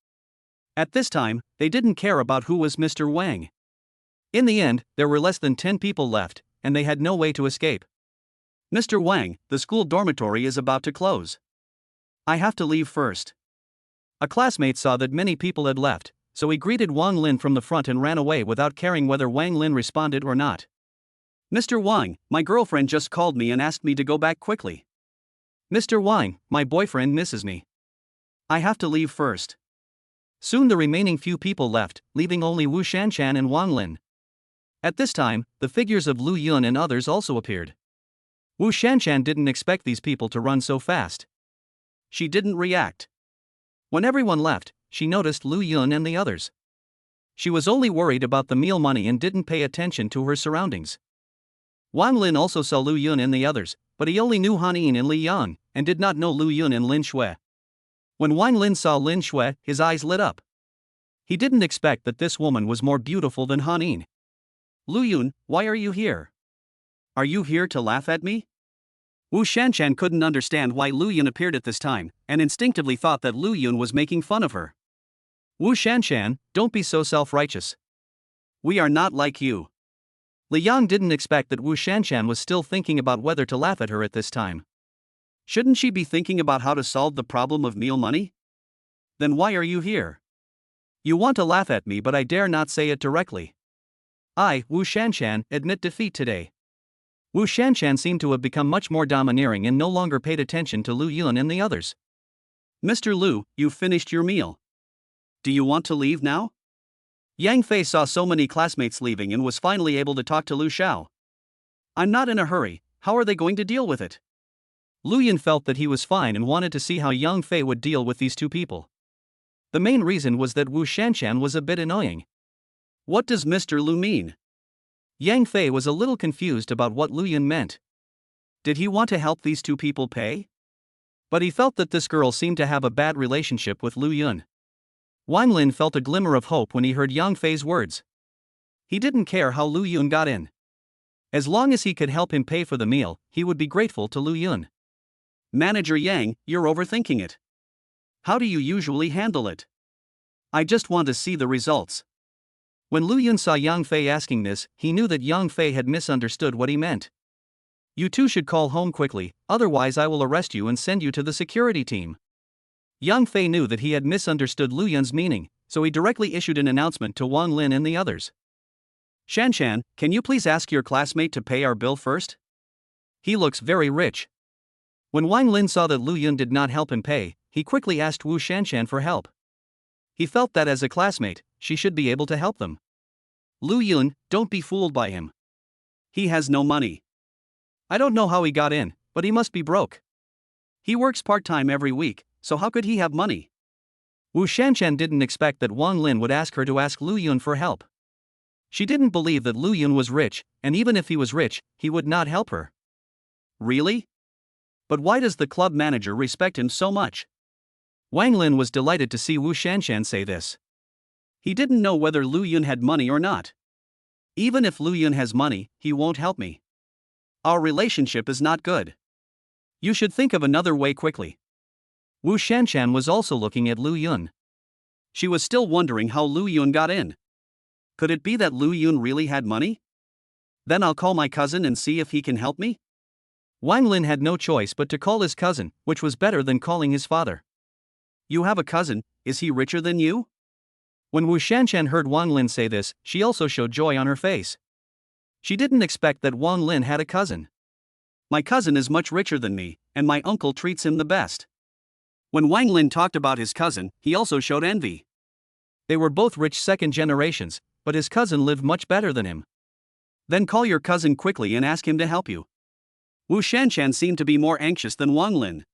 At this time, they didn't care about who was Mr. Wang. In the end, there were less than 10 people left, and they had no way to escape. Mr. Wang, the school dormitory is about to close. I have to leave first. A classmate saw that many people had left, so he greeted Wang Lin from the front and ran away without caring whether Wang Lin responded or not. Mr. Wang, my girlfriend just called me and asked me to go back quickly. Mr. Wang, my boyfriend misses me. I have to leave first. Soon the remaining few people left, leaving only Wu Shanshan and Wang Lin. At this time, the figures of Lu Yun and others also appeared. Wu Shanshan didn't expect these people to run so fast. She didn't react. When everyone left, she noticed Lu Yun and the others. She was only worried about the meal money and didn't pay attention to her surroundings. Wang Lin also saw Lu Yun and the others, but he only knew Han Yin and Li Yang, and did not know Lu Yun and Lin Shui. When Wang Lin saw Lin Shui, his eyes lit up. He didn't expect that this woman was more beautiful than Han Yin. Lu Yun, why are you here? Are you here to laugh at me? Wu Shanshan couldn't understand why Lu Yun appeared at this time, and instinctively thought that Lu Yun was making fun of her. Wu Shanshan, don't be so self-righteous. We are not like you. Li Yang didn't expect that Wu Shanshan was still thinking about whether to laugh at her at this time. Shouldn't she be thinking about how to solve the problem of meal money? Then why are you here? You want to laugh at me, but I dare not say it directly. I, Wu Shanshan, admit defeat today. Wu Shanshan seemed to have become much more domineering and no longer paid attention to Lu Yun and the others. Mr. Lu, you've finished your meal. Do you want to leave now? Yang Fei saw so many classmates leaving and was finally able to talk to Lu Xiao. I'm not in a hurry, how are they going to deal with it? Lu Yun felt that he was fine and wanted to see how Yang Fei would deal with these two people. The main reason was that Wu Shanshan was a bit annoying. What does Mr. Lu mean? Yang Fei was a little confused about what Lu Yun meant. Did he want to help these two people pay? But he felt that this girl seemed to have a bad relationship with Lu Yun. Wang Lin felt a glimmer of hope when he heard Yang Fei's words. He didn't care how Lu Yun got in. As long as he could help him pay for the meal, he would be grateful to Lu Yun. Manager Yang, you're overthinking it. How do you usually handle it? I just want to see the results. When Lu Yun saw Yang Fei asking this, he knew that Yang Fei had misunderstood what he meant. You two should call home quickly, otherwise I will arrest you and send you to the security team. Yang Fei knew that he had misunderstood Lu Yun's meaning, so he directly issued an announcement to Wang Lin and the others. Shanshan, can you please ask your classmate to pay our bill first? He looks very rich. When Wang Lin saw that Lu Yun did not help him pay, he quickly asked Wu Shanshan for help. He felt that as a classmate, she should be able to help them. Lu Yun, don't be fooled by him. He has no money. I don't know how he got in, but he must be broke. He works part-time every week, so how could he have money? Wu Shanshan didn't expect that Wang Lin would ask her to ask Lu Yun for help. She didn't believe that Lu Yun was rich, and even if he was rich, he would not help her. Really? But why does the club manager respect him so much? Wang Lin was delighted to see Wu Shanshan say this. He didn't know whether Lu Yun had money or not. Even if Lu Yun has money, he won't help me. Our relationship is not good. You should think of another way quickly. Wu Shanshan was also looking at Lu Yun. She was still wondering how Lu Yun got in. Could it be that Lu Yun really had money? Then I'll call my cousin and see if he can help me. Wang Lin had no choice but to call his cousin, which was better than calling his father. You have a cousin, is he richer than you? When Wu Shanshan heard Wang Lin say this, she also showed joy on her face. She didn't expect that Wang Lin had a cousin. My cousin is much richer than me, and my uncle treats him the best. When Wang Lin talked about his cousin, he also showed envy. They were both rich second generations, but his cousin lived much better than him. Then call your cousin quickly and ask him to help you. Wu Shanshan seemed to be more anxious than Wang Lin.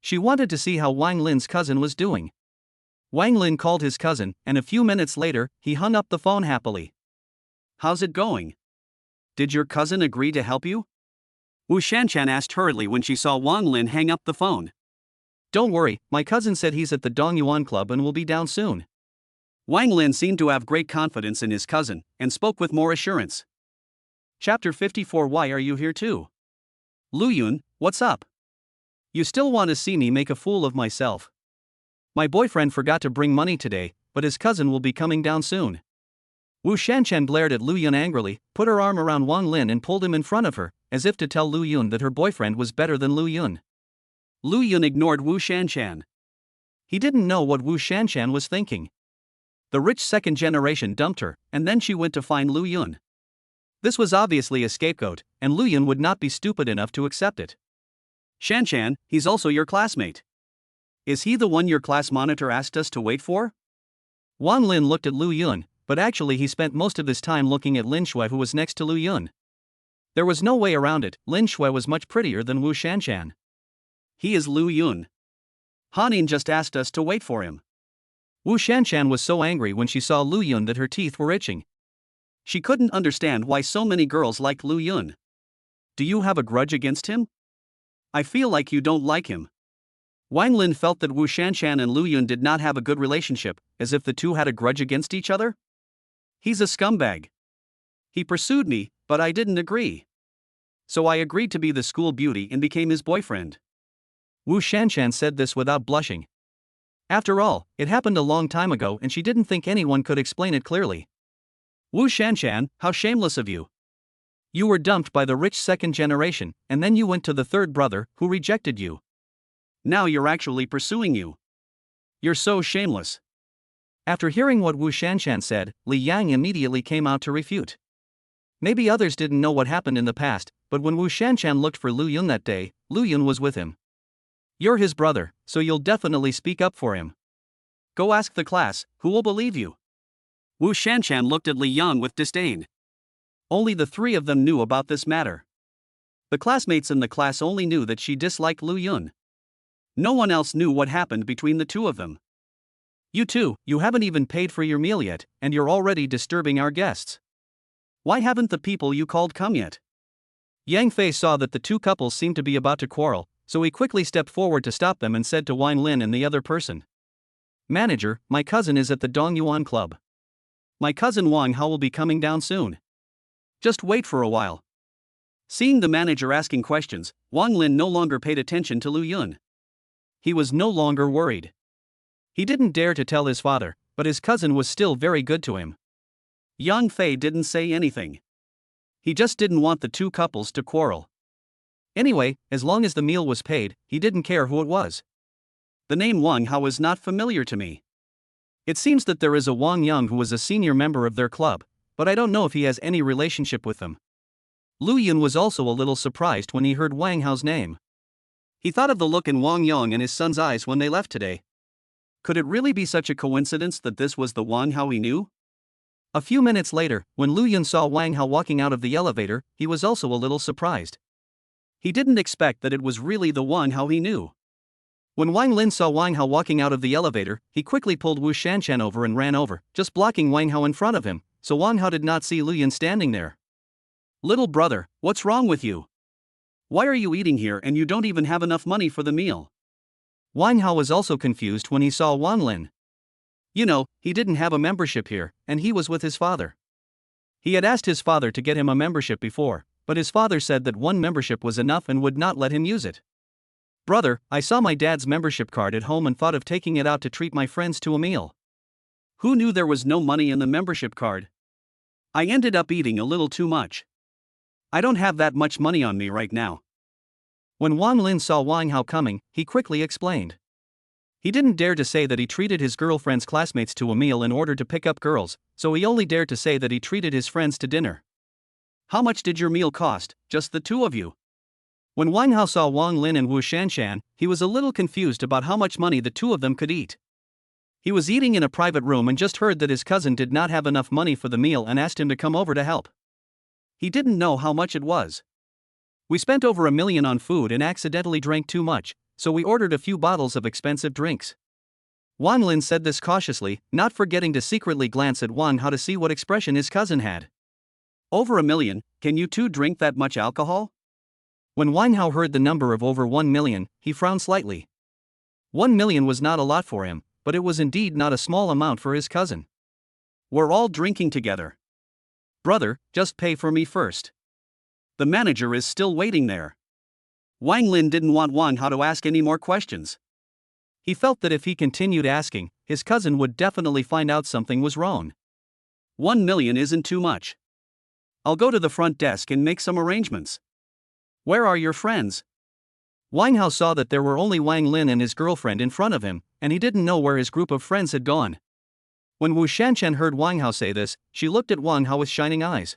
She wanted to see how Wang Lin's cousin was doing. Wang Lin called his cousin, and a few minutes later, he hung up the phone happily. "How's it going? Did your cousin agree to help you?" Wu Shanshan asked hurriedly when she saw Wang Lin hang up the phone. "Don't worry, my cousin said he's at the Dongyuan Club and will be down soon." Wang Lin seemed to have great confidence in his cousin, and spoke with more assurance. Chapter 54. Why are you here too? Lu Yun, what's up? You still want to see me make a fool of myself? My boyfriend forgot to bring money today, but his cousin will be coming down soon. Wu Shanshan glared at Lu Yun angrily, put her arm around Wang Lin and pulled him in front of her, as if to tell Lu Yun that her boyfriend was better than Lu Yun. Lu Yun ignored Wu Shanshan. He didn't know what Wu Shanshan was thinking. The rich second generation dumped her, and then she went to find Lu Yun. This was obviously a scapegoat, and Lu Yun would not be stupid enough to accept it. "Shanshan, he's also your classmate. Is he the one your class monitor asked us to wait for?" Wang Lin looked at Lu Yun, but actually he spent most of his time looking at Lin Shui, who was next to Lu Yun. There was no way around it, Lin Shui was much prettier than Wu Shanshan. "He is Lu Yun. Hanin just asked us to wait for him." Wu Shanshan was so angry when she saw Lu Yun that her teeth were itching. She couldn't understand why so many girls liked Lu Yun. "Do you have a grudge against him? I feel like you don't like him." Wang Lin felt that Wu Shanshan and Lu Yun did not have a good relationship, as if the two had a grudge against each other. "He's a scumbag. He pursued me, but I didn't agree. So I agreed to be the school beauty and became his boyfriend." Wu Shanshan said this without blushing. After all, it happened a long time ago and she didn't think anyone could explain it clearly. "Wu Shanshan, how shameless of you. You were dumped by the rich second generation, and then you went to the third brother, who rejected you. Now you're actually pursuing you. You're so shameless." After hearing what Wu Shanshan said, Li Yang immediately came out to refute. Maybe others didn't know what happened in the past, but when Wu Shanshan looked for Lu Yun that day, Lu Yun was with him. "You're his brother, so you'll definitely speak up for him. Go ask the class, who will believe you?" Wu Shanshan looked at Li Yang with disdain. Only the three of them knew about this matter. The classmates in the class only knew that she disliked Lu Yun. No one else knew what happened between the two of them. "You two, you haven't even paid for your meal yet, and you're already disturbing our guests. Why haven't the people you called come yet?" Yang Fei saw that the two couples seemed to be about to quarrel, so he quickly stepped forward to stop them and said to Wang Lin and the other person, "Manager, my cousin is at the Dongyuan Club. My cousin Wang Hao will be coming down soon. Just wait for a while." Seeing the manager asking questions, Wang Lin no longer paid attention to Lu Yun. He was no longer worried. He didn't dare to tell his father, but his cousin was still very good to him. Yang Fei didn't say anything. He just didn't want the two couples to quarrel. Anyway, as long as the meal was paid, he didn't care who it was. "The name Wang Hao is not familiar to me. It seems that there is a Wang Yang who was a senior member of their club, but I don't know if he has any relationship with them." Lu Yun was also a little surprised when he heard Wang Hao's name. He thought of the look in Wang Yang and his son's eyes when they left today. Could it really be such a coincidence that this was the Wang Hao he knew? A few minutes later, when Lu Yun saw Wang Hao walking out of the elevator, he was also a little surprised. He didn't expect that it was really the Wang Hao he knew. When Wang Lin saw Wang Hao walking out of the elevator, he quickly pulled Wu Shanshan over and ran over, just blocking Wang Hao in front of him, so Wang Hao did not see Lu Yun standing there. "Little brother, what's wrong with you? Why are you eating here and you don't even have enough money for the meal?" Wang Hao was also confused when he saw Wang Lin. You know, he didn't have a membership here, and he was with his father. He had asked his father to get him a membership before, but his father said that one membership was enough and would not let him use it. "Brother, I saw my dad's membership card at home and thought of taking it out to treat my friends to a meal. Who knew there was no money in the membership card? I ended up eating a little too much. I don't have that much money on me right now." When Wang Lin saw Wang Hao coming, he quickly explained. He didn't dare to say that he treated his girlfriend's classmates to a meal in order to pick up girls, so he only dared to say that he treated his friends to dinner. "How much did your meal cost, just the two of you?" When Wang Hao saw Wang Lin and Wu Shanshan, he was a little confused about how much money the two of them could eat. He was eating in a private room and just heard that his cousin did not have enough money for the meal and asked him to come over to help. He didn't know how much it was. We spent over $1 million on food and accidentally drank too much, so we ordered a few bottles of expensive drinks. Wang Lin said this cautiously, not forgetting to secretly glance at Wang Hao to see what expression his cousin had. Over $1 million, can you two drink that much alcohol? When Wang Hao heard the number of over $1 million, he frowned slightly. $1 million was not a lot for him, but it was indeed not a small amount for his cousin. We're all drinking together. Brother, just pay for me first. The manager is still waiting there. Wang Lin didn't want Wang Hao to ask any more questions. He felt that if he continued asking, his cousin would definitely find out something was wrong. $1 million isn't too much. I'll go to the front desk and make some arrangements. Where are your friends? Wang Hao saw that there were only Wang Lin and his girlfriend in front of him, and he didn't know where his group of friends had gone. When Wu Shanshan heard Wang Hao say this, she looked at Wang Hao with shining eyes.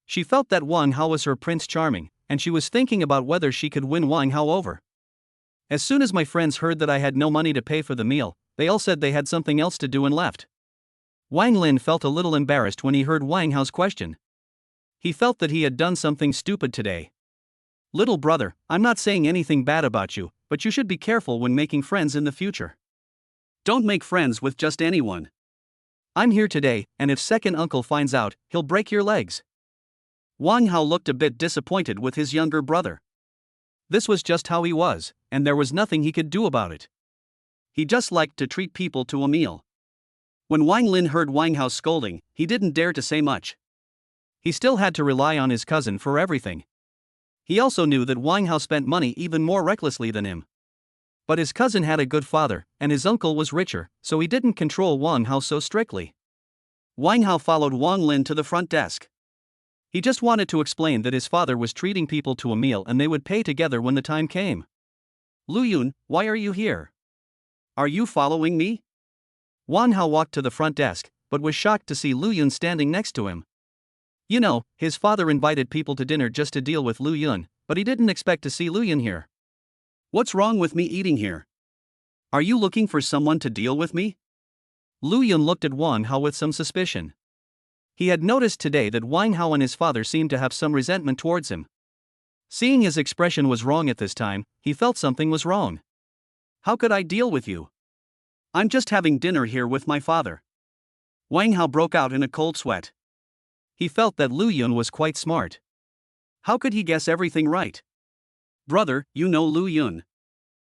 She felt that Wang Hao was her Prince Charming, and she was thinking about whether she could win Wang Hao over. As soon as my friends heard that I had no money to pay for the meal, they all said they had something else to do and left. Wang Lin felt a little embarrassed when he heard Wang Hao's question. He felt that he had done something stupid today. Little brother, I'm not saying anything bad about you, but you should be careful when making friends in the future. Don't make friends with just anyone. I'm here today, and if second uncle finds out, he'll break your legs. Wang Hao looked a bit disappointed with his younger brother. This was just how he was, and there was nothing he could do about it. He just liked to treat people to a meal. When Wang Lin heard Wang Hao scolding, he didn't dare to say much. He still had to rely on his cousin for everything. He also knew that Wang Hao spent money even more recklessly than him. But his cousin had a good father, and his uncle was richer, so he didn't control Wang Hao so strictly. Wang Hao followed Wang Lin to the front desk. He just wanted to explain that his father was treating people to a meal and they would pay together when the time came. Lu Yun, why are you here? Are you following me? Wang Hao walked to the front desk, but was shocked to see Lu Yun standing next to him. You know, his father invited people to dinner just to deal with Lu Yun, but he didn't expect to see Lu Yun here. What's wrong with me eating here? Are you looking for someone to deal with me? Lu Yun looked at Wang Hao with some suspicion. He had noticed today that Wang Hao and his father seemed to have some resentment towards him. Seeing his expression was wrong at this time, he felt something was wrong. How could I deal with you? I'm just having dinner here with my father. Wang Hao broke out in a cold sweat. He felt that Lu Yun was quite smart. How could he guess everything right? Brother, you know Lu Yun.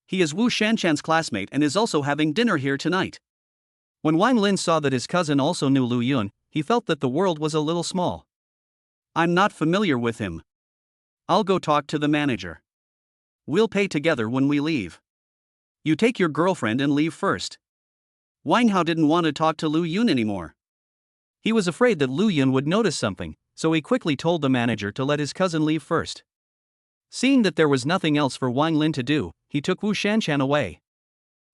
He is Wu Shanshan's classmate and is also having dinner here tonight. When Wang Lin saw that his cousin also knew Lu Yun, he felt that the world was a little small. I'm not familiar with him. I'll go talk to the manager. We'll pay together when we leave. You take your girlfriend and leave first. Wang Hao didn't want to talk to Lu Yun anymore. He was afraid that Lu Yun would notice something, so he quickly told the manager to let his cousin leave first. Seeing that there was nothing else for Wang Lin to do, he took Wu Shanshan away.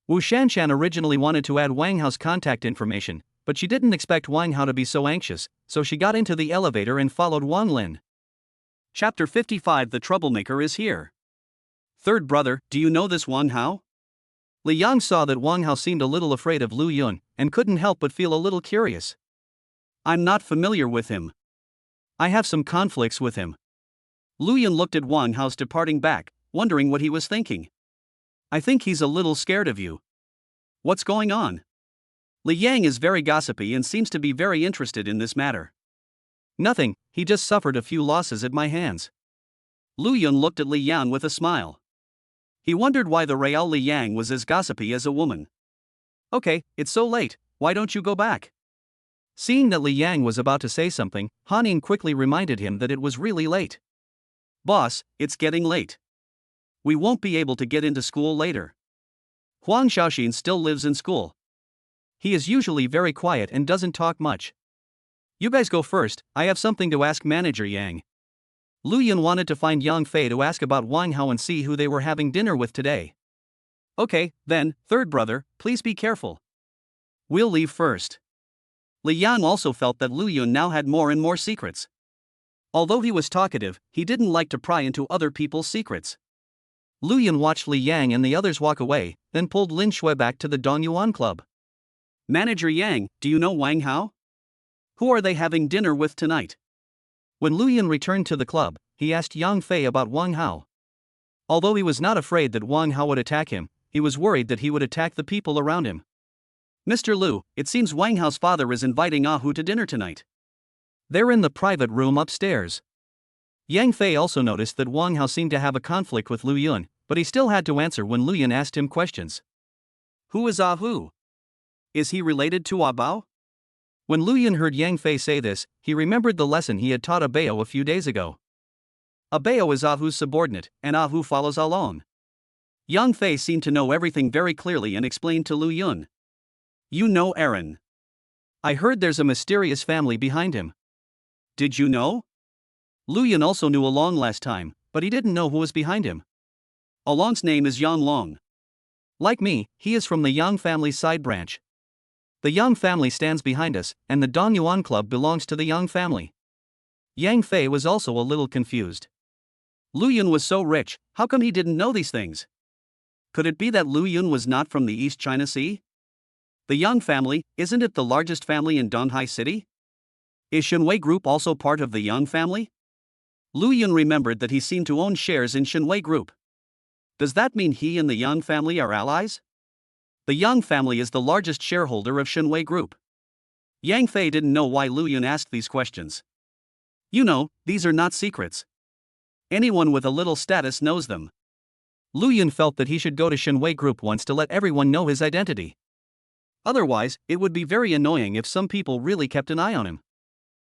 Wu Shanshan originally wanted to add Wang Hao's contact information, but she didn't expect Wang Hao to be so anxious, so she got into the elevator and followed Wang Lin. Chapter 55. The troublemaker is here. Third brother, do you know this Wang Hao? Li Yang saw that Wang Hao seemed a little afraid of Lu Yun, and couldn't help but feel a little curious. I'm not familiar with him. I have some conflicts with him. Lu Yun looked at Wang Hao's departing back, wondering what he was thinking. I think he's a little scared of you. What's going on? Li Yang is very gossipy and seems to be very interested in this matter. Nothing, he just suffered a few losses at my hands. Lu Yun looked at Li Yang with a smile. He wondered why the Real Li Yang was as gossipy as a woman. Okay, it's so late, why don't you go back? Seeing that Li Yang was about to say something, Han Ying quickly reminded him that it was really late. Boss, it's getting late. We won't be able to get into school later. Huang Xiaoxin still lives in school. He is usually very quiet and doesn't talk much. You guys go first, I have something to ask Manager Yang. Lu Yun wanted to find Yang Fei to ask about Wang Hao and see who they were having dinner with today. Okay, then, third brother, please be careful. We'll leave first. Li Yang also felt that Lu Yun now had more and more secrets. Although he was talkative, he didn't like to pry into other people's secrets. Lu Yun watched Li Yang and the others walk away, then pulled Lin Shui back to the Dongyuan Club. Manager Yang, do you know Wang Hao? Who are they having dinner with tonight? When Lu Yun returned to the club, he asked Yang Fei about Wang Hao. Although he was not afraid that Wang Hao would attack him, he was worried that he would attack the people around him. Mr. Liu, it seems Wang Hao's father is inviting Hu to dinner tonight. They're in the private room upstairs. Yang Fei also noticed that Wang Hao seemed to have a conflict with Lu Yun, but he still had to answer when Lu Yun asked him questions. Who is Hu? Is he related to Bao? When Lu Yun heard Yang Fei say this, he remembered the lesson he had taught Bao a few days ago. Bao is Hu's subordinate, and Hu follows along. Yang Fei seemed to know everything very clearly and explained to Lu Yun. You know Aaron. I heard there's a mysterious family behind him. Did you know? Lu Yun also knew Along last time, but he didn't know who was behind him. Along's name is Yang Long. Like me, he is from the Yang family's side branch. The Yang family stands behind us, and the Dong Yuan Club belongs to the Yang family. Yang Fei was also a little confused. Lu Yun was so rich, how come he didn't know these things? Could it be that Lu Yun was not from the East China Sea? The Yang family, isn't it the largest family in Donghai City? Is Shenwei Group also part of the Yang family? Lu Yun remembered that he seemed to own shares in Shenwei Group. Does that mean he and the Yang family are allies? The Yang family is the largest shareholder of Shenwei Group. Yang Fei didn't know why Lu Yun asked these questions. You know, these are not secrets. Anyone with a little status knows them. Lu Yun felt that he should go to Shenwei Group once to let everyone know his identity. Otherwise, it would be very annoying if some people really kept an eye on him.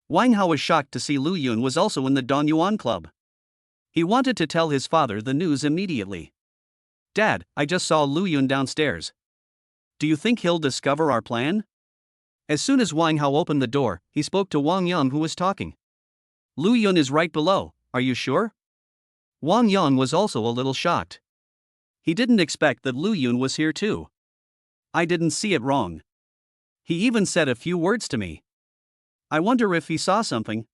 Wang Hao was shocked to see Lu Yun was also in the Dong Yuan Club. He wanted to tell his father the news immediately. Dad, I just saw Lu Yun downstairs. Do you think he'll discover our plan? As soon as Wang Hao opened the door, he spoke to Wang Yang, who was talking. Lu Yun is right below, are you sure? Wang Yang was also a little shocked. He didn't expect that Lu Yun was here too. I didn't see it wrong. He even said a few words to me. I wonder if he saw something.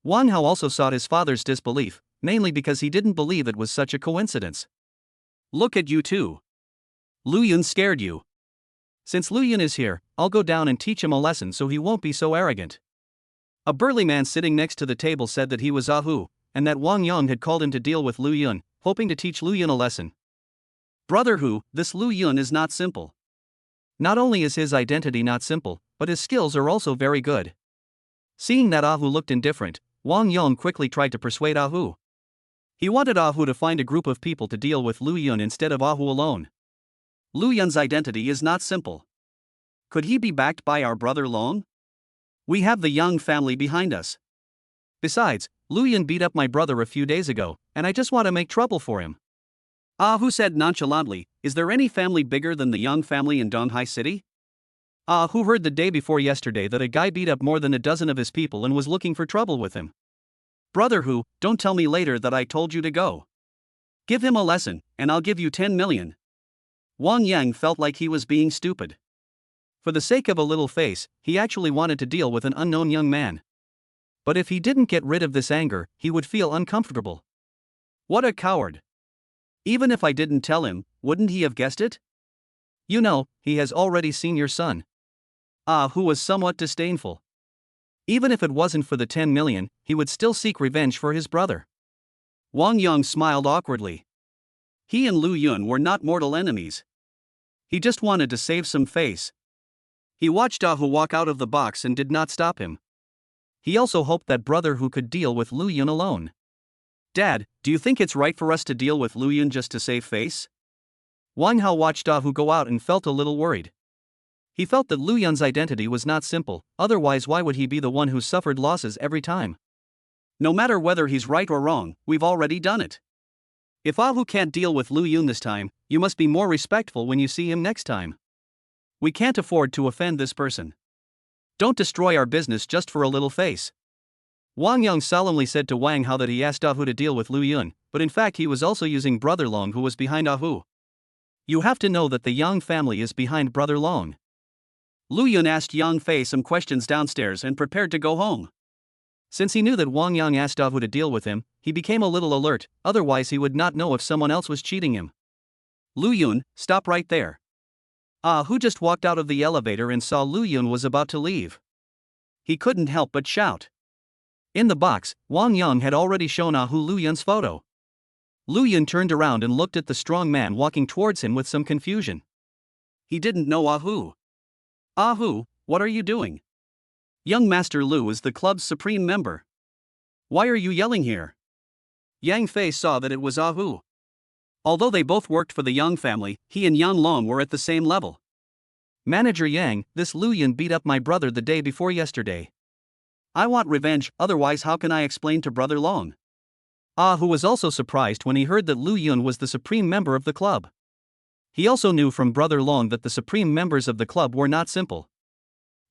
Wang Hao also saw his father's disbelief, mainly because he didn't believe it was such a coincidence. Look at you two. Lu Yun scared you. Since Lu Yun is here, I'll go down and teach him a lesson so he won't be so arrogant. A burly man sitting next to the table said that he was Hu, and that Wang Yang had called him to deal with Lu Yun, hoping to teach Lu Yun a lesson. Brother Hu, this Lu Yun is not simple. Not only is his identity not simple, but his skills are also very good. Seeing that Hu looked indifferent, Wang Yang quickly tried to persuade Hu. He wanted Hu to find a group of people to deal with Lu Yun instead of Hu alone. Lu Yun's identity is not simple. Could he be backed by our brother Long? We have the Yang family behind us. Besides, Lu Yun beat up my brother a few days ago, and I just want to make trouble for him. Hu said nonchalantly, is there any family bigger than the Yang family in Donghai City? Hu heard the day before yesterday that a guy beat up more than a dozen of his people and was looking for trouble with him. Brother Hu, don't tell me later that I told you to go. Give him a lesson, and I'll give you 10 million. Wang Yang felt like he was being stupid. For the sake of a little face, he actually wanted to deal with an unknown young man. But if he didn't get rid of this anger, he would feel uncomfortable. What a coward. Even if I didn't tell him, wouldn't he have guessed it? You know, he has already seen your son. Hu was somewhat disdainful. Even if it wasn't for the 10 million, he would still seek revenge for his brother. Wang Yang smiled awkwardly. He and Lu Yun were not mortal enemies. He just wanted to save some face. He watched Hu walk out of the box and did not stop him. He also hoped that brother Hu could deal with Lu Yun alone. Dad, do you think it's right for us to deal with Lu Yun just to save face? Wang Hao watched Hu go out and felt a little worried. He felt that Lu Yun's identity was not simple, otherwise why would he be the one who suffered losses every time? No matter whether he's right or wrong, we've already done it. If Hu can't deal with Lu Yun this time, you must be more respectful when you see him next time. We can't afford to offend this person. Don't destroy our business just for a little face. Wang Yang solemnly said to Wang Hao that he asked Hu to deal with Lu Yun, but in fact he was also using Brother Long, who was behind Hu. You have to know that the Yang family is behind Brother Long. Lu Yun asked Yang Fei some questions downstairs and prepared to go home. Since he knew that Wang Yang asked Hu to deal with him, he became a little alert, otherwise he would not know if someone else was cheating him. Lu Yun, stop right there. Hu just walked out of the elevator and saw Lu Yun was about to leave. He couldn't help but shout. In the box, Wang Yang had already shown Ah Hu Lu Yun's photo. Lu Yun turned around and looked at the strong man walking towards him with some confusion. He didn't know Ah Hu. Ah Hu, what are you doing? Young Master Lu is the club's supreme member. Why are you yelling here? Yang Fei saw that it was Ah Hu. Although they both worked for the Yang family, he and Yang Long were at the same level. Manager Yang, this Lu Yun beat up my brother the day before yesterday. I want revenge, otherwise how can I explain to Brother Long? Ah Hu was also surprised when he heard that Lu Yun was the supreme member of the club. He also knew from Brother Long that the supreme members of the club were not simple.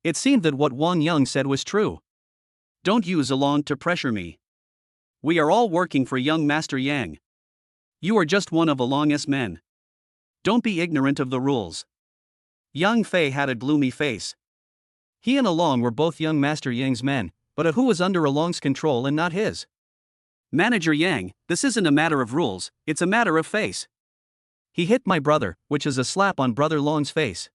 It seemed that what Wang Yang said was true. Don't use Along to pressure me. We are all working for young Master Yang. You are just one of Along's men. Don't be ignorant of the rules. Yang Fei had a gloomy face. He and Along were both young Master Yang's men, but Hu was under Along's control and not his. Manager Yang, this isn't a matter of rules, it's a matter of face. He hit my brother, which is a slap on Brother Long's face.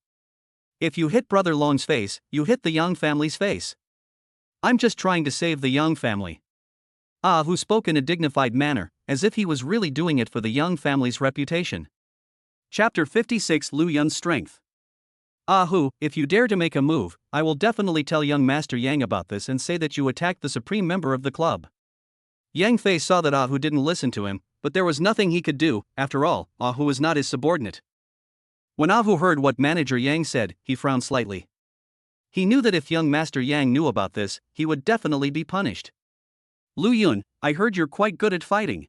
If you hit Brother Long's face, you hit the Yang family's face. I'm just trying to save the Yang family. Ah Hu spoke in a dignified manner, as if he was really doing it for the Yang family's reputation. Chapter 56 Lu Yun's Strength. Ah Hu, if you dare to make a move, I will definitely tell young Master Yang about this and say that you attacked the supreme member of the club. Yang Fei saw that Ah Hu didn't listen to him, but there was nothing he could do. After all, Ah Hu was not his subordinate. When Ah Hu heard what Manager Yang said, he frowned slightly. He knew that if young Master Yang knew about this, he would definitely be punished. Lu Yun, I heard you're quite good at fighting.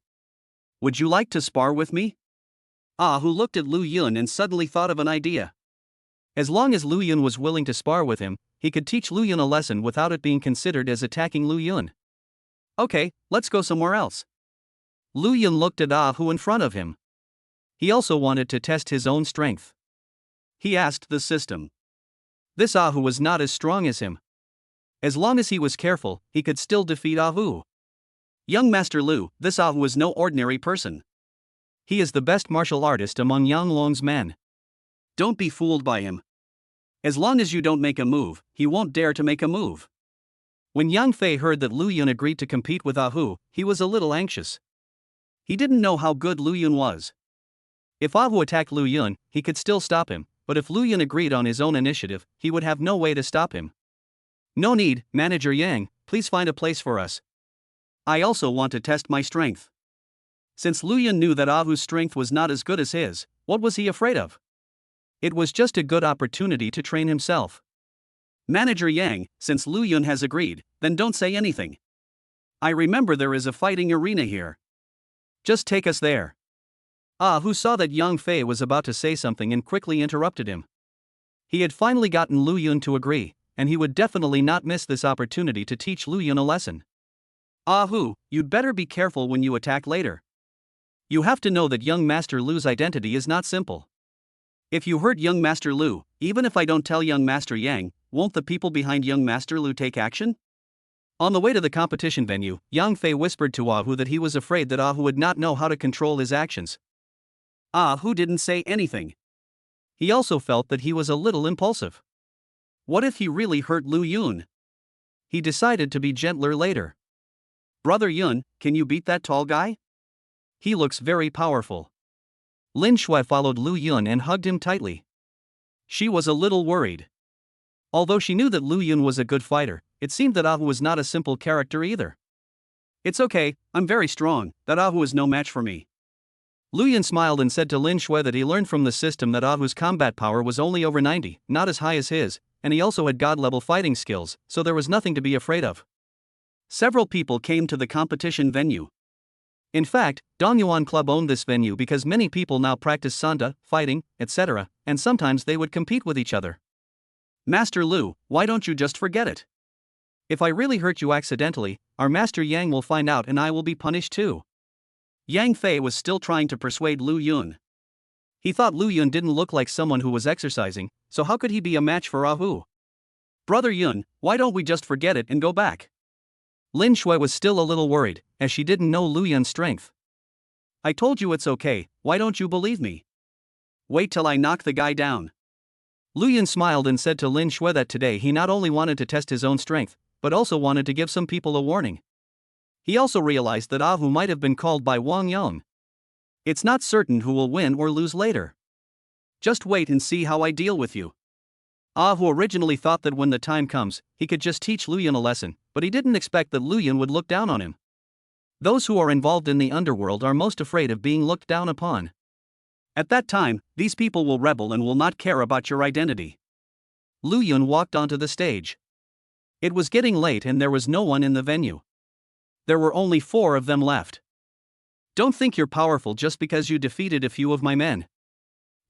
Would you like to spar with me? Ah Hu looked at Lu Yun and suddenly thought of an idea. As long as Lu Yun was willing to spar with him, he could teach Lu Yun a lesson without it being considered as attacking Lu Yun. Okay, let's go somewhere else. Lu Yun looked at Ah Hu in front of him. He also wanted to test his own strength. He asked the system. This Ah Hu was not as strong as him. As long as he was careful, he could still defeat Ah Hu. Young Master Lu, this Ah Hu is no ordinary person. He is the best martial artist among Yang Long's men. Don't be fooled by him. As long as you don't make a move, he won't dare to make a move. When Yang Fei heard that Lu Yun agreed to compete with Ah Hu, he was a little anxious. He didn't know how good Lu Yun was. If Ah Hu attacked Lu Yun, he could still stop him, but if Lu Yun agreed on his own initiative, he would have no way to stop him. No need, Manager Yang, please find a place for us. I also want to test my strength. Since Lu Yun knew that Ah Hu's strength was not as good as his, what was he afraid of? It was just a good opportunity to train himself. Manager Yang, since Lu Yun has agreed, then don't say anything. I remember there is a fighting arena here. Just take us there. Ah Hu saw that Yang Fei was about to say something and quickly interrupted him. He had finally gotten Lu Yun to agree, and he would definitely not miss this opportunity to teach Lu Yun a lesson. Ah Hu, you'd better be careful when you attack later. You have to know that young Master Lu's identity is not simple. If you hurt young Master Lu, even if I don't tell young Master Yang, won't the people behind young Master Lu take action? On the way to the competition venue, Yang Fei whispered to Ah Hu that he was afraid that Ah Hu would not know how to control his actions. Ah Hu didn't say anything. He also felt that he was a little impulsive. What if he really hurt Lu Yun? He decided to be gentler later. Brother Yun, can you beat that tall guy? He looks very powerful. Lin Shui followed Lu Yun and hugged him tightly. She was a little worried. Although she knew that Lu Yun was a good fighter, it seemed that Ah Hu was not a simple character either. It's okay, I'm very strong, that Ah Hu is no match for me. Lu Yun smiled and said to Lin Shui that he learned from the system that Ah Hu's combat power was only over 90, not as high as his, and he also had god-level fighting skills, so there was nothing to be afraid of. Several people came to the competition venue. In fact, Dongyuan Club owned this venue because many people now practice sanda, fighting, etc., and sometimes they would compete with each other. Master Lu, why don't you just forget it? If I really hurt you accidentally, our Master Yang will find out and I will be punished too. Yang Fei was still trying to persuade Lu Yun. He thought Lu Yun didn't look like someone who was exercising, so how could he be a match for Ah Hu? Brother Yun, why don't we just forget it and go back? Lin Shui was still a little worried, as she didn't know Lu Yun's strength. I told you it's okay, why don't you believe me? Wait till I knock the guy down. Lu Yun smiled and said to Lin Shui that today he not only wanted to test his own strength, but also wanted to give some people a warning. He also realized that Ah Hu might have been called by Wang Yang. It's not certain who will win or lose later. Just wait and see how I deal with you. Ah Hu originally thought that when the time comes, he could just teach Lu Yun a lesson, but he didn't expect that Lu Yun would look down on him. Those who are involved in the underworld are most afraid of being looked down upon. At that time, these people will rebel and will not care about your identity. Lu Yun walked onto the stage. It was getting late and there was no one in the venue. There were only 4 of them left. Don't think you're powerful just because you defeated a few of my men.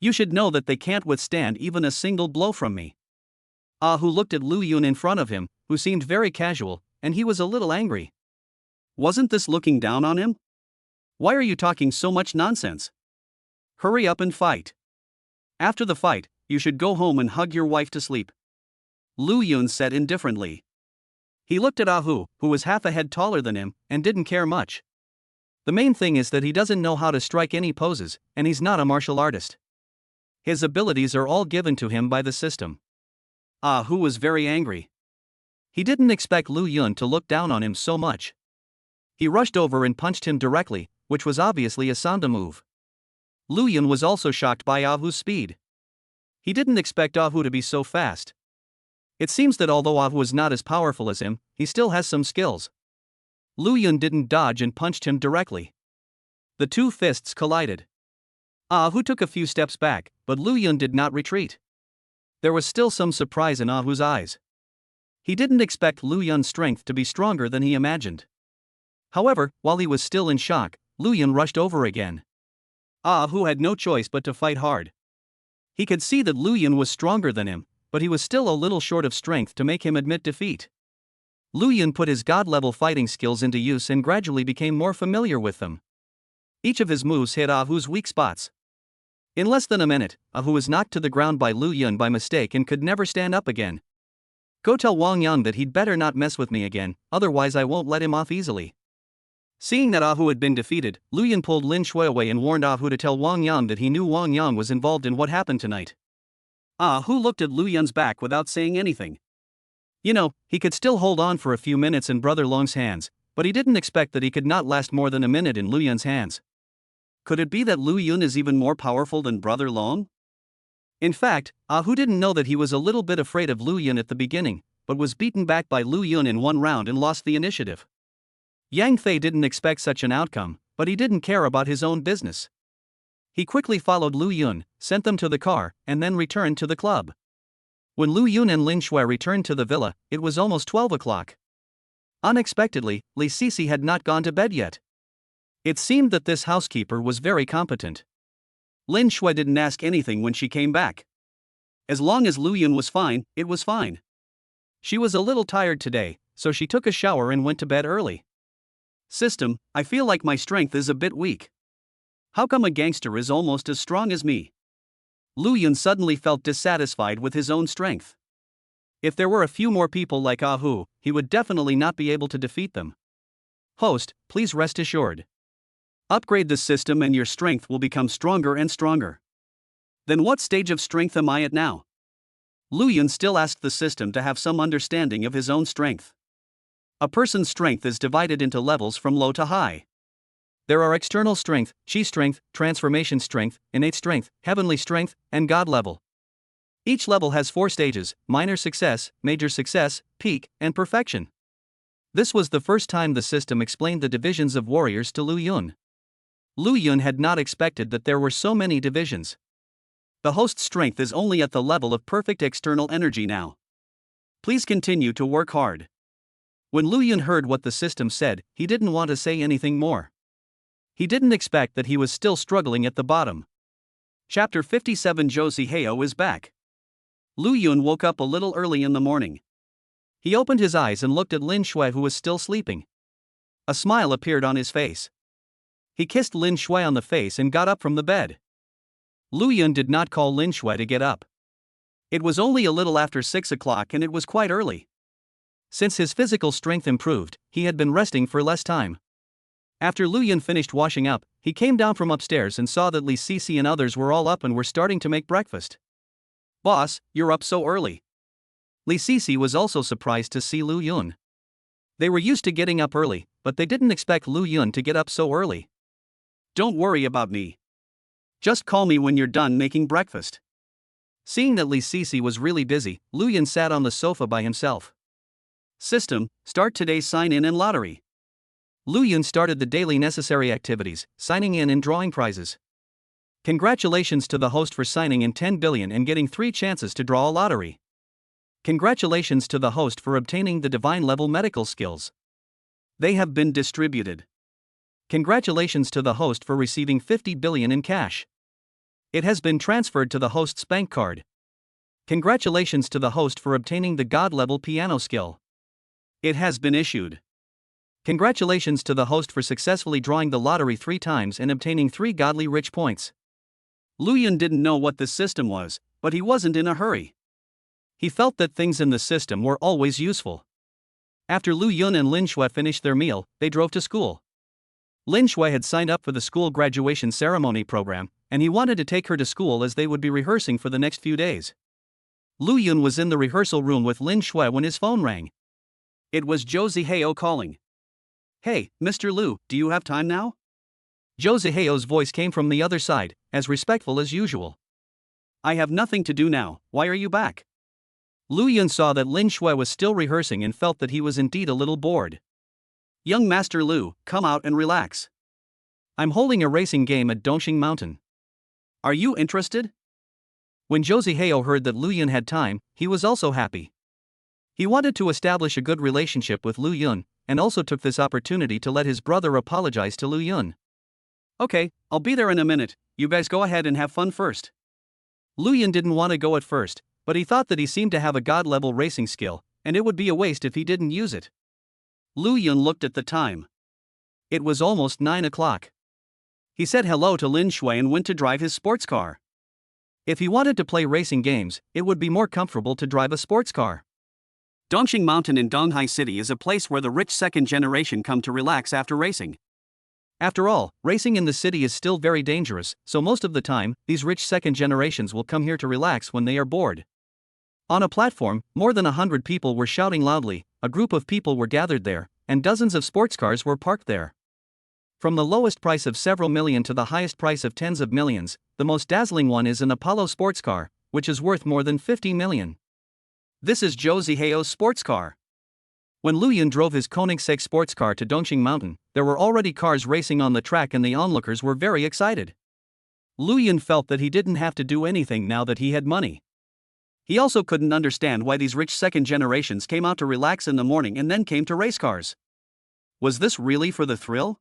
You should know that they can't withstand even a single blow from me. Ah Hu looked at Lu Yun in front of him, who seemed very casual, and he was a little angry. Wasn't this looking down on him? Why are you talking so much nonsense? Hurry up and fight. After the fight, you should go home and hug your wife to sleep. Lu Yun said indifferently. He looked at Ah Hu, who was half a head taller than him, and didn't care much. The main thing is that he doesn't know how to strike any poses, and he's not a martial artist. His abilities are all given to him by the system. Ah Hu was very angry. He didn't expect Lu Yun to look down on him so much. He rushed over and punched him directly, which was obviously a Sanda move. Lu Yun was also shocked by Ah Hu's speed. He didn't expect Ah Hu to be so fast. It seems that although Ah Hu is not as powerful as him, he still has some skills. Lu Yun didn't dodge and punched him directly. The 2 fists collided. Ah Hu took a few steps back, but Lu Yun did not retreat. There was still some surprise in Ah Hu's eyes. He didn't expect Lu Yun's strength to be stronger than he imagined. However, while he was still in shock, Lu Yun rushed over again. Ah Hu had no choice but to fight hard. He could see that Lu Yun was stronger than him, but he was still a little short of strength to make him admit defeat. Lu Yun put his god-level fighting skills into use and gradually became more familiar with them. Each of his moves hit Ah Hu's weak spots. In less than a minute, Ah Hu was knocked to the ground by Lu Yun by mistake and could never stand up again. Go tell Wang Yang that he'd better not mess with me again, otherwise I won't let him off easily. Seeing that Ah Hu had been defeated, Lu Yun pulled Lin Shui away and warned Ah Hu to tell Wang Yang that he knew Wang Yang was involved in what happened tonight. Ah Hu looked at Lu Yun's back without saying anything. You know, he could still hold on for a few minutes in Brother Long's hands, but he didn't expect that he could not last more than a minute in Lu Yun's hands. Could it be that Lu Yun is even more powerful than Brother Long? In fact, Ah Hu didn't know that he was a little bit afraid of Lu Yun at the beginning, but was beaten back by Lu Yun in 1 round and lost the initiative. Yang Fei didn't expect such an outcome, but he didn't care about his own business. He quickly followed Lu Yun, sent them to the car, and then returned to the club. When Lu Yun and Lin Shui returned to the villa, it was almost 12 o'clock. Unexpectedly, Li Sisi had not gone to bed yet. It seemed that this housekeeper was very competent. Lin Shui didn't ask anything when she came back. As long as Lu Yun was fine, it was fine. She was a little tired today, so she took a shower and went to bed early. System, I feel like my strength is a bit weak. How come a gangster is almost as strong as me? Lu Yun suddenly felt dissatisfied with his own strength. If there were a few more people like Ah Hu, he would definitely not be able to defeat them. Host, please rest assured. Upgrade the system and your strength will become stronger and stronger. Then what stage of strength am I at now? Lu Yun still asked the system to have some understanding of his own strength. A person's strength is divided into levels from low to high. There are external strength, chi strength, transformation strength, innate strength, heavenly strength, and god level. Each level has 4 stages: minor success, major success, peak, and perfection. This was the first time the system explained the divisions of warriors to Lu Yun. Lu Yun had not expected that there were so many divisions. The host's strength is only at the level of perfect external energy now. Please continue to work hard. When Lu Yun heard what the system said, he didn't want to say anything more. He didn't expect that he was still struggling at the bottom. Chapter 57 Josie Heo is back. Lu Yun woke up a little early in the morning. He opened his eyes and looked at Lin Shui, who was still sleeping. A smile appeared on his face. He kissed Lin Shui on the face and got up from the bed. Lu Yun did not call Lin Shui to get up. It was only a little after 6 o'clock and it was quite early. Since his physical strength improved, he had been resting for less time. After Lu Yun finished washing up, he came down from upstairs and saw that Li Sisi and others were all up and were starting to make breakfast. Boss, you're up so early. Li Sisi was also surprised to see Lu Yun. They were used to getting up early, but they didn't expect Lu Yun to get up so early. "Don't worry about me. Just call me when you're done making breakfast." Seeing that Li Sisi was really busy, Lu Yun sat on the sofa by himself. System, start today's sign-in and lottery. Lu Yun started the daily necessary activities, signing in and drawing prizes. Congratulations to the host for signing in 10 billion and getting 3 chances to draw a lottery. Congratulations to the host for obtaining the divine level medical skills. They have been distributed. Congratulations to the host for receiving 50 billion in cash. It has been transferred to the host's bank card. Congratulations to the host for obtaining the god level piano skill. It has been issued. Congratulations to the host for successfully drawing the lottery 3 times and obtaining 3 godly rich points. Lu Yun didn't know what this system was, but he wasn't in a hurry. He felt that things in the system were always useful. After Lu Yun and Lin Shui finished their meal, they drove to school. Lin Shui had signed up for the school graduation ceremony program, and he wanted to take her to school as they would be rehearsing for the next few days. Lu Yun was in the rehearsal room with Lin Shui when his phone rang. It was Zhou Zihao calling. "Hey, Mr. Lu, do you have time now?" Zhou Zihao's voice came from the other side, as respectful as usual. "I have nothing to do now, why are you back?" Lu Yun saw that Lin Shui was still rehearsing and felt that he was indeed a little bored. "Young Master Lu, come out and relax. I'm holding a racing game at Dongxing Mountain. Are you interested?" When Zhou Zihao heard that Lu Yun had time, he was also happy. He wanted to establish a good relationship with Lu Yun, and also took this opportunity to let his brother apologize to Lu Yun. "Okay, I'll be there in a minute, you guys go ahead and have fun first." Lu Yun didn't want to go at first, but he thought that he seemed to have a god-level racing skill, and it would be a waste if he didn't use it. Lu Yun looked at the time. It was almost 9 o'clock. He said hello to Lin Shui and went to drive his sports car. If he wanted to play racing games, it would be more comfortable to drive a sports car. Dongxing Mountain in Donghai City is a place where the rich second generation come to relax after racing. After all, racing in the city is still very dangerous, so most of the time, these rich second generations will come here to relax when they are bored. On a platform, more than 100 people were shouting loudly, a group of people were gathered there, and dozens of sports cars were parked there. From the lowest price of several million to the highest price of tens of millions, the most dazzling one is an Apollo sports car, which is worth more than 50 million. This is Zhou Zihao's sports car. When Lu Yun drove his Koenigsegg sports car to Dongxing Mountain, there were already cars racing on the track and the onlookers were very excited. Lu Yun felt that he didn't have to do anything now that he had money. He also couldn't understand why these rich second generations came out to relax in the morning and then came to race cars. Was this really for the thrill?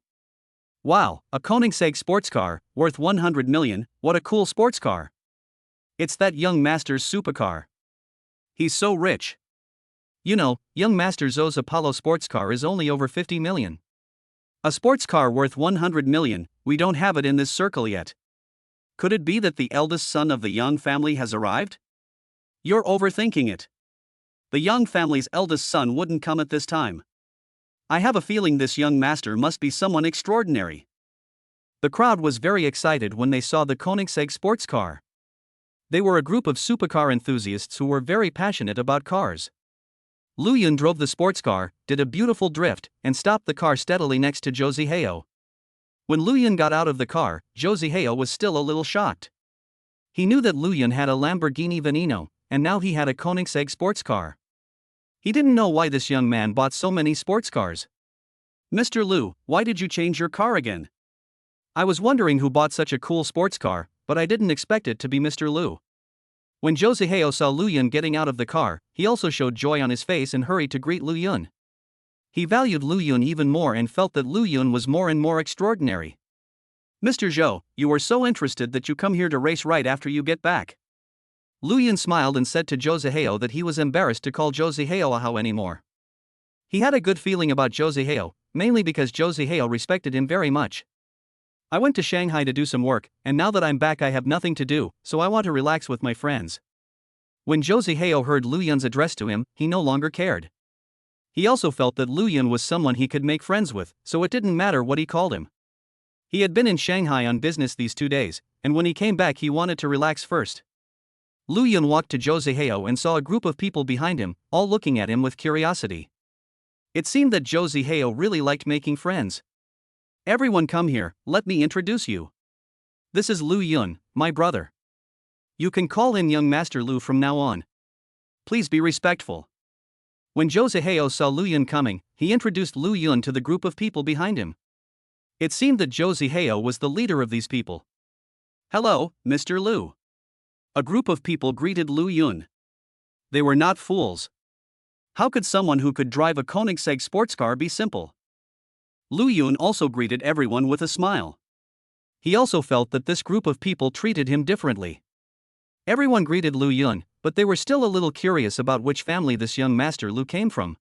Wow, a Koenigsegg sports car, worth 100 million, what a cool sports car. It's that young master's supercar. He's so rich. You know, young Master Zhou's Apollo sports car is only over 50 million. A sports car worth 100 million, we don't have it in this circle yet. Could it be that the eldest son of the Yang family has arrived? You're overthinking it. The Yang family's eldest son wouldn't come at this time. I have a feeling this young master must be someone extraordinary. The crowd was very excited when they saw the Koenigsegg sports car. They were a group of supercar enthusiasts who were very passionate about cars. Lu Yun drove the sports car, did a beautiful drift, and stopped the car steadily next to Zhou Zihao. When Lu Yun got out of the car, Zhou Zihao was still a little shocked. He knew that Lu Yun had a Lamborghini Veneno, and now he had a Koenigsegg sports car. He didn't know why this young man bought so many sports cars. "Mr. Lu, why did you change your car again?" "I was wondering who bought such a cool sports car, but I didn't expect it to be Mr. Lu." When Zhou Zihao saw Lu Yun getting out of the car, he also showed joy on his face and hurried to greet Lu Yun. He valued Lu Yun even more and felt that Lu Yun was more and more extraordinary. "Mr. Zhou, you were so interested that you come here to race right after you get back." Lu Yun smiled and said to Zhou Zihao that he was embarrassed to call Zhou Zihao a Hao anymore. He had a good feeling about Zhou Zihao, mainly because Zhou Zihao respected him very much. "I went to Shanghai to do some work, and now that I'm back I have nothing to do, so I want to relax with my friends." When Zhou Zihao heard Lu Yun's address to him, he no longer cared. He also felt that Lu Yun was someone he could make friends with, so it didn't matter what he called him. He had been in Shanghai on business these 2 days, and when he came back he wanted to relax first. Lu Yun walked to Zhou Zihao and saw a group of people behind him, all looking at him with curiosity. It seemed that Zhou Zihao really liked making friends. Everyone come here, let me introduce you. This is Lu Yun, my brother. You can call him young Master Lu from now on. Please be respectful. When Zhou Zihao saw Lu Yun coming, he introduced Lu Yun to the group of people behind him. It seemed that Zhou Zihao was the leader of these people. Hello, Mr. Lu. A group of people greeted Lu Yun. They were not fools. How could someone who could drive a Koenigsegg sports car be simple? Lu Yun also greeted everyone with a smile. He also felt that this group of people treated him differently. Everyone greeted Lu Yun, but they were still a little curious about which family this young Master Lu came from.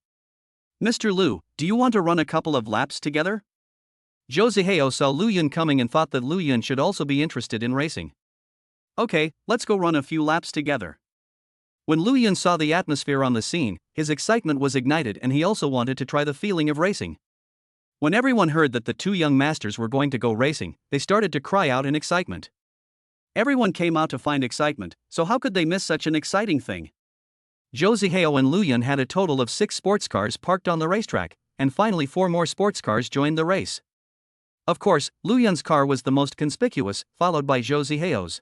Mr. Lu, do you want to run a couple of laps together? Zhou Zihao saw Lu Yun coming and thought that Lu Yun should also be interested in racing. Okay, let's go run a few laps together. When Lu Yun saw the atmosphere on the scene, his excitement was ignited and he also wanted to try the feeling of racing. When everyone heard that the two young masters were going to go racing, they started to cry out in excitement. Everyone came out to find excitement, so how could they miss such an exciting thing? Zhou Zihao and Lu Yun had a total of 6 sports cars parked on the racetrack, and finally 4 more sports cars joined the race. Of course, Lu Yun's car was the most conspicuous, followed by Zhou Zihao's.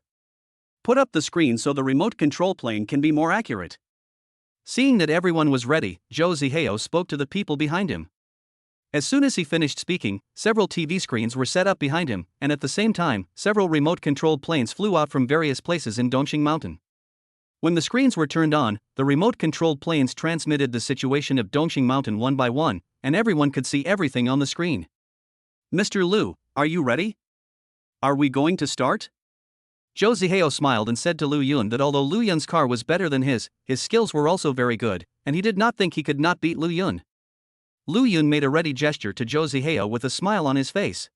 Put up the screen so the remote control plane can be more accurate. Seeing that everyone was ready, Zhou Zihao spoke to the people behind him. As soon as he finished speaking, several TV screens were set up behind him, and at the same time, several remote-controlled planes flew out from various places in Dongqing Mountain. When the screens were turned on, the remote-controlled planes transmitted the situation of Dongqing Mountain one by one, and everyone could see everything on the screen. Mr. Lu, are you ready? Are we going to start? Zhou Zihao smiled and said to Lu Yun that although Lu Yun's car was better than his skills were also very good, and he did not think he could not beat Lu Yun. Lu Yun made a ready gesture to Zhou Zihao with a smile on his face.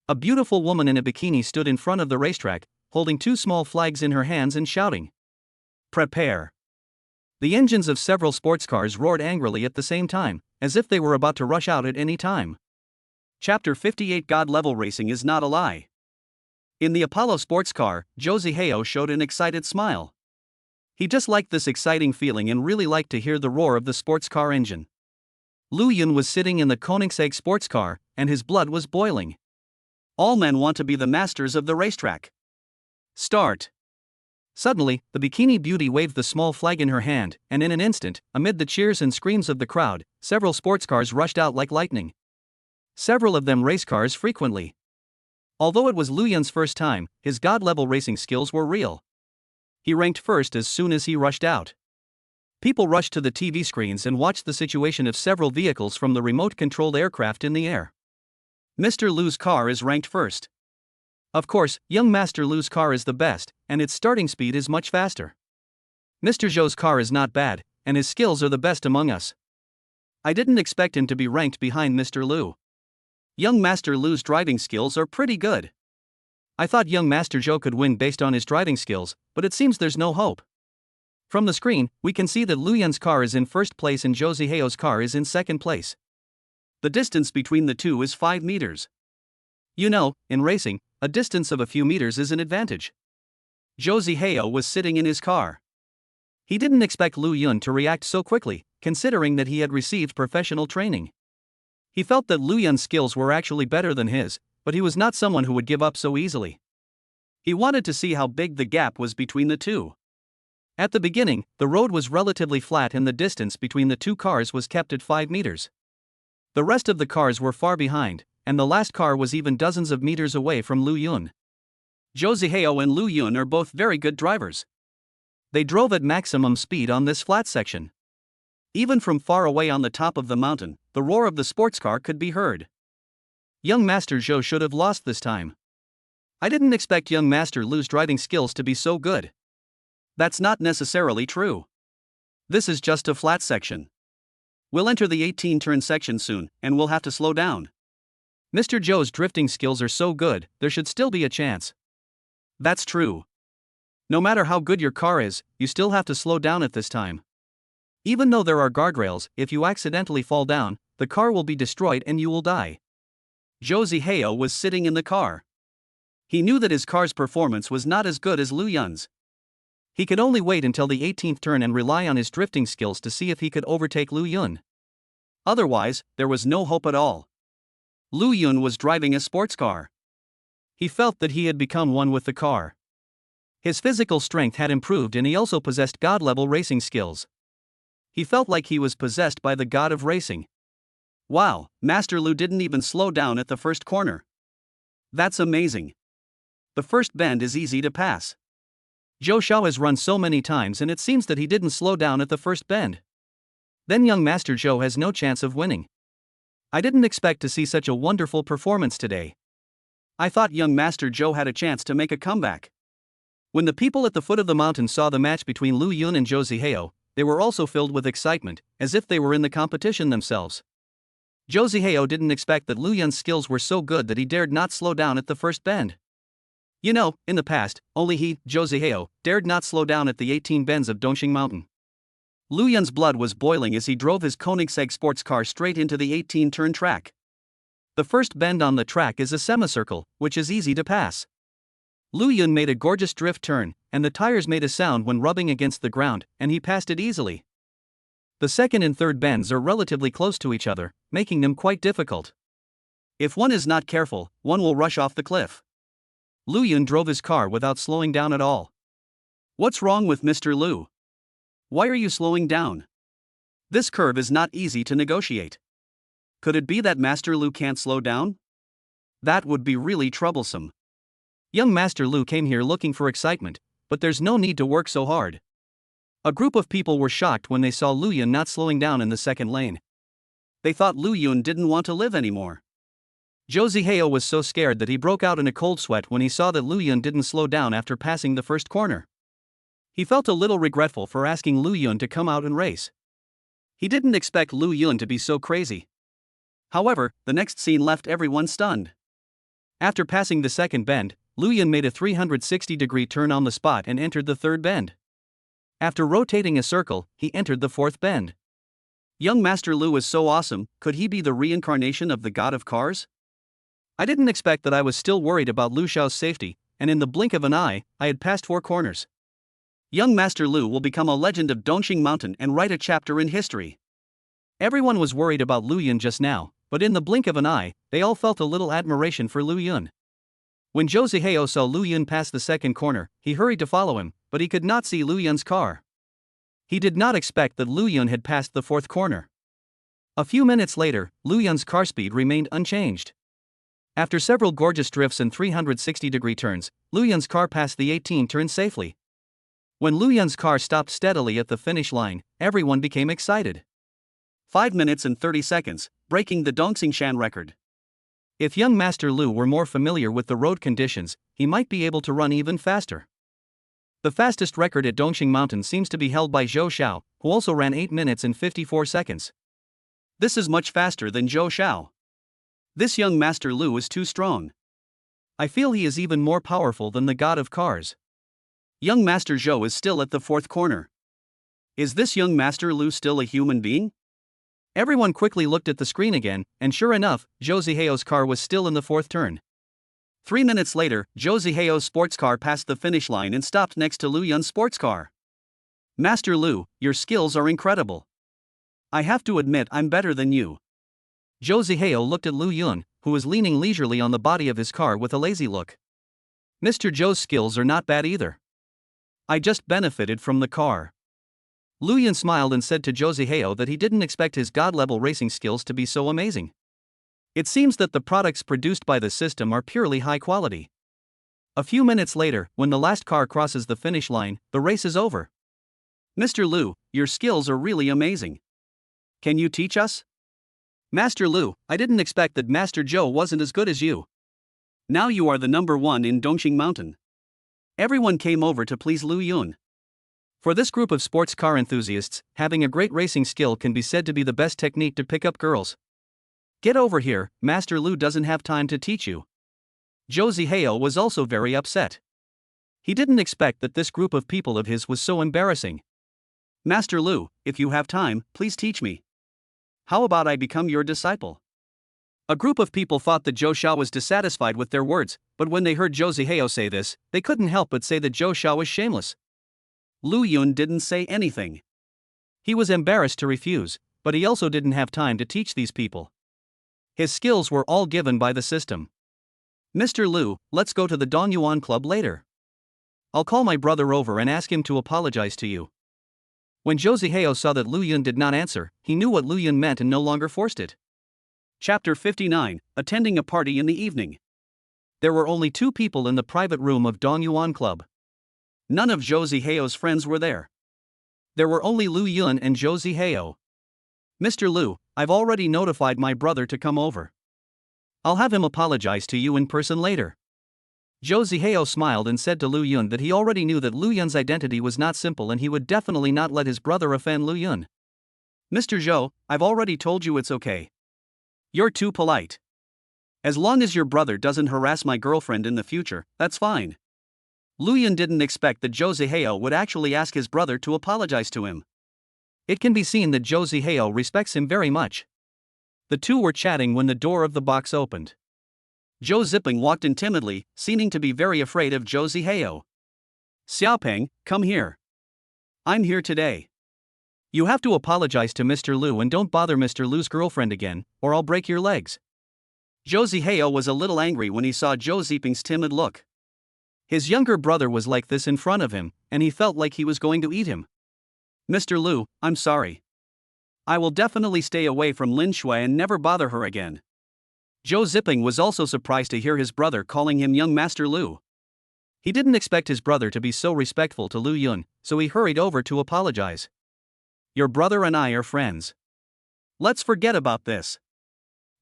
A beautiful woman in a bikini stood in front of the racetrack, holding 2 small flags in her hands and shouting, "Prepare!" The engines of several sports cars roared angrily at the same time, as if they were about to rush out at any time. Chapter 58 God-level racing is not a lie. In the Apollo sports car, Zhou Zihao showed an excited smile. He just liked this exciting feeling and really liked to hear the roar of the sports car engine. Lu Yun was sitting in the Koenigsegg sports car, and his blood was boiling. All men want to be the masters of the racetrack. Start! Suddenly, the bikini beauty waved the small flag in her hand, and in an instant, amid the cheers and screams of the crowd, several sports cars rushed out like lightning. Several of them race cars frequently. Although it was Lu Yun's first time, his god-level racing skills were real. He ranked first as soon as he rushed out. People rushed to the TV screens and watched the situation of several vehicles from the remote-controlled aircraft in the air. Mr. Lu's car is ranked first. Of course, young Master Lu's car is the best, and its starting speed is much faster. Mr. Zhou's car is not bad, and his skills are the best among us. I didn't expect him to be ranked behind Mr. Lu. Young Master Lu's driving skills are pretty good. I thought young Master Zhou could win based on his driving skills, but it seems there's no hope. From the screen, we can see that Lu Yun's car is in first place and Zhou Zihao's car is in second place. The distance between the two is 5 meters. You know, in racing, a distance of a few meters is an advantage. Zhou Zihao was sitting in his car. He didn't expect Lu Yun to react so quickly, considering that he had received professional training. He felt that Lu Yun's skills were actually better than his, but he was not someone who would give up so easily. He wanted to see how big the gap was between the two. At the beginning, the road was relatively flat and the distance between the two cars was kept at 5 meters. The rest of the cars were far behind, and the last car was even dozens of meters away from Lu Yun. Zhou Zihao and Lu Yun are both very good drivers. They drove at maximum speed on this flat section. Even from far away on the top of the mountain, the roar of the sports car could be heard. Young Master Zhou should have lost this time. I didn't expect young Master Lu's driving skills to be so good. That's not necessarily true. This is just a flat section. We'll enter the 18-turn section soon, and we'll have to slow down. Mr. Zhou's drifting skills are so good, there should still be a chance. That's true. No matter how good your car is, you still have to slow down at this time. Even though there are guardrails, if you accidentally fall down, the car will be destroyed and you will die. Zhou Zihao was sitting in the car. He knew that his car's performance was not as good as Lu Yun's. He could only wait until the 18th turn and rely on his drifting skills to see if he could overtake Lu Yun. Otherwise, there was no hope at all. Lu Yun was driving a sports car. He felt that he had become one with the car. His physical strength had improved and he also possessed god-level racing skills. He felt like he was possessed by the god of racing. Wow, Master Lu didn't even slow down at the first corner. That's amazing. The first bend is easy to pass. Zhou Xiao has run so many times and it seems that he didn't slow down at the first bend. Then young Master Zhou has no chance of winning. I didn't expect to see such a wonderful performance today. I thought young Master Zhou had a chance to make a comeback. When the people at the foot of the mountain saw the match between Lu Yun and Zhou Zihao, they were also filled with excitement, as if they were in the competition themselves. Zhou Zihao didn't expect that Lu Yun's skills were so good that he dared not slow down at the first bend. You know, in the past, only he, Zhou Zihao, dared not slow down at the 18 bends of Dongxing Mountain. Lu Yun's blood was boiling as he drove his Koenigsegg sports car straight into the 18-turn track. The first bend on the track is a semicircle, which is easy to pass. Lu Yun made a gorgeous drift turn, and the tires made a sound when rubbing against the ground, and he passed it easily. The second and third bends are relatively close to each other, making them quite difficult. If one is not careful, one will rush off the cliff. Lu Yun drove his car without slowing down at all. What's wrong with Mr. Lu? Why are you slowing down? This curve is not easy to negotiate. Could it be that Master Lu can't slow down? That would be really troublesome. Young Master Lu came here looking for excitement, but there's no need to work so hard. A group of people were shocked when they saw Lu Yun not slowing down in the second lane. They thought Lu Yun didn't want to live anymore. Zhou Zihao was so scared that he broke out in a cold sweat when he saw that Lu Yun didn't slow down after passing the first corner. He felt a little regretful for asking Lu Yun to come out and race. He didn't expect Lu Yun to be so crazy. However, the next scene left everyone stunned. After passing the second bend, Lu Yun made a 360-degree turn on the spot and entered the third bend. After rotating a circle, he entered the fourth bend. Young Master Lu is so awesome, could he be the reincarnation of the god of cars? I didn't expect that. I was still worried about Lu Xiao's safety, and in the blink of an eye, I had passed 4 corners. Young Master Lu will become a legend of Dongxing Mountain and write a chapter in history. Everyone was worried about Lu Yun just now, but in the blink of an eye, they all felt a little admiration for Lu Yun. When Zhou Zihao saw Lu Yun pass the second corner, he hurried to follow him, but he could not see Lu Yun's car. He did not expect that Lu Yun had passed the fourth corner. A few minutes later, Lu Yun's car speed remained unchanged. After several gorgeous drifts and 360-degree turns, Lu Yun's car passed the 18 turns safely. When Lu Yun's car stopped steadily at the finish line, everyone became excited. 5 minutes and 30 seconds, breaking the Dongxingshan record. If young Master Lu were more familiar with the road conditions, he might be able to run even faster. The fastest record at Dongxing Mountain seems to be held by Zhou Xiao, who also ran 8 minutes and 54 seconds. This is much faster than Zhou Xiao. This young Master Lu is too strong. I feel he is even more powerful than the god of cars. Young Master Zhou is still at the fourth corner. Is this young Master Lu still a human being? Everyone quickly looked at the screen again, and sure enough, Zhou Zihao's car was still in the fourth turn. 3 minutes later, Zhou Zihao's sports car passed the finish line and stopped next to Lu Yun's sports car. Master Lu, your skills are incredible. I have to admit I'm better than you. Zhou Zihao looked at Lu Yun, who was leaning leisurely on the body of his car with a lazy look. Mr. Zhou's skills are not bad either. I just benefited from the car. Lu Yun smiled and said to Zhou Zihao that he didn't expect his god-level racing skills to be so amazing. It seems that the products produced by the system are purely high quality. A few minutes later, when the last car crosses the finish line, the race is over. Mr. Lu, your skills are really amazing. Can you teach us? Master Lu, I didn't expect that Master Zhou wasn't as good as you. Now you are the number 1 in Dongxing Mountain. Everyone came over to please Lu Yun. For this group of sports car enthusiasts, having a great racing skill can be said to be the best technique to pick up girls. Get over here, Master Lu doesn't have time to teach you. Zhou Zihao was also very upset. He didn't expect that this group of people of his was so embarrassing. Master Lu, if you have time, please teach me. How about I become your disciple? A group of people thought that Zhou Xiao was dissatisfied with their words, but when they heard Zhou Zihao say this, they couldn't help but say that Zhou Xiao was shameless. Lu Yun didn't say anything. He was embarrassed to refuse, but he also didn't have time to teach these people. His skills were all given by the system. Mr. Lu, let's go to the Dongyuan Club later. I'll call my brother over and ask him to apologize to you. When Zhou Zihao saw that Lu Yun did not answer, he knew what Lu Yun meant and no longer forced it. Chapter 59, Attending a Party in the Evening. There were only 2 people in the private room of Dongyuan Club. None of Zhou Zihao's friends were there. There were only Lu Yun and Zhou Zihao. Mr. Lu, I've already notified my brother to come over. I'll have him apologize to you in person later. Zhou Zihao smiled and said to Lu Yun that he already knew that Lu Yun's identity was not simple and he would definitely not let his brother offend Lu Yun. Mr. Zhou, I've already told you it's okay. You're too polite. As long as your brother doesn't harass my girlfriend in the future, that's fine. Lu Yun didn't expect that Zhou Zihao would actually ask his brother to apologize to him. It can be seen that Zhou Zihao respects him very much. The two were chatting when the door of the box opened. Zhou Ziping walked in timidly, seeming to be very afraid of Zhou Zihao. Xiaopeng, come here. I'm here today. You have to apologize to Mr. Lu and don't bother Mr. Lu's girlfriend again, or I'll break your legs. Zhou Zihao was a little angry when he saw Zhou Ziping's timid look. His younger brother was like this in front of him, and he felt like he was going to eat him. Mr. Lu, I'm sorry. I will definitely stay away from Lin Shui and never bother her again. Zhou Ziping was also surprised to hear his brother calling him young Master Lu. He didn't expect his brother to be so respectful to Lu Yun, so he hurried over to apologize. Your brother and I are friends. Let's forget about this.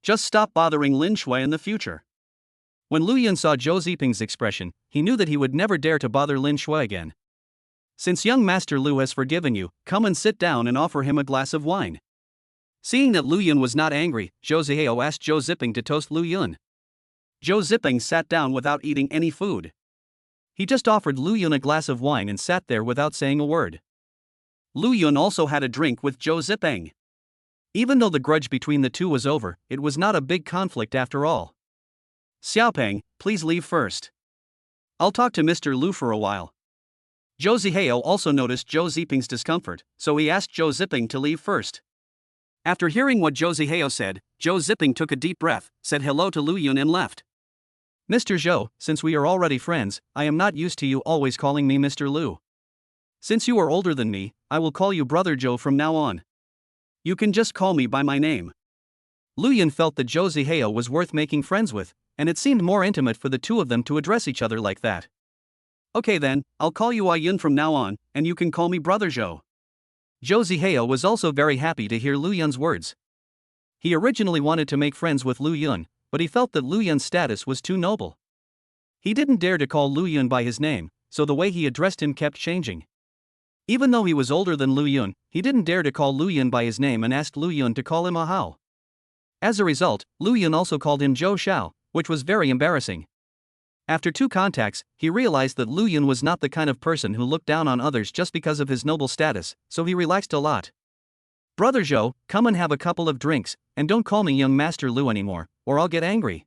Just stop bothering Lin Shui in the future. When Lu Yun saw Zhou Ziping's expression, he knew that he would never dare to bother Lin Shui again. Since young Master Lu has forgiven you, come and sit down and offer him a glass of wine. Seeing that Lu Yun was not angry, Zhou Zihao asked Zhou Ziping to toast Lu Yun. Zhou Ziping sat down without eating any food. He just offered Lu Yun a glass of wine and sat there without saying a word. Lu Yun also had a drink with Zhou Ziping. Even though the grudge between the two was over, it was not a big conflict after all. Xiaopeng, please leave first. I'll talk to Mr. Lu for a while. Zhou Zihao also noticed Zhou Ziping's discomfort, so he asked Zhou Ziping to leave first. After hearing what Zhou Zihao said, Zhou Ziping took a deep breath, said hello to Lu Yun and left. Mr. Zhou, since we are already friends, I am not used to you always calling me Mr. Lu. Since you are older than me, I will call you Brother Zhou from now on. You can just call me by my name. Lu Yun felt that Zhou Zihao was worth making friends with, and it seemed more intimate for the two of them to address each other like that. Okay then, I'll call you Yun from now on, and you can call me Brother Zhou. Zhou Zihao was also very happy to hear Lu Yun's words. He originally wanted to make friends with Lu Yun, but he felt that Lu Yun's status was too noble. He didn't dare to call Lu Yun by his name, so the way he addressed him kept changing. Even though he was older than Lu Yun, he didn't dare to call Lu Yun by his name and asked Lu Yun to call him Ahao. As a result, Lu Yun also called him Zhou Xiao, which was very embarrassing. After 2 contacts, he realized that Lu Yun was not the kind of person who looked down on others just because of his noble status, so he relaxed a lot. Brother Zhou, come and have a couple of drinks, and don't call me young Master Lu anymore, or I'll get angry.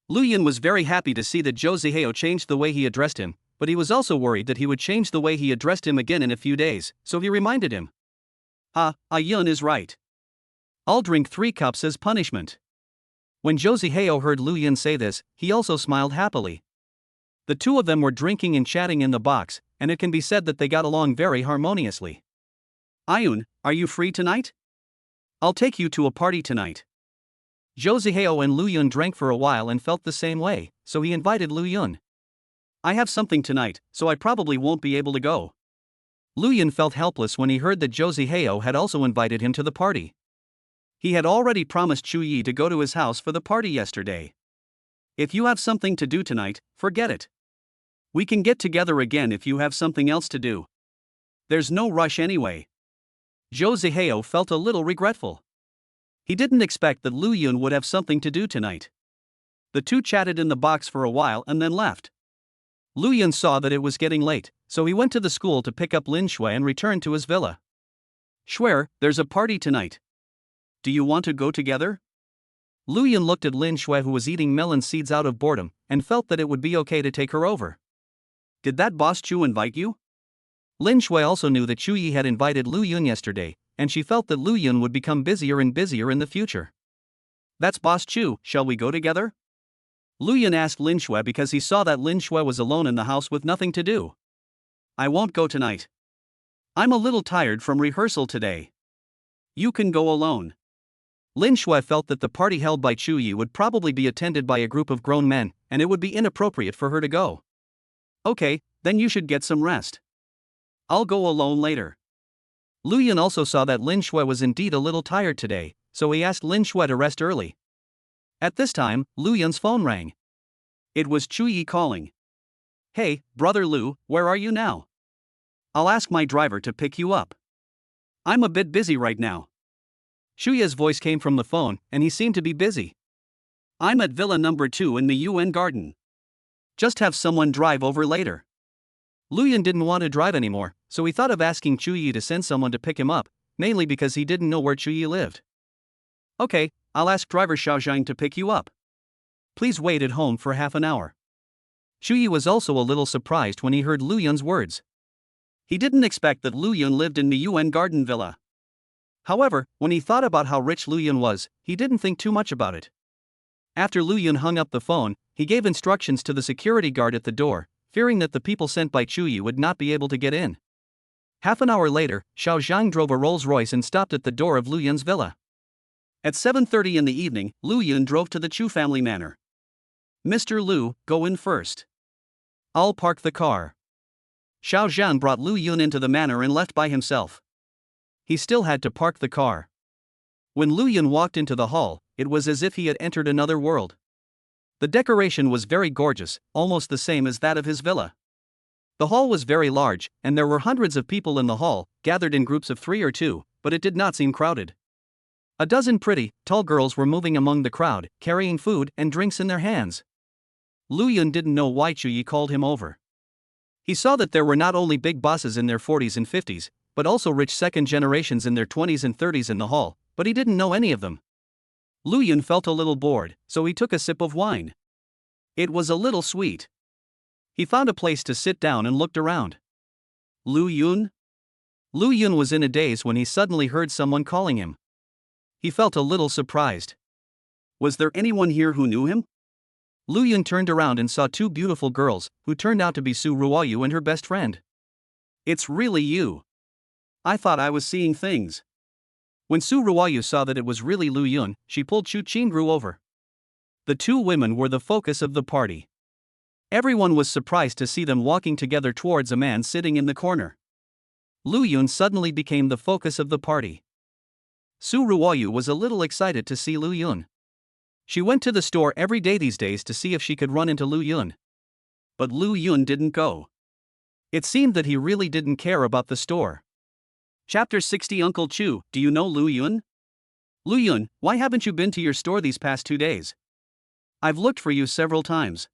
Lu Yun was very happy to see that Zhou Zihao changed the way he addressed him, but he was also worried that he would change the way he addressed him again in a few days, so he reminded him. Yun is right. I'll drink 3 cups as punishment. When Zhou Zihao heard Lu Yun say this, he also smiled happily. The two of them were drinking and chatting in the box, and it can be said that they got along very harmoniously. Ayun, are you free tonight? I'll take you to a party tonight. Zhou Zihao and Lu Yun drank for a while and felt the same way, so he invited Lu Yun. I have something tonight, so I probably won't be able to go. Lu Yun felt helpless when he heard that Zhou Zihao had also invited him to the party. He had already promised Chu Yi to go to his house for the party yesterday. If you have something to do tonight, forget it. We can get together again if you have something else to do. There's no rush anyway. Zhou Zihao felt a little regretful. He didn't expect that Lu Yun would have something to do tonight. The two chatted in the box for a while and then left. Lu Yun saw that it was getting late, so he went to the school to pick up Lin Shui and returned to his villa. Shui, there's a party tonight. Do you want to go together? Lu Yun looked at Lin Shui, who was eating melon seeds out of boredom, and felt that it would be okay to take her over. Did that boss Chu invite you? Lin Shui also knew that Chu Yi had invited Lu Yun yesterday, and she felt that Lu Yun would become busier and busier in the future. "That's Boss Chu, shall we go together?" Lu Yun asked Lin Shui because he saw that Lin Shui was alone in the house with nothing to do. "I won't go tonight. I'm a little tired from rehearsal today. You can go alone." Lin Shui felt that the party held by Chu Yi would probably be attended by a group of grown men, and it would be inappropriate for her to go. "Okay, then you should get some rest. I'll go alone later." Lu Yun also saw that Lin Shui was indeed a little tired today, so he asked Lin Shui to rest early. At this time, Lu Yun's phone rang. It was Chu Yi calling. "Hey, brother Lu, where are you now? I'll ask my driver to pick you up. I'm a bit busy right now." Chu Yi's voice came from the phone, and he seemed to be busy. "I'm at Villa number 2 in the UN Garden. Just have someone drive over later." Lu Yun didn't want to drive anymore, so he thought of asking Chu Yi to send someone to pick him up, mainly because he didn't know where Chu Yi lived. "Okay, I'll ask driver Xiaozhang to pick you up. Please wait at home for half an hour." Chu Yi was also a little surprised when he heard Lu Yun's words. He didn't expect that Lu Yun lived in the UN Garden Villa. However, when he thought about how rich Lu Yun was, he didn't think too much about it. After Lu Yun hung up the phone, he gave instructions to the security guard at the door, fearing that the people sent by Chu Yi would not be able to get in. Half an hour later, Xiao Zhang drove a Rolls-Royce and stopped at the door of Lu Yun's villa. At 7:30 in the evening, Lu Yun drove to the Chu family manor. "Mr. Lu, go in first. I'll park the car." Xiao Zhang brought Lu Yun into the manor and left by himself. He still had to park the car. When Lu Yun walked into the hall, it was as if he had entered another world. The decoration was very gorgeous, almost the same as that of his villa. The hall was very large, and there were hundreds of people in the hall, gathered in groups of 3 or 2, but it did not seem crowded. A dozen pretty, tall girls were moving among the crowd, carrying food and drinks in their hands. Lu Yun didn't know why Chu Yi called him over. He saw that there were not only big bosses in their 40s and 50s, but also rich second generations in their 20s and 30s in the hall, but he didn't know any of them. Lu Yun felt a little bored, so he took a sip of wine. It was a little sweet. He found a place to sit down and looked around. Lu Yun? Lu Yun was in a daze when he suddenly heard someone calling him. He felt a little surprised. Was there anyone here who knew him? Lu Yun turned around and saw 2 beautiful girls, who turned out to be Su Ruoyu and her best friend. "It's really you. I thought I was seeing things." When Su Ruoyu saw that it was really Lu Yun, she pulled Chu Qingru over. The 2 women were the focus of the party. Everyone was surprised to see them walking together towards a man sitting in the corner. Lu Yun suddenly became the focus of the party. Su Ruoyu was a little excited to see Lu Yun. She went to the store every day these days to see if she could run into Lu Yun. But Lu Yun didn't go. It seemed that he really didn't care about the store. Chapter 60 Uncle Chu, do you know Lu Yun? Lu Yun, why haven't you been to your store these past 2 days? I've looked for you several times.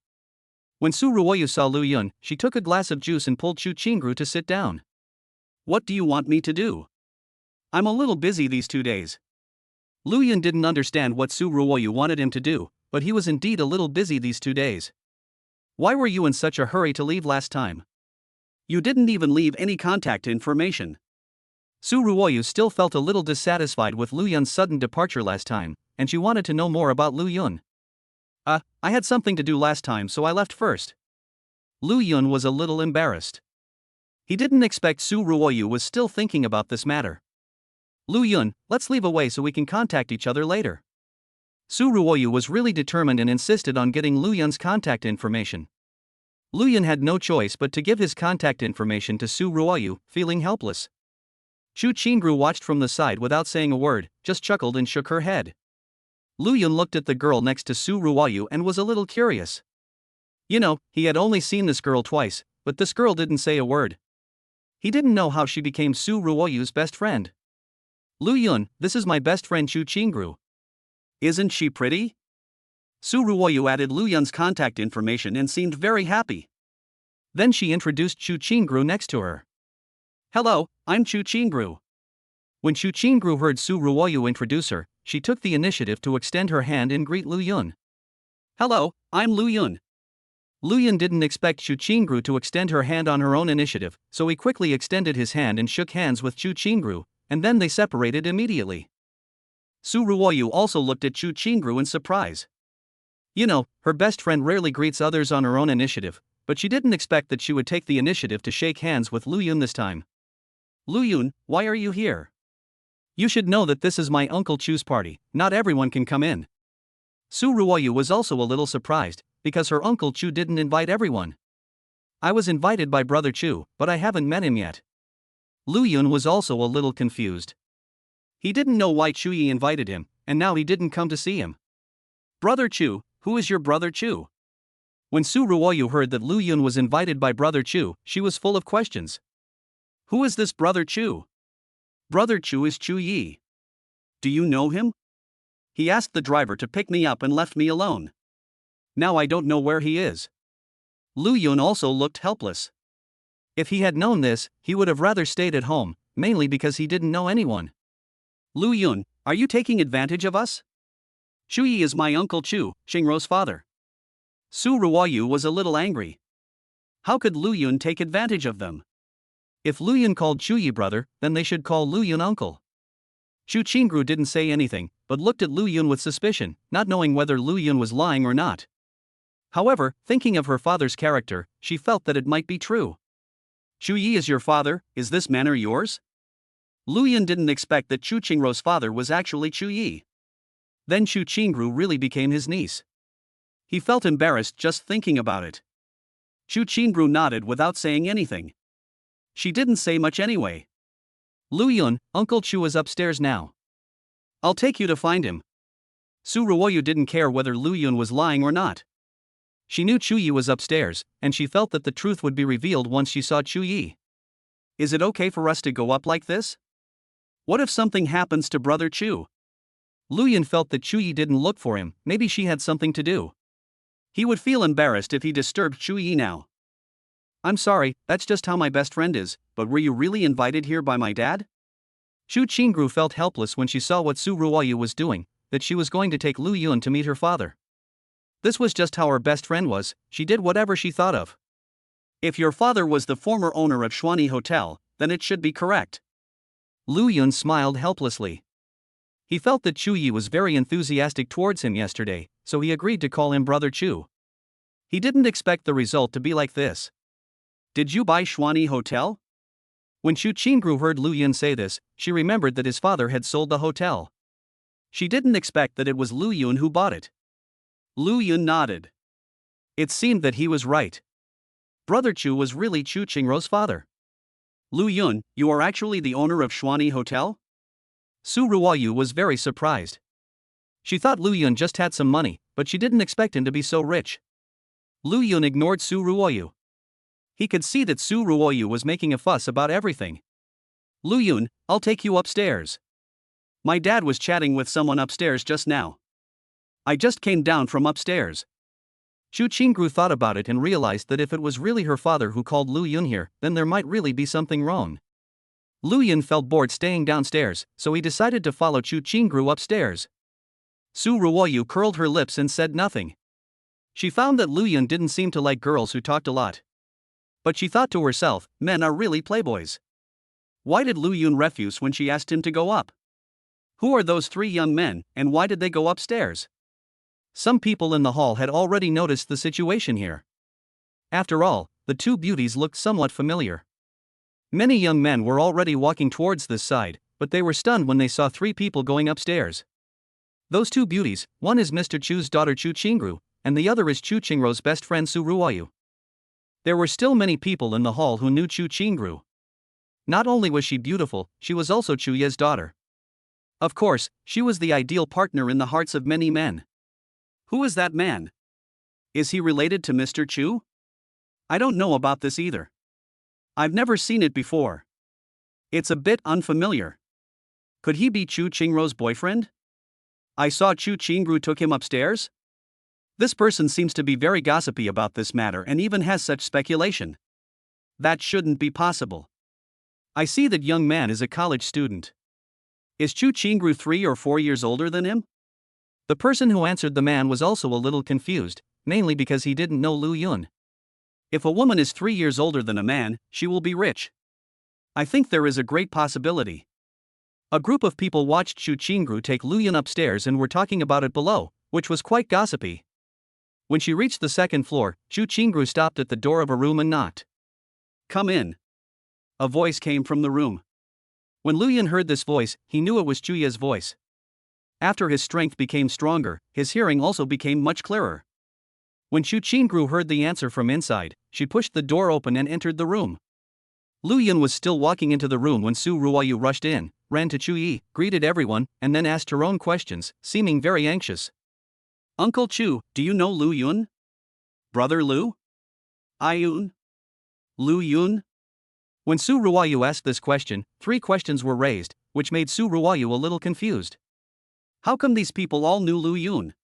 When Su Ruoyu saw Lu Yun, she took a glass of juice and pulled Chu Qingru to sit down. What do you want me to do? I'm a little busy these 2 days. Lu Yun didn't understand what Su Ruoyu wanted him to do, but he was indeed a little busy these 2 days. Why were you in such a hurry to leave last time? You didn't even leave any contact information. Su Ruoyu still felt a little dissatisfied with Lu Yun's sudden departure last time, and she wanted to know more about Lu Yun. I had something to do last time, so I left first." Lu Yun was a little embarrassed. He didn't expect Su Ruoyu was still thinking about this matter. "Lu Yun, let's leave away so we can contact each other later." Su Ruoyu was really determined and insisted on getting Lu Yun's contact information. Lu Yun had no choice but to give his contact information to Su Ruoyu, feeling helpless. Chu Qingru watched from the side without saying a word, just chuckled and shook her head. Lu Yun looked at the girl next to Su Ruoyu and was a little curious. You know, he had only seen this girl twice, but this girl didn't say a word. He didn't know how she became Su Ruoyu's best friend. "Lu Yun, this is my best friend Chu Qingru. Isn't she pretty?" Su Ruoyu added Lu Yun's contact information and seemed very happy. Then she introduced Chu Qingru next to her. "Hello, I'm Chu Qingru." When Chu Qingru heard Su Ruoyu introduce her, she took the initiative to extend her hand and greet Lu Yun. "Hello, I'm Lu Yun." Lu Yun didn't expect Chu Qingru to extend her hand on her own initiative, so he quickly extended his hand and shook hands with Chu Qingru, and then they separated immediately. Su Ruoyu also looked at Chu Qingru in surprise. You know, her best friend rarely greets others on her own initiative, but she didn't expect that she would take the initiative to shake hands with Lu Yun this time. Lu Yun, why are you here? You should know that this is my Uncle Chu's party, not everyone can come in. Su Ruoyu was also a little surprised, because her Uncle Chu didn't invite everyone. I was invited by Brother Chu, but I haven't met him yet. Lu Yun was also a little confused. He didn't know why Chu Yi invited him, and now he didn't come to see him. Brother Chu, who is your Brother Chu? When Su Ruoyu heard that Lu Yun was invited by Brother Chu, she was full of questions. Who is this Brother Chu? Brother Chu is Chu Yi. Do you know him? He asked the driver to pick me up and left me alone. Now I don't know where he is. Lu Yun also looked helpless. If he had known this, he would have rather stayed at home, mainly because he didn't know anyone. Lu Yun, are you taking advantage of us? Chu Yi is my Uncle Chu, Xingrou's father. Su Ruoyu was a little angry. How could Lu Yun take advantage of them? If Lu Yun called Chu Yi brother, then they should call Lu Yun uncle. Chu Qingru didn't say anything, but looked at Lu Yun with suspicion, not knowing whether Lu Yun was lying or not. However, thinking of her father's character, she felt that it might be true. Chu Yi is your father, is this manor yours? Lu Yun didn't expect that Chu Qingrou's father was actually Chu Yi. Then Chu Qingru really became his niece. He felt embarrassed just thinking about it. Chu Qingru nodded without saying anything. She didn't say much anyway. Lu Yun, Uncle Chu is upstairs now. I'll take you to find him. Su Ruoyu didn't care whether Lu Yun was lying or not. She knew Chu Yi was upstairs, and she felt that the truth would be revealed once she saw Chu Yi. Is it okay for us to go up like this? What if something happens to Brother Chu? Lu Yun felt that Chu Yi didn't look for him, maybe she had something to do. He would feel embarrassed if he disturbed Chu Yi now. I'm sorry, that's just how my best friend is, but were you really invited here by my dad? Chu Qingru felt helpless when she saw what Su Ruoyu was doing, that she was going to take Lu Yun to meet her father. This was just how her best friend was, she did whatever she thought of. If your father was the former owner of Xuanyi Hotel, then it should be correct. Lu Yun smiled helplessly. He felt that Chu Yi was very enthusiastic towards him yesterday, so he agreed to call him Brother Chu. He didn't expect the result to be like this. Did you buy Xuanyi Hotel? When Chu Qingru heard Lu Yun say this, she remembered that his father had sold the hotel. She didn't expect that it was Lu Yun who bought it. Lu Yun nodded. It seemed that he was right. Brother Chu was really Chu Qingrou's father. Lu Yun, you are actually the owner of Xuanyi Hotel? Su Ruoyu was very surprised. She thought Lu Yun just had some money, but she didn't expect him to be so rich. Lu Yun ignored Su Ruoyu. He could see that Su Ruoyu was making a fuss about everything. Lu Yun, I'll take you upstairs. My dad was chatting with someone upstairs just now. I just came down from upstairs. Chu Qingru thought about it and realized that if it was really her father who called Lu Yun here, then there might really be something wrong. Lu Yun felt bored staying downstairs, so he decided to follow Chu Qingru upstairs. Su Ruoyu curled her lips and said nothing. She found that Lu Yun didn't seem to like girls who talked a lot. But she thought to herself, men are really playboys. Why did Lu Yun refuse when she asked him to go up? Who are those three young men, and why did they go upstairs? Some people in the hall had already noticed the situation here. After all, the two beauties looked somewhat familiar. Many young men were already walking towards this side, but they were stunned when they saw three people going upstairs. Those two beauties, one is Mr. Chu's daughter Chu Qingru, and the other is Chu Qingrou's best friend Su Ruoyu. There were still many people in the hall who knew Chu Qingru. Not only was she beautiful, she was also Chu Ye's daughter. Of course, she was the ideal partner in the hearts of many men. Who is that man? Is he related to Mr. Chu? I don't know about this either. I've never seen it before. It's a bit unfamiliar. Could he be Chu Qingrou's boyfriend? I saw Chu Qingru took him upstairs? This person seems to be very gossipy about this matter and even has such speculation. That shouldn't be possible. I see that young man is a college student. Is Chu Qingru 3 or 4 years older than him? The person who answered the man was also a little confused, mainly because he didn't know Lu Yun. If a woman is 3 years older than a man, she will be rich. I think there is a great possibility. A group of people watched Chu Qingru take Lu Yun upstairs and were talking about it below, which was quite gossipy. When she reached the second floor, Chu Qingru stopped at the door of a room and knocked. "Come in." A voice came from the room. When Lu Yun heard this voice, he knew it was Chuya's voice. After his strength became stronger, his hearing also became much clearer. When Chu Qingru heard the answer from inside, she pushed the door open and entered the room. Lu Yun was still walking into the room when Su Ruoyu rushed in, ran to Chu Yi, greeted everyone, and then asked her own questions, seeming very anxious. "Uncle Chu, do you know Lu Yun? Brother Lu? Ayun? Lu Yun?" When Su Ruoyu asked this question, 3 questions were raised, which made Su Ruoyu a little confused. How come these people all knew Lu Yun?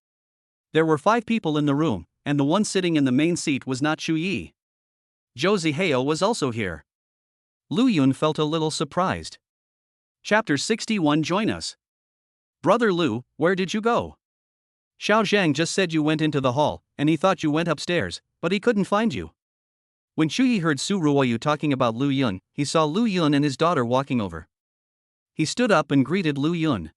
There were 5 people in the room, and the one sitting in the main seat was not Chu Yi. Zhou Zihao was also here. Lu Yun felt a little surprised. Chapter 61. Join us. Brother Lu, where did you go? Xiao Zhang just said you went into the hall, and he thought you went upstairs, but he couldn't find you. When Chu Yi heard Su Ruoyu talking about Lu Yun, he saw Lu Yun and his daughter walking over. He stood up and greeted Lu Yun.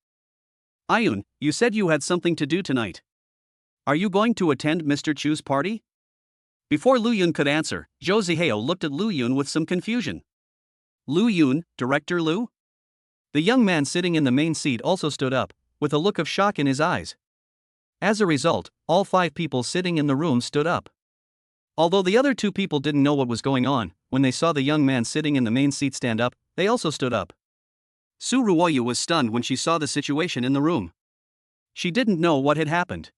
"Ayun, you said you had something to do tonight. Are you going to attend Mr. Chu's party?" Before Lu Yun could answer, Zhou Zihao looked at Lu Yun with some confusion. "Lu Yun, Director Lu?" The young man sitting in the main seat also stood up, with a look of shock in his eyes. As a result, all 5 people sitting in the room stood up. Although the other 2 people didn't know what was going on, when they saw the young man sitting in the main seat stand up, they also stood up. Su Ruoyu was stunned when she saw the situation in the room. She didn't know what had happened.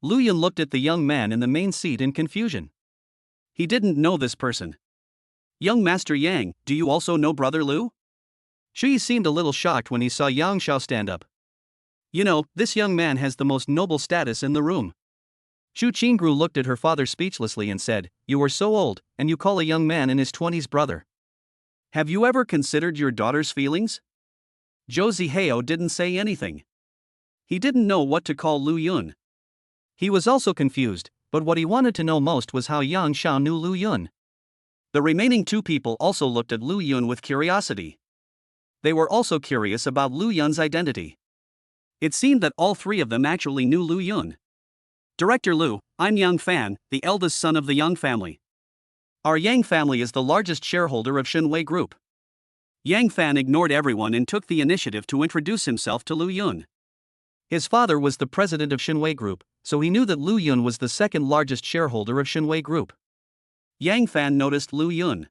Lu Yun looked at the young man in the main seat in confusion. He didn't know this person. "Young Master Yang, do you also know Brother Lu?" Shu Yi seemed a little shocked when he saw Yang Xiao stand up. "You know, this young man has the most noble status in the room." Chu Qingru looked at her father speechlessly and said, "You are so old, and you call a young man in his 20s brother. Have you ever considered your daughter's feelings?" Zhou Zihao didn't say anything. He didn't know what to call Lu Yun. He was also confused, but what he wanted to know most was how Yang Xiao knew Lu Yun. The remaining 2 people also looked at Lu Yun with curiosity. They were also curious about Lu Yun's identity. It seemed that all 3 of them actually knew Lu Yun. "Director Lu, I'm Yang Fan, the eldest son of the Yang family. Our Yang family is the largest shareholder of Shinwei Group." Yang Fan ignored everyone and took the initiative to introduce himself to Lu Yun. His father was the president of Shinwei Group, so he knew that Lu Yun was the second largest shareholder of Shinwei Group. Yang Fan noticed Lu Yun.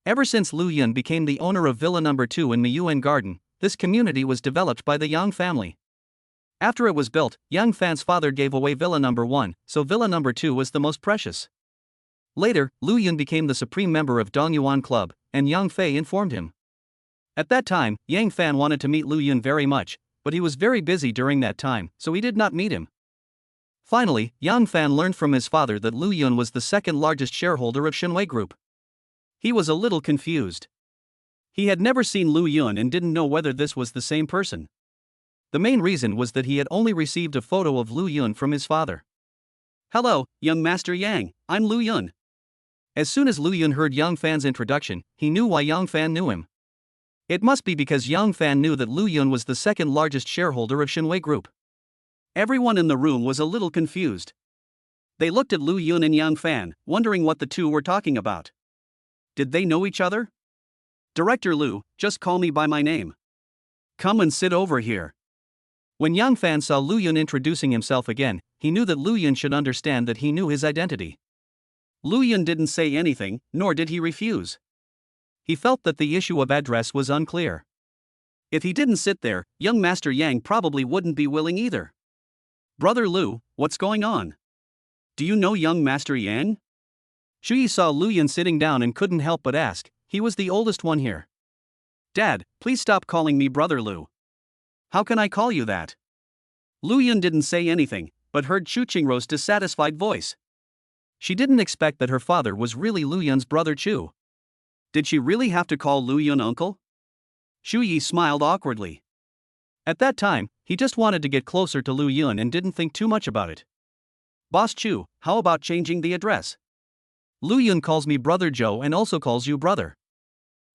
Ever since Lu Yun became the owner of Villa No. 2 in Miyuan Garden, this community was developed by the Yang family. After it was built, Yang Fan's father gave away Villa No. 1, so Villa No. 2 was the most precious. Later, Lu Yun became the supreme member of Dongyuan Club, and Yang Fei informed him. At that time, Yang Fan wanted to meet Lu Yun very much, but he was very busy during that time, so he did not meet him. Finally, Yang Fan learned from his father that Lu Yun was the second largest shareholder of Shinwei Group. He was a little confused. He had never seen Lu Yun and didn't know whether this was the same person. The main reason was that he had only received a photo of Lu Yun from his father. "Hello, young Master Yang, I'm Lu Yun." As soon as Lu Yun heard Yang Fan's introduction, he knew why Yang Fan knew him. It must be because Yang Fan knew that Lu Yun was the second largest shareholder of Shinwei Group. Everyone in the room was a little confused. They looked at Lu Yun and Yang Fan, wondering what the 2 were talking about. Did they know each other? "Director Lu, just call me by my name. Come and sit over here." When Yang Fan saw Lu Yun introducing himself again, he knew that Lu Yun should understand that he knew his identity. Lu Yun didn't say anything, nor did he refuse. He felt that the issue of address was unclear. If he didn't sit there, young Master Yang probably wouldn't be willing either. "Brother Lu, what's going on? Do you know young Master Yang?" Shu Yi saw Lu Yun sitting down and couldn't help but ask. He was the oldest one here. "Dad, please stop calling me Brother Lu. How can I call you that?" Lu Yun didn't say anything, but heard Chu Qingru's dissatisfied voice. She didn't expect that her father was really Lu Yun's brother Chu. Did she really have to call Lu Yun uncle? Shu Yi smiled awkwardly. At that time, he just wanted to get closer to Lu Yun and didn't think too much about it. "Boss Chu, how about changing the address? Lu Yun calls me Brother Joe and also calls you brother.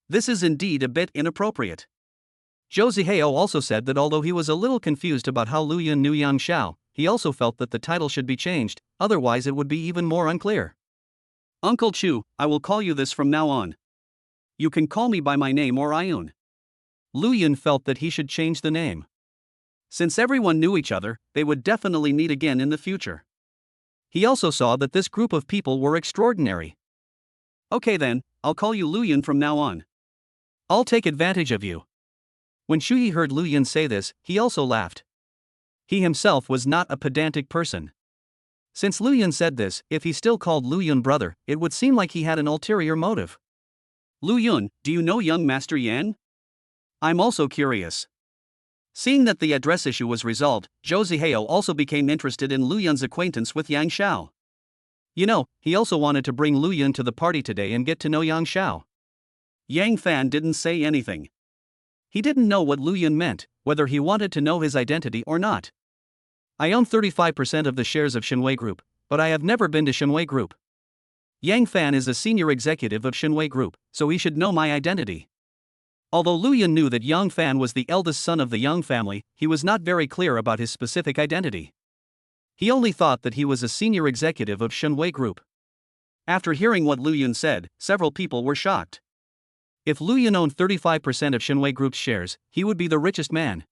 This is indeed a bit inappropriate." Zhou Zihao also said that although he was a little confused about how Lu Yun knew Yang Xiao, he also felt that the title should be changed, otherwise it would be even more unclear. Uncle Chu, I will call you this from now on. You can call me by my name or Ayun. Lu Yun felt that he should change the name. Since everyone knew each other, they would definitely meet again in the future. He also saw that this group of people were extraordinary. Okay then, I'll call you Lu Yun from now on. I'll take advantage of you. When Shuyi heard Lu Yun say this, he also laughed. He himself was not a pedantic person. Since Lu Yun said this, if he still called Lu Yun brother, it would seem like he had an ulterior motive. Lu Yun, do you know young Master Yan? I'm also curious. Seeing that the address issue was resolved, Zhou Zihao also became interested in Lu Yun's acquaintance with Yang Xiao. You know, he also wanted to bring Lu Yun to the party today and get to know Yang Xiao. Yang Fan didn't say anything. He didn't know what Lu Yun meant, whether he wanted to know his identity or not. I own 35% of the shares of Shenwei Group, but I have never been to Shenwei Group. Yang Fan is a senior executive of Shenwei Group, so he should know my identity. Although Lu Yun knew that Yang Fan was the eldest son of the Yang family, he was not very clear about his specific identity. He only thought that he was a senior executive of Shenwei Group. After hearing what Lu Yun said, several people were shocked. If Lu Yun owned 35% of Shenwei Group's shares, he would be the richest man.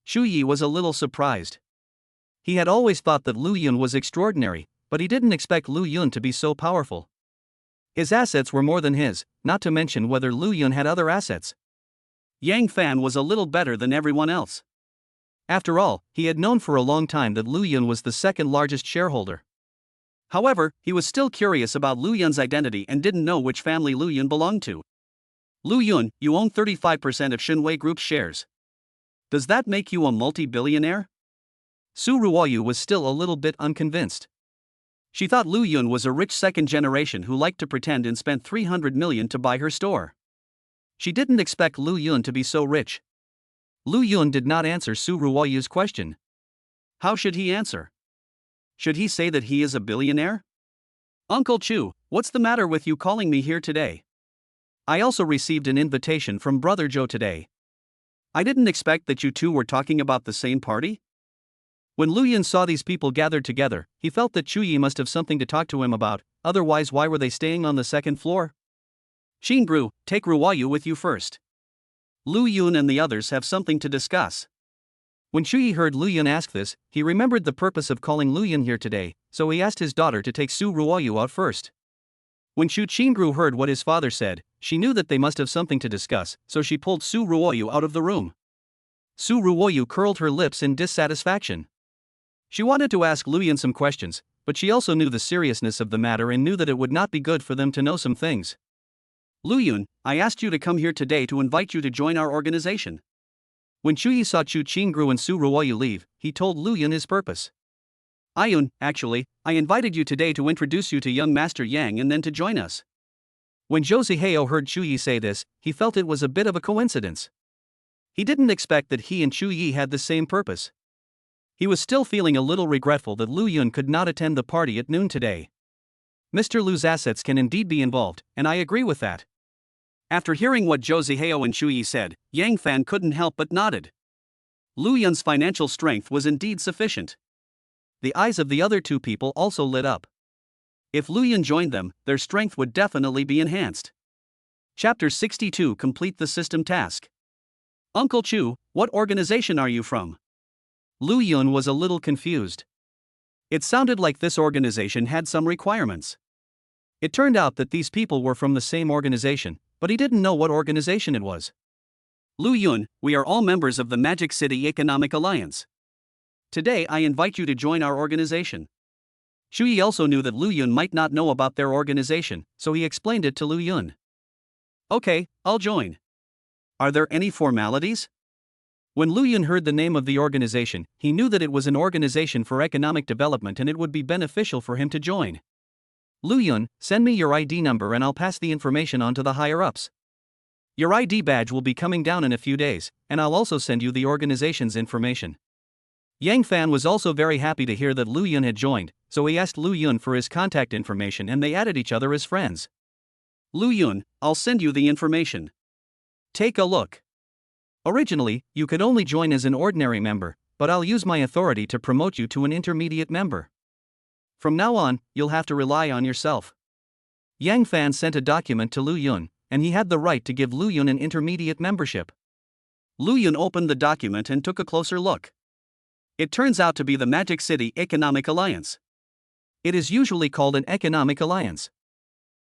Shu Yi was a little surprised. He had always thought that Lu Yun was extraordinary, but he didn't expect Lu Yun to be so powerful. His assets were more than his, not to mention whether Lu Yun had other assets. Yang Fan was a little better than everyone else. After all, he had known for a long time that Lu Yun was the second largest shareholder. However, he was still curious about Lu Yun's identity and didn't know which family Lu Yun belonged to. Lu Yun, you own 35% of Shenwei Group's shares. Does that make you a multi-billionaire? Su Ruoyu was still a little bit unconvinced. She thought Lu Yun was a rich second generation who liked to pretend and spent 300 million to buy her store. She didn't expect Lu Yun to be so rich. Lu Yun did not answer Su Ruoyu's question. How should he answer? Should he say that he is a billionaire? Uncle Chu, what's the matter with you calling me here today? I also received an invitation from Brother Joe today. I didn't expect that you two were talking about the same party. When Lu Yun saw these people gathered together, he felt that Chu Yi must have something to talk to him about, otherwise why were they staying on the second floor? Xingru, take Ruoyu with you first. Lu Yun and the others have something to discuss. When Chu Yi heard Lu Yun ask this, he remembered the purpose of calling Lu Yun here today, so he asked his daughter to take Su Ruoyu out first. When Xu Qingru heard what his father said, she knew that they must have something to discuss, so she pulled Su Ruoyu out of the room. Su Ruoyu curled her lips in dissatisfaction. She wanted to ask Lu Yun some questions, but she also knew the seriousness of the matter and knew that it would not be good for them to know some things. Lu Yun, I asked you to come here today to invite you to join our organization. When Chu Yi saw Chu Qingru and Su Ruoyu leave, he told Lu Yun his purpose. Ayun, actually, I invited you today to introduce you to young Master Yang and then to join us. When Zhou Zihao heard Chu Yi say this, he felt it was a bit of a coincidence. He didn't expect that he and Chu Yi had the same purpose. He was still feeling a little regretful that Lu Yun could not attend the party at noon today. Mr. Lu's assets can indeed be involved, and I agree with that. After hearing what Zhou Zihao and Chu Yi said, Yang Fan couldn't help but nodded. Lu Yun's financial strength was indeed sufficient. The eyes of the other two people also lit up. If Lu Yun joined them, their strength would definitely be enhanced. Chapter 62 Complete the System Task. Uncle Chu, what organization are you from? Lu Yun was a little confused. It sounded like this organization had some requirements. It turned out that these people were from the same organization, but he didn't know what organization it was. Lu Yun, we are all members of the Magic City Economic Alliance. Today I invite you to join our organization. Shu Yi also knew that Lu Yun might not know about their organization, so he explained it to Lu Yun. Okay, I'll join. Are there any formalities? When Lu Yun heard the name of the organization, he knew that it was an organization for economic development and it would be beneficial for him to join. Lu Yun, send me your ID number and I'll pass the information on to the higher-ups. Your ID badge will be coming down in a few days, and I'll also send you the organization's information. Yang Fan was also very happy to hear that Lu Yun had joined, so he asked Lu Yun for his contact information and they added each other as friends. Lu Yun, I'll send you the information. Take a look. Originally, you could only join as an ordinary member, but I'll use my authority to promote you to an intermediate member. From now on, you'll have to rely on yourself. Yang Fan sent a document to Lu Yun, and he had the right to give Lu Yun an intermediate membership. Lu Yun opened the document and took a closer look. It turns out to be the Magic City Economic Alliance. It is usually called an economic alliance.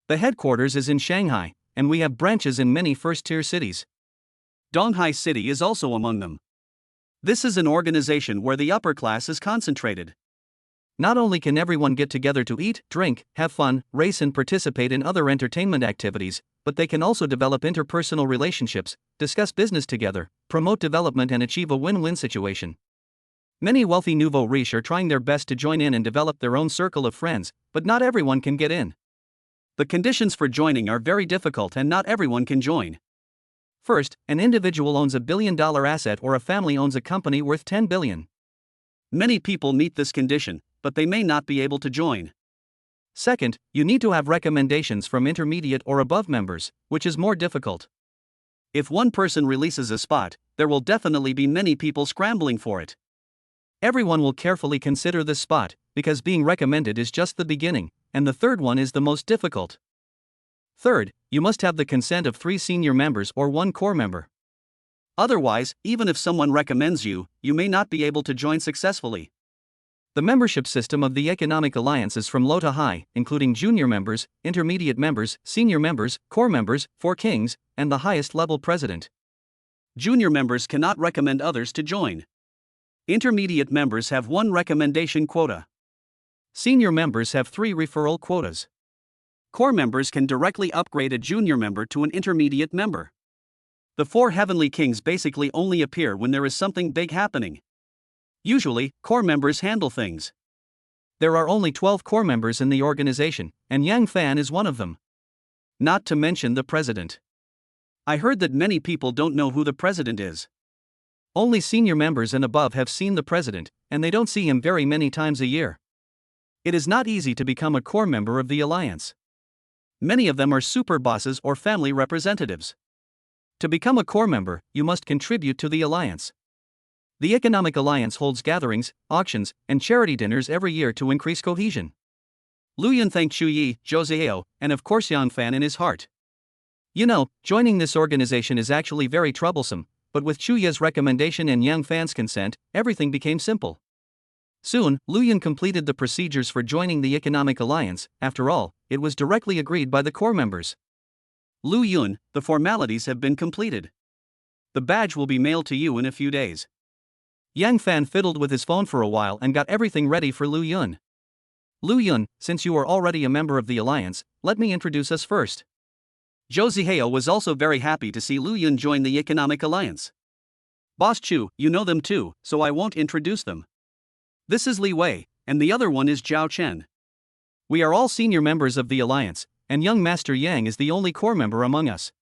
The headquarters is in Shanghai, and we have branches in many first-tier cities. Donghai City is also among them. This is an organization where the upper class is concentrated. Not only can everyone get together to eat, drink, have fun, race and participate in other entertainment activities, but they can also develop interpersonal relationships, discuss business together, promote development and achieve a win-win situation. Many wealthy nouveau riche are trying their best to join in and develop their own circle of friends, but not everyone can get in. The conditions for joining are very difficult and not everyone can join. First, an individual owns a billion-dollar asset or a family owns a company worth 10 billion. Many people meet this condition, but they may not be able to join. Second, you need to have recommendations from intermediate or above members, which is more difficult. If one person releases a spot, there will definitely be many people scrambling for it. Everyone will carefully consider this spot, because being recommended is just the beginning, and the third one is the most difficult. Third, you must have the consent of 3 senior members or 1 core member. Otherwise, even if someone recommends you, you may not be able to join successfully. The membership system of the Economic Alliance is from low to high, including junior members, intermediate members, senior members, core members, 4 kings, and the highest level president. Junior members cannot recommend others to join. Intermediate members have 1 recommendation quota. Senior members have 3 referral quotas. Core members can directly upgrade a junior member to an intermediate member. The 4 heavenly kings basically only appear when there is something big happening. Usually, core members handle things. There are only 12 core members in the organization, and Yang Fan is one of them. Not to mention the president. I heard that many people don't know who the president is. Only senior members and above have seen the president, and they don't see him very many times a year. It is not easy to become a core member of the alliance. Many of them are super bosses or family representatives. To become a core member, you must contribute to the alliance. The Economic Alliance holds gatherings, auctions, and charity dinners every year to increase cohesion. Lu Yun thanked Chu Yi, Joseo, and of course Yang Fan in his heart. You know, joining this organization is actually very troublesome, but with Chu Yi's recommendation and Yang Fan's consent, everything became simple. Soon, Lu Yun completed the procedures for joining the Economic Alliance. After all, it was directly agreed by the core members. Lu Yun, the formalities have been completed. The badge will be mailed to you in a few days. Yang Fan fiddled with his phone for a while and got everything ready for Lu Yun. Lu Yun, since you are already a member of the alliance, let me introduce us first. Zhou Zihao was also very happy to see Lu Yun join the Economic Alliance. Boss Chu, you know them too, so I won't introduce them. This is Li Wei, and the other one is Zhao Chen. We are all senior members of the alliance, and young Master Yang is the only core member among us.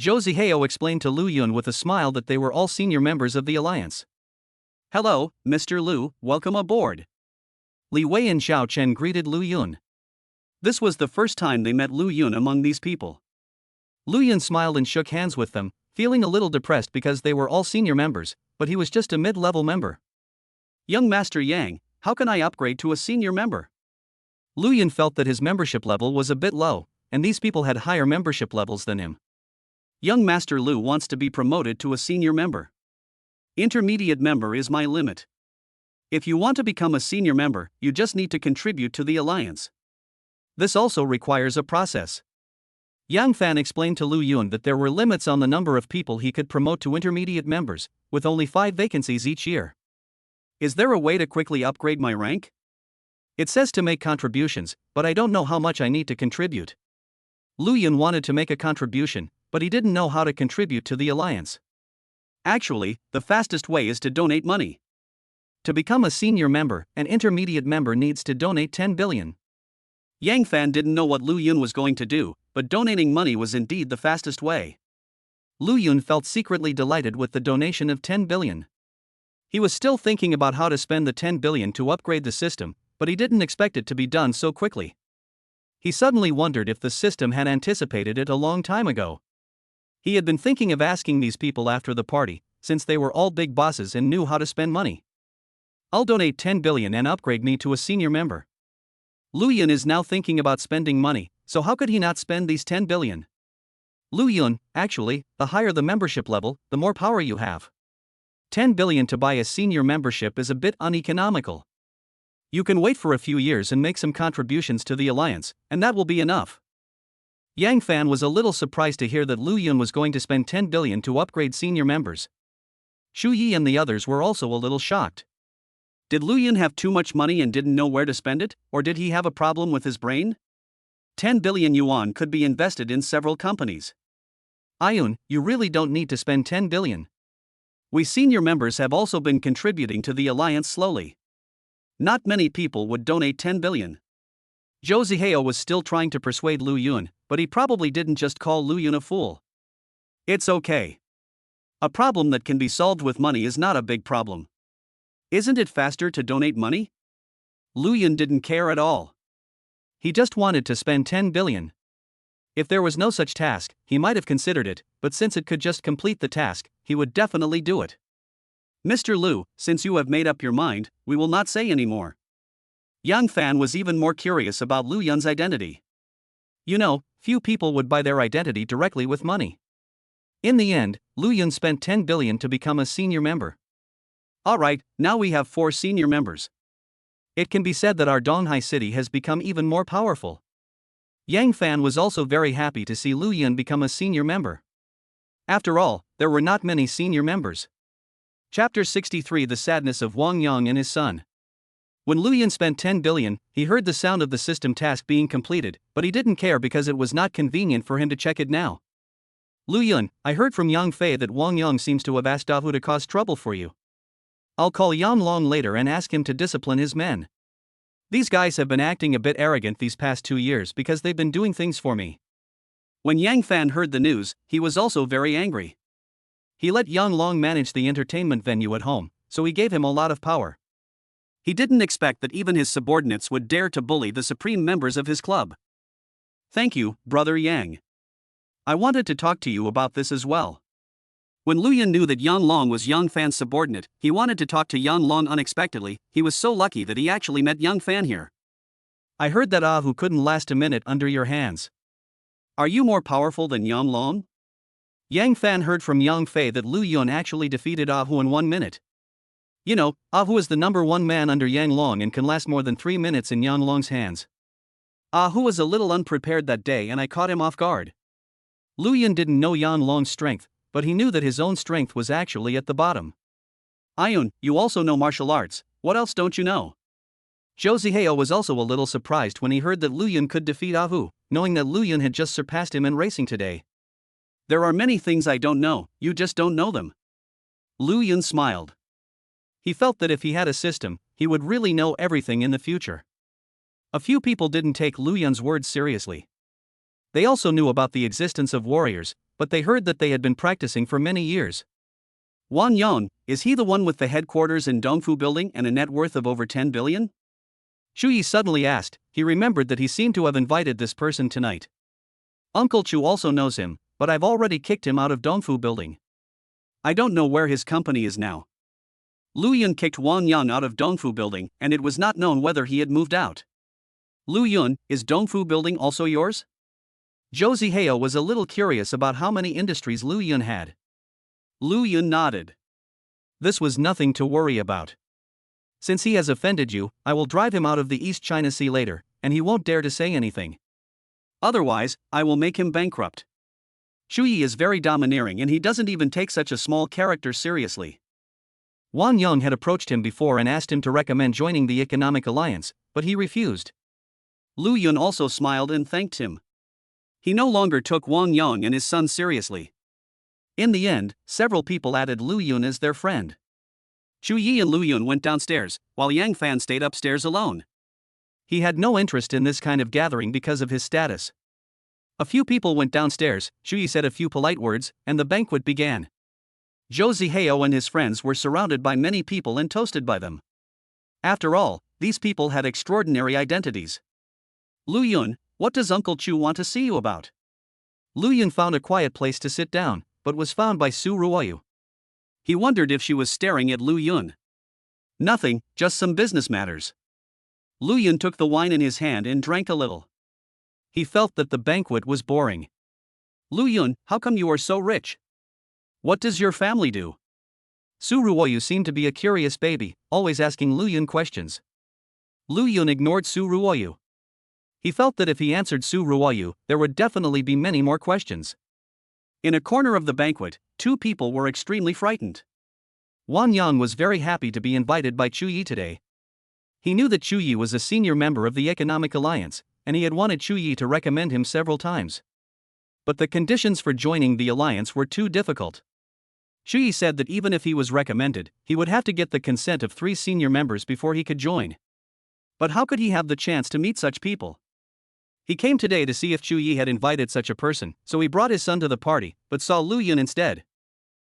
Zhou Zihao explained to Lu Yun with a smile that they were all senior members of the alliance. Hello, Mr. Lu, welcome aboard. Li Wei and Zhao Chen greeted Lu Yun. This was the first time they met Lu Yun among these people. Lu Yun smiled and shook hands with them, feeling a little depressed because they were all senior members, but he was just a mid-level member. Young Master Yang, how can I upgrade to a senior member? Lu Yun felt that his membership level was a bit low, and these people had higher membership levels than him. Young Master Lu wants to be promoted to a senior member. Intermediate member is my limit. If you want to become a senior member, you just need to contribute to the alliance. This also requires a process. Yang Fan explained to Lu Yun that there were limits on the number of people he could promote to intermediate members, with only 5 vacancies each year. Is there a way to quickly upgrade my rank? It says to make contributions, but I don't know how much I need to contribute. Lu Yun wanted to make a contribution, but he didn't know how to contribute to the alliance. Actually, the fastest way is to donate money. To become a senior member, an intermediate member needs to donate 10 billion. Yang Fan didn't know what Lu Yun was going to do, but donating money was indeed the fastest way. Lu Yun felt secretly delighted with the donation of 10 billion. He was still thinking about how to spend the 10 billion to upgrade the system, but he didn't expect it to be done so quickly. He suddenly wondered if the system had anticipated it a long time ago. He had been thinking of asking these people after the party, since they were all big bosses and knew how to spend money. I'll donate 10 billion and upgrade me to a senior member. Lu Yun is now thinking about spending money, so how could he not spend these 10 billion? Lu Yun, actually, the higher the membership level, the more power you have. 10 billion to buy a senior membership is a bit uneconomical. You can wait for a few years and make some contributions to the alliance, and that will be enough. Yang Fan was a little surprised to hear that Lu Yun was going to spend 10 billion to upgrade senior members. Shu Yi and the others were also a little shocked. Did Lu Yun have too much money and didn't know where to spend it, or did he have a problem with his brain? 10 billion yuan could be invested in several companies. Ayun, you really don't need to spend 10 billion. We senior members have also been contributing to the alliance slowly. Not many people would donate 10 billion. Zhou Zihao was still trying to persuade Lu Yun, but he probably didn't just call Lu Yun a fool. It's okay. A problem that can be solved with money is not a big problem. Isn't it faster to donate money? Lu Yun didn't care at all. He just wanted to spend 10 billion. If there was no such task, he might have considered it, but since it could just complete the task, he would definitely do it. Mr. Lu, since you have made up your mind, we will not say any more. Yang Fan was even more curious about Lu Yun's identity. You know, few people would buy their identity directly with money. In the end, Lu Yun spent 10 billion to become a senior member. Alright, now we have 4 senior members. It can be said that our Donghai city has become even more powerful. Yang Fan was also very happy to see Lu Yun become a senior member. After all, there were not many senior members. Chapter 63: The Sadness of Wang Yang and his son. When Lu Yun spent 10 billion, he heard the sound of the system task being completed, but he didn't care because it was not convenient for him to check it now. Lu Yun, I heard from Yang Fei that Wang Yang seems to have asked Dahu to cause trouble for you. I'll call Yan Long later and ask him to discipline his men. These guys have been acting a bit arrogant these past 2 years because they've been doing things for me. When Yang Fan heard the news, he was also very angry. He let Yang Long manage the entertainment venue at home, so he gave him a lot of power. He didn't expect that even his subordinates would dare to bully the supreme members of his club. Thank you, Brother Yang. I wanted to talk to you about this as well. When Lu Yun knew that Yang Long was Yang Fan's subordinate, he wanted to talk to Yang Long unexpectedly. He was so lucky that he actually met Yang Fan here. I heard that Ahu couldn't last a minute under your hands. Are you more powerful than Yang Long? Yang Fan heard from Yang Fei that Lu Yun actually defeated Ahu in 1 minute. You know, Ahu is the number 1 man under Yang Long and can last more than 3 minutes in Yang Long's hands. Ahu was a little unprepared that day and I caught him off guard. Lu Yun didn't know Yang Long's strength, but he knew that his own strength was actually at the bottom. Ayun, you also know martial arts, what else don't you know? Zhou Zihao was also a little surprised when he heard that Lu Yun could defeat Ahu, knowing that Lu Yun had just surpassed him in racing today. There are many things I don't know, you just don't know them. Lu Yun smiled. He felt that if he had a system, he would really know everything in the future. A few people didn't take Lu Yun's words seriously. They also knew about the existence of warriors, but they heard that they had been practicing for many years. Wang Yang, is he the one with the headquarters in Dongfu Building and a net worth of over 10 billion? Shu Yi suddenly asked. He remembered that he seemed to have invited this person tonight. Uncle Chu also knows him, but I've already kicked him out of Dongfu Building. I don't know where his company is now. Lu Yun kicked Wang Yang out of Dongfu Building, and it was not known whether he had moved out. Lu Yun, is Dongfu Building also yours? Zhou Zihao was a little curious about how many industries Lu Yun had. Lu Yun nodded. This was nothing to worry about. Since he has offended you, I will drive him out of the East China Sea later, and he won't dare to say anything. Otherwise, I will make him bankrupt. Shu Yi is very domineering and he doesn't even take such a small character seriously. Wang Yang had approached him before and asked him to recommend joining the Economic Alliance, but he refused. Lu Yun also smiled and thanked him. He no longer took Wang Yang and his son seriously. In the end, several people added Lu Yun as their friend. Shu Yi and Lu Yun went downstairs, while Yang Fan stayed upstairs alone. He had no interest in this kind of gathering because of his status. A few people went downstairs, Shu Yi said a few polite words, and the banquet began. Zhou Zihao and his friends were surrounded by many people and toasted by them. After all, these people had extraordinary identities. Lu Yun, what does Uncle Chu want to see you about? Lu Yun found a quiet place to sit down, but was found by Su Ruoyu. He wondered if she was staring at Lu Yun. Nothing, just some business matters. Lu Yun took the wine in his hand and drank a little. He felt that the banquet was boring. Lu Yun, how come you are so rich? What does your family do? Su Ruoyu seemed to be a curious baby, always asking Lu Yun questions. Lu Yun ignored Su Ruoyu. He felt that if he answered Su Ruoyu, there would definitely be many more questions. In a corner of the banquet, two people were extremely frightened. Wang Yang was very happy to be invited by Chu Yi today. He knew that Chu Yi was a senior member of the Economic Alliance, and he had wanted Chu Yi to recommend him several times. But the conditions for joining the alliance were too difficult. Chu Yi said that even if he was recommended, he would have to get the consent of 3 senior members before he could join. But how could he have the chance to meet such people? He came today to see if Chu Yi had invited such a person, so he brought his son to the party, but saw Lu Yun instead.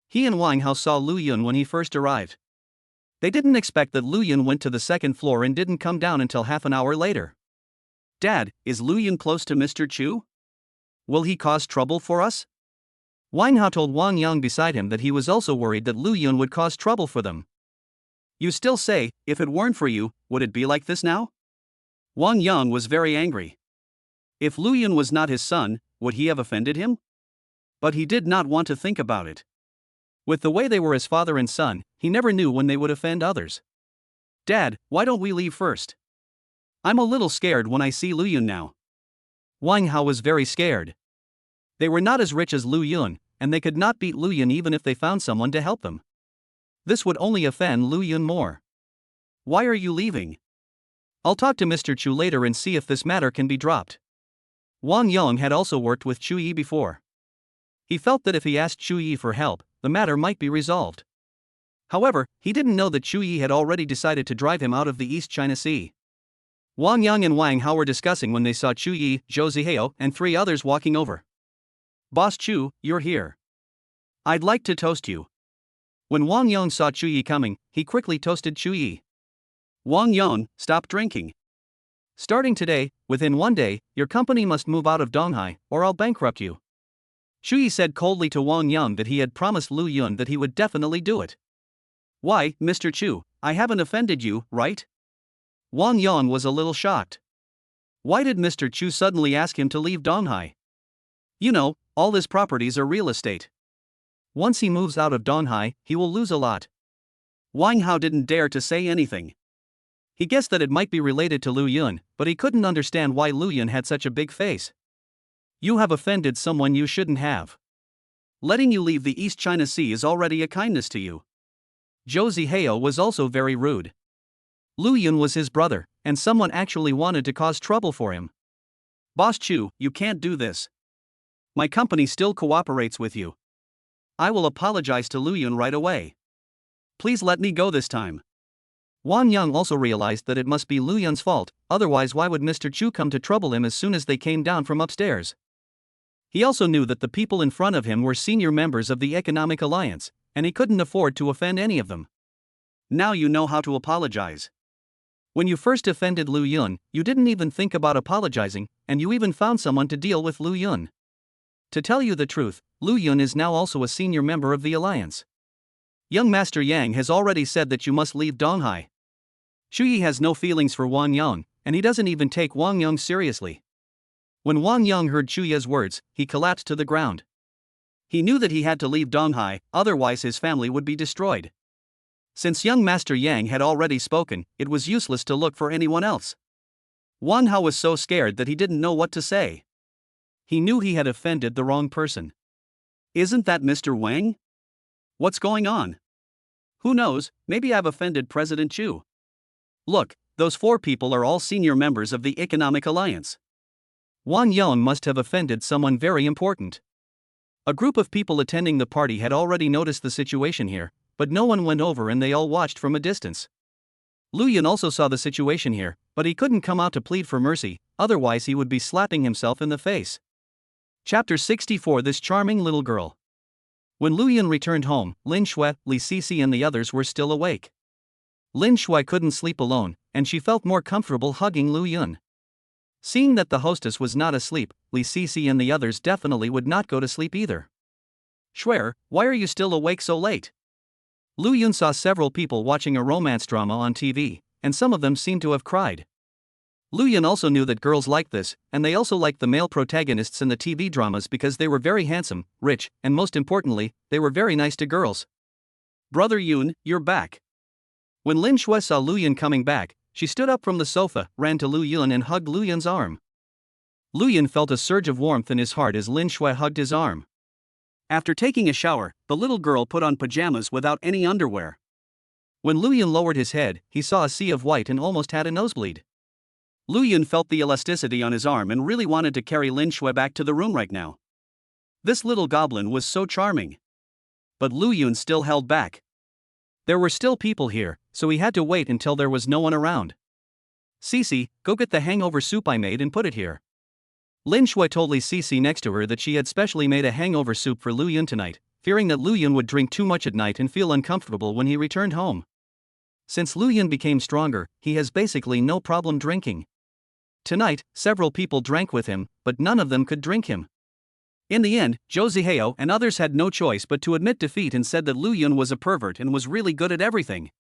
He and Wang Hao saw Lu Yun when he first arrived. They didn't expect that Lu Yun went to the second floor and didn't come down until half an hour later. Dad, is Lu Yun close to Mr. Chu? Will he cause trouble for us? Wang Hao told Wang Yang beside him that he was also worried that Lu Yun would cause trouble for them. You still say, if it weren't for you, would it be like this now? Wang Yang was very angry. If Lu Yun was not his son, would he have offended him? But he did not want to think about it. With the way they were as father and son, he never knew when they would offend others. Dad, why don't we leave first? I'm a little scared when I see Lu Yun now. Wang Hao was very scared. They were not as rich as Lu Yun, and they could not beat Lu Yun even if they found someone to help them. This would only offend Lu Yun more. Why are you leaving? I'll talk to Mr. Chu later and see if this matter can be dropped. Wang Yang had also worked with Chu Yi before. He felt that if he asked Chu Yi for help, the matter might be resolved. However, he didn't know that Chu Yi had already decided to drive him out of the East China Sea. Wang Yang and Wang Hao were discussing when they saw Chu Yi, Zhou Zihao, and 3 others walking over. Boss Chu, you're here. I'd like to toast you. When Wang Yang saw Chu Yi coming, he quickly toasted Chu Yi. Wang Yang, stop drinking. Starting today, within 1 day, your company must move out of Donghai, or I'll bankrupt you. Chu Yi said coldly to Wang Yang that he had promised Lu Yun that he would definitely do it. Why, Mr. Chu, I haven't offended you, right? Wang Yang was a little shocked. Why did Mr. Chu suddenly ask him to leave Donghai? You know, all his properties are real estate. Once he moves out of Donghai, he will lose a lot. Wang Hao didn't dare to say anything. He guessed that it might be related to Lu Yun, but he couldn't understand why Lu Yun had such a big face. You have offended someone you shouldn't have. Letting you leave the East China Sea is already a kindness to you. Zhou Zihao was also very rude. Lu Yun was his brother, and someone actually wanted to cause trouble for him. Boss Chu, you can't do this. My company still cooperates with you. I will apologize to Lu Yun right away. Please let me go this time. Wang Yang also realized that it must be Lu Yun's fault, otherwise why would Mr. Chu come to trouble him as soon as they came down from upstairs? He also knew that the people in front of him were senior members of the Economic Alliance, and he couldn't afford to offend any of them. Now you know how to apologize. When you first offended Lu Yun, you didn't even think about apologizing, and you even found someone to deal with Lu Yun. To tell you the truth, Lu Yun is now also a senior member of the Alliance. Young Master Yang has already said that you must leave Donghai. Chu Yi has no feelings for Wang Yang, and he doesn't even take Wang Yang seriously. When Wang Yang heard Chu Yi's words, he collapsed to the ground. He knew that he had to leave Donghai, otherwise his family would be destroyed. Since young Master Yang had already spoken, it was useless to look for anyone else. Wang Hao was so scared that he didn't know what to say. He knew he had offended the wrong person. Isn't that Mr. Wang? What's going on? Who knows, maybe I've offended President Chu. Look, those 4 people are all senior members of the Economic Alliance. Wang Yang must have offended someone very important. A group of people attending the party had already noticed the situation here, but no one went over and they all watched from a distance. Lu Yun also saw the situation here, but he couldn't come out to plead for mercy, otherwise he would be slapping himself in the face. Chapter 64 This charming little girl. When Lu Yun returned home, Lin Shui, Li Sisi and the others were still awake. Lin Shui couldn't sleep alone, and she felt more comfortable hugging Lu Yun. Seeing that the hostess was not asleep, Li Sisi and the others definitely would not go to sleep either. Shuer, why are you still awake so late? Lu Yun saw several people watching a romance drama on TV, and some of them seemed to have cried. Lu Yun also knew that girls liked this, and they also liked the male protagonists in the TV dramas because they were very handsome, rich, and most importantly, they were very nice to girls. Brother Yun, you're back. When Lin Shui saw Lu Yun coming back, she stood up from the sofa, ran to Lu Yun and hugged Lu Yun's arm. Lu Yun felt a surge of warmth in his heart as Lin Shui hugged his arm. After taking a shower, the little girl put on pajamas without any underwear. When Lu Yun lowered his head, he saw a sea of white and almost had a nosebleed. Lu Yun felt the elasticity on his arm and really wanted to carry Lin Shui back to the room right now. This little goblin was so charming. But Lu Yun still held back. There were still people here, so he had to wait until there was no one around. Sisi, go get the hangover soup I made and put it here. Lin Shui told Li Sisi next to her that she had specially made a hangover soup for Lu Yun tonight, fearing that Lu Yun would drink too much at night and feel uncomfortable when he returned home. Since Lu Yun became stronger, he has basically no problem drinking. Tonight, several people drank with him, but none of them could drink him. In the end, Zhou Zihao and others had no choice but to admit defeat and said that Lu Yun was a pervert and was really good at everything.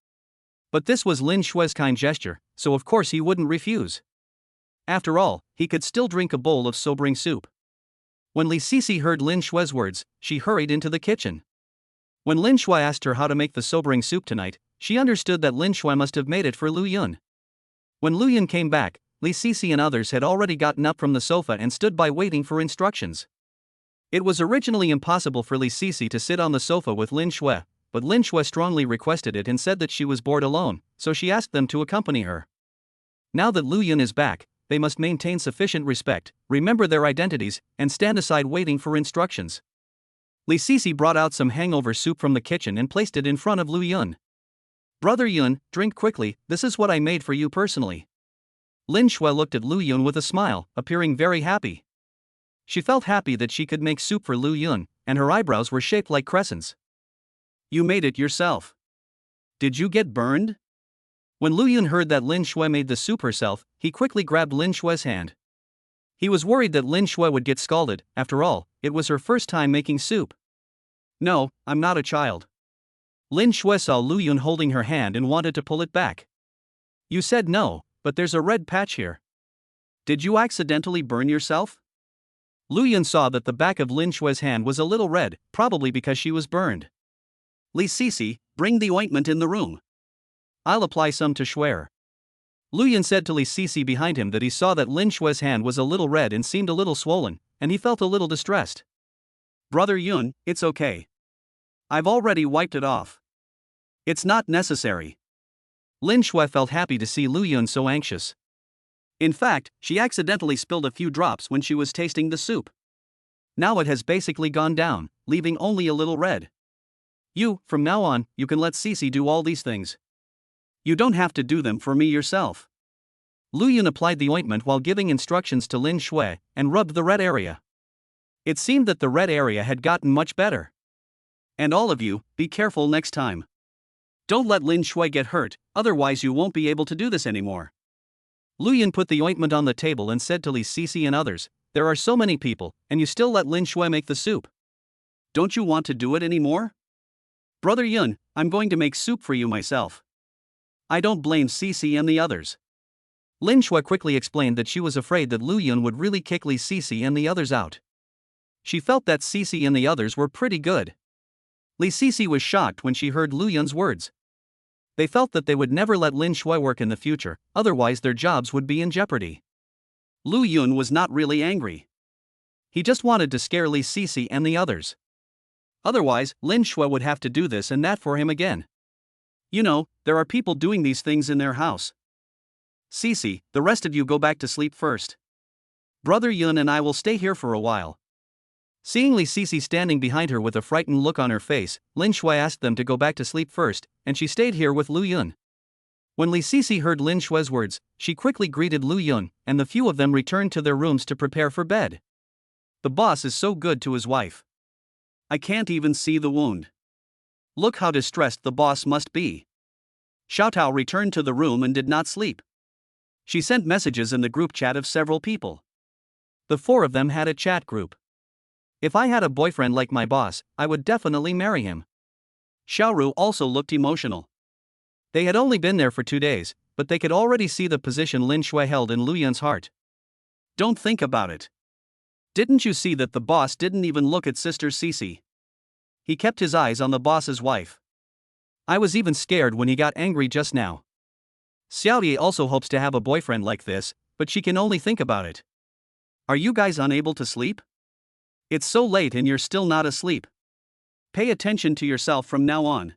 But this was Lin Shui's kind gesture, so of course he wouldn't refuse. After all, he could still drink a bowl of sobering soup. When Li Sisi heard Lin Shui's words, she hurried into the kitchen. When Lin Shui asked her how to make the sobering soup tonight, she understood that Lin Shui must have made it for Lu Yun. When Lu Yun came back, Li Sisi and others had already gotten up from the sofa and stood by waiting for instructions. It was originally impossible for Li Sisi to sit on the sofa with Lin Shui, but Lin Shui strongly requested it and said that she was bored alone, so she asked them to accompany her. Now that Lu Yun is back, they must maintain sufficient respect, remember their identities, and stand aside waiting for instructions. Li Sisi brought out some hangover soup from the kitchen and placed it in front of Lu Yun. Brother Yun, drink quickly, this is what I made for you personally. Lin Shui looked at Lu Yun with a smile, appearing very happy. She felt happy that she could make soup for Lu Yun, and her eyebrows were shaped like crescents. You made it yourself. Did you get burned? When Lu Yun heard that Lin Shui made the soup herself, he quickly grabbed Lin Shui's hand. He was worried that Lin Shui would get scalded, after all, it was her first time making soup. No, I'm not a child. Lin Shui saw Lu Yun holding her hand and wanted to pull it back. You said no, but there's a red patch here. Did you accidentally burn yourself? Lu Yun saw that the back of Lin Shui's hand was a little red, probably because she was burned. Li Sisi, bring the ointment in the room. I'll apply some to Shuer. Lu Yun said to Li Sisi behind him that he saw that Lin Shui's hand was a little red and seemed a little swollen, and he felt a little distressed. Brother Yun, it's okay. I've already wiped it off. It's not necessary. Lin Shui felt happy to see Lu Yun so anxious. In fact, she accidentally spilled a few drops when she was tasting the soup. Now it has basically gone down, leaving only a little red. From now on, you can let Sisi do all these things. You don't have to do them for me yourself. Lu Yun applied the ointment while giving instructions to Lin Shui, and rubbed the red area. It seemed that the red area had gotten much better. And all of you, be careful next time. Don't let Lin Shui get hurt, otherwise you won't be able to do this anymore. Lu Yun put the ointment on the table and said to Li Sisi and others, there are so many people, and you still let Lin Shui make the soup. Don't you want to do it anymore? Brother Yun, I'm going to make soup for you myself. I don't blame Sisi and the others. Lin Shui quickly explained that she was afraid that Lu Yun would really kick Li Sisi and the others out. She felt that Sisi and the others were pretty good. Li Sisi was shocked when she heard Lu Yun's words. They felt that they would never let Lin Shui work in the future, otherwise their jobs would be in jeopardy. Lu Yun was not really angry. He just wanted to scare Li Sisi and the others. Otherwise, Lin Shui would have to do this and that for him again. You know, there are people doing these things in their house. Sisi, the rest of you go back to sleep first. Brother Yun and I will stay here for a while. Seeing Li Sisi standing behind her with a frightened look on her face, Lin Shui asked them to go back to sleep first, and she stayed here with Lu Yun. When Li Sisi heard Lin Shui's words, she quickly greeted Lu Yun, and the few of them returned to their rooms to prepare for bed. The boss is so good to his wife. I can't even see the wound. Look how distressed the boss must be. Xiao Tao returned to the room and did not sleep. She sent messages in the group chat of several people. The four of them had a chat group. If I had a boyfriend like my boss, I would definitely marry him. Xiaoru also looked emotional. They had only been there for 2 days, but they could already see the position Lin Shui held in Lu Yun's heart. Don't think about it. Didn't you see that the boss didn't even look at Sister Cece? He kept his eyes on the boss's wife. I was even scared when he got angry just now. Xiaoye also hopes to have a boyfriend like this, but she can only think about it. Are you guys unable to sleep? It's so late and you're still not asleep. Pay attention to yourself from now on.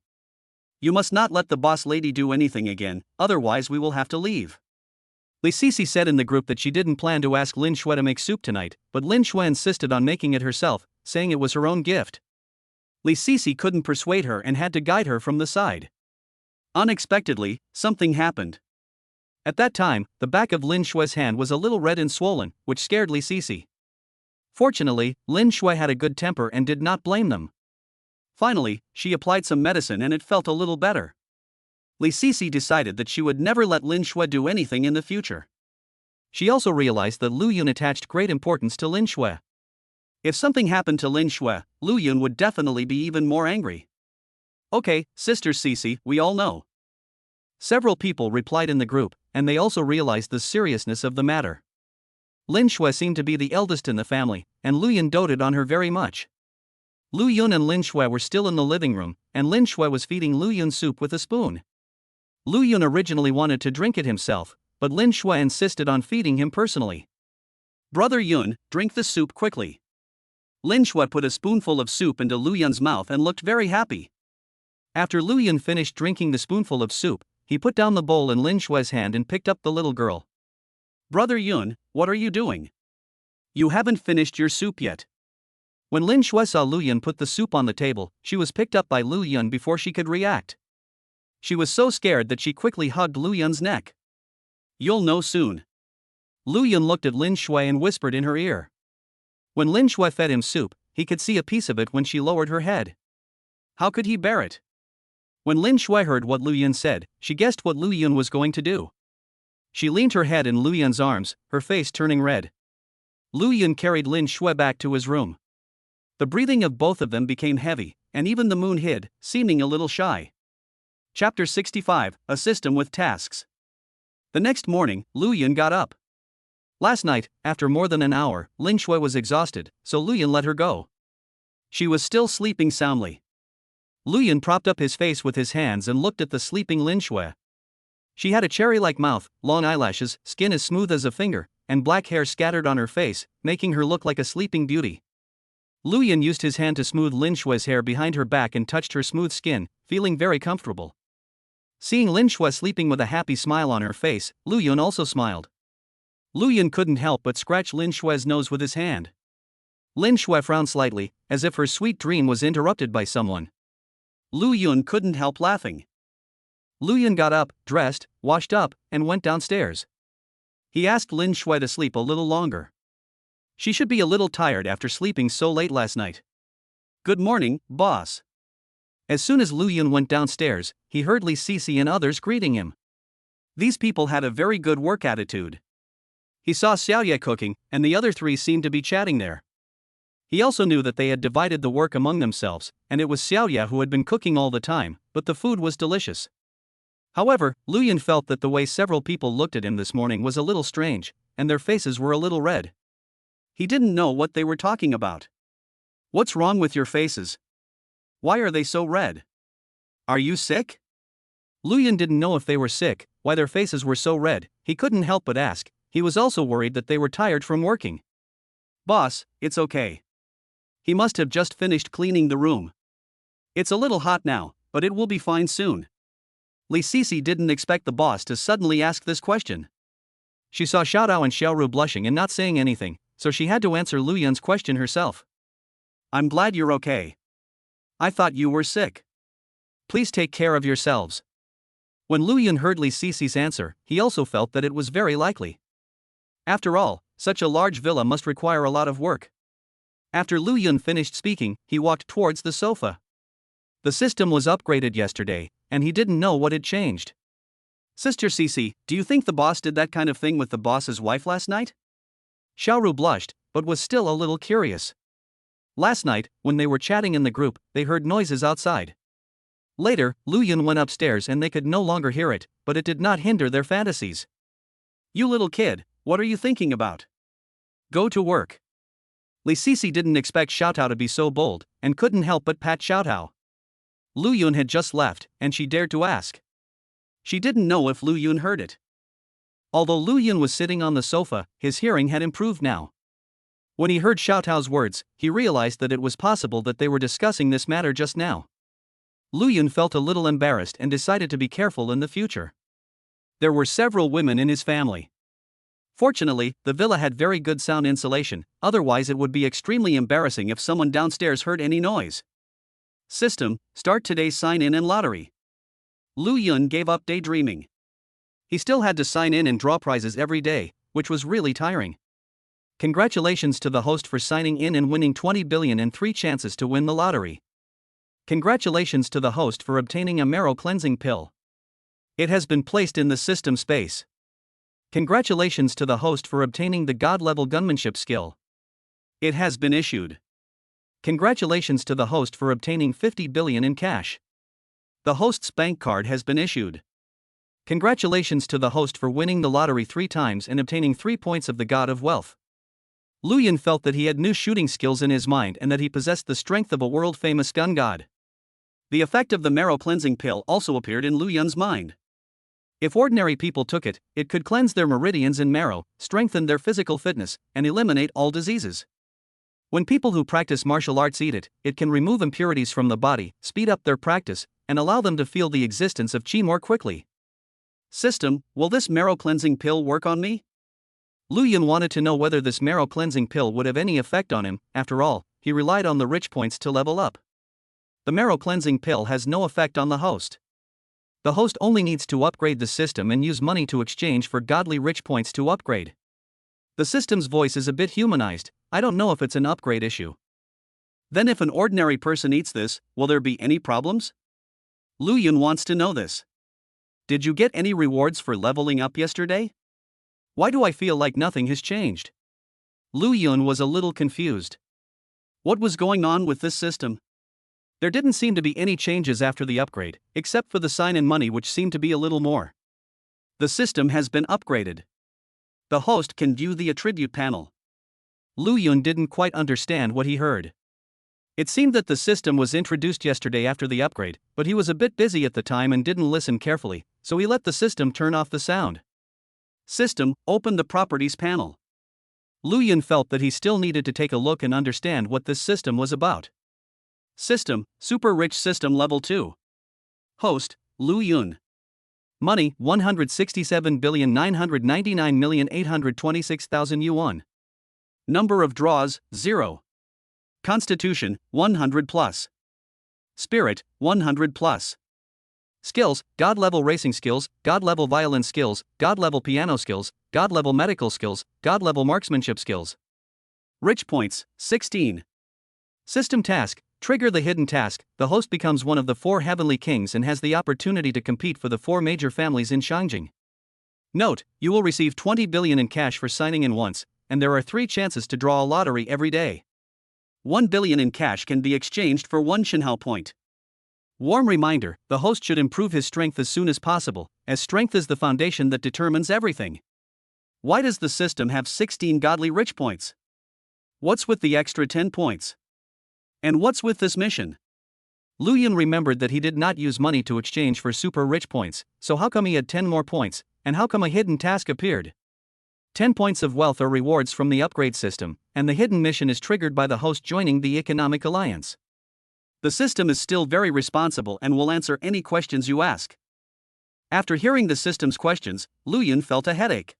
You must not let the boss lady do anything again, otherwise we will have to leave. Li Sisi said in the group that she didn't plan to ask Lin Shui to make soup tonight, but Lin Shui insisted on making it herself, saying it was her own gift. Li Sisi couldn't persuade her and had to guide her from the side. Unexpectedly, something happened. At that time, the back of Lin Shui's hand was a little red and swollen, which scared Li Sisi. Fortunately, Lin Shui had a good temper and did not blame them. Finally, she applied some medicine and it felt a little better. Li Sisi decided that she would never let Lin Shui do anything in the future. She also realized that Lu Yun attached great importance to Lin Shui. If something happened to Lin Shui, Lu Yun would definitely be even more angry. Okay, Sister Cece, we all know. Several people replied in the group, and they also realized the seriousness of the matter. Lin Shui seemed to be the eldest in the family, and Lu Yun doted on her very much. Lu Yun and Lin Shui were still in the living room, and Lin Shui was feeding Lu Yun soup with a spoon. Lu Yun originally wanted to drink it himself, but Lin Shui insisted on feeding him personally. Brother Yun, drink the soup quickly. Lin Shui put a spoonful of soup into Lu Yun's mouth and looked very happy. After Lu Yun finished drinking the spoonful of soup, he put down the bowl in Lin Shui's hand and picked up the little girl. Brother Yun, what are you doing? You haven't finished your soup yet. When Lin Shui saw Lu Yun put the soup on the table, she was picked up by Lu Yun before she could react. She was so scared that she quickly hugged Lu Yun's neck. You'll know soon. Lu Yun looked at Lin Shui and whispered in her ear. When Lin Shui fed him soup, he could see a piece of it when she lowered her head. How could he bear it? When Lin Shui heard what Lu Yun said, she guessed what Lu Yun was going to do. She leaned her head in Lu Yun's arms, her face turning red. Lu Yun carried Lin Shui back to his room. The breathing of both of them became heavy, and even the moon hid, seeming a little shy. Chapter 65, A System with Tasks. The next morning, Lu Yun got up. Last night, after more than an hour, Lin Shui was exhausted, so Lu Yun let her go. She was still sleeping soundly. Lu Yun propped up his face with his hands and looked at the sleeping Lin Shui. She had a cherry-like mouth, long eyelashes, skin as smooth as a finger, and black hair scattered on her face, making her look like a sleeping beauty. Lu Yun used his hand to smooth Lin Shui's hair behind her back and touched her smooth skin, feeling very comfortable. Seeing Lin Shui sleeping with a happy smile on her face, Lu Yun also smiled. Lu Yun couldn't help but scratch Lin Shui's nose with his hand. Lin Shui frowned slightly, as if her sweet dream was interrupted by someone. Lu Yun couldn't help laughing. Lu Yun got up, dressed, washed up, and went downstairs. He asked Lin Shui to sleep a little longer. She should be a little tired after sleeping so late last night. Good morning, boss. As soon as Lu Yun went downstairs, he heard Li Sisi and others greeting him. These people had a very good work attitude. He saw Xiaoye cooking, and the other three seemed to be chatting there. He also knew that they had divided the work among themselves, and it was Xiaoye who had been cooking all the time, but the food was delicious. However, Lu Yun felt that the way several people looked at him this morning was a little strange, and their faces were a little red. He didn't know what they were talking about. What's wrong with your faces? Why are they so red? Are you sick? Lu Yun didn't know if they were sick, why their faces were so red. He couldn't help but ask. He was also worried that they were tired from working. Boss, it's okay. He must have just finished cleaning the room. It's a little hot now, but it will be fine soon. Li Sisi didn't expect the boss to suddenly ask this question. She saw Xiaodao and Xiaoru blushing and not saying anything, so she had to answer Lu Yun's question herself. I'm glad you're okay. I thought you were sick. Please take care of yourselves. When Lu Yun heard Li Sisi's answer, he also felt that it was very likely. After all, such a large villa must require a lot of work. After Lu Yun finished speaking, he walked towards the sofa. The system was upgraded yesterday, and he didn't know what had changed. Sister Cece, do you think the boss did that kind of thing with the boss's wife last night? Xiaoru blushed, but was still a little curious. Last night, when they were chatting in the group, they heard noises outside. Later, Lu Yun went upstairs and they could no longer hear it, but it did not hinder their fantasies. You little kid, what are you thinking about? Go to work. Li Sisi didn't expect Xiaotao to be so bold, and couldn't help but pat Xiaotao. Lu Yun had just left, and she dared to ask. She didn't know if Lu Yun heard it. Although Lu Yun was sitting on the sofa, his hearing had improved now. When he heard Xiaotao's words, he realized that it was possible that they were discussing this matter just now. Lu Yun felt a little embarrassed and decided to be careful in the future. There were several women in his family. Fortunately, the villa had very good sound insulation, otherwise it would be extremely embarrassing if someone downstairs heard any noise. System, start today's sign-in and lottery. Lu Yun gave up daydreaming. He still had to sign in and draw prizes every day, which was really tiring. Congratulations to the host for signing in and winning 20 billion and 3 chances to win the lottery. Congratulations to the host for obtaining a marrow cleansing pill. It has been placed in the system space. Congratulations to the host for obtaining the God-level gunmanship skill. It has been issued. Congratulations to the host for obtaining 50 billion in cash. The host's bank card has been issued. Congratulations to the host for winning the lottery 3 times and obtaining 3 points of the God of Wealth. Lu Yun felt that he had new shooting skills in his mind and that he possessed the strength of a world-famous gun god. The effect of the marrow cleansing pill also appeared in Lu Yun's mind. If ordinary people took it, it could cleanse their meridians and marrow, strengthen their physical fitness, and eliminate all diseases. When people who practice martial arts eat it, it can remove impurities from the body, speed up their practice, and allow them to feel the existence of qi more quickly. System, will this marrow cleansing pill work on me? Lu Yun wanted to know whether this marrow cleansing pill would have any effect on him. After all, he relied on the rich points to level up. The marrow cleansing pill has no effect on the host. The host only needs to upgrade the system and use money to exchange for godly rich points to upgrade. The system's voice is a bit humanized. I don't know if it's an upgrade issue. Then if an ordinary person eats this, will there be any problems? Lu Yun wants to know this. Did you get any rewards for leveling up yesterday? Why do I feel like nothing has changed? Lu Yun was a little confused. What was going on with this system? There didn't seem to be any changes after the upgrade, except for the sign-in money, which seemed to be a little more. The system has been upgraded. The host can view the attribute panel. Lu Yun didn't quite understand what he heard. It seemed that the system was introduced yesterday after the upgrade, but he was a bit busy at the time and didn't listen carefully, so he let the system turn off the sound. System, open the properties panel. Lu Yun felt that he still needed to take a look and understand what this system was about. System, Super Rich System Level 2. Host, Lu Yun. Money, 167,999,826,000 yuan. Number of draws, 0. Constitution, 100 plus. Spirit, 100 plus. Skills, God-level racing skills, God-level violin skills, God-level piano skills, God-level medical skills, God-level marksmanship skills. Rich points, 16. System task, trigger the hidden task. The host becomes one of the 4 heavenly kings and has the opportunity to compete for the 4 major families in Shangjing. Note, you will receive 20 billion in cash for signing in once, and there are 3 chances to draw a lottery every day. 1 billion in cash can be exchanged for 1 Shinhao point. Warm reminder, the host should improve his strength as soon as possible, as strength is the foundation that determines everything. Why does the system have 16 godly rich points? What's with the extra 10 points? And what's with this mission? Lu Yun remembered that he did not use money to exchange for super rich points, so how come he had 10 more points, and how come a hidden task appeared? 10 points of wealth are rewards from the upgrade system, and the hidden mission is triggered by the host joining the economic alliance. The system is still very responsible and will answer any questions you ask. After hearing the system's questions, Lu Yun felt a headache.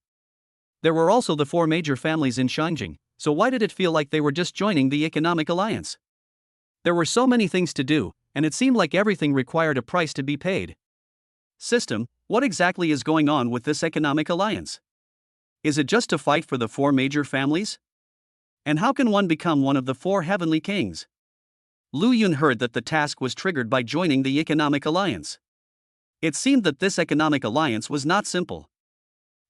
There were also the 4 major families in Shangjing, so why did it feel like they were just joining the economic alliance? There were so many things to do, and it seemed like everything required a price to be paid. System, what exactly is going on with this economic alliance? Is it just to fight for the 4 major families? And how can one become one of the 4 heavenly kings? Lu Yun heard that the task was triggered by joining the economic alliance. It seemed that this economic alliance was not simple.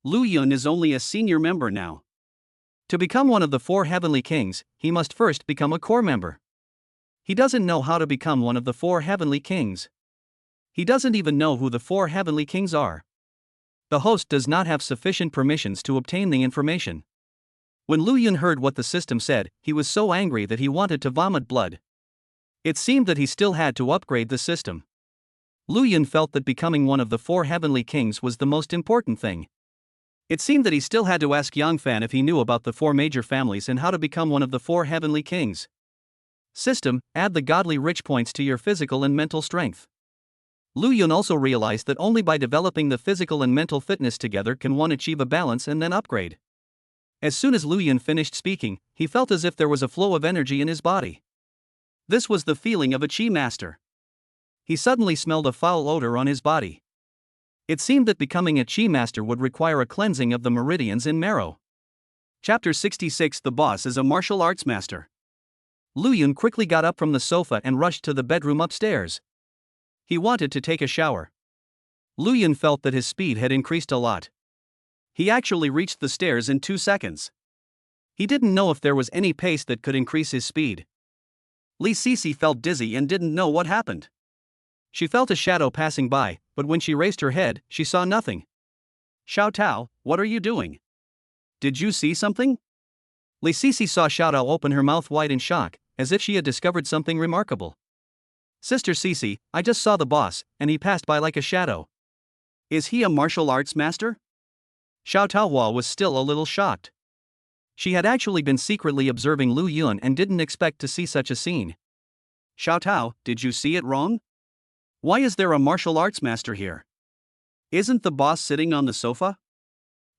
Lu Yun is only a senior member now. To become one of the 4 heavenly kings, he must first become a core member. He doesn't know how to become one of the 4 heavenly kings. He doesn't even know who the 4 heavenly kings are. The host does not have sufficient permissions to obtain the information. When Lu Yun heard what the system said, he was so angry that he wanted to vomit blood. It seemed that he still had to upgrade the system. Lu Yun felt that becoming one of the 4 heavenly kings was the most important thing. It seemed that he still had to ask Yang Fan if he knew about the 4 major families and how to become one of the 4 heavenly kings. System: add the godly rich points to your physical and mental strength. Lu Yun also realized that only by developing the physical and mental fitness together can one achieve a balance and then upgrade. As soon as Lu Yun finished speaking, he felt as if there was a flow of energy in his body. This was the feeling of a chi master. He suddenly smelled a foul odor on his body. It seemed that becoming a chi master would require a cleansing of the meridians in marrow. Chapter 66: The boss is a martial arts master. Lu Yun quickly got up from the sofa and rushed to the bedroom upstairs. He wanted to take a shower. Lu Yun felt that his speed had increased a lot. He actually reached the stairs in 2 seconds. He didn't know if there was any pace that could increase his speed. Li Sisi felt dizzy and didn't know what happened. She felt a shadow passing by, but when she raised her head, she saw nothing. Xiao Tao, what are you doing? Did you see something? Li Sisi saw Xiao Tao open her mouth wide in shock, as if she had discovered something remarkable. Sister Sisi, I just saw the boss, and he passed by like a shadow. Is he a martial arts master? Xiao Taohua was still a little shocked. She had actually been secretly observing Lu Yun and didn't expect to see such a scene. Xiao Tao, did you see it wrong? Why is there a martial arts master here? Isn't the boss sitting on the sofa?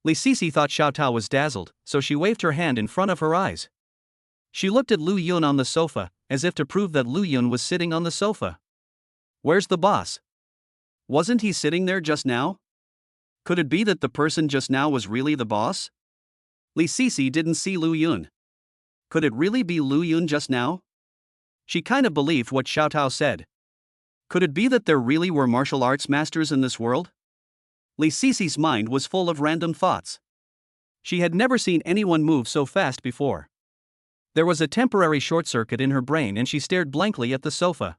Li Sisi thought Xiao Tao was dazzled, so she waved her hand in front of her eyes. She looked at Lu Yun on the sofa, as if to prove that Lu Yun was sitting on the sofa. Where's the boss? Wasn't he sitting there just now? Could it be that the person just now was really the boss? Li Sisi didn't see Lu Yun. Could it really be Lu Yun just now? She kind of believed what Xiao Tao said. Could it be that there really were martial arts masters in this world? Li Sisi's mind was full of random thoughts. She had never seen anyone move so fast before. There was a temporary short circuit in her brain and she stared blankly at the sofa.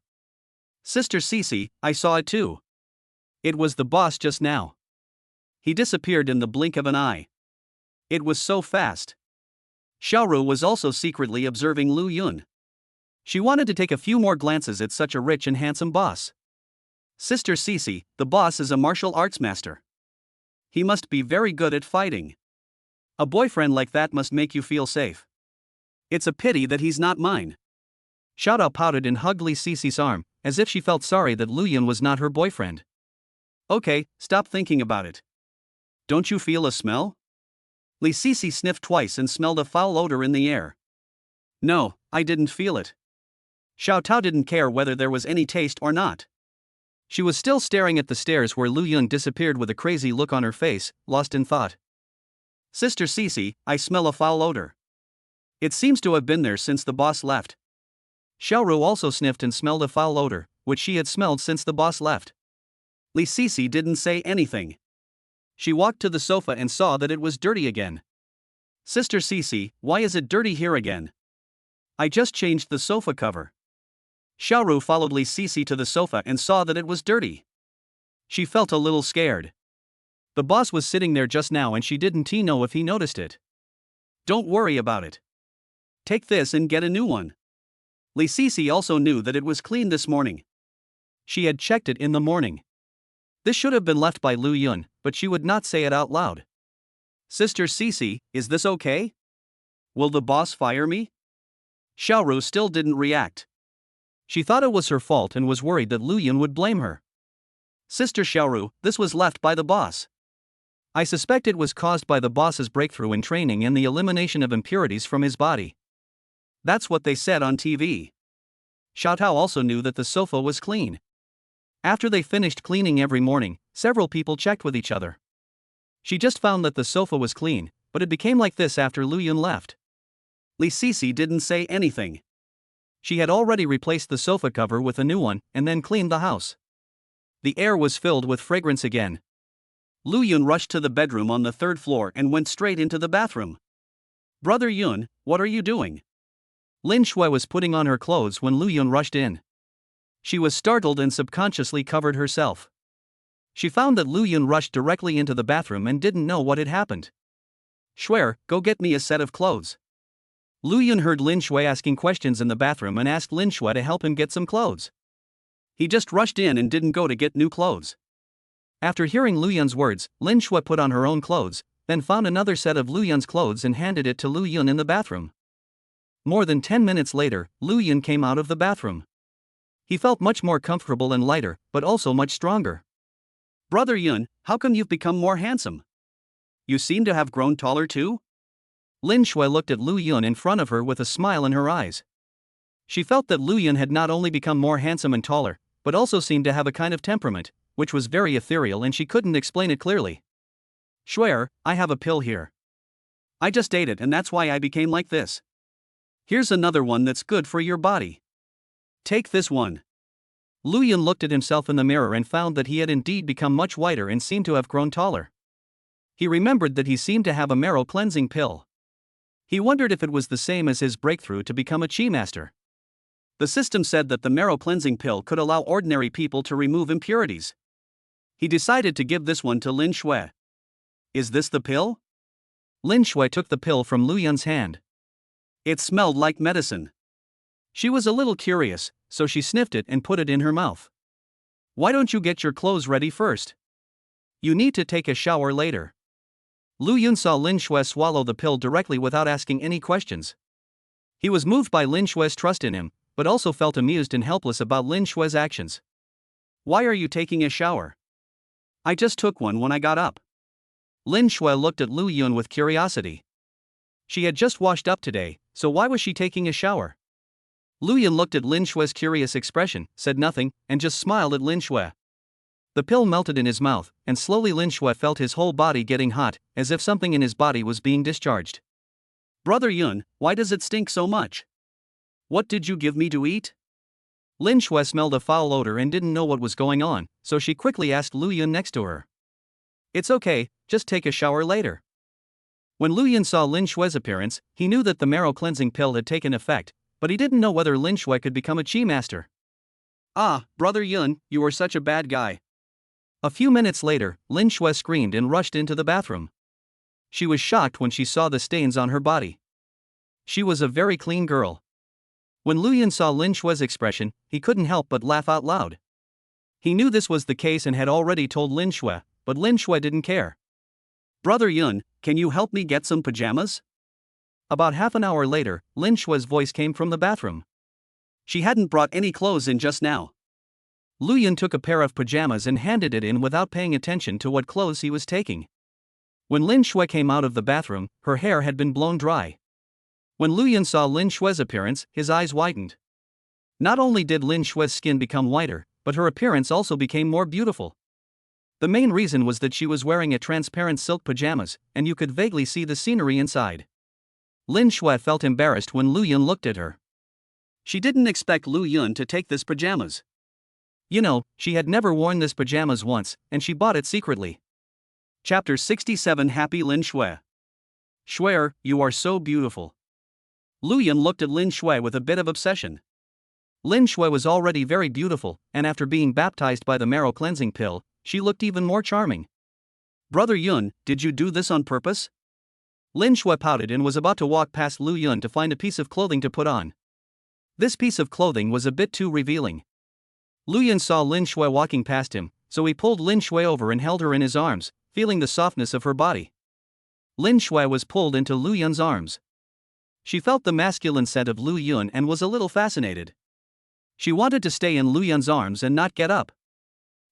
Sister Sisi, I saw it too. It was the boss just now. He disappeared in the blink of an eye. It was so fast. Xiaoru was also secretly observing Lu Yun. She wanted to take a few more glances at such a rich and handsome boss. Sister Sisi, the boss is a martial arts master. He must be very good at fighting. A boyfriend like that must make you feel safe. It's a pity that he's not mine. Xiao Tao pouted and hugged Li Sisi's arm, as if she felt sorry that Lu Yun was not her boyfriend. Okay, stop thinking about it. Don't you feel a smell? Li Sisi sniffed twice and smelled a foul odor in the air. No, I didn't feel it. Xiao Tao didn't care whether there was any taste or not. She was still staring at the stairs where Lu Yun disappeared with a crazy look on her face, lost in thought. Sister Sisi, I smell a foul odor. It seems to have been there since the boss left. Xiaoru also sniffed and smelled a foul odor, which she had smelled since the boss left. Li Sisi didn't say anything. She walked to the sofa and saw that it was dirty again. Sister Sisi, why is it dirty here again? I just changed the sofa cover. Xiaoru followed Li Sisi to the sofa and saw that it was dirty. She felt a little scared. The boss was sitting there just now and she didn't know if he noticed it. Don't worry about it. Take this and get a new one. Li Sisi also knew that it was clean this morning. She had checked it in the morning. This should have been left by Lu Yun, but she would not say it out loud. Sister Sisi, is this okay? Will the boss fire me? Xiaoru still didn't react. She thought it was her fault and was worried that Lu Yun would blame her. Sister Xiaoru, this was left by the boss. I suspect it was caused by the boss's breakthrough in training and the elimination of impurities from his body. That's what they said on TV. Xiao Tao also knew that the sofa was clean. After they finished cleaning every morning, several people checked with each other. She just found that the sofa was clean, but it became like this after Lu Yun left. Li Sisi didn't say anything. She had already replaced the sofa cover with a new one and then cleaned the house. The air was filled with fragrance again. Lu Yun rushed to the bedroom on the third floor and went straight into the bathroom. Brother Yun, what are you doing? Lin Shui was putting on her clothes when Lu Yun rushed in. She was startled and subconsciously covered herself. She found that Lu Yun rushed directly into the bathroom and didn't know what had happened. Shui, go get me a set of clothes. Lu Yun heard Lin Shui asking questions in the bathroom and asked Lin Shui to help him get some clothes. He just rushed in and didn't go to get new clothes. After hearing Lu Yun's words, Lin Shui put on her own clothes, then found another set of Lu Yun's clothes and handed it to Lu Yun in the bathroom. More than 10 minutes later, Lu Yun came out of the bathroom. He felt much more comfortable and lighter, but also much stronger. Brother Yun, how come you've become more handsome? You seem to have grown taller too? Lin Shui looked at Lu Yun in front of her with a smile in her eyes. She felt that Lu Yun had not only become more handsome and taller, but also seemed to have a kind of temperament, which was very ethereal and she couldn't explain it clearly. Shui, I have a pill here. I just ate it and that's why I became like this. Here's another one that's good for your body. Take this one. Lu Yun looked at himself in the mirror and found that he had indeed become much whiter and seemed to have grown taller. He remembered that he seemed to have a marrow cleansing pill. He wondered if it was the same as his breakthrough to become a chi master. The system said that the marrow cleansing pill could allow ordinary people to remove impurities. He decided to give this one to Lin Shui. Is this the pill? Lin Shui took the pill from Lu Yun's hand. It smelled like medicine. She was a little curious, so she sniffed it and put it in her mouth. Why don't you get your clothes ready first? You need to take a shower later. Lu Yun saw Lin Shui swallow the pill directly without asking any questions. He was moved by Lin Shui's trust in him, but also felt amused and helpless about Lin Shui's actions. Why are you taking a shower? I just took one when I got up. Lin Shui looked at Lu Yun with curiosity. She had just washed up today, so why was she taking a shower? Lu Yun looked at Lin Shui's curious expression, said nothing, and just smiled at Lin Shui. The pill melted in his mouth, and slowly Lin Shui felt his whole body getting hot, as if something in his body was being discharged. Brother Yun, why does it stink so much? What did you give me to eat? Lin Shui smelled a foul odor and didn't know what was going on, so she quickly asked Lu Yun next to her. It's okay, just take a shower later. When Lu Yun saw Lin Shui's appearance, he knew that the marrow cleansing pill had taken effect, but he didn't know whether Lin Shui could become a chi master. Ah, Brother Yun, you are such a bad guy. A few minutes later, Lin Shui screamed and rushed into the bathroom. She was shocked when she saw the stains on her body. She was a very clean girl. When Lu Yun saw Lin Shui's expression, he couldn't help but laugh out loud. He knew this was the case and had already told Lin Shui, but Lin Shui didn't care. Brother Yun, can you help me get some pajamas? About half an hour later, Lin Shui's voice came from the bathroom. She hadn't brought any clothes in just now. Lu Yun took a pair of pajamas and handed it in without paying attention to what clothes he was taking. When Lin Shui came out of the bathroom, her hair had been blown dry. When Lu Yun saw Lin Shui's appearance, his eyes widened. Not only did Lin Shui's skin become whiter, but her appearance also became more beautiful. The main reason was that she was wearing a transparent silk pajamas, and you could vaguely see the scenery inside. Lin Shui felt embarrassed when Lu Yun looked at her. She didn't expect Lu Yun to take this pajamas. You know, she had never worn this pajamas once, and she bought it secretly. Chapter 67 Happy Lin Shui. Shui, you are so beautiful. Lu Yun looked at Lin Shui with a bit of obsession. Lin Shui was already very beautiful, and after being baptized by the marrow cleansing pill, she looked even more charming. Brother Yun, did you do this on purpose? Lin Shui pouted and was about to walk past Lu Yun to find a piece of clothing to put on. This piece of clothing was a bit too revealing. Lu Yun saw Lin Shui walking past him, so he pulled Lin Shui over and held her in his arms, feeling the softness of her body. Lin Shui was pulled into Lu Yun's arms. She felt the masculine scent of Lu Yun and was a little fascinated. She wanted to stay in Lu Yun's arms and not get up.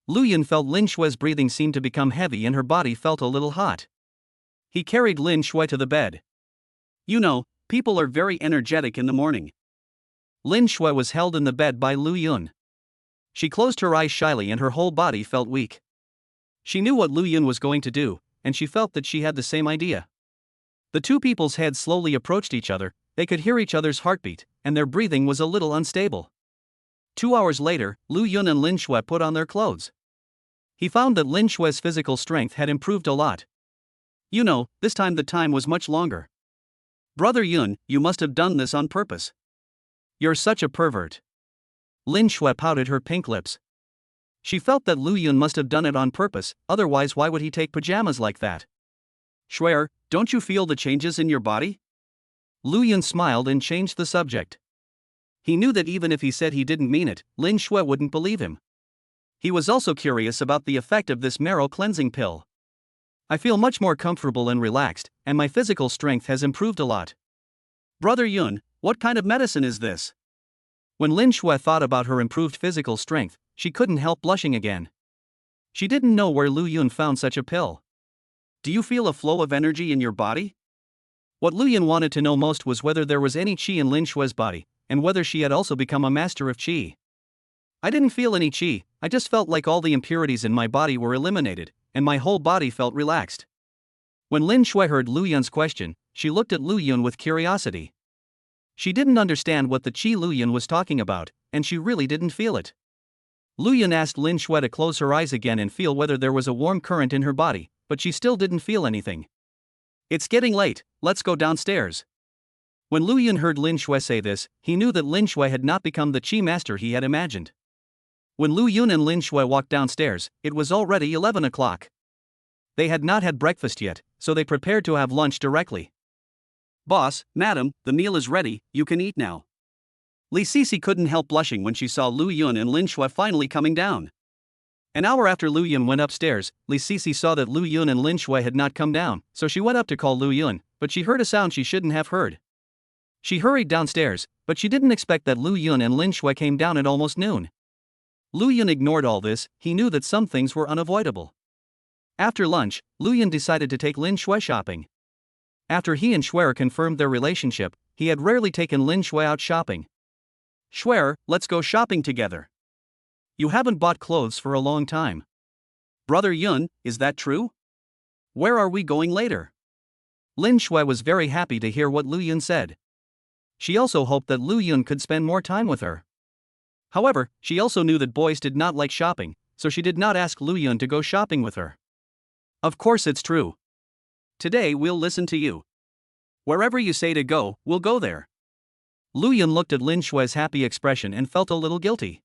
Lu Yun felt Lin Shui's breathing seemed to become heavy and her body felt a little hot. He carried Lin Shui to the bed. You know, people are very energetic in the morning. Lin Shui was held in the bed by Lu Yun. She closed her eyes shyly and her whole body felt weak. She knew what Lu Yun was going to do, and she felt that she had the same idea. The two people's heads slowly approached each other, they could hear each other's heartbeat, and their breathing was a little unstable. 2 hours later, Lu Yun and Lin Shui put on their clothes. He found that Lin Shue's physical strength had improved a lot. You know, this time the time was much longer. Brother Yun, you must have done this on purpose. You're such a pervert. Lin Shue pouted her pink lips. She felt that Lu Yun must have done it on purpose, otherwise why would he take pajamas like that? Shuer, don't you feel the changes in your body? Lu Yun smiled and changed the subject. He knew that even if he said he didn't mean it, Lin Shue wouldn't believe him. He was also curious about the effect of this marrow cleansing pill. I feel much more comfortable and relaxed, and my physical strength has improved a lot. Brother Yun, what kind of medicine is this? When Lin Shue thought about her improved physical strength, she couldn't help blushing again. She didn't know where Lu Yun found such a pill. Do you feel a flow of energy in your body? What Lu Yun wanted to know most was whether there was any qi in Lin Shue's body, and whether she had also become a master of qi. I didn't feel any qi, I just felt like all the impurities in my body were eliminated, and my whole body felt relaxed. When Lin Shue heard Lu Yun's question, she looked at Lu Yun with curiosity. She didn't understand what the qi Lu Yun was talking about, and she really didn't feel it. Lu Yun asked Lin Shue to close her eyes again and feel whether there was a warm current in her body, but she still didn't feel anything. It's getting late, let's go downstairs. When Lu Yun heard Lin Shue say this, he knew that Lin Shue had not become the qi master he had imagined. When Lu Yun and Lin Shue walked downstairs, it was already 11 o'clock. They had not had breakfast yet, so they prepared to have lunch directly. Boss, madam, the meal is ready, you can eat now. Li Sisi couldn't help blushing when she saw Lu Yun and Lin Shue finally coming down. An hour after Lu Yun went upstairs, Li Sisi saw that Lu Yun and Lin Shue had not come down, so she went up to call Lu Yun, but she heard a sound she shouldn't have heard. She hurried downstairs, but she didn't expect that Lu Yun and Lin Shue came down at almost noon. Lu Yun ignored all this, he knew that some things were unavoidable. After lunch, Lu Yun decided to take Lin Shue shopping. After he and Shuer confirmed their relationship, he had rarely taken Lin Shue out shopping. Shuer, let's go shopping together. You haven't bought clothes for a long time. Brother Yun, is that true? Where are we going later? Lin Shue was very happy to hear what Lu Yun said. She also hoped that Lu Yun could spend more time with her. However, she also knew that boys did not like shopping, so she did not ask Lu Yun to go shopping with her. Of course it's true. Today we'll listen to you. Wherever you say to go, we'll go there. Lu Yun looked at Lin Shue's happy expression and felt a little guilty.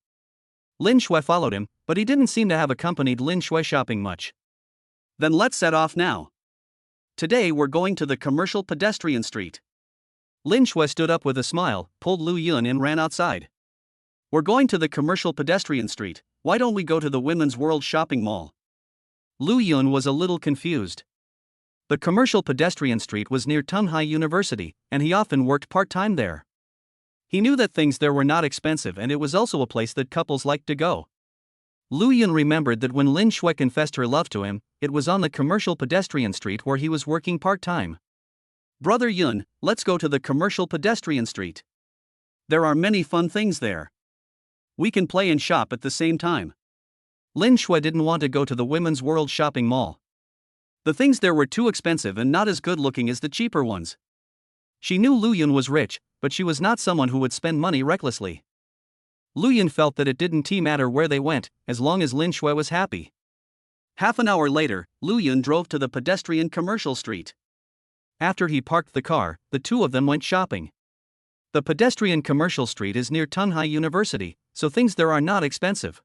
Lin Shue followed him, but he didn't seem to have accompanied Lin Shue shopping much. Then let's set off now. Today we're going to the commercial pedestrian street. Lin Shue stood up with a smile, pulled Lu Yun and ran outside. We're going to the commercial pedestrian street, why don't we go to the Women's World Shopping Mall? Lu Yun was a little confused. The commercial pedestrian street was near Tunghai University, and he often worked part-time there. He knew that things there were not expensive and it was also a place that couples liked to go. Lu Yun remembered that when Lin Shue confessed her love to him, it was on the commercial pedestrian street where he was working part-time. Brother Yun, let's go to the commercial pedestrian street. There are many fun things there. We can play and shop at the same time. Lin Shue didn't want to go to the Women's World Shopping Mall. The things there were too expensive and not as good looking as the cheaper ones. She knew Lu Yun was rich, but she was not someone who would spend money recklessly. Lu Yun felt that it didn't matter where they went, as long as Lin Shue was happy. Half an hour later, Lu Yun drove to the pedestrian commercial street. After he parked the car, the two of them went shopping. The pedestrian commercial street is near Tunghai University, so things there are not expensive.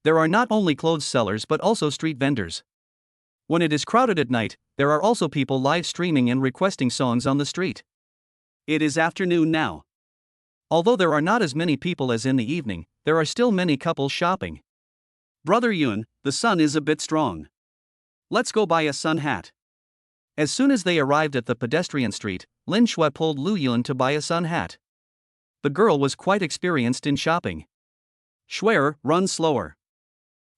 There are not only clothes sellers but also street vendors. When it is crowded at night, there are also people live streaming and requesting songs on the street. It is afternoon now. Although there are not as many people as in the evening, there are still many couples shopping. Brother Yun, the sun is a bit strong. Let's go buy a sun hat. As soon as they arrived at the pedestrian street, Lin Shue pulled Lu Yun to buy a sun hat. The girl was quite experienced in shopping. Shuer, run slower.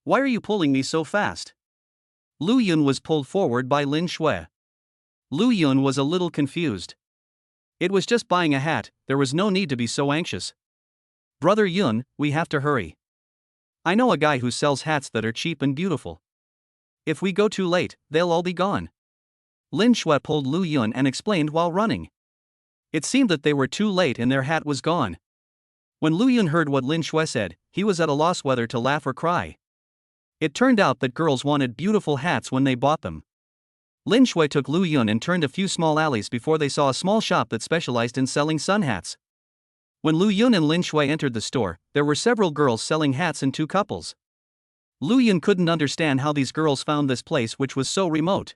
Why are you pulling me so fast? Lu Yun was pulled forward by Lin Shue. Lu Yun was a little confused. It was just buying a hat, there was no need to be so anxious. Brother Yun, we have to hurry. I know a guy who sells hats that are cheap and beautiful. If we go too late, they'll all be gone. Lin Shue pulled Lu Yun and explained while running. It seemed that they were too late and their hat was gone. When Lu Yun heard what Lin Shue said, he was at a loss whether to laugh or cry. It turned out that girls wanted beautiful hats when they bought them. Lin Shui took Lu Yun and turned a few small alleys before they saw a small shop that specialized in selling sun hats. When Lu Yun and Lin Shui entered the store, there were several girls selling hats and two couples. Lu Yun couldn't understand how these girls found this place which was so remote.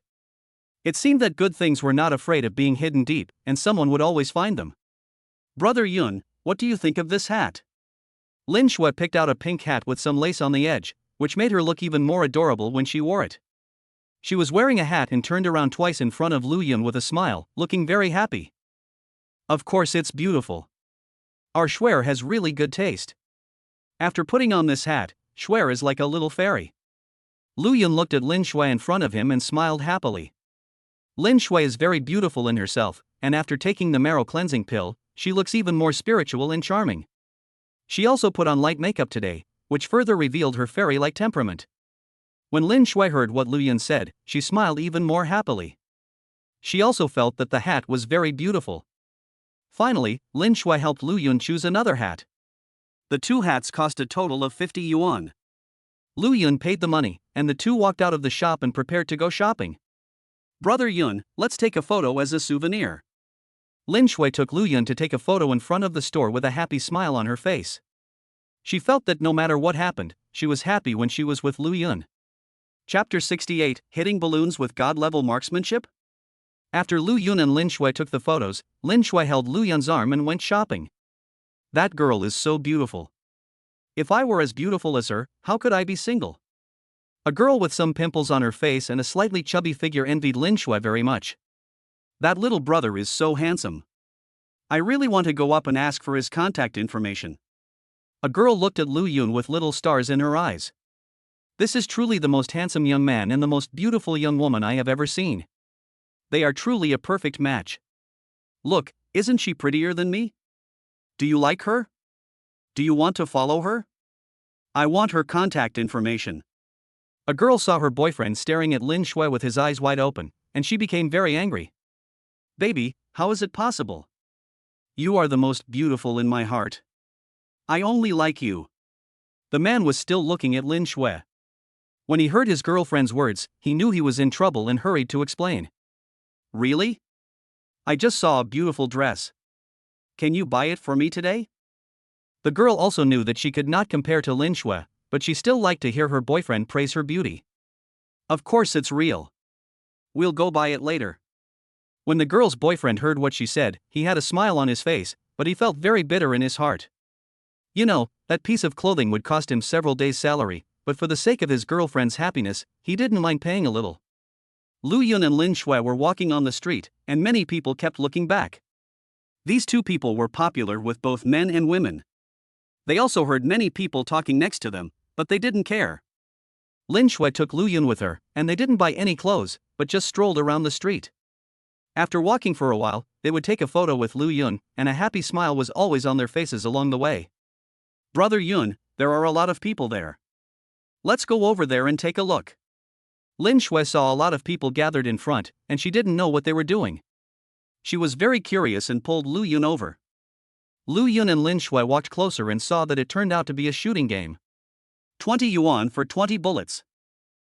It seemed that good things were not afraid of being hidden deep, and someone would always find them. Brother Yun, what do you think of this hat? Lin Shui picked out a pink hat with some lace on the edge, which made her look even more adorable when she wore it. She was wearing a hat and turned around twice in front of Lu Yun with a smile, looking very happy. Of course it's beautiful. Our Shuer has really good taste. After putting on this hat, Shuer is like a little fairy. Lu Yun looked at Lin Shui in front of him and smiled happily. Lin Shui is very beautiful in herself, and after taking the marrow cleansing pill, she looks even more spiritual and charming. She also put on light makeup today, which further revealed her fairy-like temperament. When Lin Shui heard what Lu Yun said, she smiled even more happily. She also felt that the hat was very beautiful. Finally, Lin Shui helped Lu Yun choose another hat. The two hats cost a total of 50 yuan. Lu Yun paid the money, and the two walked out of the shop and prepared to go shopping. Brother Yun, let's take a photo as a souvenir. Lin Shui took Lu Yun to take a photo in front of the store with a happy smile on her face. She felt that no matter what happened, she was happy when she was with Lu Yun. Chapter 68, Hitting Balloons with God-Level Marksmanship? After Lu Yun and Lin Shui took the photos, Lin Shui held Lu Yun's arm and went shopping. That girl is so beautiful. If I were as beautiful as her, how could I be single? A girl with some pimples on her face and a slightly chubby figure envied Lin Shui very much. That little brother is so handsome. I really want to go up and ask for his contact information. A girl looked at Lu Yun with little stars in her eyes. This is truly the most handsome young man and the most beautiful young woman I have ever seen. They are truly a perfect match. Look, isn't she prettier than me? Do you like her? Do you want to follow her? I want her contact information. A girl saw her boyfriend staring at Lin Shui with his eyes wide open, and she became very angry. Baby, how is it possible? You are the most beautiful in my heart. I only like you. The man was still looking at Lin Shui. When he heard his girlfriend's words, he knew he was in trouble and hurried to explain. Really? I just saw a beautiful dress. Can you buy it for me today? The girl also knew that she could not compare to Lin Shui, but she still liked to hear her boyfriend praise her beauty. Of course it's real. We'll go buy it later. When the girl's boyfriend heard what she said, he had a smile on his face, but he felt very bitter in his heart. You know, that piece of clothing would cost him several days' salary, but for the sake of his girlfriend's happiness, he didn't mind paying a little. Lu Yun and Lin Shui were walking on the street, and many people kept looking back. These two people were popular with both men and women. They also heard many people talking next to them, but they didn't care. Lin Shui took Lu Yun with her, and they didn't buy any clothes, but just strolled around the street. After walking for a while, they would take a photo with Lu Yun, and a happy smile was always on their faces along the way. Brother Yun, there are a lot of people there. Let's go over there and take a look. Lin Shui saw a lot of people gathered in front, and she didn't know what they were doing. She was very curious and pulled Lu Yun over. Lu Yun and Lin Shui walked closer and saw that it turned out to be a shooting game. 20 yuan for 20 bullets.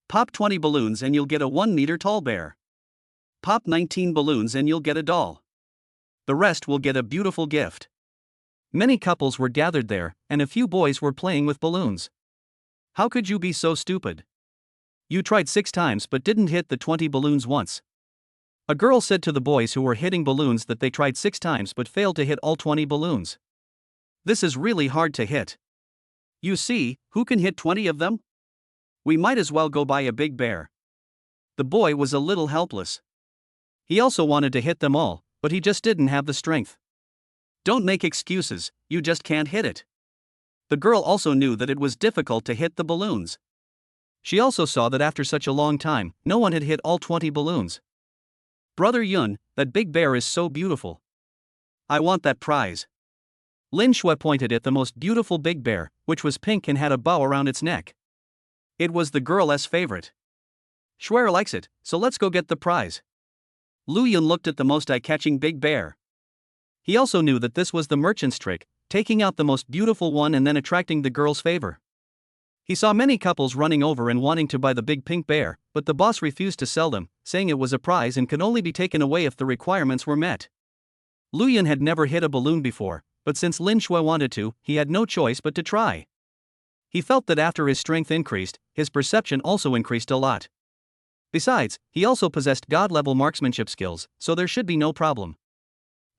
Pop 20 balloons and you'll get a 1-meter tall bear. Pop 19 balloons and you'll get a doll. The rest will get a beautiful gift. Many couples were gathered there, and a few boys were playing with balloons. How could you be so stupid? You tried 6 times but didn't hit the 20 balloons once. A girl said to the boys who were hitting balloons that they tried 6 times but failed to hit all 20 balloons. This is really hard to hit. You see, who can hit 20 of them? We might as well go buy a big bear. The boy was a little helpless. He also wanted to hit them all, but he just didn't have the strength. Don't make excuses, you just can't hit it. The girl also knew that it was difficult to hit the balloons. She also saw that after such a long time, no one had hit all 20 balloons. Brother Yun, that big bear is so beautiful. I want that prize. Lin Shui pointed at the most beautiful big bear, which was pink and had a bow around its neck. It was the girl's favorite. Shuer likes it, so let's go get the prize. Lu Yun looked at the most eye-catching big bear. He also knew that this was the merchant's trick, taking out the most beautiful one and then attracting the girl's favor. He saw many couples running over and wanting to buy the big pink bear, but the boss refused to sell them, saying it was a prize and could only be taken away if the requirements were met. Lu Yun had never hit a balloon before, but since Lin Shui wanted to, he had no choice but to try. He felt that after his strength increased, his perception also increased a lot. Besides, he also possessed god-level marksmanship skills, so there should be no problem.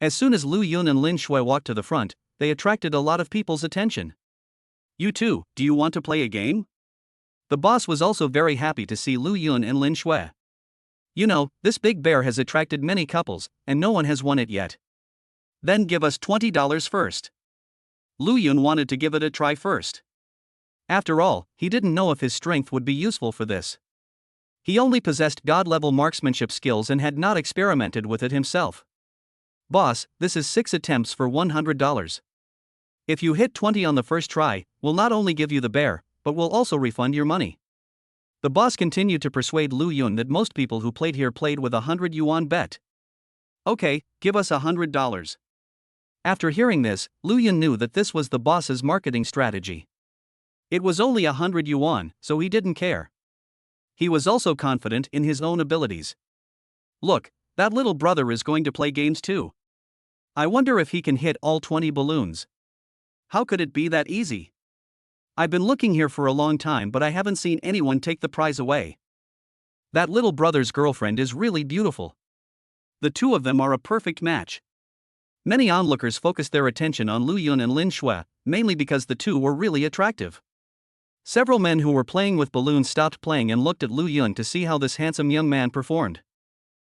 As soon as Lu Yun and Lin Shui walked to the front, they attracted a lot of people's attention. "You too, do you want to play a game?" The boss was also very happy to see Lu Yun and Lin Shui. "You know, this big bear has attracted many couples, and no one has won it yet." "Then give us $20 first." Lu Yun wanted to give it a try first. After all, he didn't know if his strength would be useful for this. He only possessed god-level marksmanship skills and had not experimented with it himself. "Boss, this is 6 attempts for $100. If you hit 20 on the first try, we'll not only give you the bear, but we'll also refund your money." The boss continued to persuade Lu Yun that most people who played here played with a 100 yuan bet. "Okay, give us $100. After hearing this, Lu Yun knew that this was the boss's marketing strategy. It was only 100 yuan, so he didn't care. He was also confident in his own abilities. "Look, that little brother is going to play games too. I wonder if he can hit all 20 balloons. How could it be that easy? I've been looking here for a long time, but I haven't seen anyone take the prize away. That little brother's girlfriend is really beautiful. The two of them are a perfect match." Many onlookers focused their attention on Lu Yun and Lin Shui, mainly because the two were really attractive. Several men who were playing with balloons stopped playing and looked at Lu Yun to see how this handsome young man performed.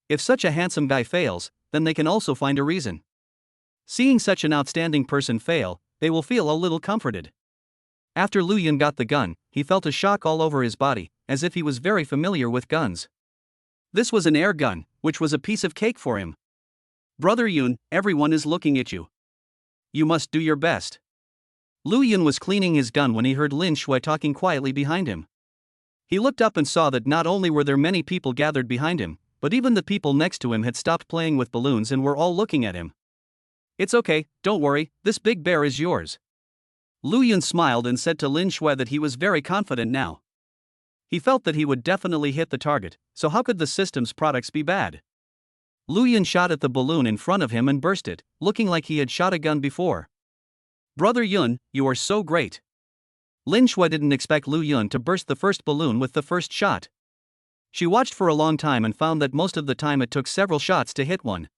If such a handsome guy fails, then they can also find a reason. Seeing such an outstanding person fail, they will feel a little comforted. After Lu Yun got the gun, he felt a shock all over his body, as if he was very familiar with guns. This was an air gun, which was a piece of cake for him. "Brother Yun, everyone is looking at you. You must do your best." Lu Yun was cleaning his gun when he heard Lin Shui talking quietly behind him. He looked up and saw that not only were there many people gathered behind him, but even the people next to him had stopped playing with balloons and were all looking at him. "It's okay, don't worry, this big bear is yours." Lu Yun smiled and said to Lin Shui that he was very confident now. He felt that he would definitely hit the target, so how could the system's products be bad? Lu Yun shot at the balloon in front of him and burst it, looking like he had shot a gun before. "Brother Yun, you are so great." Lin Shui didn't expect Lu Yun to burst the first balloon with the first shot. She watched for a long time and found that most of the time it took several shots to hit one.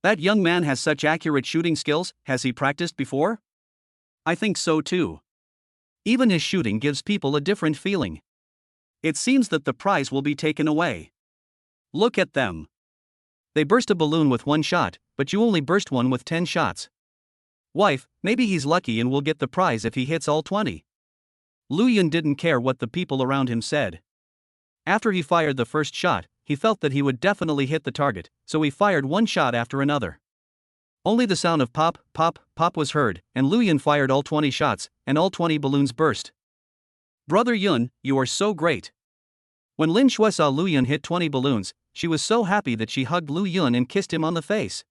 "That young man has such accurate shooting skills, has he practiced before?" "I think so too. Even his shooting gives people a different feeling. It seems that the prize will be taken away. Look at them. They burst a balloon with one shot, but you only burst one with 10 shots. Wife, maybe he's lucky and will get the prize if he hits all 20. Lu Yun didn't care what the people around him said. After he fired the first shot, he felt that he would definitely hit the target, so he fired one shot after another. Only the sound of pop, pop, pop was heard, and Lu Yun fired all 20 shots, and all 20 balloons burst. "Brother Yun, you are so great." When Lin Shui saw Lu Yun hit 20 balloons, she was so happy that she hugged Lu Yun and kissed him on the face.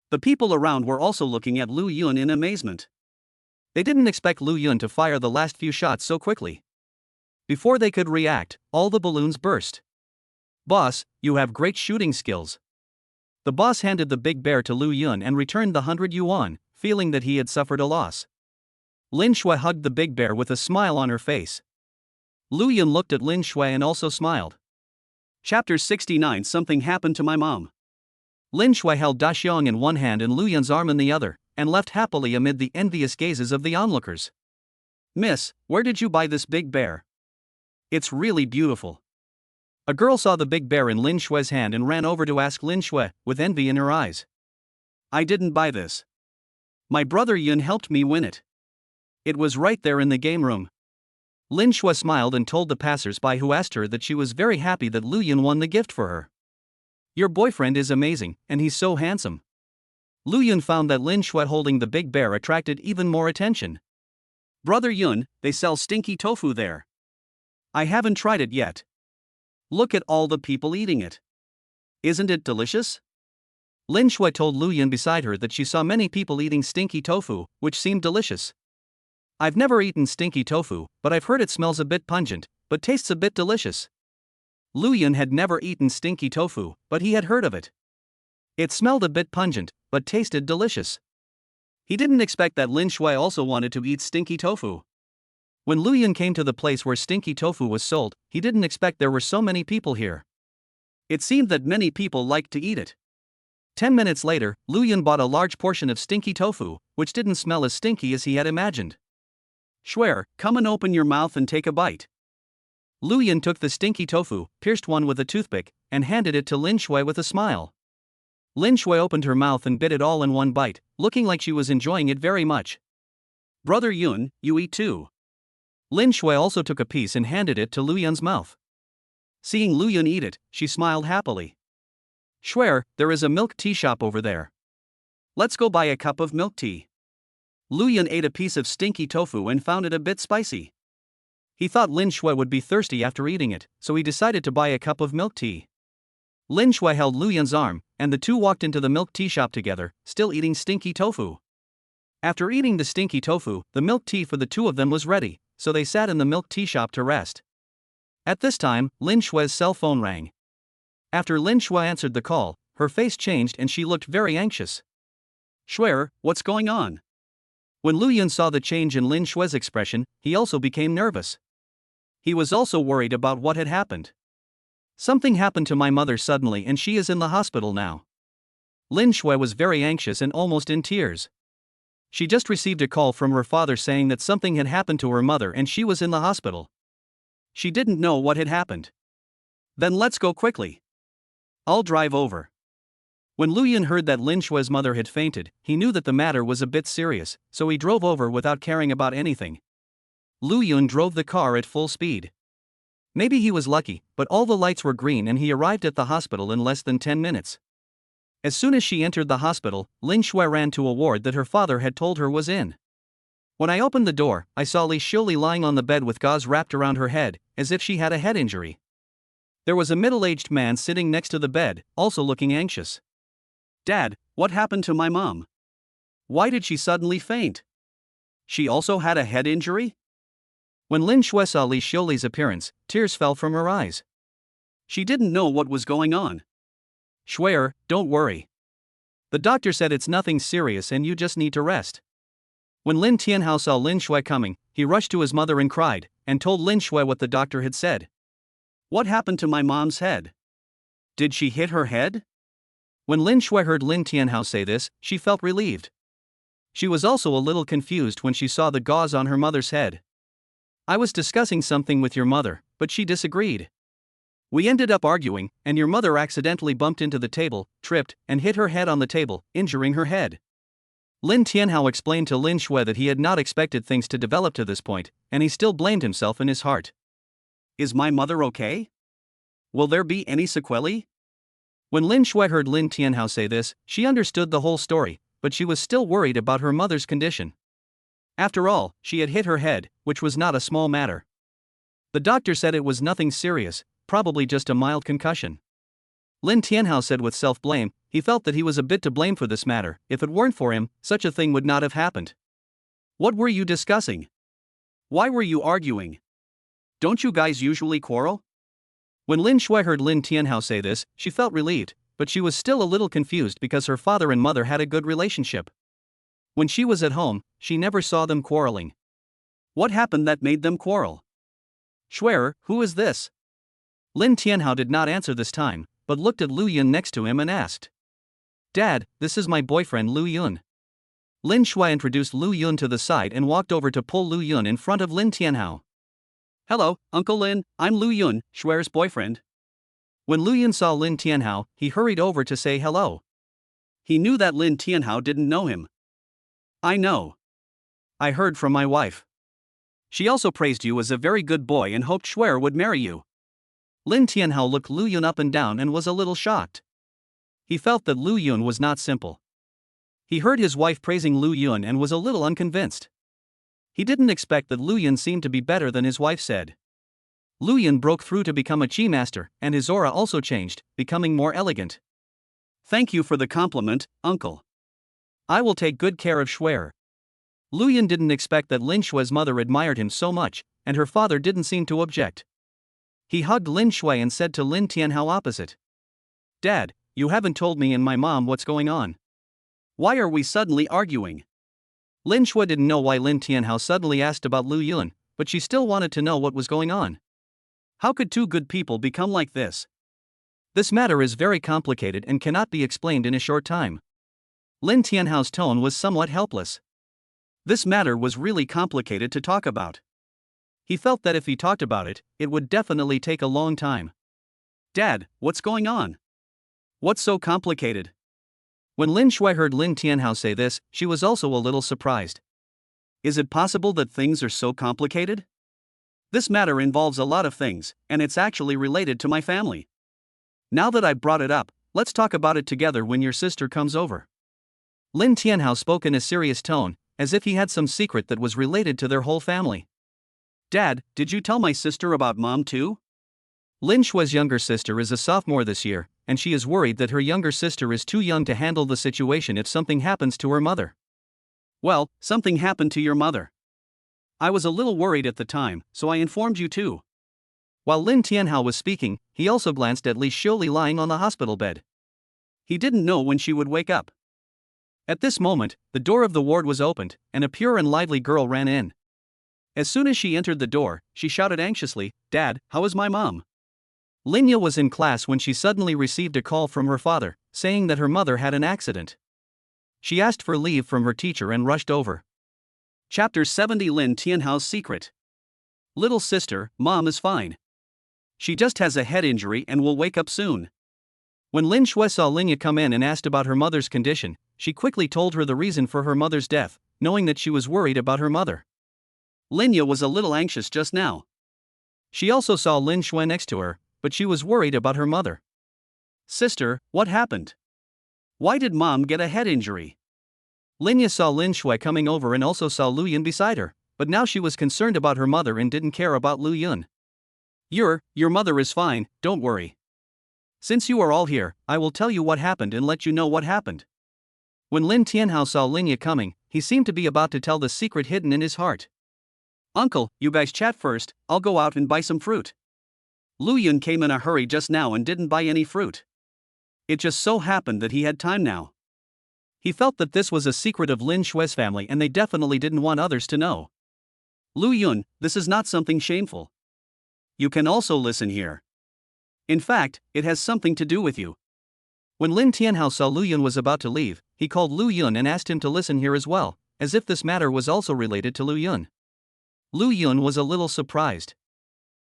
The people around were also looking at Lu Yun in amazement. They didn't expect Lu Yun to fire the last few shots so quickly. Before they could react, all the balloons burst. "Boss, you have great shooting skills." The boss handed the big bear to Lu Yun and returned the 100 yuan, feeling that he had suffered a loss. Lin Shui hugged the big bear with a smile on her face. Lu Yun looked at Lin Shui and also smiled. Chapter 69. Something happened to my mom. Lin Shui held Da Xiong in one hand and Lu Yun's arm in the other, and left happily amid the envious gazes of the onlookers. "Miss, where did you buy this big bear? It's really beautiful." A girl saw the big bear in Lin Shui's hand and ran over to ask Lin Shui, with envy in her eyes. "I didn't buy this. My brother Yun helped me win it. It was right there in the game room." Lin Shui smiled and told the passers-by who asked her that she was very happy that Lu Yun won the gift for her. "Your boyfriend is amazing, and he's so handsome." Lu Yun found that Lin Shui holding the big bear attracted even more attention. "Brother Yun, they sell stinky tofu there. I haven't tried it yet. Look at all the people eating it. Isn't it delicious?" Lin Shui told Lu Yun beside her that she saw many people eating stinky tofu, which seemed delicious. I've never eaten stinky tofu, but I've heard it smells a bit pungent, but tastes a bit delicious. Lu Yun had never eaten stinky tofu, but he had heard of it. It smelled a bit pungent, but tasted delicious. He didn't expect that Lin Shui also wanted to eat stinky tofu. When Lu Yun came to the place where stinky tofu was sold, he didn't expect there were so many people here. It seemed that many people liked to eat it. 10 minutes later, Lu Yun bought a large portion of stinky tofu, which didn't smell as stinky as he had imagined. Shui, come and open your mouth and take a bite. Lu Yun took the stinky tofu, pierced one with a toothpick, and handed it to Lin Shui with a smile. Lin Shui opened her mouth and bit it all in one bite, looking like she was enjoying it very much. Brother Yun, you eat too. Lin Shui also took a piece and handed it to Lu Yun's mouth. Seeing Lu Yun eat it, she smiled happily. Shui, there is a milk tea shop over there. Let's go buy a cup of milk tea. Lu Yun ate a piece of stinky tofu and found it a bit spicy. He thought Lin Shui would be thirsty after eating it, so he decided to buy a cup of milk tea. Lin Shui held Lu Yun's arm, and the two walked into the milk tea shop together, still eating stinky tofu. After eating the stinky tofu, the milk tea for the two of them was ready, so they sat in the milk tea shop to rest. At this time, Lin Shui's cell phone rang. After Lin Shui answered the call, her face changed and she looked very anxious. Shui, what's going on? When Lu Yun saw the change in Lin Shui's expression, he also became nervous. He was also worried about what had happened. Something happened to my mother suddenly and she is in the hospital now. Lin Shui was very anxious and almost in tears. She just received a call from her father saying that something had happened to her mother and she was in the hospital. She didn't know what had happened. Then let's go quickly. I'll drive over. When Lu Yun heard that Lin Shui's mother had fainted, he knew that the matter was a bit serious, so he drove over without caring about anything. Lu Yun drove the car at full speed. Maybe he was lucky, but all the lights were green and he arrived at the hospital in less than 10 minutes. As soon as she entered the hospital, Lin Shui ran to a ward that her father had told her was in. When I opened the door, I saw Li Xiuli lying on the bed with gauze wrapped around her head, as if she had a head injury. There was a middle-aged man sitting next to the bed, also looking anxious. Dad, what happened to my mom? Why did she suddenly faint? She also had a head injury? When Lin Shui saw Li Xiuli's appearance, tears fell from her eyes. She didn't know what was going on. Shui, don't worry. The doctor said it's nothing serious and you just need to rest. When Lin Tianhao saw Lin Shui coming, he rushed to his mother and cried, and told Lin Shui what the doctor had said. What happened to my mom's head? Did she hit her head? When Lin Shui heard Lin Tianhao say this, she felt relieved. She was also a little confused when she saw the gauze on her mother's head. I was discussing something with your mother, but she disagreed. We ended up arguing, and your mother accidentally bumped into the table, tripped, and hit her head on the table, injuring her head. Lin Tianhao explained to Lin Shui that he had not expected things to develop to this point, and he still blamed himself in his heart. Is my mother okay? Will there be any sequelae? When Lin Shui heard Lin Tianhao say this, she understood the whole story, but she was still worried about her mother's condition. After all, she had hit her head, which was not a small matter. The doctor said it was nothing serious, probably just a mild concussion. Lin Tianhao said with self-blame, he felt that he was a bit to blame for this matter. If it weren't for him, such a thing would not have happened. What were you discussing? Why were you arguing? Don't you guys usually quarrel? When Lin Shui heard Lin Tianhao say this, she felt relieved, but she was still a little confused because her father and mother had a good relationship. When she was at home, she never saw them quarreling. What happened that made them quarrel? Shui, who is this? Lin Tianhao did not answer this time, but looked at Lu Yun next to him and asked. Dad, this is my boyfriend Lu Yun. Lin Shui introduced Lu Yun to the side and walked over to pull Lu Yun in front of Lin Tianhao. Hello, Uncle Lin, I'm Lu Yun, Shui's boyfriend. When Lu Yun saw Lin Tianhao, he hurried over to say hello. He knew that Lin Tianhao didn't know him. I know. I heard from my wife. She also praised you as a very good boy and hoped Shui would marry you. Lin Tianhao looked Lu Yun up and down and was a little shocked. He felt that Lu Yun was not simple. He heard his wife praising Lu Yun and was a little unconvinced. He didn't expect that Lu Yun seemed to be better than his wife said. Lu Yun broke through to become a chi master, and his aura also changed, becoming more elegant. Thank you for the compliment, uncle. I will take good care of Shui. Lu Yun didn't expect that Lin Shui's mother admired him so much, and her father didn't seem to object. He hugged Lin Shui and said to Lin Tianhao opposite. Dad, you haven't told me and my mom what's going on. Why are we suddenly arguing? Lin Shui didn't know why Lin Tianhao suddenly asked about Lu Yun, but she still wanted to know what was going on. How could two good people become like this? This matter is very complicated and cannot be explained in a short time. Lin Tianhao's tone was somewhat helpless. This matter was really complicated to talk about. He felt that if he talked about it, it would definitely take a long time. Dad, what's going on? What's so complicated? When Lin Shui heard Lin Tianhao say this, she was also a little surprised. Is it possible that things are so complicated? This matter involves a lot of things, and it's actually related to my family. Now that I've brought it up, let's talk about it together when your sister comes over. Lin Tianhao spoke in a serious tone, as if he had some secret that was related to their whole family. Dad, did you tell my sister about Mom too? Lin Shui's younger sister is a sophomore this year, and she is worried that her younger sister is too young to handle the situation if something happens to her mother. Well, something happened to your mother. I was a little worried at the time, so I informed you too. While Lin Tianhao was speaking, he also glanced at Li Xiuli lying on the hospital bed. He didn't know when she would wake up. At this moment, the door of the ward was opened, and a pure and lively girl ran in. As soon as she entered the door, she shouted anxiously, Dad, how is my mom? Linya was in class when she suddenly received a call from her father, saying that her mother had an accident. She asked for leave from her teacher and rushed over. Chapter 70 Lin Tianhao's Secret. Little sister, Mom is fine. She just has a head injury and will wake up soon. When Lin Shui saw Linya come in and asked about her mother's condition, she quickly told her the reason for her mother's death, knowing that she was worried about her mother. Linya was a little anxious just now. She also saw Lin Shui next to her, but she was worried about her mother. Sister, what happened? Why did Mom get a head injury? Linya saw Lin Shui coming over and also saw Lu Yun beside her, but now she was concerned about her mother and didn't care about Lu Yun. Your mother is fine, don't worry. Since you are all here, I will tell you what happened and let you know what happened. When Lin Tianhao saw Linya coming, he seemed to be about to tell the secret hidden in his heart. Uncle, you guys chat first, I'll go out and buy some fruit. Lu Yun came in a hurry just now and didn't buy any fruit. It just so happened that he had time now. He felt that this was a secret of Lin Shui's family and they definitely didn't want others to know. Lu Yun, this is not something shameful. You can also listen here. In fact, it has something to do with you. When Lin Tianhao saw Lu Yun was about to leave, he called Lu Yun and asked him to listen here as well, as if this matter was also related to Lu Yun. Lu Yun was a little surprised.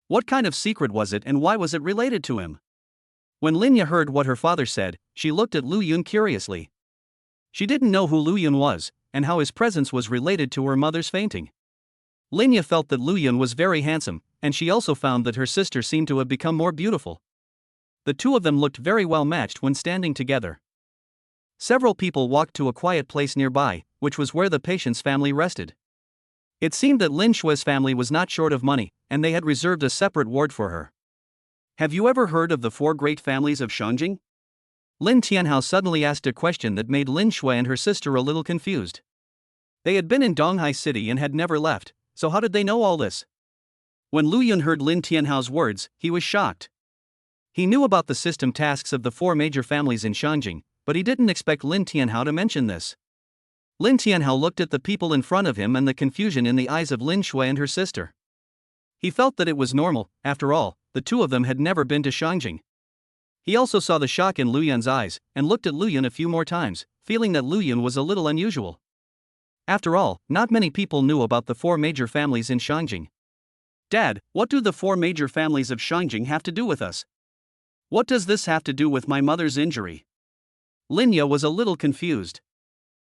What kind of secret was it and why was it related to him? When Linya heard what her father said, she looked at Lu Yun curiously. She didn't know who Lu Yun was, and how his presence was related to her mother's fainting. Linya felt that Lu Yun was very handsome, and she also found that her sister seemed to have become more beautiful. The two of them looked very well matched when standing together. Several people walked to a quiet place nearby, which was where the patient's family rested. It seemed that Lin Shui's family was not short of money, and they had reserved a separate ward for her. Have you ever heard of the four great families of Shanjing? Lin Tianhao suddenly asked a question that made Lin Shui and her sister a little confused. They had been in Donghai City and had never left, so how did they know all this? When Lu Yun heard Lin Tianhao's words, he was shocked. He knew about the system tasks of the four major families in Shanjing, but he didn't expect Lin Tianhao to mention this. Lin Tianhao looked at the people in front of him and the confusion in the eyes of Lin Shui and her sister. He felt that it was normal, after all, the two of them had never been to Shanjing. He also saw the shock in Lu Yun's eyes, and looked at Lu Yun a few more times, feeling that Lu Yun was a little unusual. After all, not many people knew about the four major families in Shanjing. Dad, what do the four major families of Shanjing have to do with us? What does this have to do with my mother's injury? Linya was a little confused.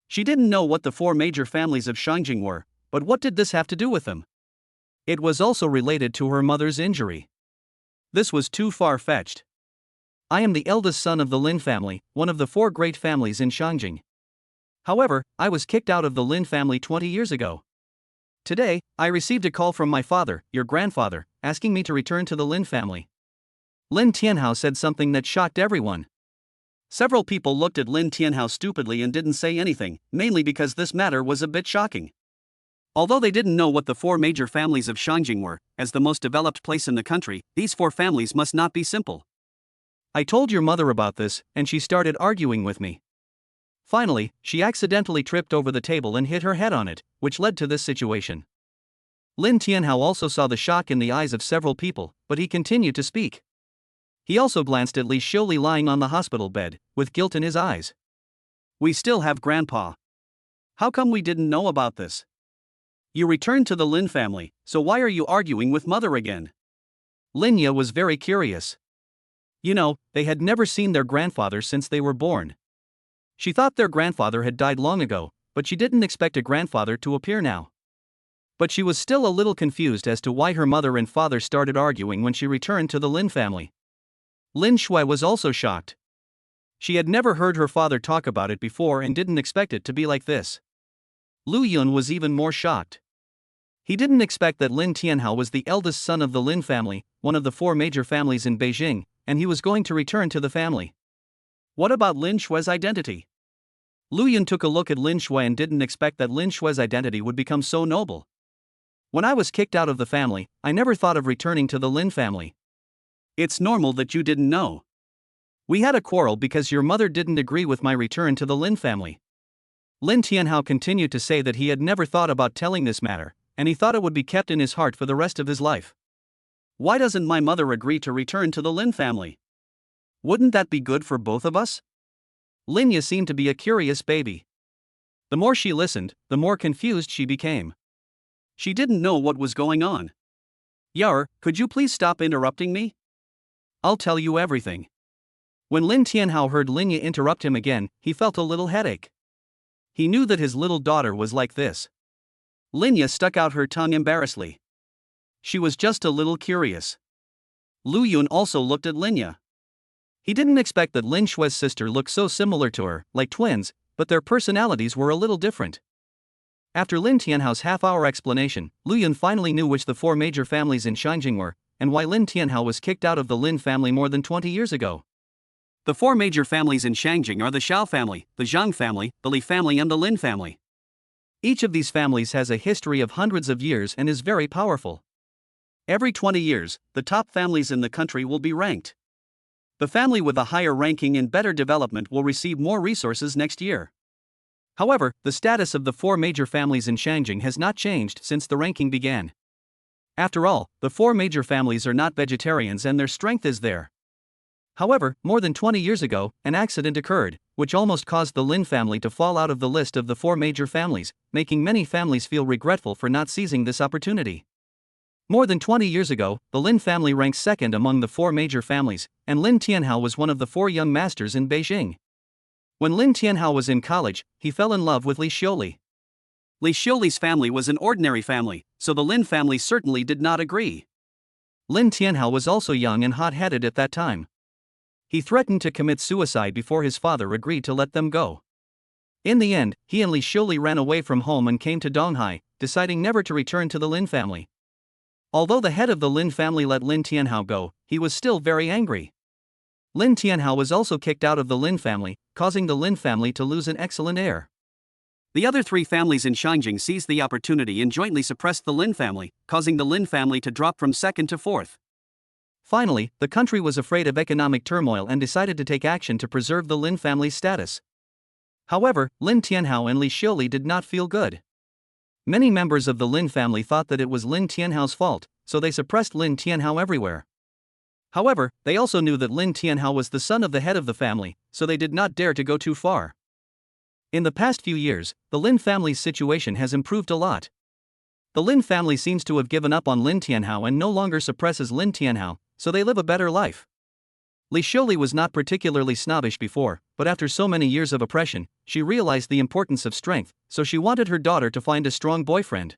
She didn't know what the four major families of Shanjing were, but what did this have to do with them? It was also related to her mother's injury. This was too far-fetched. I am the eldest son of the Lin family, one of the four great families in Shanjing. However, I was kicked out of the Lin family 20 years ago. Today, I received a call from my father, your grandfather, asking me to return to the Lin family. Lin Tianhao said something that shocked everyone. Several people looked at Lin Tianhao stupidly and didn't say anything, mainly because this matter was a bit shocking. Although they didn't know what the four major families of Shanjing were, as the most developed place in the country, these four families must not be simple. I told your mother about this, and she started arguing with me. Finally, she accidentally tripped over the table and hit her head on it, which led to this situation. Lin Tianhao also saw the shock in the eyes of several people, but he continued to speak. He also glanced at Li Xiuli lying on the hospital bed, with guilt in his eyes. We still have Grandpa. How come we didn't know about this? You returned to the Lin family, so why are you arguing with Mother again? Linya was very curious. You know, they had never seen their grandfather since they were born. She thought their grandfather had died long ago, but she didn't expect a grandfather to appear now. But she was still a little confused as to why her mother and father started arguing when she returned to the Lin family. Lin Shui was also shocked. She had never heard her father talk about it before and didn't expect it to be like this. Lu Yun was even more shocked. He didn't expect that Lin Tianhao was the eldest son of the Lin family, one of the four major families in Beijing, and he was going to return to the family. What about Lin Shui's identity? Lu Yun took a look at Lin Shui and didn't expect that Lin Shui's identity would become so noble. When I was kicked out of the family, I never thought of returning to the Lin family. It's normal that you didn't know. We had a quarrel because your mother didn't agree with my return to the Lin family. Lin Tianhao continued to say that he had never thought about telling this matter, and he thought it would be kept in his heart for the rest of his life. Why doesn't my mother agree to return to the Lin family? Wouldn't that be good for both of us? Linya seemed to be a curious baby. The more she listened, the more confused she became. She didn't know what was going on. Yar, could you please stop interrupting me? I'll tell you everything. When Lin Tianhao heard Linya interrupt him again, he felt a little headache. He knew that his little daughter was like this. Linya stuck out her tongue embarrassedly. She was just a little curious. Lu Yun also looked at Linya. He didn't expect that Lin Shui's sister looked so similar to her, like twins, but their personalities were a little different. After Lin Tianhao's half-hour explanation, Lu Yun finally knew which the four major families in Shanjing were, and why Lin Tianhao was kicked out of the Lin family more than 20 years ago. The four major families in Shanjing are the Xiao family, the Zhang family, the Li family and the Lin family. Each of these families has a history of hundreds of years and is very powerful. Every 20 years, the top families in the country will be ranked. The family with a higher ranking and better development will receive more resources next year. However, the status of the four major families in Shanjing has not changed since the ranking began. After all, the four major families are not vegetarians and their strength is there. However, more than 20 years ago, an accident occurred, which almost caused the Lin family to fall out of the list of the four major families, making many families feel regretful for not seizing this opportunity. More than 20 years ago, the Lin family ranks second among the four major families, and Lin Tianhao was one of the four young masters in Beijing. When Lin Tianhao was in college, he fell in love with Li Xiuli. Li Xiuli's family was an ordinary family, so the Lin family certainly did not agree. Lin Tianhao was also young and hot-headed at that time. He threatened to commit suicide before his father agreed to let them go. In the end, he and Li Xiuli ran away from home and came to Donghai, deciding never to return to the Lin family. Although the head of the Lin family let Lin Tianhao go, he was still very angry. Lin Tianhao was also kicked out of the Lin family, causing the Lin family to lose an excellent heir. The other three families in Shanjing seized the opportunity and jointly suppressed the Lin family, causing the Lin family to drop from second to fourth. Finally, the country was afraid of economic turmoil and decided to take action to preserve the Lin family's status. However, Lin Tianhao and Li Xiuli did not feel good. Many members of the Lin family thought that it was Lin Tianhao's fault, so they suppressed Lin Tianhao everywhere. However, they also knew that Lin Tianhao was the son of the head of the family, so they did not dare to go too far. In the past few years, the Lin family's situation has improved a lot. The Lin family seems to have given up on Lin Tianhao and no longer suppresses Lin Tianhao, so they live a better life. Li Xiuli was not particularly snobbish before, but after so many years of oppression, she realized the importance of strength, so she wanted her daughter to find a strong boyfriend.